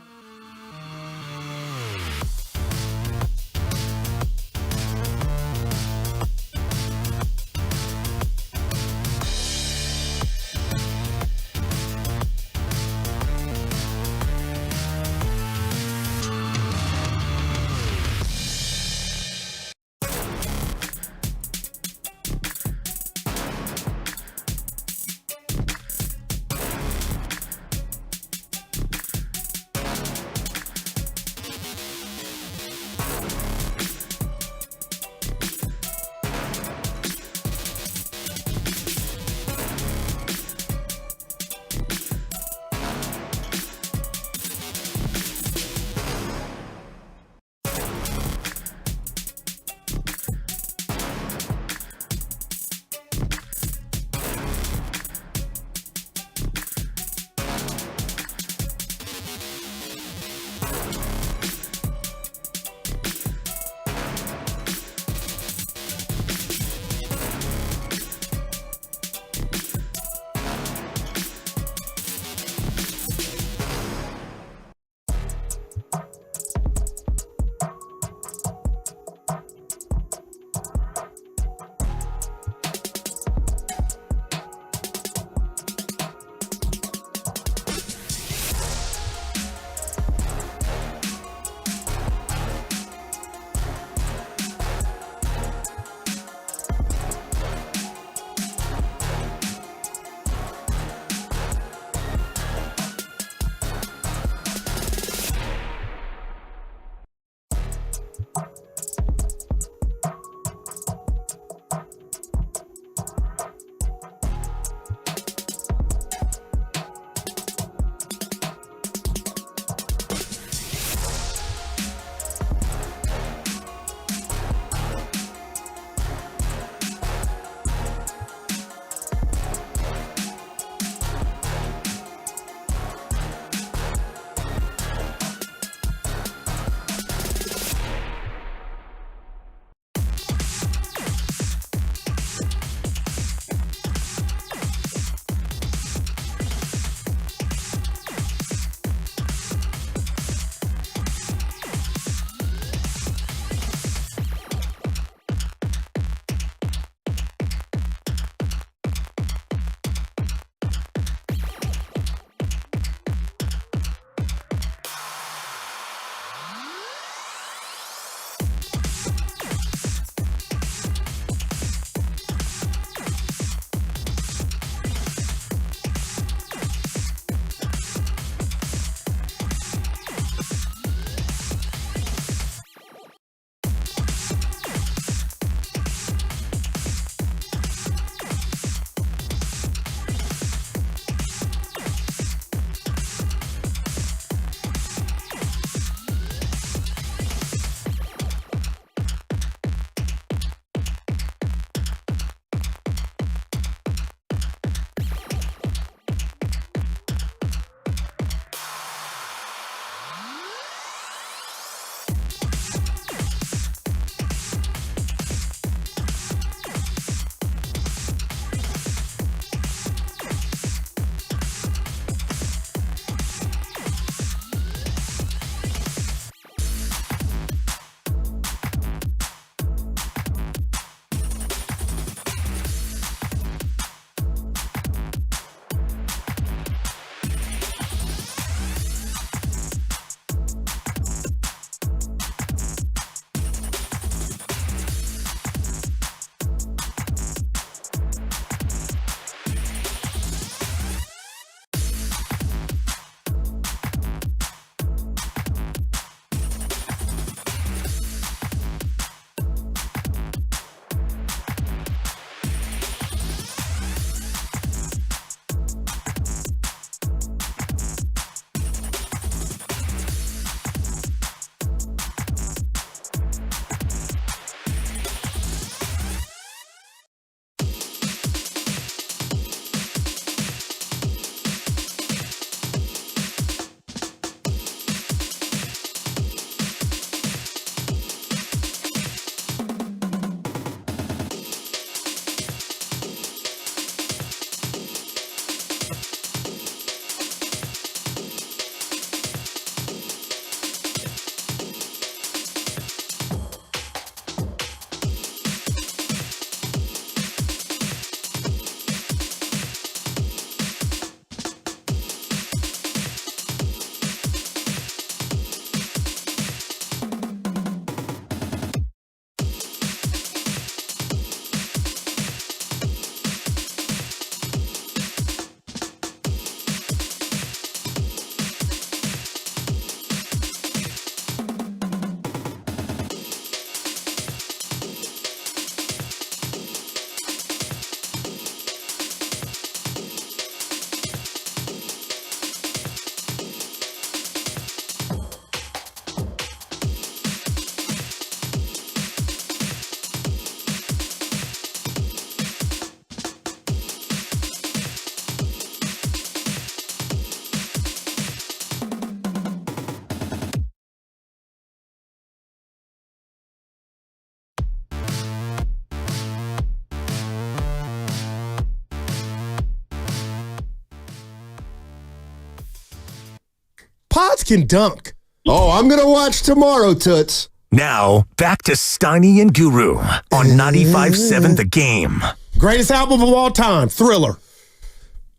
Pods can dunk. Oh, I'm going to watch tomorrow, Toots. Now, back to Steiny and Guru on 95.7 The Game. Greatest album of all time, Thriller.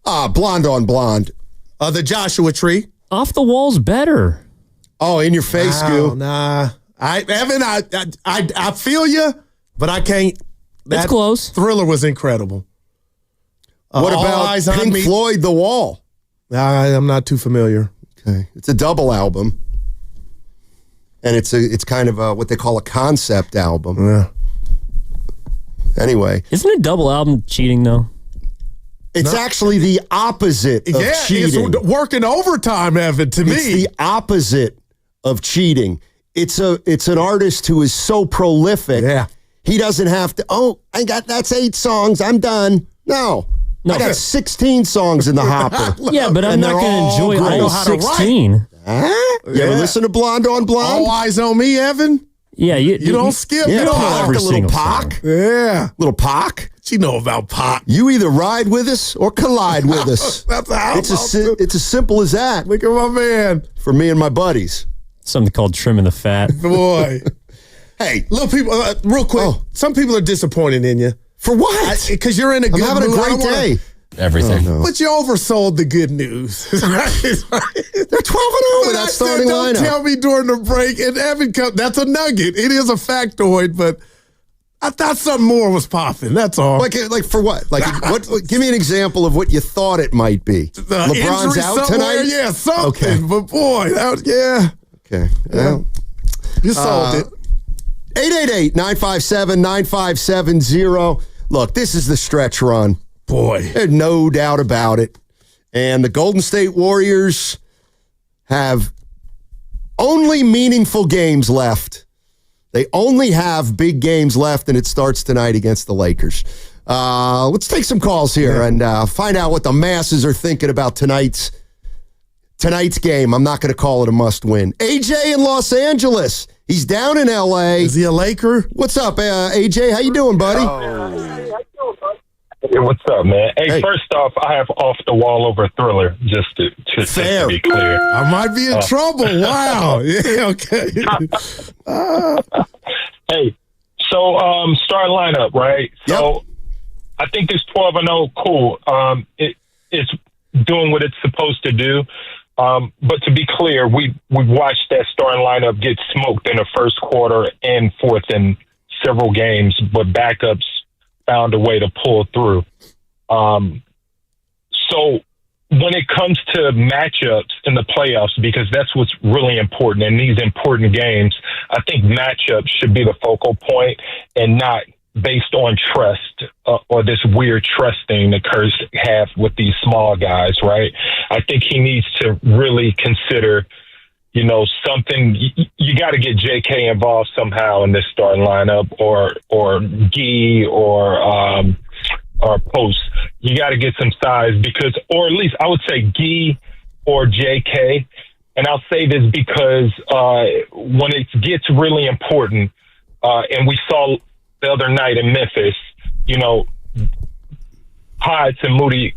Blonde on Blonde. The Joshua Tree. Off the Wall's better. Oh, In Your Face, Goo. Nah. Evan, I feel you, but I can't. It's close. Thriller was incredible. What about Pink Floyd, The Wall? I'm not too familiar. Okay. It's a double album. And it's kind of what they call a concept album. Yeah. Anyway. Isn't a double album cheating, though? It's actually the opposite of cheating. It's working overtime, Evan, to me. It's the opposite of cheating. It's an artist who is so prolific. Yeah. He doesn't have to, that's 8 songs, I'm done. No. I got 16 songs in the hopper. Yeah, but I'm not going to enjoy all 16. Huh? You ever listen to Blonde on Blonde? All eyes on me, Evan. Yeah, you don't skip. Yeah, You don't know every a little single Pac. song. Yeah. Little Pac. What you know about Pac? You either ride with us or collide with us. That's how it's as simple as that. Look at my man. For me and my buddies. Something called trimming the fat. Boy. Hey, little people, real quick. Some people are disappointed in you. For what? Because you're in a good mood. I'm having a great day. Everything. Oh, no. But you oversold the good news. They're 12-0 with that starting don't lineup. Tell me during the break. And Evan, that's a nugget. It is a factoid, but I thought something more was popping. That's all. Like for what? Like what? Give me an example of what you thought it might be. LeBron's out tonight. Yeah, something. Okay. But boy, yeah. Okay. Well, you sold it. 888-957-9570. Look, this is the stretch run. Boy. There's no doubt about it. And the Golden State Warriors have only meaningful games left. They only have big games left, and it starts tonight against the Lakers. Let's take some calls here and find out what the masses are thinking about tonight's game. I'm not going to call it a must-win. AJ in Los Angeles. He's down in L.A. Is he a Laker? What's up, AJ? How you doing, buddy? Hey, what's up, man? Hey, first off, I have Off the Wall over Thriller, just to be clear. I might be in trouble. Wow. Yeah, okay. Hey, so start lineup, right? Yep. So I think this 12-0, cool. It's doing what it's supposed to do. But to be clear, we've watched that starting lineup get smoked in the first quarter and fourth in several games, but backups found a way to pull through. So when it comes to matchups in the playoffs, because that's what's really important in these important games, I think matchups should be the focal point and not based on trust or this weird trust thing that Kerr's have with these small guys, right? I think he needs to really consider, something. You got to get JK involved somehow in this starting lineup, or Gee, or Post. You got to get some size or at least I would say Gee or JK. And I'll say this because when it gets really important, and we saw the other night in Memphis, Potts and Moody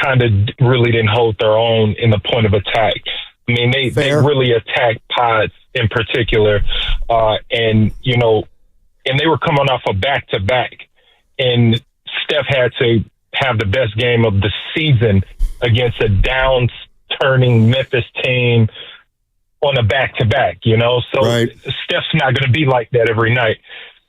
kind of really didn't hold their own in the point of attack. I mean, they really attacked Potts in particular, and they were coming off a back-to-back, and Steph had to have the best game of the season against a down-turning Memphis team on a back-to-back, So Steph's not going to be like that every night.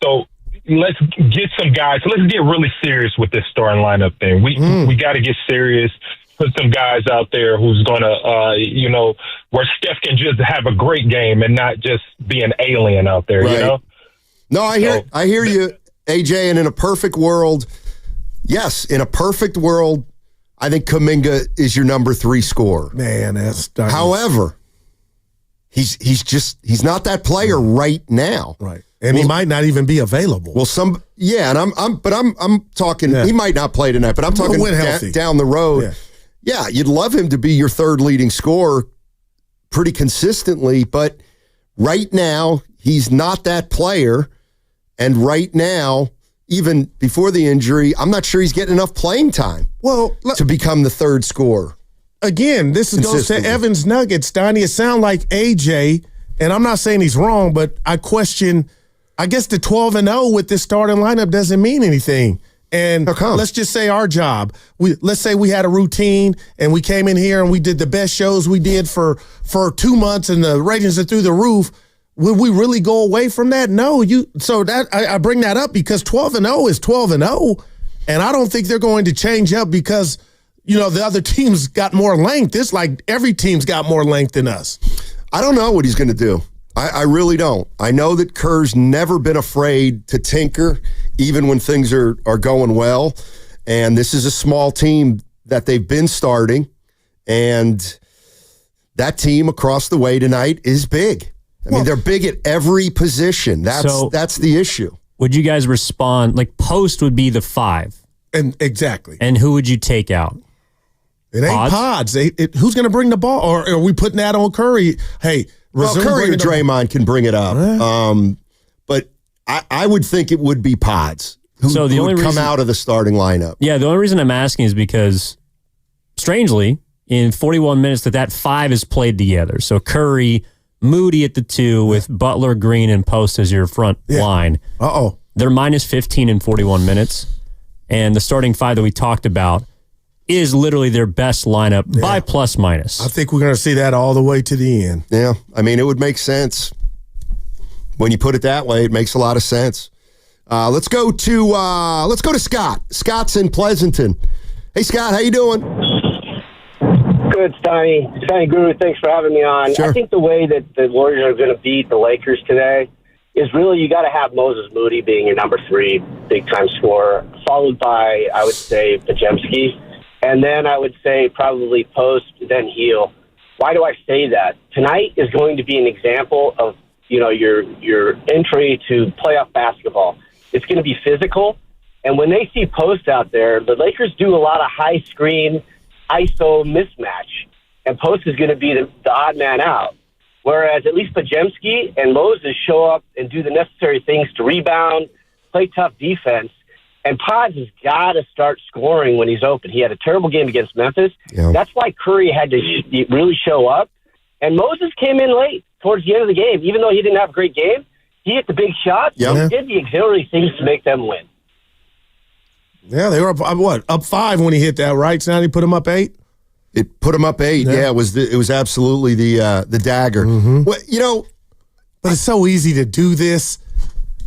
So let's get some guys. Let's get really serious with this starting lineup thing. We got to get serious. Put some guys out there who's going to, where Steph can just have a great game and not just be an alien out there, No, I hear you, AJ, and in a perfect world, yes, in a perfect world, I think Kuminga is your number 3 scorer. Man, that's nice. However, he's not that player right now. Right. And he might not even be available. Well, and I'm talking. He might not play tonight, but I'm talking down the road. Yeah, you'd love him to be your 3rd leading scorer pretty consistently, but right now he's not that player. And right now, even before the injury, I'm not sure he's getting enough playing time to become the 3rd scorer. again, this goes to Evans Nuggets, Donnie. It sounds like AJ, and I'm not saying he's wrong, but I question, I guess the 12-0 with this starting lineup doesn't mean anything. And let's just say our job. Let's say we had a routine and we came in here and we did the best shows we did for 2 months and the ratings are through the roof. Would we really go away from that? No. So that I bring that up because 12-0 is 12-0, and I don't think they're going to change up because the other teams got more length. It's like every team's got more length than us. I don't know what he's going to do. I really don't. I know that Kerr's never been afraid to tinker, even when things are going well. And this is a small team that they've been starting. And that team across the way tonight is big. I mean, they're big at every position. That's the issue. Would you guys respond? Like, Post would be the 5. And exactly. And who would you take out? It ain't Pods. Who's going to bring the ball? Or are we putting that on Curry? Hey, Curry or Draymond can bring it up. But I would think it would be Pods who would come out of the starting lineup. Yeah, the only reason I'm asking is because, strangely, in 41 minutes that 5 is played together. So Curry, Moody at the 2 with Butler, Green, and Post as your front line. They're minus 15 in 41 minutes. And the starting 5 that we talked about is literally their best lineup by plus minus. I think we're going to see that all the way to the end. Yeah, I mean, it would make sense. When you put it that way, it makes a lot of sense. Let's go to Scott. Scott's in Pleasanton. Hey, Scott, how you doing? Good, Steiny Guru, thanks for having me on. Sure. I think the way that the Warriors are going to beat the Lakers today is really you got to have Moses Moody being your number 3 big-time scorer, followed by, I would say, Podziemski. And then I would say probably Post, then Heel. Why do I say that? Tonight is going to be an example of, your entry to playoff basketball. It's going to be physical. And when they see Post out there, the Lakers do a lot of high screen, ISO mismatch. And Post is going to be the odd man out. Whereas at least Podziemski and Moses show up and do the necessary things to rebound, play tough defense. And Pods has got to start scoring when he's open. He had a terrible game against Memphis. Yeah. That's why Curry had to really show up. And Moses came in late towards the end of the game. Even though he didn't have a great game, he hit the big shots. Yeah. He did the auxiliary things to make them win. Yeah, they were up 5 when he hit that, right? So now he put him up 8? It put him up 8. Yeah, it was absolutely the dagger. Mm-hmm. Well, but it's so easy to do this.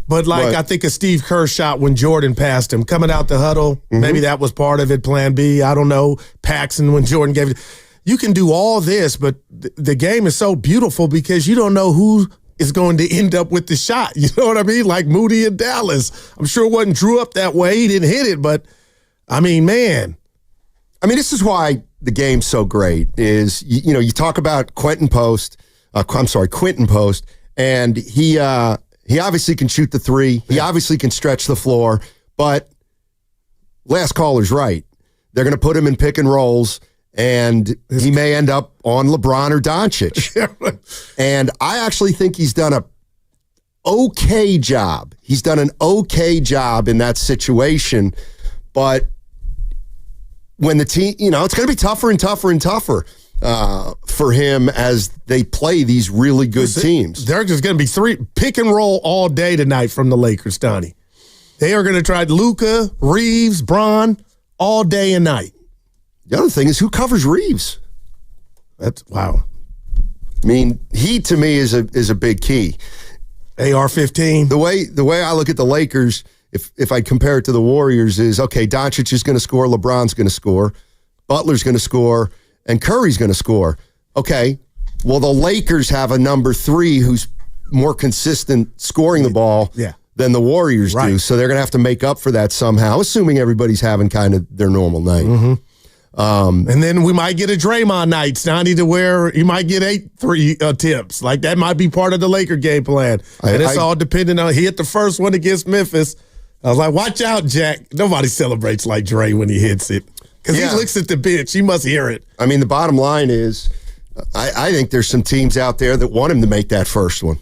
But I think a Steve Kerr shot when Jordan passed him, coming out the huddle. Maybe that was part of it. Plan B, I don't know. Paxson when Jordan gave it. You can do all this, but the game is so beautiful because you don't know who is going to end up with the shot. You know what I mean? Like Moody in Dallas. I'm sure it wasn't drew up that way. He didn't hit it, but I mean, man. I mean, this is why the game's so great is, you talk about Quentin Post, and he obviously can shoot the 3. He obviously can stretch the floor, but last caller's right. They're going to put him in pick and rolls, and he may end up on LeBron or Doncic. And I actually think he's done an okay job. He's done an okay job in that situation, but when the team, it's going to be tougher and tougher and tougher for him as they play these really good teams. There's just going to be 3 pick and roll all day tonight from the Lakers, Donnie. They are going to try Luka, Reeves, Bron all day and night. The other thing is who covers Reeves? That's wow. I mean, he to me is a big key. AR-15. The way I look at the Lakers, if I compare it to the Warriors, is okay, Doncic is going to score, LeBron's going to score, Butler's going to score, and Curry's going to score. Okay, well, the Lakers have a number 3 who's more consistent scoring the ball than the Warriors do, so they're going to have to make up for that somehow, assuming everybody's having kind of their normal night. And then we might get a Draymond night, Stoney, to where you might get 8 3 attempts. Like that might be part of the Laker game plan. And it's all dependent on, he hit the first one against Memphis. I was like, watch out, Jack. Nobody celebrates like Dre when he hits it. Because he looks at the bench. He must hear it. I mean, the bottom line is, I think there's some teams out there that want him to make that first one.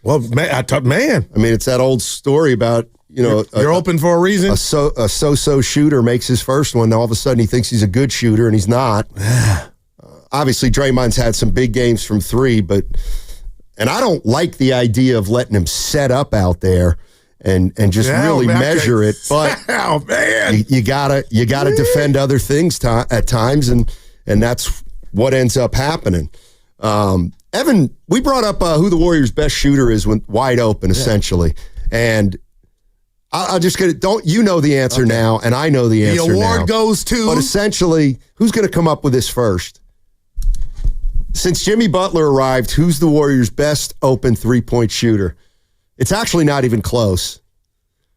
Well, man. I mean, it's that old story about you're open for a reason. A so-so shooter makes his first one. All of a sudden, he thinks he's a good shooter, and he's not. Obviously, Draymond's had some big games from three, and I don't like the idea of letting him set up out there and just really measure it. But you gotta defend other things at times, and that's what ends up happening. Evan, we brought up who the Warriors' best shooter is when wide open, essentially, and I'll just get it. Don't you know the answer now, and I know the answer now. The award goes to. But essentially, who's going to come up with this first? Since Jimmy Butler arrived, who's the Warriors' best open three-point shooter? It's actually not even close.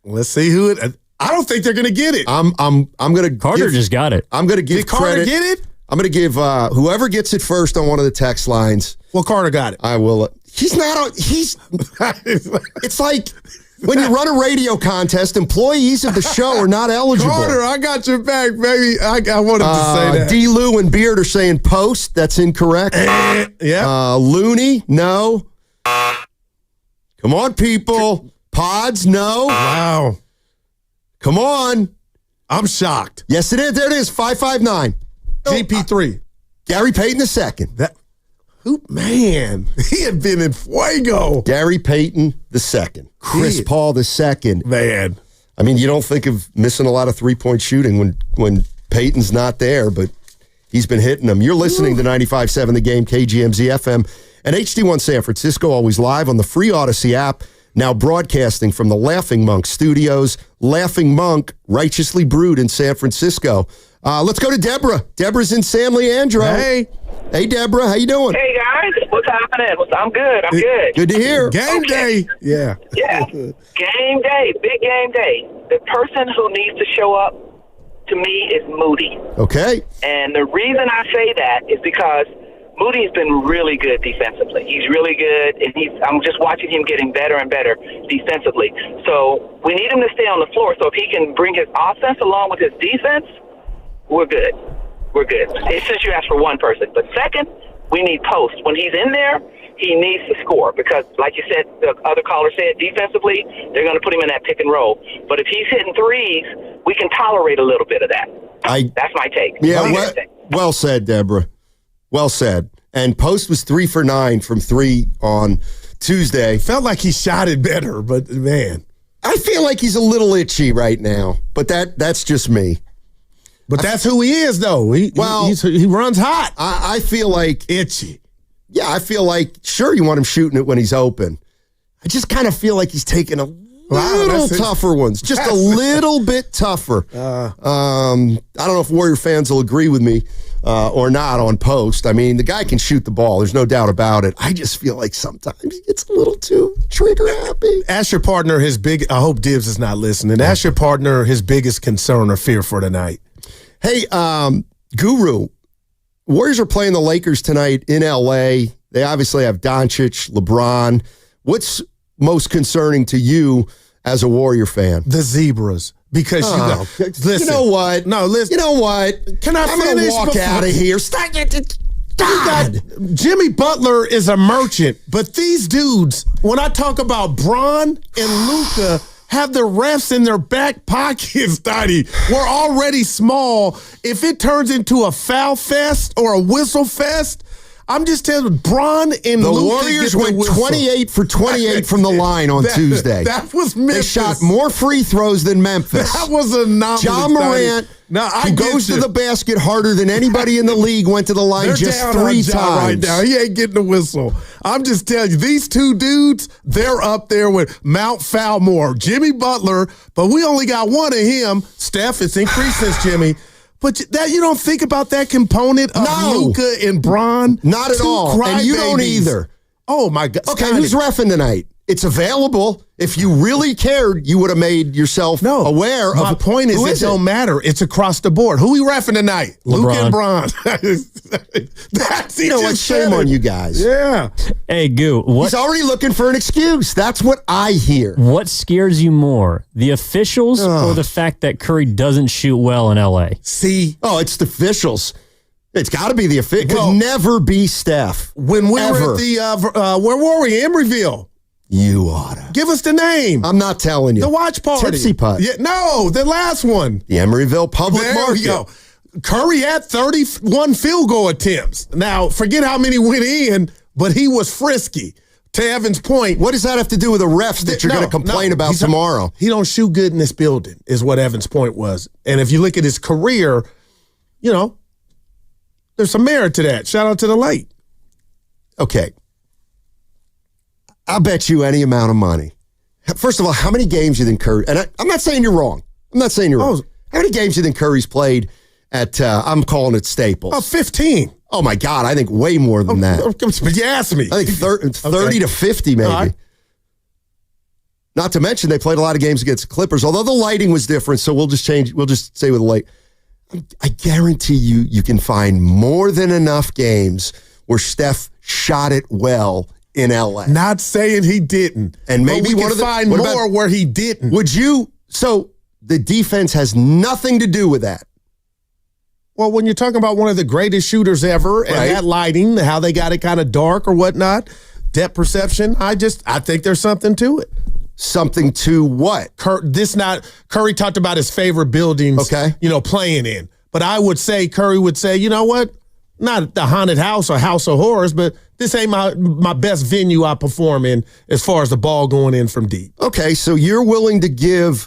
Let's see who it. I don't think they're going to get it. I'm going to. Carter just got it. I'm going to give Did Carter credit. Get it? I'm going to give whoever gets it first on one of the text lines. Well, Carter got it. I will. He's not. He's. It's like when you run a radio contest, employees of the show are not eligible. Carter, I got your back, baby. I wanted to say that. D. Lou and Beard are saying post. That's incorrect. Yeah. Looney, no. Come on, people. Pods, no. Wow. Come on. I'm shocked. Yes, it is. There it is. 559. GP3. Gary Payton II. Man, he had been in fuego. Gary Payton II. Chris Paul II. Man. I mean, you don't think of missing a lot of three-point shooting when Payton's not there, but he's been hitting them. You're listening to 95.7 The Game, KGMZ FM, and HD1 San Francisco, always live on the free Odyssey app, now broadcasting from the Laughing Monk Studios. Laughing Monk, righteously brewed in San Francisco. Let's go to Deborah. Deborah's in San Leandro. Hey, Deborah, how you doing? Hey, guys. What's happening? I'm good. I'm good. Good to hear. Game day. Yeah. Yeah. Game day. Big game day. The person who needs to show up to me is Moody. Okay. And the reason I say that is because Moody's been really good defensively. He's really good, and I'm just watching him getting better and better defensively. So we need him to stay on the floor. So if he can bring his offense along with his defense, we're good. We're good. It's just you ask for one person. But second, we need post. When he's in there, he needs to score because, like you said, the other caller said, defensively, they're going to put him in that pick and roll. But if he's hitting threes, we can tolerate a little bit of that. That's my take. Yeah, well said, Deborah. Well said. And Post was 3 for 9 from 3 on Tuesday. Felt like he shot it better, but man. I feel like he's a little itchy right now, but that's just me. But that's who he is, though. He runs hot. I feel like itchy. Yeah, I feel like, sure, you want him shooting it when he's open. I just kind of feel like he's taking a little tougher ones. Just a little bit tougher. I don't know if Warrior fans will agree with me or not on Post. I mean, the guy can shoot the ball. There's no doubt about it. I just feel like sometimes he gets a little too trigger happy. Ask your partner I hope Dibbs is not listening. Ask your partner his biggest concern or fear for tonight. Hey, Guru, Warriors are playing the Lakers tonight in L.A. They obviously have Doncic, LeBron. What's most concerning to you as a Warrior fan? The Zebras. Because listen. You know what? No, listen. You know what? Can I finish? I'm going to walk out of here. God. Jimmy Butler is a merchant, but these dudes, when I talk about Bron and Luka, have the refs in their back pockets, Donnie. We're already small. If it turns into a foul fest or a whistle fest, I'm just telling you, Bron and the Luka Warriors went 28 for 28 from the line on Tuesday. That was Memphis. They shot more free throws than Memphis. That was a anomaly. John Morant, who goes to the basket harder than anybody in the league, went to the line They're just down 3 on Ja times. Right now. He ain't getting a whistle. I'm just telling you, these two dudes, they're up there with Mount Falmore, Jimmy Butler, but we only got one of him. Steph, it's increased since Jimmy. But that you don't think about that component of Luka and Bron? Not at all. And you don't either. Oh, my God. Okay, who's reffing tonight? It's available. If you really cared, you would have made yourself aware of my point is it don't matter. It's across the board. Who we reffing tonight? Luka and Bron. You know what? Shame on you guys. Yeah. Hey, Goo. He's already looking for an excuse. That's what I hear. What scares you more, the officials or the fact that Curry doesn't shoot well in L.A.? It's the officials. It's got to be the officials. Could never be Steph. When we were at the, where were we? Emeryville. You oughta. Give us the name. I'm not telling you. The watch party. Tipsy Putt. Yeah, no, the last one. The Emeryville Public There Market. we go. Curry had 31 field goal attempts. Now, forget how many went in, but he was frisky. To Evan's point. What does that have to do with the refs that you're going to complain about tomorrow? He don't shoot good in this building, is what Evan's point was. And if you look at his career, there's some merit to that. Shout out to the light. Okay. I'll bet you any amount of money. First of all, how many games do you think Curry, and I'm not saying you're wrong. How many games do you think Curry's played at, I'm calling it Staples? 15. Oh, my God. I think way more than that. But you asked me. I think 30 to 50, maybe. Right. Not to mention they played a lot of games against the Clippers, although the lighting was different, so we'll just stay with the light. I guarantee you can find more than enough games where Steph shot it well in LA. Not saying he didn't. And maybe we can find more where he didn't. So the defense has nothing to do with that. Well, when you're talking about one of the greatest shooters ever and that lighting, how they got it kind of dark or whatnot, depth perception, I think there's something to it. Something to what? Curry talked about his favorite buildings, playing in. But I would say, Curry would say, you know what? Not the haunted house or house of horrors, but this ain't my best venue I perform in as far as the ball going in from deep. Okay, so you're willing to give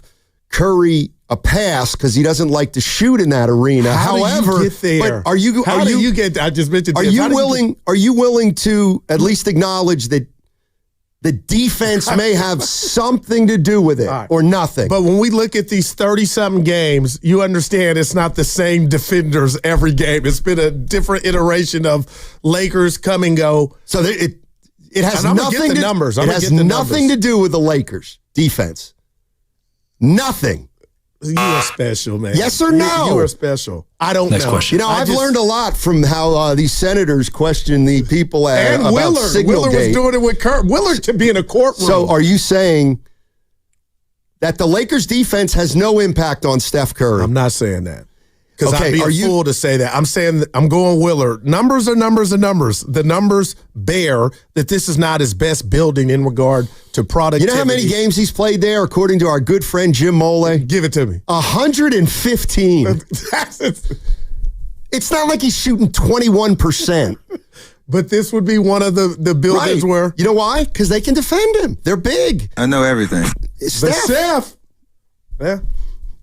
Curry a pass because he doesn't like to shoot in that arena. However, do you get there? Are you get? I just mentioned. Are you willing to at least acknowledge that the defense may have something to do with it or nothing? But when we look at these 30-something games, you understand it's not the same defenders every game. It's been a different iteration of Lakers come and go. So it has nothing. Numbers. It has nothing to do with the Lakers defense. Nothing. You are special, man. Yes or no? You are special. I don't know. Next question. I've learned a lot from how these senators question the people about Willard. Signalgate. Willard was doing it with Kurt. Willard to be in a courtroom. So are you saying that the Lakers defense has no impact on Steph Curry? I'm not saying that. Because I'd be a fool to say that. I'm saying I'm going Willard. Numbers are numbers are numbers. The numbers bear that this is not his best building in regard to productivity. You know how many games he's played there, according to our good friend Jim Mole? Give it to me. 115. It's not like he's shooting 21%. But this would be one of the buildings where... You know why? Because they can defend him. They're big. I know everything. Steph. Yeah.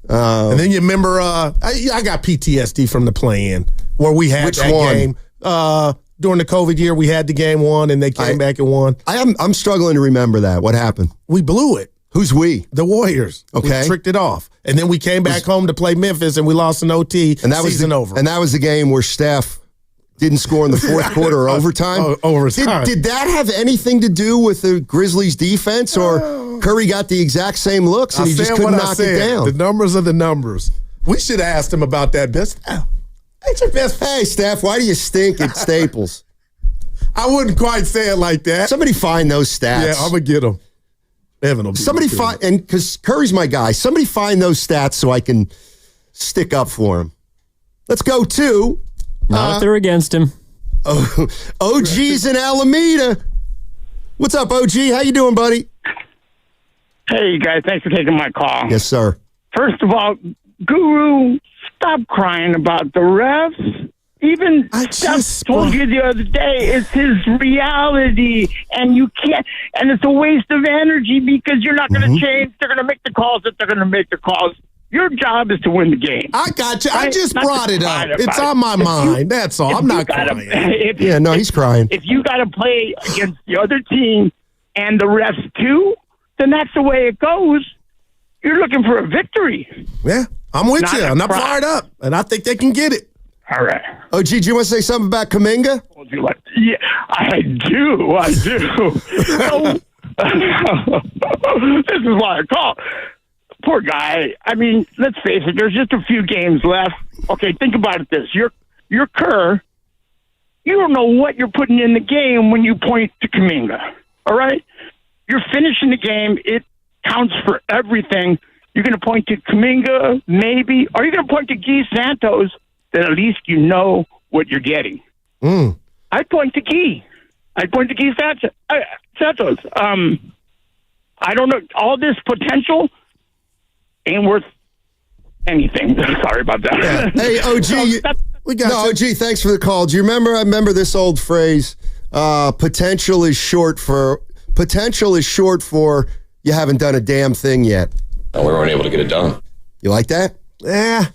And then you remember, I got PTSD from the play-in where we had game. During the COVID year, we had the game won, and they came back and won. I'm struggling to remember that. What happened? We blew it. Who's we? The Warriors. Okay. We tricked it off. And then we came back home to play Memphis, and we lost an OT, and that season over. And that was the game where Steph didn't score in the fourth quarter or overtime? Overtime. Did that have anything to do with the Grizzlies' defense, or Curry got the exact same looks and he just couldn't knock it down? The numbers are the numbers. We should have asked him about that. Hey, Steph, why do you stink at Staples? I wouldn't quite say it like that. Somebody find those stats. Yeah, I'm going to get them. Evan will be somebody find, and because Curry's my guy, somebody find those stats so I can stick up for him. Let's go to... Not if they're against him. OG's in Alameda. What's up, OG? How you doing, buddy? Hey, guys. Thanks for taking my call. Yes, sir. First of all, Guru, stop crying about the refs. Even Steph told you the other day, it's his reality, and you can't. And it's a waste of energy because you're not going to change. They're going to make the calls that they're going to make the calls. Your job is to win the game. I got you. Right? I just brought it up. It's on my mind. That's all. I'm not crying. He's crying. If you got to play against the other team and the refs too, then that's the way it goes. You're looking for a victory. Yeah, I'm with you. I'm fired up, and I think they can get it. All right. OG, do you want to say something about Kuminga? Yeah, I do. So, this is why I call. Poor guy. I mean, let's face it. There's just a few games left. Okay, think about it this. You're Kerr. You don't know what you're putting in the game when you point to Kuminga. All right? You're finishing the game. It counts for everything. You're going to point to Kuminga, maybe. Or you're going to point to Guy Santos, then at least you know what you're getting. I'd point to Guy. I'd point to Guy Santos. I don't know. All this potential ain't worth anything. Sorry about that. Yeah. Hey, OG, we got OG, thanks for the call. Do you remember? I remember this old phrase. Potential is short for you haven't done a damn thing yet. And we weren't able to get it done. You like that? Yeah.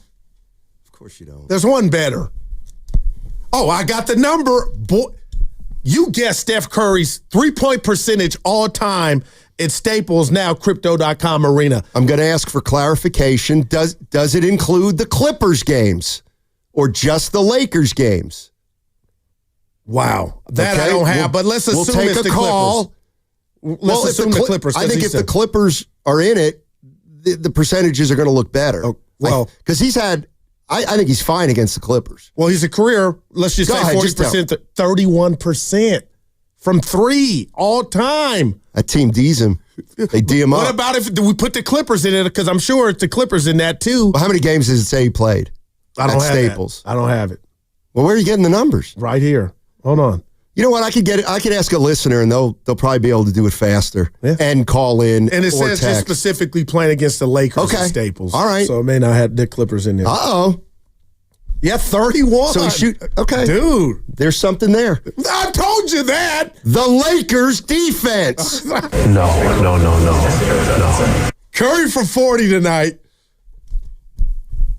Of course you don't. There's one better. Oh, I got the number. Boy, you guessed Steph Curry's 3-point percentage all time at Staples, now Crypto.com Arena. I'm going to ask for clarification. Does it include the Clippers games or just the Lakers games? Wow. That I don't have, but let's assume take it's a the call. Clippers. Let's assume the Clippers. I think if the Clippers are in it, the percentages are going to look better. Oh, well, because he's had, I think he's fine against the Clippers. Well, he's a career, let's just say 40%, 31% from three all time. That team D's him. They D him up. What about if we put the Clippers in it? Because I'm sure it's the Clippers in that too. Well, how many games does it say he played? I don't have Staples. That. I don't have it. Well, where are you getting the numbers? Right here. Hold on. You know what? I could get it. I could ask a listener, and they'll probably be able to do it faster and call in. And it or says text. just specifically playing against the Lakers at Staples. All right. So it may not have the Clippers in there. Uh-oh. Yeah, 31. So he shoot. Okay. Dude. There's something there. I told you that. The Lakers defense. No. Curry for 40 tonight.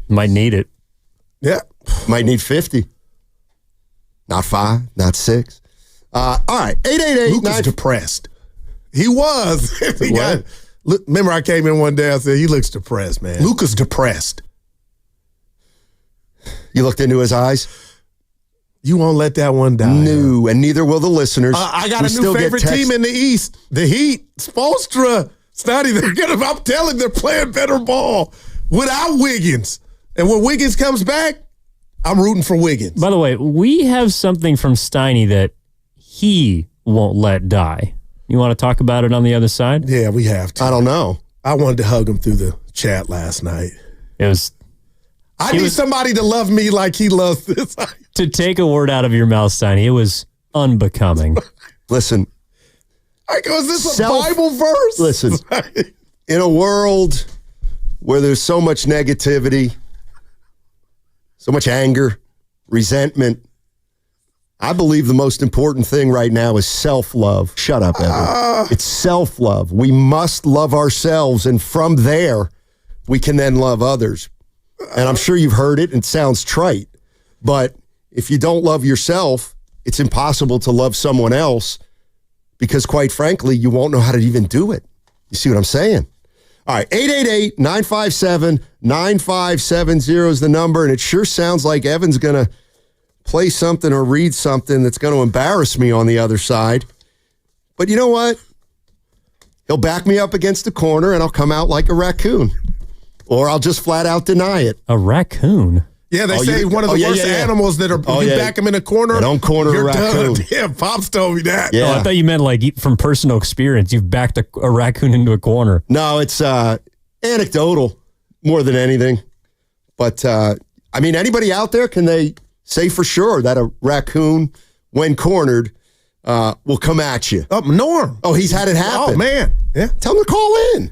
Might need it. Yeah. Might need 50. Not 5, not 6. All right. 888. Luka's depressed. He was. Remember I came in one day, I said, he looks depressed, man. Luka's depressed. You looked into his eyes? You won't let that one die. No, and neither will the listeners. I got a new favorite team in the East, the Heat. Spoelstra. Snotty, I'm telling you, they're playing better ball without Wiggins. And when Wiggins comes back, I'm rooting for Wiggins. By the way, we have something from Steiny that he won't let die. You want to talk about it on the other side? Yeah, we have to. I don't know. I wanted to hug him through the chat last night. I need somebody to love me like he loves this. To take a word out of your mouth, Steiny, it was unbecoming. Listen. I go, is this a Bible verse? Listen, in a world where there's so much negativity, so much anger, resentment, I believe the most important thing right now is self-love. Shut up, Evan. It's self-love. We must love ourselves, and from there, we can then love others. And I'm sure you've heard it, and it sounds trite, but if you don't love yourself, it's impossible to love someone else because, quite frankly, you won't know how to even do it. You see what I'm saying? All right, 888-957-9570 is the number, and it sure sounds like Evan's going to play something or read something that's going to embarrass me on the other side. But you know what? He'll back me up against the corner, and I'll come out like a raccoon. Or I'll just flat out deny it. A raccoon? Yeah, they say one of the worst animals that are, you back them in a corner. Yeah, don't corner a raccoon. Done. Yeah, Pops told me that. Yeah. Oh, I thought you meant like from personal experience. You've backed a raccoon into a corner. No, it's anecdotal more than anything. But, I mean, anybody out there, can they say for sure that a raccoon, when cornered, will come at you? Norm. Oh, he's had it happen. Oh, man. Yeah. Tell him to call in.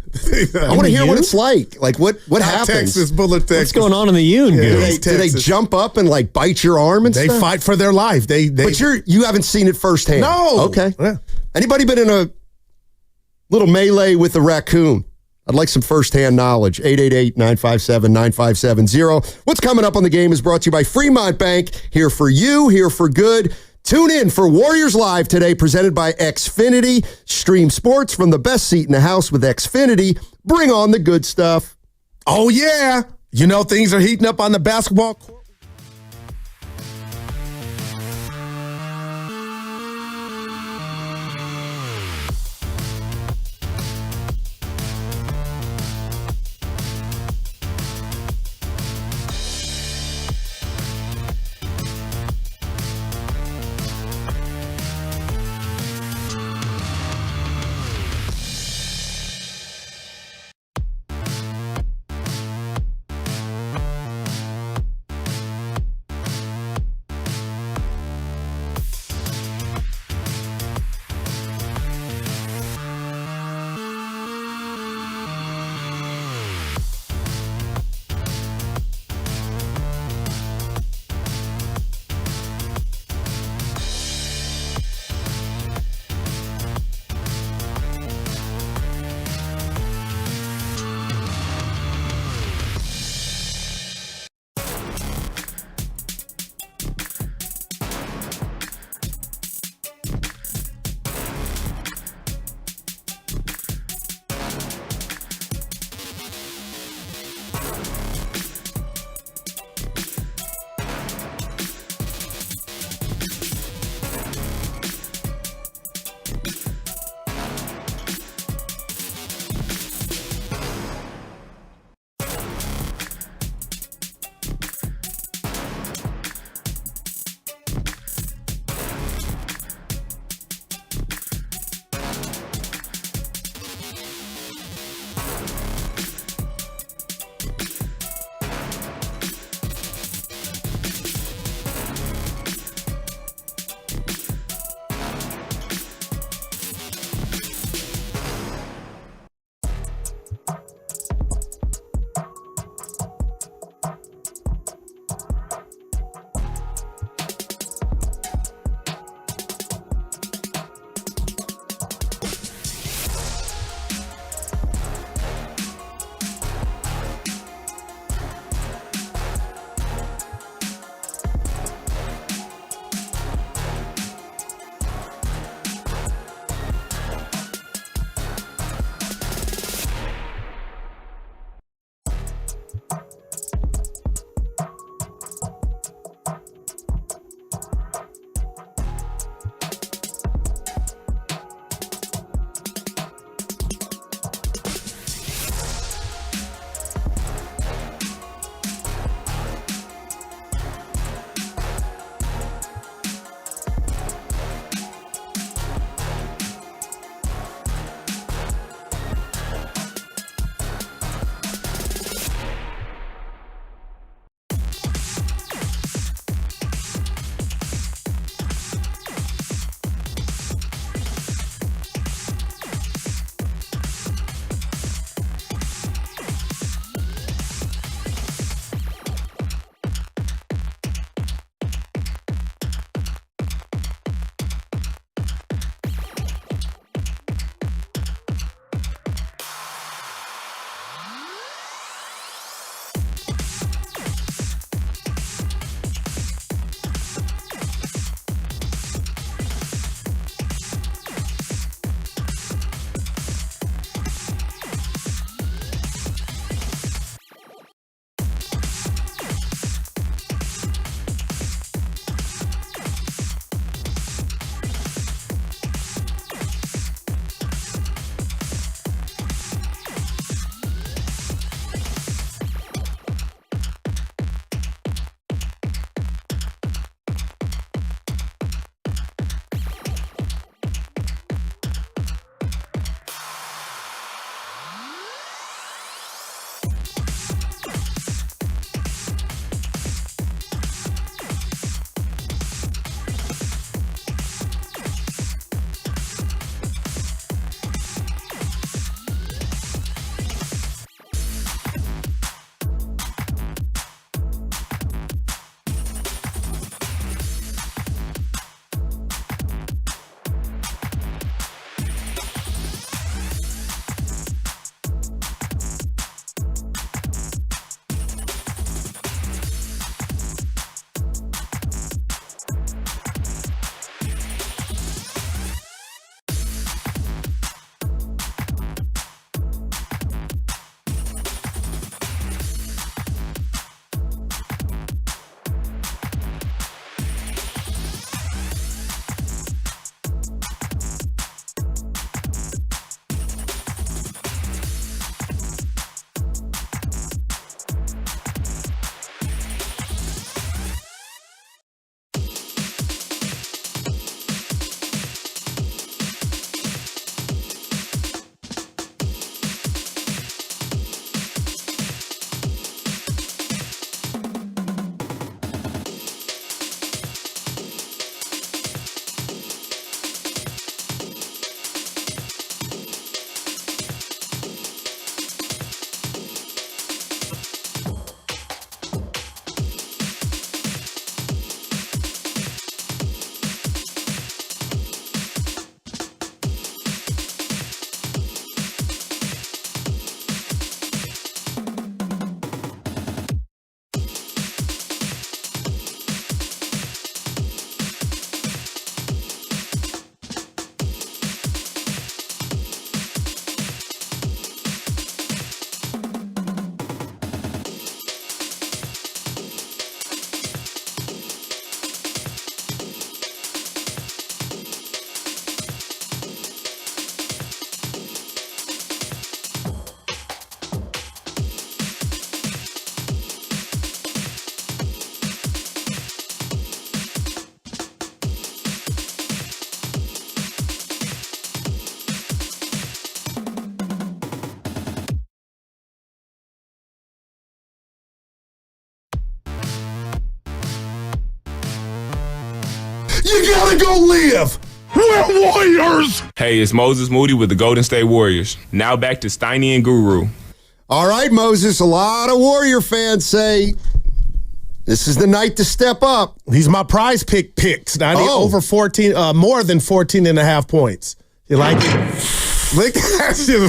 I want to hear what it's like. Like, what happens? Texas, Bullet, Texas. What's going on in the Union? Do they jump up and, like, bite your arm and stuff? They fight for their life. But you haven't seen it firsthand. No. Okay. Yeah. Anybody been in a little melee with a raccoon? I'd like some firsthand knowledge. 888-957-9570. What's coming up on the game is brought to you by Fremont Bank. Here for you, here for good. Tune in for Warriors Live today, presented by Xfinity. Stream sports from the best seat in the house with Xfinity. Bring on the good stuff. Oh, yeah. You know, things are heating up on the basketball court. you gotta go live. We're Warriors. Hey, it's Moses Moody with the Golden State Warriors. Now back to Steiny and Guru. All right, Moses, a lot of Warrior fans say this is the night to step up. He's my prize pick picks. Over 14, more than 14 and a half points. You like it? Look at you.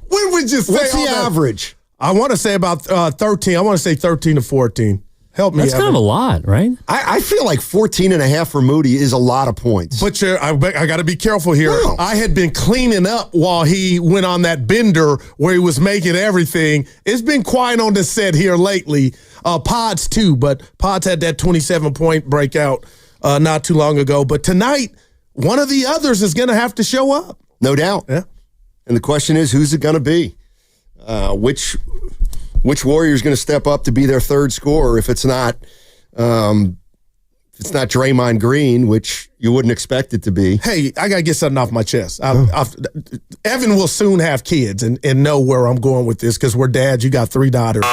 When would you say? What's the average? I want to say about 13. I want to say 13 to 14. Help me. That's kind of a lot, right? I feel like 14 and a half for Moody is a lot of points. But I got to be careful here. No. I had been cleaning up while he went on that bender where he was making everything. It's been quiet on the set here lately. Pods too, but Pods had that 27-point breakout not too long ago. But tonight, one of the others is going to have to show up. No doubt. Yeah. And the question is, who's it going to be? Which Warrior is going to step up to be their third scorer if it's not Draymond Green, which you wouldn't expect it to be. Hey, I got to get something off my chest. Evan will soon have kids and know where I'm going with this because we're dads. You got 3 daughters.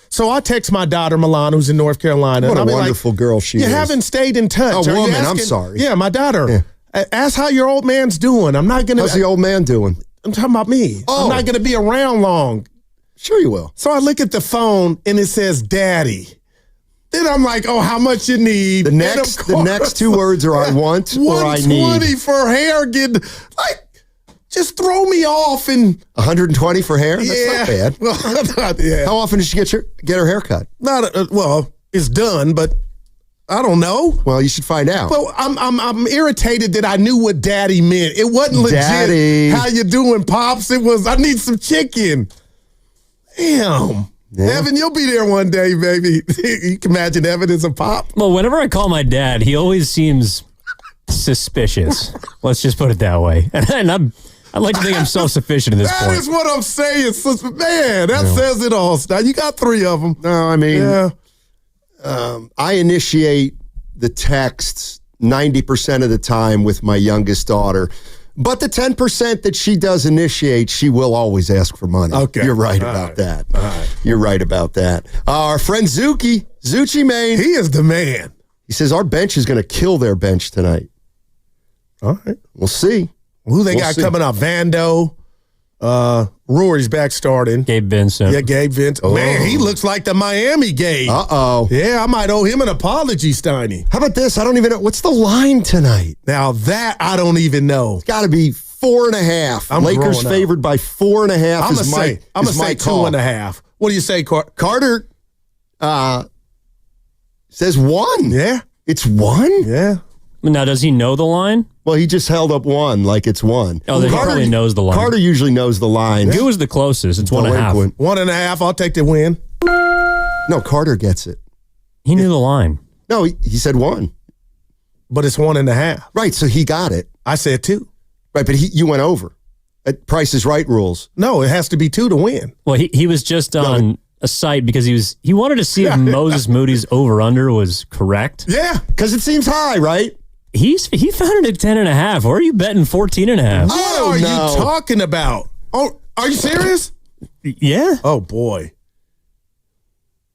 So I text my daughter, Milan, who's in North Carolina. What a wonderful girl she is. You haven't stayed in touch. A woman, I'm sorry. Yeah, my daughter. Yeah. Ask how your old man's doing. I'm not going to. How's the old man doing? I'm talking about me. I'm not going to be around long. Sure you will. So I look at the phone and it says daddy. Then I'm like, oh, how much you need? The next 2 words are I want or I need. 120 for hair getting, just throw me off. And 120 for hair? That's not bad. Yeah. How often did she get her hair cut? It's done, but I don't know. Well, you should find out. Well, I'm irritated that I knew what daddy meant. It wasn't legit. Daddy. How you doing, Pops? It was, I need some chicken. Damn. Yeah. Evan, you'll be there one day, baby. You can imagine Evan as a pop. Well, whenever I call my dad, he always seems suspicious. Let's just put it that way. And I'd like to think I'm self-sufficient at this point. That is what I'm saying. Man, that says it all. Now, you got 3 of them. No, I mean, I initiate the texts 90% of the time with my youngest daughter. But the 10% that she does initiate, she will always ask for money. Okay. You're right about that. All right. You're right about that. Our friend Zucci Main. He is the man. He says our bench is going to kill their bench tonight. All right. We'll see. Who they got coming up? Vando. Rory's back starting. Gabe Vincent. Yeah, Gabe Vincent. Oh. Man, he looks like the Miami Gabe. Uh-oh. Yeah, I might owe him an apology, Steiny. How about this? I don't even know. What's the line tonight? Now that I don't even know. It's got to be 4.5. Lakers favored by 4.5 I'm going to say 2.5. What do you say, Carter says 1. Yeah. It's 1? Yeah. Now, does he know the line? Well, he just held up 1 like it's 1. Oh, then he probably knows the line. Carter usually knows the line. Who was the closest? It's 1.5. 1.5. I'll take the win. No, Carter gets it. He knew the line. No, he said 1. But it's 1.5. Right, so he got it. I said 2. Right, but you went over. Price is Right rules. No, it has to be 2 to win. Well, he was just on a site because he wanted to see if Moses Moody's over-under was correct. Yeah, because it seems high, right? He found it at 10.5. Where are you betting 14.5? What are you talking about? Oh, are you serious? Yeah. Oh boy.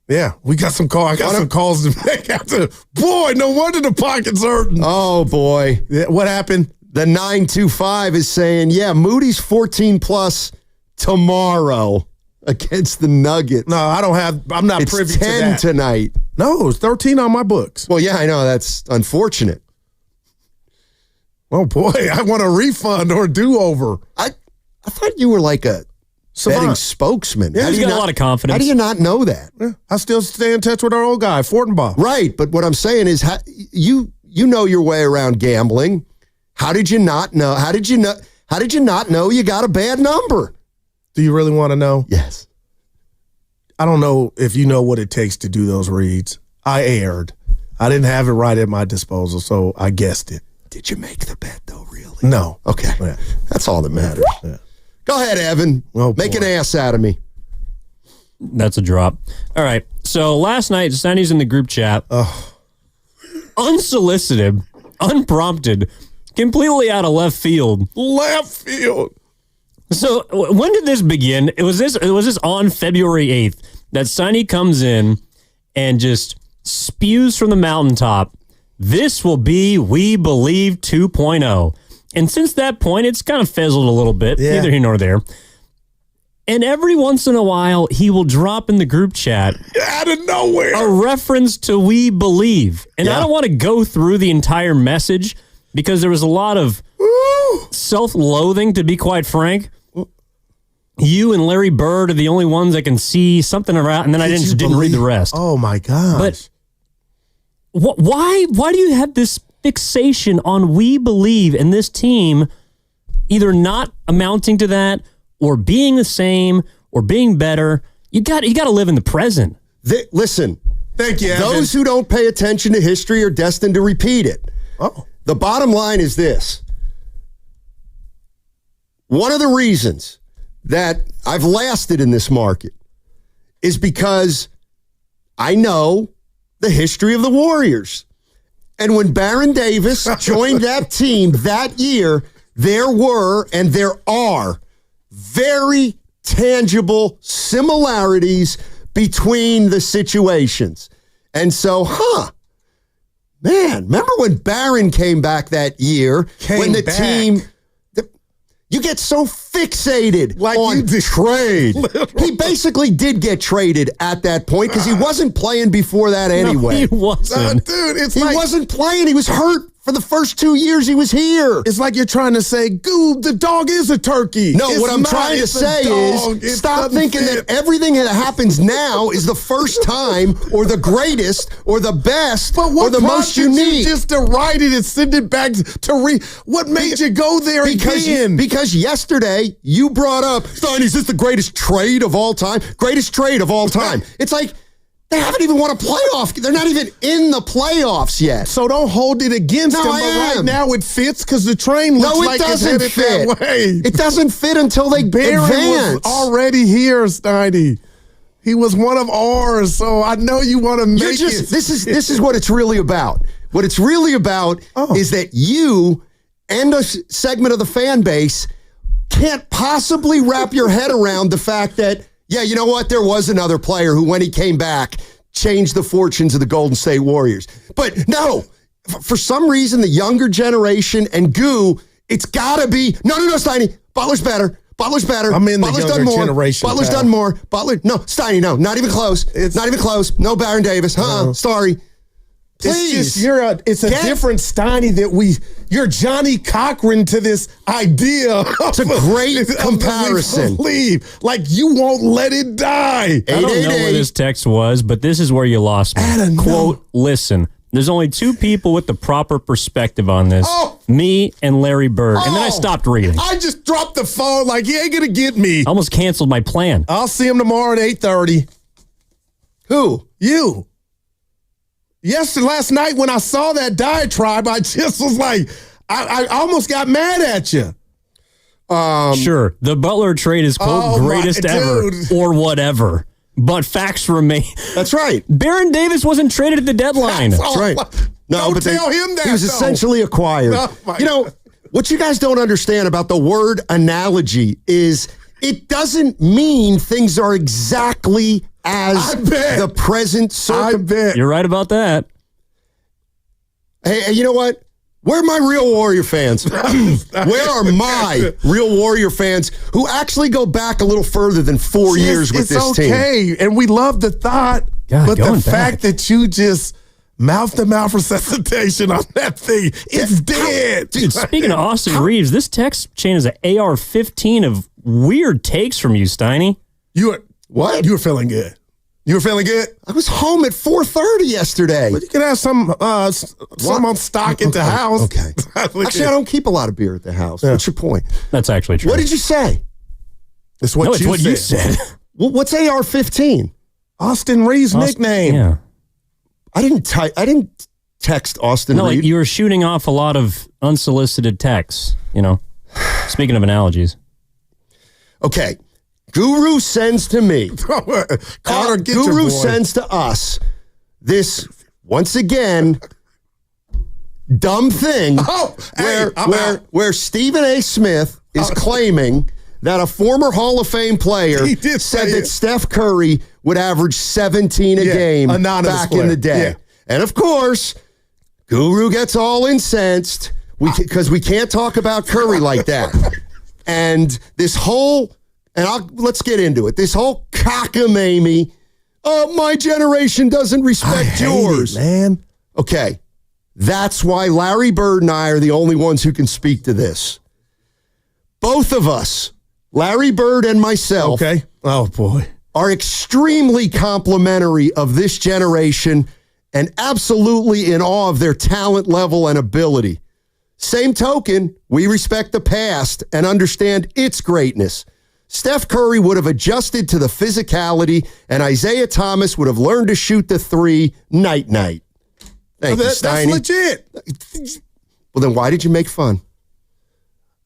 Yeah, we got some calls. I got some calls to make after. Boy, no wonder the pocket's hurting. Oh boy. Yeah, what happened? The 925 is saying, Moody's 14 plus tomorrow against the Nuggets. No, I'm not privy to that. It's 10 tonight. No, it's 13 on my books. Well, yeah, I know. That's unfortunate. Oh, boy, I want a refund or a do-over. I thought you were like a betting spokesman. Yeah, he's got a lot of confidence. How do you not know that? Yeah, I still stay in touch with our old guy, Fortenbaugh. Right, but what I'm saying is you know your way around gambling. How did you not know? How did you not know you got a bad number? Do you really want to know? Yes. I don't know if you know what it takes to do those reads. I erred. I didn't have it right at my disposal, so I guessed it. Did you make the bet, though, really? No. Okay. Yeah. That's all that matters. Yeah. Go ahead, Evan. Oh, make an ass out of me. That's a drop. All right. So last night, Sonny's in the group chat. Unsolicited, unprompted, completely out of left field. Left field. So when did this begin? It was this on February 8th that Sonny comes in and just spews from the mountaintop This will be We Believe 2.0. And since that point, it's kind of fizzled a little bit, neither here nor there. And every once in a while, he will drop in the group chat out of nowhere a reference to We Believe. And I don't want to go through the entire message because there was a lot of self-loathing, to be quite frank. You and Larry Bird are the only ones that can see something around, and then I didn't read the rest. Oh, my gosh. But why do you have this fixation on We Believe and this team either not amounting to that or being the same or being better? You got to live in the present. Listen. Thank you, Evan. Those who don't pay attention to history are destined to repeat it. Oh. The bottom line is this. One of the reasons that I've lasted in this market is because I know the history of the Warriors. And when Baron Davis joined that team that year, there were and there are very tangible similarities between the situations. And so, man, remember when Baron came back that year? Team... You get so fixated on trade. He basically did get traded at that point because he wasn't playing before that anyway. No, he wasn't. Dude, he wasn't playing. He was hurt for the first 2 years he was here. It's like you're trying to say, Goob, the dog is a turkey. No, what I'm trying to say is stop thinking that everything that happens now is the first time or the greatest or the best or the most unique. You just to write it and send it back to read. What made you go there again? Because yesterday you brought up, Stein, is this the greatest trade of all time? Greatest trade of all time. It's like, they haven't even won a playoff. They're not even in the playoffs yet. So don't hold it against them. But right now it fits because the train looks like it's headed that way. It doesn't fit until they advance. Was already here, Steiny. He was one of ours, so I know you want to make it. This is what it's really about. What it's really about is that you and a segment of the fan base can't possibly wrap your head around the fact that, yeah, you know what? There was another player who, when he came back, changed the fortunes of the Golden State Warriors. But no, for some reason, the younger generation and Goo, it's got to be, no, Steiny, Butler's better. I'm in the younger generation. Butler's done more. No, Steiny, no, not even close. It's not even close. No Baron Davis. Sorry. Please. It's a different Steiny that you're Johnny Cochran to this idea. It's a great comparison. Like you won't let it die. I don't know what his text was, but this is where you lost me. Quote, listen, there's only two people with the proper perspective on this. Me and Larry Bird. And then I stopped reading. I just dropped the phone like he ain't going to get me. I almost canceled my plan. I'll see him tomorrow at 8:30. Who? You. Last night when I saw that diatribe, I just was like, I almost got mad at you. Sure, the Butler trade is, quote, greatest ever or whatever. But facts remain. That's right. Baron Davis wasn't traded at the deadline. That's right. No, don't tell him that. He was essentially acquired. What you guys don't understand about the word analogy is it doesn't mean things are exactly as the present circumstance. You're right about that. Hey, you know what? Where are my real Warrior fans? Where are my real Warrior fans who actually go back a little further than 4 years with this team? It's okay, and we love the thought, but the fact that you just mouth-to-mouth resuscitation on that thing, it's dead. Dude, speaking of Austin Reeves, this text chain is an AR-15 of weird takes from you, Steiny. What? You were feeling good. You were feeling good? I was home at 4:30 yesterday. Well, you can have some on stock at the house. Okay. Actually, I don't keep a lot of beer at the house. What's your point? That's actually true. What did you say? It's what you said. Well, what's AR-15? Austin Reeves' nickname. Yeah. I didn't text Austin Reeves. Like you were shooting off a lot of unsolicited texts, Speaking of analogies. Okay. Guru sends to me. Carter, Guru sends to us this, once again, dumb thing where Stephen A. Smith is claiming that a former Hall of Fame player said that Steph Curry would average 17 a game back in the day. Yeah. And of course, Guru gets all incensed because we can't talk about Curry like that. And this whole, let's get into it. This whole cockamamie, my generation doesn't respect yours. Man. Okay. That's why Larry Bird and I are the only ones who can speak to this. Both of us, Larry Bird and myself, okay. Oh, boy. are extremely complimentary of this generation and absolutely in awe of their talent level and ability. Same token, we respect the past and understand its greatness. Steph Curry would have adjusted to the physicality, and Isaiah Thomas would have learned to shoot the three night-night. Thank you, That's Steiny. legit. Well, then why did you make fun?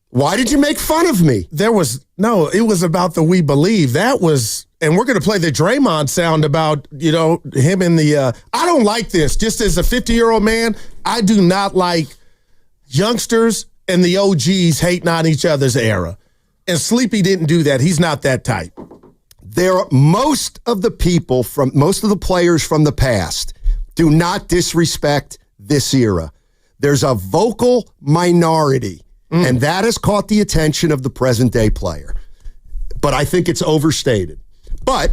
Why did you make fun of me? It was about the we believe. That was, and we're going to play the Draymond sound about, him in the, I don't like this. Just as a 50-year-old man, I do not like youngsters and the OGs hating on each other's era. And Sleepy didn't do that. He's not that type. Most of the players from the past do not disrespect this era. There's a vocal minority, and that has caught the attention of the present-day player. But I think it's overstated. But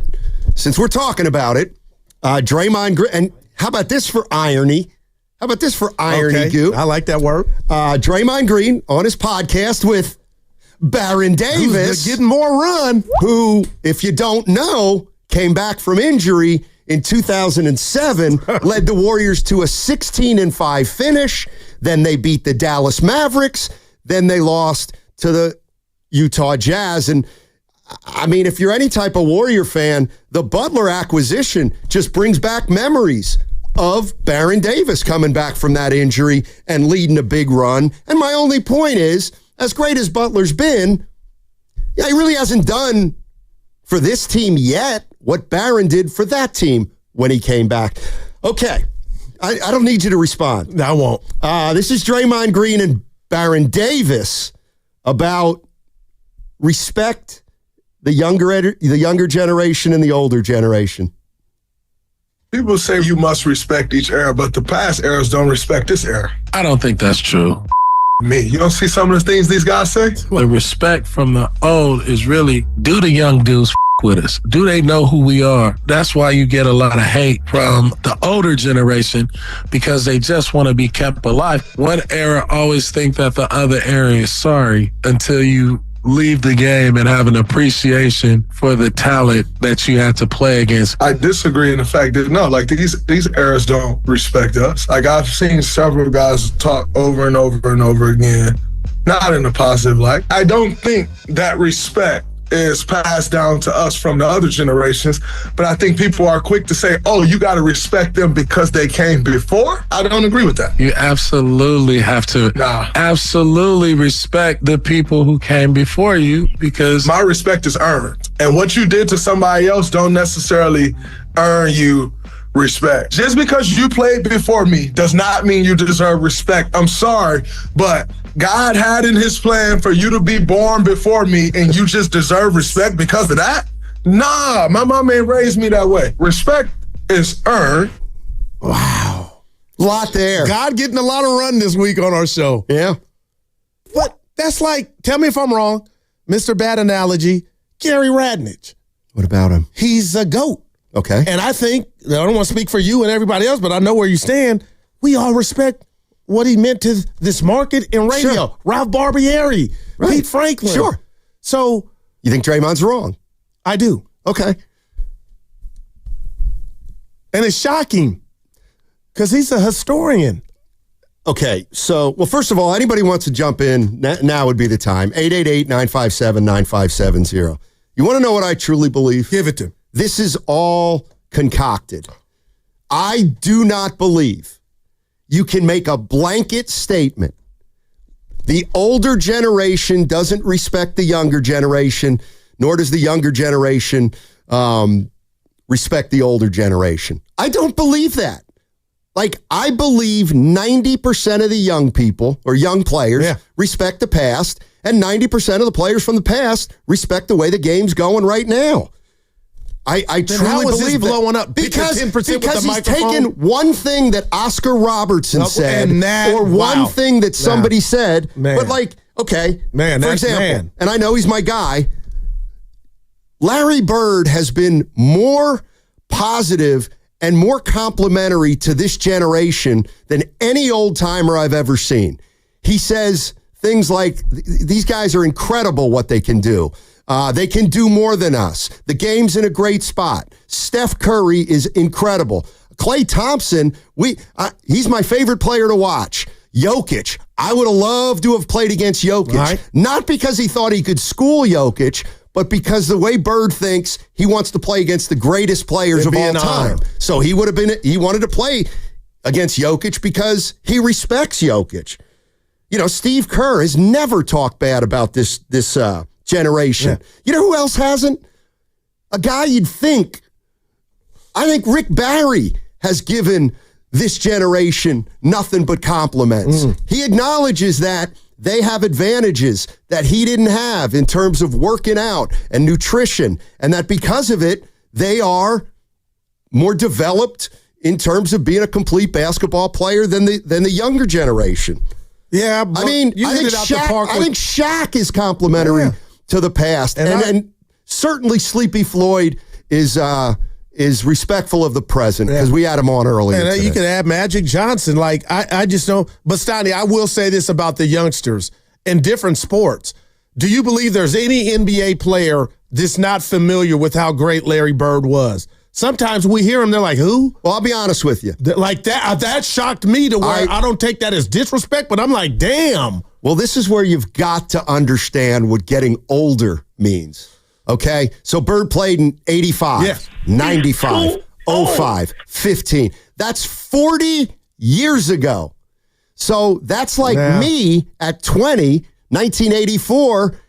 since we're talking about it, Draymond Green, and how about this for irony? Goo? I like that word. Draymond Green on his podcast with Baron Davis. Who's getting more run. Who, if you don't know, came back from injury in 2007, led the Warriors to a 16-5 finish. Then they beat the Dallas Mavericks. Then they lost to the Utah Jazz. And I mean, if you're any type of Warrior fan, the Butler acquisition just brings back memories of Baron Davis coming back from that injury and leading a big run. And my only point is, as great as Butler's been, he really hasn't done for this team yet what Baron did for that team when he came back. Okay. I don't need you to respond. No, I won't. This is Draymond Green and Baron Davis about respect the younger generation and the older generation. People say you must respect each era, but the past eras don't respect this era. I don't think that's true. Me. You don't see some of the things these guys say? The respect from the old is really, do the young dudes with us? Do they know who we are? That's why you get a lot of hate from the older generation, because they just want to be kept alive. One era always think that the other era is sorry until you leave the game and have an appreciation for the talent that you had to play against. I disagree in the fact that these eras don't respect us. Like, I've seen several guys talk over and over and over again, not in a positive light. I don't think that respect is passed down to us from the other generations, but I think people are quick to say, oh, you got to respect them because they came before. I don't agree with that. You absolutely have to absolutely respect the people who came before you, because my respect is earned. And what you did to somebody else don't necessarily earn you respect. Just because you played before me does not mean you deserve respect. I'm sorry, but God had in his plan for you to be born before me, and you just deserve respect because of that? Nah, my mom ain't raised me that way. Respect is earned. Wow. A lot there. God getting a lot of run this week on our show. Yeah. But that's like, tell me if I'm wrong, Mr. Bad Analogy, Gary Radnich. What about him? He's a GOAT. Okay. And I think, I don't want to speak for you and everybody else, but I know where you stand. We all respect what he meant to this market and radio. Sure. Ralph Barbieri, right. Pete Franklin. Sure. So. You think Draymond's wrong? I do. Okay. And it's shocking because he's a historian. Okay. So, well, first of all, anybody wants to jump in, now would be the time. 888-957-9570. You want to know what I truly believe? Give it to me. This is all concocted. I do not believe you can make a blanket statement. The older generation doesn't respect the younger generation, nor does the younger generation respect the older generation. I don't believe that. Like, I believe 90% of the young people or young players respect the past, and 90% of the players from the past respect the way the game's going right now. I Then truly how is believe this blowing up? because 10% with because the he's microphone? taken one thing that Oscar Robertson said or one thing that somebody said, but like, okay, for example, and I know he's my guy, Larry Bird has been more positive and more complimentary to this generation than any old timer I've ever seen. He says things like, these guys are incredible what they can do. They can do more than us. The game's in a great spot. Steph Curry is incredible. Klay Thompson, he's my favorite player to watch. Jokic, I would have loved to have played against Jokic. Right. Not because he thought he could school Jokic, but because the way Bird thinks, he wants to play against the greatest players of all time. So he wanted to play against Jokic because he respects Jokic. You know, Steve Kerr has never talked bad about this generation. Yeah. You know who else hasn't? A guy you'd think. I think Rick Barry has given this generation nothing but compliments. He acknowledges that they have advantages that he didn't have in terms of working out and nutrition, and that because of it, they are more developed in terms of being a complete basketball player than the younger generation. Yeah, I mean, I think Shaq is complimentary to the past, and certainly Sleepy Floyd is respectful of the present because we had him on earlier. And today. you can add Magic Johnson. Like I just know, but Steiny, I will say this about the youngsters in different sports. Do you believe there's any NBA player that's not familiar with how great Larry Bird was? Sometimes we hear them, they're like, who? Well, I'll be honest with you. Like that shocked me to where I don't take that as disrespect, but I'm like, damn. Well, this is where you've got to understand what getting older means. Okay? So Bird played in 85, 95, 05, 15. That's 40 years ago. So that's like me at 20, 1984,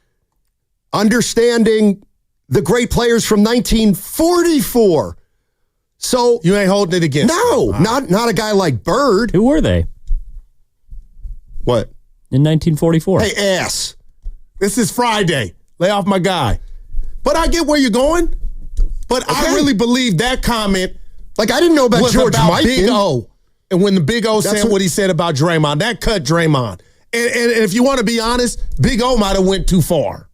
understanding the great players from 1944. So you ain't holding it against them. Not a guy like Bird. Who were they? What? In 1944. Hey, ass. This is Friday. Lay off my guy. But I get where you're going. But I really believe that comment. Like, I didn't know about George Mikan. Big O. And when the Big O said what he said about Draymond, that cut Draymond. And if you want to be honest, Big O might have went too far.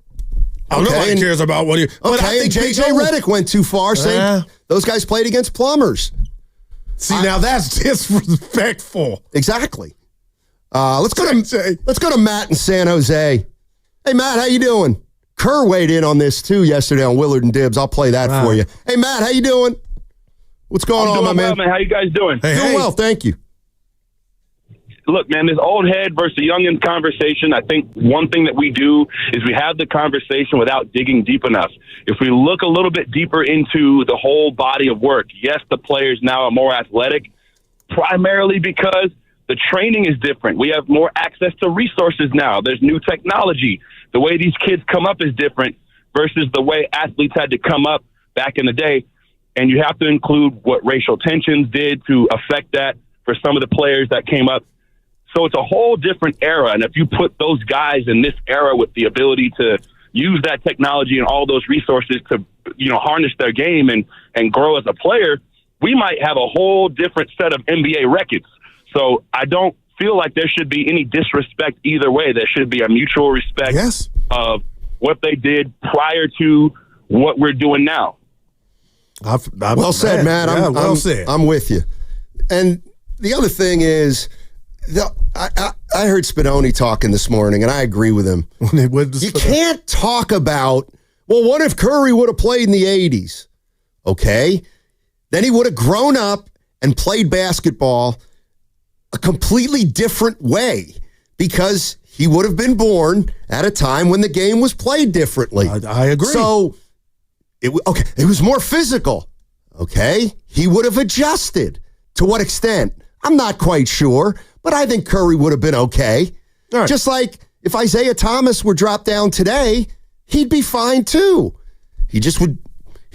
Nobody cares about what he. But I think J.J. Redick went too far, saying those guys played against plumbers. See, now that's disrespectful. Exactly. Let's go to Matt in San Jose. Hey, Matt, how you doing? Kerr weighed in on this too yesterday on Willard and Dibs. I'll play that for you. Hey, Matt, how you doing? What's going on, my man? How you guys doing? Doing well, thank you. Look, man, this old head versus youngin conversation, I think one thing that we do is we have the conversation without digging deep enough. If we look a little bit deeper into the whole body of work, yes, the players now are more athletic, primarily because the training is different. We have more access to resources now. There's new technology. The way these kids come up is different versus the way athletes had to come up back in the day. And you have to include what racial tensions did to affect that for some of the players that came up. So it's a whole different era. And if you put those guys in this era with the ability to use that technology and all those resources to, harness their game and grow as a player, we might have a whole different set of NBA records. So I don't feel like there should be any disrespect either way. There should be a mutual respect of what they did prior to what we're doing now. Well said, Matt. Well said. I'm with you. And the other thing is, I heard Spadoni talking this morning, and I agree with him. You can't talk about, well, what if Curry would have played in the 80s? Okay. Then he would have grown up and played basketball a completely different way because he would have been born at a time when the game was played differently. I agree. So, it was more physical. Okay. He would have adjusted. To what extent? I'm not quite sure. But I think Curry would have been okay. Right. Just like if Isaiah Thomas were dropped down today, he'd be fine too. He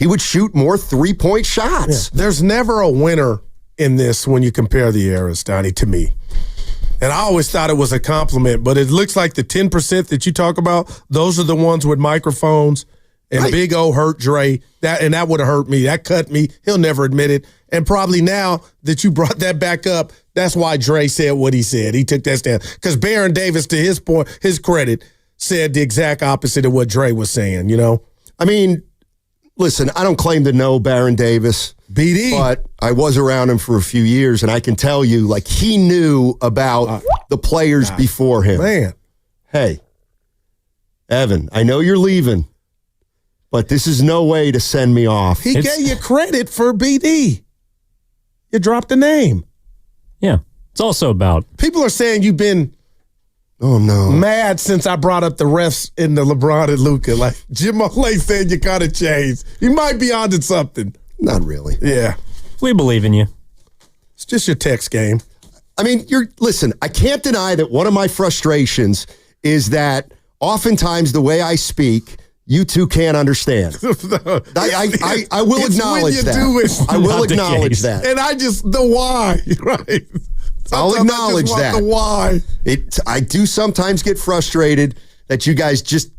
would shoot more 3-point shots. Yeah. There's never a winner in this when you compare the eras, Donnie, to me. And I always thought it was a compliment, but it looks like the 10% that you talk about, those are the ones with microphones And Big O hurt Dre. That would have hurt me. That cut me. He'll never admit it. And probably now that you brought that back up, that's why Dre said what he said. He took that stand. Because Baron Davis, to his point, his credit, said the exact opposite of what Dre was saying, you know? I mean, listen, I don't claim to know Baron Davis. BD. But I was around him for a few years, and I can tell you, like, he knew about the players before him. Man. Hey, Evan, I know you're leaving, but this is no way to send me off. He gave you credit for BD. You dropped the name. Yeah. It's also about. People are saying you've been mad since I brought up the refs in the LeBron and Luka. Like, Jim O'Leary said you got to change. You might be onto something. Not really. Yeah. We believe in you. It's just your text game. I mean, listen, I can't deny that one of my frustrations is that oftentimes the way I speak, you two can't understand. I will acknowledge that. I will acknowledge that. And the why, right? I'll acknowledge that. The why. I do sometimes get frustrated that you guys just,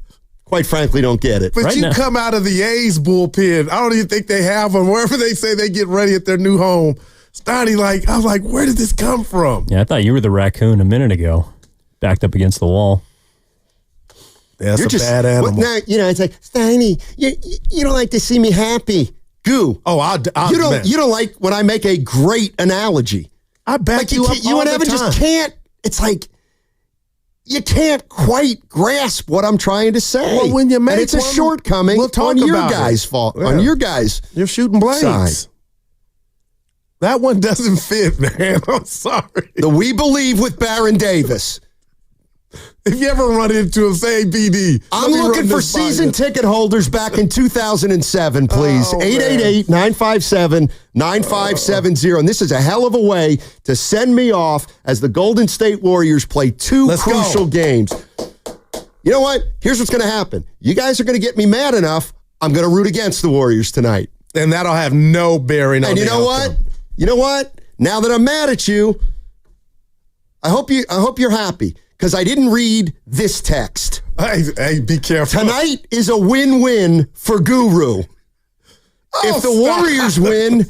quite frankly, don't get it. But you come out of the A's bullpen. I don't even think they have them. Wherever they say they get ready at their new home. Steiny, I was like, where did this come from? Yeah, I thought you were the raccoon a minute ago, backed up against the wall. Yeah, that's a bad animal. Now, it's like, Steiny, you don't like to see me happy. Goo. Oh, you don't like when I make a great analogy. I back you up you all and the Evan time. just can't. It's like you can't quite grasp what I'm trying to say. Well, when you make and it's a shortcoming on your guys' fault. Yeah. On your guys, you're shooting blanks. Side. That one doesn't fit, man. I'm sorry. The We Believe with Baron Davis. If you ever run into him, say BD. I'm looking for season ticket holders back in 2007, please. 888-957-9570. And this is a hell of a way to send me off as the Golden State Warriors play two crucial games. You know what? Here's what's going to happen. You guys are going to get me mad enough. I'm going to root against the Warriors tonight. And that'll have no bearing on and the outcome. What? You know what? Now that I'm mad at you, I hope you're happy. Because I didn't read this text. Hey, be careful. Tonight is a win-win for Guru. If the Warriors win,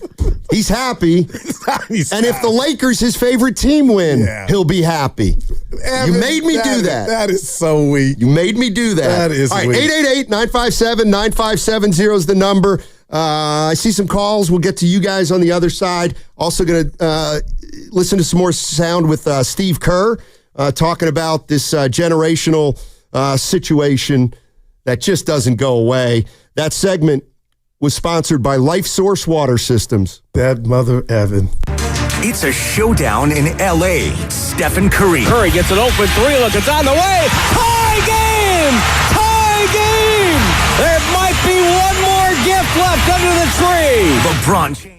he's happy. And if the Lakers, his favorite team, win, he'll be happy. Evan, you made me do that. That is so weak. You made me do that. That is all right, weak. 888-957-9570 is the number. I see some calls. We'll get to you guys on the other side. Also going to listen to some more sound with Steve Kerr. Talking about this generational situation that just doesn't go away. That segment was sponsored by Life Source Water Systems. That mother Evan. It's a showdown in L.A. Stephen Curry. Curry gets an open three. Look, it's on the way. Tie game! Tie game! There might be one more gift left under the tree. LeBron James.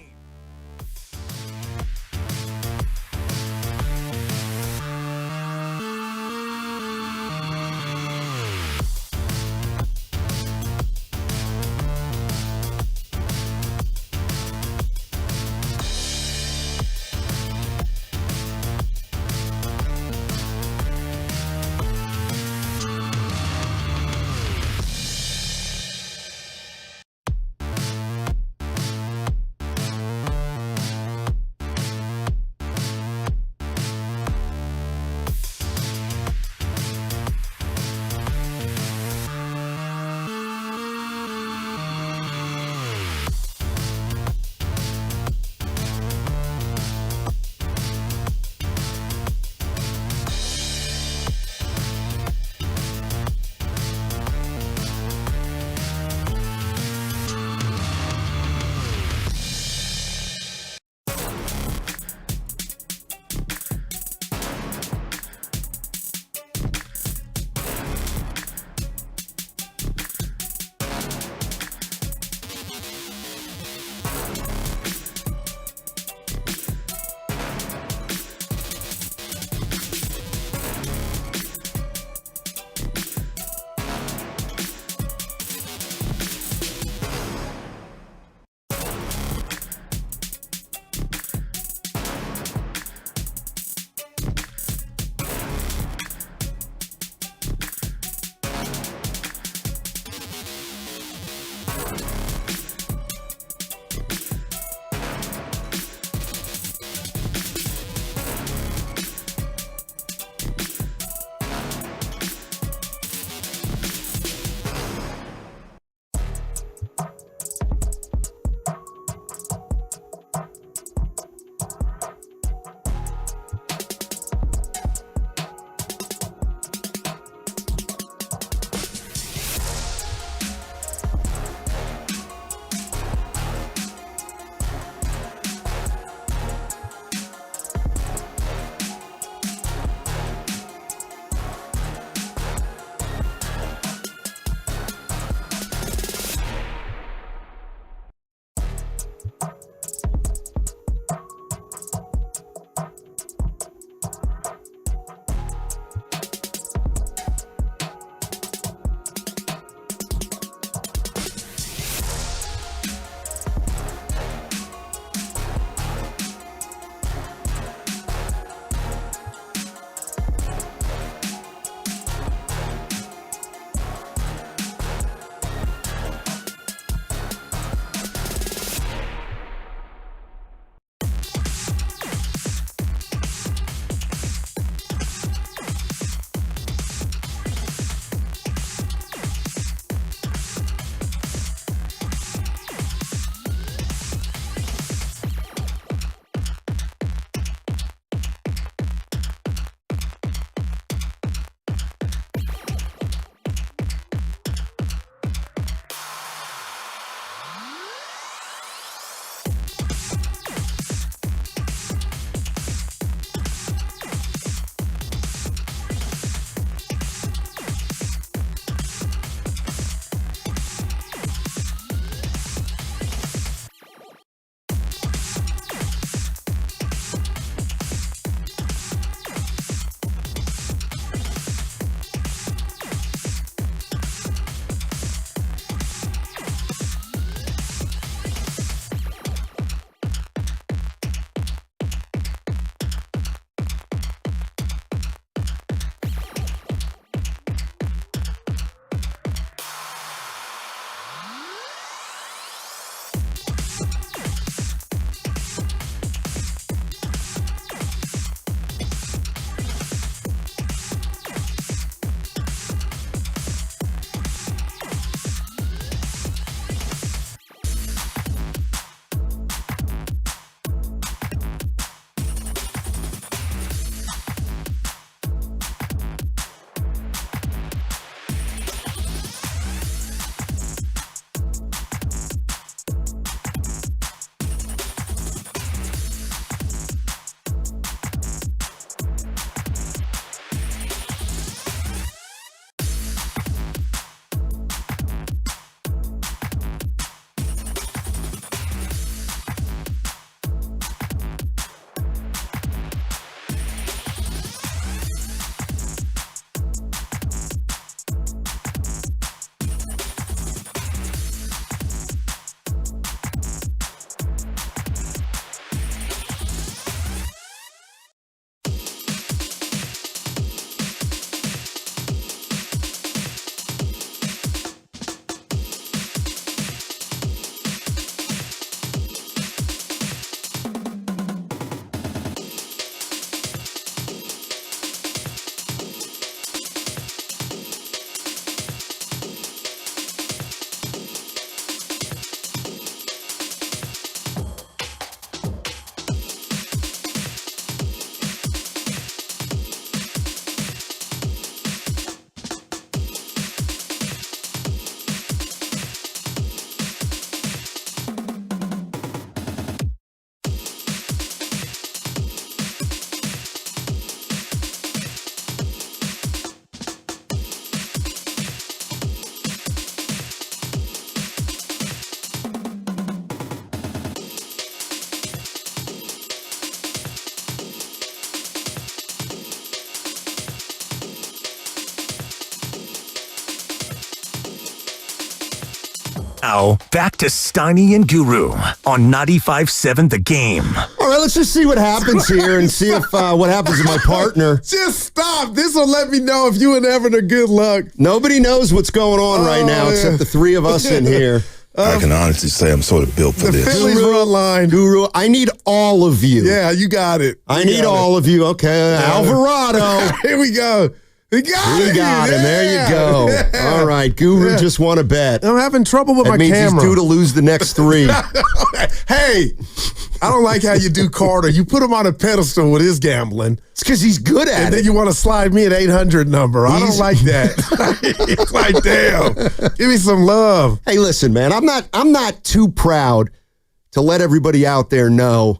Now, back to Steiny and Guru on 95.7 The Game. All right, let's just see what happens here and see if what happens to my partner. Just stop. This will let me know if you and Evan are good luck. Nobody knows what's going on right now except the three of us in here. I can honestly say I'm sort of built for this. Phillies run line. Guru, I need all of you. Yeah, you got it. I need all of you. Okay, Alvarado. Here we go. We got him. There you go. Yeah. All right, Guru just won a bet. I'm having trouble with my camera. That means he's due to lose the next 3. Hey, I don't like how you do Carter. You put him on a pedestal with his gambling. It's because he's good at it. And then you want to slide me an 800 number. I don't like that. It's like, damn, give me some love. Hey, listen, man, I'm not too proud to let everybody out there know.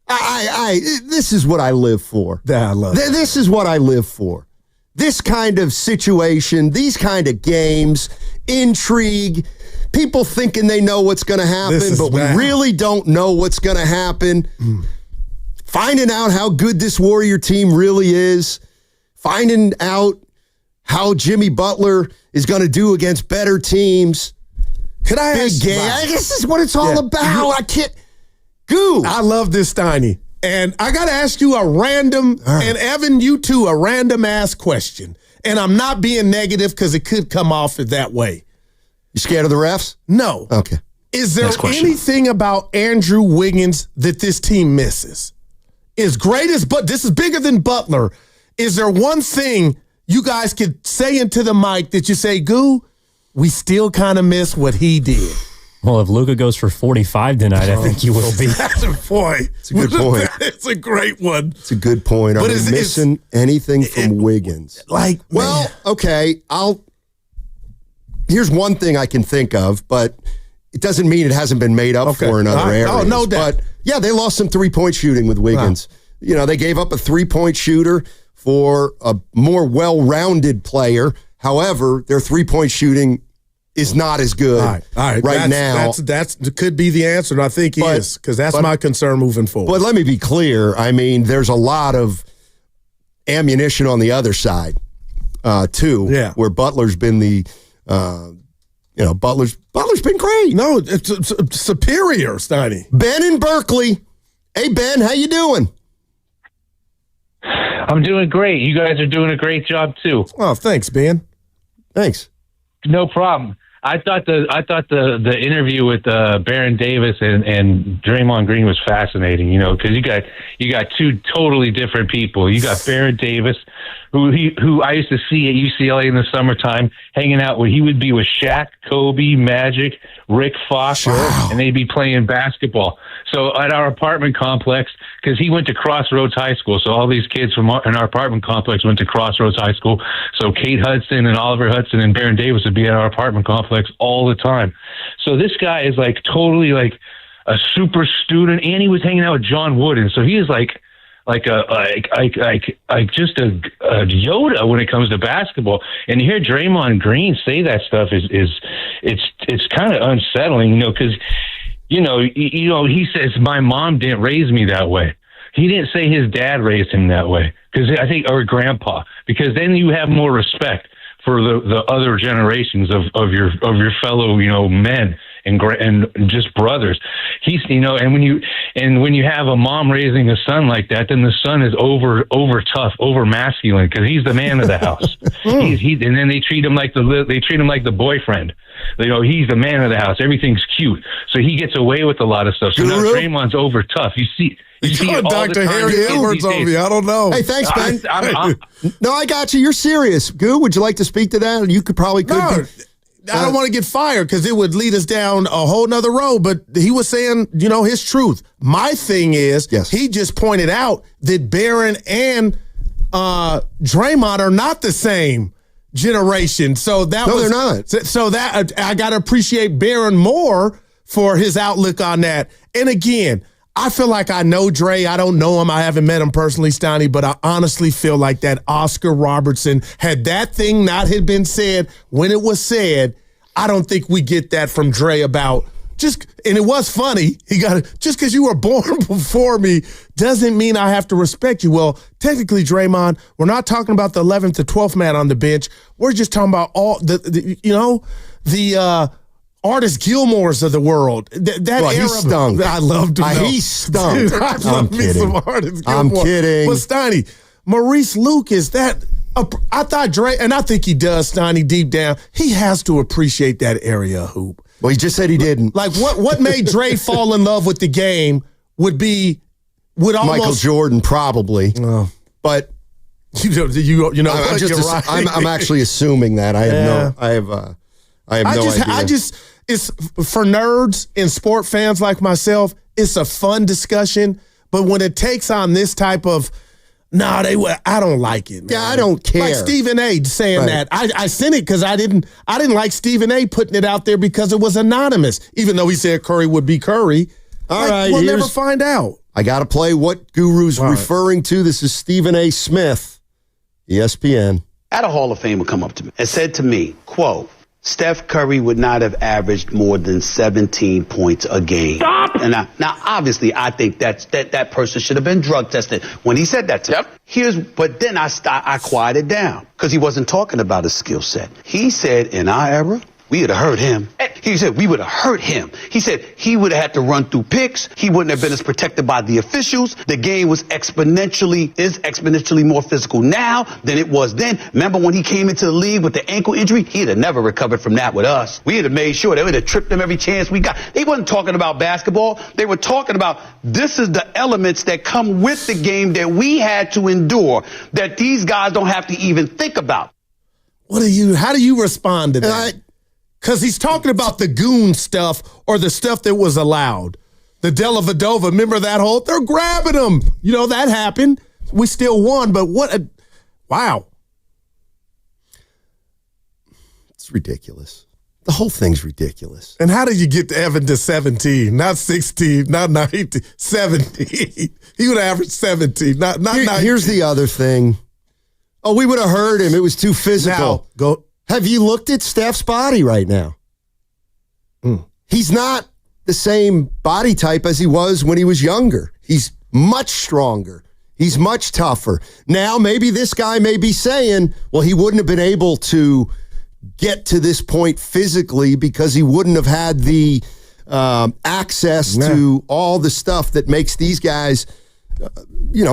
This is what I live for. Yeah, I love it. This is what I live for. This kind of situation, these kind of games, intrigue, people thinking they know what's going to happen, but we really don't know what's going to happen. Finding out how good this Warrior team really is. Finding out how Jimmy Butler is going to do against better teams. Could I ask game? I guess this is what it's all about. I can't. Goo. I love this, Steiny. And I got to ask you a random, and Evan, you too, a random ass question. And I'm not being negative because it could come off that way. You scared of the refs? No. Okay. Is there anything about Andrew Wiggins that this team misses? As great as, but this is bigger than Butler. Is there one thing you guys could say into the mic that you say, Goo, we still kind of miss what he did? Well, if Luka goes for 45 tonight, I think you will be. That's a point. It's a good point. It's a great one. It's a good point. Are we missing anything from Wiggins? Okay, here's one thing I can think of, but it doesn't mean it hasn't been made up for in other areas. Oh, no doubt. But yeah, they lost some 3-point shooting with Wiggins. Wow. They gave up a 3-point shooter for a more well-rounded player. However, their 3-point shooting is not as good right now. That could be the answer, and I think he is, because that's my concern moving forward. But let me be clear. I mean, there's a lot of ammunition on the other side, too, where Butler's been Butler's been great. No, it's superior, Steiny. Ben in Berkeley. Hey, Ben, how you doing? I'm doing great. You guys are doing a great job, too. Oh, thanks, Ben. Thanks. No problem. I thought the interview with Baron Davis and Draymond Green was fascinating, because you got two totally different people. You got Baron Davis, who I used to see at UCLA in the summertime, hanging out where he would be with Shaq, Kobe, Magic, Rick Fox, and they'd be playing basketball. So at our apartment complex, because he went to Crossroads High School, so all these kids in our apartment complex went to Crossroads High School. So Kate Hudson and Oliver Hudson and Baron Davis would be at our apartment complex all the time. So this guy is totally a super student, and he was hanging out with John Wooden. So he is just a Yoda when it comes to basketball. And to hear Draymond Green say that stuff it's kind of unsettling, because he says my mom didn't raise me that way. He didn't say his dad raised him that way, or grandpa, because then you have more respect for the other generations of your fellow men and just brothers. He's and when you have a mom raising a son like that, then the son is over tough, over masculine, because he's the man of the house. And then they treat him like the boyfriend. He's the man of the house. Everything's cute, so he gets away with a lot of stuff. So now Draymond's over tough. You see Dr. Harry Edwards on me. I don't know. Hey, thanks, Ben. No, I got you. You're serious. Goo, would you like to speak to that? You could probably be. I don't want to get fired because it would lead us down a whole nother road, but he was saying, his truth. My thing is, he just pointed out that Baron and Draymond are not the same generation. So they're not. So that I got to appreciate Baron more for his outlook on that. And again, I feel like I know Dre. I don't know him. I haven't met him personally, Steiny, but I honestly feel like that Oscar Robertson, had that thing not had been said when it was said, I don't think we get that from Dre about and it was funny. He got just because you were born before me doesn't mean I have to respect you. Well, technically, Draymond, we're not talking about the 11th to 12th man on the bench. We're just talking about all the Artis Gilmores of the world. That era, he stunk. I loved him. He stunk. I'm kidding. I'm kidding. But Steiny, Maurice Lucas, I thought Dre, and I think he does, Steiny, deep down, he has to appreciate that area hoop. Well, he just said he didn't. Like, what made Dre fall in love with the game would almost Michael Jordan, probably. But I'm actually assuming that. I have no idea. It's for nerds and sport fans like myself, it's a fun discussion. But when it takes on this type of, I don't like it, man. Yeah, I don't care. Like Stephen A. saying that. I sent it because I didn't like Stephen A. putting it out there because it was anonymous, even though he said Curry would be Curry. All right, we'll never find out. I got to play what Guru's referring to. This is Stephen A. Smith, ESPN. I had a Hall of Famer come up to me and said to me, quote, Steph Curry would not have averaged more than 17 points a game. Stop! And now obviously, I think that person should have been drug tested when he said that to me. But then I quieted down because he wasn't talking about his skill set. He said, in our era, we would have hurt him. He said, we would have hurt him. He said he would have had to run through picks. He wouldn't have been as protected by the officials. The game is exponentially more physical now than it was then. Remember when he came into the league with the ankle injury? He'd have never recovered from that with us. We would have made sure they would have tripped him every chance we got. They wasn't talking about basketball. They were talking about this is the elements that come with the game that we had to endure that these guys don't have to even think about. How do you respond to that? Because he's talking about the goon stuff or the stuff that was allowed. The Dellavedova, remember that whole, they're grabbing him. That happened. We still won, but wow. It's ridiculous. The whole thing's ridiculous. And how did you get Evan to 17? Not 16, not 19, 17. He would average 17, not 19. Here's the other thing. Oh, we would have hurt him. It was too physical. Have you looked at Steph's body right now? He's not the same body type as he was when he was younger. He's much stronger. He's much tougher. Now, maybe this guy may be saying, well, he wouldn't have been able to get to this point physically because he wouldn't have had the access to all the stuff that makes these guys,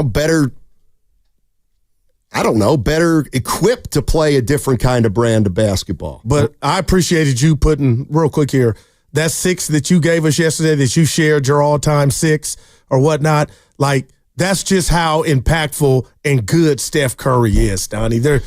better. I don't know, better equipped to play a different kind of brand of basketball. But I appreciated you putting, real quick here, that 6 that you gave us yesterday that you shared, your all-time 6 or whatnot, like, that's just how impactful and good Steph Curry is, Donnie. They're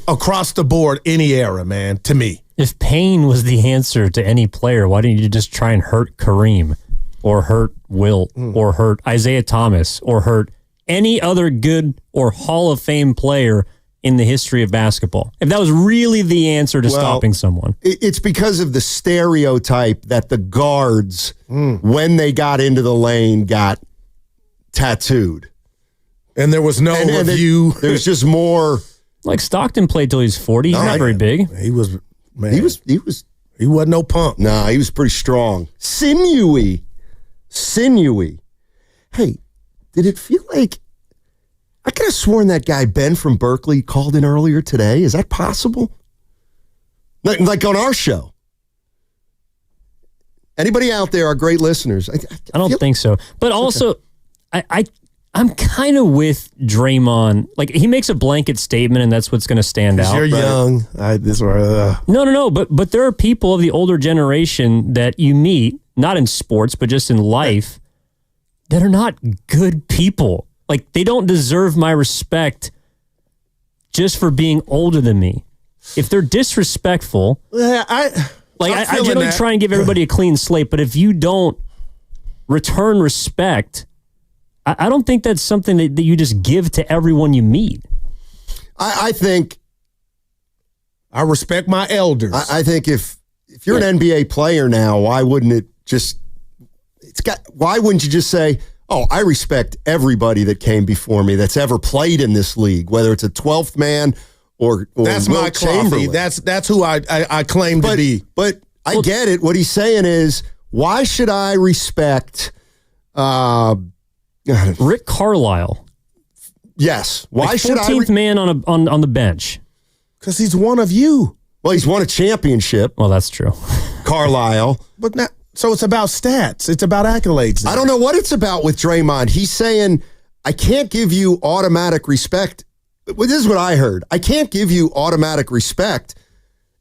across the board, any era, man, to me. If pain was the answer to any player, why didn't you just try and hurt Kareem or hurt Wilt or hurt Isaiah Thomas or hurt any other good or Hall of Fame player in the history of basketball? If that was really the answer to stopping someone. It's because of the stereotype that the guards, when they got into the lane, got tattooed. And there was no review. There's just more. Like Stockton played till he was 40. He's not very big. He was, man. He wasn't no punk. No, he was pretty strong. Sinewy. Hey, did it feel like, I could have sworn that guy Ben from Berkeley called in earlier today. Is that possible? Like on our show. Anybody out there are great listeners. I don't think so. But also, I'm kind of with Draymond. Like, he makes a blanket statement, and that's what's going to stand out. You're young. No. But there are people of the older generation that you meet, not in sports, but just in life, that are not good people. Like, they don't deserve my respect just for being older than me. If they're disrespectful, I generally try and give everybody a clean slate, but if you don't return respect, I don't think that's something that you just give to everyone you meet. I think I respect my elders. I think if you're an NBA player now, why wouldn't it just why wouldn't you just say, oh, I respect everybody that came before me that's ever played in this league, whether it's a 12th man or that's Wilt my Chamberlain. That's who I claim to be. But I get it. What he's saying is, why should I respect Rick Carlisle? Yes. Why should 14th man on the bench? Because he's one of you. Well, he's won a championship. Well, that's true. Carlisle. But not. So it's about stats. It's about accolades. I don't know what it's about with Draymond. He's saying, I can't give you automatic respect. Well, this is what I heard. I can't give you automatic respect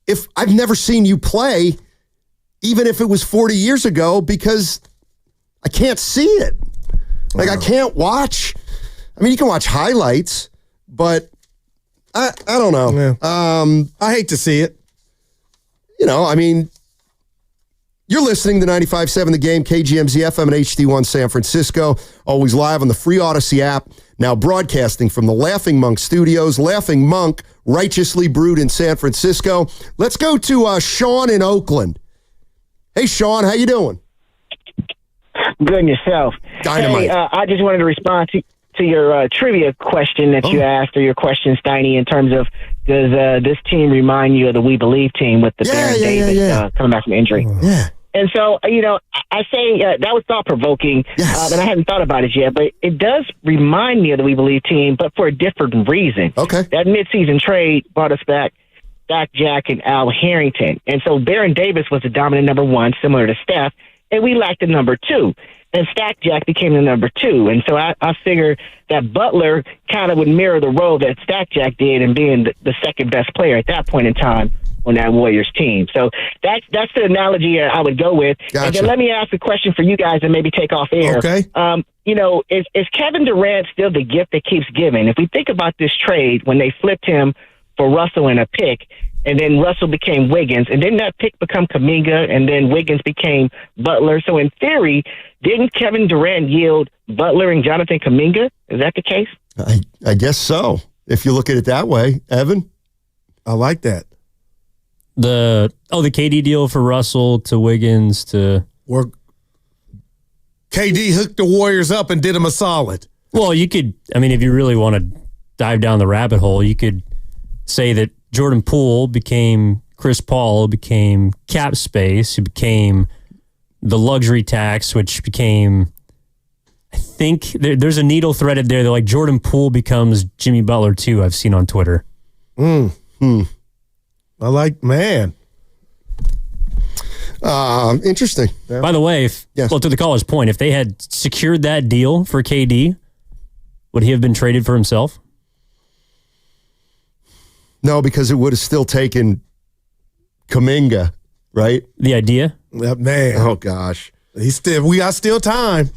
if I've never seen you play even if it was 40 years ago, because I can't see it. Like, I can't watch. I mean, you can watch highlights, but I don't know. Yeah. I hate to see it. You know, I mean, you're listening to 95.7 The Game, KGMZ FM and HD1 San Francisco. Always live on the free Odyssey app. Now broadcasting from the Laughing Monk Studios. Laughing Monk, righteously brewed in San Francisco. Let's go to Sean in Oakland. Hey, Sean, how you doing? Good, and yourself. Dynamite. Hey, I just wanted to respond to your trivia question that you asked, or your question, Steiny, in terms of does this team remind you of the We Believe team with the Baron Davis coming back from injury? Yeah. And so, you know, I say that was thought-provoking, and I hadn't thought about it yet, but it does remind me of the We Believe team, but for a different reason. Okay. That midseason trade brought us back Stack Jack and Al Harrington. And so Baron Davis was the dominant number one, similar to Steph, and we lacked a number two. And Stack Jack became the number two. And so I figured that Butler kind of would mirror the role that Stack Jack did in being the second best player at that point in time on that Warriors team. So that's the analogy I would go with. Gotcha. And then let me ask a question for you guys and maybe take off air. Okay. You know, is Kevin Durant still the gift that keeps giving? If we think about this trade, when they flipped him for Russell and a pick, and then Russell became Wiggins, and then that pick become Kuminga, and then Wiggins became Butler. So in theory, didn't Kevin Durant yield Butler and Jonathan Kuminga? Is that the case? I guess so, if you look at it that way. Evan? I like that. The KD deal for Russell to Wiggins to... Or KD hooked the Warriors up and did them a solid. Well, you could, I mean, if you really want to dive down the rabbit hole, you could say that Jordan Poole became Chris Paul, became cap space, who became the luxury tax, which became, I think, there's a needle threaded there that like Jordan Poole becomes Jimmy Butler too, I've seen on Twitter. I like, man. Interesting. Yeah. By the way, well, to the caller's point, if they had secured that deal for KD, would he have been traded for himself? No, because it would have still taken Kuminga, right? The idea? Man. Oh, gosh. We got still time.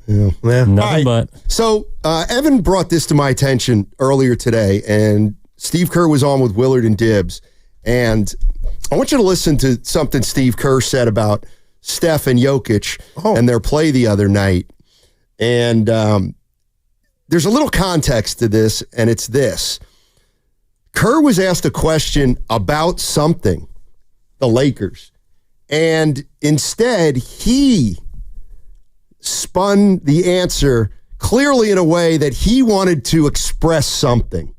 Yeah. Nothing but. So, Evan brought this to my attention earlier today, and Steve Kerr was on with Willard and Dibbs. And I want you to listen to something Steve Kerr said about Steph and Jokic and their play the other night. And there's a little context to this, and it's this. Kerr was asked a question about something, the Lakers, and instead he spun the answer clearly in a way that he wanted to express something,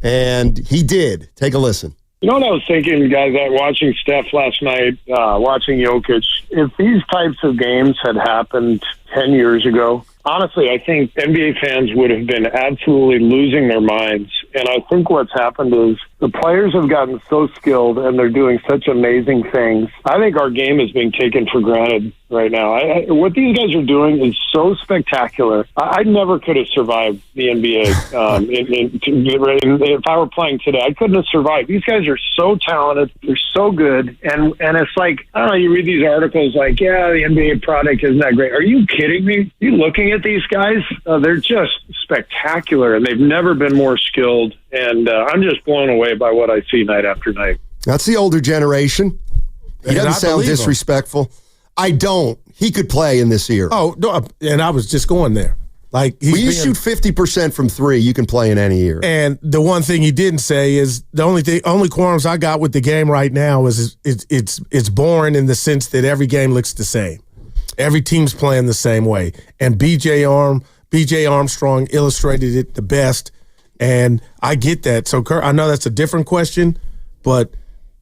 and he did. Take a listen. You know what I was thinking, guys, watching Steph last night, watching Jokic, if these types of games had happened 10 years ago, honestly, I think NBA fans would have been absolutely losing their minds. And I think what's happened is the players have gotten so skilled and they're doing such amazing things. I think our game is being taken for granted right now. What these guys are doing is so spectacular. I never could have survived the NBA. If I were playing today, I couldn't have survived. These guys are so talented. They're so good. And it's like, I don't know, you read these articles like, yeah, the NBA product isn't that great. Are you kidding me? Are you looking at these guys? They're just spectacular, and they've never been more skilled. And I'm just blown away by what I see night after night. That's the older generation. He doesn't sound disrespectful. I don't. He could play in this era. Oh, no, and I was just going there. Like when you shoot 50% from three, you can play in any era. And the one thing he didn't say is the only qualms I got with the game right now is it's boring in the sense that every game looks the same. Every team's playing the same way. And BJ Armstrong illustrated it the best. And I get that. So, Kurt, I know that's a different question, but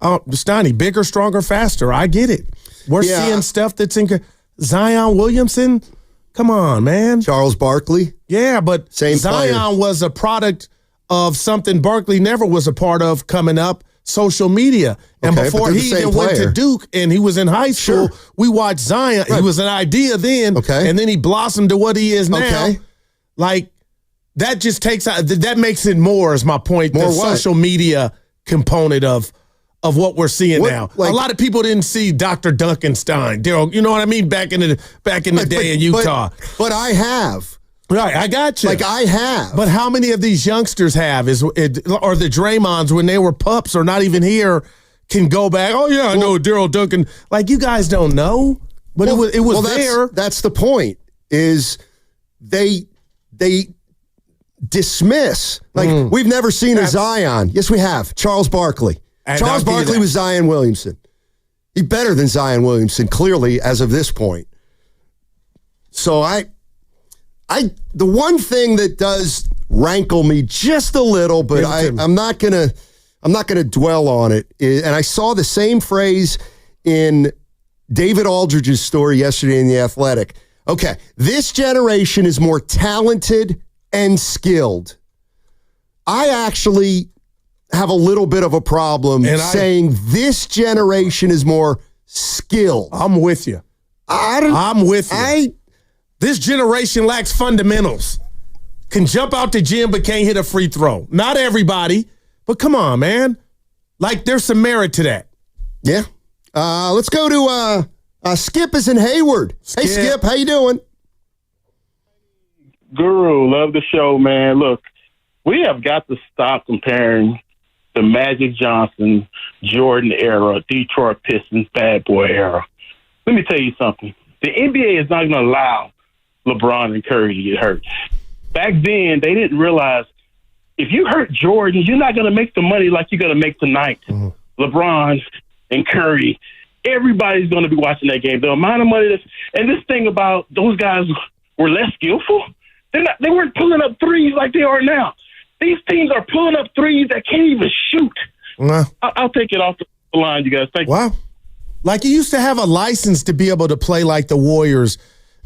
Steiny, bigger, stronger, faster. I get it. We're seeing stuff that's in Zion Williamson. Come on, man. Charles Barkley. Yeah, but Zion player. Was a product of something Barkley never was a part of coming up, social media. And before he even went to Duke and he was in high school, we watched Zion. Right. He was an idea then, and then he blossomed to what he is now. Like, that just takes out, that makes it more, is my point, the social media component of of what we're seeing now. Like, a lot of people didn't see Dr. Duncanstein, Daryl. You know what I mean? Back in the day in Utah. But I have. Right, I got you. Like I have. But how many of these youngsters or the Draymonds when they were pups or not even here can go back? Oh yeah, I know Daryl Duncan. Like you guys don't know, but it was there. That's the point. Is they dismiss like we've never seen a Zion. Yes, we have. Charles Barkley. Charles Barkley was Zion Williamson. He's better than Zion Williamson clearly as of this point. So the one thing that does rankle me just a little, but I'm not gonna dwell on it. And I saw the same phrase in David Aldridge's story yesterday in The Athletic. Okay, this generation is more talented and skilled. I actually have a little bit of a problem saying this generation is more skilled. I'm with you. I'm with you. This generation lacks fundamentals. Can jump out the gym but can't hit a free throw. Not everybody, but come on, man. Like there's some merit to that. Yeah. Let's go to Skip is in Hayward. Hey, Skip, how you doing? Guru, love the show, man. Look, we have got to stop comparing the Magic Johnson, Jordan era, Detroit Pistons, bad boy era. Let me tell you something. The NBA is not going to allow LeBron and Curry to get hurt. Back then, they didn't realize if you hurt Jordan, you're not going to make the money like you're going to make tonight. LeBron and Curry, everybody's going to be watching that game. The amount of money and this thing about those guys were less skillful. They weren't pulling up threes like they are now. These teams are pulling up threes that can't even shoot. I'll take it off the line, you guys. Thank you. Wow. Like you used to have a license to be able to play like the Warriors.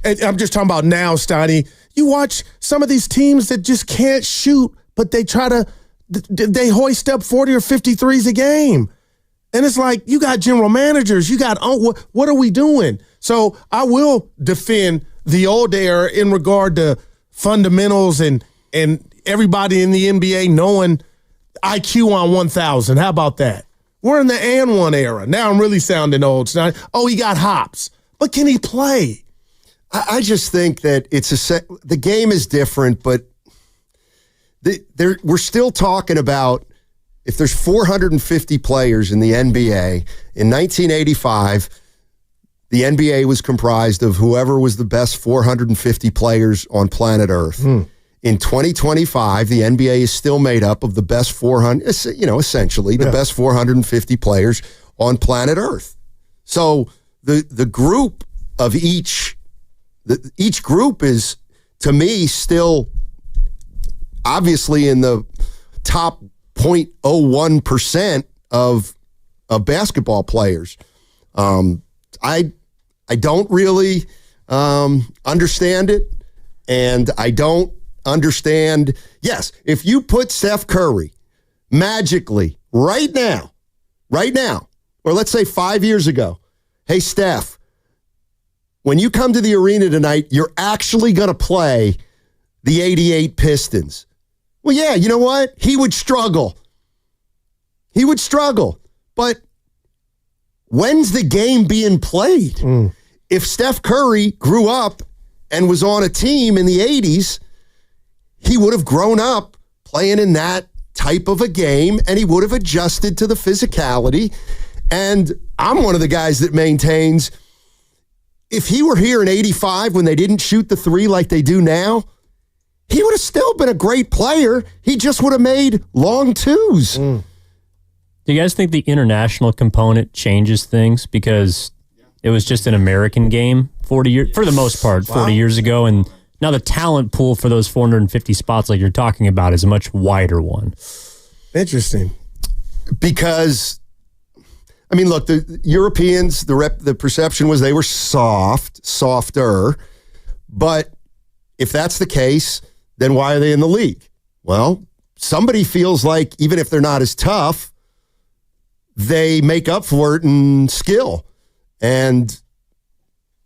And I'm just talking about now, Steiny. You watch some of these teams that just can't shoot, but they they hoist up 40 or 50 threes a game. And it's like, you got general managers. You got, what are we doing? So I will defend the old era in regard to fundamentals and everybody in the NBA knowing IQ on 1,000. How about that? We're in the and one era. Now I'm really sounding old. Oh, he got hops. But can he play? I just think that the game is different, but we're still talking about if there's 450 players in the NBA, in 1985, the NBA was comprised of whoever was the best 450 players on planet Earth. In 2025, the NBA is still made up of the best 400, essentially the best 450 players on planet Earth. So the group of each group is, to me, still obviously in the top 0.01% of basketball players. I don't really understand it, and I don't understand. Yes, if you put Steph Curry magically right now, or let's say 5 years ago, hey, Steph, when you come to the arena tonight, you're actually going to play the 88 Pistons. Well, yeah, you know what? He would struggle. But when's the game being played? If Steph Curry grew up and was on a team in the 80s, he would have grown up playing in that type of a game, and he would have adjusted to the physicality. And I'm one of the guys that maintains if he were here in 85 when they didn't shoot the three like they do now, he would have still been a great player. He just would have made long twos. Do you guys think the international component changes things? Because it was just an American game 40 years, for the most part, 40 years ago, and now the talent pool for those 450 spots like you're talking about is a much wider one. Interesting. Because, I mean, look, the Europeans, the perception was they were softer. But if that's the case, then why are they in the league? Well, somebody feels like even if they're not as tough, they make up for it in skill. And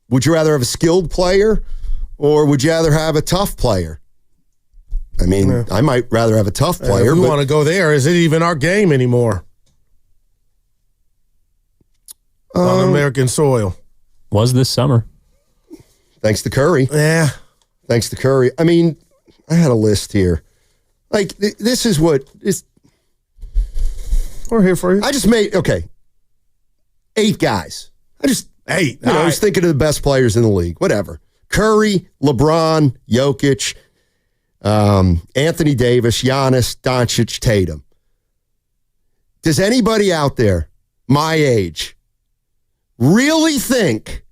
would you rather have a skilled player or would you rather have a tough player? I mean, I might rather have a tough player. If we want to go there, is it even our game anymore? on American soil. Was this summer. Thanks to Curry. Yeah. Thanks to Curry. I mean, I had a list here. Like, this is what is. We're here for you. I just made, 8 guys. Eight. I was thinking of the best players in the league. Whatever. Curry, LeBron, Jokic, Anthony Davis, Giannis, Doncic, Tatum. Does anybody out there, my age, really think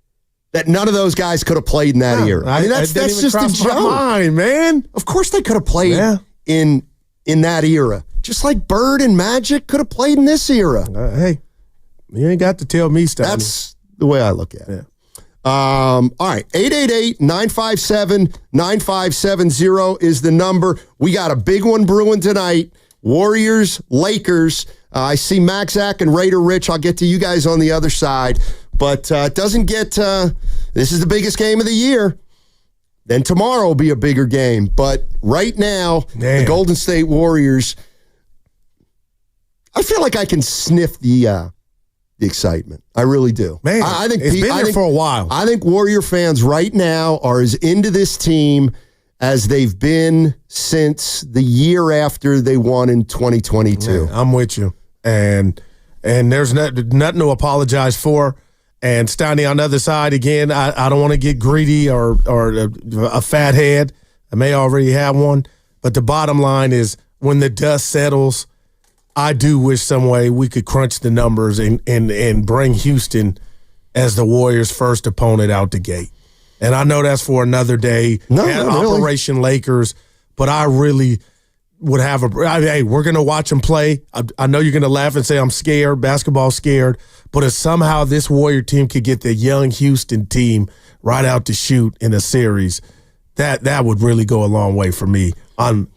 that none of those guys could have played in that era? I mean, that's just a joke. Mind, man. Of course they could have played in that era. Just like Bird and Magic could have played in this era. Hey, you ain't got to tell me stuff. That's the way I look at it. All right, 888-957-9570 is the number. We got a big one brewing tonight. Warriors, Lakers. I see Mac, Zach, and Raider Rich. I'll get to you guys on the other side. But it doesn't get this is the biggest game of the year. Then tomorrow will be a bigger game. But right now, the Golden State Warriors, I feel like I can sniff the excitement. I really do. Man, I think it's been there for a while. I think Warrior fans right now are as into this team as they've been since the year after they won in 2022. Man, I'm with you. And there's nothing to apologize for. And Steiny on the other side, again, I don't want to get greedy or a fat head. I may already have one. But the bottom line is when the dust settles, I do wish some way we could crunch the numbers and bring Houston as the Warriors' first opponent out the gate. And I know that's for another day. Operation Lakers. But I really would have hey, we're going to watch them play. I know you're going to laugh and say I'm scared, basketball scared. But if somehow this Warrior team could get the young Houston team right out to shoot in a series, that would really go a long way for me on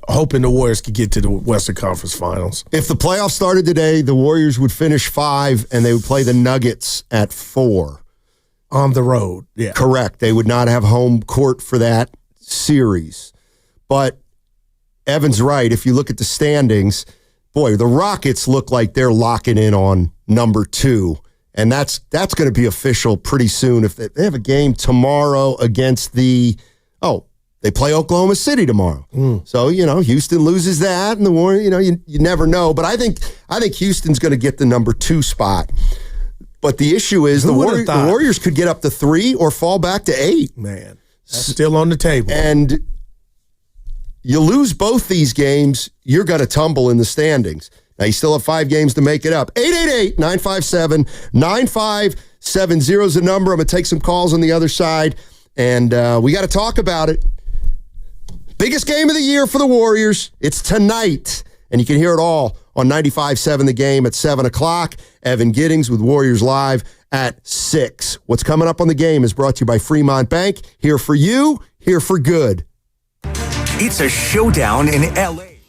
hoping the Warriors could get to the Western Conference Finals. If the playoffs started today, the Warriors would finish 5 and they would play the Nuggets at 4. On the road, yeah. Correct. They would not have home court for that series. But Evan's right. If you look at the standings, boy, the Rockets look like they're locking in on number 2. And that's going to be official pretty soon. If they have a game tomorrow against they play Oklahoma City tomorrow. So, Houston loses that, and the Warriors, you never know. But I think Houston's going to get the number 2 spot. But the issue is the Warriors could get up to 3 or fall back to 8. Man, that's still on the table. And you lose both these games, you're going to tumble in the standings. Now, you still have 5 games to make it up. 888-957-9570 is the number. I'm going to take some calls on the other side, and we got to talk about it. Biggest game of the year for the Warriors. It's tonight, and you can hear it all on 95.7 The Game at 7 o'clock. Evan Giddings with Warriors Live at 6. What's coming up on The Game is brought to you by Fremont Bank. Here for you, here for good. It's a showdown in L.A.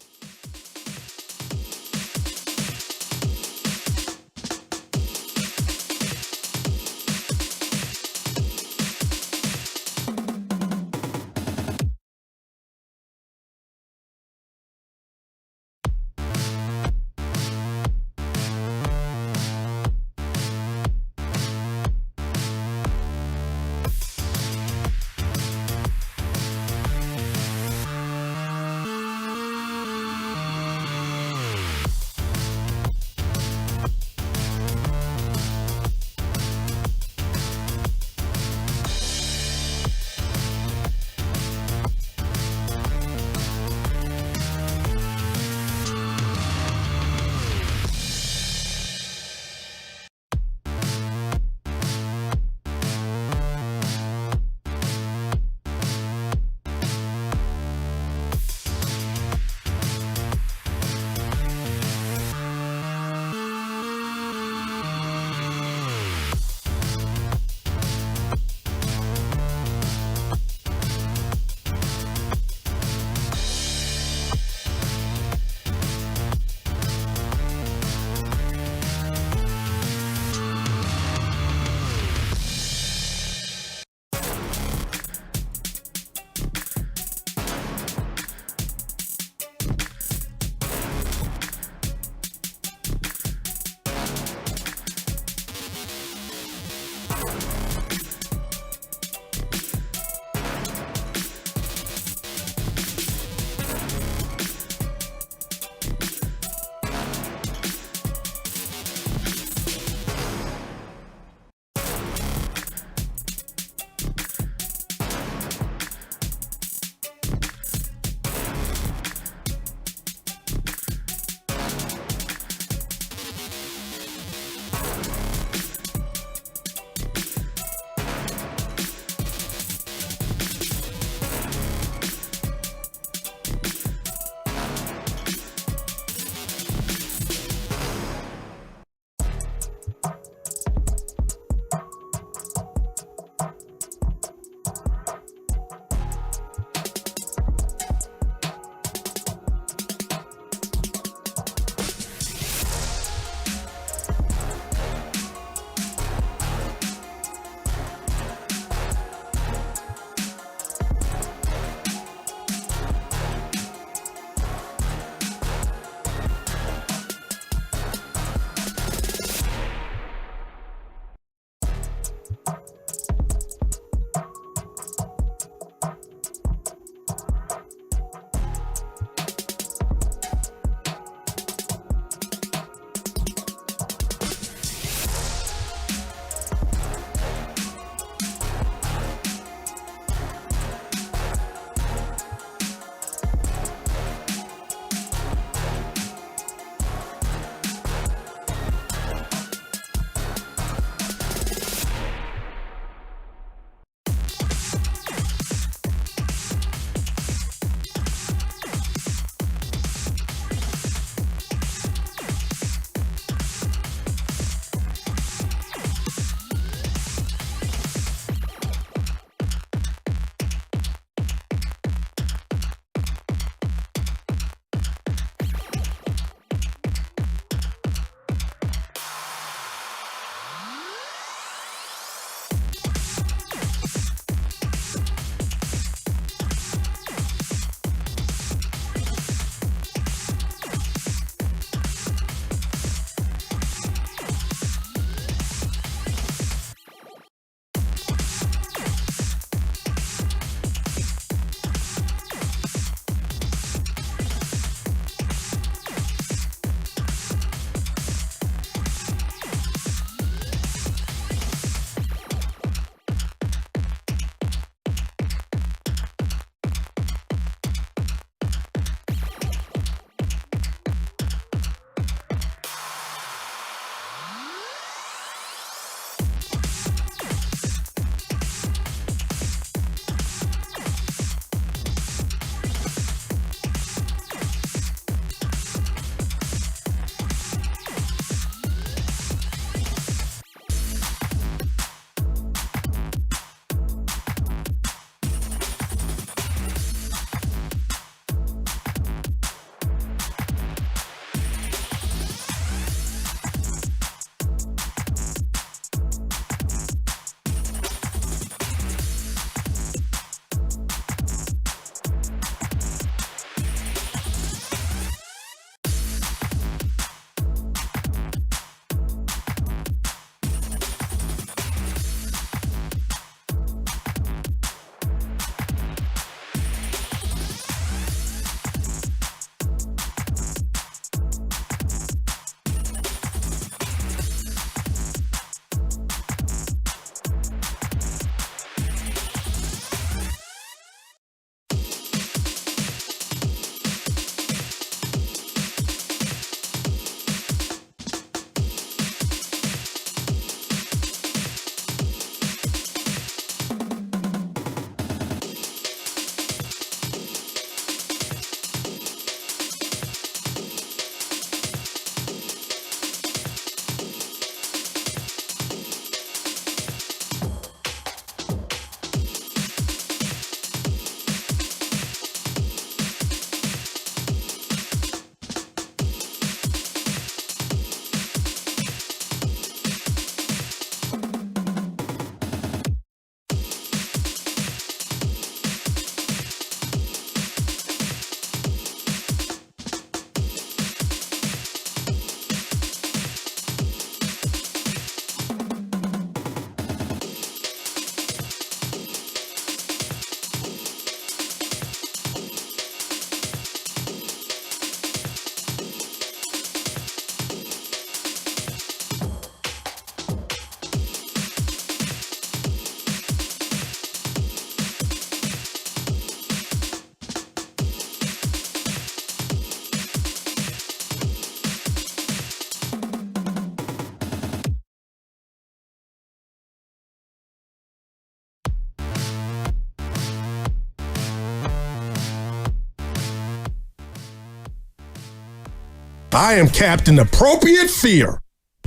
I am Captain Appropriate Fear.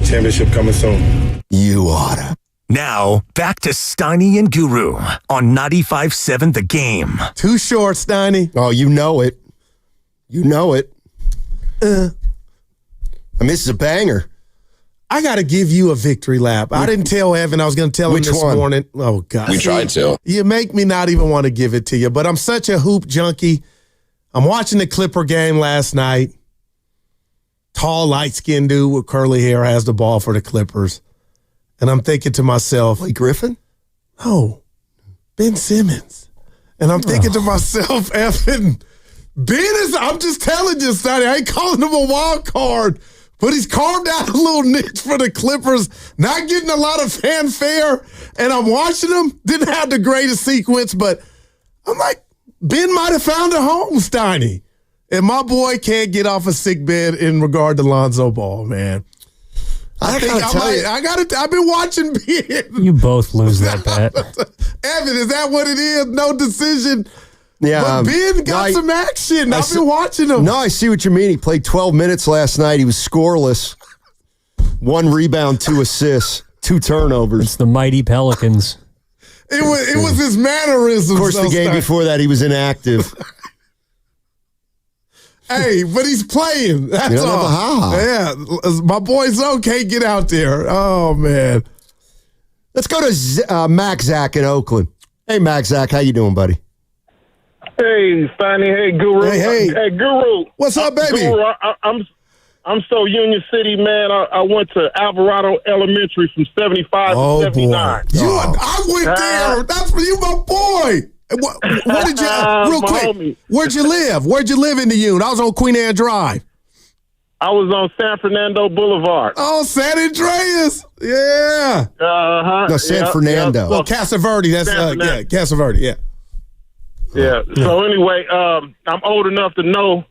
Championship coming soon. You oughta. Now, back to Steiny and Guru on 95.7 The Game. Too short, Steiny. Oh, you know it. You know it. I mean, this is a banger. I got to give you a victory lap. I didn't tell Evan I was going to tell him this morning. Oh, God. We tried to. You make me not even want to give it to you, but I'm such a hoop junkie. I'm watching the Clipper game last night. Tall, light-skinned dude with curly hair has the ball for the Clippers. And I'm thinking to myself. Blake Griffin? No. Ben Simmons. And I'm thinking to myself, Evan, Ben is, I'm just telling you, Sonny, I ain't calling him a wild card, but he's carved out a little niche for the Clippers, not getting a lot of fanfare. And I'm watching him. Didn't have the greatest sequence, but I'm like, Ben might have found a home, Steiny. And my boy can't get off a sick bed in regard to Lonzo Ball, man. I've been watching Ben. You both lose that bet. Evan, is that what it is? No decision. Yeah, but Ben got some action. I've been watching him. No, I see what you mean. He played 12 minutes last night. He was scoreless. 1 rebound, 2 assists, 2 turnovers. It's the mighty Pelicans. It was his mannerisms. Of course, the game before that, he was inactive. Hey, but he's playing. That's all. Yeah, my boy Zoe can't get out there. Oh, man. Let's go to Mac Zach in Oakland. Hey, Mac Zach, how you doing, buddy? Hey, Steiny. Hey, Guru. Hey, Guru. What's up, baby? Guru, I'm so Union City, man. I went to Alvarado Elementary from 75 to 79. Boy. I went there. That's for you, my boy. What did you, real quick, homie. Where'd you live? Where'd you live in the Union? I was on Queen Anne Drive. I was on San Fernando Boulevard. Oh, San Andreas. Yeah. Uh-huh. No, San Fernando. Well, Casa Verde. That's, Casa Verde, yeah. Yeah. So anyway, I'm old enough to know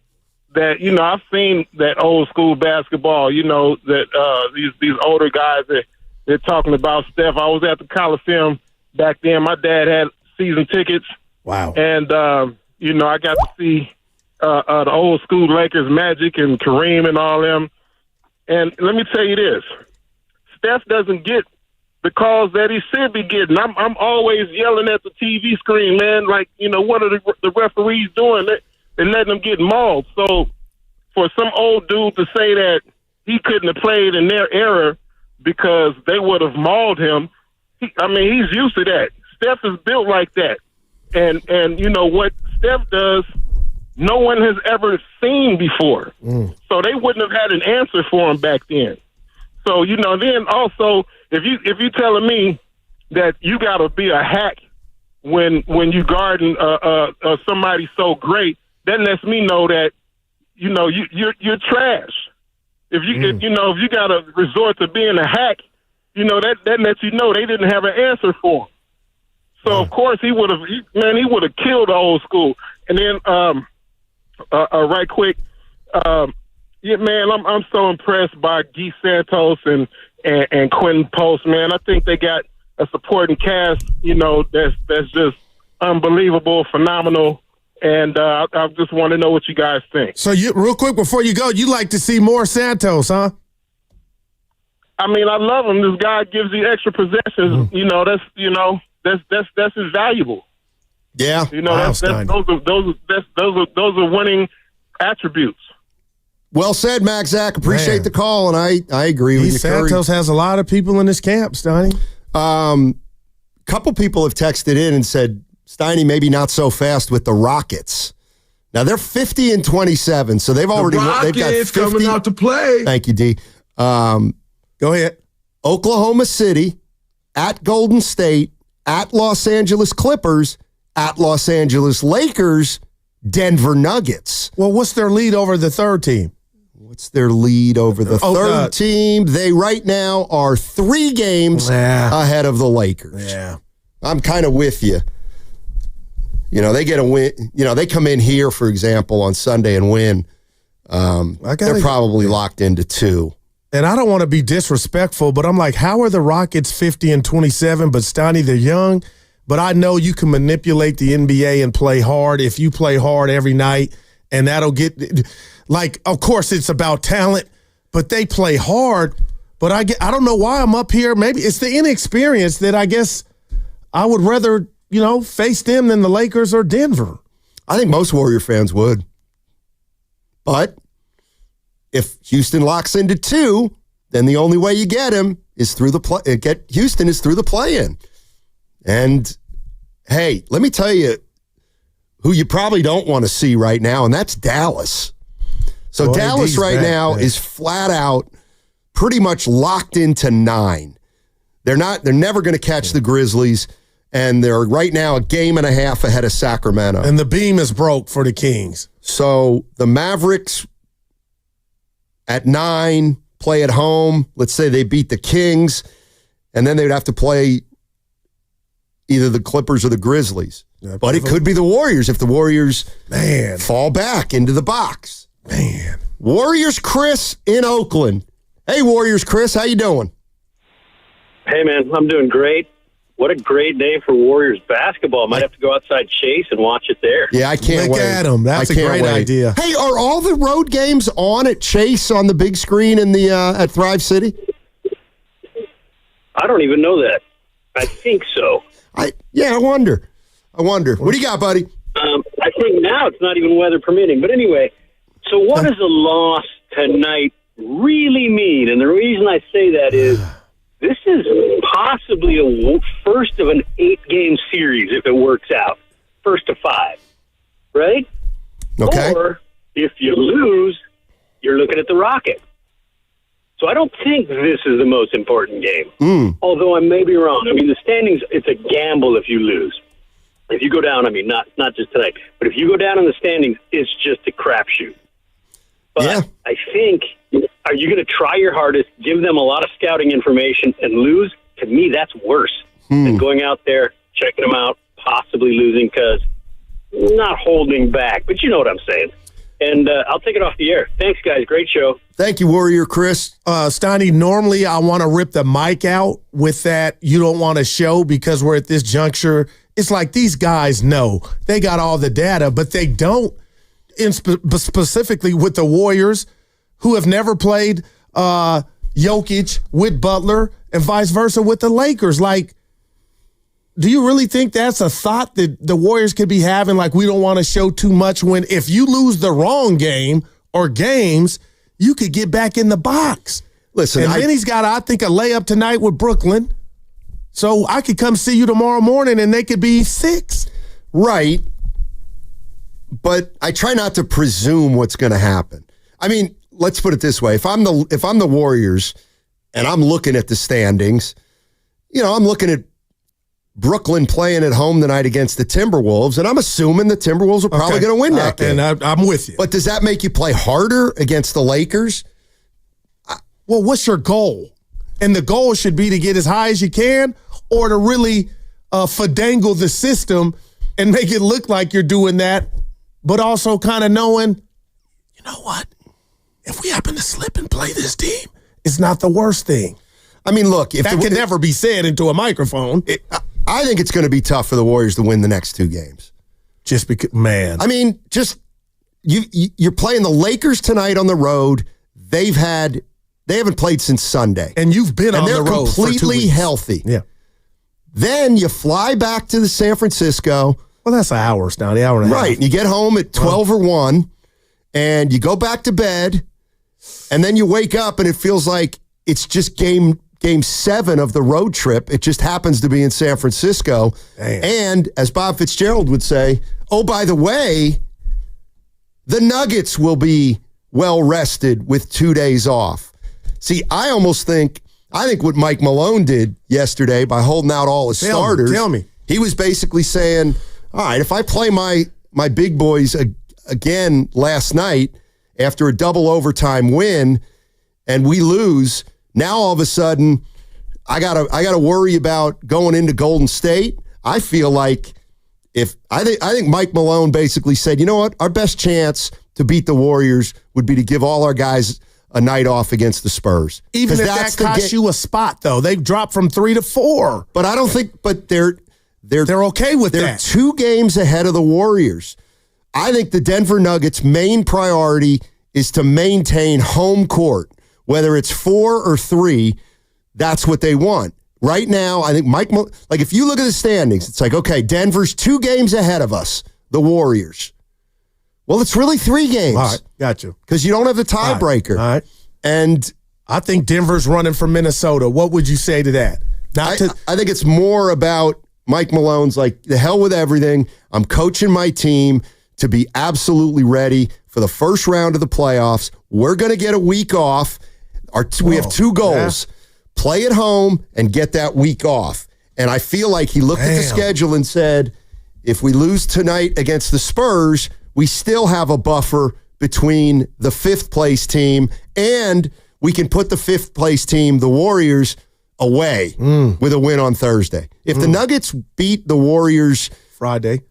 that, I've seen that old school basketball, that these older guys that they're talking about Steph. I was at the Coliseum back then. My dad had season tickets. Wow. And, I got to see the old school Lakers, Magic and Kareem and all them. And let me tell you this. Steph doesn't get the calls that he should be getting. I'm always yelling at the TV screen, man, like, what are the referees doing? They're letting them get mauled. So for some old dude to say that he couldn't have played in their era because they would have mauled him, he's used to that. Steph is built like that. And what Steph does, no one has ever seen before. So they wouldn't have had an answer for him back then. So, then also, if you telling me that you got to be a hack when you guarding somebody so great, that lets me know that, you're trash. If you got to resort to being a hack, that lets you know they didn't have an answer for him. So of course he would have killed the old school. And then right quick, I'm so impressed by Guy Santos and Quentin Post, man. I think they got a supporting cast, that's just unbelievable, phenomenal. And I just want to know what you guys think. So real quick before you go, you like to see more Santos, huh? I love him. This guy gives you extra possessions. That's invaluable. Yeah, those are winning attributes. Well said, Max Zach. Appreciate the call, and I agree with you. Santos has a lot of people in his camp, Steiny. Couple people have texted in and said Steiny maybe not so fast with the Rockets. Now they're 50-27, so they've already they've got 50 coming out to play. Thank you, D. Go ahead. Oklahoma City, at Golden State, at Los Angeles Clippers, at Los Angeles Lakers, Denver Nuggets. Well, what's their lead over the third team? What's their lead over the third team? They right now are 3 games ahead of the Lakers. Yeah. I'm kind of with you. They get a win. They come in here, for example, on Sunday and win. They're probably locked into 2. And I don't want to be disrespectful, but I'm like, how are the Rockets 50-27? But Steiny, they're young. But I know you can manipulate the NBA and play hard if you play hard every night And that'll get, like, of course it's about talent, but they play hard. But I don't know why I'm up here. Maybe it's the inexperience that I guess I would rather, face them than the Lakers or Denver. I think most Warrior fans would. But if Houston locks into 2, then the only way you get him is through the Houston is through the play-in. And hey, let me tell you who you probably don't want to see right now, and that's Dallas. So Boy, Dallas right now is flat out pretty much locked into 9. They're never going to catch the Grizzlies, and they're right now a game and a half ahead of Sacramento. And the beam is broke for the Kings. So the Mavericks at 9 play at home. Let's say they beat the Kings, and then they'd have to play either the Clippers or the Grizzlies. Yeah, but it could be the Warriors if the Warriors fall back into the box. Man. Warriors Chris in Oakland. Hey, Warriors Chris, how you doing? Hey, man, I'm doing great. What a great day for Warriors basketball. Might have to go outside Chase and watch it there. Yeah, I can't wait. Look at them. That's a great idea. Hey, are all the road games on at Chase on the big screen in the at Thrive City? I don't even know that. I think so. I wonder. What do you got, buddy? I think now it's not even weather permitting. But anyway, so what does a loss tonight really mean? And the reason I say that is this is possibly a first of an 8-game series if it works out. First of 5, right? Okay. Or if you lose, you're looking at the Rockets. So I don't think this is the most important game, although I may be wrong. I mean, the standings, it's a gamble if you lose. If you go down, I mean, not just tonight, but if you go down in the standings, it's just a crapshoot. But I think, are you going to try your hardest, give them a lot of scouting information, and lose? To me, that's worse than going out there, checking them out, possibly losing because not holding back. But you know what I'm saying. And I'll take it off the air. Thanks, guys. Great show. Thank you, Warrior Chris. Steiny, normally I want to rip the mic out with that you don't want to show because we're at this juncture. It's like these guys know. They got all the data, but they don't. Specifically with the Warriors, who have never played Jokic with Butler and vice versa with the Lakers. Like, do you really think that's a thought that the Warriors could be having? Like, we don't want to show too much when if you lose the wrong game or games, you could get back in the box. Listen, and then he's got, I think, a layup tonight with Brooklyn. So I could come see you tomorrow morning and they could be 6. Right. But I try not to presume what's going to happen. I mean, let's put it this way. If I'm the Warriors and I'm looking at the standings, I'm looking at Brooklyn playing at home tonight against the Timberwolves, and I'm assuming the Timberwolves are probably going to win that game. And I'm with you. But does that make you play harder against the Lakers? Well, what's your goal? And the goal should be to get as high as you can or to really finagle the system and make it look like you're doing that, but also kind of knowing, you know what? If we happen to slip and play this team, it's not the worst thing. I mean, look. That can never be said into a microphone. I think it's going to be tough for the Warriors to win the next 2 games. Just because, man. I mean, you're playing the Lakers tonight on the road. They haven't played since Sunday. And you've been on the road for 2 weeks. And they're completely healthy. Yeah. Then you fly back to the San Francisco. Well, that's hours now, the hour and a half. Right. And you get home at 12 or 1, and you go back to bed, and then you wake up, and it feels like it's just game 7 of the road trip. It just happens to be in San Francisco. Damn. And as Bob Fitzgerald would say, oh, by the way, the Nuggets will be well rested with 2 days off. See, I think what Mike Malone did yesterday by holding out all his starters. Tell me. He was basically saying, all right, if I play my big boys again last night after a double overtime win and we lose, now all of a sudden I gotta worry about going into Golden State. I feel like I think Mike Malone basically said, you know what, our best chance to beat the Warriors would be to give all our guys a night off against the Spurs. Even if that costs you a spot, though. They've dropped from 3 to 4. But I don't think, they're okay with they're that. 2 games ahead of the Warriors. I think the Denver Nuggets' main priority is to maintain home court. Whether it's 4 or 3, that's what they want. Right now, I think if you look at the standings, it's like, okay, Denver's 2 games ahead of us, the Warriors. Well, it's really 3 games. All right, got you. Because you don't have the tiebreaker. All right. And I think Denver's running for Minnesota. What would you say to that? I think it's more about Mike Malone's like, the hell with everything. I'm coaching my team to be absolutely ready for the first round of the playoffs. We're going to get a week off. We have 2 goals. Yeah. Play at home and get that week off. And I feel like he looked at the schedule and said, if we lose tonight against the Spurs, we still have a buffer between the 5th place team and we can put the 5th place team, the Warriors, away with a win on Thursday. If the Nuggets beat the Warriors Friday,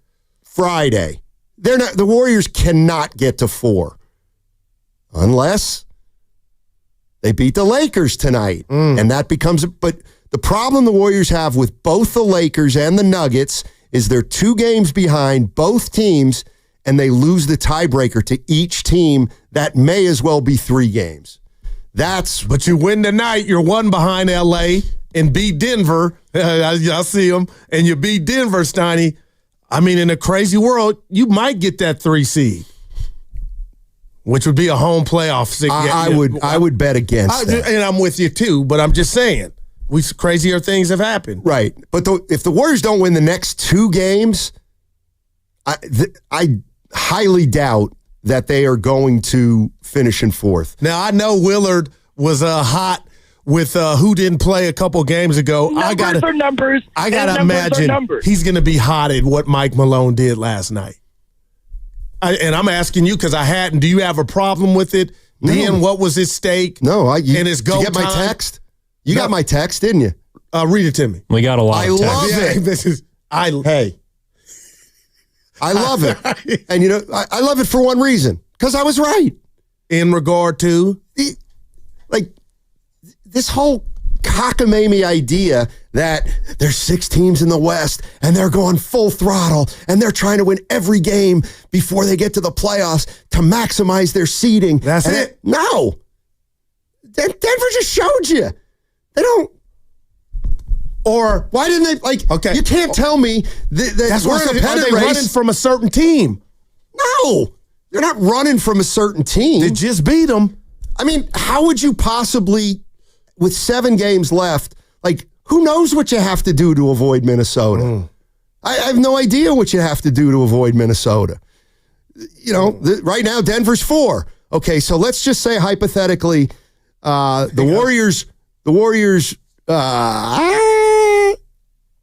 the Warriors cannot get to 4 unless they beat the Lakers tonight. And that becomes but the problem the Warriors have with both the Lakers and the Nuggets is they're 2 games behind both teams and they lose the tiebreaker to each team. That may as well be 3 games. But you win tonight, you're 1 behind LA and beat Denver. I see them. And you beat Denver, Steiny. I mean, in a crazy world, you might get that 3 seed, which would be a home playoff. I would bet against that. And I'm with you too, but I'm just saying, crazier things have happened. Right. But if the Warriors don't win the next 2 games, I highly doubt that they are going to finish in 4th. Now, I know Willard was hot with who didn't play a couple games ago. Numbers are numbers. I got to imagine he's going to be hot at what Mike Malone did last night. And I'm asking you because I hadn't. Do you have a problem with it? No. Then what was his stake? No. And his go did you get my text? You got my text, didn't you? Read it to me. We got a lot of text. I love it. I love it. And, I love it for one reason. Because I was right. In regard to? This whole cockamamie idea that there's 6 teams in the West and they're going full throttle and they're trying to win every game before they get to the playoffs to maximize their seeding. That's it? No. Denver just showed you. They don't. Or why didn't they, okay. You can't tell me that's we're in a pennant race. Running from a certain team. No. They're not running from a certain team. They just beat them. I mean, how would you possibly, with 7 games left, who knows what you have to do to avoid Minnesota? I have no idea what you have to do to avoid Minnesota. Right now, Denver's 4. Okay, so let's just say hypothetically, the Warriors, do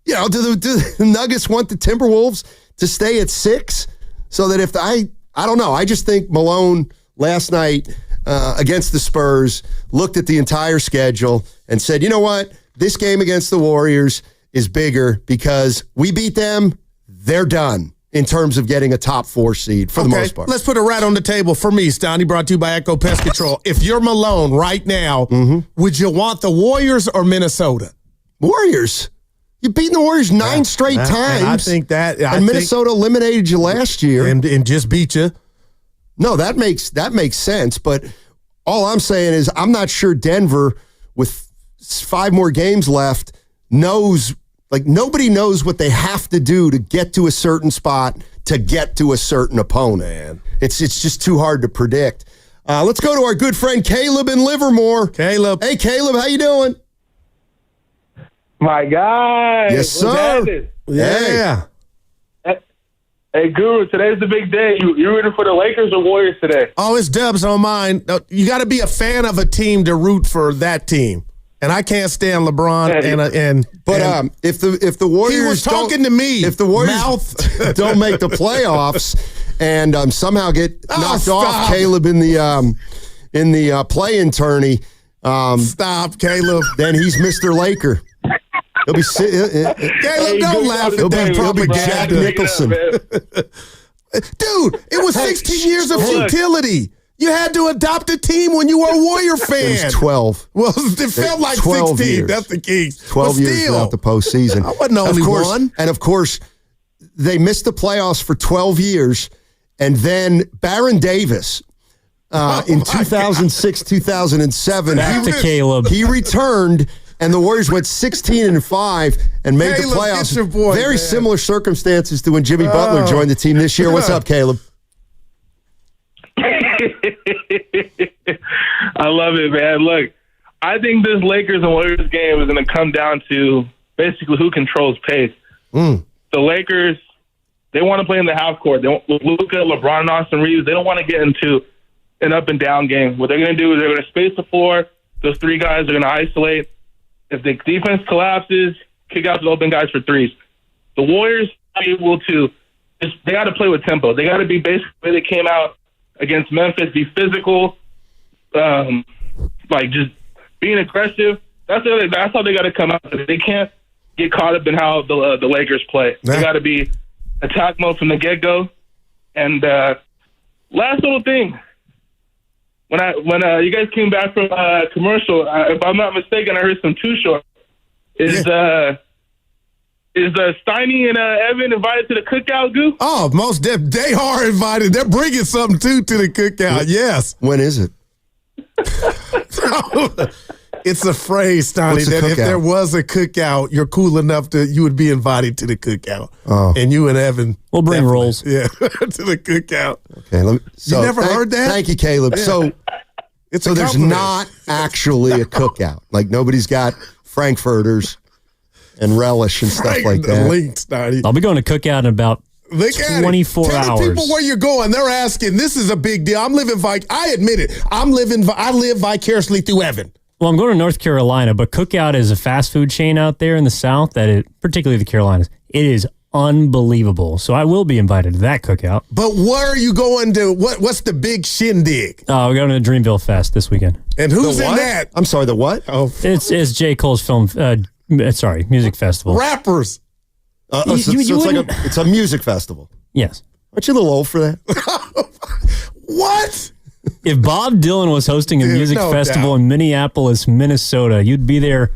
the Nuggets want the Timberwolves to stay at 6? So that I don't know. I just think Malone last night against the Spurs looked at the entire schedule and said, you know what? This game against the Warriors is bigger because we beat them, they're done in terms of getting a top 4 seed for the most part. Let's put it right on the table for me, Stoney, brought to you by Echo Pest Control. If you're Malone right now, would you want the Warriors or Minnesota? Warriors. You've beaten the Warriors 9 straight times. And I think that. Minnesota eliminated you last year. And just beat you. No, that makes sense. But all I'm saying is I'm not sure Denver, with 5 more games left, knows, nobody knows what they have to do to get to a certain spot to get to a certain opponent. Man. It's just too hard to predict. Let's go to our good friend Caleb in Livermore. Caleb. Hey, Caleb, how you doing? My guy. Yes, sir. Yeah. Hey, Guru, today's the big day. You rooting for the Lakers or Warriors today? Oh, it's Dubs on mine. You got to be a fan of a team to root for that team. And I can't stand LeBron. If the Warriors, he was talking to me. If the Warriors don't make the playoffs and somehow get knocked off Caleb in the play-in tourney, stop, Caleb. Then he's Mr. Laker. He'll be Caleb, don't laugh at that he'll be Jack Nicholson. Dude, it was 16 years of futility. You had to adopt a team when you were a Warrior fan. It was 12. Well, it felt like 16. Years. That's the key. 12 years without the postseason. I wasn't the only one. And of course, they missed the playoffs for 12 years. And then Baron Davis in 2006, 2007. Back to Caleb. He returned, and the Warriors went 16-5 and made Caleb, the playoffs. get your boy, Very man. similar circumstances to when Jimmy Butler joined the team this year. What's up, Caleb? I love it, man. Look, I think this Lakers and Warriors game is going to come down to basically who controls pace. The Lakers, they want to play in the half court. They want Luka, LeBron, and Austin Reeves. They don't want to get into an up and down game. What they're going to do is they're going to space the floor. Those three guys are going to isolate. If the defense collapses, kick out the open guys for threes. The Warriors are able to they got to play with tempo. They got to be basically the way they came out against Memphis, be physical, like just being aggressive. That's how they got to come out. They can't get caught up in how the Lakers play. They got to be attack mode from the get-go. And last little thing, when you guys came back from commercial, if I'm not mistaken, I heard some Too Short. Is Steiny and Evan invited to the cookout, Goo? Oh, they are invited. They're bringing something to the cookout. Yes. When is it? It's a phrase, Steiny, that if there was a cookout, you're cool enough you would be invited to the cookout. Oh. And you and Evan. We'll bring rolls. Yeah, to the cookout. Okay. You never heard that? Thank you, Caleb. Yeah. So there's compliment. not actually a cookout. Like nobody's got Frankfurters and relish and stuff like that. Linked, Steiny. I'll be going to cookout in about 24 Tell hours. the people where you're going. They're asking. This is a big deal. I admit it. I live vicariously through Evan. Well, I'm going to North Carolina, but Cookout is a fast food chain out there in the South particularly the Carolinas. It is unbelievable. So I will be invited to that cookout. But where are you going to? What's the big shindig? We're going to the Dreamville Fest this weekend. And who's in that? I'm sorry, the what? Oh, It's J. Cole's music festival. Rappers. It's a music festival. Yes. Aren't you a little old for that? What? If Bob Dylan was hosting a music festival in Minneapolis, Minnesota, you'd be there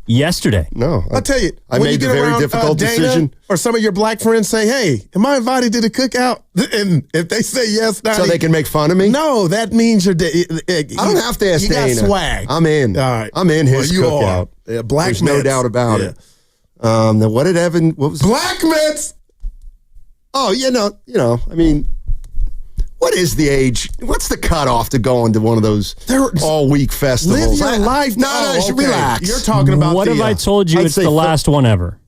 yesterday. No. I'll tell you. I made the very difficult decision. Or some of your black friends say, hey, am I invited to the cookout? And if they say yes, so they can make fun of me? No, that means you're I don't have to ask you Dana. got swag. I'm in. All right. I'm in his cookout. Yeah, black There's Mets. no doubt about it. Now what did Evan, what was Black Mets? Oh, I mean, what is the age? What's the cutoff to go into one of those all-week festivals? Live your life. Relax. You're talking about what have I told you? It's the last one ever.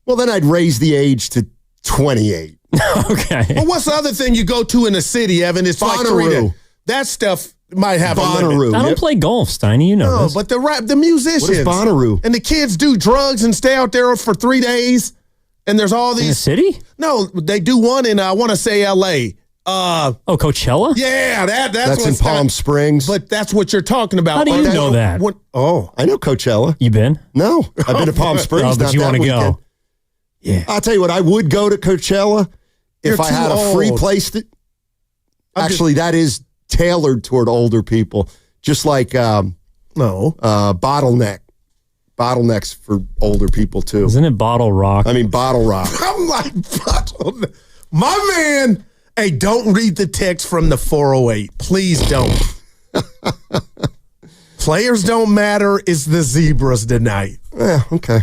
Well, then I'd raise the age to 28. Okay. Well, what's the other thing you go to in the city, Evan? It's like Bonnaroo. that stuff might have a Bonnaroo. limit. I don't play golf, Steiny. You know this. But the musicians. What is Bonnaroo? And the kids do drugs and stay out there for 3 days. And there's all these. In the city? No, they do one in, I want to say L.A. Coachella? Yeah, that's in Palm Springs. But that's what you're talking about. How do you know that? I know Coachella. You been? No, I've been to Palm Springs. But you want to go? Yeah. I'll tell you what, I would go to Coachella if I had a free place to. Actually, that is tailored toward older people, just like Bottleneck. Bottlenecks for older people too. Isn't it Bottle Rock? I mean Bottle Rock. I'm like, my man. Hey, don't read the text from the 408. Please don't. Players don't matter. It's the Zebras tonight. Yeah, okay.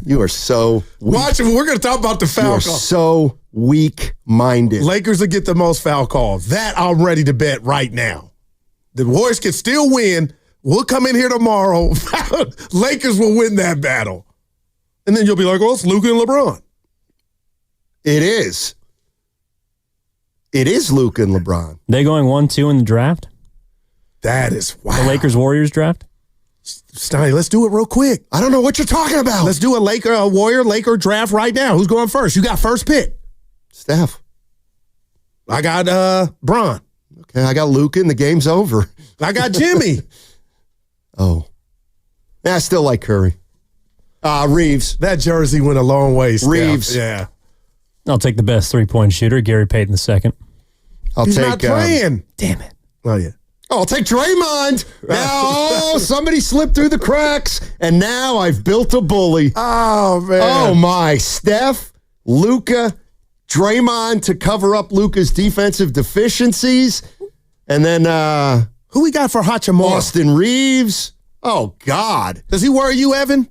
You are so weak. Watch it. We're going to talk about the foul call. So weak-minded. Lakers will get the most foul calls. That I'm ready to bet right now. The Warriors can still win. We'll come in here tomorrow. Lakers will win that battle. And then you'll be like, oh, it's Luka and LeBron. It is. It is Luka and LeBron. They going 1-2 in the draft? That is wow. The Lakers-Warriors draft? Steiny, let's do it real quick. I don't know what you're talking about. Let's do a Warrior-Laker draft right now. Who's going first? You got first pick. Steph. I got Bron. Okay, I got Luka and the game's over. I got Jimmy. Oh. Yeah, I still like Curry. Reeves. That jersey went a long way, Steph. Reeves. Yeah. I'll take the best three-point shooter, Gary Payton II. He's not playing. Damn it. Oh, yeah. Oh, I'll take Draymond. Now, somebody slipped through the cracks, and now I've built a bully. Oh, man. Oh, my. Steph, Luka, Draymond to cover up Luka's defensive deficiencies. And then who we got for Hachimura? Austin Reeves. Oh, God. Does he worry you, Evan?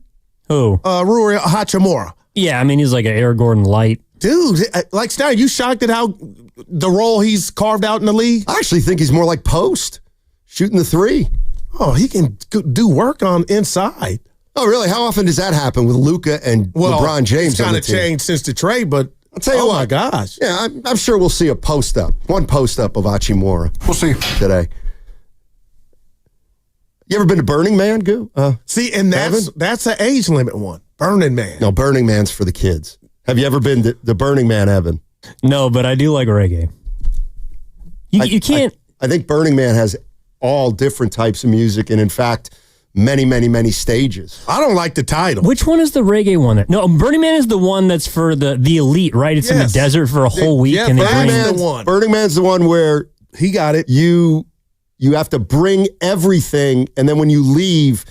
Who? Rui Hachimura. Yeah, I mean, he's like an Air Gordon light. Dude, like, Stein, you shocked at how the role he's carved out in the league? I actually think he's more like post, shooting the three. Oh, he can do work on inside. Oh, really? How often does that happen with Luka and LeBron James? It's kind of changed since the trade, but I'll tell you what. Oh, my gosh. Yeah, I'm sure we'll see a post-up. One post-up of Hachimura. We'll see. Today. You ever been to Burning Man, Goo? See, and that's an age limit one. Burning Man. No, Burning Man's for the kids. Have you ever been to the Burning Man, Evan? No, but I do like reggae. You can't... I think Burning Man has all different types of music, and in fact, many, many, many stages. I don't like the title. Which one is the reggae one? No, Burning Man is the one that's for the elite, right? It's in the desert for a whole week. Yeah, and Burning Man's the one where he got it. You have to bring everything, and then when you leave,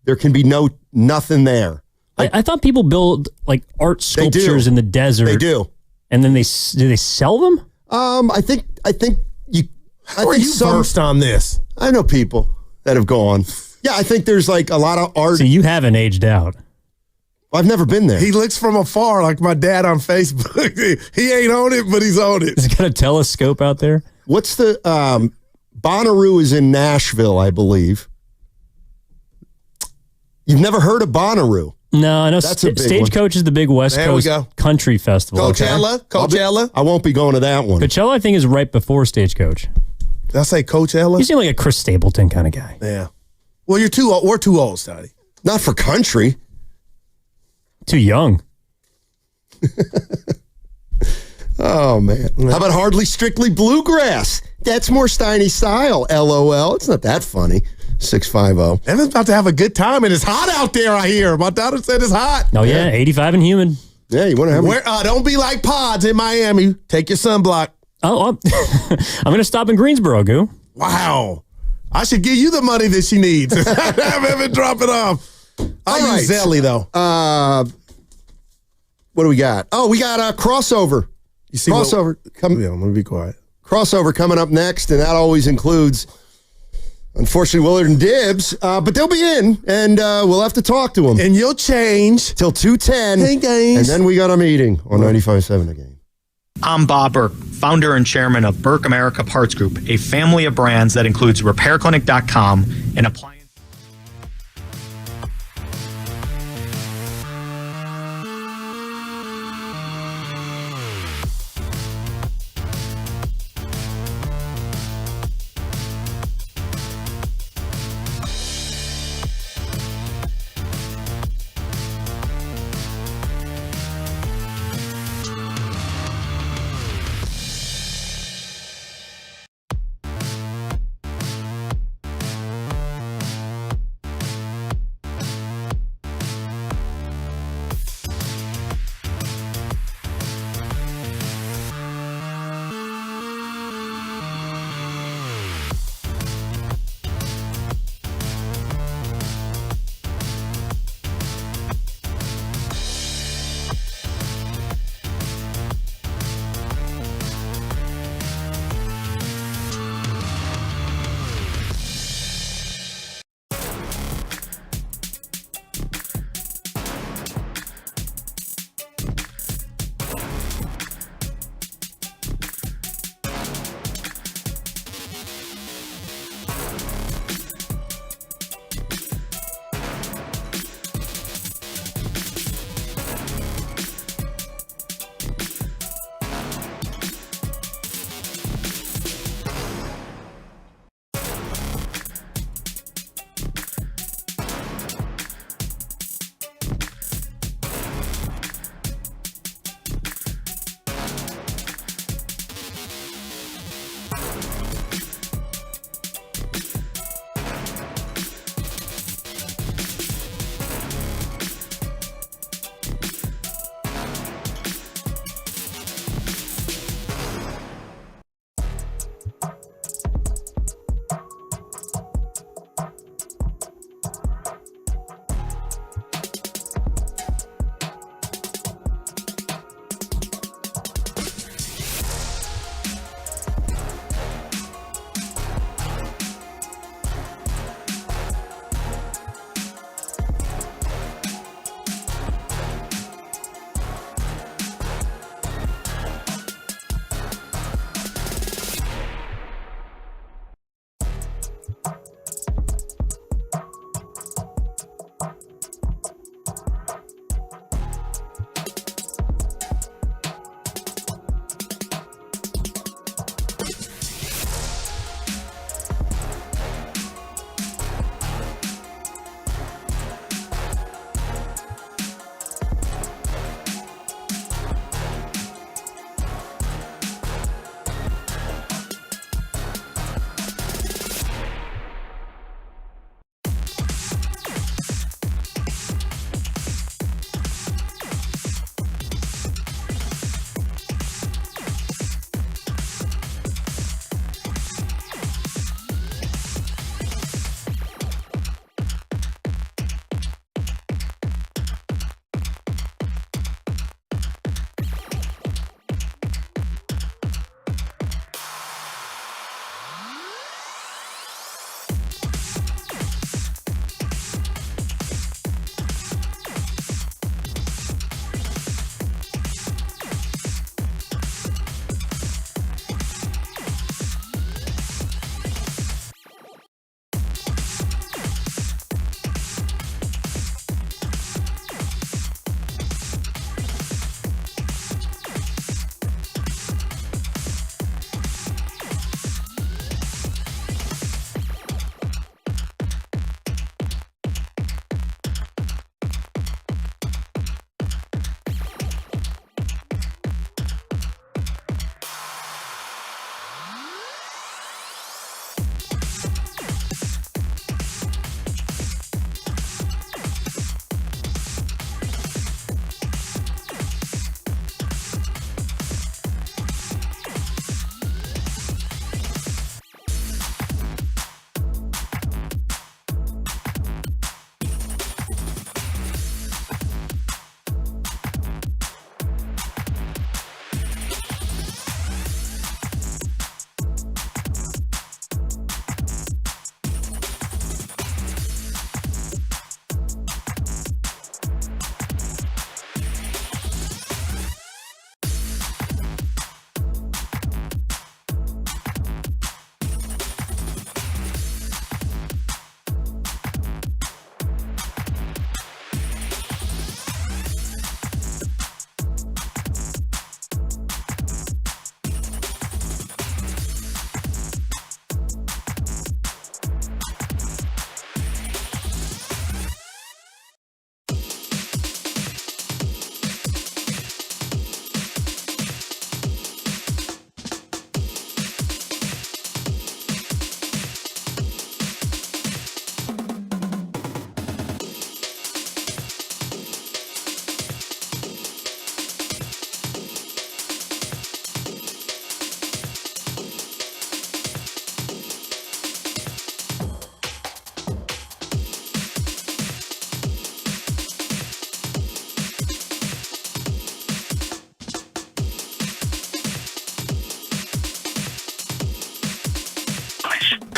there can be nothing there. I thought people build like art sculptures in the desert. They do, and then do they sell them? I think you. How are you versed on this? I know people that have gone. Yeah, I think there's like a lot of art. So you haven't aged out. I've never been there. He looks from afar like my dad on Facebook. He ain't on it, but he's on it. He's got a telescope out there. What's the Bonnaroo is in Nashville, I believe. You've never heard of Bonnaroo? No, I know. That's a big Stagecoach is the big West Coast country festival. Coachella. I won't be going to that one. Coachella, I think, is right before Stagecoach. Did I say Coachella? You seem like a Chris Stapleton kind of guy. Yeah. Well, you're too old. We're too old, Scotty. Not for country. Too young. Oh, man. How about Hardly Strictly Bluegrass? That's more Steiny style. LOL. It's not that funny. 650. Evan's about to have a good time, and it's hot out there, I hear. My daughter said it's hot. Oh, yeah. 85 and humid. Yeah, you want to have don't be like Pods in Miami. Take your sunblock. Oh, I'm going to stop in Greensboro, Goo. Wow. I should give you the money that she needs. Have Evan drop it off. I use Zelly, though. What do we got? Oh, we got a crossover. You see crossover. Yeah, let me be quiet. Crossover coming up next, and that always includes, unfortunately, Willard and Dibbs. But they'll be in, and we'll have to talk to them. And you'll change. Till 2:10. Hey, guys. And then we got a meeting on 95.7 again. I'm Bob Burke, founder and chairman of Burke America Parts Group, a family of brands that includes RepairClinic.com and appliance.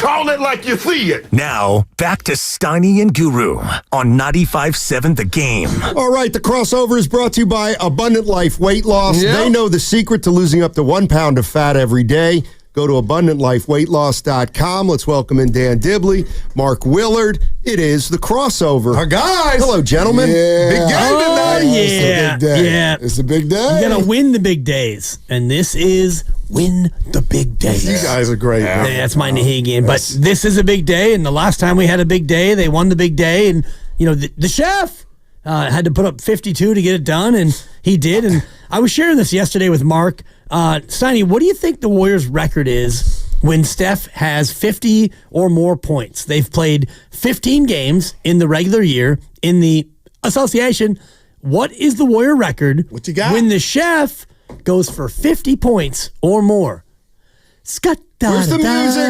Call it like you see it. Now, back to Steiny and Guru on 95.7 The Game. All right, the crossover is brought to you by Abundant Life Weight Loss. Yep. They know the secret to losing up to 1 pound of fat every day. Go to AbundantLifeWeightLoss.com. Let's welcome in Dan Dibley, Mark Willard. It is the crossover. Our guys. Hello, gentlemen. Yeah. Big game tonight. Yeah. It's a big day. Yeah. It's a big day. You got to win the big days. And this is win the big days. You guys are great. Yeah, that's my Nahigian. But this is a big day. And the last time we had a big day, they won the big day. And, you know, the chef had to put up 52 to get it done. And he did. And I was sharing this yesterday with Mark. Steiny, what do you think the Warriors' record is when Steph has 50 or more points? They've played 15 games in the regular year in the association. What is the Warrior record What you got? when the chef goes for 50 points or more? Where's the music?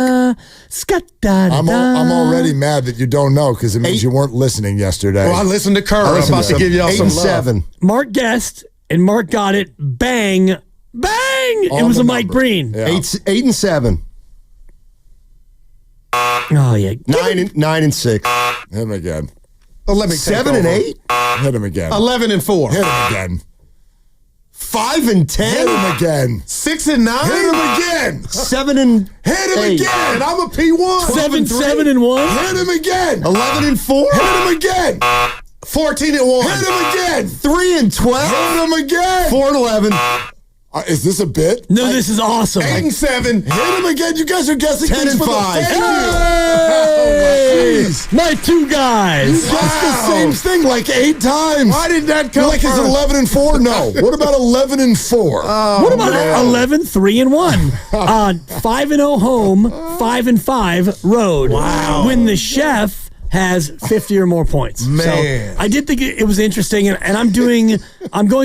I'm already mad that you don't know because it means you weren't listening yesterday. Well, I listened to Kerr. I'm about to give y'all 8 some and love. 7. Mark guessed, and Mark got it. Bang! Bang! It was a Mike Breen. Yeah. 8 and 7. Oh, yeah. 9 and 6. Hit him again. Oh, let me 7 and 8. Hit him again. 11 and 4. Hit him again. 5 and 10. Hit him again. 6 and 9. Hit him again. 7 and Hit him 8. again. I'm a P1. 7 and 1. Hit him again. 11 and 4. Hit him again. 14 and 1. Hit him again. 3 and 12. Hit him again. 4 and 11. Is this a bit? No, this is awesome. 8 and 7. Hit him again. You guys are guessing 10 things and for 5. the Hey! Jeez. My two guys. You guessed the same thing like 8 times. Why did that come You're like, is it from? 11 and 4? No. What about 11 and 4? What about 11, 3 and 1? 5 and 0 home, 5 and 5 road. Wow. When the chef has 50 or more points. Man. So I did think it was interesting, and I'm going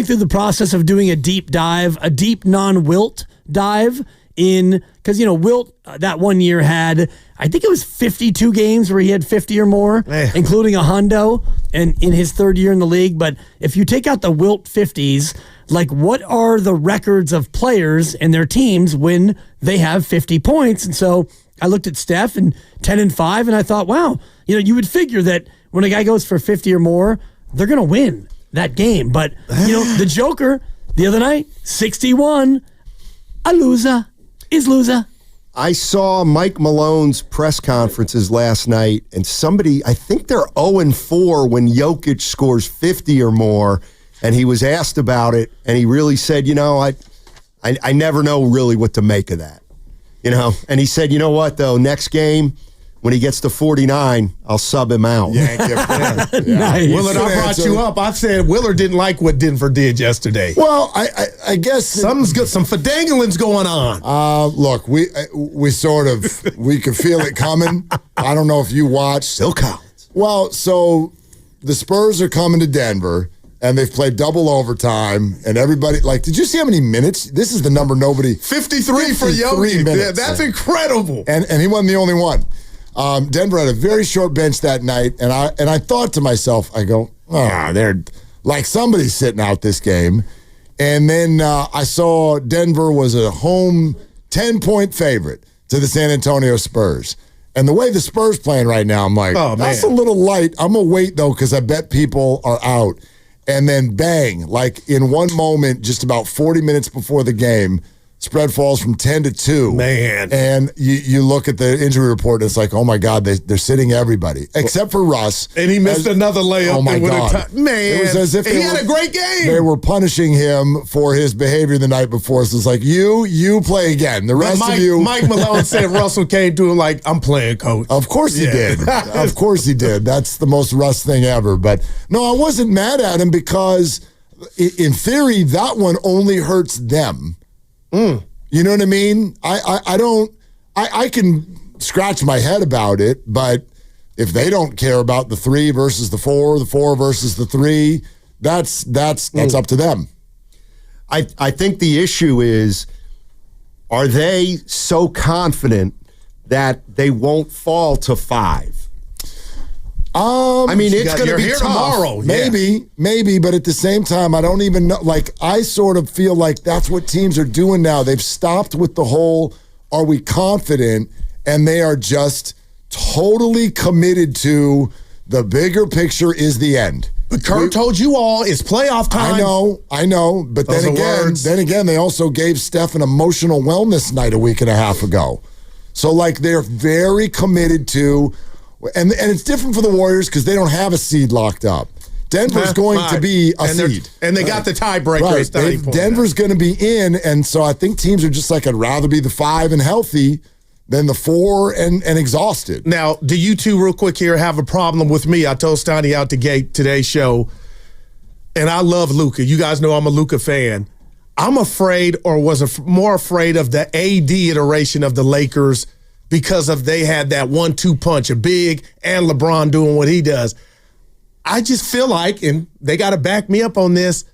through the process of doing a deep dive, a deep non-Wilt dive in, because, you know, Wilt that one year had, I think it was 52 games where he had 50 or more, including a hundo, and in his third year in the league. But if you take out the Wilt 50s, like, what are the records of players and their teams when they have 50 points? And so I looked at Steph and 10 and 5, and I thought, wow, you know, you would figure that when a guy goes for 50 or more, they're going to win that game. But, you know, the Joker the other night, 61, a loser is loser. I saw Mike Malone's press conferences last night, and somebody, I think they're 0 and 4 when Jokic scores 50 or more, and he was asked about it, and he really said, you know, I never know really what to make of that. You know, and he said, you know what, though, next game, when he gets to 49, I'll sub him out. Yeah. Nice. Willard, I brought you up. I said Willard didn't like what Denver did yesterday. Well, I guess Something's good. Some fidangling's going on. look, we sort of we could feel it coming. I don't know if you watched. Still Collins. Well, so the Spurs are coming to Denver, and they've played double overtime, and everybody, like, did you see how many minutes? This is the number nobody. 53 for Jokic. minutes. Yeah, that's incredible. And he wasn't the only one. Denver had a very short bench that night, and I thought to myself, I go, they're like somebody's sitting out this game. And then I saw Denver was a home 10-point favorite to the San Antonio Spurs. And the way the Spurs playing right now, I'm like, that's a little light. I'm going to wait, though, because I bet people are out. And then bang, like in one moment, just about 40 minutes before the game, spread falls from 10 to 2. Man. And you look at the injury report, and it's like, oh, my God, they're sitting everybody, except for Russ. And he missed another layup. Oh, my God. Man. It was as if he had a great game. They were punishing him for his behavior the night before. So it's like, you play again. The rest of you. Mike Malone said Russell came to him like, I'm playing, coach. Of course he did. Of course he did. That's the most Russ thing ever. But, no, I wasn't mad at him because, in theory, that one only hurts them. You know what I mean? I can scratch my head about it, but if they don't care about the 3 versus the 4 versus the 3, that's up to them. I think the issue is, are they so confident that they won't fall to 5? I mean, it's going to be tough. Tomorrow. Maybe, but at the same time, I don't even know. Like, I sort of feel like that's what teams are doing now. They've stopped with the whole, are we confident? and they are just totally committed to the bigger picture is the end. But Kurt told you all it's playoff time. I know. But then again, they also gave Steph an emotional wellness night a week and a half ago. So like they're very committed to, and it's different for the Warriors because they don't have a seed locked up. Denver's going to be a seed. And they got the tiebreaker. Right. Denver's going to be in, and so I think teams are just like, I'd rather be the 5 and healthy than the 4 and exhausted. Now, do you two real quick here have a problem with me? I told Steiny out the gate today's show, and I love Luka. You guys know I'm a Luka fan. I'm afraid, or was more afraid of the AD iteration of the Lakers because of they had that 1-2 punch, a big and LeBron doing what he does. I just feel like, and they got to back me up on this,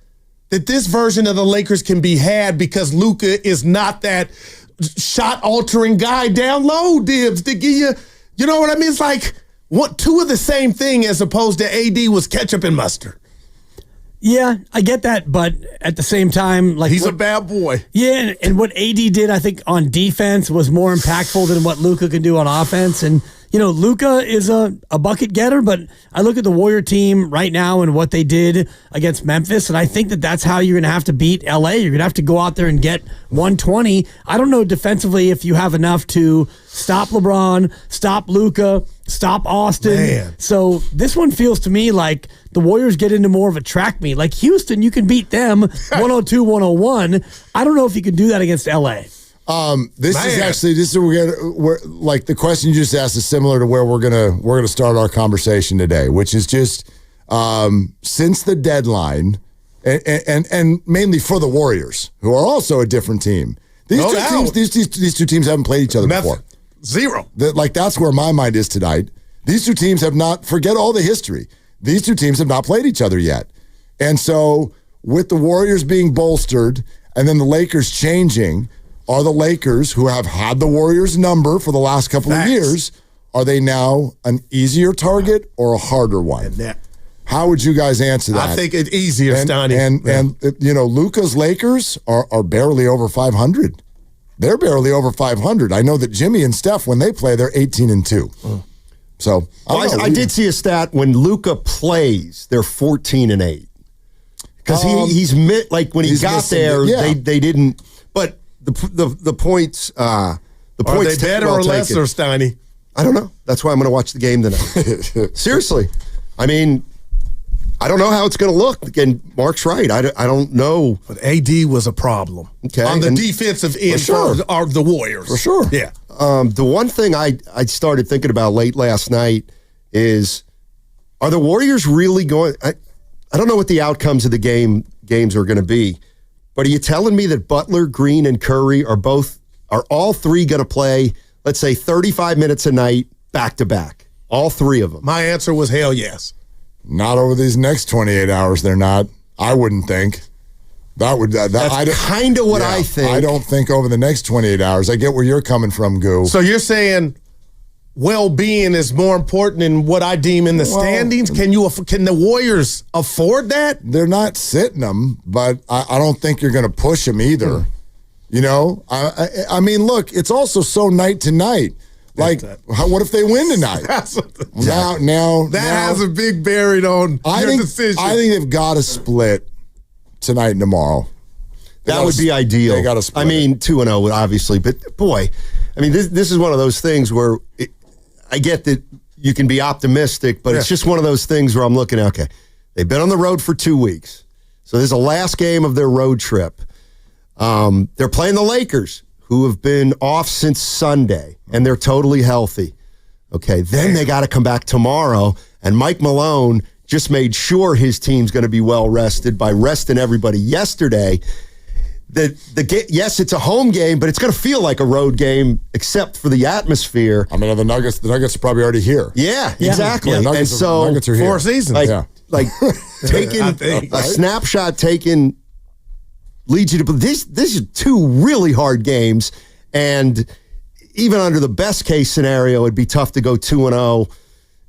that this version of the Lakers can be had because Luka is not that shot-altering guy down low, Dibs, to give you know what I mean? It's like two of the same thing as opposed to AD was ketchup and mustard. Yeah, I get that, but at the same time, like he's a bad boy. Yeah, and what AD did, I think, on defense was more impactful than what Luka can do on offense. And Luka is a bucket getter, but I look at the Warrior team right now and what they did against Memphis, and I think that that's how you're going to have to beat LA. You're going to have to go out there and get 120. I don't know defensively if you have enough to stop LeBron, stop Luka, stop Austin. Man. So this one feels to me like the Warriors get into more of a track meet. Like Houston, you can beat them 102-101. I don't know if you can do that against LA. This is we're like the question you just asked is similar to where we're gonna start our conversation today, which is just since the deadline, and mainly for the Warriors, who are also a different team. These two teams haven't played each other before. Zero. That's where my mind is tonight. These two teams have not. Forget all the history. These two teams have not played each other yet, and so with the Warriors being bolstered and then the Lakers changing. Are the Lakers, who have had the Warriors' number for the last couple of years, are they now an easier target or a harder one? How would you guys answer that? I think it's easier, Stoney. And Luka's Lakers are barely over 500. They're barely over 500. I know that Jimmy and Steph, when they play, they're 18-2. So I did see a stat when Luka plays, they're 14-8. Because he's like when he got there, they didn't. But the points. The Are points they better or lesser, Steiny? I don't know. That's why I'm going to watch the game tonight. Seriously, I mean, I don't know how it's going to look. Again, Mark's right. I don't know. But AD was a problem. Okay, on the defensive end are the Warriors for sure. Yeah. The one thing I started thinking about late last night is, are the Warriors really going? I don't know what the outcomes of the games are going to be. But are you telling me that Butler, Green, and Curry are all three going to play, let's say, 35 minutes a night, back to back? All three of them. My answer was hell yes. Not over these next 28 hours. They're not. I wouldn't think. That's kind of what I think. I don't think over the next 28 hours. I get where you're coming from, Goo. So you're saying well-being is more important than what I deem in the standings? Can the Warriors afford that? They're not sitting them, but I don't think you're going to push them either. I mean, look, it's also so night to night. Like, what if they win tonight? Now has a big bearing on your decision. I think they've got to split tonight and tomorrow. That would be ideal. They got to split. I mean, 2-0, obviously, but boy, I mean, this is one of those things where I get that you can be optimistic, but it's just one of those things where I'm looking at, okay, they've been on the road for 2 weeks. So this is the last game of their road trip. They're playing the Lakers, who have been off since Sunday, and they're totally healthy. Okay, then they got to come back tomorrow, and Mike Malone just made sure his team's going to be well rested by resting everybody yesterday. Yes, it's a home game, but it's going to feel like a road game, except for the atmosphere. I mean, the Nuggets are probably already here. Yeah, exactly. Yeah, Nuggets are here. 4 seasons. Like taking a snapshot taken leads you to this is 2 really hard games, and even under the best case scenario, it'd be tough to go 2-0,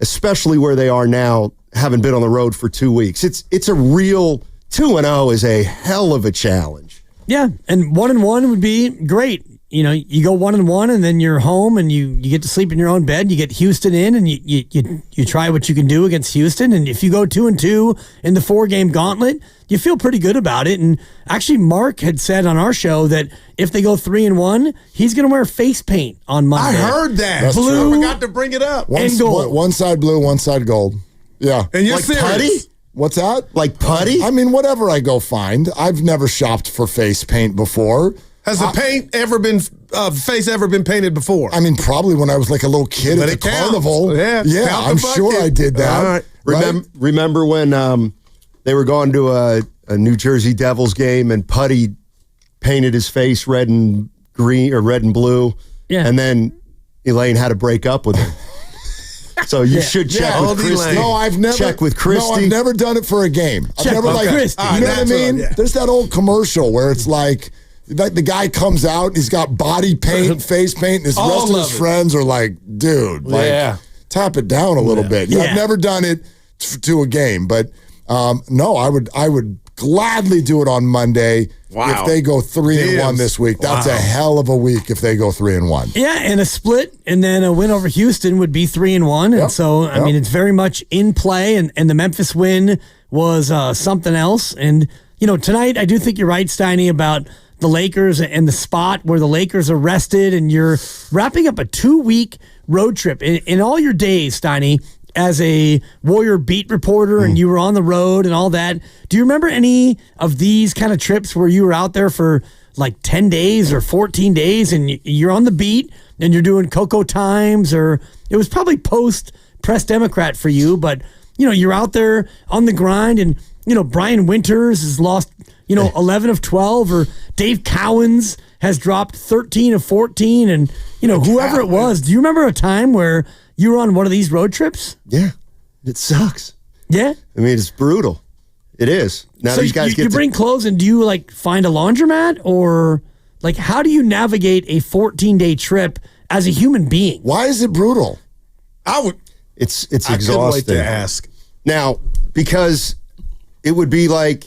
especially where they are now, having been on the road for 2 weeks. It's a real 2-0 is a hell of a challenge. Yeah, and 1-1 would be great. you go 1-1 and then you're home and you get to sleep in your own bed. You get Houston in and you try what you can do against Houston. And if you go 2-2 in the 4-game gauntlet, you feel pretty good about it. And actually, Mark had said on our show that if they go 3-1, he's going to wear face paint on Monday. I heard that. That's Blue. true. I forgot to bring it up. And gold. One side blue, one side gold. Yeah. And you're Like serious? putty? What's that? Like putty? I mean, whatever I go find. I've never shopped for face paint before. Has the face ever been painted before? I mean, probably when I was like a little kid at the carnival. Yeah, count I'm the sure bucket. I did that. All right. Remember when they were going to a New Jersey Devils game and Putty painted his face red and green or red and blue? Yeah. And then Elaine had to break up with him. So you should check with Christy. No, I've never check with Christy. No, I've never done it for a game. I've Check never with Christy. You know what I mean? There's that old commercial where it's like the guy comes out and he's got body paint, face paint, and the rest of his friends are like, dude, like tap it down a little bit. Yeah. I've never done it to a game, but no, I would gladly do it on Monday if they go 3-1 this week. That's a hell of a week if they go 3-1. Yeah, and a split and then a win over Houston would be 3-1. And so, I mean, it's very much in play. And the Memphis win was something else. And, tonight I do think you're right, Steiny, about the Lakers and the spot where the Lakers are rested. And you're wrapping up a 2-week road trip. In all your days, Steiny, as a Warrior beat reporter and you were on the road and all that, do you remember any of these kind of trips where you were out there for like 10 days or 14 days and you're on the beat and you're doing Cocoa Times, or it was probably post Press Democrat for you, but you're out there on the grind and Brian Winters has lost 11 of 12, or Dave Cowens has dropped 13 of 14, and whoever it was. Do you remember a time where you were on one of these road trips? Yeah, it sucks. Yeah, I mean, it's brutal. It is. Now so these guys you bring clothes, and do you like find a laundromat, or like how do you navigate a 14-day trip as a human being? Why is it brutal? It's I exhausting. couldn't wait to ask. Now, because it would be like,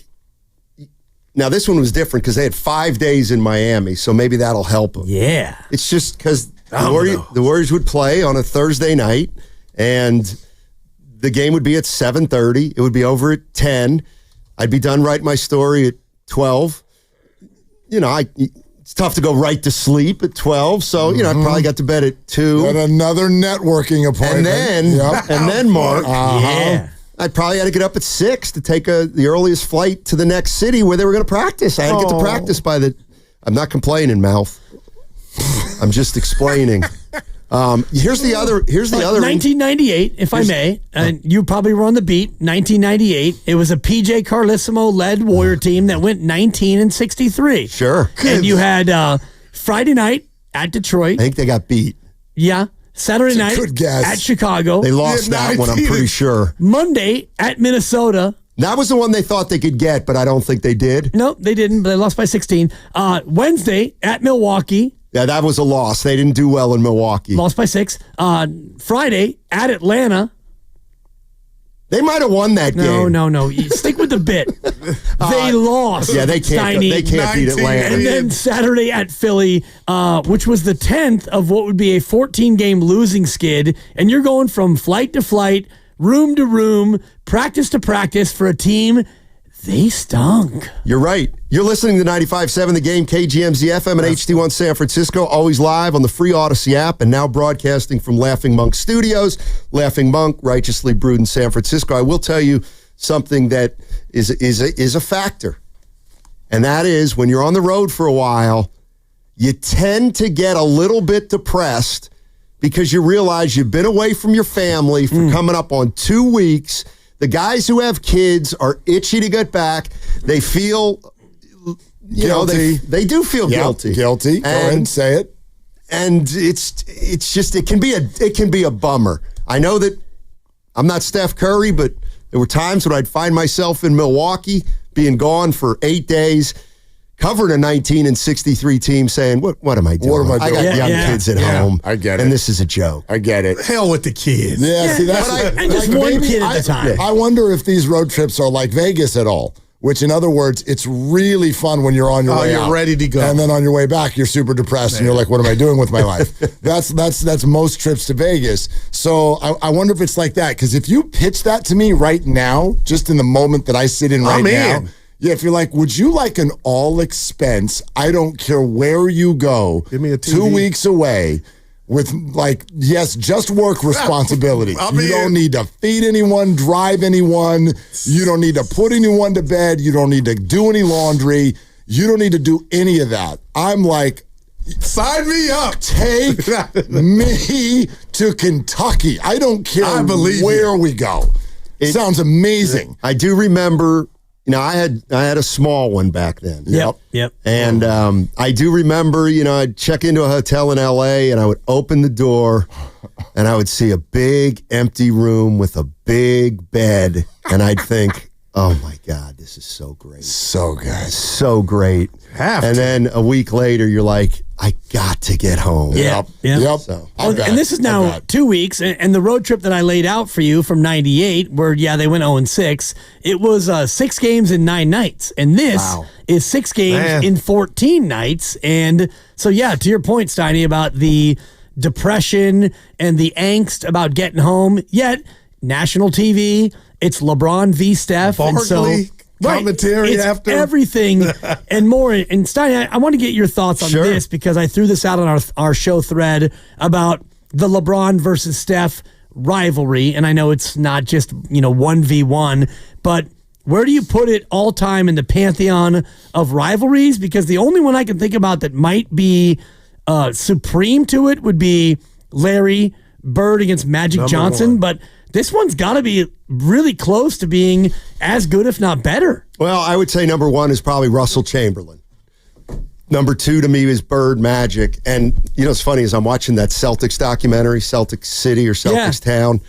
now this one was different because they had 5 days in Miami, so maybe that'll help them. Yeah. It's just because the Warriors would play on a Thursday night, and the game would be at 7:30. It would be over at 10. I'd be done writing my story at 12. It's tough to go right to sleep at 12, so I probably got to bed at 2. Got another networking appointment. And then Mark, Yeah. I probably had to get up at 6 to take the earliest flight to the next city where they were going to practice. I had to get to practice I'm not complaining, Mouth. I'm just explaining. Here's the other. 1998, if I may, and you probably were on the beat. 1998. It was a PJ Carlissimo led Warrior team that went 19-63. Sure. And you had Friday night at Detroit. I think they got beat. Yeah. Saturday night good guess. at Chicago. They lost that one, I'm pretty sure. Monday at Minnesota. That was the one they thought they could get, but I don't think they did. No, they didn't, but they lost by 16. Wednesday at Milwaukee. Yeah, that was a loss. They didn't do well in Milwaukee. Lost by 6. Friday at Atlanta. They might have won that game. No. You stick with the bit. They lost. Yeah, they can't. Steiny. They can't beat Atlanta. And then Saturday at Philly, which was the 10th of what would be a 14-game losing skid, and you're going from flight to flight, room to room, practice to practice for a team. They stunk. You're right. You're listening to 95.7 The Game, KGMZ FM and HD1 San Francisco, always live on the free Odyssey app and now broadcasting from Laughing Monk Studios. Laughing Monk, righteously brewed in San Francisco. I will tell you something that is a factor, and that is when you're on the road for a while, you tend to get a little bit depressed because you realize you've been away from your family for coming up on 2 weeks. The guys who have kids are itchy to get back. They feel, guilty. They do feel guilty. Guilty. Go ahead and say it. And it's just it can be a bummer. I know that I'm not Steph Curry, but there were times when I'd find myself in Milwaukee, being gone for 8 days, covering a 19-63 team, saying, "What am I doing? What am I doing? I got young kids at home. I get it. And this is a joke. I get it. Hell with the kids. Yeah, see, that's and just one kid at a time. I wonder if these road trips are like Vegas at all, which in other words, it's really fun when you're on your way out. You're ready to go. And then on your way back, you're super depressed and you're like, what am I doing with my life? That's most trips to Vegas. So I wonder if it's like that. Because if you pitch that to me right now, just in the moment that I sit in right now, yeah, if you're like, would you like an all expense, I don't care where you go, give me a TV. 2 weeks away, with yes, just work responsibility. You don't need to feed anyone, drive anyone. You don't need to put anyone to bed. You don't need to do any laundry. You don't need to do any of that. I'm like, sign me up. Take me to Kentucky. I don't care where we go. It sounds amazing. I do remember. I had a small one back then. Yep. And I do remember, I'd check into a hotel in L.A. and I would open the door and I would see a big empty room with a big bed. And I'd think, oh my God, this is so great. So good. So great. And then a week later, you're like, I got to get home. Yep. So, and this is now 2 weeks, and the road trip that I laid out for you from '98, where they went 0-6. It was 6 games in 9 nights, and this is 6 games in 14 nights. And so, to your point, Steiny, about the depression and the angst about getting home. Yet national TV, it's LeBron v. Steph, Barkley. And so. Commentary it's after everything and more. And Stein, I want to get your thoughts on this because I threw this out on our show thread about the LeBron versus Steph rivalry. And I know it's not just 1v1, but where do you put it all time in the pantheon of rivalries? Because the only one I can think about that might be supreme to it would be Larry Bird against Magic Johnson, but this one's got to be really close to being as good, if not better. Well, I would say number 1 is probably Russell Chamberlain. Number 2 to me is Bird Magic. And, what's funny is I'm watching that Celtics documentary, Celtics City or Celtics Town,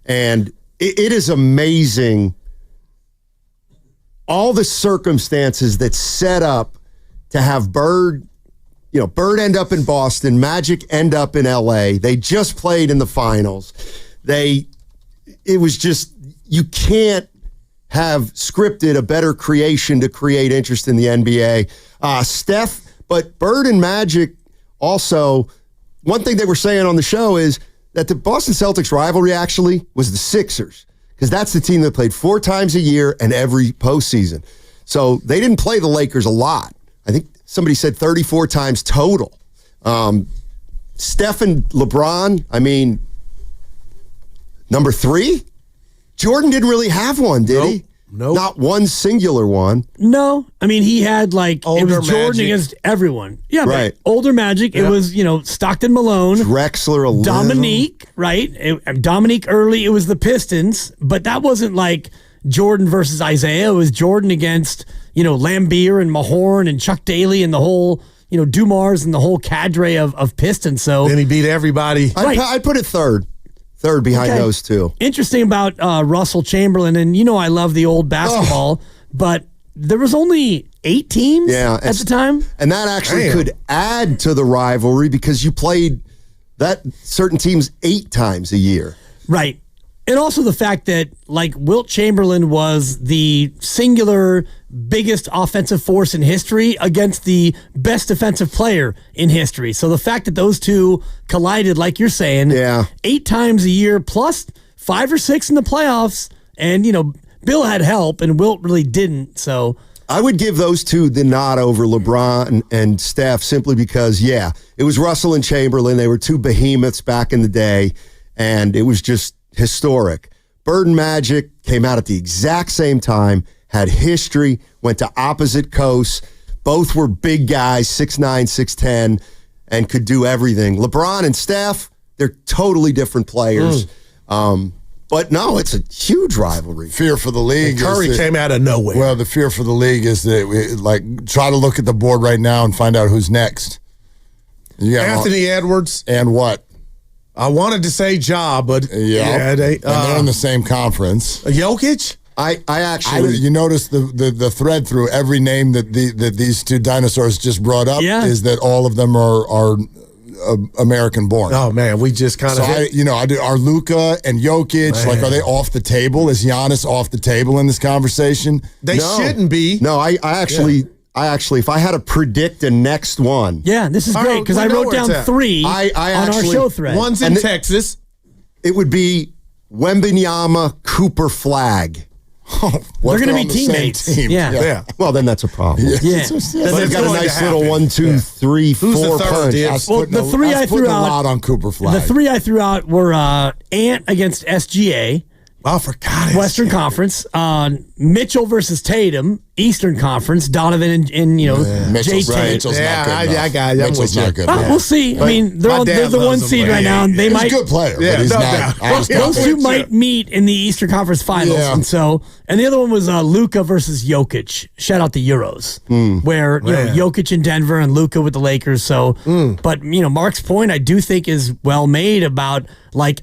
and it is amazing all the circumstances that set up to have Bird end up in Boston, Magic end up in L.A. They just played in the finals. It was just, you can't have scripted a better creation to create interest in the NBA. Steph, but Bird and Magic also, one thing they were saying on the show is that the Boston Celtics rivalry actually was the Sixers, because that's the team that played 4 times a year and every postseason. So they didn't play the Lakers a lot. I think somebody said 34 times total. Steph and LeBron, number 3, Jordan didn't really have one, did he? Nope. Not one singular one. No. He had it was Jordan against everyone. Yeah, right. But older Magic, it was, Stockton Malone. Drexler, a Dominique, right? Dominique early, it was the Pistons, but that wasn't like Jordan versus Isaiah. It was Jordan against, Lambeer and Mahorn and Chuck Daly and the whole, Dumars and the whole cadre of Pistons. So then he beat everybody. I put it third behind those two. Interesting about Russell Chamberlain, and I love the old basketball, but there was only 8 teams at the time. And that actually could add to the rivalry because you played that certain teams 8 times a year. Right. And also the fact that, Wilt Chamberlain was the singular biggest offensive force in history against the best defensive player in history. So the fact that those two collided, like you're saying, 8 times a year plus 5 or 6 in the playoffs. And, Bill had help and Wilt really didn't. So I would give those two the nod over LeBron and Steph simply because, it was Russell and Chamberlain. They were 2 behemoths back in the day, and it was just historic. Bird and Magic came out at the exact same time, had history, went to opposite coasts. Both were big guys, 6'9", 6'10", and could do everything. LeBron and Steph, they're totally different players. But no, it's a huge rivalry. Fear for the league. And Curry came out of nowhere. Well, the fear for the league is that try to look at the board right now and find out who's next. You got Anthony Edwards. And what? I wanted to say Ja, but they're in the same conference. Jokic? I actually, you notice the thread through every name that these 2 dinosaurs just brought up is that all of them are American born. Oh man, we just kind of. So are Luka and Jokic are they off the table? Is Giannis off the table in this conversation? They shouldn't be. No, I actually, if I had to predict a next one. Yeah, this is great because I wrote down 3 on our show thread. One's in Texas. It would be Wembanyama, Cooper, Flag. They're going to be teammates. Team. Yeah. Well, then that's a problem. Yeah. But they've got a nice little 1, 2, 3, 4 punch. Well, the 3 I threw out. A lot on Cooper Flag. The 3 I threw out were Ant against SGA. Oh, for God's Western Conference. Mitchell versus Tatum, Eastern Conference. Donovan and Mitchell's JT. Mitchell's not good enough. I got it. Mitchell's not good. We'll see. I mean, they're the 1 seed right now, and they might. He's a good player, but he's not. Those two might meet in the Eastern Conference Finals, and the other one was Luka versus Jokic. Shout out the Euros, where Jokic in Denver and Luka with the Lakers. So, but Mark's point I do think is well made about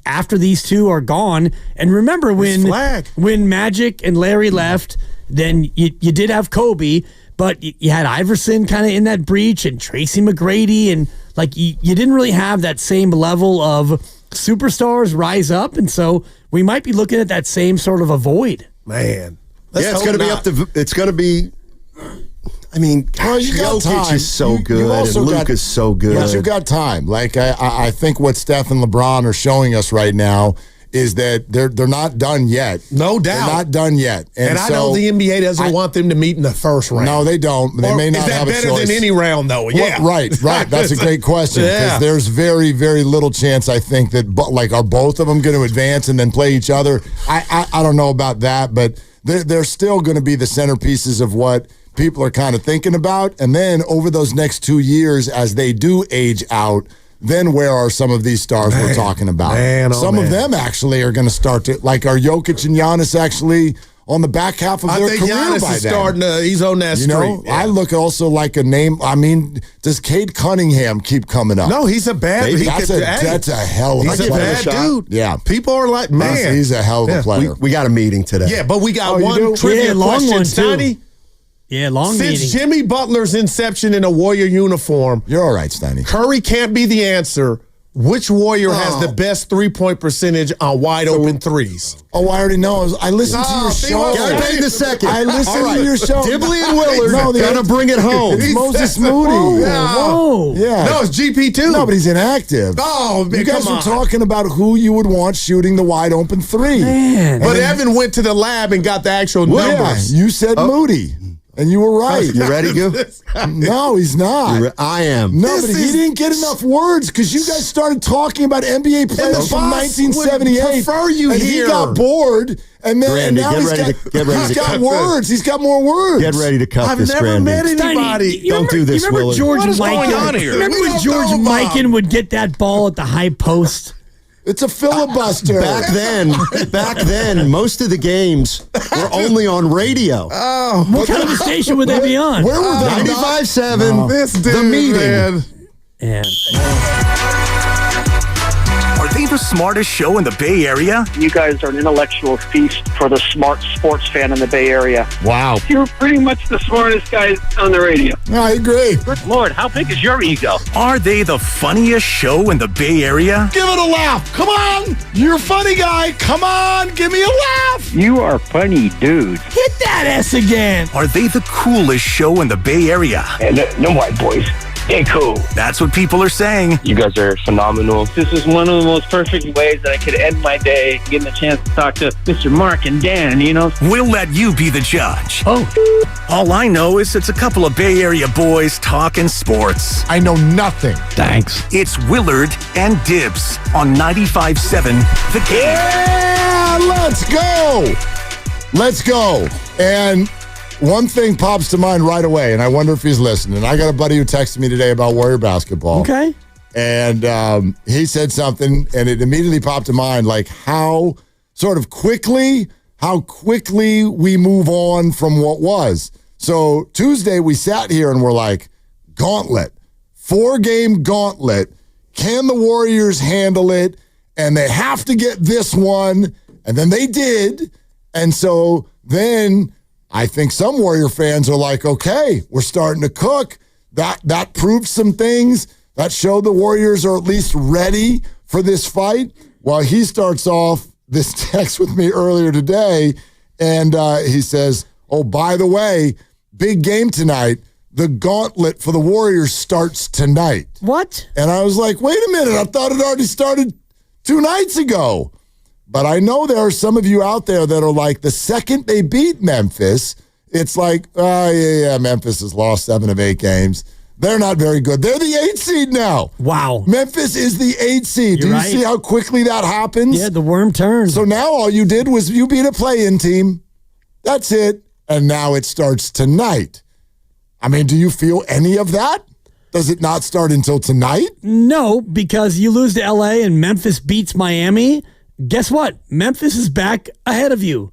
after these two are gone, and remember when Magic and Larry left, then you did have Kobe. But you had Iverson kind of in that breach and Tracy McGrady, and you didn't really have that same level of superstars rise up, and so we might be looking at that same sort of a void. Man, it's going to be up to. It's going to be. I mean, Jokic is so good, and Luka's so good. But you've got time. I think what Steph and LeBron are showing us right now is that they're not done yet. No doubt. They're not done yet. And I know the NBA doesn't want them to meet in the first round. No, they don't. They may not have a choice. Is that better than any round, though? Yeah. Well, right. That's a great question because there's very, very little chance, I think, that are both of them going to advance and then play each other? I don't know about that, but they're still going to be the centerpieces of what people are kind of thinking about. And then over those next 2 years, as they do age out, then where are some of these stars we're talking about? Some of them actually are going to start to, are Jokic and Giannis actually on the back half of their career Giannis by is then? starting he's on that street. I look also like a name. I mean, does Cade Cunningham keep coming up? No, he's a bad. That's a hell of a player. He's a bad dude. Yeah, people are like, man, he's a hell of a player. We got a meeting today. Yeah, but we got one trivia question, Steiny. Yeah, long meeting. Since Jimmy Butler's inception in a Warrior uniform, you're all right, Steiny. Curry can't be the answer. Which Warrior has the best 3-point percentage on wide open threes? Oh, I already know. I listened to your show. Gotta take the second. I listened to your show. Dibley and Willard gonna bring it home. It's Moses Moody. Whoa. Yeah. No, it's GP2. No, but he's inactive. Oh, man, you guys are talking about who you would want shooting the wide open 3. Man. But Evan went to the lab and got the actual numbers. Yeah, you said Moody. And you were right. You ready, Goo? No, he's not. I am. No, but he didn't get enough words because you guys started talking about NBA players from 1978. Prefer you and here. He got bored, and then now he's got words. He's got more words. Get ready to cut this, I've never met anybody. Don't do this, Willard. What is going on here? Remember when George Mikan would get that ball at the high post? It's a filibuster. Back then, most of the games were only on radio. Oh, what kind of a station would they be on? Where were they? 95.7. This dude, the meeting. Man. Are they the smartest show in the Bay Area? You guys are an intellectual feast for the smart sports fan in the Bay Area. Wow. You're pretty much the smartest guy on the radio. I agree. Good Lord, how big is your ego? Are they the funniest show in the Bay Area? Give it a laugh. Come on. You're a funny guy. Come on. Give me a laugh. You are funny, dude. Hit that S again. Are they the coolest show in the Bay Area? And no white boys. Hey, cool. That's what people are saying. You guys are phenomenal. This is one of the most perfect ways that I could end my day, getting a chance to talk to Mr. Mark and Dan, We'll let you be the judge. Oh. All I know is it's a couple of Bay Area boys talking sports. I know nothing. Thanks. It's Willard and Dibs on 95.7 The Game. Yeah, let's go. Let's go. And one thing pops to mind right away, and I wonder if he's listening. I got a buddy who texted me today about Warrior basketball. Okay. And he said something, and it immediately popped to mind, how quickly we move on from what was. So Tuesday we sat here and we're like, gauntlet, 4-game gauntlet. Can the Warriors handle it? And they have to get this one. And then they did. And so then I think some Warrior fans are like, okay, we're starting to cook. That proved some things. That showed the Warriors are at least ready for this fight. Well, he starts off this text with me earlier today, and he says, oh, by the way, big game tonight. The gauntlet for the Warriors starts tonight. What? And I was like, wait a minute. I thought it already started 2 nights ago. But I know there are some of you out there that are like, the second they beat Memphis, it's like, oh, yeah, Memphis has lost 7 of 8 games. They're not very good. They're the 8th seed now. Wow. Memphis is the 8th seed. Do you see how quickly that happens? Yeah, the worm turns. So now all you did was you beat a play-in team. That's it. And now it starts tonight. I mean, do you feel any of that? Does it not start until tonight? No, because you lose to LA and Memphis beats Miami. Guess what? Memphis is back ahead of you,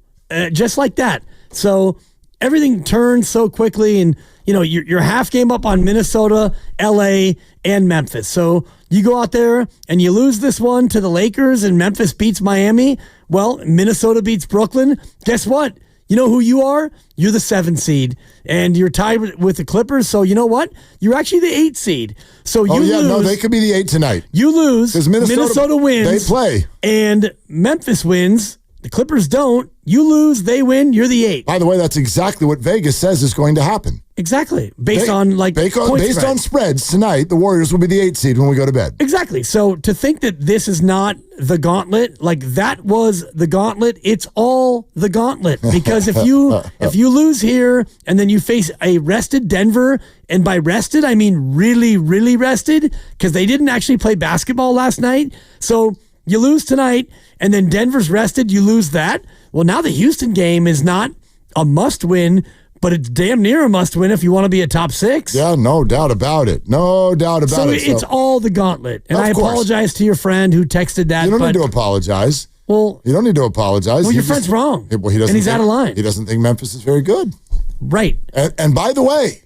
just like that. So everything turns so quickly, and you're half game up on Minnesota, LA, and Memphis. So you go out there and you lose this one to the Lakers, and Memphis beats Miami. Well, Minnesota beats Brooklyn. Guess what? You know who you are? You're the 7th seed, and you're tied with the Clippers. So you know what? You're actually the 8th seed. So you lose. No, they could be the 8 tonight. You lose. Because Minnesota wins. They play. And Memphis wins. The Clippers don't. You lose. They win. You're the 8. By the way, that's exactly what Vegas says is going to happen. Exactly. Based on spreads tonight, the Warriors will be the 8th seed when we go to bed. Exactly. So to think that this is not the gauntlet, like that was the gauntlet, it's all the gauntlet. Because if you lose here and then you face a rested Denver, and by rested I mean really, really rested, because they didn't actually play basketball last night. So you lose tonight, and then Denver's rested, you lose that. Well, now the Houston game is not a must-win, but it's damn near a must-win if you want to be a top 6. Yeah, no doubt about it. No doubt about it. So it's all the gauntlet. And I apologize to your friend who texted that. You don't need to apologize. Well, you don't need to apologize. Well, your friend's wrong. Well, he doesn't and he's out of line. He doesn't think Memphis is very good. Right. And by the way,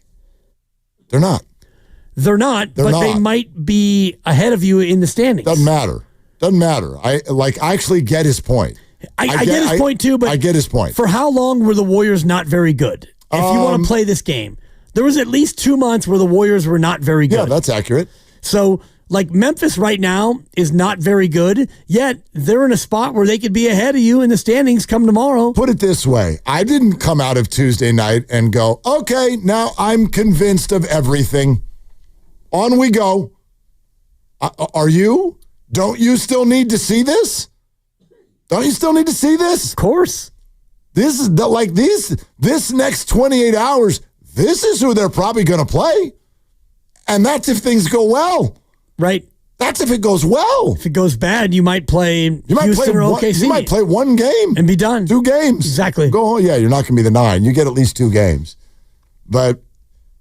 they're not. They're not, but they might be ahead of you in the standings. Doesn't matter. I actually get his point. I get his point too, but I get his point. For how long were the Warriors not very good? If you want to play this game, there was at least 2 months where the Warriors were not very good. Yeah, that's accurate. So, Memphis right now is not very good, yet they're in a spot where they could be ahead of you in the standings come tomorrow. Put it this way. I didn't come out of Tuesday night and go, okay, now I'm convinced of everything. On we go. Are you? Don't you still need to see this? Don't you still need to see this? Of course. This is this next 28 hours, this is who they're probably going to play. And that's if things go well. Right. That's if it goes well. If it goes bad, you might play Houston or OKC. You might play 1 game. And be done. 2 games. Exactly. Go, yeah, you're not going to be the 9. You get at least 2 games. But,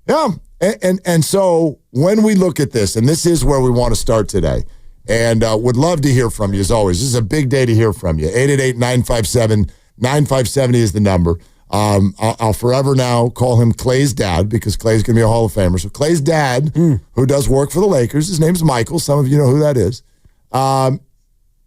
yeah. And so when we look at this, and this is where we want to start today, and would love to hear from you as always. This is a big day to hear from you. 888-957-9570 is the number. I'll forever now call him Clay's dad because Clay's going to be a Hall of Famer. So Clay's dad, who does work for the Lakers, his name's Michael. Some of you know who that is.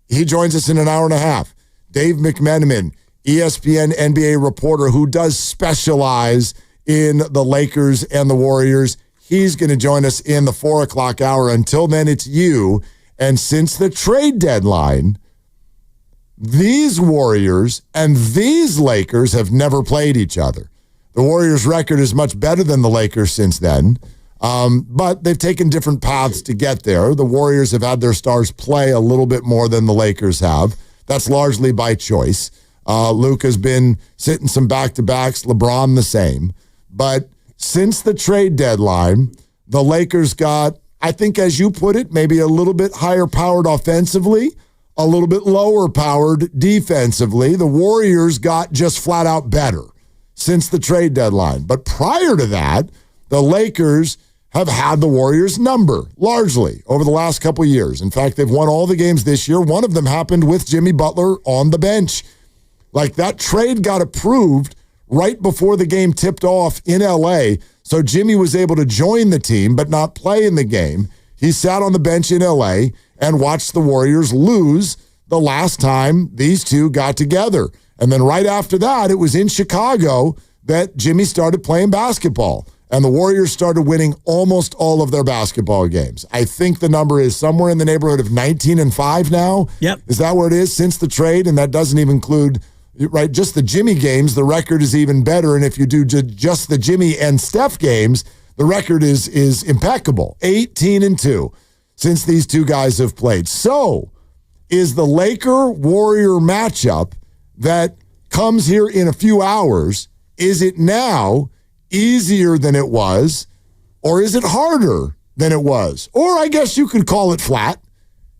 He joins us in an hour and a half. Dave McMenamin, ESPN NBA reporter who does specialize in the Lakers and the Warriors. He's going to join us in the 4 o'clock hour. Until then, it's you. And since the trade deadline, these Warriors and these Lakers have never played each other. The Warriors' record is much better than the Lakers since then, but they've taken different paths to get there. The Warriors have had their stars play a little bit more than the Lakers have. That's largely by choice. Luka's been sitting some back-to-backs, LeBron the same. But since the trade deadline, the Lakers got, I think as you put it, maybe a little bit higher powered offensively, a little bit lower powered defensively. The Warriors got just flat out better since the trade deadline. But prior to that, the Lakers have had the Warriors number largely over the last couple of years. In fact, they've won all the games this year. One of them happened with Jimmy Butler on the bench. Like that trade got approved right before the game tipped off in LA. So Jimmy was able to join the team but not play in the game. He sat on the bench in LA and watched the Warriors lose the last time these two got together. And then right after that, it was in Chicago that Jimmy started playing basketball. and the Warriors started winning almost all of their basketball games. I think the number is somewhere in the neighborhood of 19-5 now. Yep. Is that where it is since the trade? And that doesn't even include, right, just the Jimmy games. The record is even better. And if you do just the Jimmy and Steph games, the record is impeccable. 18-2 since these two guys have played. So is the Laker-Warrior matchup that comes here in a few hours, is it now easier than it was, or is it harder than it was? Or I guess you could call it flat.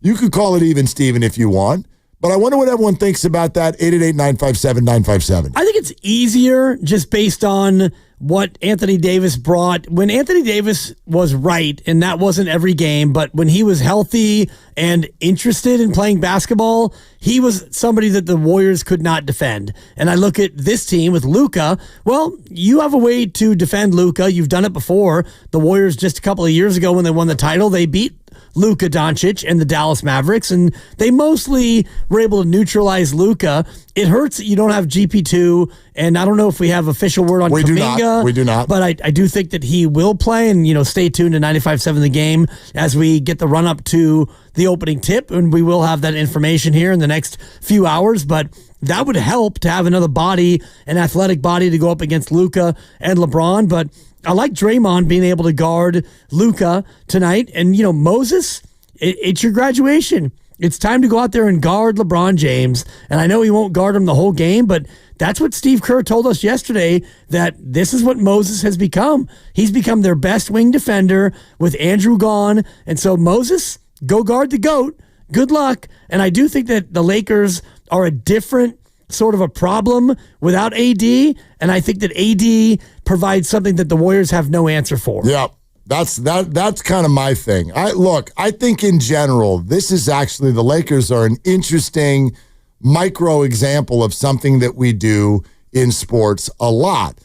You could call it even, Steven, if you want. But I wonder what everyone thinks about that. 888-957-957. I think it's easier just based on what Anthony Davis brought. When Anthony Davis was right, and that wasn't every game, but when he was healthy and interested in playing basketball, he was somebody that the Warriors could not defend. And I look at this team with Luka. Well, you have a way to defend Luka. You've done it before. The Warriors just a couple of years ago when they won the title, they beat Luka Doncic and the Dallas Mavericks, and they mostly were able to neutralize Luka. It hurts that you don't have GP2, and I don't know if we have official word on Kuminga. We do not. But I do think that he will play, and stay tuned to 95.7 The Game as we get the run-up to the opening tip, and we will have that information here in the next few hours. But that would help to have another body, an athletic body, to go up against Luka and LeBron. But I like Draymond being able to guard Luka tonight. And, Moses, it's your graduation. It's time to go out there and guard LeBron James. And I know he won't guard him the whole game, but that's what Steve Kerr told us yesterday, that this is what Moses has become. He's become their best wing defender with Andrew gone. And so, Moses, go guard the GOAT. Good luck. And I do think that the Lakers are a different sort of a problem without AD, and I think that AD provides something that the Warriors have no answer for. Yeah, that's kind of my thing. I think in general, this is actually, the Lakers are an interesting micro example of something that we do in sports a lot.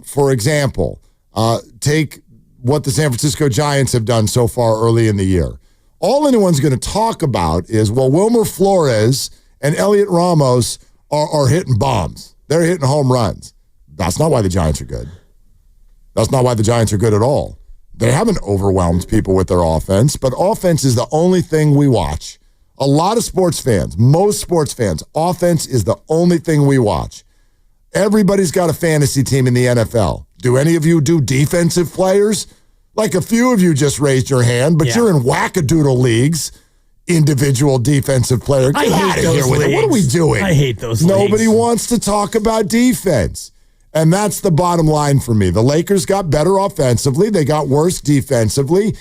For example, take what the San Francisco Giants have done so far early in the year. All anyone's going to talk about is, well, Wilmer Flores and Elliot Ramos are hitting bombs. They're hitting home runs. That's not why the Giants are good. That's not why the Giants are good at all. They haven't overwhelmed people with their offense, but offense is the only thing we watch. A lot of sports fans, most sports fans, offense is the only thing we watch. Everybody's got a fantasy team in the NFL. Do any of you do defensive players? Like a few of you just raised your hand, but you're in wackadoodle leagues. Individual defensive player. Get out of here with it. What are we doing? I hate those Nobody leagues. wants to talk about defense. And that's the bottom line for me. The Lakers got better offensively. They got worse defensively.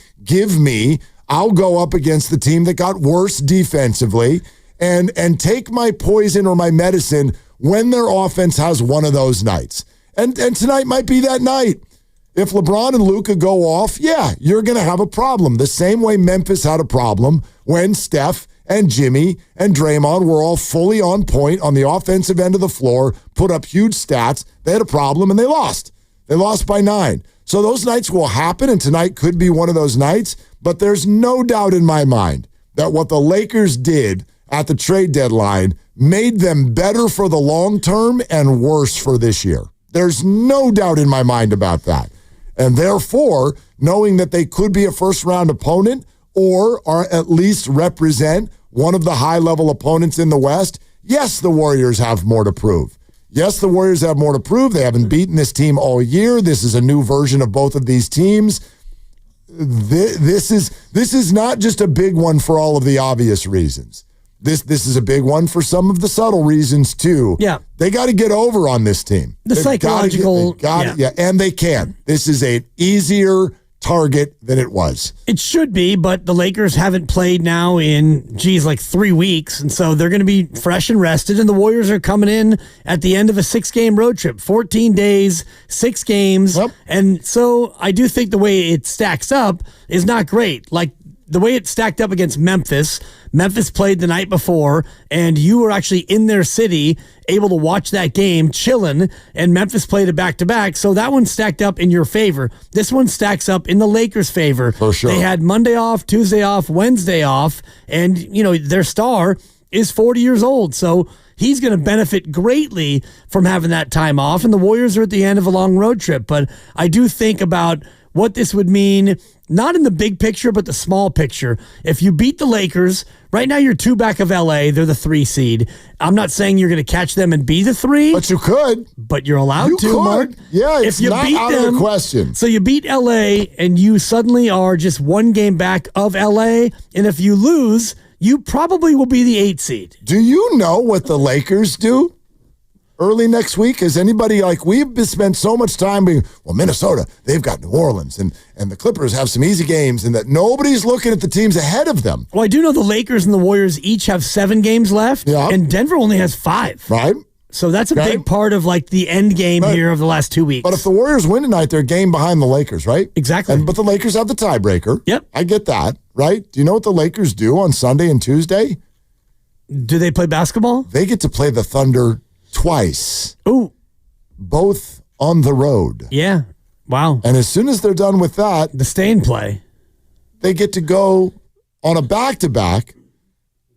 I'll go up against the team that got worse defensively and take my poison or my medicine when their offense has one of those nights. And tonight might be that night. If LeBron and Luka go off, you're going to have a problem. The same way Memphis had a problem when Steph and Jimmy and Draymond were all fully on point on the offensive end of the floor, put up huge stats. They had a problem and they lost. They lost by 9. So those nights will happen, and tonight could be one of those nights. But there's no doubt in my mind that what the Lakers did at the trade deadline made them better for the long term and worse for this year. There's no doubt in my mind about that. And therefore, knowing that they could be a first-round opponent or at least represent one of the high-level opponents in the West, yes, the Warriors have more to prove. Yes, the Warriors have more to prove. They haven't beaten this team all year. This is a new version of both of these teams. This is not just a big one for all of the obvious reasons. This is a big one for some of the subtle reasons, too. Yeah. They got to get over on this team. The psychological. And they can. This is an easier target than it was. It should be, but the Lakers haven't played now in, like 3 weeks, and so they're going to be fresh and rested, and the Warriors are coming in at the end of a 6-game road trip, 14 days, 6 games, and so I do think the way it stacks up is not great. Like, the way it stacked up against Memphis played the night before, and you were actually in their city, able to watch that game, chilling, and Memphis played a back-to-back, so that one stacked up in your favor. This one stacks up in the Lakers' favor. For sure. They had Monday off, Tuesday off, Wednesday off, and, their star is 40 years old. So he's going to benefit greatly from having that time off. And the Warriors are at the end of a long road trip. But I do think about what this would mean, not in the big picture, but the small picture. If you beat the Lakers, right now you're 2 back of LA. They're the 3 seed. I'm not saying you're going to catch them and be the 3. But you could. But you're allowed You to, could. Mark. Yeah, it's if you not beat out them, of the question. So you beat LA and you suddenly are just 1 game back of LA. And if you lose, you probably will be the 8 seed. Do you know what the Lakers do early next week? Is anybody we've spent so much time being, well, Minnesota, they've got New Orleans, and the Clippers have some easy games, and that nobody's looking at the teams ahead of them. Well, I do know the Lakers and the Warriors each have 7 games left, and Denver only has 5. Right. So that's a big part of the end game here of the last 2 weeks. But if the Warriors win tonight, they're a game behind the Lakers, right? Exactly. But the Lakers have the tiebreaker. Yep. I get that, right? Do you know what the Lakers do on Sunday and Tuesday? Do they play basketball? They get to play the Thunder twice. Ooh. Both on the road. Yeah. Wow. And as soon as they're done with that, the stay and play, they get to go on a back-to-back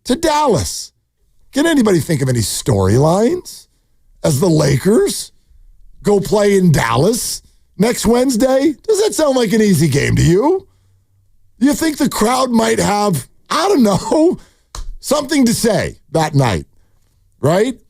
to Dallas. Can anybody think of any storylines as the Lakers go play in Dallas next Wednesday? Does that sound like an easy game to you? You think the crowd might have, I don't know, something to say that night, right?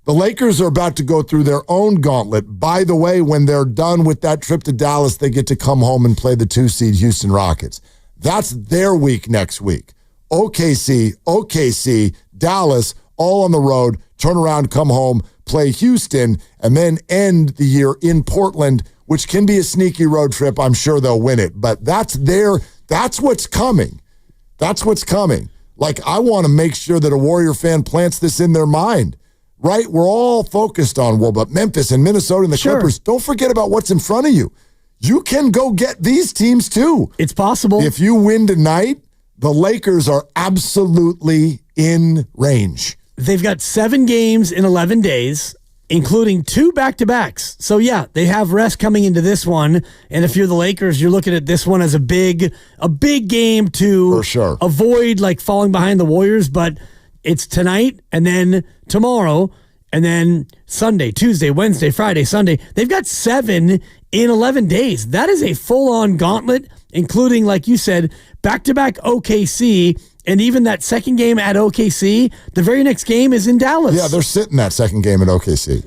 The Lakers are about to go through their own gauntlet. By the way, when they're done with that trip to Dallas, they get to come home and play the 2-seed Houston Rockets. That's their week next week. OKC, Dallas, all on the road, turn around, come home, play Houston, and then end the year in Portland, which can be a sneaky road trip. I'm sure they'll win it. But that's what's coming. That's what's coming. I want to make sure that a Warrior fan plants this in their mind. Right? We're all focused on, but Memphis and Minnesota and the Clippers, don't forget about what's in front of you. You can go get these teams too. It's possible. If you win tonight, the Lakers are absolutely in range. They've got 7 games in 11 days, including 2 back-to-backs. So, yeah, they have rest coming into this one. And if you're the Lakers, you're looking at this one as a big game to for sure avoid falling behind the Warriors. But it's tonight and then tomorrow and then Sunday, Tuesday, Wednesday, Friday, Sunday. They've got 7 in 11 days. That is a full-on gauntlet, including, like you said, back-to-back OKC, and even that second game at OKC. The very next game is in Dallas. Yeah, they're sitting that second game at OKC.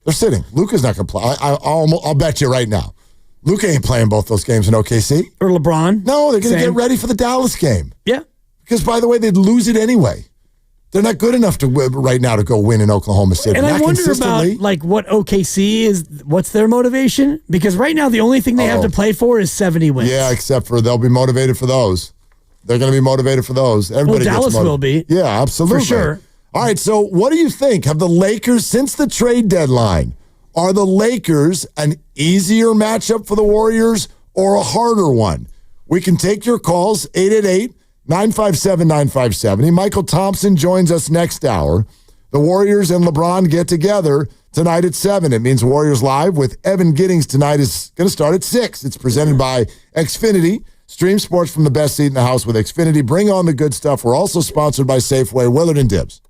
They're sitting. Luka's not going to play. I'll bet you right now. Luka ain't playing both those games in OKC. Or LeBron. No, they're going to get ready for the Dallas game. Yeah. Because, by the way, they'd lose it anyway. They're not good enough to right now to go win in Oklahoma City. And I wonder about what OKC is. What's their motivation? Because right now the only thing they have to play for is 70 wins. Yeah, except for they'll be motivated for those. They're going to be motivated for those. Everybody Dallas will be. Yeah, absolutely. For sure. All right, so what do you think? Have the Lakers, since the trade deadline, are the Lakers an easier matchup for the Warriors or a harder one? We can take your calls, 888-957-9570. Michael Thompson joins us next hour. The Warriors and LeBron get together tonight at 7. It means Warriors Live with Evan Giddings tonight is going to start at 6. It's presented by Xfinity. Stream sports from the best seat in the house with Xfinity. Bring on the good stuff. We're also sponsored by Safeway, Willard and Dibbs.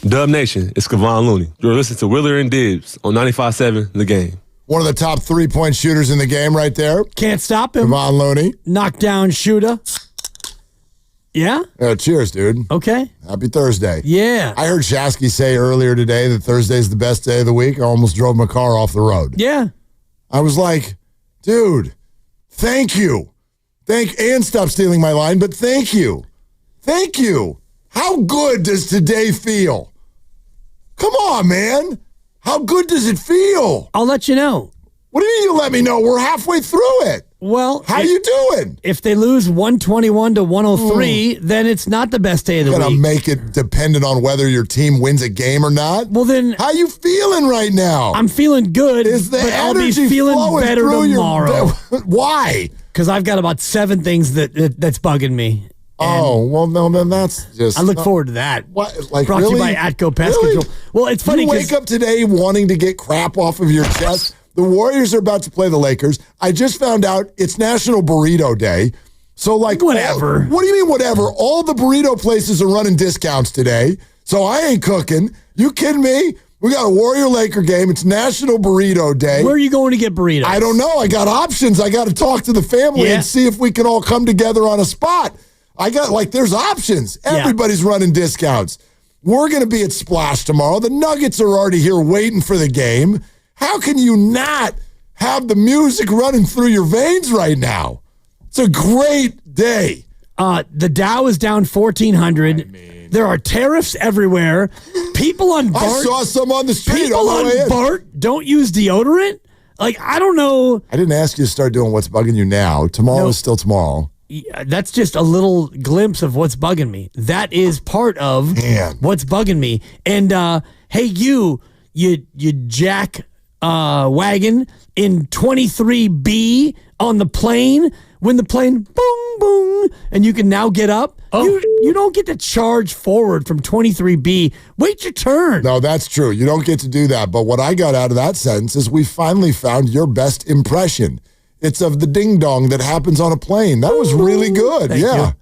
Dub Nation, it's Kevon Looney. You're listening to Wheeler and Dibs on 95.7 The Game. One of the top 3-point shooters in the game right there. Can't stop him. Kevon Looney. Knockdown shooter. Yeah? Cheers, dude. Okay. Happy Thursday. Yeah. I heard Shasky say earlier today that Thursday's the best day of the week. I almost drove my car off the road. Yeah. I was like, dude, thank you. And stop stealing my line, but thank you. Thank you. How good does today feel? Come on, man. How good does it feel? I'll let you know. What do you mean you let me know? We're halfway through it. Well, how you doing? If they lose 121 to 103, then it's not the best day of the week. Gonna make it dependent on whether your team wins a game or not. Well, then, how you feeling right now? I'm feeling good. But I'll be feeling better tomorrow. Why? Because I've got about 7 things that's bugging me. Oh, well, no, then that's just... I look forward to that. What? Like, brought to you by Atco Pest Control. Well, it's funny. You wake up today wanting to get crap off of your chest. The Warriors are about to play the Lakers. I just found out it's National Burrito Day. So, like... Whatever. What do you mean, whatever? All the burrito places are running discounts today. So I ain't cooking. You kidding me? We got a Warrior-Laker game. It's National Burrito Day. Where are you going to get burritos? I don't know. I got options. I got to talk to the family and see if we can all come together on a spot. There's options. Everybody's running discounts. We're going to be at Splash tomorrow. The Nuggets are already here waiting for the game. How can you not have the music running through your veins right now? It's a great day. The Dow is down 1,400. There are tariffs everywhere. People on BART. I saw some on the street. People on BART don't use deodorant. Like, I don't know. I didn't ask you to start doing what's bugging you now. Tomorrow is still tomorrow. That's just a little glimpse of what's bugging me. That is part of what's bugging me. And hey, you jack wagon in 23B on the plane when the plane boom boom and you can now get up. You don't get to charge forward from 23B. Wait your turn. No, that's true. You don't get to do that. But what I got out of that sentence is we finally found your best impression. It's of the ding-dong that happens on a plane. That was really good. Thank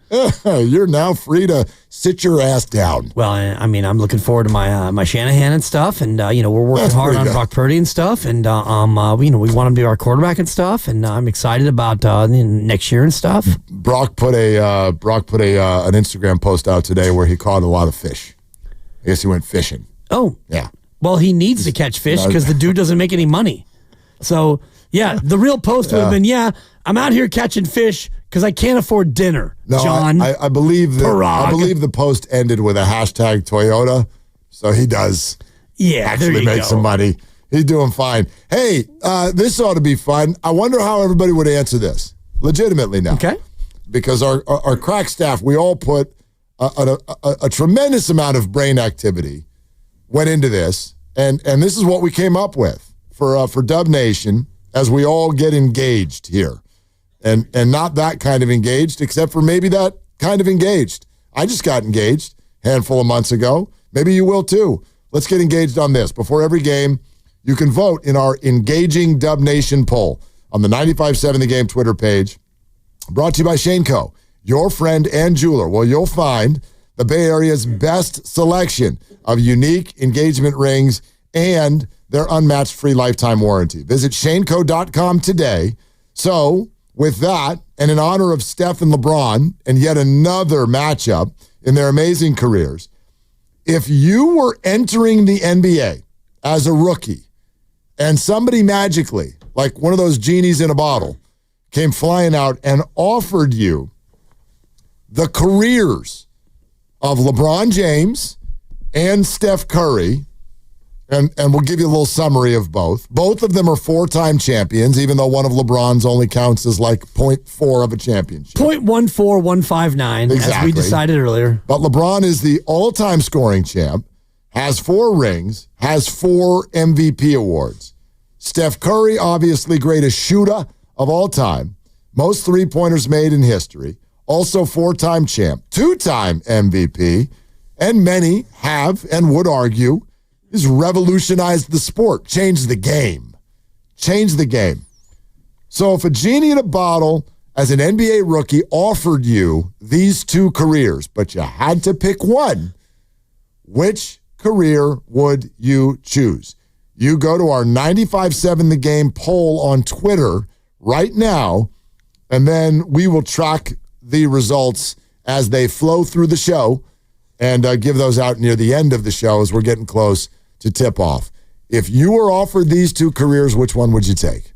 you. You're now free to sit your ass down. Well, I mean, I'm looking forward to my Shanahan and stuff, and we're working hard on Brock Purdy and stuff, and we want him to be our quarterback and stuff, and I'm excited about next year and stuff. Brock put an Instagram post out today where he caught a lot of fish. I guess he went fishing. Oh, yeah. Well, he needs to catch fish because the dude doesn't make any money. So. Yeah, the real post would have been, I'm out here catching fish because I can't afford dinner, John. I believe the post ended with a hashtag Toyota, so he does actually make some money. He's doing fine. Hey, this ought to be fun. I wonder how everybody would answer this, legitimately now. Okay. Because our crack staff, we all put a tremendous amount of brain activity went into this, and this is what we came up with for Dub Nation. As we all get engaged here. And not that kind of engaged, except for maybe that kind of engaged. I just got engaged a handful of months ago. Maybe you will too. Let's get engaged on this. Before every game, you can vote in our Engaging Dub Nation poll on the 95.7 The Game Twitter page. Brought to you by Shane Co., your friend and jeweler. Well, you'll find the Bay Area's best selection of unique engagement rings and their unmatched free lifetime warranty. Visit shaneco.com today. So, with that, and in honor of Steph and LeBron, and yet another matchup in their amazing careers, if you were entering the NBA as a rookie and somebody magically, like one of those genies in a bottle, came flying out and offered you the careers of LeBron James and Steph Curry, and we'll give you a little summary of both. Both of them are 4-time champions, even though one of LeBron's only counts as like 0.4 of a championship. 0.14159, as we decided earlier. But LeBron is the all-time scoring champ, has 4 rings, has 4 MVP awards. Steph Curry, obviously greatest shooter of all time, most three-pointers made in history, also 4-time champ, 2-time MVP, and many have and would argue he's revolutionized the sport, changed the game. Changed the game. So if a genie in a bottle as an NBA rookie offered you these 2 careers, but you had to pick one, which career would you choose? You go to our 95.7 The Game poll on Twitter right now, and then we will track the results as they flow through the show and give those out near the end of the show as we're getting close to tip-off. If you were offered these two careers, which one would you take?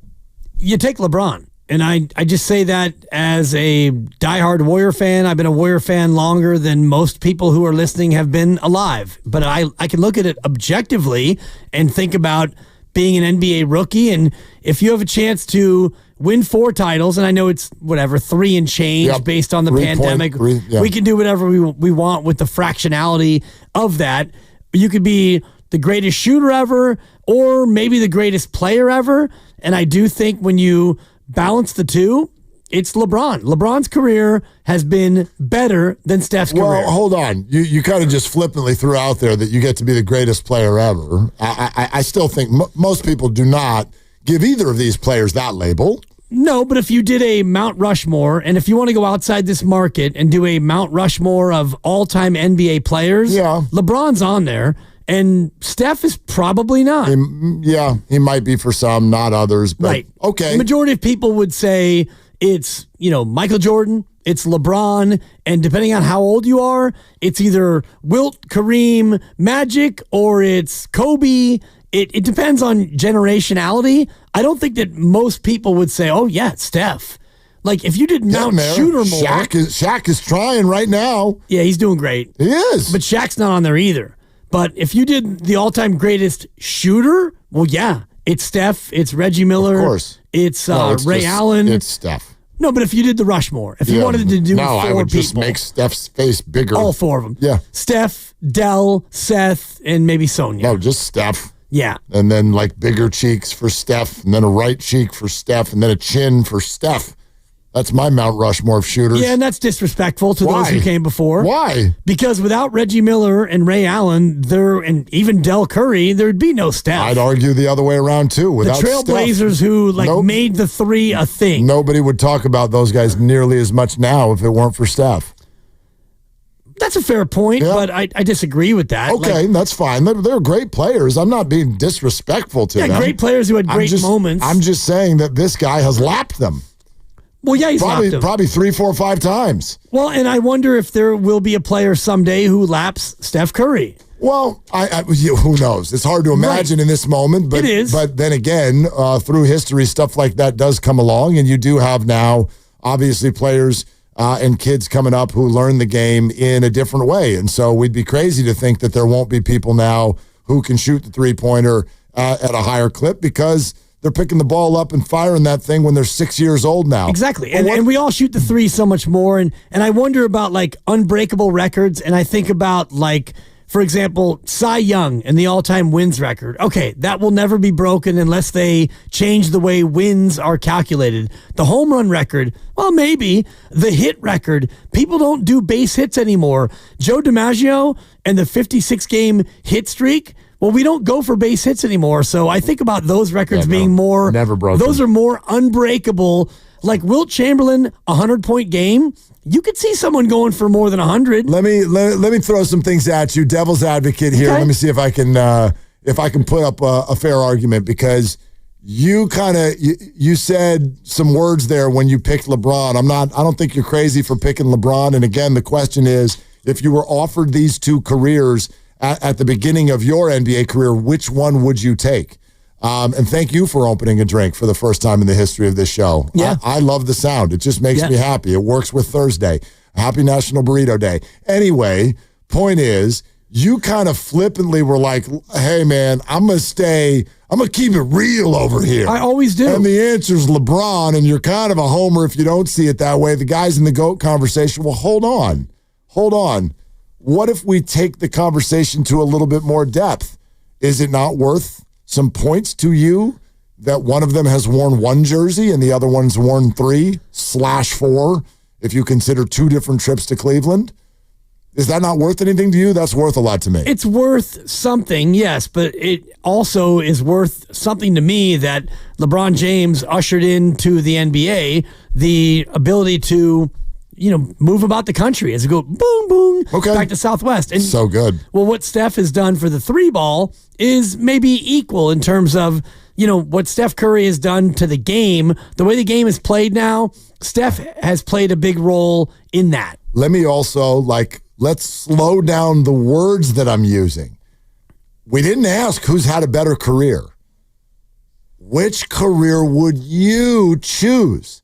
You take LeBron. And I just say that as a diehard Warrior fan. I've been a Warrior fan longer than most people who are listening have been alive. But I can look at it objectively and think about being an NBA rookie. And if you have a chance to win 4 titles, and I know it's 3 and change based on the pandemic, we can do whatever we want with the fractionality of that. You could be the greatest shooter ever or maybe the greatest player ever. And I do think when you balance the two, it's LeBron. LeBron's career has been better than Steph's career. Well, hold on. You kind of just flippantly threw out there that you get to be the greatest player ever. I still think most people do not give either of these players that label. No, but if you did a Mount Rushmore, and if you want to go outside this market and do a Mount Rushmore of all-time NBA players, LeBron's on there. And Steph is probably not. He might be for some, not others. But right. Okay. The majority of people would say it's, Michael Jordan, it's LeBron, and depending on how old you are, it's either Wilt, Kareem, Magic, or it's Kobe. It depends on generationality. I don't think that most people would say, oh, yeah, it's Steph. Like, if you did Mount Shooter more. Shaq is trying right now. Yeah, he's doing great. He is. But Shaq's not on there either. But if you did the all-time greatest shooter, well, yeah, it's Steph, it's Reggie Miller, of course. It's Ray Allen. It's Steph. No, but if you did the Rushmore, if you wanted to do 4 people. I would just make Steph's face bigger. All 4 of them. Yeah. Steph, Dell, Seth, and maybe Sonya. No, just Steph. Yeah. And then bigger cheeks for Steph, and then a right cheek for Steph, and then a chin for Steph. That's my Mount Rushmore of shooters. Yeah, and that's disrespectful to those who came before. Why? Because without Reggie Miller and Ray Allen, and even Del Curry, there'd be no Steph. I'd argue the other way around, too. Without the Trailblazers who made the 3 a thing. Nobody would talk about those guys nearly as much now if it weren't for Steph. That's a fair point, but I disagree with that. Okay, that's fine. They're great players. I'm not being disrespectful to them. Yeah, great players who had great moments. I'm just saying that this guy has lapped them. Well, yeah, he's lapped them. Probably 3, 4, 5 times. Well, and I wonder if there will be a player someday who laps Steph Curry. Well, who knows? It's hard to imagine in this moment. But, it is. But then again, through history, stuff like that does come along. And you do have now, obviously, players and kids coming up who learn the game in a different way. And so we'd be crazy to think that there won't be people now who can shoot the three-pointer at a higher clip because they're picking the ball up and firing that thing when they're 6 years old now. Exactly. And we all shoot the 3 so much more. And I wonder about unbreakable records. And I think about for example, Cy Young and the all-time wins record. Okay, that will never be broken unless they change the way wins are calculated. The home run record, well, maybe. The hit record, people don't do base hits anymore. Joe DiMaggio and the 56-game hit streak, well, we don't go for base hits anymore. So I think about those records being more... Never broken. Those are more unbreakable. Like Wilt Chamberlain, 100-point game. You could see someone going for more than 100. Let me throw some things at you. Devil's advocate here. Okay. Let me see if I can put up a fair argument because you said some words there when you picked LeBron. I don't think you're crazy for picking LeBron. And again, the question is, if you were offered these 2 careers at the beginning of your NBA career, which one would you take? And thank you for opening a drink for the first time in the history of this show. Yeah. I love the sound. It just makes me happy. It works with Thursday. Happy National Burrito Day. Anyway, point is, you kind of flippantly were like, hey, man, I'm going to keep it real over here. I always do. And the answer's LeBron, and you're kind of a homer if you don't see it that way. The guys in the GOAT conversation, well, hold on. What if we take the conversation to a little bit more depth? Is it not worth some points to you that one of them has worn 1 jersey and the other one's worn 3/4 if you consider 2 different trips to Cleveland? Is that not worth anything to you? That's worth a lot to me. It's worth something, yes, but it also is worth something to me that LeBron James ushered into the NBA, the ability to move about the country as it go boom, boom, back to Southwest. And so good. Well, what Steph has done for the 3-ball is maybe equal in terms of, what Steph Curry has done to the game. The way the game is played now, Steph has played a big role in that. Let me also, let's slow down the words that I'm using. We didn't ask who's had a better career. Which career would you choose?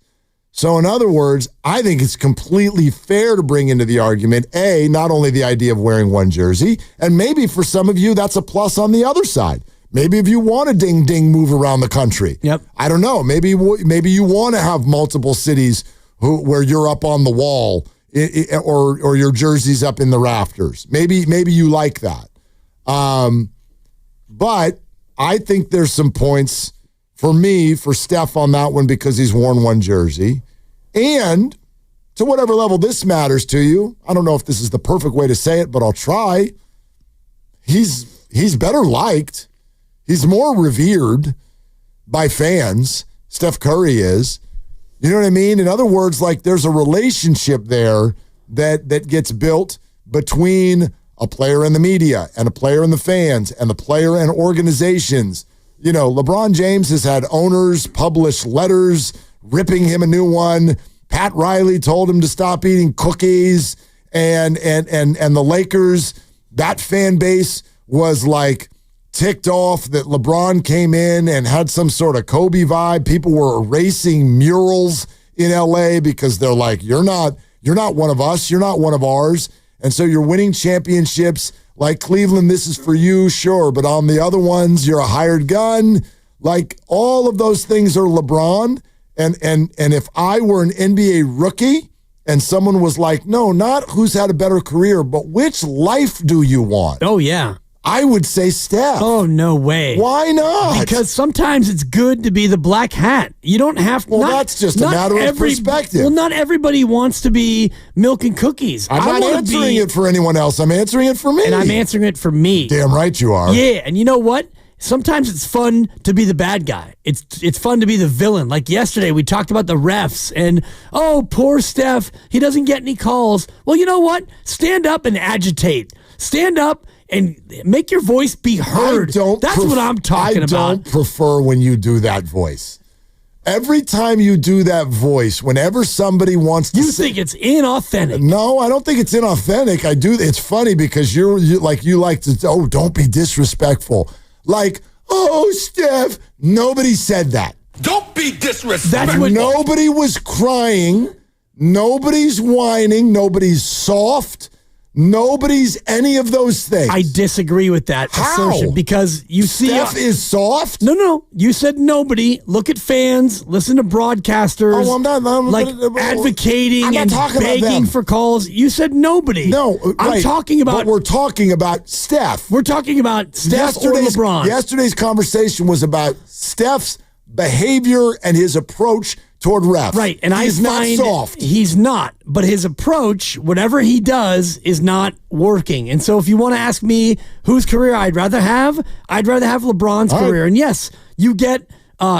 So in other words, I think it's completely fair to bring into the argument, A, not only the idea of wearing one jersey, and maybe for some of you, that's a plus on the other side. Maybe if you want to ding move around the country. Yep. I don't know. Maybe you want to have multiple cities where you're up on the wall or your jersey's up in the rafters. Maybe you like that. But I think there's some points for Steph on that one because he's worn one jersey. And to whatever level this matters to you, I don't know if this is the perfect way to say it, but I'll try. He's better liked. He's more revered by fans. Steph Curry is. You know what I mean? In other words, there's a relationship there that gets built between a player and the media and a player and the fans and the player and organizations. LeBron James has had owners publish letters ripping him a new one. Pat Riley told him to stop eating cookies. And the Lakers, that fan base was ticked off that LeBron came in and had some sort of Kobe vibe. People were erasing murals in LA because they're like, you're not one of us. You're not one of ours. And so you're winning championships. Like Cleveland, this is for you, sure. But on the other ones, you're a hired gun. All of those things are LeBron. And if I were an NBA rookie and someone was like, no, not who's had a better career, but which life do you want? Oh, yeah. I would say Steph. Oh, no way. Why not? Because sometimes it's good to be the black hat. You don't have to. Well, that's just a matter of perspective. Well, not everybody wants to be milk and cookies. I'm not answering it for anyone else. I'm answering it for me. And I'm answering it for me. Damn right you are. Yeah, and you know what? Sometimes it's fun to be the bad guy. It's fun to be the villain. Like yesterday, we talked about the refs and, oh, poor Steph. He doesn't get any calls. Well, you know what? Stand up and agitate. Stand up and make your voice be heard. That's what I'm talking about. I don't prefer when you do that voice. Every time you do that voice, whenever somebody wants to think it's inauthentic. No, I don't think it's inauthentic. I do. It's funny because you like to, oh, don't be disrespectful. Oh, Steph. Nobody said that. Don't be disrespectful. Nobody was crying. Nobody's whining. Nobody's soft. Nobody's any of those things. I disagree with that assertion because you see Steph is soft. No. You said nobody. Look at fans. Listen to broadcasters. Oh, I'm not advocating and begging for calls. You said nobody. No, I'm talking about. But we're talking about Steph. We're talking about Steph or LeBron. Yesterday's conversation was about Steph's behavior and his approach toward refs. Right, and he's not soft. He's not, but his approach, whatever he does, is not working. And so if you want to ask me whose career I'd rather have LeBron's career. And yes, you get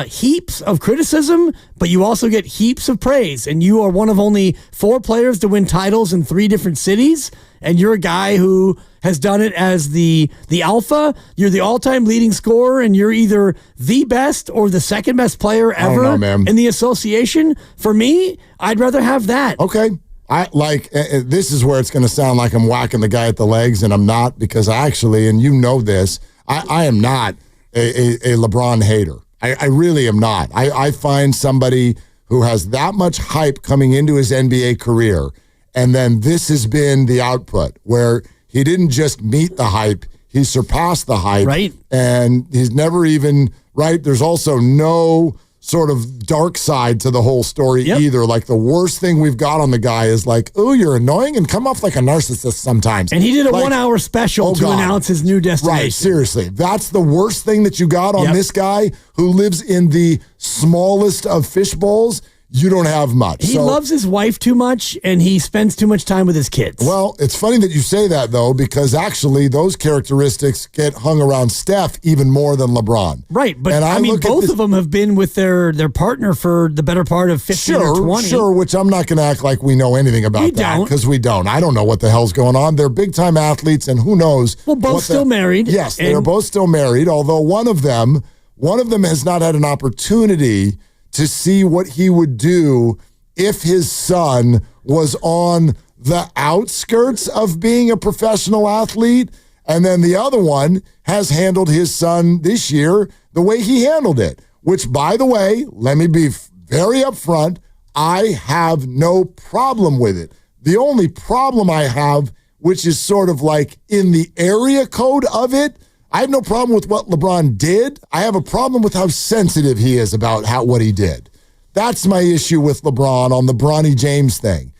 heaps of criticism, but you also get heaps of praise. And you are one of only 4 players to win titles in 3 different cities. And you're a guy who has done it as the alpha. You're the all-time leading scorer, and you're either the best or the second best player ever in the association. For me, I'd rather have that. Okay. This is where it's going to sound like I'm whacking the guy at the legs, and I'm not, because I actually, and you know this, I am not a LeBron hater. I really am not. I find somebody who has that much hype coming into his NBA career, and then this has been the output where he didn't just meet the hype, he surpassed the hype. Right. And he's never even, right? There's also no sort of dark side to the whole story either. Like the worst thing we've got on the guy is oh, you're annoying and come off like a narcissist sometimes. And he did a 1-hour special to announce his new destination. Right, seriously. That's the worst thing that you got on this guy who lives in the smallest of fish bowls. you don't have much. He loves his wife too much, and he spends too much time with his kids. Well, it's funny that you say that, though, because actually those characteristics get hung around Steph even more than LeBron. Right, but I mean, both of them have been with their partner for the better part of 15 or 20. Sure, which I'm not going to act like we know anything about that, because we don't. I don't know what the hell's going on. They're big-time athletes, and who knows. Well, both still married. Yes, they're both still married, although one of them has not had an opportunity to see what he would do if his son was on the outskirts of being a professional athlete. And then the other one has handled his son this year the way he handled it, which, by the way, let me be very upfront, I have no problem with it. The only problem I have, which is sort of like in the area code of it, I have no problem with what LeBron did. I have a problem with how sensitive he is about what he did. That's my issue with LeBron on the Bronny James thing.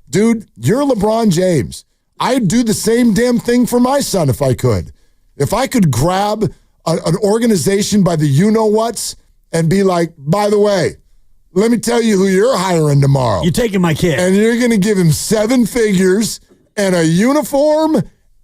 Dude, you're LeBron James. I'd do the same damn thing for my son if I could. If I could grab an organization by the you-know-whats and be like, by the way, let me tell you who you're hiring tomorrow. You're taking my kid. And you're going to give him 7 figures and a uniform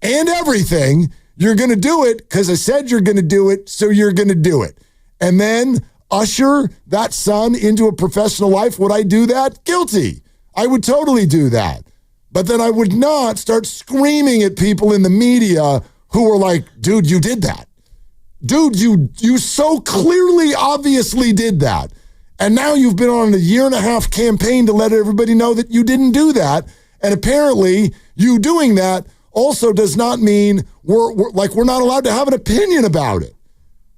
and everything. You're going to do it because I said you're going to do it, so you're going to do it. And then usher that son into a professional life. Would I do that? Guilty. I would totally do that. But then I would not start screaming at people in the media who were like, dude, you did that. Dude, you so clearly, obviously did that. And now you've been on a 1.5 year campaign to let everybody know that you didn't do that. And apparently you doing that also does not mean we're not allowed to have an opinion about it.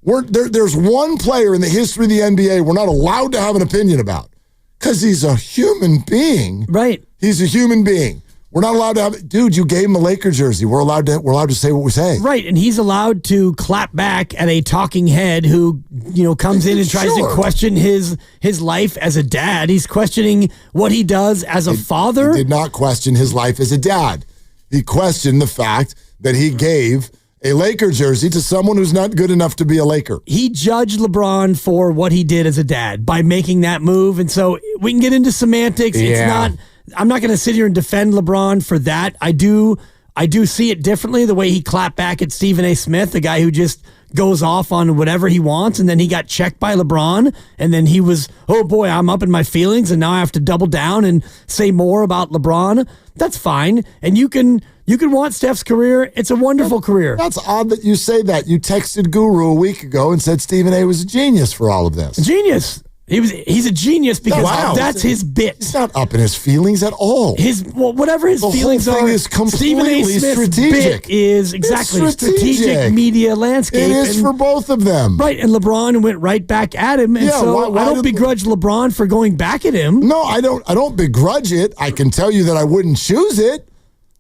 There's one player in the history of the NBA we're not allowed to have an opinion about because he's a human being. Right. He's a human being. We're not allowed to have. Dude, you gave him a Laker jersey. We're allowed to say what we say. Right, and he's allowed to clap back at a talking head who comes in and tries to question his life as a dad. He's questioning what he does as a father. He did not question his life as a dad. He questioned the fact that he gave a Laker jersey to someone who's not good enough to be a Laker. He judged LeBron for what he did as a dad by making that move. And so we can get into semantics. Yeah. I'm not going to sit here and defend LeBron for that. I do see it differently, the way he clapped back at Stephen A. Smith, the guy who just goes off on whatever he wants, and then he got checked by LeBron, and then he was, oh boy, I'm up in my feelings, and now I have to double down and say more about LeBron. That's fine. And you can want Steph's career. It's a wonderful career. That's odd that you say that. You texted Guru a week ago and said Stephen A. was a genius for all of this. A genius. He's a genius because that's his bit. He's not up in his feelings at all. Whatever his feelings are, the whole thing is completely strategic. Bit is exactly a strategic media landscape. It is for both of them. Right, and LeBron went right back at him, and I don't begrudge LeBron for going back at him. No, I don't begrudge it. I can tell you that I wouldn't choose it.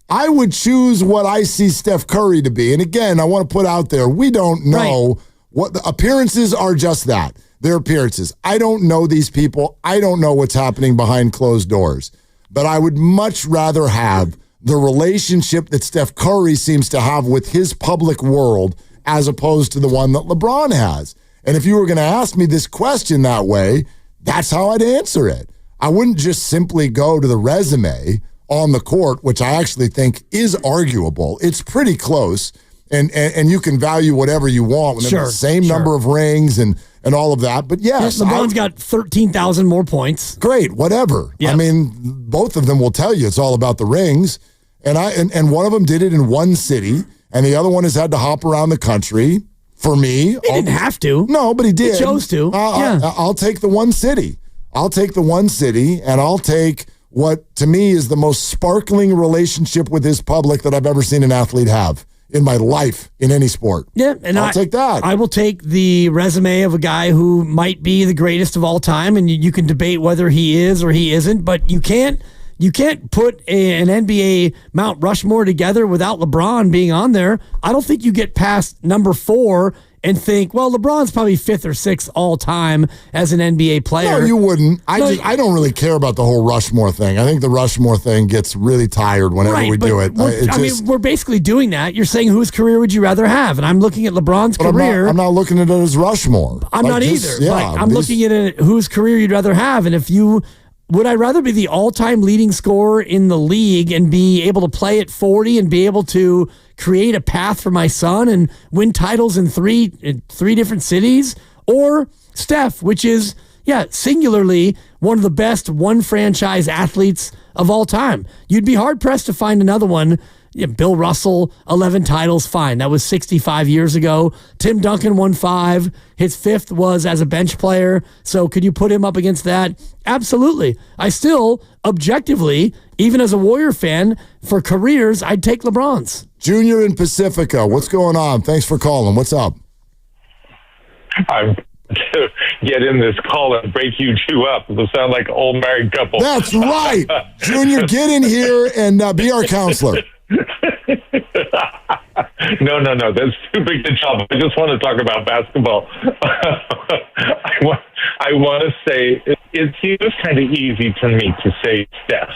I would choose what I see Steph Curry to be. And again, I want to put out there, we don't know what the appearances are. Just that. Their appearances. I don't know these people. I don't know what's happening behind closed doors. But I would much rather have the relationship that Steph Curry seems to have with his public world as opposed to the one that LeBron has. And if you were going to ask me this question that way, that's how I'd answer it. I wouldn't just simply go to the resume on the court, which I actually think is arguable. It's pretty close. And you can value whatever you want when the same number of rings and all of that. But yes, LeBron's got 13,000 more points. Great, whatever. Yep. I mean, both of them will tell you it's all about the rings. And one of them did it in one city, and the other one has had to hop around the country. For me, he didn't have to. No, but he did. He chose to. I'll take the one city. I'll take the one city, and I'll take what to me is the most sparkling relationship with his public that I've ever seen an athlete have in my life in any sport. Yeah, and I'll take that. I will take the resume of a guy who might be the greatest of all time, and you can debate whether he is or he isn't, but you can't put an NBA Mount Rushmore together without LeBron being on there. I don't think you get past number 4 and think, well, LeBron's probably 5th or 6th all time as an NBA player. No, you wouldn't. I don't really care about the whole Rushmore thing. I think the Rushmore thing gets really tired whenever we do it. We're basically doing that. You're saying whose career would you rather have? And I'm looking at LeBron's career. I'm not looking at it as Rushmore. I'm not either. I'm looking at it, whose career you'd rather have. And would I rather be the all-time leading scorer in the league and be able to play at 40 and be able to create a path for my son and win titles in three different cities, or Steph, which is singularly one of the best one franchise athletes of all time? You'd be hard pressed to find another one. Bill Russell, 11 titles, fine. That was 65 years ago. Tim Duncan won 5. His 5th was as a bench player. So could you put him up against that? Absolutely. I still, objectively, even as a Warrior fan, for careers, I'd take LeBron's. Junior in Pacifica, what's going on? Thanks for calling. What's up? I'm to get in this call and break you two up. It'll sound like an old married couple. That's right. Junior, get in here and be our counselor. No. That's too big a job. I just want to talk about basketball. I want to say it seems kind of easy to me to say Steph.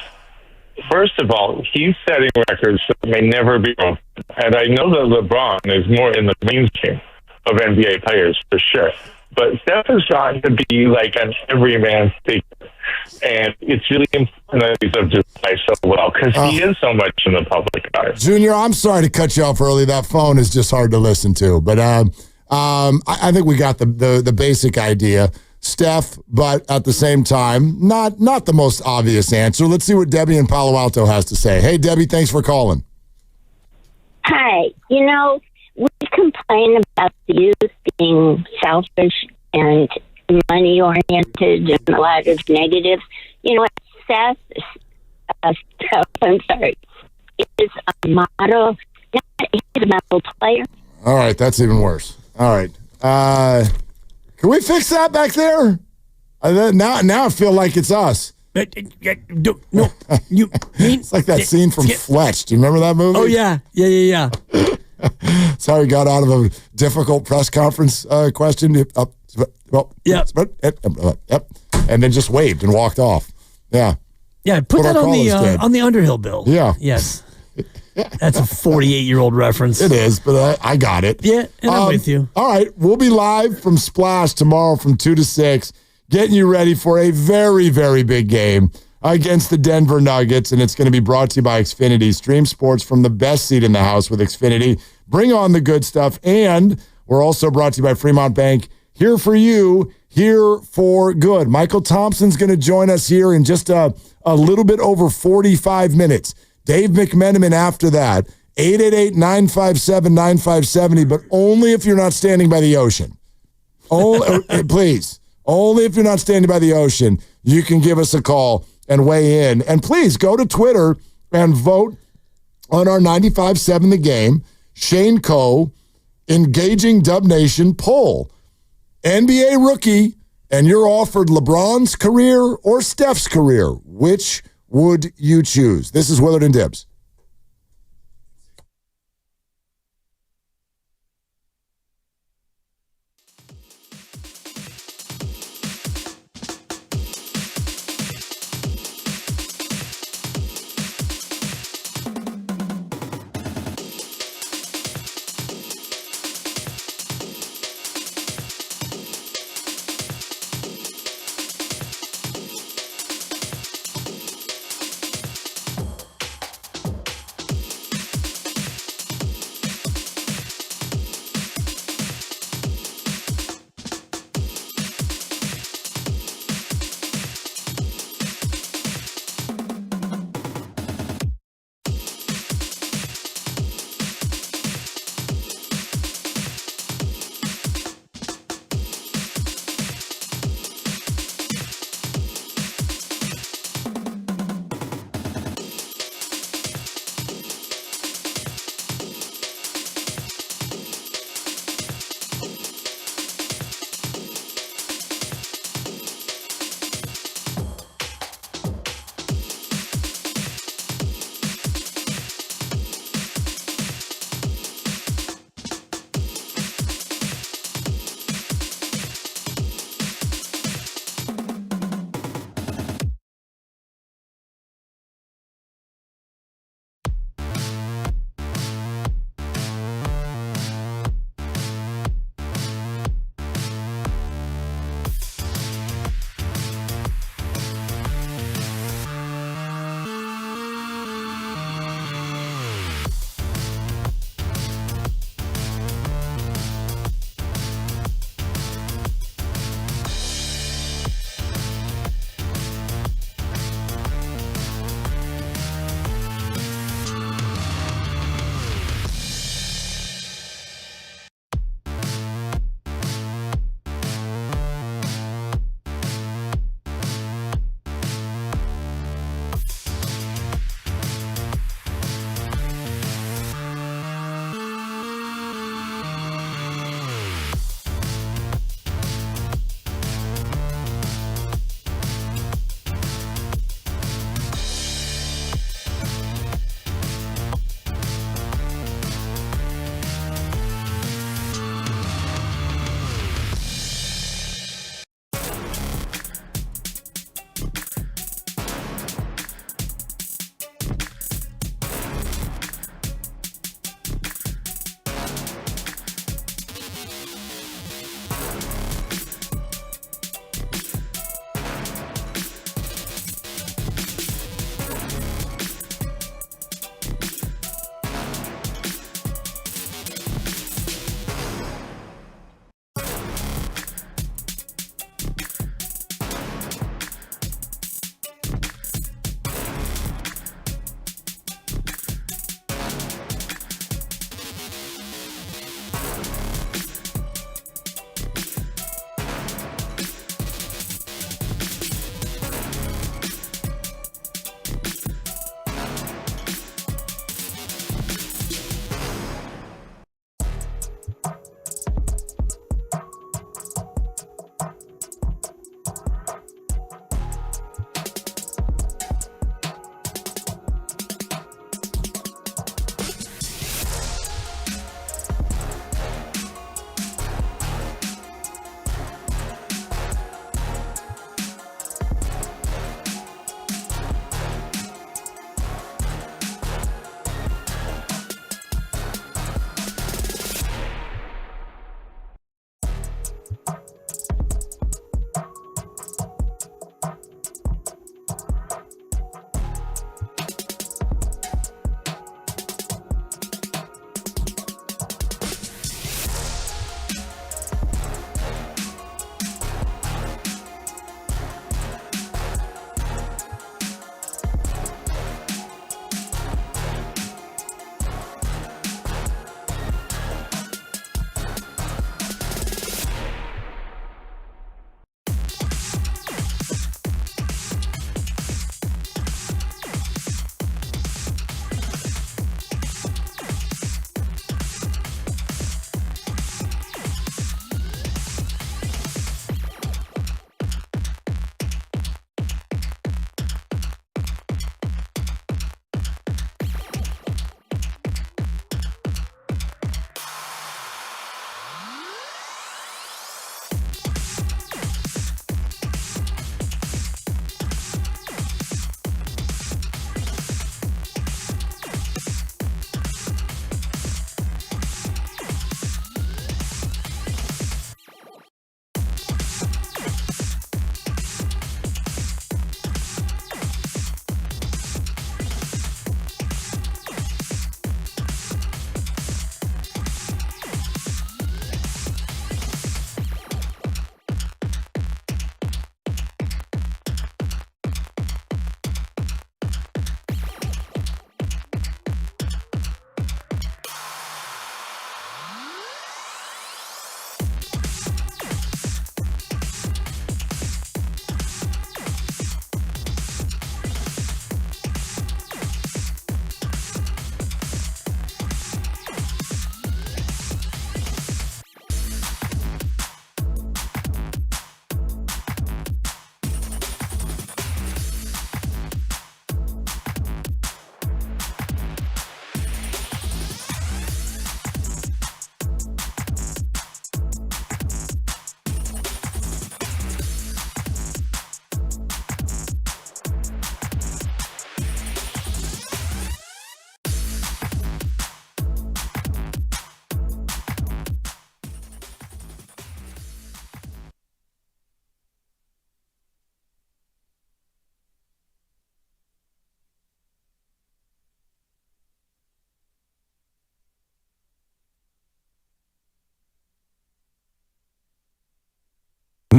First of all, he's setting records that may never be broken. And I know that LeBron is more in the mainstream of NBA players for sure. But Steph has gotten to be like an everyman figure. And it's really important that he's just play so well because he is so much in the public eye. Junior, I'm sorry to cut you off early. That phone is just hard to listen to. But I think we got the basic idea. Steph, but at the same time, not the most obvious answer. Let's see what Debbie in Palo Alto has to say. Hey, Debbie, thanks for calling. Hi. We complain about the youth being selfish and money-oriented and a lot of negatives. You know what? Steph, I'm sorry, is a model. He's a model player. All right, that's even worse. All right. Can we fix that back there? Now I feel like it's us. No, it's like that scene from Fletch. Do you remember that movie? Oh, yeah. Sorry, got out of a difficult press conference question. Yep. And then just waved and walked off. Yeah. Yeah, put that on the Underhill bill. Yeah. Yes. That's a 48-year-old reference. It is, but I got it. Yeah, and I'm with you. All right, we'll be live from Splash tomorrow from 2 to 6, getting you ready for a very, very big game against the Denver Nuggets, and it's going to be brought to you by Xfinity. Stream sports from the best seat in the house with Xfinity. Bring on the good stuff, and we're also brought to you by Fremont Bank. Here for you, here for good. Michael Thompson's going to join us here in just a little bit over 45 minutes. Dave McMenamin after that, 888-957-9570, but only if you're not standing by the ocean. Please, only if you're not standing by the ocean, you can give us a call and weigh in. And please go to Twitter and vote on our 95.7 The Game, Shane Coe, Engaging Dub Nation poll. NBA rookie, and you're offered LeBron's career or Steph's career. Which would you choose? This is Willard and Dibbs.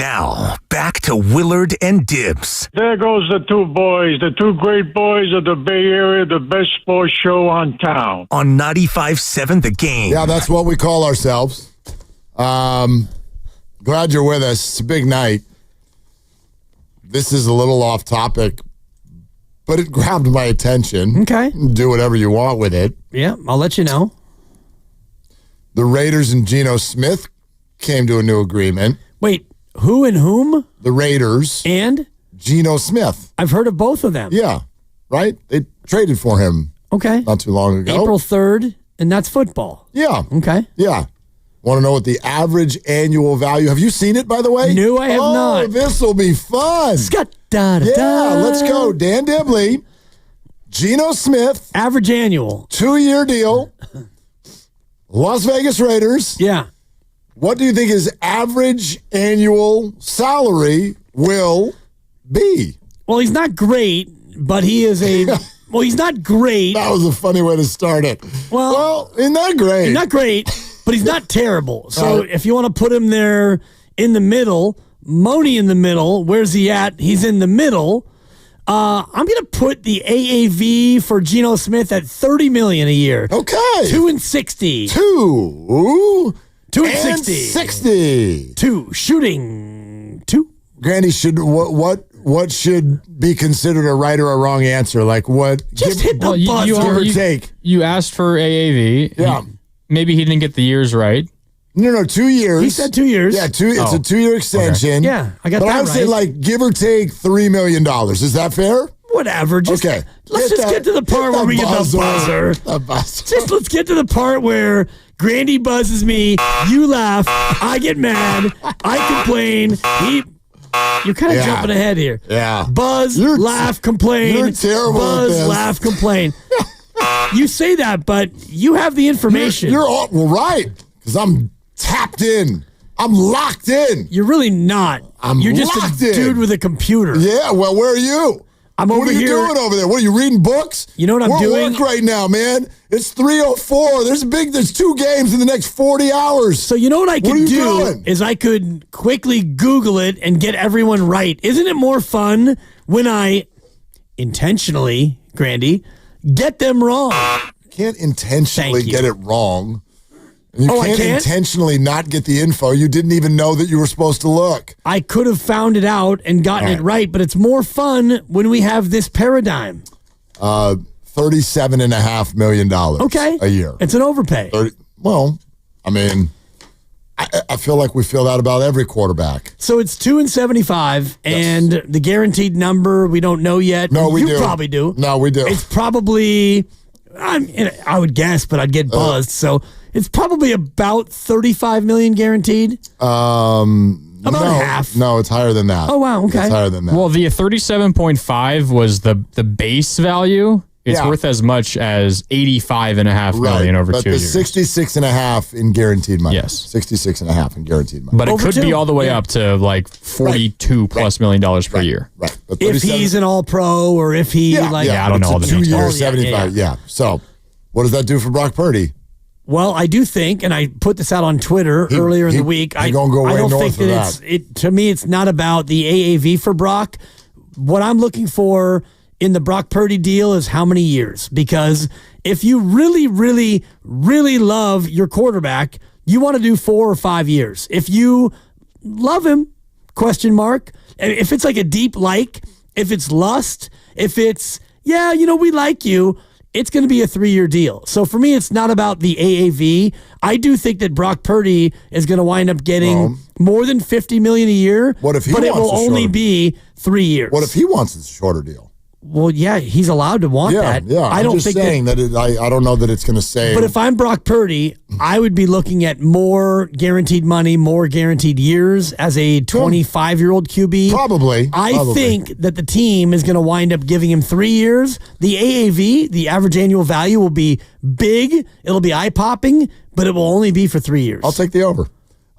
Now, back to Willard and Dibs. There goes the two boys, the two great boys of the Bay Area, the best sports show on town. On 95.7 The Game. Yeah, that's what we call ourselves. Glad you're with us. It's a big night. This is a little off topic, but it grabbed my attention. Okay. Do whatever you want with it. Yeah, I'll let you know. The Raiders and Geno Smith came to a new agreement. Wait, who and whom? The Raiders. And? Geno Smith. I've heard of both of them. Yeah, right? They traded for him not too long ago. April 3rd, and that's football. Yeah. Okay. Yeah. Want to know what the average annual value? Have you seen it, by the way? No, I have not. This will be fun. Yeah, let's go. Dan Dibley, Geno Smith. Average annual. 2-year deal. Las Vegas Raiders. Yeah. What do you think his average annual salary will be? Well, he's not great, but he is a... Well, he's not great. That was a funny way to start it. Well he's not great. He's not great, but he's not terrible. So if you want to put him there in the middle, Moni in the middle, where's he at? He's in the middle. I'm going to put the AAV for Geno Smith at $30 million a year. Okay. 2 and 60. 2 and and 60. 2 shooting 2. Grandy, what should be considered a right or a wrong answer? Like what? Just hit the buzzer. Give or take. You asked for AAV. Yeah. Maybe he didn't get the years right. No, 2 years. He said 2 years. Yeah, it's a 2-year extension. Okay. Yeah, I got but that I'm saying right. like give or take $3 million. Is that fair? Whatever. Just, okay. Let's just get to the part where we get the buzzer. Just let's get to the part where Grandy buzzes me, you laugh, I get mad, I complain, you're kind of jumping ahead here. Yeah. Buzz, laugh, complain. You're terrible Buzz, at this. laugh, complain. You say that, but you have the information. You're all right, because I'm tapped in. I'm locked in. You're really not. You're just a dude with a computer. Yeah, well, where are you? I'm over here. What are you doing over there? What are you reading books? You know what I'm doing? We're at work right now, man. It's 3:04. There's 2 games in the next 40 hours. So you know what I could do is I could quickly Google it and get everyone right. Isn't it more fun when I intentionally, Grandy, get them wrong? You can't intentionally get it wrong. And you I can't intentionally not get the info. You didn't even know that you were supposed to look. I could have found it out and gotten it right, but it's more fun when we have this paradigm. $37.5 million a year. It's an overpay. I feel like we feel that about every quarterback. So it's 2 and 75, and the guaranteed number we don't know yet. No, we do. You probably do. No, we do. It's probably, I would guess, but I'd get buzzed. So it's probably about 35 million guaranteed. About half. No, it's higher than that. Oh, wow. Okay. It's higher than that. Well, the 37.5 was the base value. It's worth as much as $85.5 million over 2 years. 66.5 in guaranteed money. Yes. 66.5 in guaranteed money. But it could be all the way up to like $42+ million per year. Right. But If he's an all-pro or if he I don't know all the details. 2 years, 75. Yeah. So what does that do for Brock Purdy? Well, I do think, and I put this out on Twitter earlier in the week. I don't think that to me, it's not about the AAV for Brock. What I'm looking for in the Brock Purdy deal is how many years? Because if you really, really, really love your quarterback, you want to do 4 or 5 years. If you love him, ? If it's like a deep like, if it's lust, if it's, we like you, it's going to be a 3-year deal. So for me, it's not about the AAV. I do think that Brock Purdy is going to wind up getting more than $50 million a year. What if he but it will wants a only shorter be 3 years. What if he wants a shorter deal? Well, yeah, he's allowed to want that. Yeah, I don't think saying that I don't know that it's going to say. But if I'm Brock Purdy, I would be looking at more guaranteed money, more guaranteed years as a 25-year-old QB. Probably. I think that the team is going to wind up giving him 3 years. The AAV, the average annual value, will be big. It'll be eye-popping, but it will only be for 3 years. I'll take the over.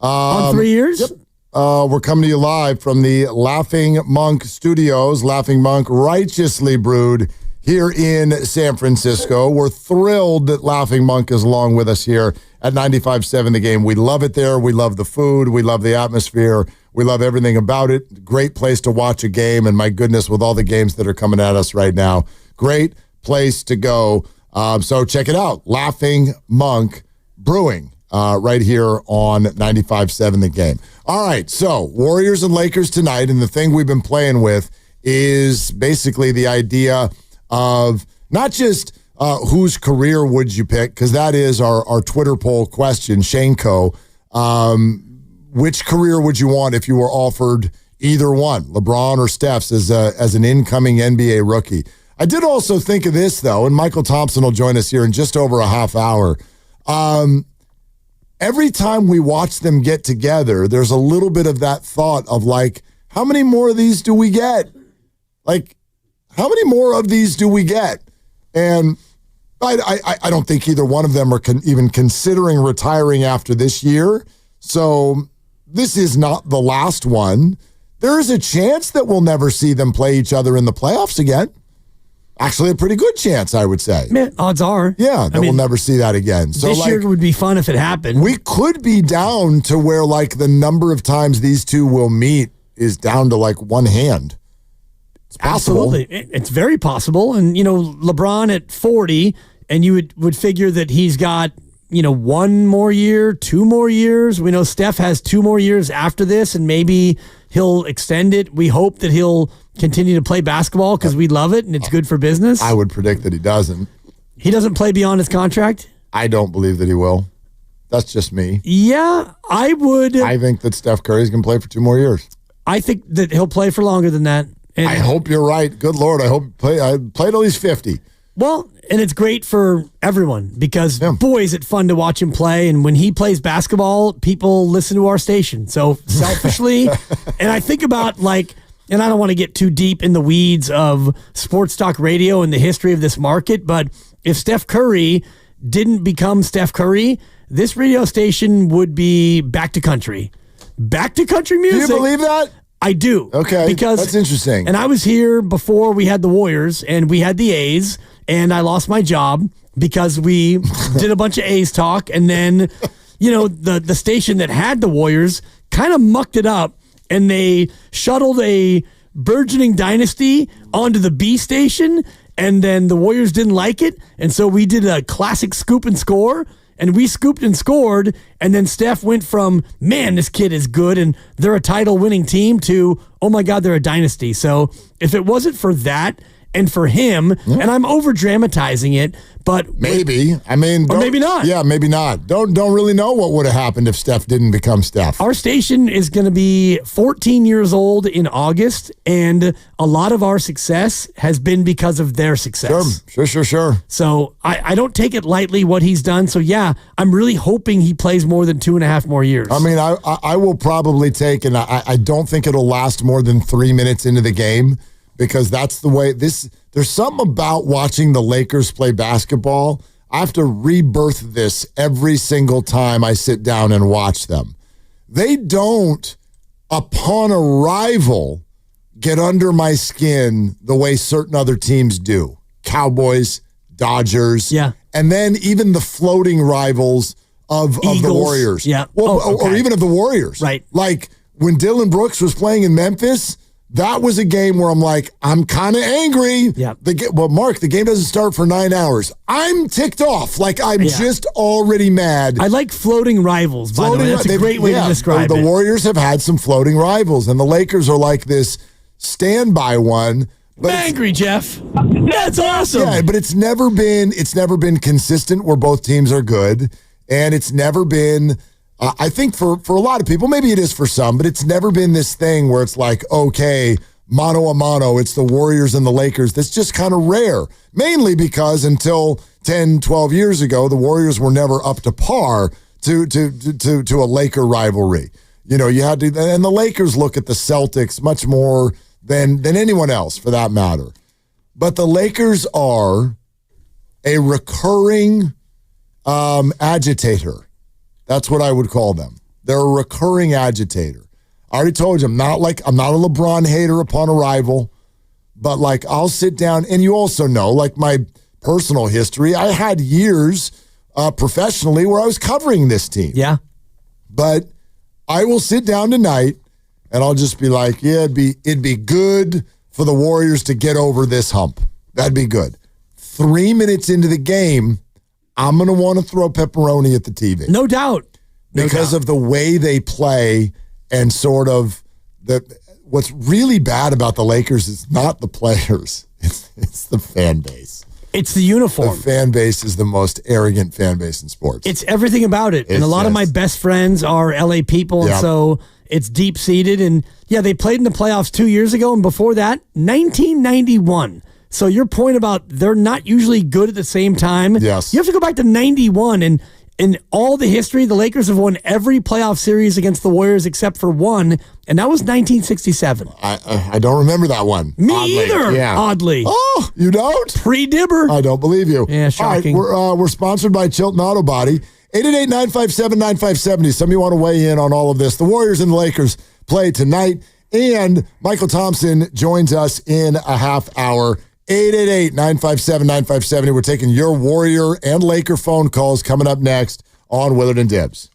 On 3 years? Yep. We're coming to you live from the Laughing Monk Studios. Laughing Monk, righteously brewed here in San Francisco. We're thrilled that Laughing Monk is along with us here at 95.7 The Game. We love it there. We love the food. We love the atmosphere. We love everything about it. Great place to watch a game. And my goodness, with all the games that are coming at us right now, great place to go. So check it out. Laughing Monk Brewing right here on 95.7 The Game. All right, so Warriors and Lakers tonight. And the thing we've been playing with is basically the idea of not just whose career would you pick, because that is our Twitter poll question, Shaneco. Which career would you want if you were offered either one, LeBron or Steph's, as an incoming NBA rookie? I did also think of this, though, and Michael Thompson will join us here in just over a half hour. Every time we watch them get together, there's a little bit of that thought of like, how many more of these do we get? Like, how many more of these do we get? And I don't think either one of them are even considering retiring after this year. So this is not the last one. There is a chance that we'll never see them play each other in the playoffs again. Actually, a pretty good chance, I would say. Man, odds are. Yeah, that we'll never see that again. So this year would be fun if it happened. We could be down to where like the number of times these two will meet is down to like one hand. It's possible. Absolutely. It's very possible. And, LeBron at 40, and you would figure that he's got, 1 more year, 2 more years. We know Steph has 2 more years after this, and maybe he'll extend it. We hope that he'll continue to play basketball because we love it and it's good for business. I would predict that he doesn't. He doesn't play beyond his contract? I don't believe that he will. That's just me. Yeah, I would. I think that Steph Curry's going to play for 2 more years. I think that he'll play for longer than that. And I hope you're right. Good Lord. I hope I play till he's 50. Well, and it's great for everyone because, boy, is it fun to watch him play. And when he plays basketball, people listen to our station. So selfishly, and I think about and I don't want to get too deep in the weeds of sports talk radio and the history of this market, but if Steph Curry didn't become Steph Curry, this radio station would be back to country. Back to country music. Do you believe that? I do. Okay. Because that's interesting. And I was here before we had the Warriors and we had the A's, and I lost my job because we did a bunch of A's talk, and then, the station that had the Warriors kind of mucked it up, and they shuttled a burgeoning dynasty onto the B station, and then the Warriors didn't like it, and so we did a classic scoop and score, and we scooped and scored, and then Steph went from, man, this kid is good, and they're a title-winning team, to, oh my God, they're a dynasty. So if it wasn't for that and for him, and I'm over-dramatizing it, but... Maybe. I mean... Or maybe not. Yeah, maybe not. Don't really know what would have happened if Steph didn't become Steph. Our station is going to be 14 years old in August, and a lot of our success has been because of their success. Sure. So I don't take it lightly what he's done. So, yeah, I'm really hoping he plays more than 2.5 more years. I mean, I will probably take, and I don't think it'll last more than 3 minutes into the game, because that's the way there's something about watching the Lakers play basketball. I have to rebirth this every single time I sit down and watch them. They don't, upon arrival, get under my skin the way certain other teams do. Cowboys, Dodgers, and then even the floating rivals of the Warriors. Yeah. Well, or even of the Warriors. Right. Like when Dylan Brooks was playing in Memphis, that was a game where I'm like, I'm kind of angry. Yeah. Mark, the game doesn't start for 9 hours. I'm ticked off. Like, I'm just already mad. I like floating rivals, by the way. That's a great way to describe it. The Warriors have had some floating rivals, and the Lakers are like this standby one. I'm angry, Jeff. That's awesome. Yeah, but it's never been consistent where both teams are good, and it's never been... I think for a lot of people, maybe it is for some, but it's never been this thing where it's like, okay, mano a mano, it's the Warriors and the Lakers. That's just kind of rare, mainly because until 10, 12 years ago, the Warriors were never up to par to a Laker rivalry. You had to, and the Lakers look at the Celtics much more than anyone else for that matter. But the Lakers are a recurring agitator. That's what I would call them. They're a recurring agitator. I already told you, I'm not a LeBron hater upon arrival, but like I'll sit down, and you also know, like my personal history, I had years professionally where I was covering this team. Yeah. But I will sit down tonight and I'll just be like, yeah, it'd be good for the Warriors to get over this hump. That'd be good. 3 minutes into the game, I'm going to want to throw pepperoni at the TV. No doubt. Because of the way they play and sort of what's really bad about the Lakers is not the players. It's the fan base. It's the uniform. The fan base is the most arrogant fan base in sports. It's everything about it. And a lot of my best friends are LA people, and so it's deep-seated. And, yeah, they played in the playoffs 2 years ago, and before that, 1991. So your point about they're not usually good at the same time, yes. You have to go back to 91, and in all the history, the Lakers have won every playoff series against the Warriors except for one, and that was 1967. I don't remember that one. Me either, oddly. Oh, you don't? Pre-Dibber. I don't believe you. Yeah, shocking. All right, we're sponsored by Chilton Auto Body. 888-957-9570. Some of you want to weigh in on all of this. The Warriors and the Lakers play tonight, and Michael Thompson joins us in a half hour. 888-957-9570. We're taking your Warrior and Laker phone calls coming up next on Willard and Dibs.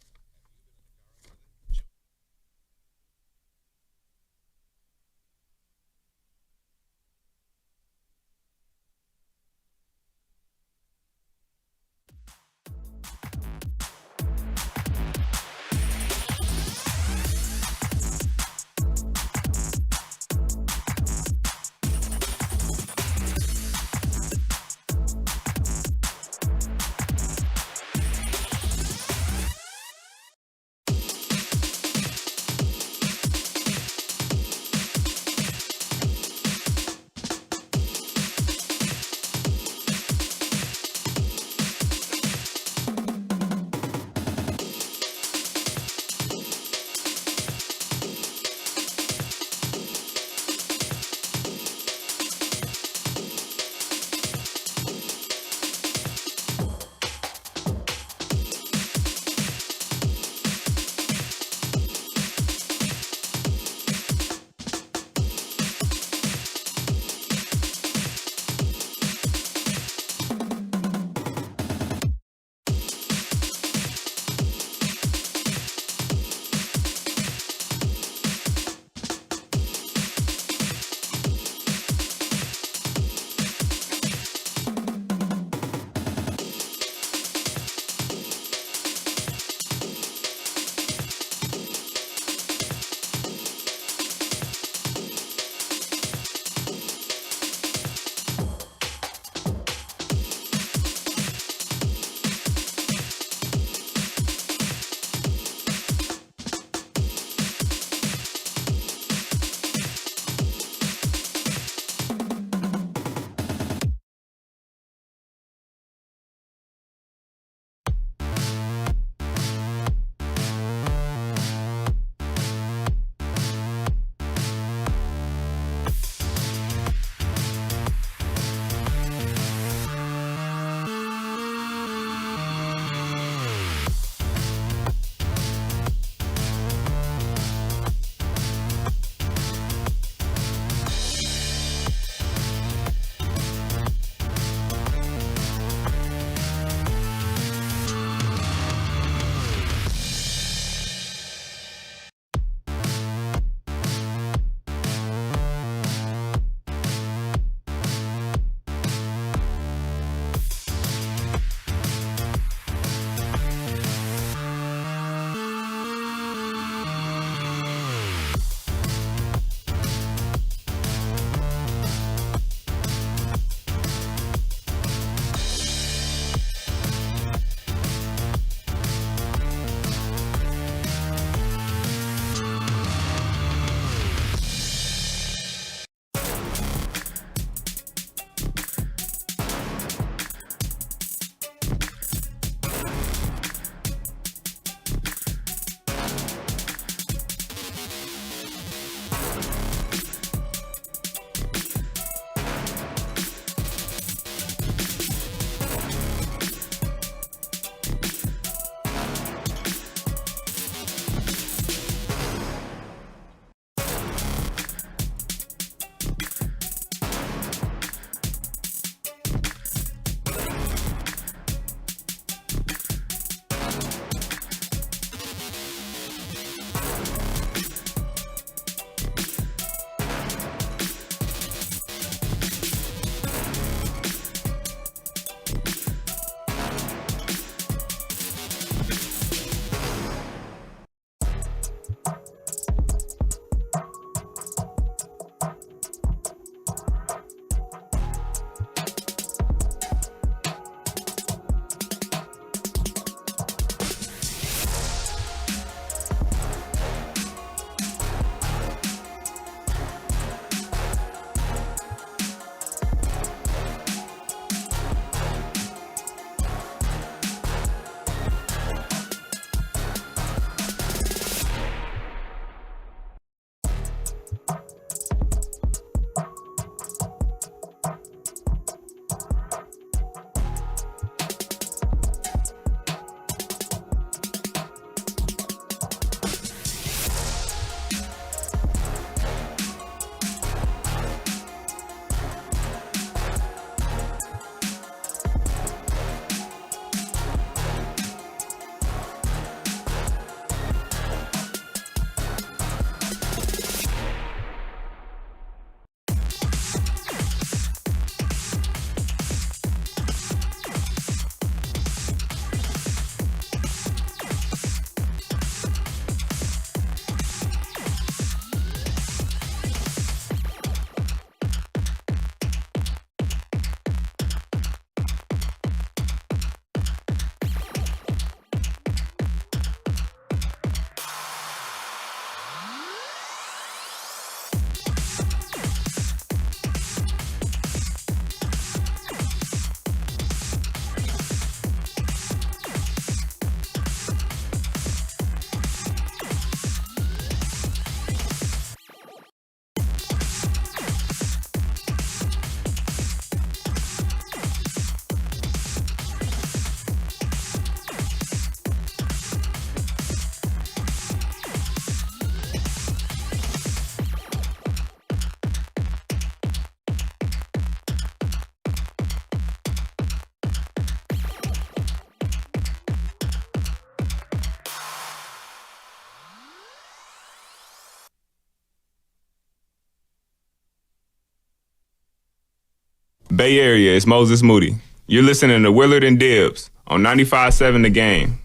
Bay Area, it's Moses Moody. You're listening to Willard and Dibbs on 95.7 The Game.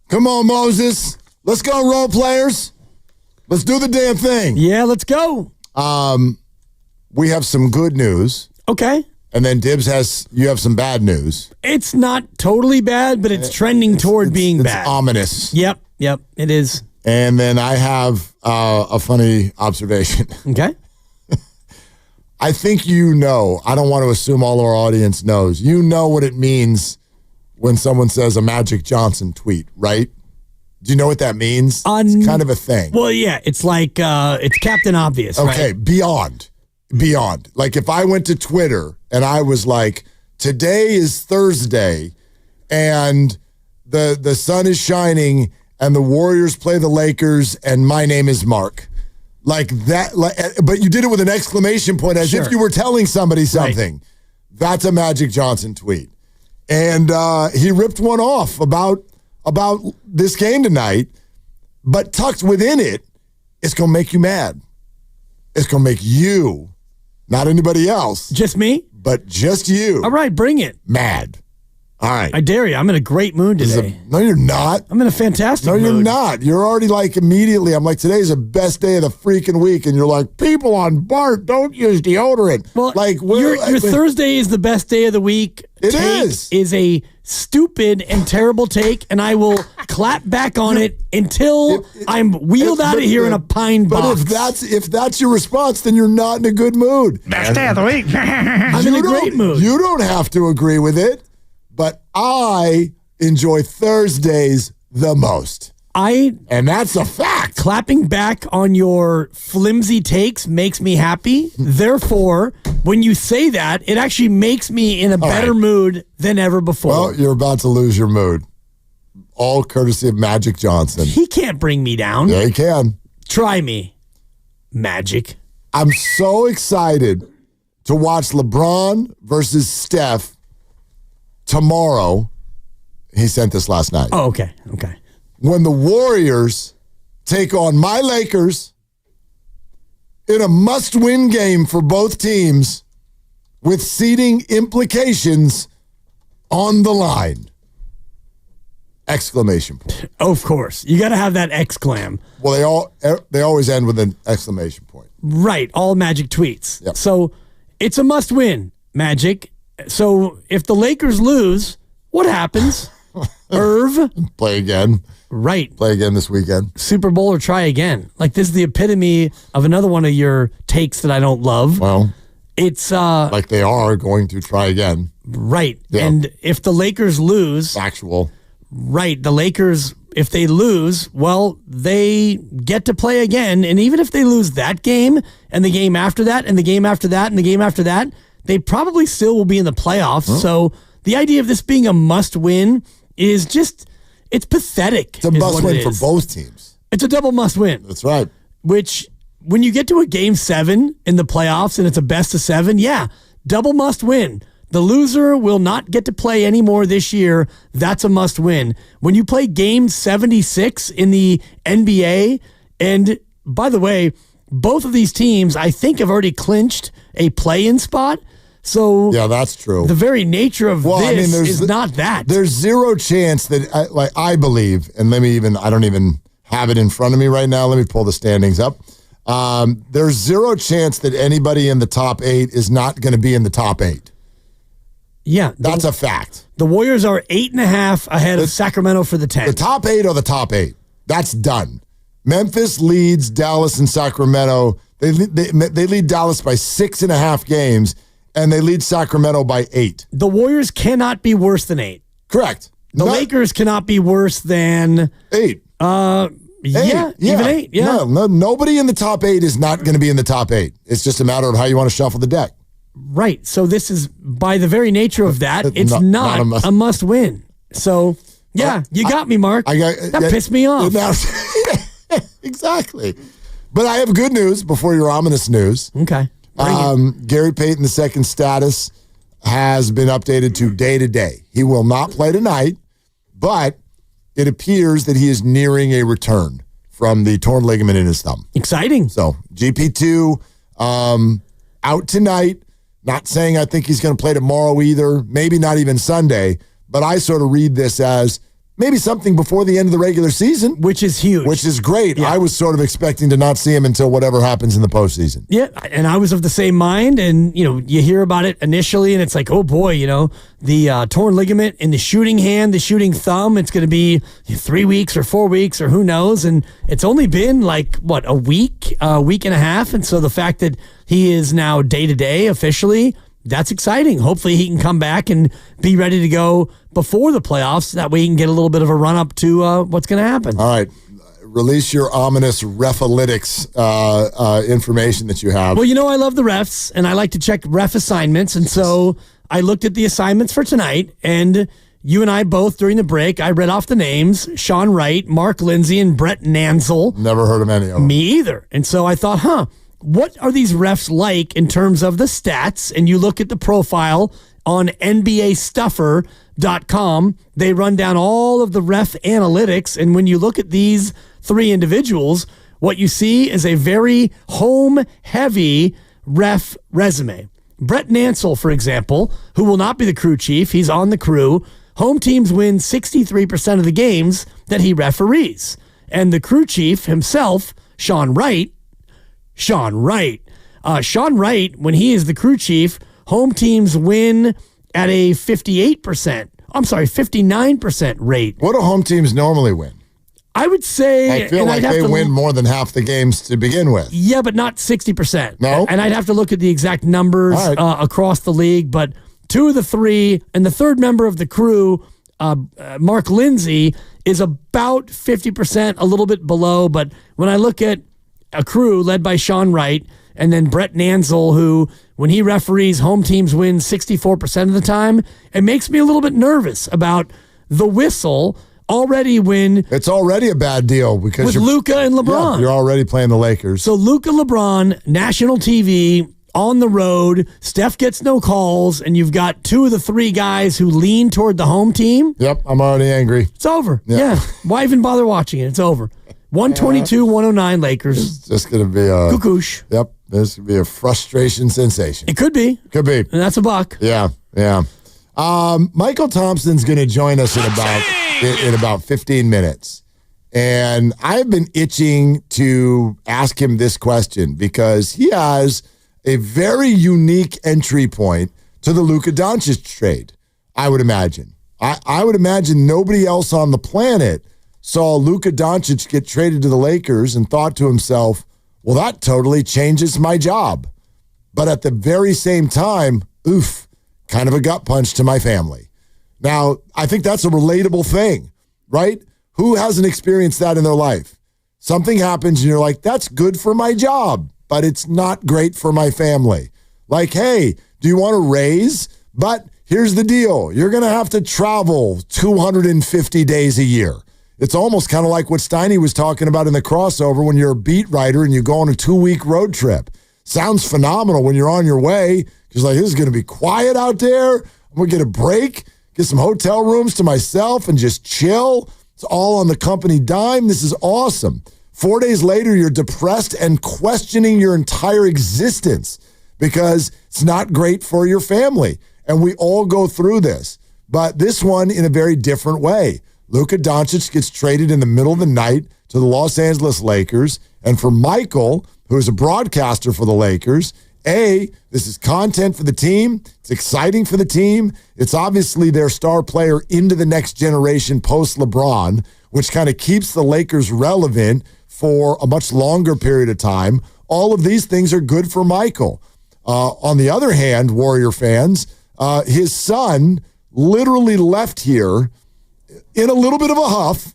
Come on, Moses. Let's go, role players. Let's do the damn thing. Yeah, let's go. We have some good news. Okay. And then you have some bad news. It's not totally bad, but it's trending toward being bad. It's ominous. Yep, it is. And then I have a funny observation. Okay. I think you know, I don't want to assume all our audience knows. You know what it means when someone says a Magic Johnson tweet, right? Do you know what that means? It's kind of a thing. Well, yeah, it's like, it's Captain Obvious, Okay, right? Beyond. Like if I went to Twitter and I was like, today is Thursday and the sun is shining and the Warriors play the Lakers and my name is Mark. Like that, but you did it with an exclamation point as if you were telling somebody something. Right. That's a Magic Johnson tweet. And he ripped one off about this game tonight, but tucked within it, it's going to make you mad. It's going to make you, not anybody else. Just me? But just you. All right, bring it. Mad. All right. I dare you. I'm in a great mood today. No, you're not. I'm in a fantastic mood. No, you're not. You're already like immediately, I'm like, today's the best day of the freaking week. And you're like, people on BART don't use deodorant. Well, like your Thursday is the best day of the week. It is a stupid and terrible take, and I will clap back on it until I'm wheeled out of here in a pine box. But if that's your response, then you're not in a good mood. Best day of the week. I'm in a great mood. You don't have to agree with it, but I enjoy Thursdays the most. And that's a fact. Clapping back on your flimsy takes makes me happy. Therefore, when you say that, it actually makes me in a better mood than ever before. Well, you're about to lose your mood. All courtesy of Magic Johnson. He can't bring me down. Yeah, he can. Try me, Magic. I'm so excited to watch LeBron versus Steph tomorrow. He sent this last night. Oh, okay. When the Warriors take on my Lakers in a must-win game for both teams with seeding implications on the line. Exclamation point. Of course. You got to have that exclam. Well, they always end with an exclamation point. Right. All Magic tweets. Yep. So it's a must-win, Magic. So if the Lakers lose, what happens? Irv? Play again. Right. Play again this weekend. Super Bowl or try again. Like, this is the epitome of another one of your takes that I don't love. Well, it's like they are going to try again. Right. Yeah. And if the Lakers lose. Factual. Right. The Lakers, if they lose, well, they get to play again. And even if they lose that game and the game after that and the game after that and the game after that, they probably still will be in the playoffs. Huh? So the idea of this being a must win is just. It's pathetic. It's a must win for both teams. It's a double must win. That's right. Which, when you get to a game 7 in the playoffs and it's a best of 7, yeah, double must win. The loser will not get to play anymore this year. That's a must win. When you play game 76 in the NBA, and by the way, both of these teams, I think, have already clinched a play-in spot. So yeah, that's true. The very nature of this is not that. There's zero chance that, I believe, and I don't even have it in front of me right now. Let me pull the standings up. There's zero chance that anybody in the top 8 is not going to be in the top 8. Yeah. That's a fact. The Warriors are 8.5 ahead of Sacramento for the 10. The top 8 are the top 8. That's done. Memphis leads Dallas and Sacramento. They lead Dallas by 6.5 games. And they lead Sacramento by 8. The Warriors cannot be worse than 8. Correct. The Lakers cannot be worse than 8. Yeah, even 8. Yeah. No, nobody in the top 8 is not going to be in the top 8. It's just a matter of how you want to shuffle the deck. Right. So this is, by the very nature of that, it's not a must win. So, yeah, you got me, Mark. That pissed me off. Exactly. But I have good news before your ominous news. Okay. Gary Payton II's status has been updated to day. He will not play tonight, but it appears that he is nearing a return from the torn ligament in his thumb. Exciting. So GP2 out tonight. Not saying I think he's going to play tomorrow either, maybe not even Sunday, but I sort of read this as maybe something before the end of the regular season. Which is huge. Which is great. Yeah. I was sort of expecting to not see him until whatever happens in the postseason. Yeah, and I was of the same mind. And, you hear about it initially, and it's like, oh, boy, the torn ligament in the shooting hand, the shooting thumb, it's going to be 3 weeks or 4 weeks or who knows. And it's only been a week and a half. And so the fact that he is now day-to-day officially, that's exciting. Hopefully he can come back and be ready to go before the playoffs. That way he can get a little bit of a run-up to what's going to happen. All right. Release your ominous refalytics information that you have. Well, I love the refs, and I like to check ref assignments. And so I looked at the assignments for tonight, and you and I both, during the break, I read off the names: Sean Wright, Mark Lindsay, and Brett Nansel. Never heard of any of them. Me either. And so I thought, what are these refs like in terms of the stats? And you look at the profile on NBAstuffer.com. They run down all of the ref analytics. And when you look at these three individuals, what you see is a very home-heavy ref resume. Brett Nansel, for example, who will not be the crew chief, he's on the crew. Home teams win 63% of the games that he referees. And the crew chief himself, Sean Wright, when he is the crew chief, home teams win at a 59% rate. What do home teams normally win? I would say... I feel like they win more than half the games to begin with. Yeah, but not 60%. No? And I'd have to look at the exact numbers across the league, but two of the three, and the third member of the crew, Mark Lindsay, is about 50%, a little bit below, but when I look at a crew led by Sean Wright, and then Brett Nansel, who, when he referees, home teams win 64% of the time, it makes me a little bit nervous about the whistle already when... It's already a bad deal because with Luka and LeBron. Yeah, you're already playing the Lakers. So Luka, LeBron, national TV, on the road, Steph gets no calls, and you've got two of the three guys who lean toward the home team. Yep, I'm already angry. It's over. Yeah. Why even bother watching it? It's over. 122-109 Lakers. It's just going to be a... Cuckoosh. Yep. This could be a frustration sensation. It could be. Could be. And that's a buck. Yeah. Michael Thompson's going to join us in about 15 minutes. And I've been itching to ask him this question because he has a very unique entry point to the Luka Doncic trade, I would imagine. I would imagine nobody else on the planet saw Luka Doncic get traded to the Lakers and thought to himself, well, that totally changes my job. But at the very same time, kind of a gut punch to my family. Now, I think that's a relatable thing, right? Who hasn't experienced that in their life? Something happens and you're like, that's good for my job, but it's not great for my family. Like, hey, do you want a raise? But here's the deal. You're going to have to travel 250 days a year. It's almost kind of like what Steiny was talking about in the crossover when you're a beat writer and you go on a 2-week road trip. Sounds phenomenal when you're on your way. Because like, this is going to be quiet out there. I'm going to get a break, get some hotel rooms to myself and just chill. It's all on the company dime. This is awesome. 4 days later, you're depressed and questioning your entire existence because it's not great for your family. And we all go through this. But this one in a very different way. Luka Doncic gets traded in the middle of the night to the Los Angeles Lakers. And for Michael, who is a broadcaster for the Lakers, this is content for the team. It's exciting for the team. It's obviously their star player into the next generation post-LeBron, which kind of keeps the Lakers relevant for a much longer period of time. All of these things are good for Michael. On the other hand, Warrior fans, his son literally left here in a little bit of a huff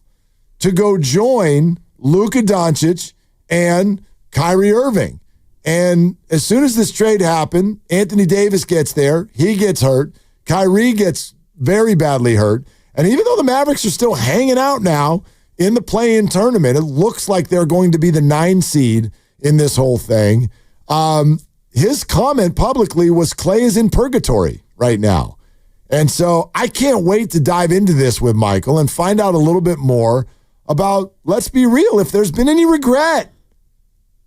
to go join Luka Doncic and Kyrie Irving. And as soon as this trade happened, Anthony Davis gets there. He gets hurt. Kyrie gets very badly hurt. And even though the Mavericks are still hanging out now in the play-in tournament, it looks like they're going to be the 9 seed in this whole thing. His comment publicly was Clay is in purgatory right now. And so I can't wait to dive into this with Michael and find out a little bit more about, let's be real, if there's been any regret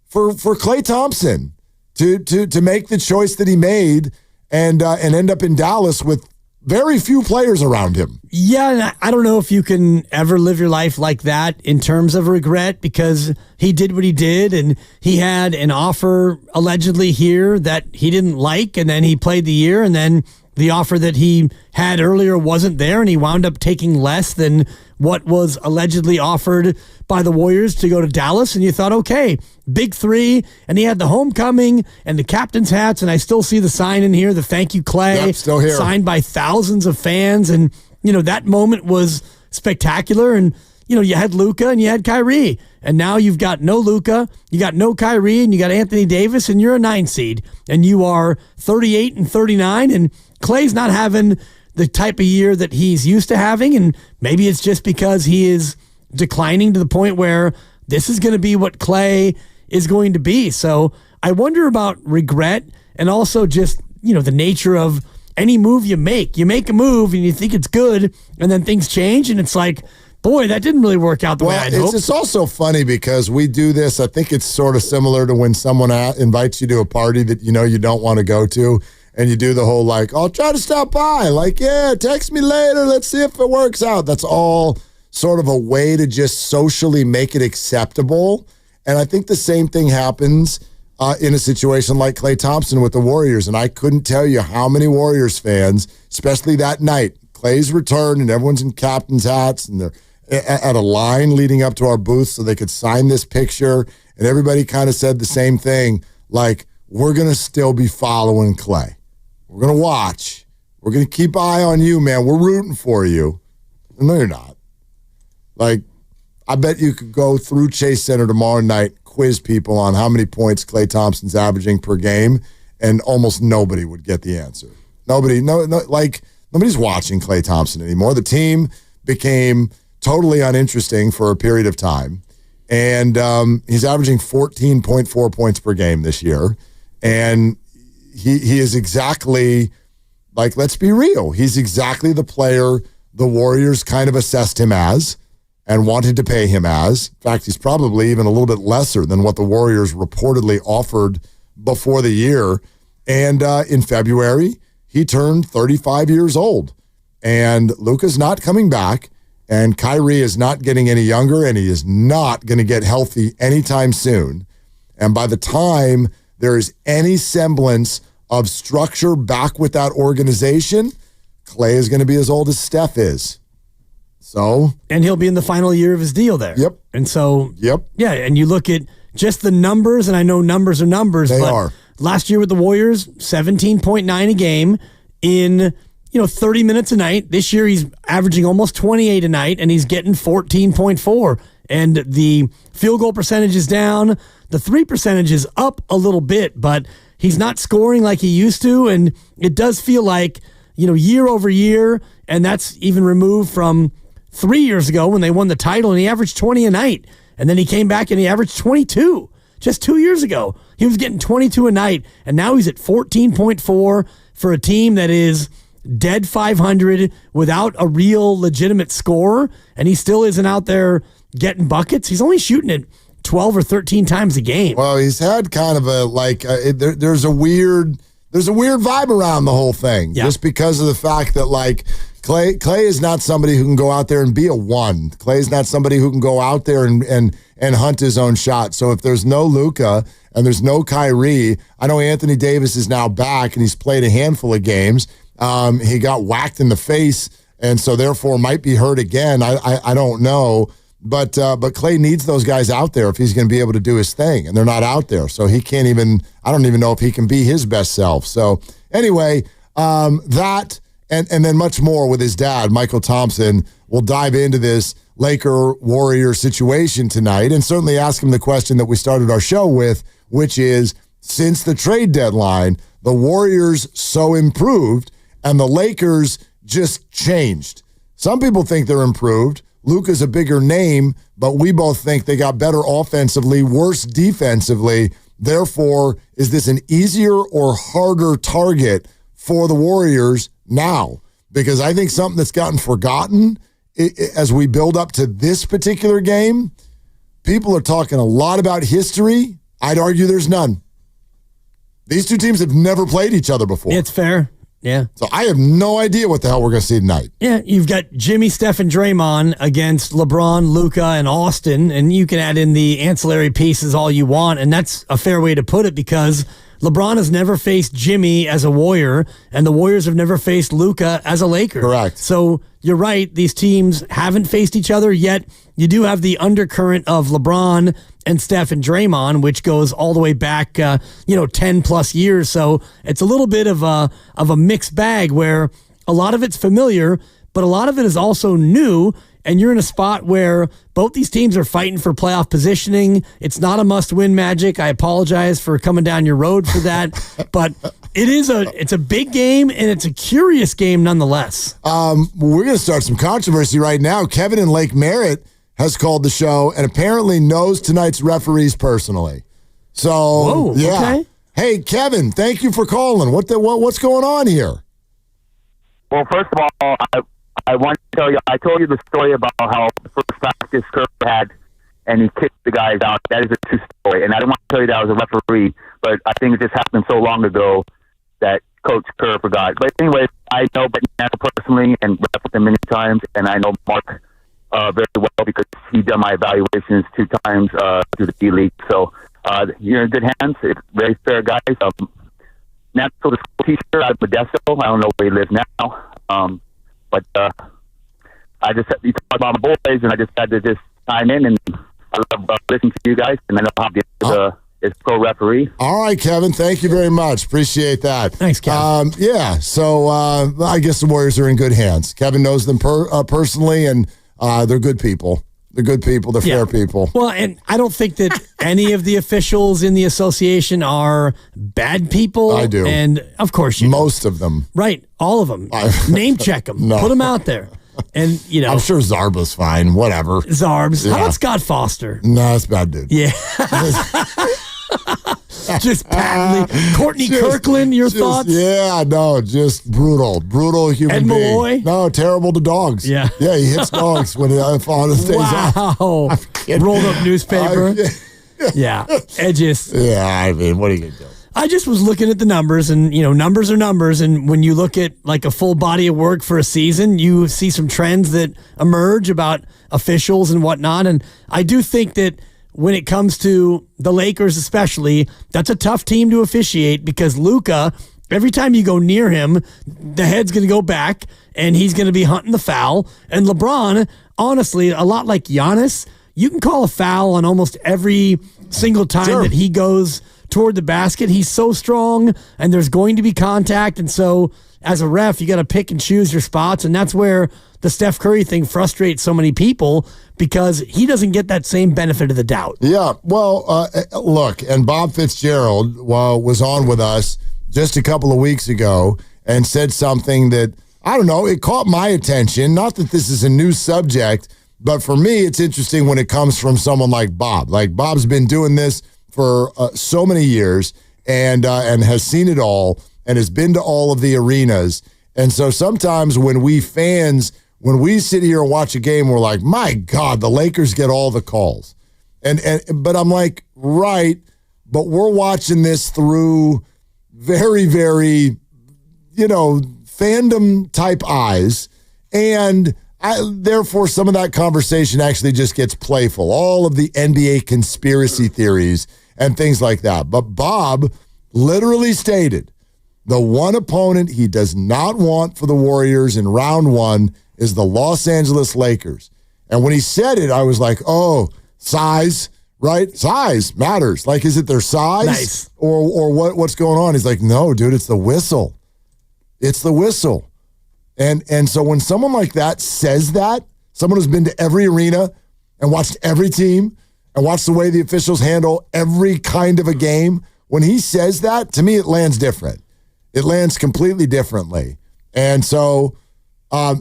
for Klay Thompson to make the choice that he made and end up in Dallas with very few players around him. Yeah, and I don't know if you can ever live your life like that in terms of regret, because he did what he did, and he had an offer allegedly here that he didn't like, and then he played the year, and then the offer that he had earlier wasn't there, and he wound up taking less than what was allegedly offered by the Warriors to go to Dallas. And you thought, okay, big three. And he had the homecoming and the captain's hats. And I still see the sign in here, the thank you, Clay. Yep, still here. Signed by thousands of fans. And, that moment was spectacular. And, you had Luka and you had Kyrie. And now you've got no Luka, you got no Kyrie, and you got Anthony Davis, and you're a 9 seed. And you are 38 and 39. And Clay's not having the type of year that he's used to having, and maybe it's just because he is declining to the point where this is going to be what Clay is going to be. So I wonder about regret, and also just, the nature of any move you make. You make a move and you think it's good, and then things change, and it's like, boy, that didn't really work out the way I'd hoped. It's also funny because we do this. I think it's sort of similar to when someone invites you to a party that you don't want to go to. And you do the whole I'll try to stop by. Yeah, text me later. Let's see if it works out. That's all sort of a way to just socially make it acceptable. And I think the same thing happens in a situation like Klay Thompson with the Warriors. And I couldn't tell you how many Warriors fans, especially that night, Klay's return and everyone's in captain's hats and they're at a line leading up to our booth so they could sign this picture. And everybody kind of said the same thing, we're going to still be following Klay. We're going to watch. We're going to keep an eye on you, man. We're rooting for you. No, you're not. I bet you could go through Chase Center tomorrow night, quiz people on how many points Klay Thompson's averaging per game, and almost nobody would get the answer. Nobody's watching Klay Thompson anymore. The team became totally uninteresting for a period of time, and he's averaging 14.4 points per game this year, and He is exactly, let's be real, he's exactly the player the Warriors kind of assessed him as and wanted to pay him as. In fact, he's probably even a little bit lesser than what the Warriors reportedly offered before the year. And in February, he turned 35 years old. And Luka's not coming back, and Kyrie is not getting any younger, and he is not going to get healthy anytime soon. And by the time there is any semblance of structure back with that organization, Klay is going to be as old as Steph is. So, and he'll be in the final year of his deal there. Yep. And so, yep. Yeah, and you look at just the numbers, and I know numbers are numbers, they but are. Last year with the Warriors, 17.9 a game in 30 minutes a night. This year he's averaging almost 28 a night, and he's getting 14.4. And the field goal percentage is down. The 3 percentage is up a little bit, but he's not scoring like he used to. And it does feel like, year over year, and that's even removed from 3 years ago when they won the title, and he averaged 20 a night. And then he came back and he averaged 22 just 2 years ago. He was getting 22 a night, and now he's at 14.4 for a team that is dead 500 without a real legitimate scorer, and he still isn't out there getting buckets. He's only shooting it 12 or 13 times a game. Well, he's had kind of a there's a weird vibe around the whole thing, just because of the fact that Klay is not somebody who can go out there and be a one. Klay is not somebody who can go out there and hunt his own shot. So if there's no Luka and there's no Kyrie, I know Anthony Davis is now back and he's played a handful of games. He got whacked in the face and so therefore might be hurt again. I don't know. But Klay needs those guys out there if he's going to be able to do his thing, and they're not out there. So he can't even, I don't even know if he can be his best self. So anyway, that and then much more with his dad, Michael Thompson. We'll dive into this Laker-Warrior situation tonight and certainly ask him the question that we started our show with, which is, since the trade deadline, the Warriors so improved and the Lakers just changed. Some people think they're improved. Luka's a bigger name, but we both think they got better offensively, worse defensively. Therefore, is this an easier or harder target for the Warriors now? Because I think something that's gotten forgotten as we build up to this particular game, people are talking a lot about history. I'd argue there's none. These two teams have never played each other before. It's fair. Yeah. So I have no idea what the hell we're going to see tonight. Yeah, you've got Jimmy, Steph, and Draymond against LeBron, Luka, and Austin, and you can add in the ancillary pieces all you want, and that's a fair way to put it because LeBron has never faced Jimmy as a Warrior, and the Warriors have never faced Luka as a Laker. Correct. So you're right, these teams haven't faced each other, yet you do have the undercurrent of LeBron and Steph and Draymond, which goes all the way back, 10 plus years. So it's a little bit of a mixed bag where a lot of it's familiar, but a lot of it is also new. And you're in a spot where both these teams are fighting for playoff positioning. It's not a must-win Magic. I apologize for coming down your road for that, but it's a big game and it's a curious game nonetheless. We're going to start some controversy right now. Kevin in Lake Merritt has called the show and apparently knows tonight's referees personally. So, whoa, yeah. Okay. Hey, Kevin, thank you for calling. What's going on here? Well, first of all, I want to tell you, I told you the story about how the first practice Kerr had and he kicked the guys out. That is a true story. And I didn't want to tell you that I was a referee, but I think it just happened so long ago that Coach Kerr forgot. But anyway, I know Brett personally and rep with him many times, and I know Mark very well because he done my evaluations 2 times through the D-League. So you're in good hands. It's very fair guys. Natural the school teacher out of Modesto. I don't know where he lives now. But I just you talk about my boys, and I just had to just chime in, and I love listening to you guys, and I know how good is pro referee. All right, Kevin. Thank you very much. Appreciate that. Thanks, Kevin. Yeah. So I guess the Warriors are in good hands. Kevin knows them personally, and they're good people. They're good people. They're fair people. Well, and I don't think that any of the officials in the association are bad people. I do. And of course you Most of them. Right. All of them. Name check them. No. Put them out there. And, I'm sure Zarba's fine. Whatever. Zarbs. Yeah. How about Scott Foster? No, that's a bad dude. Yeah. Just patently. Courtney Kirkland, your thoughts? Yeah, no, just brutal human Ed being. Malloy? No, terrible to dogs. Yeah. Yeah, he hits dogs when he on his days off. Wow. Rolled up newspaper. Yeah. It just. Yeah, I mean, what are you going to do? I just was looking at the numbers, and numbers are numbers. And when you look at like a full body of work for a season, you see some trends that emerge about officials and whatnot. And I do think that when it comes to the Lakers, especially, that's a tough team to officiate because Luka, every time you go near him, the head's going to go back and he's going to be hunting the foul. And LeBron, honestly, a lot like Giannis, you can call a foul on almost every single time that he goes toward the basket. He's so strong and there's going to be contact. And so as a ref, you got to pick and choose your spots. And that's where the Steph Curry thing frustrates so many people because he doesn't get that same benefit of the doubt. Yeah, well, look, and Bob Fitzgerald was on with us just a couple of weeks ago and said something that, I don't know, it caught my attention. Not that this is a new subject, but for me, it's interesting when it comes from someone like Bob. Like, Bob's been doing this for so many years and has seen it all and has been to all of the arenas. And so sometimes when we fans, when we sit here and watch a game, we're like, my God, the Lakers get all the calls. But I'm like, right, but we're watching this through very, very, fandom type eyes. And therefore, some of that conversation actually just gets playful. All of the NBA conspiracy theories and things like that. But Bob literally stated the one opponent he does not want for the Warriors in round 1 is the Los Angeles Lakers. And when he said it, I was like, oh, size, right? Size matters. Like, is it their size? Nice. Or what's going on? He's like, no, dude, it's the whistle. It's the whistle. And so when someone like that says that, someone who's been to every arena and watched every team and watched the way the officials handle every kind of a game, when he says that, to me, it lands different. It lands completely differently. And so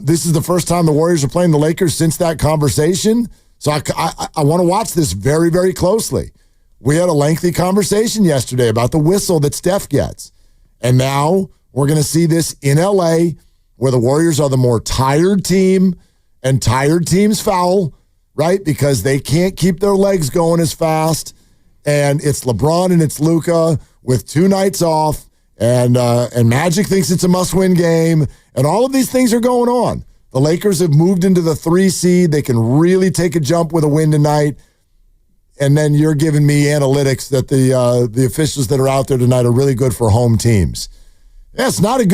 this is the first time the Warriors are playing the Lakers since that conversation. So I want to watch this very, very closely. We had a lengthy conversation yesterday about the whistle that Steph gets. And now we're going to see this in LA where the Warriors are the more tired team and tired teams foul, right? Because they can't keep their legs going as fast. and it's LeBron and it's Luka with 2 nights off, and Magic thinks it's a must-win game, and all of these things are going on. The Lakers have moved into the 3 seed. They can really take a jump with a win tonight. And then you're giving me analytics that the officials that are out there tonight are really good for home teams. Yeah, it's not a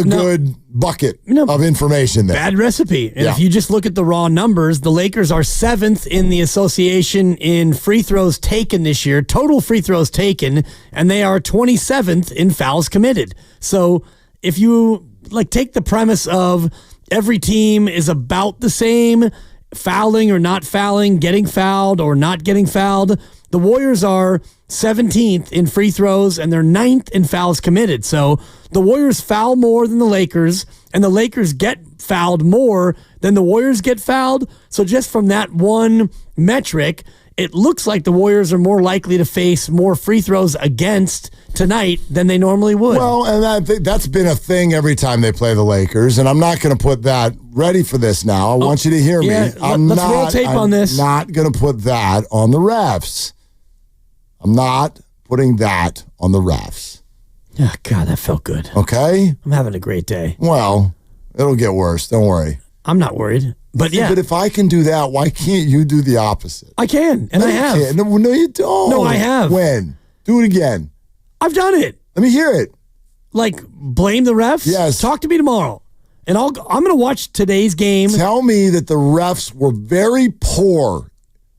good bucket of information there. Bad recipe. And Yeah. if you just look at the raw numbers, the Lakers are 7th in the association in free throws taken this year, total free throws taken, and they are 27th in fouls committed. So if you take the premise of every team is about the same, fouling or not fouling, getting fouled or not getting fouled, the Warriors are 17th in free throws and they're 9th in fouls committed. So the Warriors foul more than the Lakers, and the Lakers get fouled more than the Warriors get fouled. So just from that one metric, it looks like the Warriors are more likely to face more free throws against tonight than they normally would. Well, and that's been a thing every time they play the Lakers, and I'm not going to put that ready for this now. I want you to hear me. Let's roll tape on this. I'm not going to put that on the refs. I'm not putting that on the refs. Oh, God, that felt good. Okay? I'm having a great day. Well, it'll get worse. Don't worry. I'm not worried. But yeah. But if I can do that, why can't you do the opposite? I can, and I have. No, you don't. No, I have. When? Do it again. I've done it. Let me hear it. Blame the refs? Yes. Talk to me tomorrow. And I'm going to watch today's game. Tell me that the refs were very poor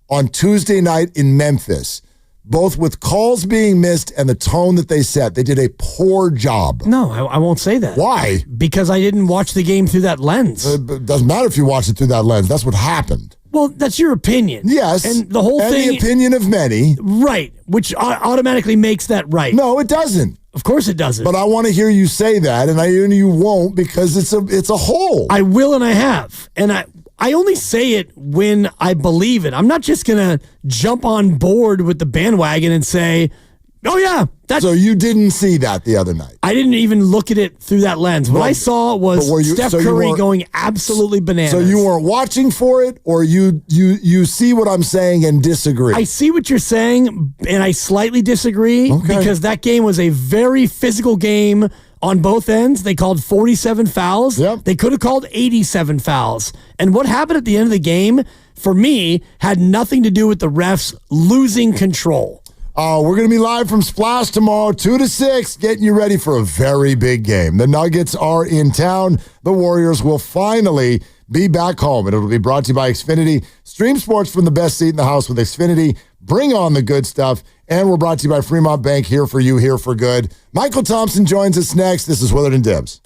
on Tuesday night in Memphis, both with calls being missed and the tone that they set. They did a poor job. No, I won't say that. Why? Because I didn't watch the game through that lens. It doesn't matter if you watch it through that lens. That's what happened. Well, that's your opinion. Yes. And the whole thing. And the opinion of many. Right. Which automatically makes that right. No, it doesn't. Of course it doesn't. But I want to hear you say that, and you won't because it's a hole. I will, and I have. And I only say it when I believe it. I'm not just going to jump on board with the bandwagon and say, oh, yeah. So you didn't see that the other night? I didn't even look at it through that lens. What I saw was Steph Curry going absolutely bananas. So you weren't watching for it, or you see what I'm saying and disagree? I see what you're saying, and I slightly disagree because that game was a very physical game on both ends. They called 47 fouls. Yep. They could have called 87 fouls. And what happened at the end of the game, for me, had nothing to do with the refs losing control. We're going to be live from Splash tomorrow, 2 to 6, getting you ready for a very big game. The Nuggets are in town. The Warriors will finally be back home. And it'll be brought to you by Xfinity. Stream sports from the best seat in the house with Xfinity. Bring on the good stuff. And we're brought to you by Fremont Bank, here for you, here for good. Michael Thompson joins us next. This is Willard and Dibs.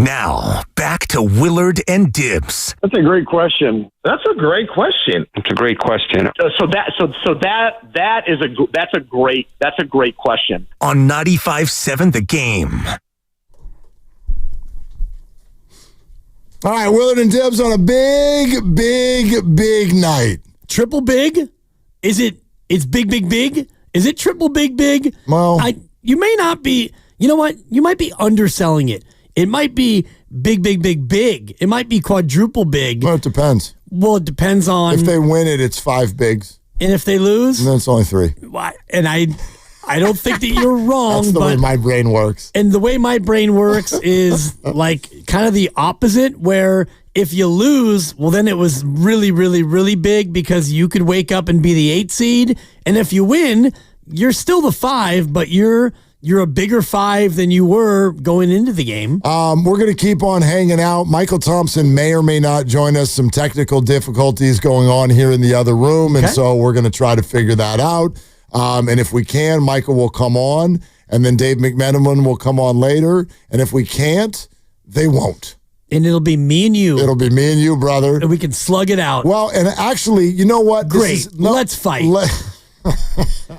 Now, back to Willard and Dibs. That's a great question. That's a great question. It's a great question. That's a great question. On 95.7 The Game. All right, Willard and Dibs on a big, big, big night. Triple big? It's big, big, big? Is it triple big, big? Well, you may not be, you know what? You might be underselling it. It might be big, big, big, big. It might be quadruple big. Well, it depends. Well, it depends on. If they win it, it's 5 bigs. And if they lose? And then it's only 3. Why? And I don't think that you're wrong. That's the way my brain works. And the way my brain works is like kind of the opposite, where if you lose, well, then it was really, really, really big because you could wake up and be the 8 seed. And if you win, you're still the 5, but you're a bigger 5 than you were going into the game. We're going to keep on hanging out. Michael Thompson may or may not join us. Some technical difficulties going on here in the other room, and so we're going to try to figure that out. And if we can, Michael will come on, and then Dave McMenamin will come on later. And if we can't, they won't. And it'll be me and you. It'll be me and you, brother. And we can slug it out. Well, and actually, you know what? Great. Let's fight.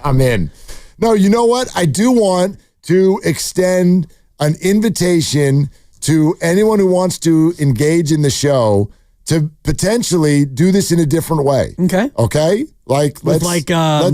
I'm in. No, you know what? I do want to extend an invitation to anyone who wants to engage in the show to potentially do this in a different way. Okay. Okay? Like let's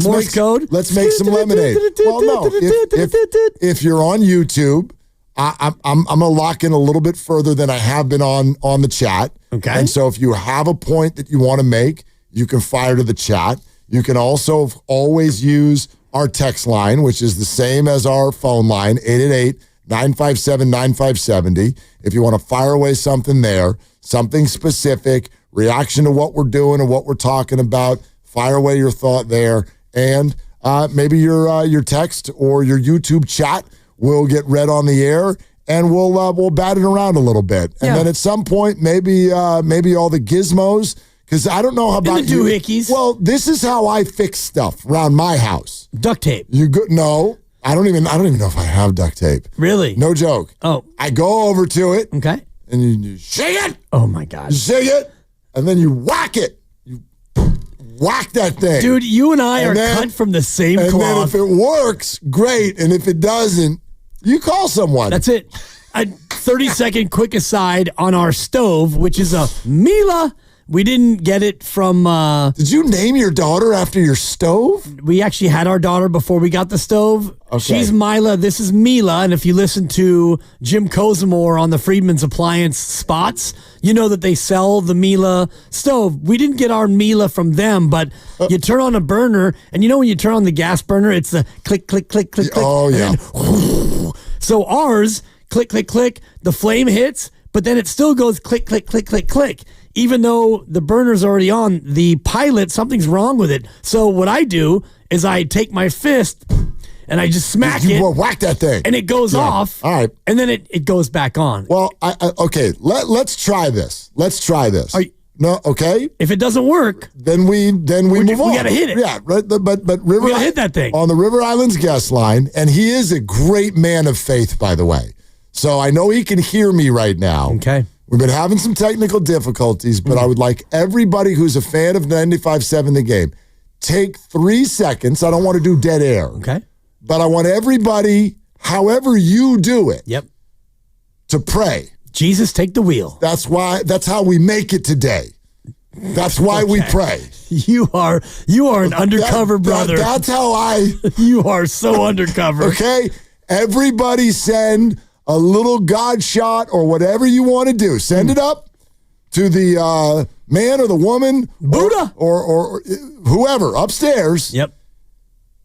Morse code. Let's make some lemonade. Well, no. If you're on YouTube, I'm gonna lock in a little bit further than I have been on the chat. Okay. And so if you have a point that you want to make, you can fire to the chat. You can also always use our text line, which is the same as our phone line, 888-957-9570. If you want to fire away something there, something specific, reaction to what we're doing and what we're talking about, fire away your thought there. And maybe your text or your YouTube chat will get read on the air, and we'll bat it around a little bit. And then at some point, maybe all the gizmos, because I don't know how about you. Doohickeys. Well, this is how I fix stuff around my house. Duct tape. No, I don't even know if I have duct tape. Really? No joke. Oh, I go over to it. Okay. And you shake it. Oh my God. You shake it, and then you whack it. You whack that thing, dude. You and I are cut from the same cloth. And then if it works, great. And if it doesn't, you call someone. That's it. A 30-second quick aside on our stove, which is a Miele. We didn't get it from... Did you name your daughter after your stove? We actually had our daughter before we got the stove. Okay. She's Miele. This is Miele. And if you listen to Jim Cozumore on the Freedman's Appliance spots, you know that they sell the Miele stove. We didn't get our Miele from them, but you turn on a burner, and you know when you turn on the gas burner, it's the click, click, click, click, click. Oh, yeah. Then, so ours, click, click, click, the flame hits, but then it still goes click, click, click, click, click. Even though the burner's already on, the pilot, something's wrong with it. So what I do is I take my fist and I just smack it. Whack that thing. And it goes off. All right. And then it goes back on. Well, okay, let's try this. Let's try this. No, okay? If it doesn't work, then we move on. We got to hit it. Yeah, right, but River, we got to hit that thing. On the River Islands guest line, and he is a great man of faith, by the way. So I know he can hear me right now. Okay. We've been having some technical difficulties, but I would like everybody who's a fan of 95.7 The Game, take 3 seconds. I don't want to do dead air. Okay. But I want everybody, however you do it, to pray. Jesus, take the wheel. That's how we make it today. That's why we pray. You are an undercover brother. That's how you are so undercover. Okay? Everybody send a little God shot or whatever you want to do. Send it up to the man or the woman, Buddha, or whoever upstairs. Yep.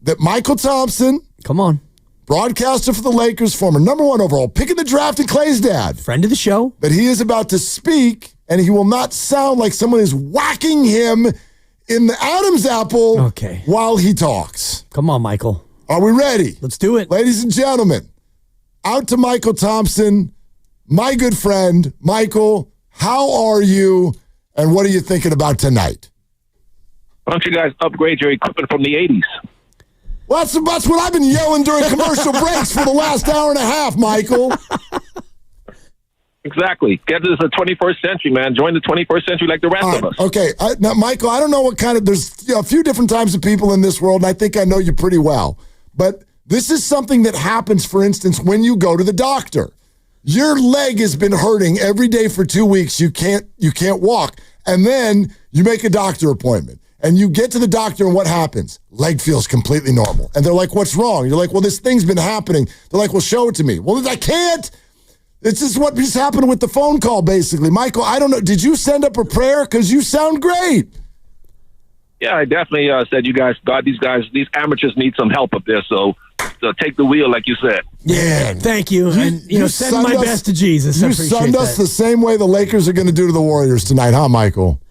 That Michael Thompson, come on, broadcaster for the Lakers, former #1 overall, pick in the draft, and Clay's dad, friend of the show, that he is about to speak, and he will not sound like someone is whacking him in the Adam's apple while he talks. Come on, Michael. Are we ready? Let's do it. Ladies and gentlemen, out to Michael Thompson, my good friend. Michael, how are you, and what are you thinking about tonight? Why don't you guys upgrade your equipment from the 80s? Well, that's what I've been yelling during commercial breaks for the last hour and a half, Michael. Exactly. Get to the 21st century, man. Join the 21st century like the rest of us. Okay. Now, Michael, I don't know what kind of, there's a few different types of people in this world, and I think I know you pretty well. But this is something that happens, for instance, when you go to the doctor. Your leg has been hurting every day for 2 weeks. You can't walk. And then you make a doctor appointment. And you get to the doctor, and what happens? Leg feels completely normal. And they're like, what's wrong? You're like, well, this thing's been happening. They're like, well, show it to me. Well, I can't. This is what just happened with the phone call, basically. Michael, I don't know. Did you send up a prayer? Because you sound great. Yeah, I definitely said, you guys, God, these amateurs need some help up there. So take the wheel, like you said. Yeah, thank you. And, send my best to Jesus. You sunned us the same way the Lakers are going to do to the Warriors tonight, huh, Michael?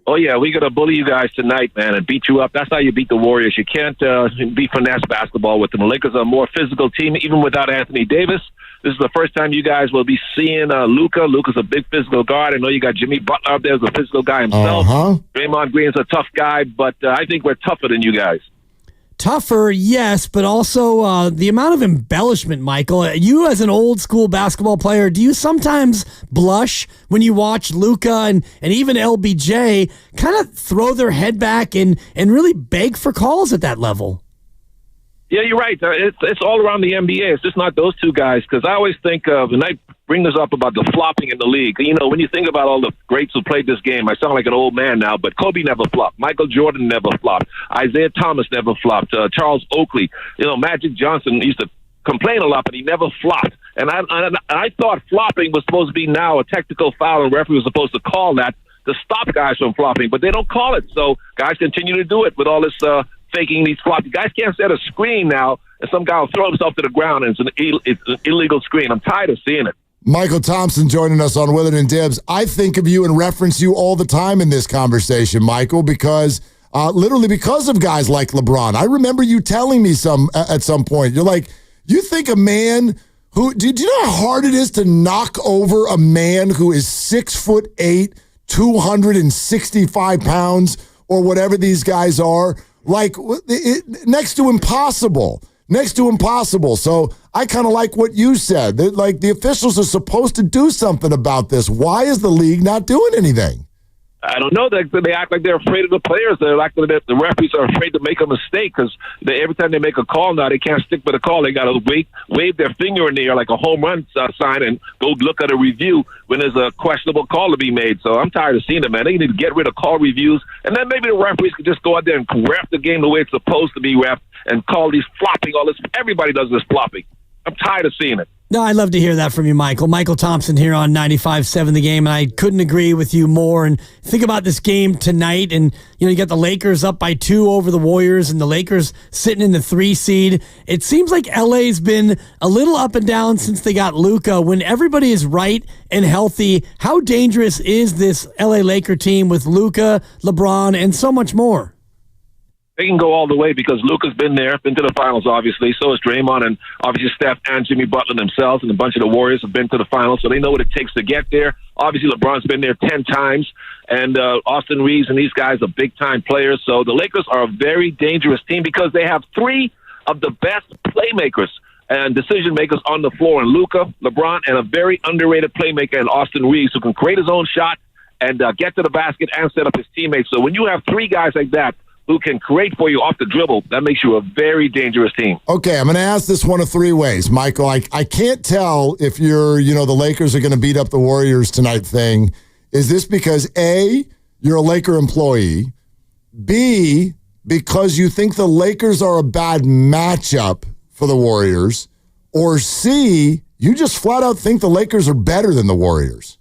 Oh, yeah, we're going to bully you guys tonight, man, and beat you up. That's how you beat the Warriors. You can't be finesse basketball with them. The Lakers are a more physical team, even without Anthony Davis. This is the first time you guys will be seeing Luka. Luka's a big physical guard. I know you got Jimmy Butler up there as a physical guy himself. Draymond Green's a tough guy, but I think we're tougher than you guys. Tougher, yes, but also the amount of embellishment, Michael. You as an old school basketball player, do you sometimes blush when you watch Luka and even LBJ kind of throw their head back and really beg for calls at that level? Yeah, you're right. It's all around the NBA. It's just not those two guys, because I always think of, and I bring this up about the flopping in the league. You know, when you think about all the greats who played this game, I sound like an old man now, but Kobe never flopped. Michael Jordan never flopped. Isaiah Thomas never flopped. Charles Oakley. Magic Johnson used to complain a lot, but he never flopped. And I thought flopping was supposed to be now a technical foul, and referee was supposed to call that to stop guys from flopping, but they don't call it. So guys continue to do it with all this faking these flops. Guys can't set a screen now, and some guy will throw himself to the ground, and it's an illegal screen. I'm tired of seeing it. Michael Thompson joining us on Willard and Dibs. I think of you and reference you all the time in this conversation, Michael, because literally because of guys like LeBron. I remember you telling me at some point. You're like, you think a man who, do you know how hard it is to knock over a man who is 6'8", 265 pounds, or whatever these guys are? Like, next to impossible. So I kind of like what you said. That, like, the officials are supposed to do something about this. Why is the league not doing anything? I don't know. They act like they're afraid of the players. They're like the referees are afraid to make a mistake, because every time they make a call now, they can't stick with a call. They got to wave their finger in the air like a home run sign and go look at a review when there's a questionable call to be made. So I'm tired of seeing it, man. They need to get rid of call reviews, and then maybe the referees could just go out there and ref the game the way it's supposed to be ref and call these flopping, all this. Everybody does this flopping. I'm tired of seeing it. No, I'd love to hear that from you, Michael. Michael Thompson here on 95.7 The Game, and I couldn't agree with you more. And think about this game tonight, and you got the Lakers up by 2 over the Warriors, and the Lakers sitting in the 3 seed. It seems like LA's been a little up and down since they got Luka. When everybody is right and healthy, how dangerous is this LA Laker team with Luka, LeBron, and so much more? They can go all the way because Luka's been there, been to the finals, obviously. So is Draymond, and obviously Steph and Jimmy Butler themselves, and a bunch of the Warriors have been to the finals, so they know what it takes to get there. Obviously, LeBron's been there 10 times, and Austin Reeves and these guys are big-time players. So the Lakers are a very dangerous team because they have 3 of the best playmakers and decision-makers on the floor, and Luka, LeBron, and a very underrated playmaker in Austin Reeves, who can create his own shot and get to the basket and set up his teammates. So when you have 3 guys like that who can create for you off the dribble, that makes you a very dangerous team. Okay, I'm going to ask this one of 3 ways, Michael. I can't tell if you're, the Lakers are going to beat up the Warriors tonight thing. Is this because A, you're a Laker employee, B, because you think the Lakers are a bad matchup for the Warriors, or C, you just flat out think the Lakers are better than the Warriors?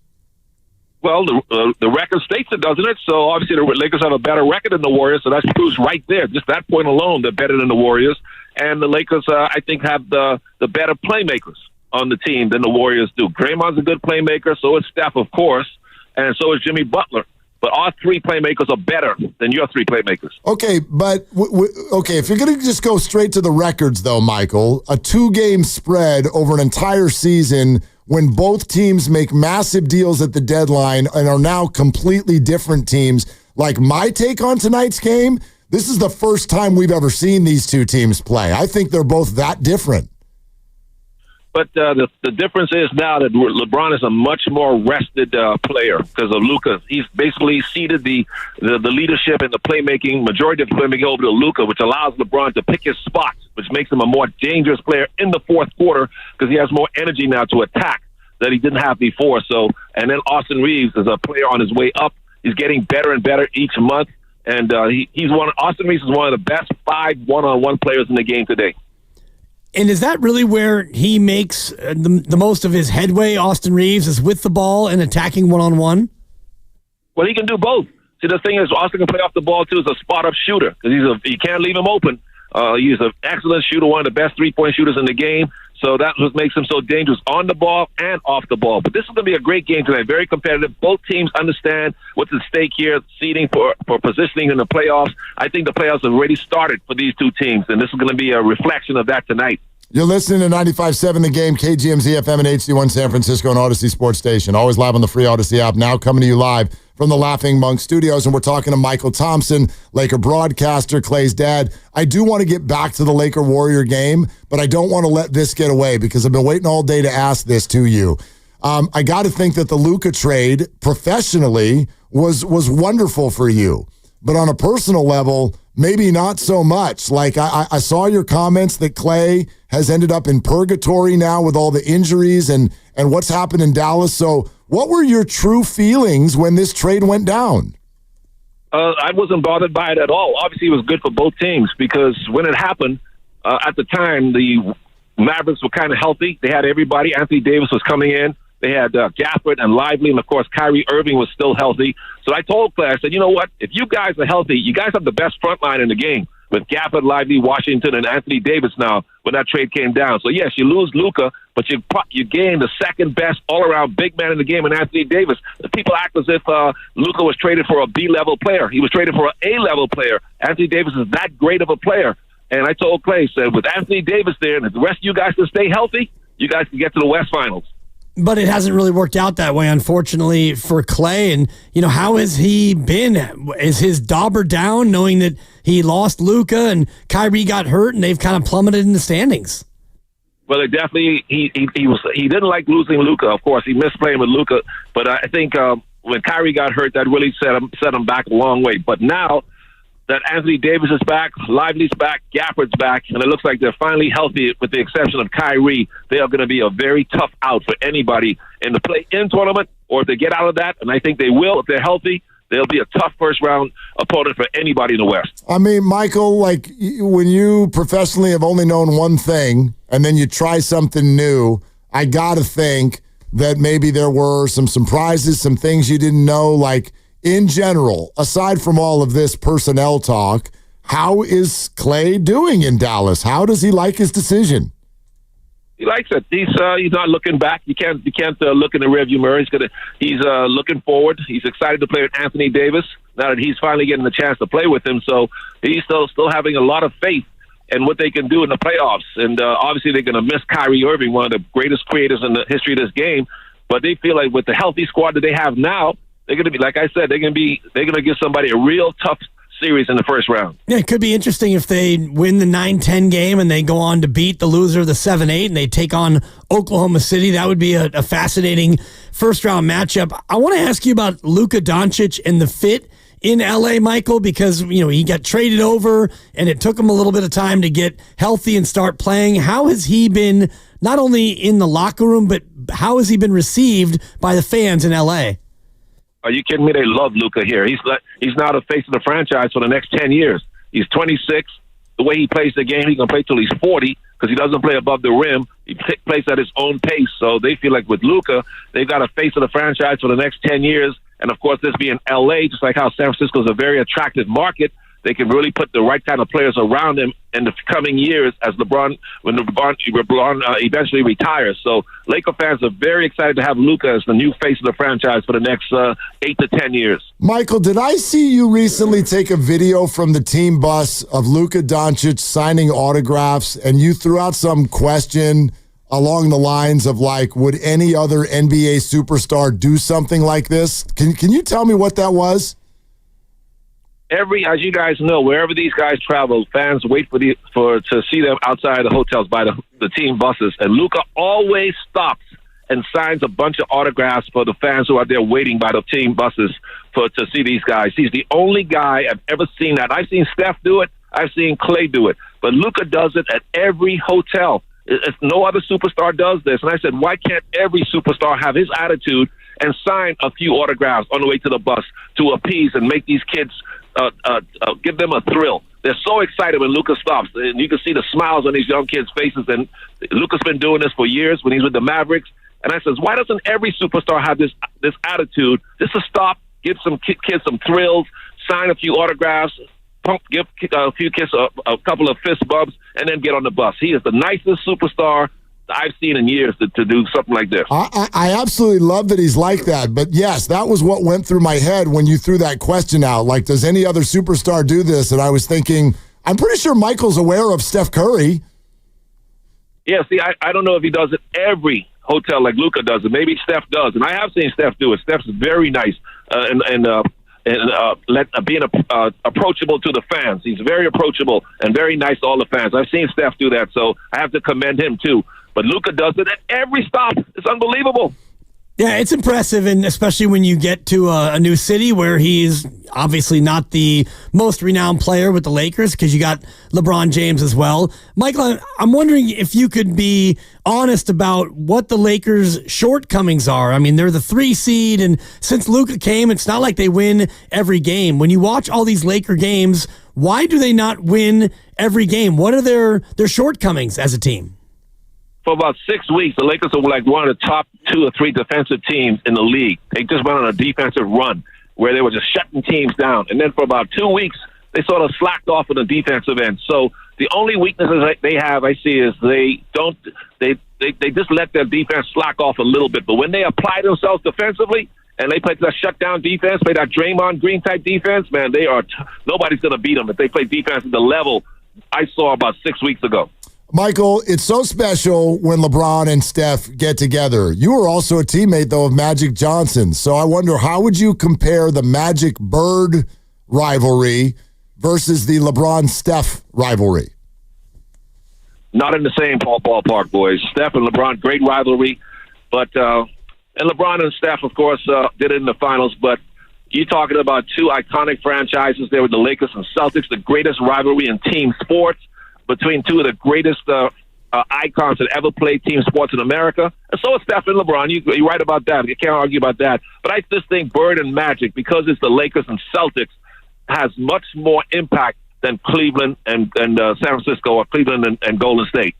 Well, the record states it, doesn't it? So obviously the Lakers have a better record than the Warriors, so that proves right there. Just that point alone, they're better than the Warriors. And the Lakers, I think, have the better playmakers on the team than the Warriors do. Draymond's a good playmaker, so is Steph, of course, and so is Jimmy Butler. But our 3 playmakers are better than your 3 playmakers. Okay, but if you're going to just go straight to the records, though, Michael, a 2-game spread over an entire season when both teams make massive deals at the deadline and are now completely different teams. Like, my take on tonight's game, this is the first time we've ever seen these 2 teams play. I think they're both that different. But the difference is now that LeBron is a much more rested player because of Luka. He's basically ceded the leadership and the playmaking, majority of the playmaking over to Luka, which allows LeBron to pick his spots, which makes him a more dangerous player in the fourth quarter because he has more energy now to attack that he didn't have before. So, and then Austin Reeves is a player on his way up. He's getting better and better each month, and Austin Reeves is one of the best 5 one-on-one players in the game today. And is that really where he makes the most of his headway, Austin Reeves, is with the ball and attacking one-on-one? Well, he can do both. See, the thing is, Austin can play off the ball, too, as a spot-up shooter because you can't leave him open. He's an excellent shooter, one of the best three-point shooters in the game. So that's what makes him so dangerous on the ball and off the ball. But this is going to be a great game tonight, very competitive. Both teams understand what's at stake here, seeding for positioning in the playoffs. I think the playoffs have already started for these two teams, and this is going to be a reflection of that tonight. You're listening to 95.7 The Game, KGMZ FM and HD1 San Francisco and Odyssey Sports Station. Always live on the free Odyssey app. Now coming to you live from the Laughing Monk Studios, and we're talking to Michael Thompson, Laker broadcaster, Clay's dad. I do want to get back to the Laker-Warrior game, but I don't want to let this get away because I've been waiting all day to ask this to you. I got to think that the Luka trade professionally was wonderful for you, but on a personal level, maybe not so much. Like I saw your comments that Clay has ended up in purgatory now with all the injuries and what's happened in Dallas. So what were your true feelings when this trade went down? I wasn't bothered by it at all. Obviously, it was good for both teams because when it happened, at the time, the Mavericks were kind of healthy. They had everybody. Anthony Davis was coming in. They had Gafford and Lively, and, of course, Kyrie Irving was still healthy. So I told Clay, I said, you know what? If you guys are healthy, you guys have the best front line in the game with Gafford, Lively, Washington, and Anthony Davis now when that trade came down. So, yes, you lose Luka, but you gain the second-best all-around big man in the game in Anthony Davis. The people act as if Luka was traded for a B-level player. He was traded for an A-level player. Anthony Davis is that great of a player. And I told Clay, said, with Anthony Davis there and if the rest of you guys can stay healthy, you guys can get to the West Finals. But it hasn't really worked out that way, unfortunately, for Clay. And, how has he been? Is his dauber down knowing that he lost Luka and Kyrie got hurt and they've kind of plummeted in the standings? Well, it definitely, he didn't like losing Luka. Of course, he missed playing with Luka. But I think when Kyrie got hurt, that really set him back a long way. But now that Anthony Davis is back, Lively's back, Gafford's back, and it looks like they're finally healthy with the exception of Kyrie. They are going to be a very tough out for anybody in the play-in tournament, or if they get out of that, and I think they will if they're healthy, they'll be a tough first-round opponent for anybody in the West. I mean, Michael, like when you professionally have only known one thing and then you try something new, I got to think that maybe there were some surprises, some things you didn't know, like in general, aside from all of this personnel talk, how is Clay doing in Dallas? How does he like his decision? He likes it. He's not looking back. You can't look in the rearview mirror. He's looking forward. He's excited to play with Anthony Davis now that he's finally getting the chance to play with him. So he's still having a lot of faith in what they can do in the playoffs. And obviously they're going to miss Kyrie Irving, one of the greatest creators in the history of this game. But they feel like with the healthy squad that they have now, they're going to be, like I said, they're going to give somebody a real tough series in the first round. Yeah, it could be interesting if they win the 9-10 game and they go on to beat the loser of the 7-8 and they take on Oklahoma City. That would be a fascinating first-round matchup. I want to ask you about Luka Doncic and the fit in L.A., Michael, because he got traded over and it took him a little bit of time to get healthy and start playing. How has he been, not only in the locker room, but how has he been received by the fans in L.A.? Are you kidding me? They love Luka here. He's now the face of the franchise for the next 10 years. He's 26. The way he plays the game, he can play till he's 40 because he doesn't play above the rim. He plays at his own pace. So they feel like with Luka, they've got a face of the franchise for the next 10 years. And, of course, this being L.A., just like how San Francisco is a very attractive market, they can really put the right kind of players around him in the coming years as LeBron eventually retires. So Laker fans are very excited to have Luka as the new face of the franchise for the next 8 to 10 years. Michael, did I see you recently take a video from the team bus of Luka Doncic signing autographs, and you threw out some question along the lines of, like, would any other NBA superstar do something like this? Can you tell me what that was? as you guys know, wherever these guys travel, fans wait to see them outside the hotels by the team buses, and Luka always stops and signs a bunch of autographs for the fans who are there waiting by the team buses to see these guys. He's the only guy I've ever seen that. I've seen Steph do it. I've seen Clay do it. But Luka does it at every hotel. No other superstar does this. And I said, why can't every superstar have his attitude and sign a few autographs on the way to the bus to appease and make these kids give them a thrill? They're so excited when Luka stops. And you can see the smiles on these young kids' faces. And Luka's been doing this for years when he's with the Mavericks. And I says, why doesn't every superstar have this attitude just to stop, give some kids some thrills, sign a few autographs, give a few kids a couple of fist bumps, and then get on the bus? He is the nicest superstar I've seen in years to do something like this. I absolutely love that he's like that. But yes, that was what went through my head when you threw that question out. Like, does any other superstar do this? And I was thinking, I'm pretty sure Michael's aware of Steph Curry. Yeah, see, I don't know if he does it every hotel like Luka does it. Maybe Steph does, and I have seen Steph do it. Steph's very nice being approachable to the fans. He's very approachable and very nice to all the fans. I've seen Steph do that, so I have to commend him too. But Luka does it at every stop. It's unbelievable. Yeah, it's impressive, and especially when you get to a new city where he's obviously not the most renowned player with the Lakers, because you got LeBron James as well. Michael, I'm wondering if you could be honest about what the Lakers' shortcomings are. I mean, they're the 3 seed, and since Luka came, it's not like they win every game. When you watch all these Laker games, why do they not win every game? What are their shortcomings as a team? For about 6 weeks, the Lakers were like one of the top 2 or 3 defensive teams in the league. They just went on a defensive run where they were just shutting teams down. And then for about 2 weeks, they sort of slacked off on the defensive end. So the only weaknesses they have, I see, is they just let their defense slack off a little bit. But when they apply themselves defensively and they play that shutdown defense, play that Draymond Green type defense, man, nobody's going to beat them if they play defense at the level I saw about 6 weeks ago. Michael, it's so special when LeBron and Steph get together. You were also a teammate, though, of Magic Johnson. So I wonder, how would you compare the Magic-Bird rivalry versus the LeBron-Steph rivalry? Not in the same ballpark, boys. Steph and LeBron, great rivalry. But and LeBron and Steph, of course, did it in the finals. But you're talking about 2 iconic franchises there with the Lakers and Celtics, the greatest rivalry in team sports, between 2 of the greatest icons that ever played team sports in America. And so is Steph and LeBron. You're right about that. You can't argue about that. But I just think Bird and Magic, because it's the Lakers and Celtics, has much more impact than Cleveland and San Francisco, or Cleveland and Golden State.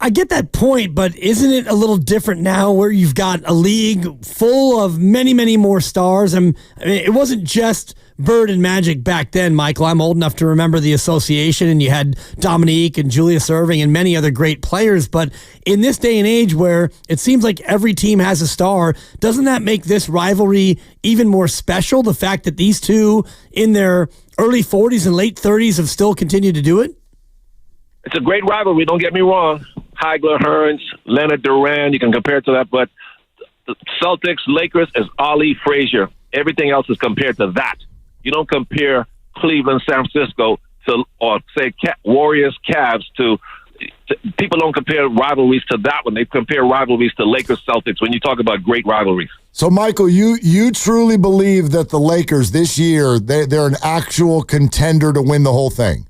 I get that point, but isn't it a little different now where you've got a league full of many, many more stars? I mean, it wasn't just Bird and Magic back then, Michael. I'm old enough to remember the association, and you had Dominique and Julius Erving and many other great players. But in this day and age where it seems like every team has a star, doesn't that make this rivalry even more special? The fact that these 2 in their early 40s and late 30s have still continued to do it? It's a great rivalry, don't get me wrong. Heigler, Hearns, Leonard Duran, you can compare it to that. But the Celtics, Lakers is Ali, Frazier. Everything else is compared to that. You don't compare Cleveland, San Francisco to, or say Warriors, Cavs to. People don't compare rivalries to that one. They compare rivalries to Lakers, Celtics when you talk about great rivalries. So, Michael, you truly believe that the Lakers this year, they're an actual contender to win the whole thing?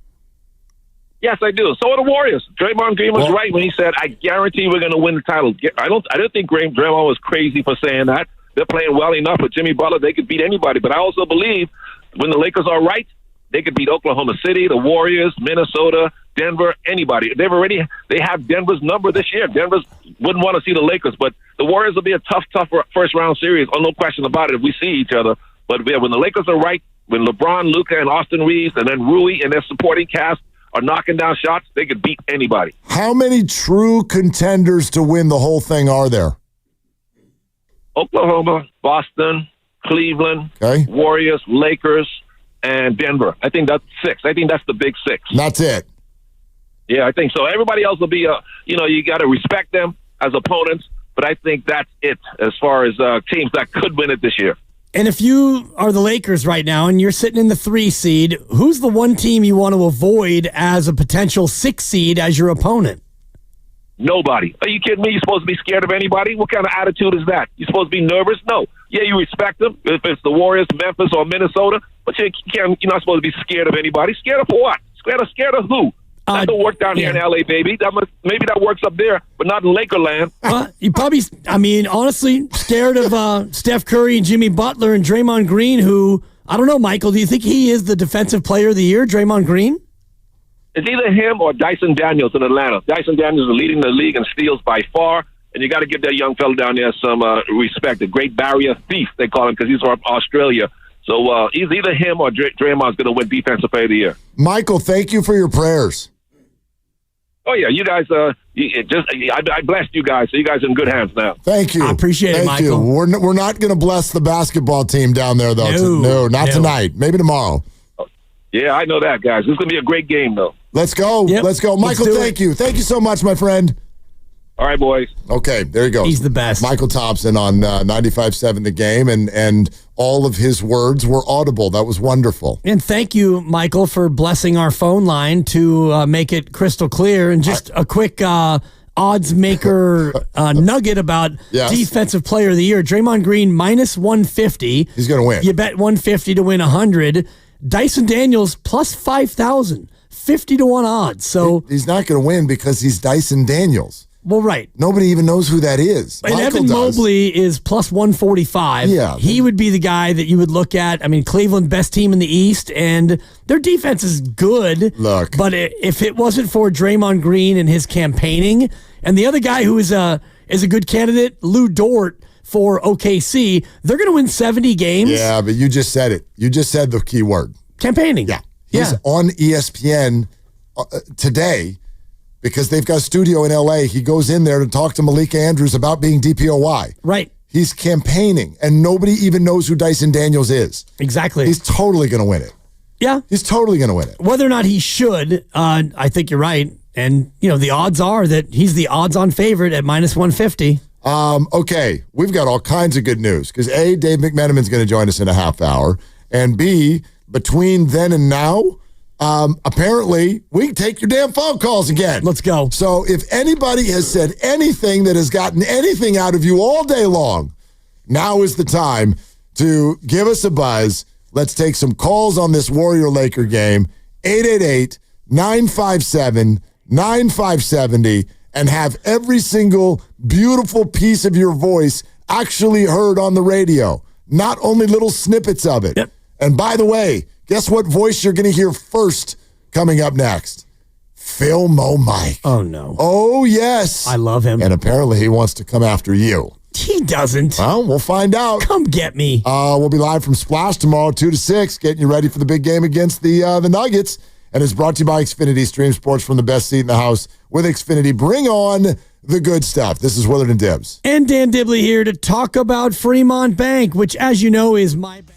Yes, I do. So are the Warriors. Draymond Green was right when he said, I guarantee we're going to win the title. I don't think Draymond was crazy for saying that. They're playing well enough with Jimmy Butler. They could beat anybody. But I also believe when the Lakers are right, they could beat Oklahoma City, the Warriors, Minnesota, Denver, anybody. They have Denver's number this year. Denver wouldn't want to see the Lakers, but the Warriors will be a tough first-round series. Oh, no question about it if we see each other. But when the Lakers are right, when LeBron, Luka, and Austin Reeves, and then Rui and their supporting cast are knocking down shots, they could beat anybody. How many true contenders to win the whole thing are there? Oklahoma, Boston, Cleveland, Warriors, Lakers, and Denver. I think that's 6. I think that's the big 6. That's it. Yeah, I think so. Everybody else will be, you got to respect them as opponents, but I think that's it as far as teams that could win it this year. And if you are the Lakers right now and you're sitting in the 3 seed, who's the one team you want to avoid as a potential 6 seed as your opponent? Nobody. Are you kidding me? You're supposed to be scared of anybody? What kind of attitude is that? You're supposed to be nervous? No. Yeah, you respect them if it's the Warriors, Memphis, or Minnesota, but you're not supposed to be scared of anybody. Scared of what? Scared of who? That don't work down here in L.A., baby. Maybe that works up there, but not in Lakerland. You probably, honestly, scared of Steph Curry and Jimmy Butler and Draymond Green, who, I don't know, Michael, do you think he is the defensive player of the year, Draymond Green? It's either him or Dyson Daniels in Atlanta. Dyson Daniels is leading the league in steals by far, and you got to give that young fella down there some respect. The Great Barrier Thief, they call him, because he's from Australia. So he's either him or Draymond's going to win Defensive Player of the Year. Michael, thank you for your prayers. Oh, yeah, you guys, I blessed you guys, so you guys are in good hands now. Thank you. I appreciate it, Michael. We're not going to bless the basketball team down there, though. No, not tonight. Maybe tomorrow. Yeah, I know that, guys. This is going to be a great game, though. Let's go. Yep. Let's go. Michael, thank you. Thank you so much, my friend. All right, boys. Okay, there you go. He's the best. Michael Thompson on 95.7 The Game, and all of his words were audible. That was wonderful. And thank you, Michael, for blessing our phone line to make it crystal clear. And just a quick odds maker nugget about Defensive Player of the Year. Draymond Green, minus 150. He's going to win. You bet 150 to win 100. Dyson Daniels, plus 5,000. 50-1 odds. So he's not going to win because he's Dyson Daniels. Well, right. Nobody even knows who that is. And Michael Evan does. Mobley is plus 145. Yeah. He would be the guy that you would look at. I mean, Cleveland, best team in the East, and their defense is good. Look. But if it wasn't for Draymond Green and his campaigning, and the other guy who is a good candidate, Lou Dort, for OKC, they're going to win 70 games. Yeah, but you just said it. You just said the key word. Campaigning. Yeah. He's on ESPN today because they've got a studio in L.A. He goes in there to talk to Malika Andrews about being DPOY. Right. He's campaigning, and nobody even knows who Dyson Daniels is. Exactly. He's totally going to win it. Yeah. He's totally going to win it. Whether or not he should, I think you're right. And, the odds are that he's the odds-on favorite at minus 150. Okay, we've got all kinds of good news because A, Dave McMenamin's going to join us in a half hour, and B, between then and now, apparently we can take your damn phone calls again. Let's go. So if anybody has said anything that has gotten anything out of you all day long, now is the time to give us a buzz. Let's take some calls on this Warrior-Laker game, 888-957-9570, and have every single beautiful piece of your voice actually heard on the radio, not only little snippets of it. Yep. And by the way, guess what voice you're going to hear first coming up next? Phil Mo Mike. Oh, no. Oh, yes. I love him. And apparently he wants to come after you. He doesn't. Well, we'll find out. Come get me. We'll be live from Splash tomorrow, 2 to 6, getting you ready for the big game against the Nuggets. And it's brought to you by Xfinity. Stream sports from the best seat in the house with Xfinity. Bring on the good stuff. This is Willard and Dibbs. And Dan Dibley here to talk about Fremont Bank, which, as you know, is my bank.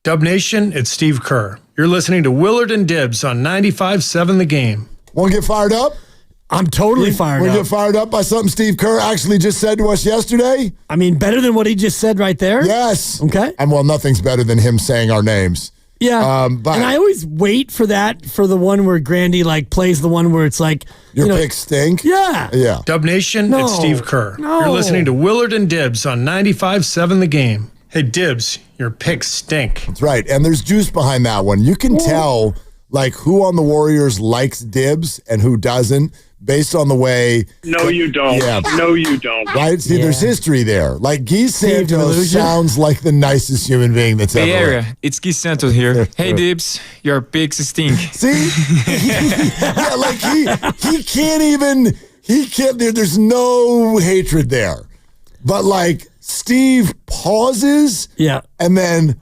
Dub Nation, it's Steve Kerr. You're listening to Willard and Dibs on 95.7 The Game. Want to get fired up? I'm totally fired Want up. to get fired up by something Steve Kerr actually just said to us yesterday? I mean, better than what he just said right there? Yes. Okay. And well, nothing's better than him saying our names. Yeah. But and I always wait for that, for the one where Grandy plays the one where it's like, your picks stink? Yeah. Yeah. Dub Nation, No. it's Steve Kerr. No. You're listening to Willard and Dibs on 95.7 The Game. Hey, Dibs, your picks stink. That's right. And there's juice behind that one. You can tell who on the Warriors likes Dibs and who doesn't based on the way. No, you don't. Yeah. No, you don't. Right? See, there's history there. Guy Santos sounds like the nicest human being that's Bay ever Area, it's Guy Santos here. Hey, Dibs, your picks stink. See? He can't even, there's no hatred there. But Steve pauses. Yeah. And then,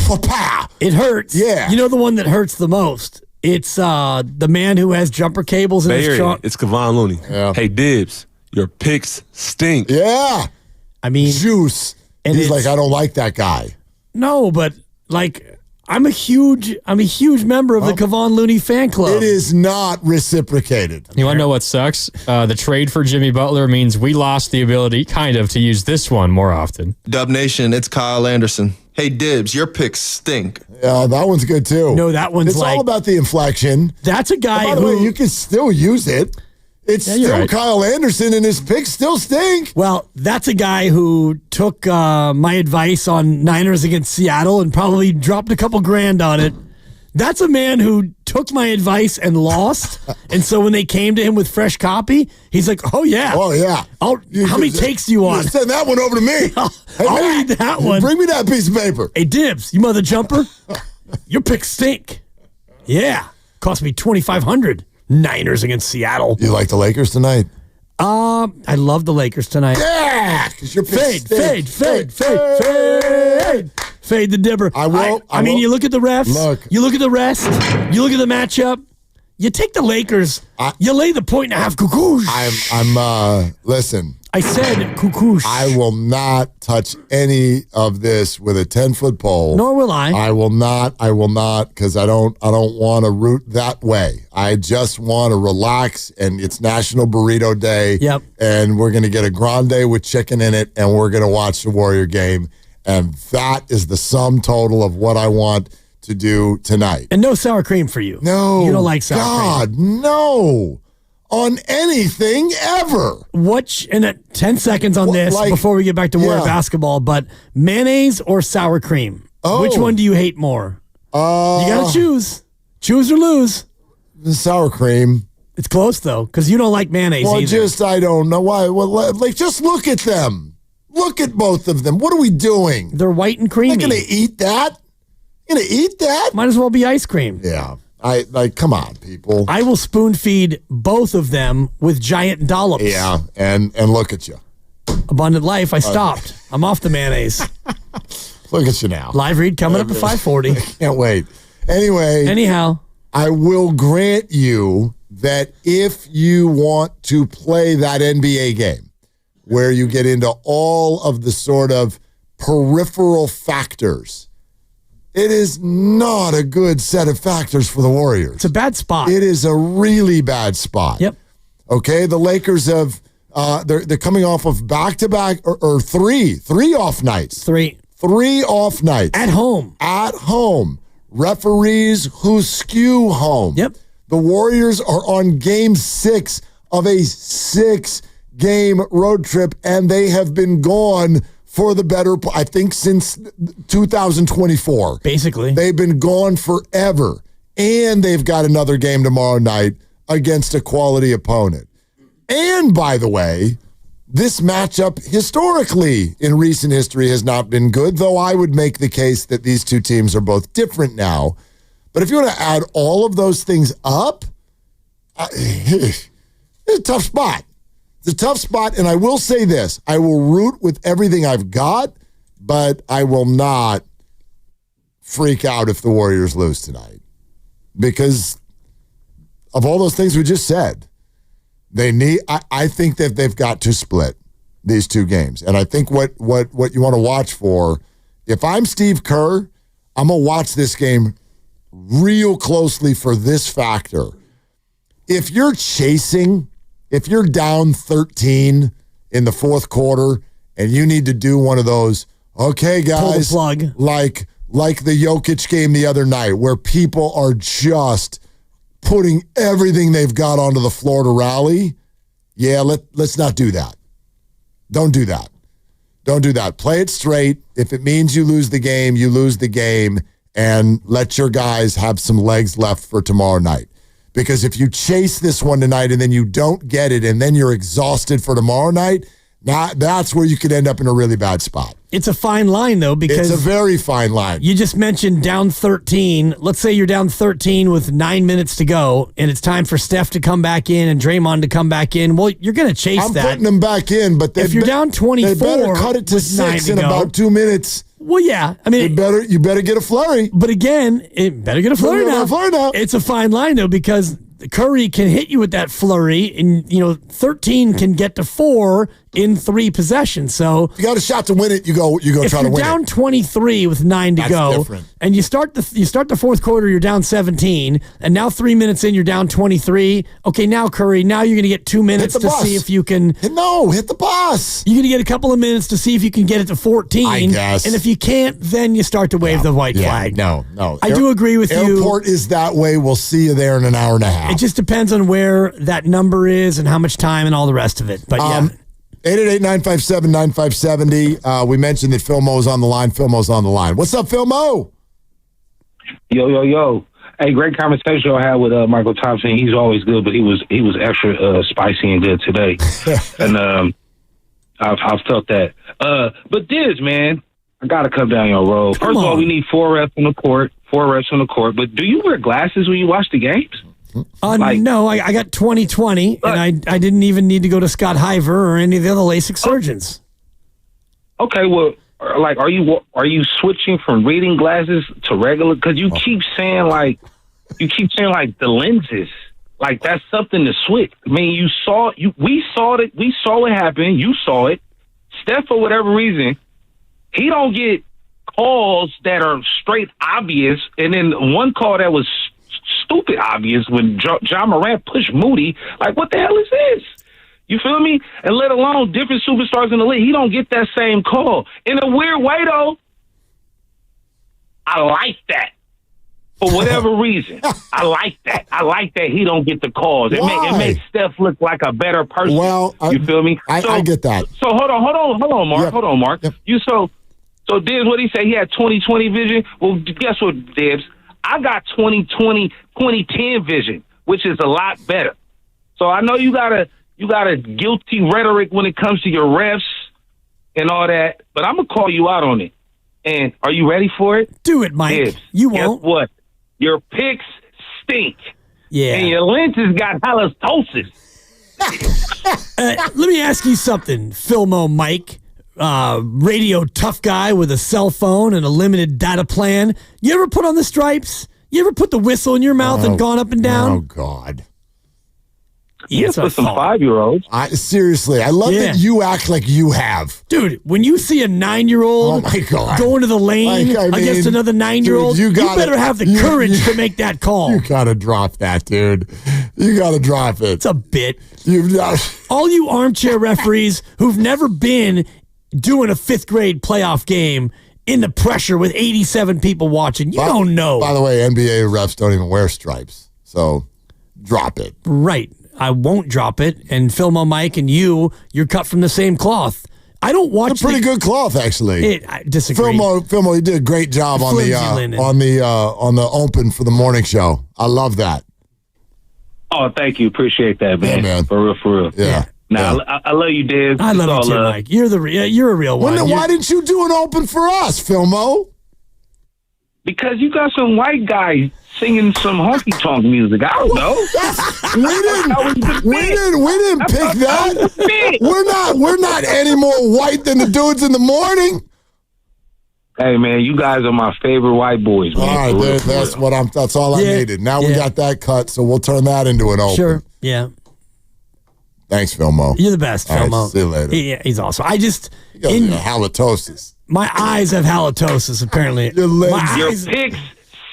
wha-pow. It hurts. Yeah. You know the one that hurts the most? It's the man who has jumper cables in Bay his Area, trunk. it's Kevon Looney. Yeah. Hey, Dibs, your picks stink. Yeah. I mean, juice. And he's it's- I don't like that guy. No, but I'm a huge member of the Kevon Looney fan club. It is not reciprocated. You want to know what sucks? The trade for Jimmy Butler means we lost the ability, to use this one more often. Dub Nation, it's Kyle Anderson. Hey, Dibs, your picks stink. Yeah, that one's good too. No, that one's it's all about the inflection. That's a guy By the who way, you can still use it. It's Yeah, you're still right. Kyle Anderson, and his picks still stink. Well, that's a guy who took my advice on Niners against Seattle and probably dropped a couple grand on it. That's a man who took my advice and lost. And so when they came to him with fresh copy, he's like, oh, yeah. Oh, yeah. How many takes do you want? Send that one over to me. Hey, I'll Matt, read that one. Bring me that piece of paper. Hey, Dibs, you mother jumper. Your picks stink. Yeah. Cost me $2,500. Niners against Seattle. You like the Lakers tonight? I love the Lakers tonight. Yeah, because you're Fade the dibber. I will. I mean, you look at the refs. Look. You look at the rest. You look at the matchup. You take the Lakers. You lay the point and a half. Cuckoosh. Listen. I said cuckoosh. I will not touch any of this with a 10-foot pole. Nor will I. I will not, because I don't want to root that way. I just want to relax, and it's National Burrito Day. Yep. And we're going to get a grande with chicken in it, and we're going to watch the Warrior game. And that is the sum total of what I want to do tonight. And no sour cream for you. No. You don't like sour God, cream. no. On anything ever. Watch in 10 seconds on this before we get back to Warrior basketball, but mayonnaise or sour cream? Oh. Which one do you hate more? You got to choose. Choose or lose. The sour cream. It's close, though, because you don't like mayonnaise either. I don't know why. Well, just look at them. Look at both of them. What are we doing? They're white and creamy. You're going to eat that? You're going to eat that? Might as well be ice cream. Yeah. Come on, people. I will spoon feed both of them with giant dollops. Yeah, and look at you. Abundant Life, I stopped. I'm off the mayonnaise. Look at you now. Live read coming up at 5:40. Can't wait. Anyway. Anyhow. I will grant you that if you want to play that NBA game where you get into all of the sort of peripheral factors, it is not a good set of factors for the Warriors. It's a bad spot. It is a really bad spot. Yep. Okay, the Lakers have they're coming off of back-to-back or three off nights. Three off nights. At home. Referees who skew home. Yep. The Warriors are on game 6 of a 6-game road trip, and they have been gone for the better, I think, since 2024. Basically. They've been gone forever. And they've got another game tomorrow night against a quality opponent. And, by the way, this matchup historically in recent history has not been good, though I would make the case that these two teams are both different now. But if you want to add all of those things up, it's a tough spot. It's a tough spot, and I will say this. I will root with everything I've got, but I will not freak out if the Warriors lose tonight. Because of all those things we just said, I think that they've got to split these two games. And I think what you want to watch for, if I'm Steve Kerr, I'm going to watch this game real closely for this factor. If you're chasing, if you're down 13 in the fourth quarter and you need to do one of those, okay, guys, pull the plug. Like the Jokic game the other night where people are just putting everything they've got onto the floor to rally, let's not do that. Don't do that. Don't do that. Play it straight. If it means you lose the game, you lose the game, and let your guys have some legs left for tomorrow night. Because if you chase this one tonight and then you don't get it and then you're exhausted for tomorrow night, that's where you could end up in a really bad spot. It's a fine line, though, because... It's a very fine line. You just mentioned down 13. Let's say you're down 13 with 9 minutes to go, and it's time for Steph to come back in and Draymond to come back in. Well, you're going to chase I'm that. putting them back in, but if you're down 24... They better cut it to 6 in about 2 minutes. Well, yeah. I mean... You better get a flurry. But again, it better get a flurry now. It's a fine line, though, because Curry can hit you with that flurry, and 13 can get to 4 in 3 possessions. So you got a shot to win it. You go try to win it. If you're down 23 with 9 to go, different. And you start the fourth quarter, you're down 17, and now 3 minutes in, you're down 23. Okay, now Curry, now you're going to get 2 minutes to see if you can. Hit the bus. You're going to get a couple of minutes to see if you can get it to 14. I guess. And if you can't, then you start to wave the white flag. No. I do agree with you. Airport is that way. We'll see you there in an hour and a half. It just depends on where that number is and how much time and all the rest of it. But yeah. 888-957-9570. We mentioned that Phil Mo's on the line. Phil Mo's on the line. What's up, Phil Mo? Yo. Hey, great conversation I had with Michael Thompson. He's always good, but he was extra spicy and good today. And I've felt that. But this, man, I got to come down your road. First of all, we need 4 refs on the court. But do you wear glasses when you watch the games? No, I got 20/20, and I didn't even need to go to Scott Hiver or any of the other LASIK surgeons. Okay, well, are you switching from reading glasses to regular? Because you keep saying the lenses, like that's something to switch. I mean, we saw it happen. You saw it. Steph, for whatever reason, he don't get calls that are straight obvious, and then one call that was stupid obvious when John Morant pushed Moody. Like, what the hell is this? You feel me? And let alone different superstars in the league, he don't get that same call. In a weird way, though, I like that. For whatever reason, I like that. I like that he don't get the calls. It makes Steph look like a better person. Well, you feel me? I get that. So hold on, Mark. Yep. Hold on, Mark. Yep. So Dibs, what he say? He had 20/20 vision. Well, guess what, Dibs? I got 20/10 vision, which is a lot better. So I know you got a guilty rhetoric when it comes to your refs and all that, but I'm gonna call you out on it. And are you ready for it? Do it, Mike. Dibs, you won't. Guess what? Your picks stink. Yeah. And your lenses got halitosis. Let me ask you something, Philmo Mike. Radio tough guy with a cell phone and a limited data plan. You ever put on the stripes? You ever put the whistle in your mouth and gone up and down? Oh, God. Yes, for some 5-year-olds. Seriously, I love that you act like you have. Dude, when you see a 9-year-old go into the lane against another 9-year-old, you better have the courage to make that call. You got to drop that, dude. You got to drop it. It's a bit. All you armchair referees who've never been doing a 5th grade playoff game in the pressure with 87 people watching, you don't know. By the way, NBA refs don't even wear stripes, so drop it. Right. I won't drop it. And Philmo Mike and you're cut from the same cloth. I don't watch. It's a pretty good cloth, actually. I disagree. Philmo, you did a great job on the open for the morning show. I love that. Oh, thank you. Appreciate that, man. Yeah, man. For real. Yeah. Now, I love you, Diz. I love you too, Mike. You're a real one. Why didn't you do an open for us, Philmo? Because you got some white guy singing some honky tonk music. I don't know. We didn't pick that. We're not any more white than the dudes in the morning. Hey man, you guys are my favorite white boys, man. All right, that's all I needed. Now we got that cut, so we'll turn that into an open. Sure. Yeah. Thanks, Philmo. You're the best, Philmo. Right, see you later. He's awesome. halitosis. My eyes have halitosis, apparently. Your picks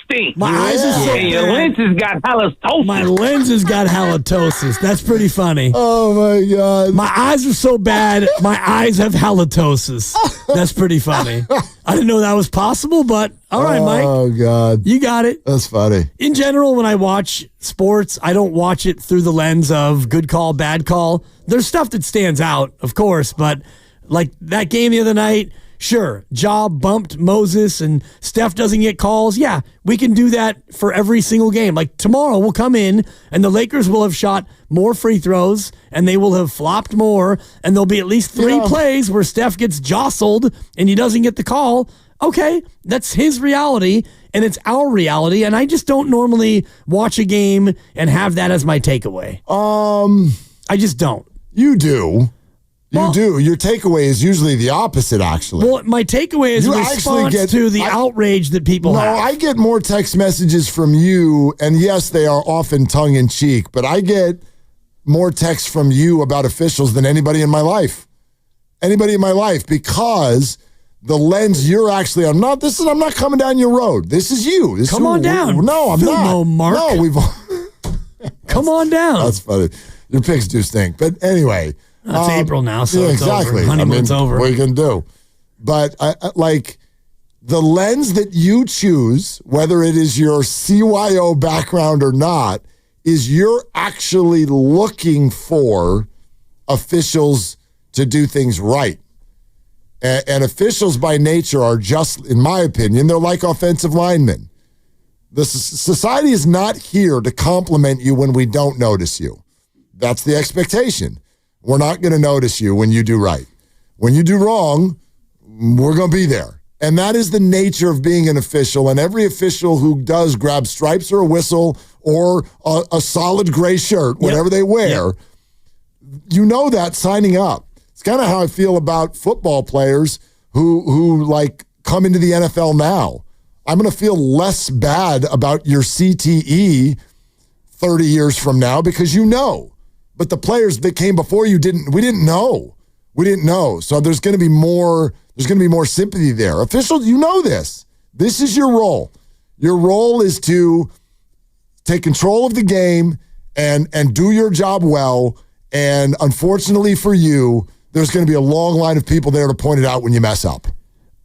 stink. My eyes are so and your bad. lenses got halitosis. My lenses got halitosis. That's pretty funny. Oh, my God. My eyes are so bad, my eyes have halitosis. That's pretty funny. I didn't know that was possible, but all right, Mike. Oh, God. You got it. That's funny. In general, when I watch sports, I don't watch it through the lens of good call, bad call. There's stuff that stands out, of course, but like that game the other night, sure, Ja bumped Moses and Steph doesn't get calls. Yeah, we can do that for every single game. Like tomorrow we'll come in and the Lakers will have shot more free throws and they will have flopped more and there'll be at least 3 plays where Steph gets jostled and he doesn't get the call. Okay, that's his reality and it's our reality, and I just don't normally watch a game and have that as my takeaway. I just don't. You do. You do. Your takeaway is usually the opposite, actually. Well, my takeaway is a response to the outrage that people have. No, I get more text messages from you, and yes, they are often tongue-in-cheek, but I get more texts from you about officials than anybody in my life. Anybody in my life, because the lens you're actually, I'm not coming down your road. This is you. Come on down. No, I'm not. Mark. No, we've Come on down. That's funny. Your picks do stink. But anyway. It's April now, so yeah, it's exactly. over. Honeymoon's over. What are you going to do? But I like the lens that you choose, whether it is your CYO background or not, is you're actually looking for officials to do things right. And officials by nature are just, in my opinion, they're like offensive linemen. The society is not here to compliment you when we don't notice you. That's the expectation. We're not going to notice you when you do right. When you do wrong, we're going to be there. And that is the nature of being an official. And every official who does grab stripes or a whistle or a solid gray shirt, whatever they wear, you know that signing up. It's kind of how I feel about football players who like come into the NFL now. I'm going to feel less bad about your CTE 30 years from now because you know. But the players that came before you we didn't know. We didn't know. So there's going to be more sympathy there. Officials, you know this. This is your role. Your role is to take control of the game and do your job well. And unfortunately for you, there's going to be a long line of people there to point it out when you mess up.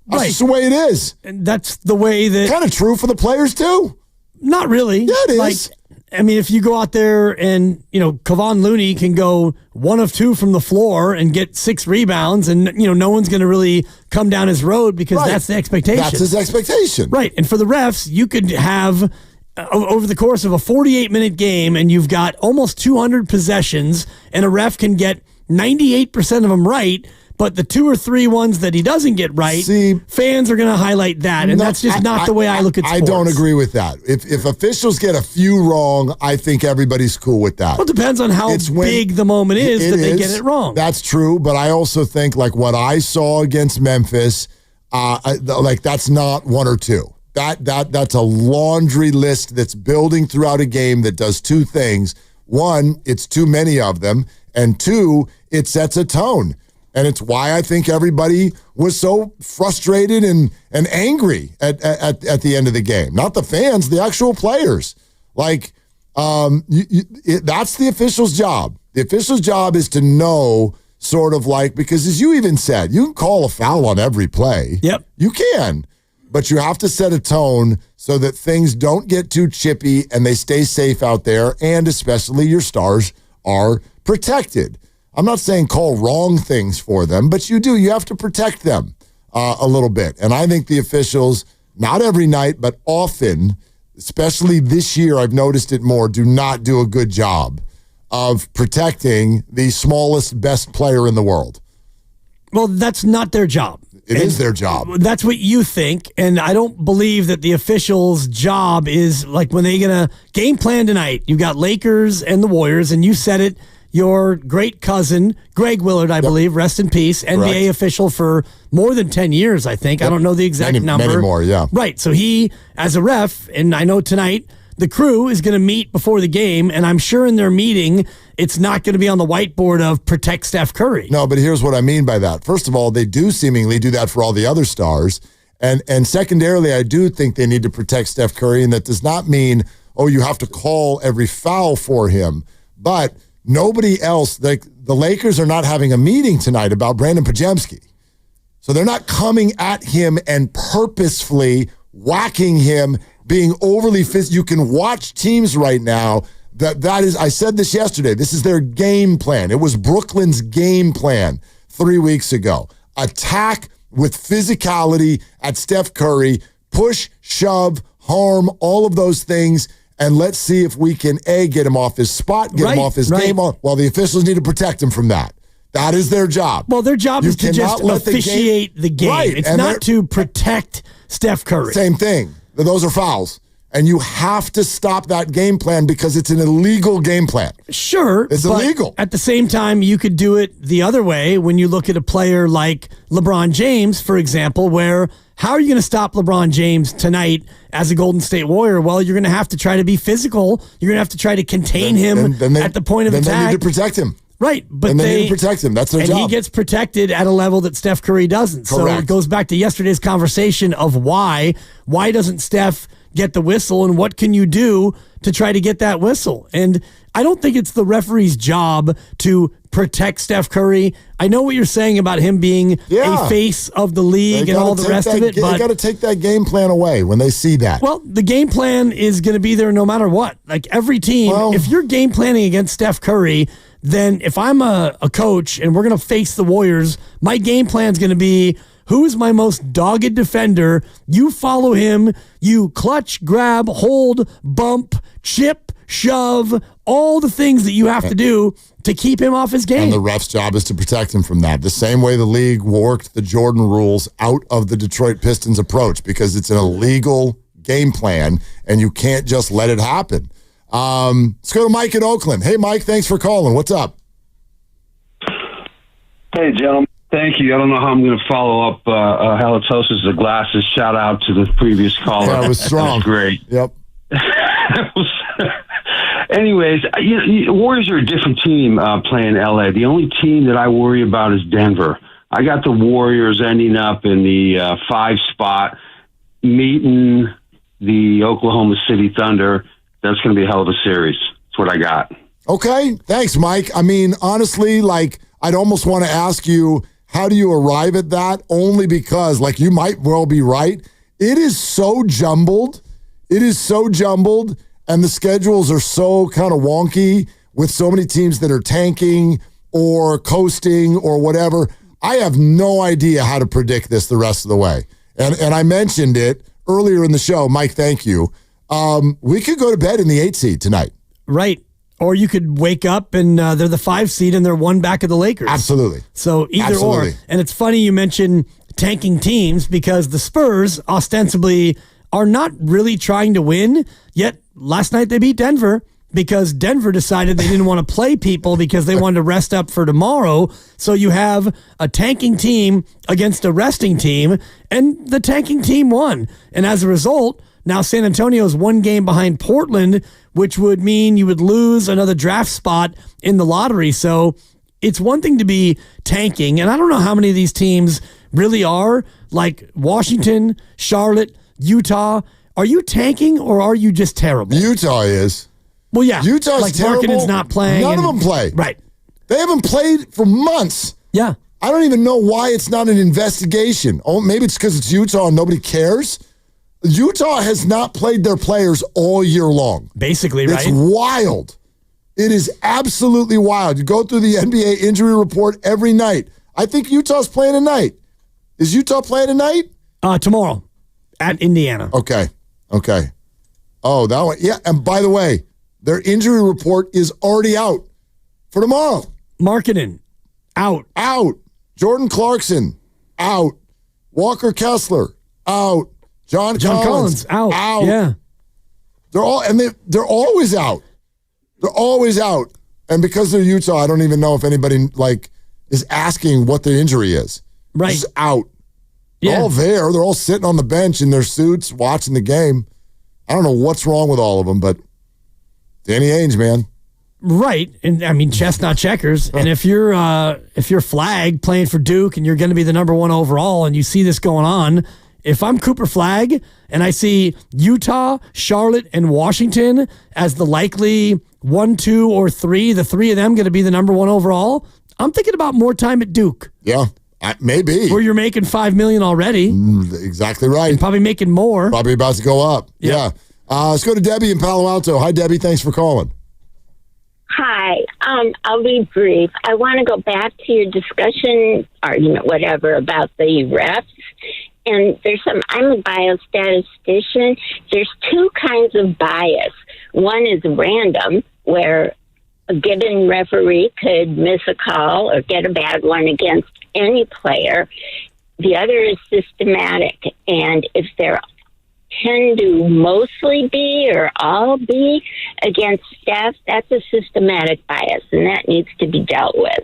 That's just the way it is. And that's the way that... Kind of true for the players, too. Not really. Yeah, it is. If you go out there and, Kevon Looney can go 1 of 2 from the floor and get 6 rebounds and, no one's going to really come down his road because that's the expectation. That's his expectation. Right. And for the refs, you could have, over the course of a 48-minute game, and you've got almost 200 possessions, and a ref can get 98% of them right, but the 2 or 3 ones that he doesn't get right, fans are going to highlight that, and that's just not the way I look at sports. I don't agree with that. If officials get a few wrong, I think everybody's cool with that. Well, it depends on how big the moment is that they get it wrong. That's true, but I also think like what I saw against Memphis, that's not 1 or 2. That's a laundry list that's building throughout a game that does 2 things. 1, it's too many of them, and 2, it sets a tone. And it's why I think everybody was so frustrated and angry at the end of the game. Not the fans, the actual players. That's the official's job. The official's job is to know because as you even said, you can call a foul on every play. Yep. You can. But you have to set a tone so that things don't get too chippy and they stay safe out there, and especially your stars are protected. I'm not saying call wrong things for them, but you have to protect them a little bit. And I think the officials, not every night, but often, especially this year, I've noticed it more, do not do a good job of protecting the smallest, best player in the world. Well, that's not their job. It is their job. That's what you think, and I don't believe that the officials' job is like when they're going to game plan tonight. You've got Lakers and the Warriors, and you said it. Your great cousin, Greg Willard, I believe, rest in peace, NBA official for more than 10 years, I think. I don't know the exact number. Many more, yeah. Right. So he, as a ref, and I know tonight, the crew is going to meet before the game, and I'm sure in their meeting, it's not going to be on the whiteboard of protect Steph Curry. No, but here's what I mean by that. First of all, they do seemingly do that for all the other stars. And secondarily, I do think they need to protect Steph Curry, and that does not mean, oh, you have to call every foul for him. But nobody else, like the Lakers are not having a meeting tonight about Brandon Pajemski. So they're not coming at him and purposefully whacking him, being overly physical. You can watch teams right now that is, I said this yesterday, this is their game plan. It was Brooklyn's game plan 3 weeks ago. Attack with physicality at Steph Curry, push, shove, harm, all of those things, and let's see if we can, A, get him off his spot, get him off his game. Well, the officials need to protect him from that. That is their job. Well, their job is to just officiate the game. Right. It's not to protect Steph Curry. Same thing. Those are fouls. And you have to stop that game plan because it's an illegal game plan. Sure. It's illegal. At the same time, you could do it the other way when you look at a player like LeBron James, for example, where how are you going to stop LeBron James tonight as a Golden State Warrior? Well, you're going to have to try to be physical. You're going to have to try to contain him at the point of attack. Then they need to protect him. Right, but and they need to protect him. That's their job. And he gets protected at a level that Steph Curry doesn't. Correct. So it goes back to yesterday's conversation of why. Why doesn't Steph get the whistle, and what can you do to try to get that whistle? And I don't think it's the referee's job to protect Steph Curry. I know what you're saying about him being a face of the league and all the rest of it, but they got to take that game plan away when they see that. Well, the game plan is going to be there no matter what. Like every team, if you're game planning against Steph Curry, then if I'm a coach and we're going to face the Warriors, my game plan is going to be, who is my most dogged defender? You follow him. You clutch, grab, hold, bump, chip, shove, all the things that you have to do to keep him off his game. And the ref's job is to protect him from that. The same way the league worked the Jordan rules out of the Detroit Pistons approach, because it's an illegal game plan and you can't just let it happen. Let's go to Mike in Oakland. Hey, Mike, thanks for calling. What's up? Hey, gentlemen. Thank you. I don't know how I'm going to follow up Halitosis the glasses. Shout out to the previous caller. That was strong. That was great. Yep. Anyways, Warriors are a different team playing LA. The only team that I worry about is Denver. I got the Warriors ending up in the 5 spot, meeting the Oklahoma City Thunder. That's going to be a hell of a series. That's what I got. Okay. Thanks, Mike. I mean, honestly, I'd almost want to ask you, how do you arrive at that? Only because, you might well be right. It is so jumbled. And the schedules are so kind of wonky with so many teams that are tanking or coasting or whatever. I have no idea how to predict this the rest of the way. And I mentioned it earlier in the show. Mike, thank you. We could go to bed in the 8 seed tonight. Right. Or you could wake up and they're the 5 seed and they're one back of the Lakers. Absolutely. So either or. And it's funny you mention tanking teams, because the Spurs ostensibly are not really trying to win, yet last night they beat Denver because Denver decided they didn't want to play people because they wanted to rest up for tomorrow. So you have a tanking team against a resting team, and the tanking team won. And as a result, now San Antonio is 1 game behind Portland, which would mean you would lose another draft spot in the lottery. So it's one thing to be tanking, and I don't know how many of these teams really are, like Washington, Charlotte, Utah. Are you tanking or are you just terrible? Utah is. Well, yeah. Utah's terrible. Markkanen's not playing. None of them play. Right. They haven't played for months. Yeah. I don't even know why it's not an investigation. Oh, maybe it's because it's Utah and nobody cares. Utah has not played their players all year long. Basically, right? It's wild. It is absolutely wild. You go through the NBA injury report every night. I think Utah's playing tonight. Is Utah playing tonight? Tomorrow at Indiana. Okay. Oh, that one. Yeah, and by the way, their injury report is already out for tomorrow. Markkanen, out. Jordan Clarkson, out. Walker Kessler, out. John Collins, out. Yeah. They're always out. They're always out. And because they're Utah, I don't even know if anybody is asking what the injury is. Right. It's out. Yeah. They're all there. They're all sitting on the bench in their suits watching the game. I don't know what's wrong with all of them, but Danny Ainge, man. Right. And I mean, chess, not checkers. And if you're Flagg playing for Duke and you're going to be the number 1 overall and you see this going on, if I'm Cooper Flagg and I see Utah, Charlotte, and Washington as the likely 1, 2, or 3, the 3 of them going to be the number 1 overall, I'm thinking about more time at Duke. Yeah, maybe. Where you're making $5 million already. Exactly right. And probably making more. Probably about to go up. Yeah. Let's go to Debbie in Palo Alto. Hi, Debbie. Thanks for calling. Hi. I'll be brief. I want to go back to your discussion, argument, whatever, about the refs. And I'm a biostatistician. There's 2 kinds of bias. One is random, where a given referee could miss a call or get a bad one against any player. The other is systematic. And if there tend to mostly be or all be against Steph, that's a systematic bias, and that needs to be dealt with.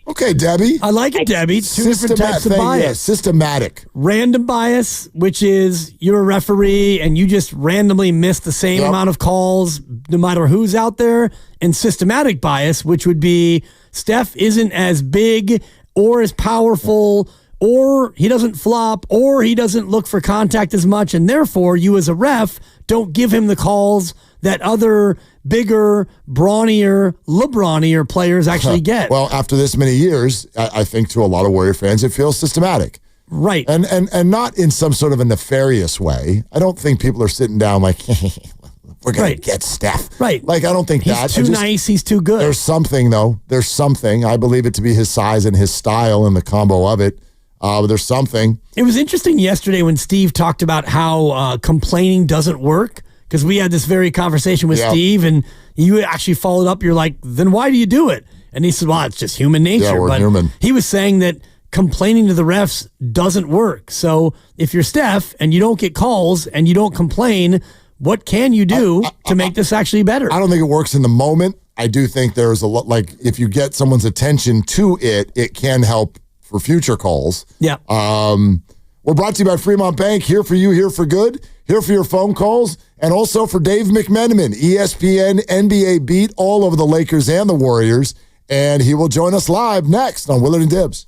Okay, Debbie. I like it, Debbie. 2 different types of bias. Yeah, systematic. Random bias, which is you're a referee and you just randomly miss the same amount of calls no matter who's out there. And systematic bias, which would be Steph isn't as big or as powerful, or he doesn't flop, or he doesn't look for contact as much, and therefore you as a ref don't give him the calls that other bigger, brawnier, LeBronier players actually get. Well, after this many years, I think to a lot of Warrior fans, it feels systematic. Right. And not in some sort of a nefarious way. I don't think people are sitting down like, we're going to get Steph. Right. Like, I don't think he's too nice, he's too good. There's something, though. There's something. I believe it to be his size and his style and the combo of it. But there's something. It was interesting yesterday when Steve talked about how complaining doesn't work, because we had this very conversation with Steve, and you actually followed up. You're like, then why do you do it? And he said, well, it's just human nature. Yeah, we're human. He was saying that complaining to the refs doesn't work. So if you're Steph and you don't get calls and you don't complain, what can you do to make this actually better? I don't think it works in the moment. I do think there's a lot, like, if you get someone's attention to it, it can help for future calls. Yeah. We're brought to you by Fremont Bank. Here for you, here for good, here for your phone calls, and also for Dave McMenamin, ESPN NBA beat all over the Lakers and the Warriors, and he will join us live next on Willard and Dibs.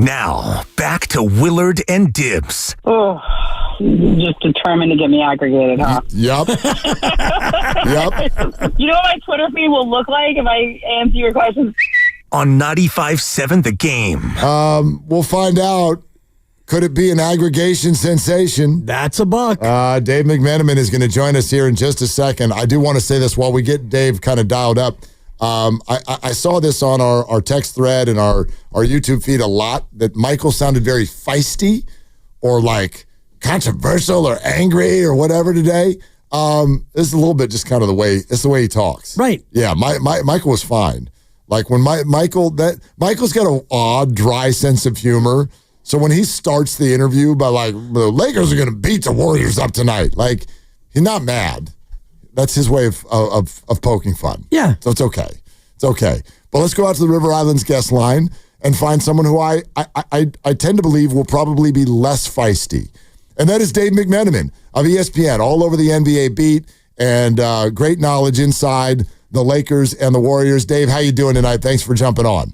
Now, back to Willard and Dibs. Oh, just determined to get me aggregated, huh? Yep. Yep. You know what my Twitter feed will look like if I answer your questions? On 95.7 The Game. We'll find out. Could it be an aggregation sensation? That's a buck. Dave McMenamin is going to join us here in just a second. I do want to say this while we get Dave kind of dialed up. I saw this on our text thread and our YouTube feed a lot, that Michael sounded very feisty or like controversial or angry or whatever today. This is a little bit just kind of the way he talks. Right. Yeah, Michael was fine. Like when Michael's got an odd, dry sense of humor. So when he starts the interview by like, the Lakers are going to beat the Warriors up tonight, like, he's not mad. That's his way of poking fun. Yeah. So it's okay. It's okay. But let's go out to the River Islands guest line and find someone who I tend to believe will probably be less feisty. And that is Dave McMenamin of ESPN, all over the NBA beat, and great knowledge inside the Lakers and the Warriors. Dave, how you doing tonight? Thanks for jumping on.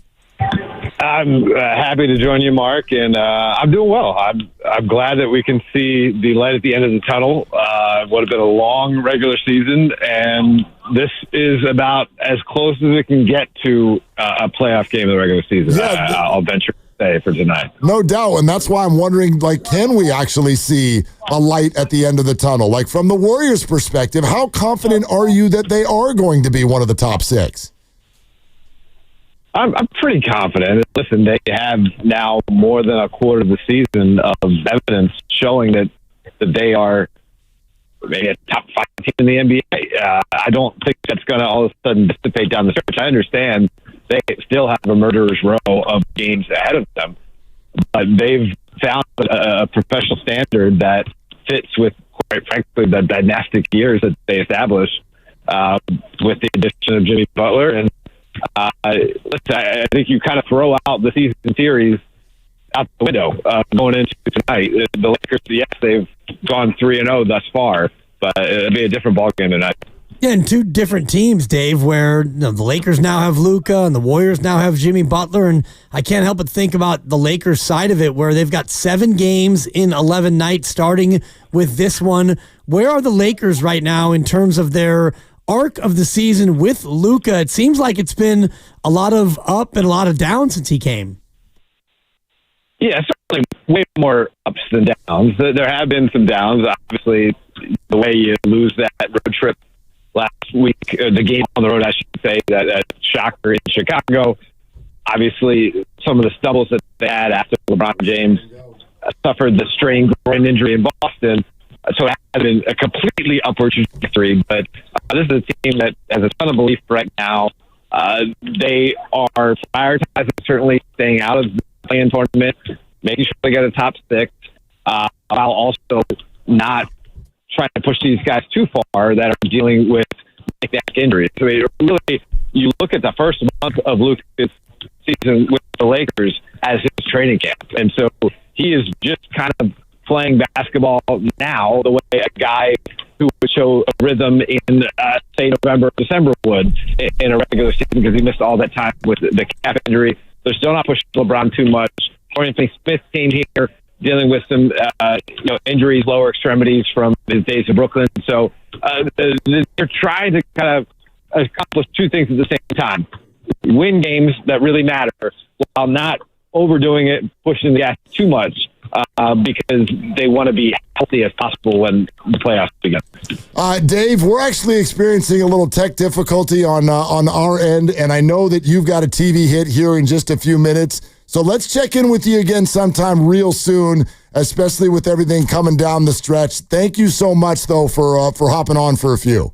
I'm happy to join you, Mark, and I'm doing well. I'm glad that we can see the light at the end of the tunnel. It would have been a long regular season, and this is about as close as it can get to a playoff game in the regular season. Yeah, I'll venture to say for tonight. No doubt, and that's why I'm wondering, like, can we actually see a light at the end of the tunnel? Like, from the Warriors' perspective, how confident are you that they are going to be one of the top six? I'm pretty confident. Listen, they have now more than a quarter of the season of evidence showing that they are maybe a top 5 team in the NBA. I don't think that's going to all of a sudden dissipate down the stretch. I understand they still have a murderer's row of games ahead of them, but they've found a professional standard that fits with, quite frankly, the dynastic years that they established with the addition of Jimmy Butler. And I think you kind of throw out the season series out the window going into tonight. The Lakers, yes, they've gone 3-0 thus far, but it'll be a different ballgame tonight. Yeah, and two different teams, Dave, where the Lakers now have Luka and the Warriors now have Jimmy Butler, and I can't help but think about the Lakers side of it, where they've got 7 games in 11 nights, starting with this one. Where are the Lakers right now in terms of their arc of the season with Luka? It seems like it's been a lot of up and a lot of down since he came. Yeah, certainly way more ups than downs. There have been some downs. Obviously, the way you lose that road trip last week, the game on the road, I should say, that shocker in Chicago. Obviously, some of the stumbles that they had after LeBron James suffered the strained groin injury in Boston. So it has been a completely upward trajectory, but this is a team that has a ton of belief right now. They are prioritizing certainly staying out of the play-in tournament, making sure they get a top 6, while also not trying to push these guys too far that are dealing with neck injuries. So really, you look at the first month of Luka's season with the Lakers as his training camp, and so he is just kind of playing basketball now the way a guy who would show a rhythm in, say, November or December would in a regular season, because he missed all that time with the calf injury. They're still not pushing LeBron too much. Anthony Smith came here dealing with some injuries, lower extremities from his days in Brooklyn. So they're trying to kind of accomplish two things at the same time. Win games that really matter while not overdoing it, pushing the gas too much, because they want to be healthy as possible when the playoffs begin. Dave, we're actually experiencing a little tech difficulty on our end, and I know that you've got a TV hit here in just a few minutes. So let's check in with you again sometime real soon, especially with everything coming down the stretch. Thank you so much, though, for hopping on for a few.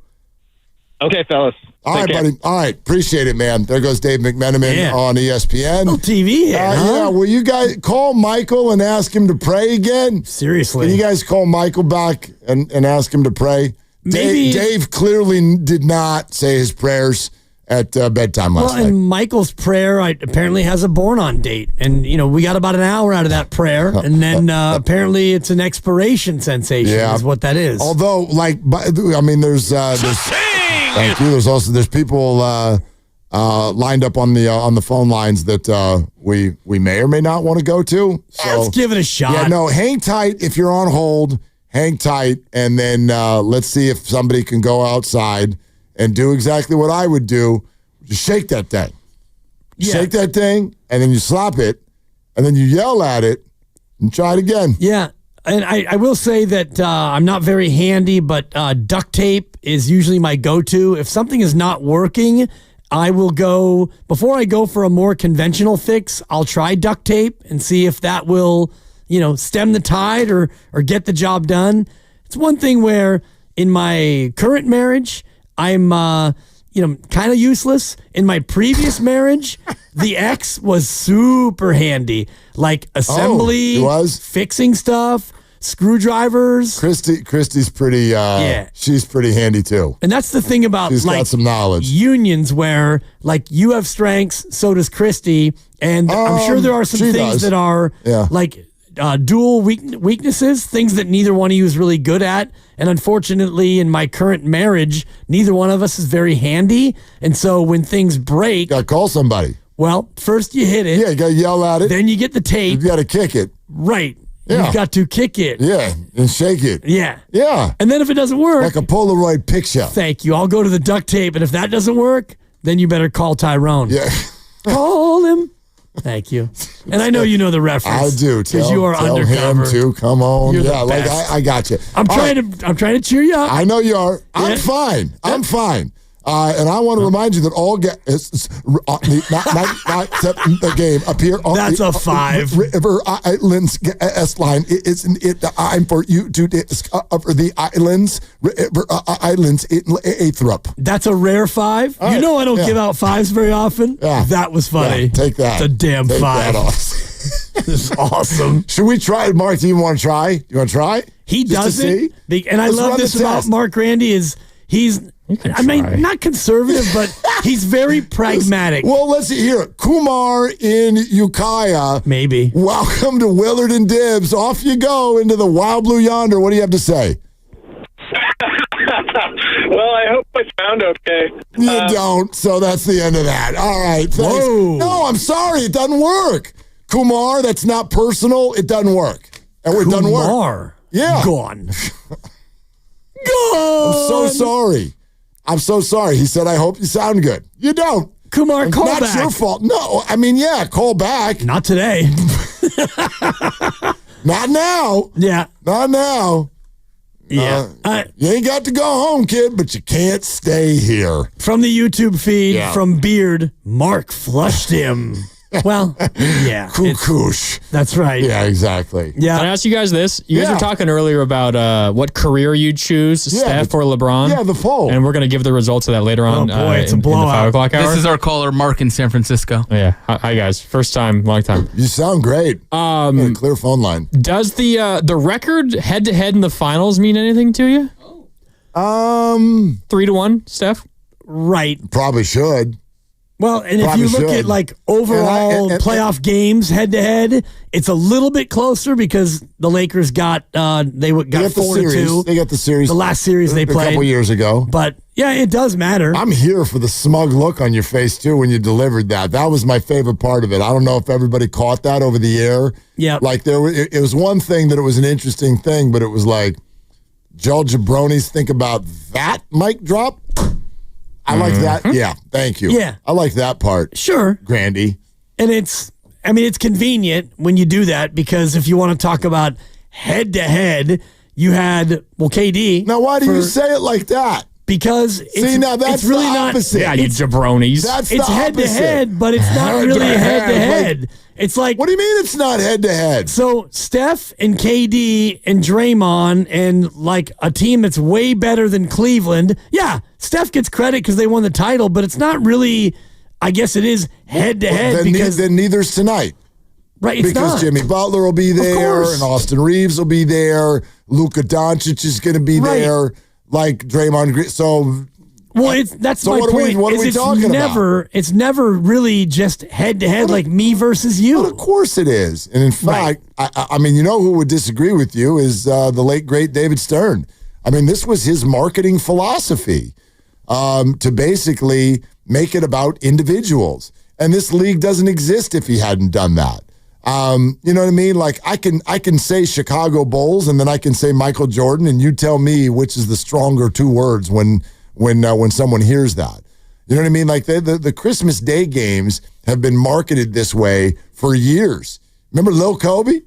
Okay, fellas. All right, buddy. All right. Appreciate it, man. There goes Dave McMenamin on ESPN. Oh, TV. Yeah. Will you guys call Michael and ask him to pray again? Seriously. Can you guys call Michael back and ask him to pray? Maybe. Dave clearly did not say his prayers at bedtime last night. And Michael's prayer apparently has a born-on date. And, we got about an hour out of that prayer. And then apparently it's an expiration sensation is what that is. Although, there's... Thank you. There's people lined up on the phone lines that we may or may not want to go to. So let's give it a shot. Yeah, no, hang tight if you're on hold. Hang tight, and then let's see if somebody can go outside and do exactly what I would do. Just shake that thing. Yeah. Shake that thing, and then you slap it, and then you yell at it, and try it again. Yeah, and I will say that I'm not very handy, but duct tape is usually my go-to. If something is not working, I will go, before I go for a more conventional fix, I'll try duct tape and see if that will, stem the tide or get the job done. It's one thing where in my current marriage, I'm, kind of useless. In my previous marriage, the ex was super handy, like assembly, fixing stuff, screwdrivers. Christy's pretty, she's pretty handy too. And that's the thing about she's got some knowledge. Unions where you have strengths, so does Christy. And I'm sure there are some things that are dual weaknesses, things that neither one of you is really good at. And unfortunately, in my current marriage, neither one of us is very handy. And so when things break, gotta call somebody. Well, first you hit it. Yeah, you gotta yell at it. Then you get the tape. You gotta kick it. Right. Yeah. You've got to kick it. Yeah, and shake it. Yeah. Yeah. And then if it doesn't work, like a Polaroid picture. Thank you. I'll go to the duct tape. And if that doesn't work, then you better call Tyrone. Yeah. Call him. Thank you. And I know you know the reference. I do, because you are tell undercover. him to come on. You're yeah, the like best. I got you. I'm trying to cheer you up. I know you are. I'm fine. I'm fine. And I want to remind you that all guests the game appear on a 5. River Islands S line. Isn't it time for you to discover the islands? River Islands in Lathrop. That's a rare 5. All right. You know I don't give out 5s very often. Yeah. That was funny. Yeah, take that. It's a damn take 5. That off. This is awesome. Should we try it, Mark? Do you want to try? You want to try? He Just does it. And I love this about Mark Randy is he's not conservative, but he's very pragmatic. Well, let's hear it. Kumar in Ukiah. Maybe. Welcome to Willard and Dibbs. Off you go into the wild blue yonder. What do you have to say? Well, I hope I sound okay. You don't, so that's the end of that. All right, thanks. Whoa. No, I'm sorry. It doesn't work. Kumar, that's not personal. It doesn't work. And it doesn't work. Kumar. Yeah. Gone. I'm so sorry. I'm so sorry. He said, I hope you sound good. You don't. Kumar, call back. That's your fault. No, I mean, yeah, call back. Not today. Not now. Yeah. Not now. Yeah. You ain't got to go home, kid, but you can't stay here. From the YouTube feed, from Beard, Mark flushed him. Well, yeah. Cuckoosh. That's right. Yeah, exactly. Yeah. Can I ask you guys this? You guys were talking earlier about what career you'd choose, Steph or LeBron. Yeah, the poll. And we're going to give the results of that later on it's a in the blowout. 5 o'clock hour. This is our caller, Mark in San Francisco. Oh, yeah. Hi, guys. First time, long time. You sound great. Got a clear phone line. Does the record head-to-head in the finals mean anything to you? 3-1, Steph? Right. Probably should. Well, and Probably if you look should. at like overall playoff games head to head, it's a little bit closer because the Lakers got 4-2. They got the series. The last series they played a couple years ago. But yeah, it does matter. I'm here for the smug look on your face too when you delivered that. That was my favorite part of it. I don't know if everybody caught that over the air. Yeah, like it was one thing that it was an interesting thing, but it was like Joe Jabronis think about that mic drop. I like that. Yeah, thank you. Yeah. I like that part. Sure. Grandy. And it's convenient when you do that because if you want to talk about head to head, you had, KD. Now, why do you say it like that? Because it's really the not. opposite. Yeah, you jabronis. It's head to head, but it's not really head to head. It's like, what do you mean it's not head to head? So Steph and KD and Draymond and like a team that's way better than Cleveland. Yeah, Steph gets credit because they won the title, but it's not really. I guess it is head to head because then neither's tonight. Right, it's because not. Jimmy Butler will be there and Austin Reeves will be there. Luka Doncic is going to be there. Like Draymond Green. So, that's my point. What are we talking about? It's never really just head to head like me versus you. But of course it is. And in fact, I mean, you know who would disagree with you is the late great David Stern. I mean, this was his marketing philosophy. to basically make it about individuals. And this league doesn't exist if he hadn't done that. You know what I mean? Like I can say Chicago Bulls and then I can say Michael Jordan, and you tell me which is the stronger two words when someone hears that. You know what I mean? Like the Christmas Day games have been marketed this way for years. Remember Lil Kobe?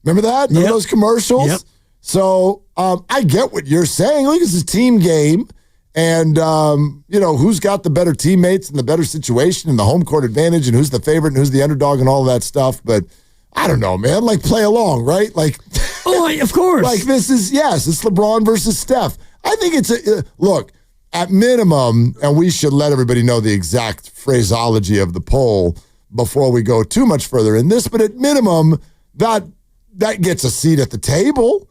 Remember that? Remember those commercials? Yep. So I get what you're saying. Look, it's a team game. And, who's got the better teammates and the better situation and the home court advantage and who's the favorite and who's the underdog and all of that stuff. But I don't know, man. Like, play along, right? Like, oh, of course. Like, this is, it's LeBron versus Steph. I think it's look, at minimum, and we should let everybody know the exact phraseology of the poll before we go too much further in this, but at minimum, that gets a seat at the table.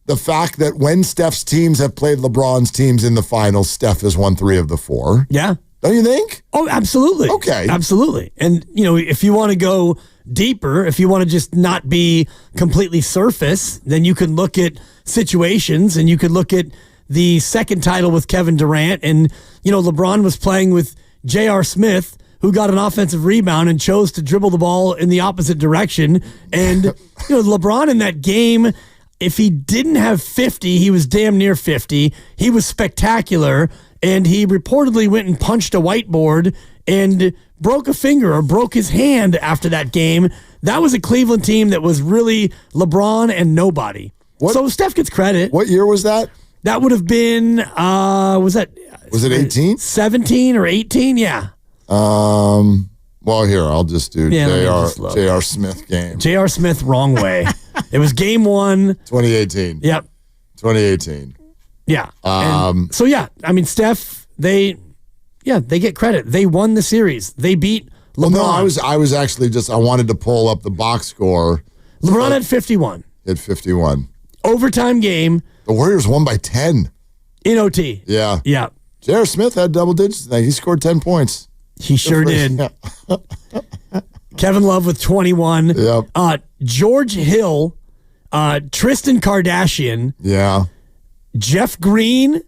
The fact that when Steph's teams have played LeBron's teams in the finals, Steph has won 3 of the 4. Yeah. Don't you think? Oh, absolutely. Okay. Absolutely. And, if you want to go deeper, if you want to just not be completely surface, then you can look at situations and you could look at the second title with Kevin Durant. And, LeBron was playing with J.R. Smith, who got an offensive rebound and chose to dribble the ball in the opposite direction. And, LeBron in that game, if he didn't have 50, he was damn near 50. He was spectacular, and he reportedly went and punched a whiteboard and broke a finger or broke his hand after that game. That was a Cleveland team that was really LeBron and nobody. So Steph gets credit. What year was that? That would have been, was it 18? 17 or 18? Yeah. Well, here, I'll just do J.R. Smith game. J.R. Smith, wrong way. It was game 1. 2018. Yep. 2018. Yeah. Steph, they get credit. They won the series. They beat LeBron. Well, no, I was actually I wanted to pull up the box score. LeBron had 51. Had 51. Overtime game. The Warriors won by 10. In OT. Yeah. Yeah. J.R. Smith had double digits. He scored 10 points. He sure did. Kevin Love with 21. Yep. George Hill, Tristan Kardashian. Yeah. Jeff Green,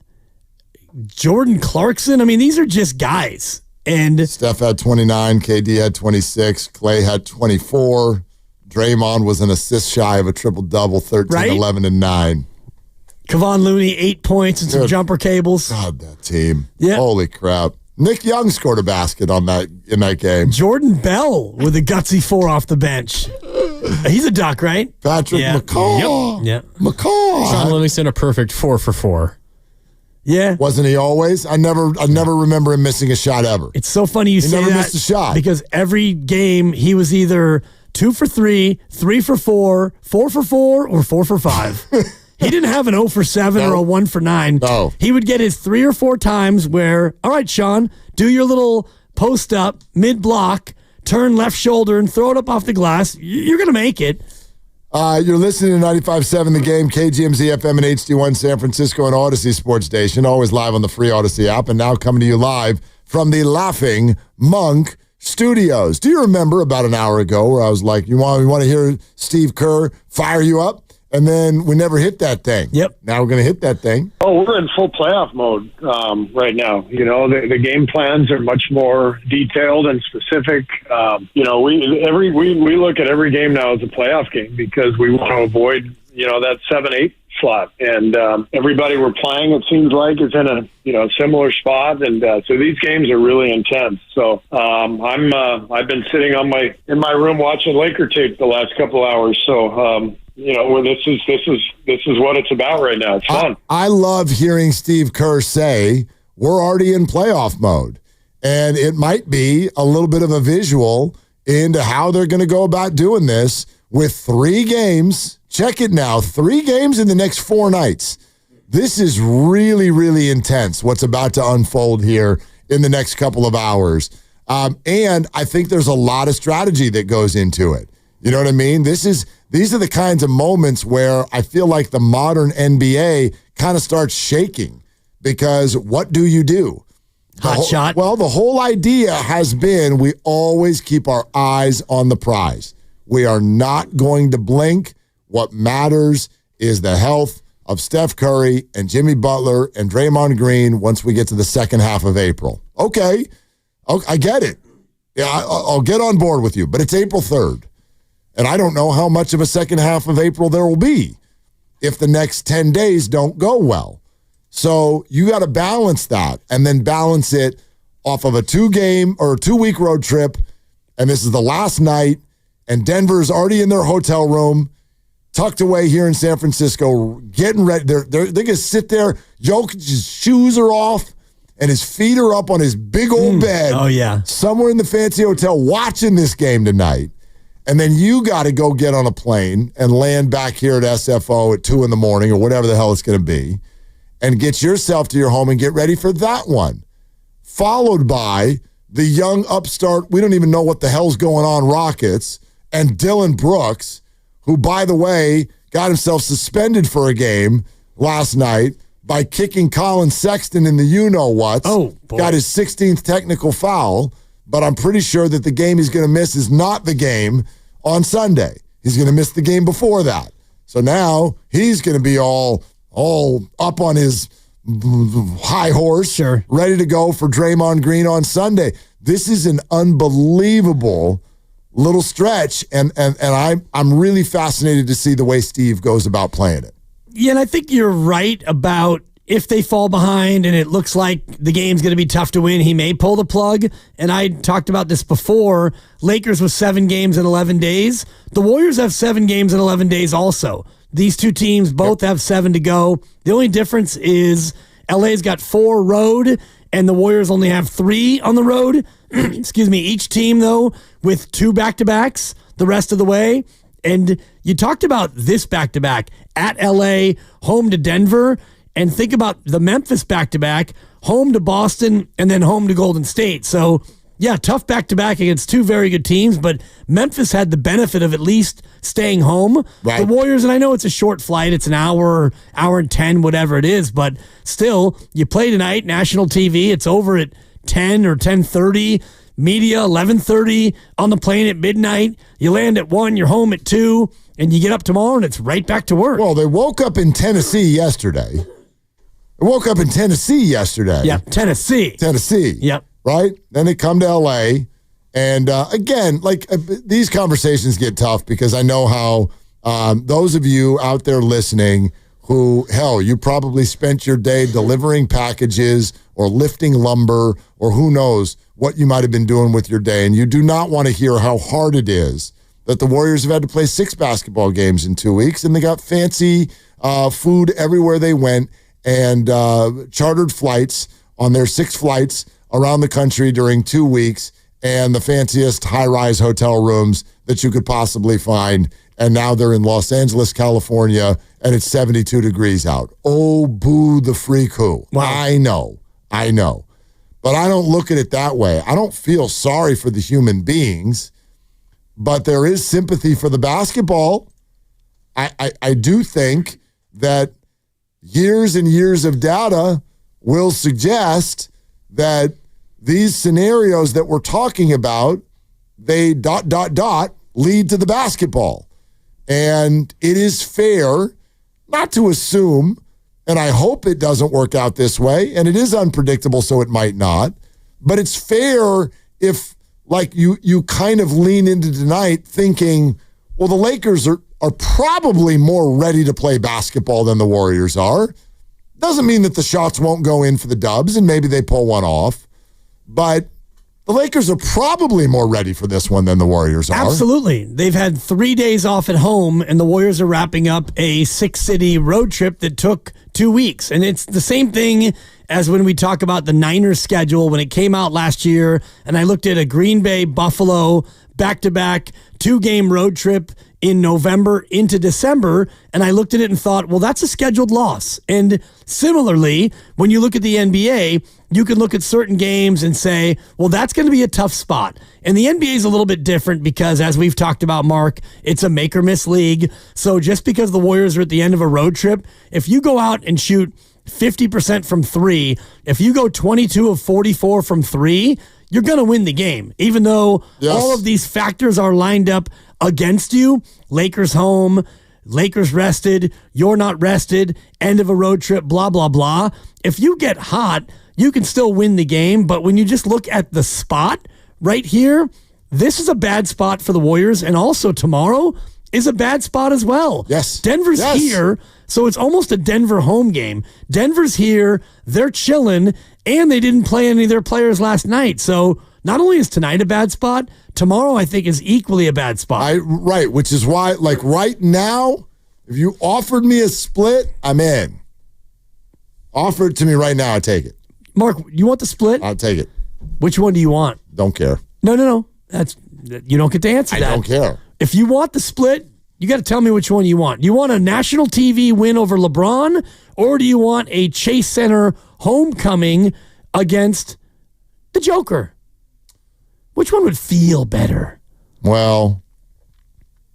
Jordan Clarkson. I mean, these are just guys. And Steph had 29. KD had 26. Clay had 24. Draymond was an assist shy of a triple-double, 13, 11, and 9. Kevon Looney, 8 points and some jumper cables. God, that team. Yeah. Holy crap. Nick Young scored a basket in that game. Jordan Bell with a gutsy 4 off the bench. He's a Duck, right? Patrick McCaw. Yep. McCaw. Sean Livingston, a perfect 4 for 4. Yeah. Wasn't he always? I never remember him missing a shot ever. It's so funny you say that. He never missed a shot. Because every game he was either 2 for 3, 3 for 4, 4 for 4, or 4 for 5. He didn't have an 0 for 7 or a 1 for 9. No. He would get his 3 or 4 times where, all right, Sean, do your little post up, mid block, turn left shoulder and throw it up off the glass. You're going to make it. You're listening to 95.7 The Game, KGMZ FM and HD1 San Francisco and Odyssey Sports Station, always live on the free Odyssey app, and now coming to you live from the Laughing Monk Studios. Do you remember about an hour ago where I was like, you want to hear Steve Kerr fire you up? And then we never hit that thing. Yep. Now we're going to hit that thing. Oh, we're in full playoff mode right now. The game plans are much more detailed and specific. We look at every game now as a playoff game because we want to avoid that 7-8 slot. And everybody we're playing, it seems like, is in a similar spot. And so these games are really intense. So I've been sitting in my room watching Laker tape the last couple hours. So. This is what it's about right now. It's fun. I love hearing Steve Kerr say we're already in playoff mode, and it might be a little bit of a visual into how they're going to go about doing this with 3 games. Check it now, 3 games in the next 4 nights. This is really, really intense. What's about to unfold here in the next couple of hours, and I think there's a lot of strategy that goes into it. You know what I mean? These are the kinds of moments where I feel like the modern NBA kind of starts shaking because what do you do? Hot shot. Well, the whole idea has been we always keep our eyes on the prize. We are not going to blink. What matters is the health of Steph Curry and Jimmy Butler and Draymond Green once we get to the second half of April. Okay, I get it. Yeah, I'll get on board with you, but it's April 3rd. And I don't know how much of a second half of April there will be if the next 10 days don't go well. So you got to balance that and then balance it off of a 2-game or 2-week road trip. And this is the last night, and Denver's already in their hotel room, tucked away here in San Francisco, getting ready. They're going to sit there. Jokic's shoes are off, and his feet are up on his big old bed. Oh, yeah. Somewhere in the fancy hotel watching this game tonight. And then you got to go get on a plane and land back here at SFO at 2 in the morning or whatever the hell it's going to be and get yourself to your home and get ready for that one. Followed by the young upstart, we don't even know what the hell's going on, Rockets, and Dylan Brooks, who, by the way, got himself suspended for a game last night by kicking Colin Sexton in the you-know-what. Oh, boy. Got his 16th technical foul, but I'm pretty sure that the game he's going to miss is not the game on Sunday. He's going to miss the game before that. So now he's going to be all up on his high horse, sure, ready to go for Draymond Green on Sunday. This is an unbelievable little stretch, and I'm really fascinated to see the way Steve goes about playing it. Yeah, and I think you're right about if they fall behind and it looks like the game's going to be tough to win, he may pull the plug. And I talked about this before. Lakers with 7 games in 11 days. The Warriors have 7 games in 11 days also. These two teams both have 7 to go. The only difference is LA's got 4 road and the Warriors only have 3 on the road. Excuse me. Each team, though, with 2 back-to-backs the rest of the way. And you talked about this back-to-back at LA, home to Denver. And think about the Memphis back-to-back, home to Boston, and then home to Golden State. So, yeah, tough back-to-back against 2 very good teams, but Memphis had the benefit of at least staying home. Right. The Warriors, and I know it's a short flight, it's an hour and 10, whatever it is, but still, you play tonight, national TV, it's over at 10 or 10:30, media 11:30, on the plane at midnight, you land at 1, you're home at 2, and you get up tomorrow, and it's right back to work. Well, they woke up in Tennessee yesterday. Yeah, Tennessee. Yep. Right? Then they come to L.A. And again, these conversations get tough because I know how those of you out there listening who, hell, you probably spent your day delivering packages or lifting lumber or who knows what you might have been doing with your day. And you do not want to hear how hard it is that the Warriors have had to play 6 basketball games in 2 weeks and they got fancy food everywhere they went. And chartered flights on their 6 flights around the country during 2 weeks and the fanciest high-rise hotel rooms that you could possibly find. And now they're in Los Angeles, California, and it's 72 degrees out. Oh, boo the freak who. Wow. I know. But I don't look at it that way. I don't feel sorry for the human beings, but there is sympathy for the basketball. I do think that years and years of data will suggest that these scenarios that we're talking about, they ... lead to the basketball. And it is fair not to assume, and I hope it doesn't work out this way, and it is unpredictable, so it might not, but it's fair if, you kind of lean into tonight thinking, well, the Lakers are probably more ready to play basketball than the Warriors are. Doesn't mean that the shots won't go in for the Dubs and maybe they pull one off, but the Lakers are probably more ready for this one than the Warriors are. Absolutely. They've had 3 days off at home, and the Warriors are wrapping up a 6-city road trip that took 2 weeks. And it's the same thing as when we talk about the Niners schedule when it came out last year, and I looked at a Green Bay, Buffalo, back-to-back 2-game road trip in November into December, and I looked at it and thought, well, that's a scheduled loss. And similarly, when you look at the NBA, you can look at certain games and say, well, that's going to be a tough spot. And the NBA is a little bit different because, as we've talked about, Mark, it's a make-or-miss league. So just because the Warriors are at the end of a road trip, if you go out and shoot 50% from 3, if you go 22 of 44 from 3, you're going to win the game, even though all of these factors are lined up against you. Lakers home, Lakers rested, you're not rested, end of a road trip, blah, blah, blah. If you get hot, you can still win the game. But when you just look at the spot right here, this is a bad spot for the Warriors. And also tomorrow is a bad spot as well. Yes. Denver's here, so it's almost a Denver home game. Denver's here, they're chilling, and they didn't play any of their players last night. So not only is tonight a bad spot, tomorrow I think is equally a bad spot. Right, which is why, like right now, if you offered me a split, I'm in. Offer it to me right now, I take it. Mark, you want the split? I'll take it. Which one do you want? Don't care. No. You don't get to answer that. I don't care. If you want the split, you got to tell me which one you want. Do you want a national TV win over LeBron, or do you want a Chase Center homecoming against the Joker? Which one would feel better? Well,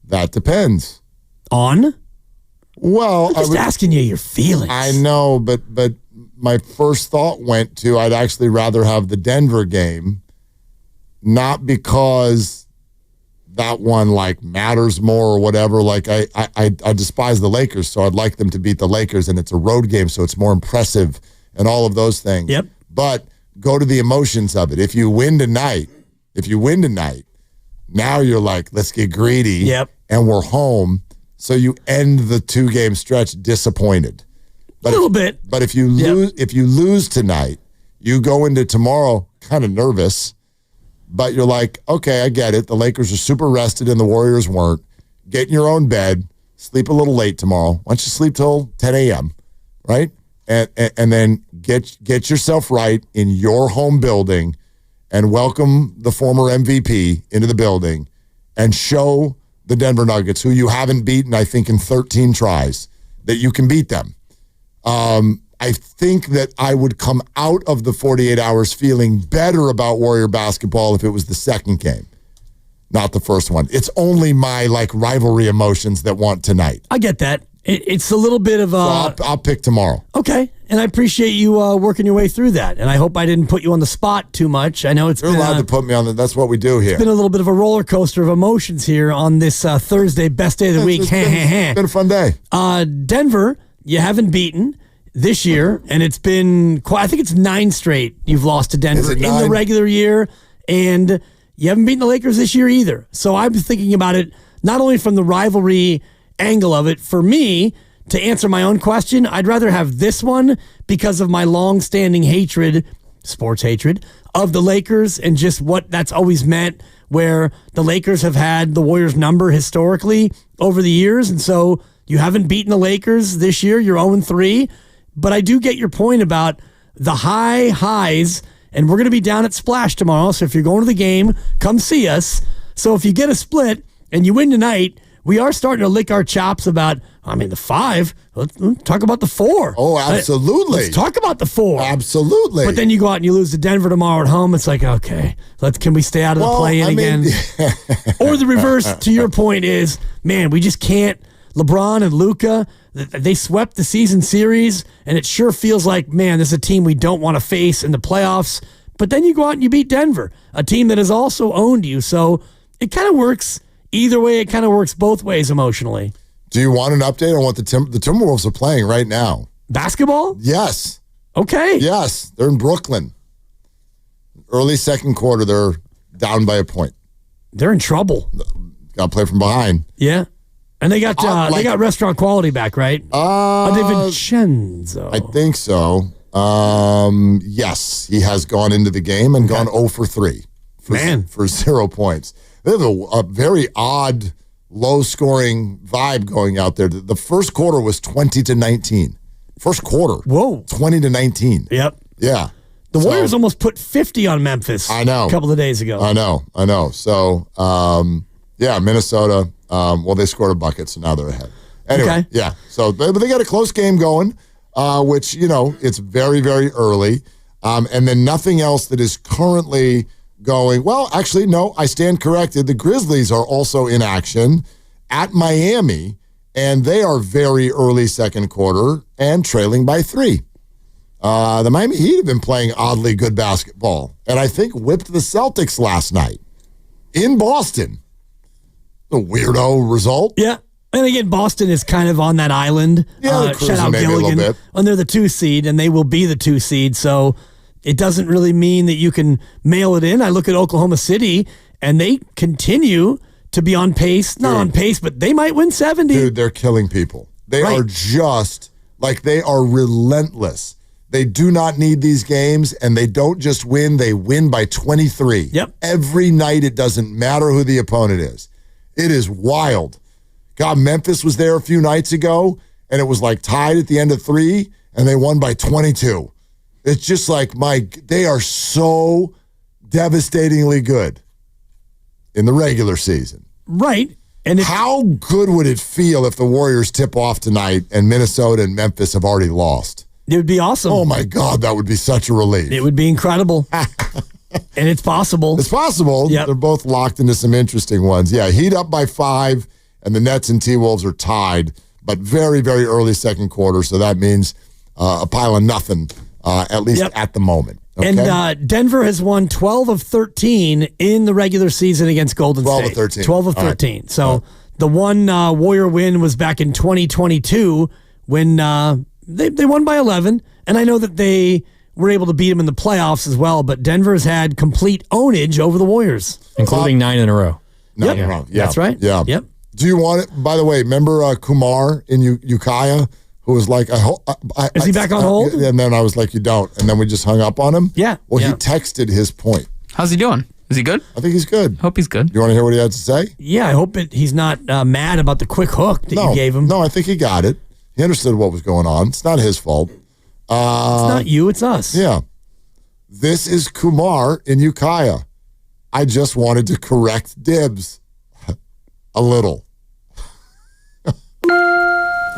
that depends. On? Well, I'm just asking you your feelings. I know, but my first thought went to I'd actually rather have the Denver game, not because that one like matters more or whatever. Like I despise the Lakers, so I'd like them to beat the Lakers, and it's a road game, so it's more impressive and all of those things. Yep. But go to the emotions of it. If you win tonight, now you're like, let's get greedy. Yep. And we're home. So you end the 2-game stretch disappointed. A little bit. But if you lose tonight, you go into tomorrow kind of nervous. But you're like, okay, I get it. The Lakers are super rested and the Warriors weren't. Get in your own bed, sleep a little late tomorrow. Why don't you sleep till 10 a.m., right? And then get yourself right in your home building and welcome the former MVP into the building and show the Denver Nuggets, who you haven't beaten, I think, in 13 tries, that you can beat them. I think that I would come out of the 48 hours feeling better about Warrior basketball if it was the second game, not the first one. It's only my rivalry emotions that want tonight. I get that. It's a little bit of a... So I'll pick tomorrow. Okay, and I appreciate you working your way through that, and I hope I didn't put you on the spot too much. I know You're allowed to put me on that's what we do here. It's been a little bit of a roller coaster of emotions here on this Thursday, best day of the week. It's been a fun day. Denver, you haven't beaten this year, and it's been I think it's 9 straight you've lost to Denver in the regular year, and you haven't beaten the Lakers this year either. So I'm thinking about it not only from the rivalry angle of it. For me, to answer my own question, I'd rather have this one because of my long-standing hatred, sports hatred, of the Lakers and just what that's always meant, where the Lakers have had the Warriors' number historically over the years, and so you haven't beaten the Lakers this year. You're 0-3. But I do get your point about the highs, and we're going to be down at Splash tomorrow. So if you're going to the game, come see us. So if you get a split and you win tonight, we are starting to lick our chops about, the 5. Let's talk about the 4. Oh, absolutely. Let's talk about the 4. Absolutely. But then you go out and you lose to Denver tomorrow at home. It's like, okay, can we stay out of the play-in again? Or the reverse, to your point, is, man, we just can't. LeBron and Luka, they swept the season series, and it sure feels like, man, this is a team we don't want to face in the playoffs. But then you go out and you beat Denver, a team that has also owned you. So it kind of works either way. It kind of works both ways emotionally. Do you want an update on what the Timberwolves are playing right now? Basketball? Yes. Okay. Yes. They're in Brooklyn. Early second quarter, they're down by a point. They're in trouble. Got to play from behind. Yeah. And they got restaurant quality back, right? DiVincenzo. I think so. Yes, he has gone into the game and gone 0 for 3. For 0 points. They have a very odd, low-scoring vibe going out there. The first quarter was 20-19. First quarter. Whoa. 20-19. Yep. Yeah. The Warriors almost put 50 on Memphis. I know. A couple of days ago. I know. So, Minnesota. They scored a bucket, so now they're ahead. Anyway, yeah. So, but they got a close game going, which, it's very, very early. And then nothing else that is currently going. Well, actually, no, I stand corrected. The Grizzlies are also in action at Miami, and they are very early second quarter and trailing by 3. The Miami Heat have been playing oddly good basketball, and I think whipped the Celtics last night in Boston. A weirdo result. Yeah. And again, Boston is kind of on that island. Yeah, shout out maybe a little Gilligan. bit. And they're the 2 seed, and they will be the 2 seed. So it doesn't really mean that you can mail it in. I look at Oklahoma City, and they continue to be on pace. Not on pace, but they might win 70. Dude, they're killing people. They are just like they are relentless. They do not need these games, and they don't just win. They win by 23. Yep. Every night, it doesn't matter who the opponent is. It is wild. God, Memphis was there a few nights ago, and it was like tied at the end of 3, and they won by 22. It's just like, they are so devastatingly good in the regular season. Right. And how good would it feel if the Warriors tip off tonight and Minnesota and Memphis have already lost? It would be awesome. Oh, my God, that would be such a relief. It would be incredible. And it's possible. It's possible. Yep. They're both locked into some interesting ones. Yeah, Heat up by 5, and the Nets and T-Wolves are tied, but very, very early second quarter, so that means a pile of nothing, at least at the moment. Okay? And Denver has won 12 of 13 in the regular season against Golden 12 State. of 13. 12 of All 13. right. So the one Warrior win was back in 2022 when they won by 11. And I know that they were able to beat them in the playoffs as well, but Denver's had complete ownage over the Warriors. Including 9 in a row. 9 in a row. Yeah. That's right. Yeah. Yep. Do you want it? By the way, remember Kumar in Ukiah, who was like, Is he back on hold? And then I was like, you don't. And then we just hung up on him. Yeah. Well, he texted his point. How's he doing? Is he good? I think he's good. Hope he's good. You want to hear what he had to say? Yeah, I hope he's not mad about the quick hook that you gave him. No, I think he got it. He understood what was going on. It's not his fault. It's not you, it's us. Yeah. This is Kumar in Ukiah. I just wanted to correct Dibs a little.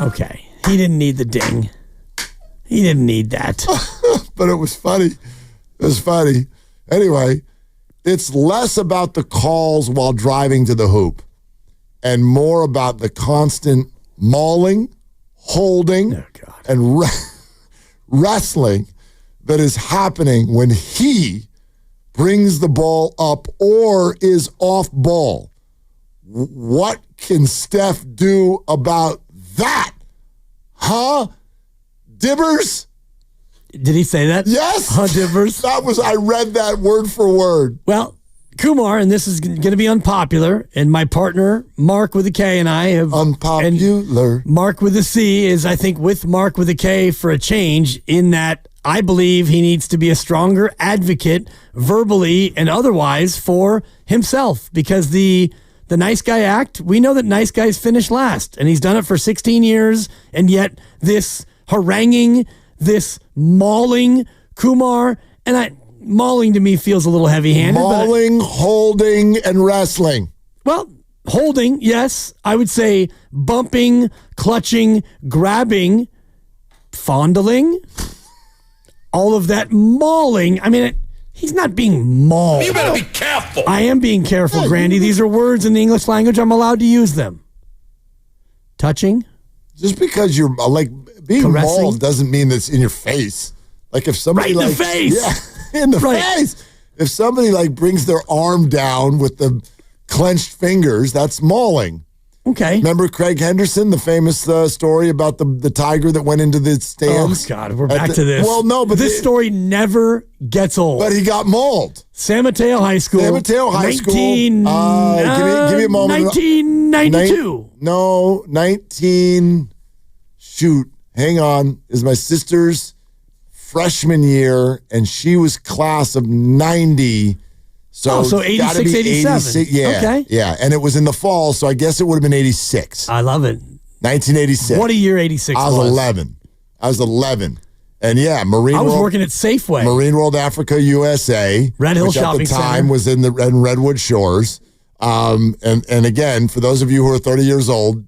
Okay. He didn't need the ding. He didn't need that. But it was funny. It was funny. Anyway, it's less about the calls while driving to the hoop and more about the constant mauling, holding, and wrestling that is happening when he brings the ball up or is off ball. What can Steph do about that? Huh? Dibbers? Did he say that? Yes. Huh, Dibbers? I read that word for word. Well, Kumar, and this is going to be unpopular, and my partner, Mark with a K, and I have... Unpopular. Mark with a C is, I think, with Mark with a K for a change in that I believe he needs to be a stronger advocate, verbally and otherwise, for himself, because the nice guy act, we know that nice guys finish last, and he's done it for 16 years, and yet this haranguing, this mauling Kumar, and mauling to me feels a little heavy-handed. Mauling, holding, and wrestling. Well, holding, yes. I would say bumping, clutching, grabbing, fondling, all of that mauling. I mean, he's not being mauled. You better be careful. I am being careful, Grandy. These are words in the English language. I'm allowed to use them. Touching. Just because you're like being Caressing. mauled doesn't mean that's in your face. Like if somebody Right in the face. Yeah, in the Right. face. If somebody like brings their arm down with the clenched fingers, that's mauling. Okay. Remember Craig Henderson, the famous story about the tiger that went into the stands? Oh, God, we're back to this. Well, no, but this story never gets old. But he got mauled. San Mateo High School. San Mateo High School. Give me a moment. 1992. Hang on. Is my sister's freshman year, and she was class of 90. So, so it's gotta 86, be 87. Yeah. Okay. Yeah. And it was in the fall, so I guess it would have been 86. I love it. 1986. What a year 86 I was 11. I was 11. And yeah, Marine I was World, working at Safeway. Marine World Africa USA. Red Hill which Shopping at the time Center. was in Redwood Shores. And again, for those of you who are 30 years old,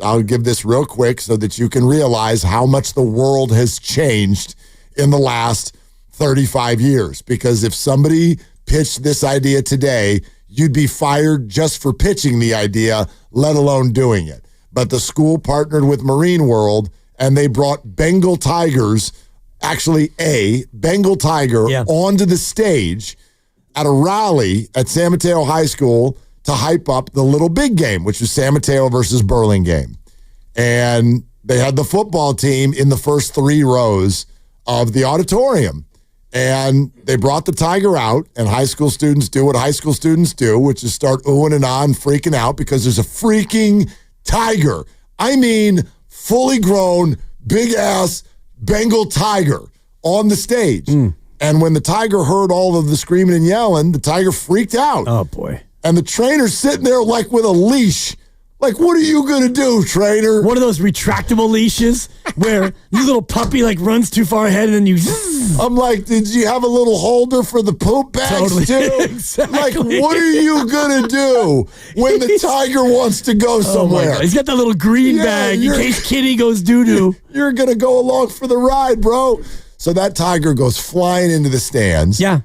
I'll give this real quick so that you can realize how much the world has changed in the last 35 years. Because if somebody pitched this idea today, you'd be fired just for pitching the idea, let alone doing it. But the school partnered with Marine World, and they brought Bengal tigers, actually a Bengal tiger, onto the stage at a rally at San Mateo High School to hype up the Little Big game, which was San Mateo versus Burlingame. And they had the football team in the first 3 rows of the auditorium. And they brought the tiger out, and high school students do what high school students do, which is start oohing and ahhing, freaking out because there's a freaking tiger. I mean, fully grown, big-ass Bengal tiger on the stage. And when the tiger heard all of the screaming and yelling, the tiger freaked out. Oh, boy. And the trainer's sitting there like with a leash. Like, what are you going to do, trainer? One of those retractable leashes where your little puppy like runs too far ahead and then you... I'm like, did you have a little holder for the poop bags too? Exactly. Like, what are you going to do when the tiger wants to go somewhere? Oh, he's got that little green bag in case Kitty goes doo-doo. You're going to go along for the ride, bro. So that tiger goes flying into the stands. Yeah.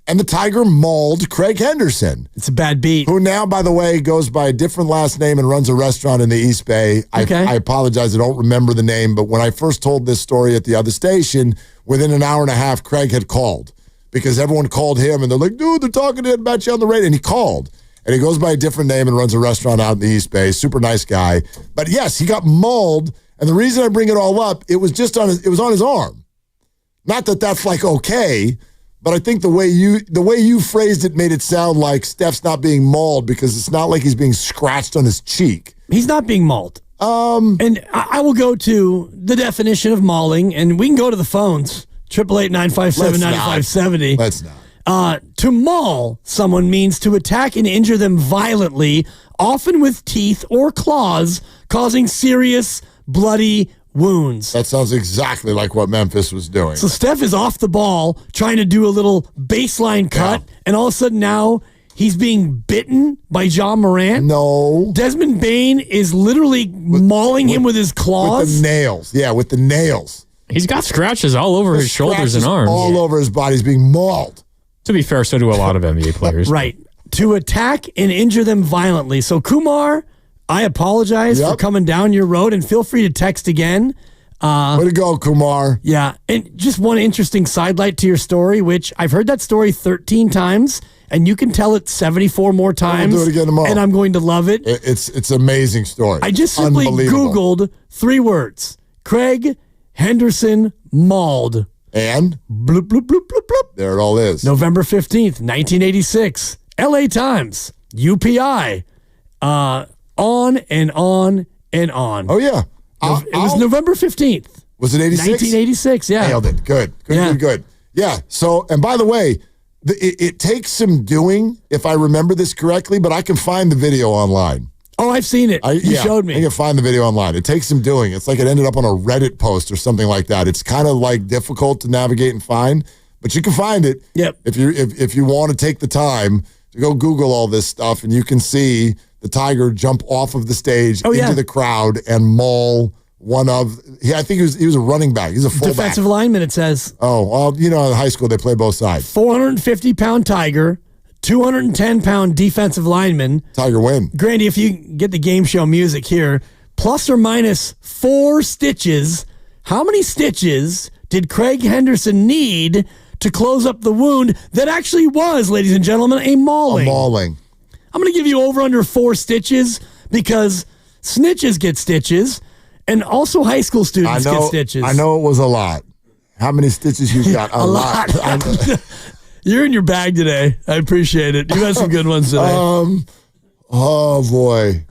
And the tiger mauled Craig Henderson. It's a bad beat. Who now, by the way, goes by a different last name and runs a restaurant in the East Bay. Okay. I apologize, I don't remember the name, but when I first told this story at the other station, within an hour and a half, Craig had called because everyone called him and they're like, dude, they're talking about you on the radio. And he called. And he goes by a different name and runs a restaurant out in the East Bay. Super nice guy. But yes, he got mauled. And the reason I bring it all up, it was just on his arm. Not that that's like okay, but I think the way you phrased it made it sound like Steph's not being mauled because it's not like he's being scratched on his cheek. He's not being mauled. And I will go to the definition of mauling, and we can go to the phones, 888-957-9570. Let's not. To maul someone means to attack and injure them violently, often with teeth or claws, causing serious, bloody wounds. That sounds exactly like what Memphis was doing. So Steph is off the ball trying to do a little baseline cut, and all of a sudden now he's being bitten by John Morant. No. Desmond Bain is literally mauling him with his claws. With the nails. Yeah, with the nails. He's got scratches all over his shoulders and arms. All over his body. He's being mauled. To be fair, so do a lot of NBA players. Right. To attack and injure them violently. So Kumar, I apologize for coming down your road, and feel free to text again. Way to go, Kumar. Yeah, and just one interesting sidelight to your story, which I've heard that story 13 times, and you can tell it 74 more times. We'll do it again tomorrow. And I'm going to love it. It's an amazing story. I just simply Googled 3 words. Craig Henderson mauled. And? Bloop, bloop, bloop, bloop, bloop. There it all is. November 15th, 1986. LA Times. UPI. On and on and on. Oh, yeah. It was November 15th. Was it 86? 1986, yeah. Nailed it. Good. Yeah. So, and by the way, it takes some doing, if I remember this correctly, but I can find the video online. Oh, I've seen it. You showed me. I can find the video online. It takes some doing. It's like it ended up on a Reddit post or something like that. It's kind of like difficult to navigate and find, but you can find it. Yep. If you want to take the time to go Google all this stuff, and you can see the tiger jump off of the stage into the crowd and maul one of. I think he was a running back. He's a fullback. Defensive lineman, it says. Oh, well, in high school they play both sides. 450-pound tiger, 210-pound defensive lineman. Tiger win. Grandy, if you get the game show music here, plus or minus 4 stitches. How many stitches did Craig Henderson need to close up the wound that actually was, ladies and gentlemen, a mauling? A mauling. I'm going to give you over under 4 stitches because snitches get stitches, and also high school students get stitches. I know it was a lot. How many stitches you got? A lot. You're in your bag today. I appreciate it. You had some good ones today. Oh, boy.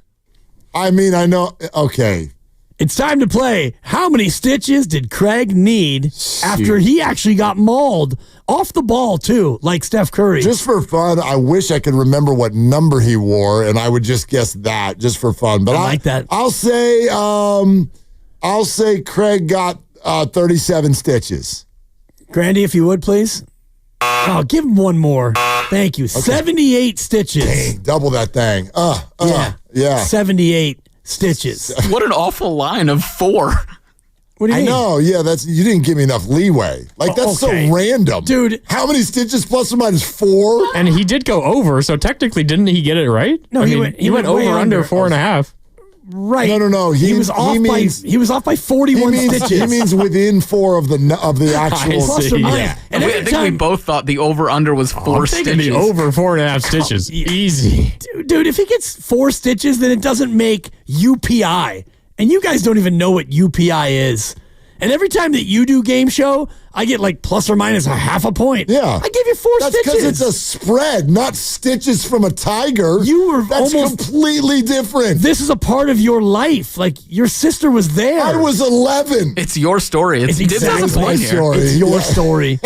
I mean, I know. Okay. It's time to play. How many stitches did Craig need after he actually got mauled? Off the ball, too, like Steph Curry. Just for fun, I wish I could remember what number he wore, and I would just guess that, just for fun. But I like that. I'll say Craig got 37 stitches. Grandy, if you would, please. Oh, give him one more. Thank you. Okay. 78 stitches. Dang, double that thing. Yeah. 78 stitches. What an awful line of 4. What do you mean? I know, yeah, you didn't give me enough leeway. Like, that's so random. Dude. How many stitches plus or minus 4? And he did go over, so technically, didn't he get it right? No, he went over under 4.5. Right. No. He was off by 41 stitches. He means within 4 of the actual. Plus or minus. Yeah. And I think we both thought the over-under was 4 stitches. The over 4.5 stitches. Easy. Dude, Dude, if he gets 4 stitches, then it doesn't make UPI. And you guys don't even know what UPI is. And every time that you do game show, I get like plus or minus a half a point. Yeah. I give you 4 That's stitches. because it's a spread, not stitches from a tiger. That's completely different. This is a part of your life. Like, your sister was there. I was 11. It's your story. It's exactly my story. It's your story.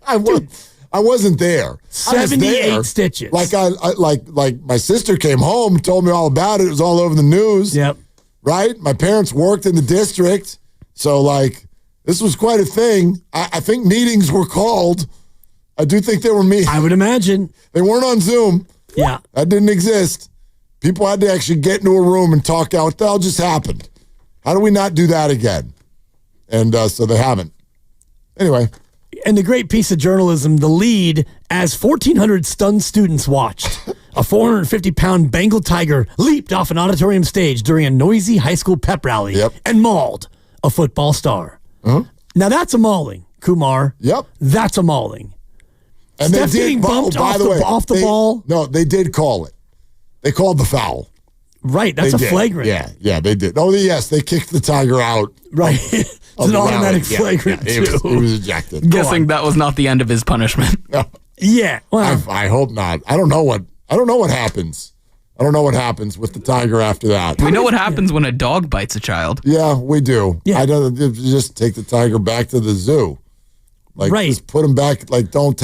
I wasn't there. 78 stitches. Like my sister came home, told me all about it. It was all over the news. Yep. Right? My parents worked in the district. So, like, this was quite a thing. I think meetings were called. I do think they were meetings. I would imagine. They weren't on Zoom. Yeah. That didn't exist. People had to actually get into a room and talk out what the hell just happened. How do we not do that again? And so they haven't. Anyway. And the great piece of journalism, the lead, as 1,400 stunned students watched. A 450-pound Bengal tiger leaped off an auditorium stage during a noisy high school pep rally and mauled a football star. Uh-huh. Now that's a mauling, Kumar. Yep. That's a mauling. And Steph getting bumped off the ball. No, they did call it. They called the foul. Right, that's a flagrant. Yeah, they did. Oh, yes, they kicked the tiger out. Right. It's an automatic flagrant, too. He was ejected. Guessing that was not the end of his punishment. No. Yeah. Well, I hope not. I don't know what happens. I don't know what happens with the tiger after that. We know what happens when a dog bites a child. Yeah, we do. Yeah. I don't just take the tiger back to the zoo. Like, just put him back. Like, don't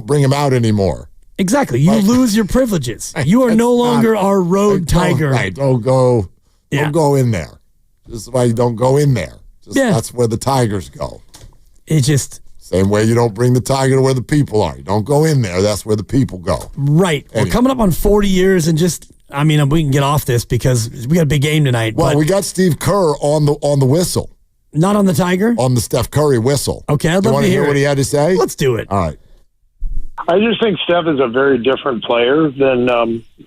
bring him out anymore. Exactly. You lose your privileges. You are no longer our road tiger. Right. Don't go in there. This is why you don't go in there. That's where the tigers go. It just... Same way you don't bring the tiger to where the people are. You don't go in there. That's where the people go. Right. Anyway. We're coming up on 40 years and we can get off this because we got a big game tonight. Well, we got Steve Kerr on the whistle. Not on the tiger? On the Steph Curry whistle. Okay, I'd love to hear what he had to say? Let's do it. All right. I just think Steph is a very different player than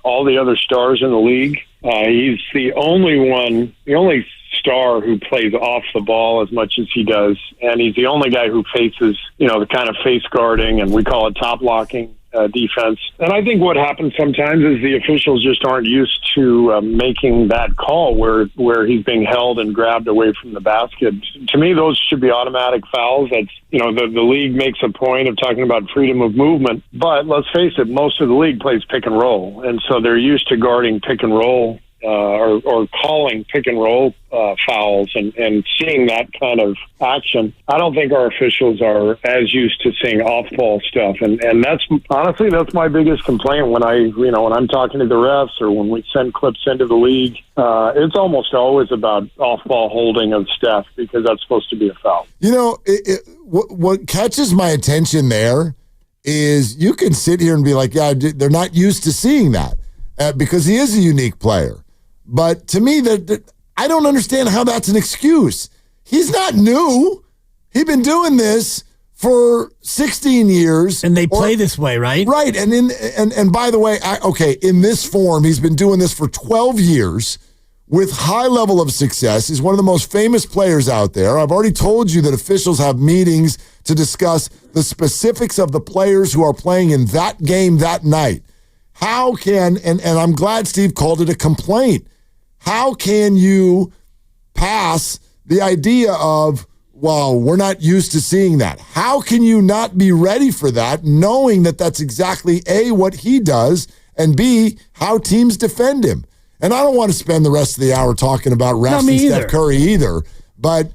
all the other stars in the league. He's the only star who plays off the ball as much as he does, and he's the only guy who faces, the kind of face guarding, and we call it top locking defense. And I think what happens sometimes is the officials just aren't used to making that call where he's being held and grabbed away from the basket. To me, those should be automatic fouls. That's, the league makes a point of talking about freedom of movement, but let's face it, most of the league plays pick and roll, and so they're used to guarding pick and roll or calling pick and roll fouls and seeing that kind of action. I don't think our officials are as used to seeing off-ball stuff, and that's honestly my biggest complaint when when I'm talking to the refs or when we send clips into the league. It's almost always about off-ball holding of Steph because that's supposed to be a foul. What catches my attention there is you can sit here and be like, yeah, they're not used to seeing that because he is a unique player. But to me, I don't understand how that's an excuse. He's not new. He's been doing this for 16 years. And they play this way, right? Right. And by the way, in this form, he's been doing this for 12 years with high level of success. He's one of the most famous players out there. I've already told you that officials have meetings to discuss the specifics of the players who are playing in that game that night. How can, and I'm glad Steve called it a complaint, how can you pass the idea of, well, we're not used to seeing that? How can you not be ready for that, knowing that that's exactly A, what he does, and B, how teams defend him? And I don't want to spend the rest of the hour talking about refs and Steph Curry either, but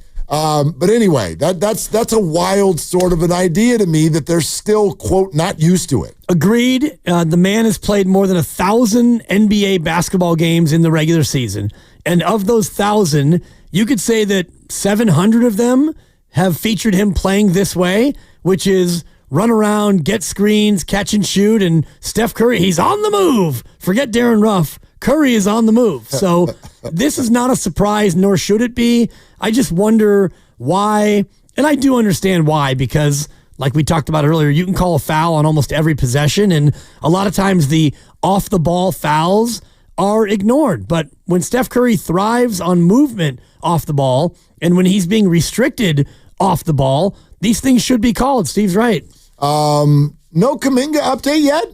anyway, that's a wild sort of an idea to me that they're still, quote, not used to it. Agreed. The man has played more than 1,000 NBA basketball games in the regular season. And of those 1,000, you could say that 700 of them have featured him playing this way, which is run around, get screens, catch and shoot. And Steph Curry, he's on the move. Forget Darren Ruff. Curry is on the move. So this is not a surprise, nor should it be. I just wonder why, and I do understand why, because like we talked about earlier, you can call a foul on almost every possession, and a lot of times the off-the-ball fouls are ignored. But when Steph Curry thrives on movement off the ball, and when he's being restricted off the ball, these things should be called. Steve's right. No Kuminga update yet?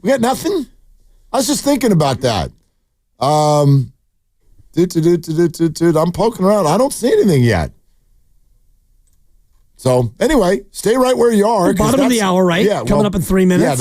We got nothing? I was just thinking about that. I'm poking around. I don't see anything yet. So anyway, stay right where you are. Bottom of the hour, right? Yeah, coming up in 3 minutes. Yeah,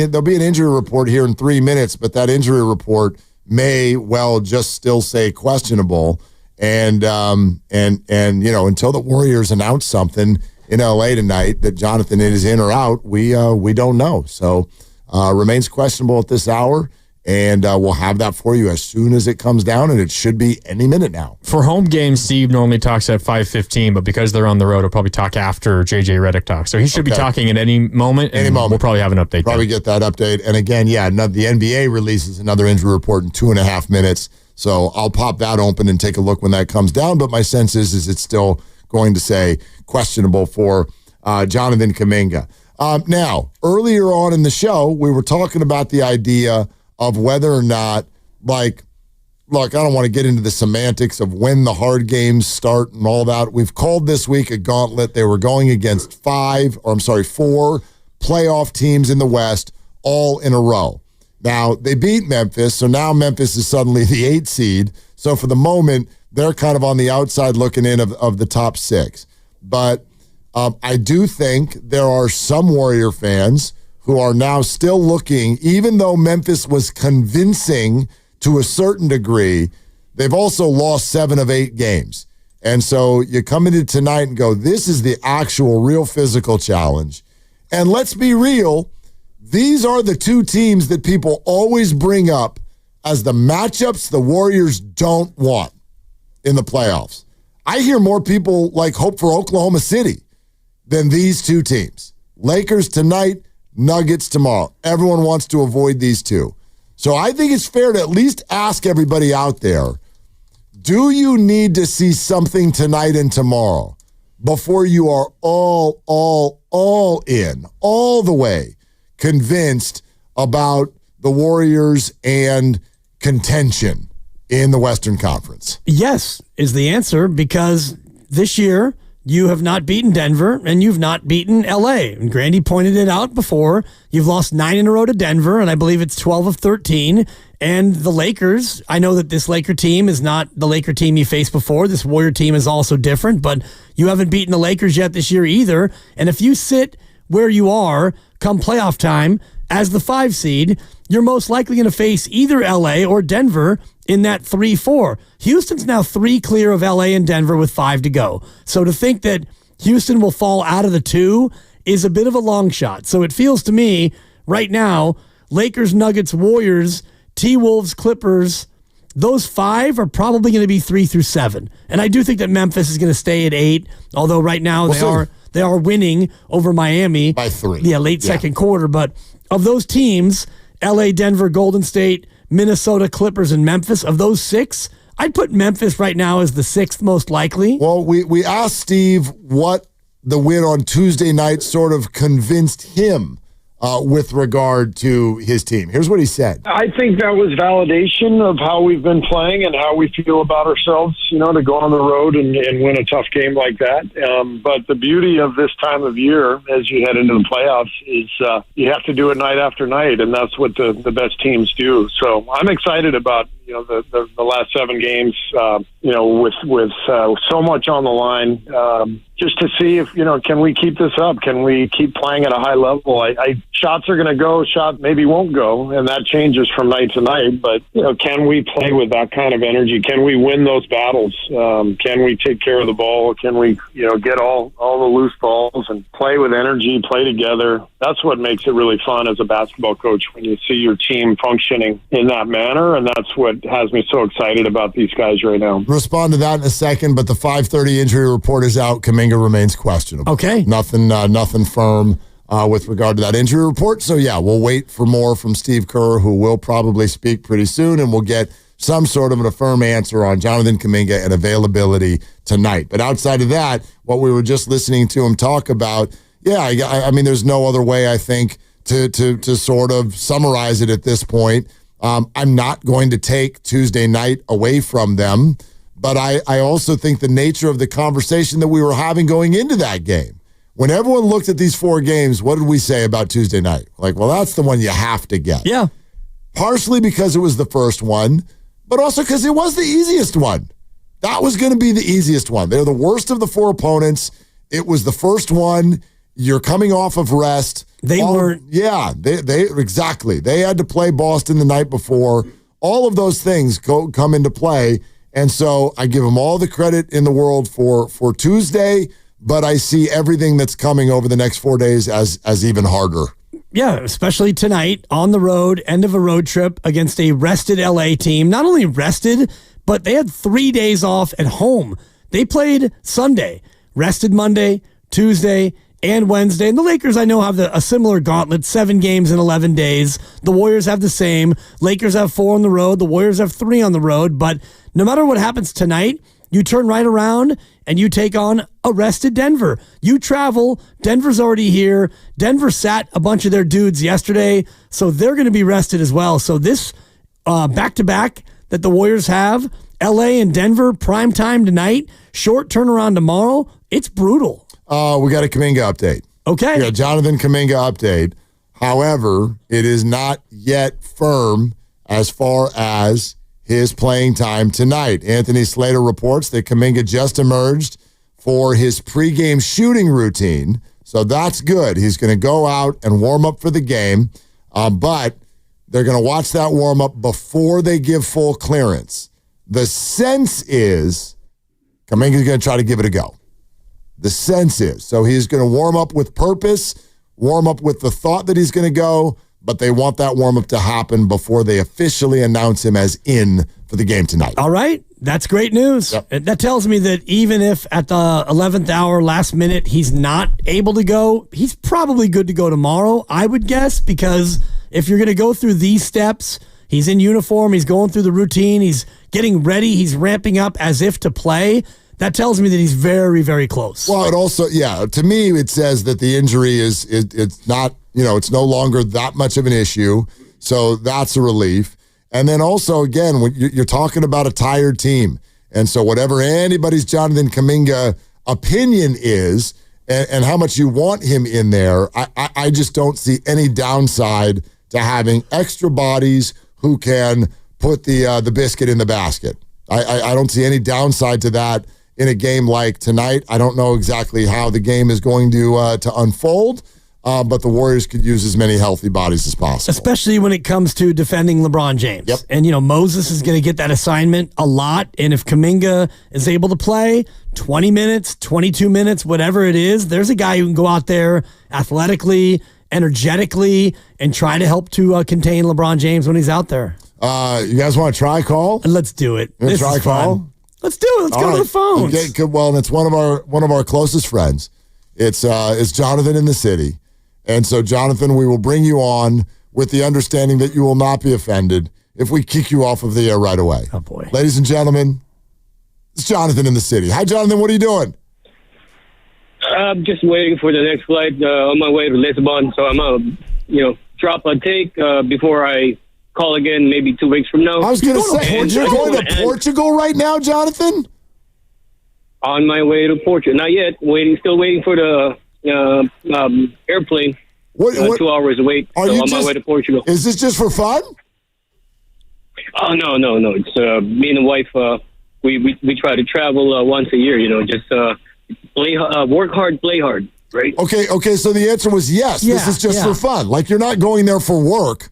there'll be an injury report here in 3 minutes, but that injury report may well just still say questionable. And until the Warriors announce something in LA tonight that Jonathan is in or out, we don't know. So remains questionable at this hour. And we'll have that for you as soon as it comes down, and it should be any minute now. For home games, Steve normally talks at 5:15, but because they're on the road, he'll probably talk after JJ Redick talks. So he should be talking at any moment, and we'll probably have an update. Probably get that update. And again, the NBA releases another injury report in 2.5 minutes. So I'll pop that open and take a look when that comes down. But my sense is it's still going to say questionable for Jonathan Kuminga. Now, earlier on in the show, we were talking about the idea of whether or not, look, I don't want to get into the semantics of when the hard games start and all that. We've called this week a gauntlet. They were going against 4 playoff teams in the West all in a row. Now, they beat Memphis, so now Memphis is suddenly the 8th seed. So for the moment, they're kind of on the outside looking in of the top 6. But I do think there are some Warrior fans who are now still looking, even though Memphis was convincing to a certain degree, they've also lost 7 of 8 games. And so you come into tonight and go, this is the actual real physical challenge. And let's be real, these are the 2 teams that people always bring up as the matchups the Warriors don't want in the playoffs. I hear more people hope for Oklahoma City than these 2 teams. Lakers tonight, Nuggets tomorrow. Everyone wants to avoid these 2. So I think it's fair to at least ask everybody out there, do you need to see something tonight and tomorrow before you are all in, all the way convinced about the Warriors and contention in the Western Conference? Yes, is the answer, because this year you have not beaten Denver, and you've not beaten L.A. And Grandy pointed it out before. You've lost 9 in a row to Denver, and I believe it's 12 of 13. And the Lakers, I know that this Laker team is not the Laker team you faced before. This Warrior team is also different, but you haven't beaten the Lakers yet this year either. And if you sit where you are come playoff time as the 5 seed, you're most likely going to face either L.A. or Denver in that 3-4. Houston's now 3 clear of LA and Denver with 5 to go. So to think that Houston will fall out of the 2 is a bit of a long shot. So it feels to me right now, Lakers, Nuggets, Warriors, T-Wolves, Clippers, those 5 are probably going to be 3 through 7. And I do think that Memphis is going to stay at 8, although right now they are winning over Miami by 3. Yeah, late second quarter. But of those teams, LA, Denver, Golden State, Minnesota, Clippers, and Memphis, of those 6, I'd put Memphis right now as the 6th most likely. Well, we asked Steve what the win on Tuesday night sort of convinced him with regard to his team. Here's what he said. I think that was validation of how we've been playing and how we feel about ourselves, to go on the road and win a tough game like that. But the beauty of this time of year, as you head into the playoffs, is you have to do it night after night, and that's what the best teams do. So I'm excited about the last 7 games, with so much on the line, just to see if, can we keep this up? Can we keep playing at a high level? Shots are going to go, shot maybe won't go, and that changes from night to night. But, can we play with that kind of energy? Can we win those battles? Can we take care of the ball? Can we, get all the loose balls and play with energy, play together? That's what makes it really fun as a basketball coach, when you see your team functioning in that manner, and that's what has me so excited about these guys right now. Respond to that in a second, but the 5:30 injury report is out. Kuminga remains questionable. Okay. Nothing firm with regard to that injury report. So, yeah, we'll wait for more from Steve Kerr, who will probably speak pretty soon, and we'll get some sort of a firm answer on Jonathan Kuminga and availability tonight. But outside of that, what we were just listening to him talk about, I mean, there's no other way, I think, to sort of summarize it at this point. I'm not going to take Tuesday night away from them, but I also think the nature of the conversation that we were having going into that game, when everyone looked at these 4 games, what did we say about Tuesday night? Well, that's the one you have to get. Yeah. partially because it was the first one, but also because it was the easiest one. That was going to be the easiest one. They're the worst of the 4 opponents. It was the first one. You're coming off of rest. They weren't. Yeah, they exactly. They had to play Boston the night before. All of those things come into play. And so I give them all the credit in the world for Tuesday, but I see everything that's coming over the next 4 days as even harder. Yeah, especially tonight on the road, end of a road trip against a rested LA team. Not only rested, but they had 3 days off at home. They played Sunday, rested Monday, Tuesday, and Wednesday. And the Lakers, I know, have a similar gauntlet, 7 games in 11 days. The Warriors have the same. Lakers have 4 on the road. The Warriors have 3 on the road. But no matter what happens tonight, you turn right around and you take on a rested Denver. You travel. Denver's already here. Denver sat a bunch of their dudes yesterday, so they're going to be rested as well. So this back-to-back that the Warriors have, LA and Denver, prime time tonight, short turnaround tomorrow, it's brutal. We got a Kuminga update. Okay. Yeah, Jonathan Kuminga update. However, it is not yet firm as far as his playing time tonight. Anthony Slater reports that Kuminga just emerged for his pregame shooting routine, so that's good. He's going to go out and warm up for the game, but they're going to watch that warm-up before they give full clearance. The sense is Kuminga's going to try to give it a go. The sense is. So he's going to warm up with purpose, warm up with the thought that he's going to go, but they want that warm-up to happen before they officially announce him as in for the game tonight. All right. That's great news. Yep. That tells me that even if at the 11th hour, last minute, he's not able to go, he's probably good to go tomorrow, I would guess, because if you're going to go through these steps, he's in uniform, he's going through the routine, he's getting ready, he's ramping up as if to play. That tells me that he's very, very close. Well, it also, to me, it says that the injury it's not, it's no longer that much of an issue. So that's a relief. And then also, again, when you're talking about a tired team. And so whatever anybody's Jonathan Kuminga opinion is and how much you want him in there, I just don't see any downside to having extra bodies who can put the biscuit in the basket. I don't see any downside to that in a game like tonight. I don't know exactly how the game is going to unfold, but the Warriors could use as many healthy bodies as possible. Especially when it comes to defending LeBron James. Yep. And, Moses is going to get that assignment a lot. And if Kuminga is able to play 20 minutes, 22 minutes, whatever it is, there's a guy who can go out there athletically, energetically, and try to help to contain LeBron James when he's out there. You guys want to try call? Let's do it. This try is call? fun. Let's do it. Let's go to the phones. Okay, well, and it's one of our closest friends. It's Jonathan in the city. And so, Jonathan, we will bring you on with the understanding that you will not be offended if we kick you off of the air right away. Oh, boy. Ladies and gentlemen, it's Jonathan in the city. Hi, Jonathan. What are you doing? I'm just waiting for the next flight on my way to Lisbon. So I'm going to, drop a take before I call again maybe 2 weeks from now. I was going to say, you're going to Portugal right now, Jonathan? On my way to Portugal. Not yet. Still waiting for the airplane. 2 hours wait. Are you on my way to Portugal. Is this just for fun? Oh, no. It's me and the wife. We try to travel once a year, just work hard, play hard, right? Okay, so the answer was yes. This is just for fun. Like, you're not going there for work.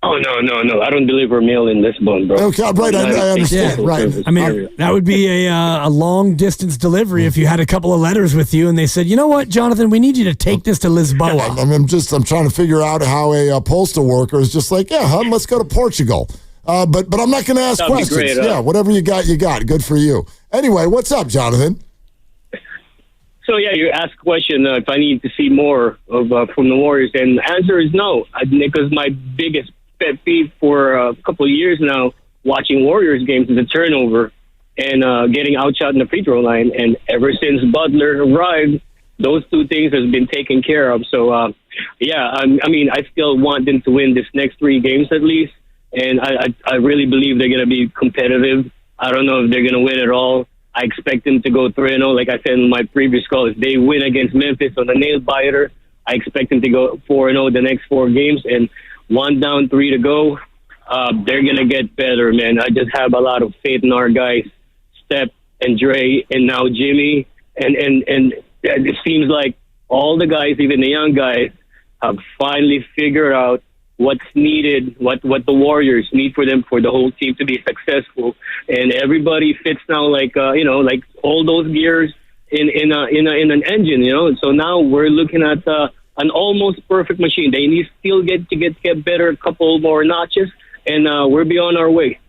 Oh, no. I don't deliver mail in Lisbon, bro. Okay, right, I understand. Yeah, right. I mean, that would be a long-distance delivery if you had a couple of letters with you and they said, you know what, Jonathan, we need you to take this to Lisboa. I'm trying to figure out how a postal worker is just like, let's go to Portugal. But I'm not going to ask That'd questions. Be great, whatever you got. Good for you. Anyway, what's up, Jonathan? So, you asked a question if I need to see more of from the Warriors, and the answer is no. Because my biggest pet peeve for a couple of years now, watching Warriors games, is the turnover and getting outshot in the free throw line. And ever since Butler arrived, those two things have been taken care of. So, I still want them to win this next 3 games at least. And I really believe they're going to be competitive. I don't know if they're going to win at all. I expect them to go 3-0. Like I said in my previous call, if they win against Memphis on a nail biter, I expect them to go 4-0 the next 4 games. And one down, 3 to go. They're going to get better, man. I just have a lot of faith in our guys, Steph and Dre, and now Jimmy. And it seems like all the guys, even the young guys, have finally figured out what's needed, what the Warriors need for them, for the whole team to be successful. And everybody fits now like all those gears in an engine, And so now we're looking at an almost perfect machine. They need still get better, a couple more notches, and we're beyond our way.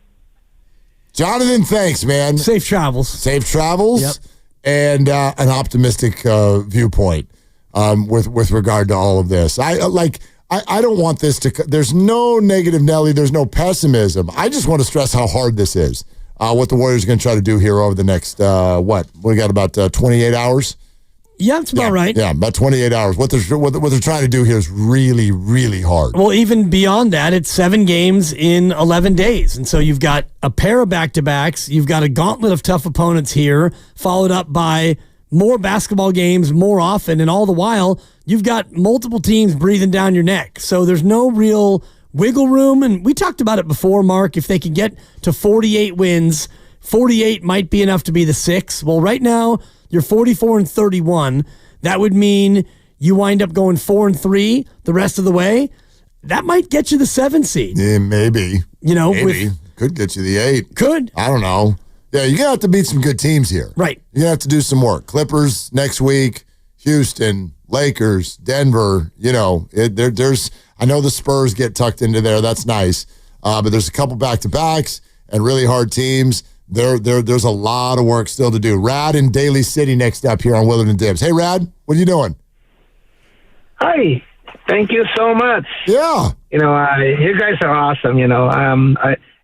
Jonathan, thanks, man. Safe travels. Safe travels. Yep. And an optimistic viewpoint with regard to all of this. I don't want this to. There's no negative Nelly. There's no pessimism. I just want to stress how hard this is. What the Warriors are going to try to do here over the next we got about 28 hours. Yeah, that's about right. Yeah, about 28 hours. What they're trying to do here is really, really hard. Well, even beyond that, it's 7 games in 11 days. And so you've got a pair of back-to-backs. You've got a gauntlet of tough opponents here, followed up by more basketball games more often. And all the while, you've got multiple teams breathing down your neck. So there's no real wiggle room. And we talked about it before, Mark. If they could get to 48 wins, 48 might be enough to be the 6. Well, right now, you're 44-31. That would mean you wind up going 4-3 the rest of the way. That might get you the 7 seed. Yeah, maybe. Maybe. Could get you the 8. Could. I don't know. Yeah, you're going to have to beat some good teams here. Right. You're going to have to do some work. Clippers next week, Houston, Lakers, Denver. There's. I know the Spurs get tucked into there. That's nice. But there's a couple back-to-backs and really hard teams. There's a lot of work still to do. Rad in Daly City next up here on Willard and Dibs. Hey, Rad, what are you doing? Hi. Thank you so much. Yeah. You guys are awesome.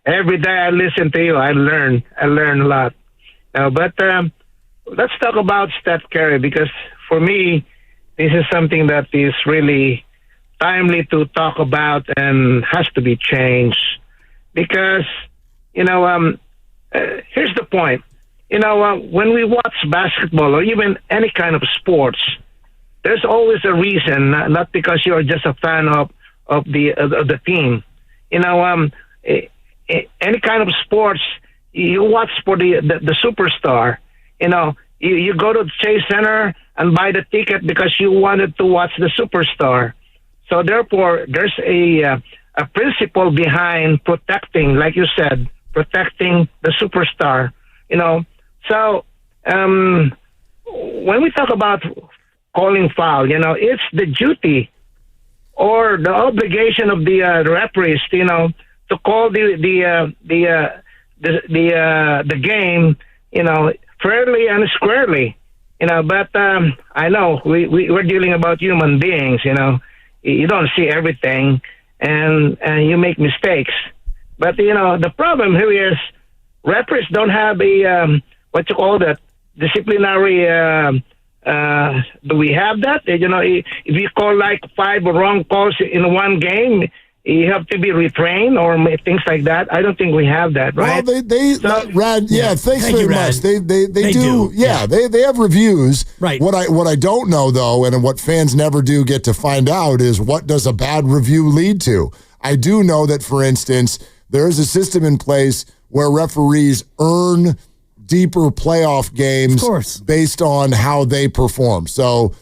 Every day I listen to you, I learn a lot. But let's talk about Steph Curry, because for me, this is something that is really timely to talk about and has to be changed. Because, here's the point. When we watch basketball or even any kind of sports, there's always a reason, not because you're just a fan of the team. Any kind of sports, you watch for the superstar. You go to Chase Center and buy the ticket because you wanted to watch the superstar. So therefore, there's a principle behind protecting, like you said, protecting the superstar, So when we talk about calling foul, it's the duty or the obligation of the referees, to call the game, fairly and squarely, But I know we're dealing about human beings, You don't see everything, and you make mistakes. But, the problem here is referees don't have a, disciplinary, do we have that? If you call like 5 wrong calls in one game, you have to be retrained or things like that. I don't think we have that, right? Well, Rad, thanks very much. They do. Yeah. They have reviews. Right. What I don't know, though, and what fans never do get to find out is what does a bad review lead to? I do know that, for instance, there is a system in place where referees earn deeper playoff games based on how they perform. So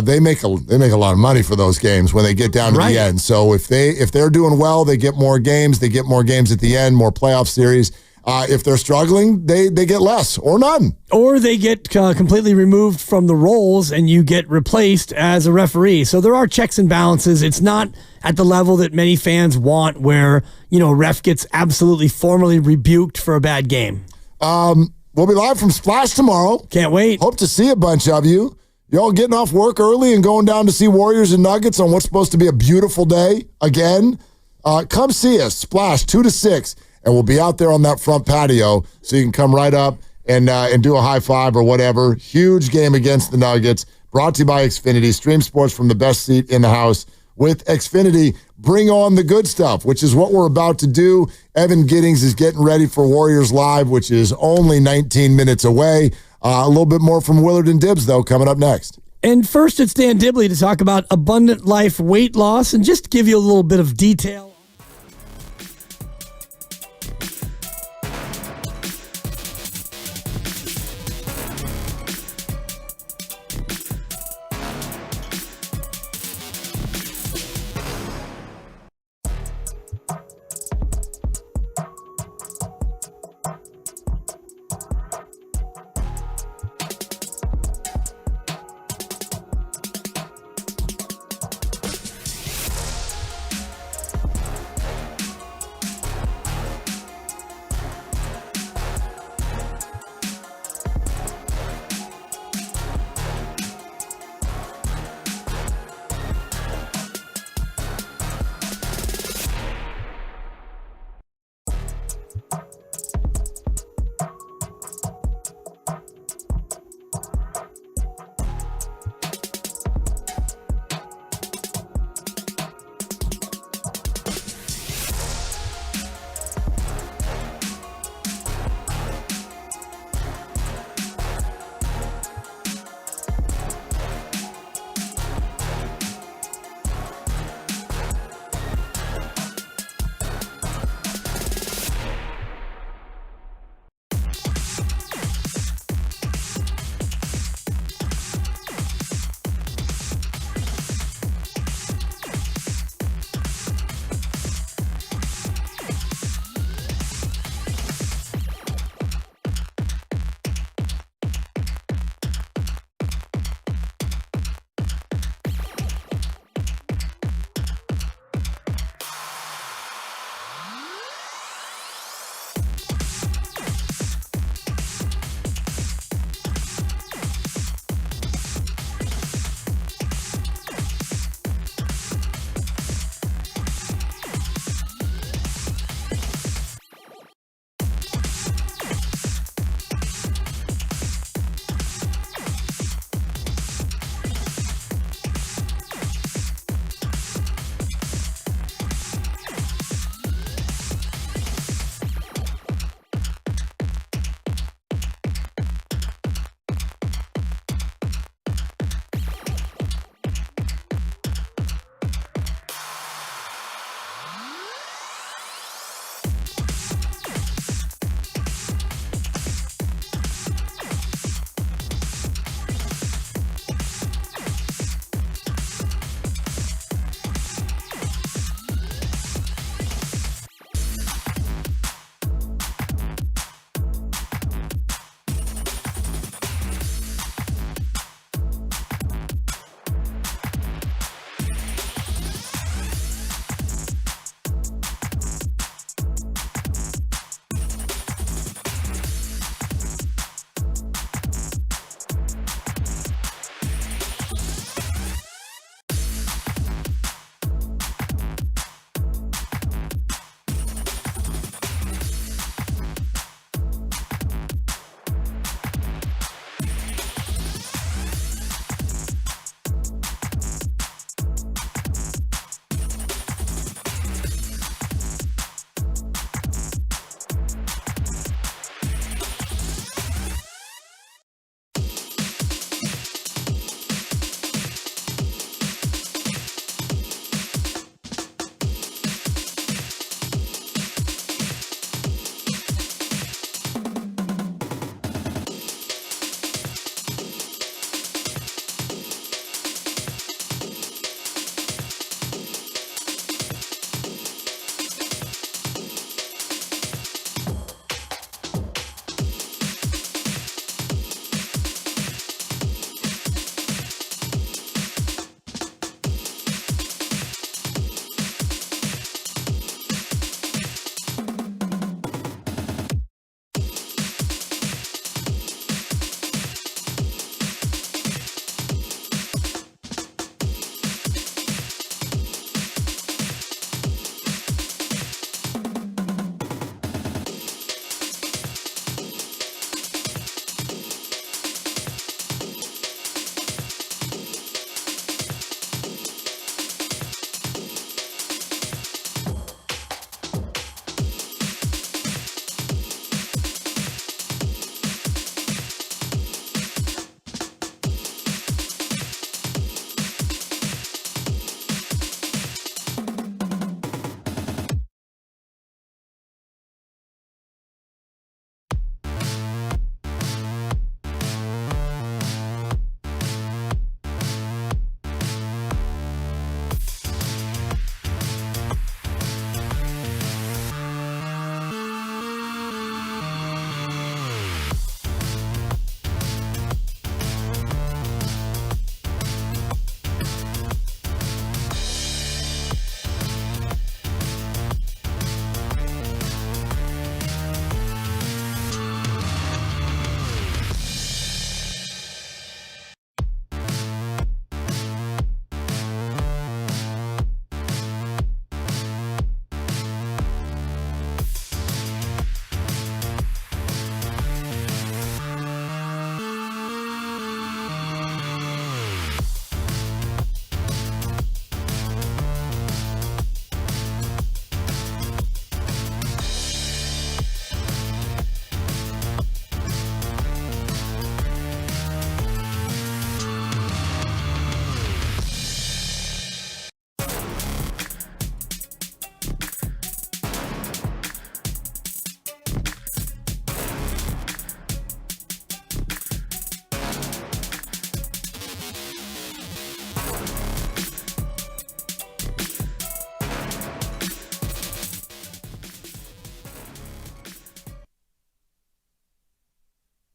they make a lot of money for those games when they get down to the end. So if they're doing well, they get more games. They get more games at the end, more playoff series. If they're struggling, they get less or none. Or they get completely removed from the roles and you get replaced as a referee. So there are checks and balances. It's not at the level that many fans want where, a ref gets absolutely formally rebuked for a bad game. We'll be live from Splash tomorrow. Can't wait. Hope to see a bunch of you. Y'all getting off work early and going down to see Warriors and Nuggets on what's supposed to be a beautiful day again. Come see us, Splash, 2 to 6. And we'll be out there on that front patio, so you can come right up and do a high five or whatever. Huge game against the Nuggets. Brought to you by Xfinity. Stream sports from the best seat in the house with Xfinity. Bring on the good stuff, which is what we're about to do. Evan Giddings is getting ready for Warriors Live, which is only 19 minutes away. A little bit more from Willard and Dibs, though, coming up next. And first, it's Dan Dibley to talk about Abundant Life weight loss and just give you a little bit of detail.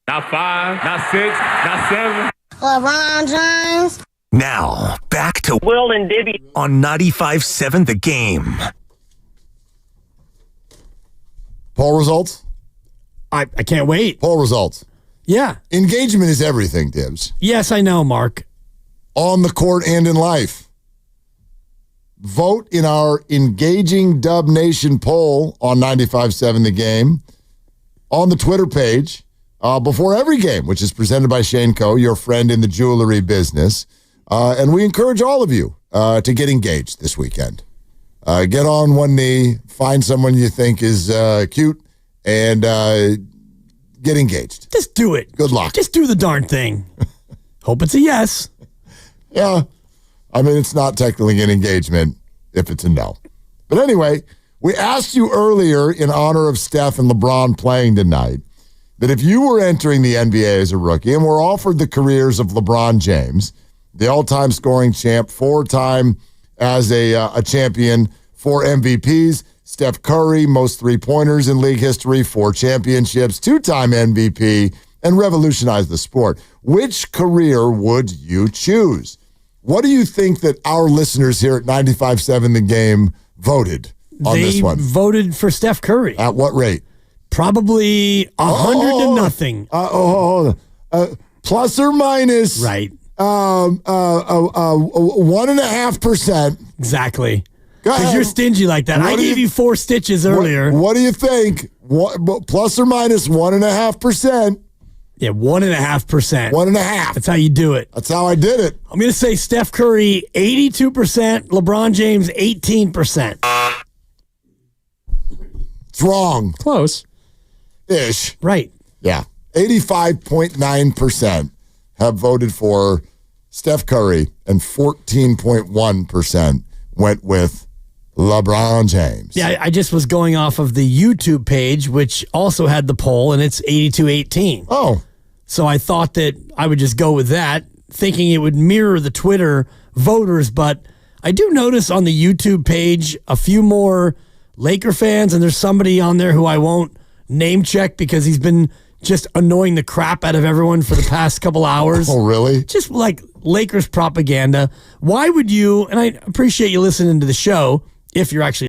Not 5, not 6, not 7. LeBron James. Now, back to Will and Dibby on 95.7 The Game. Poll results? I can't wait. Poll results. Yeah. Engagement is everything, Dibs. Yes, I know, Mark. On the court and in life. Vote in our Engaging Dub Nation poll on 95.7 The Game on the Twitter page before every game, which is presented by Shane Coe, your friend in the jewelry business. And we encourage all of you to get engaged this weekend. Get on one knee, find someone you think is cute, and get engaged. Just do it. Good luck. Just do the darn thing. Hope it's a yes. Yeah. I mean, it's not technically an engagement if it's a no. But anyway, we asked you earlier in honor of Steph and LeBron playing tonight that if you were entering the NBA as a rookie and were offered the careers of LeBron James, the all-time scoring champ, 4-time as a champion, 4 MVPs, Steph Curry, most three-pointers in league history, 4 championships, 2-time MVP, and revolutionized the sport. Which career would you choose? What do you think that our listeners here at 95.7 The Game voted on this one? They voted for Steph Curry. At what rate? Probably 100 to nothing. Plus or minus. Right. 1.5%. Exactly. Go ahead. Because you're stingy like that. I gave you 4 stitches earlier. What do you think? Plus or minus 1.5%. Yeah, 1.5%. 1.5. That's how you do it. That's how I did it. I'm going to say Steph Curry, 82%. LeBron James, 18%. It's wrong. Close. Ish. Right. Yeah. 85.9% have voted for Steph Curry, and 14.1% went with LeBron James. Yeah, I just was going off of the YouTube page, which also had the poll, and it's 82-18. Oh. So I thought that I would just go with that, thinking it would mirror the Twitter voters. But I do notice on the YouTube page a few more Laker fans, and there's somebody on there who I won't name check because he's been just annoying the crap out of everyone for the past couple hours. Oh, really? Just like Lakers propaganda. Why would you, and I appreciate you listening to the show, if you're actually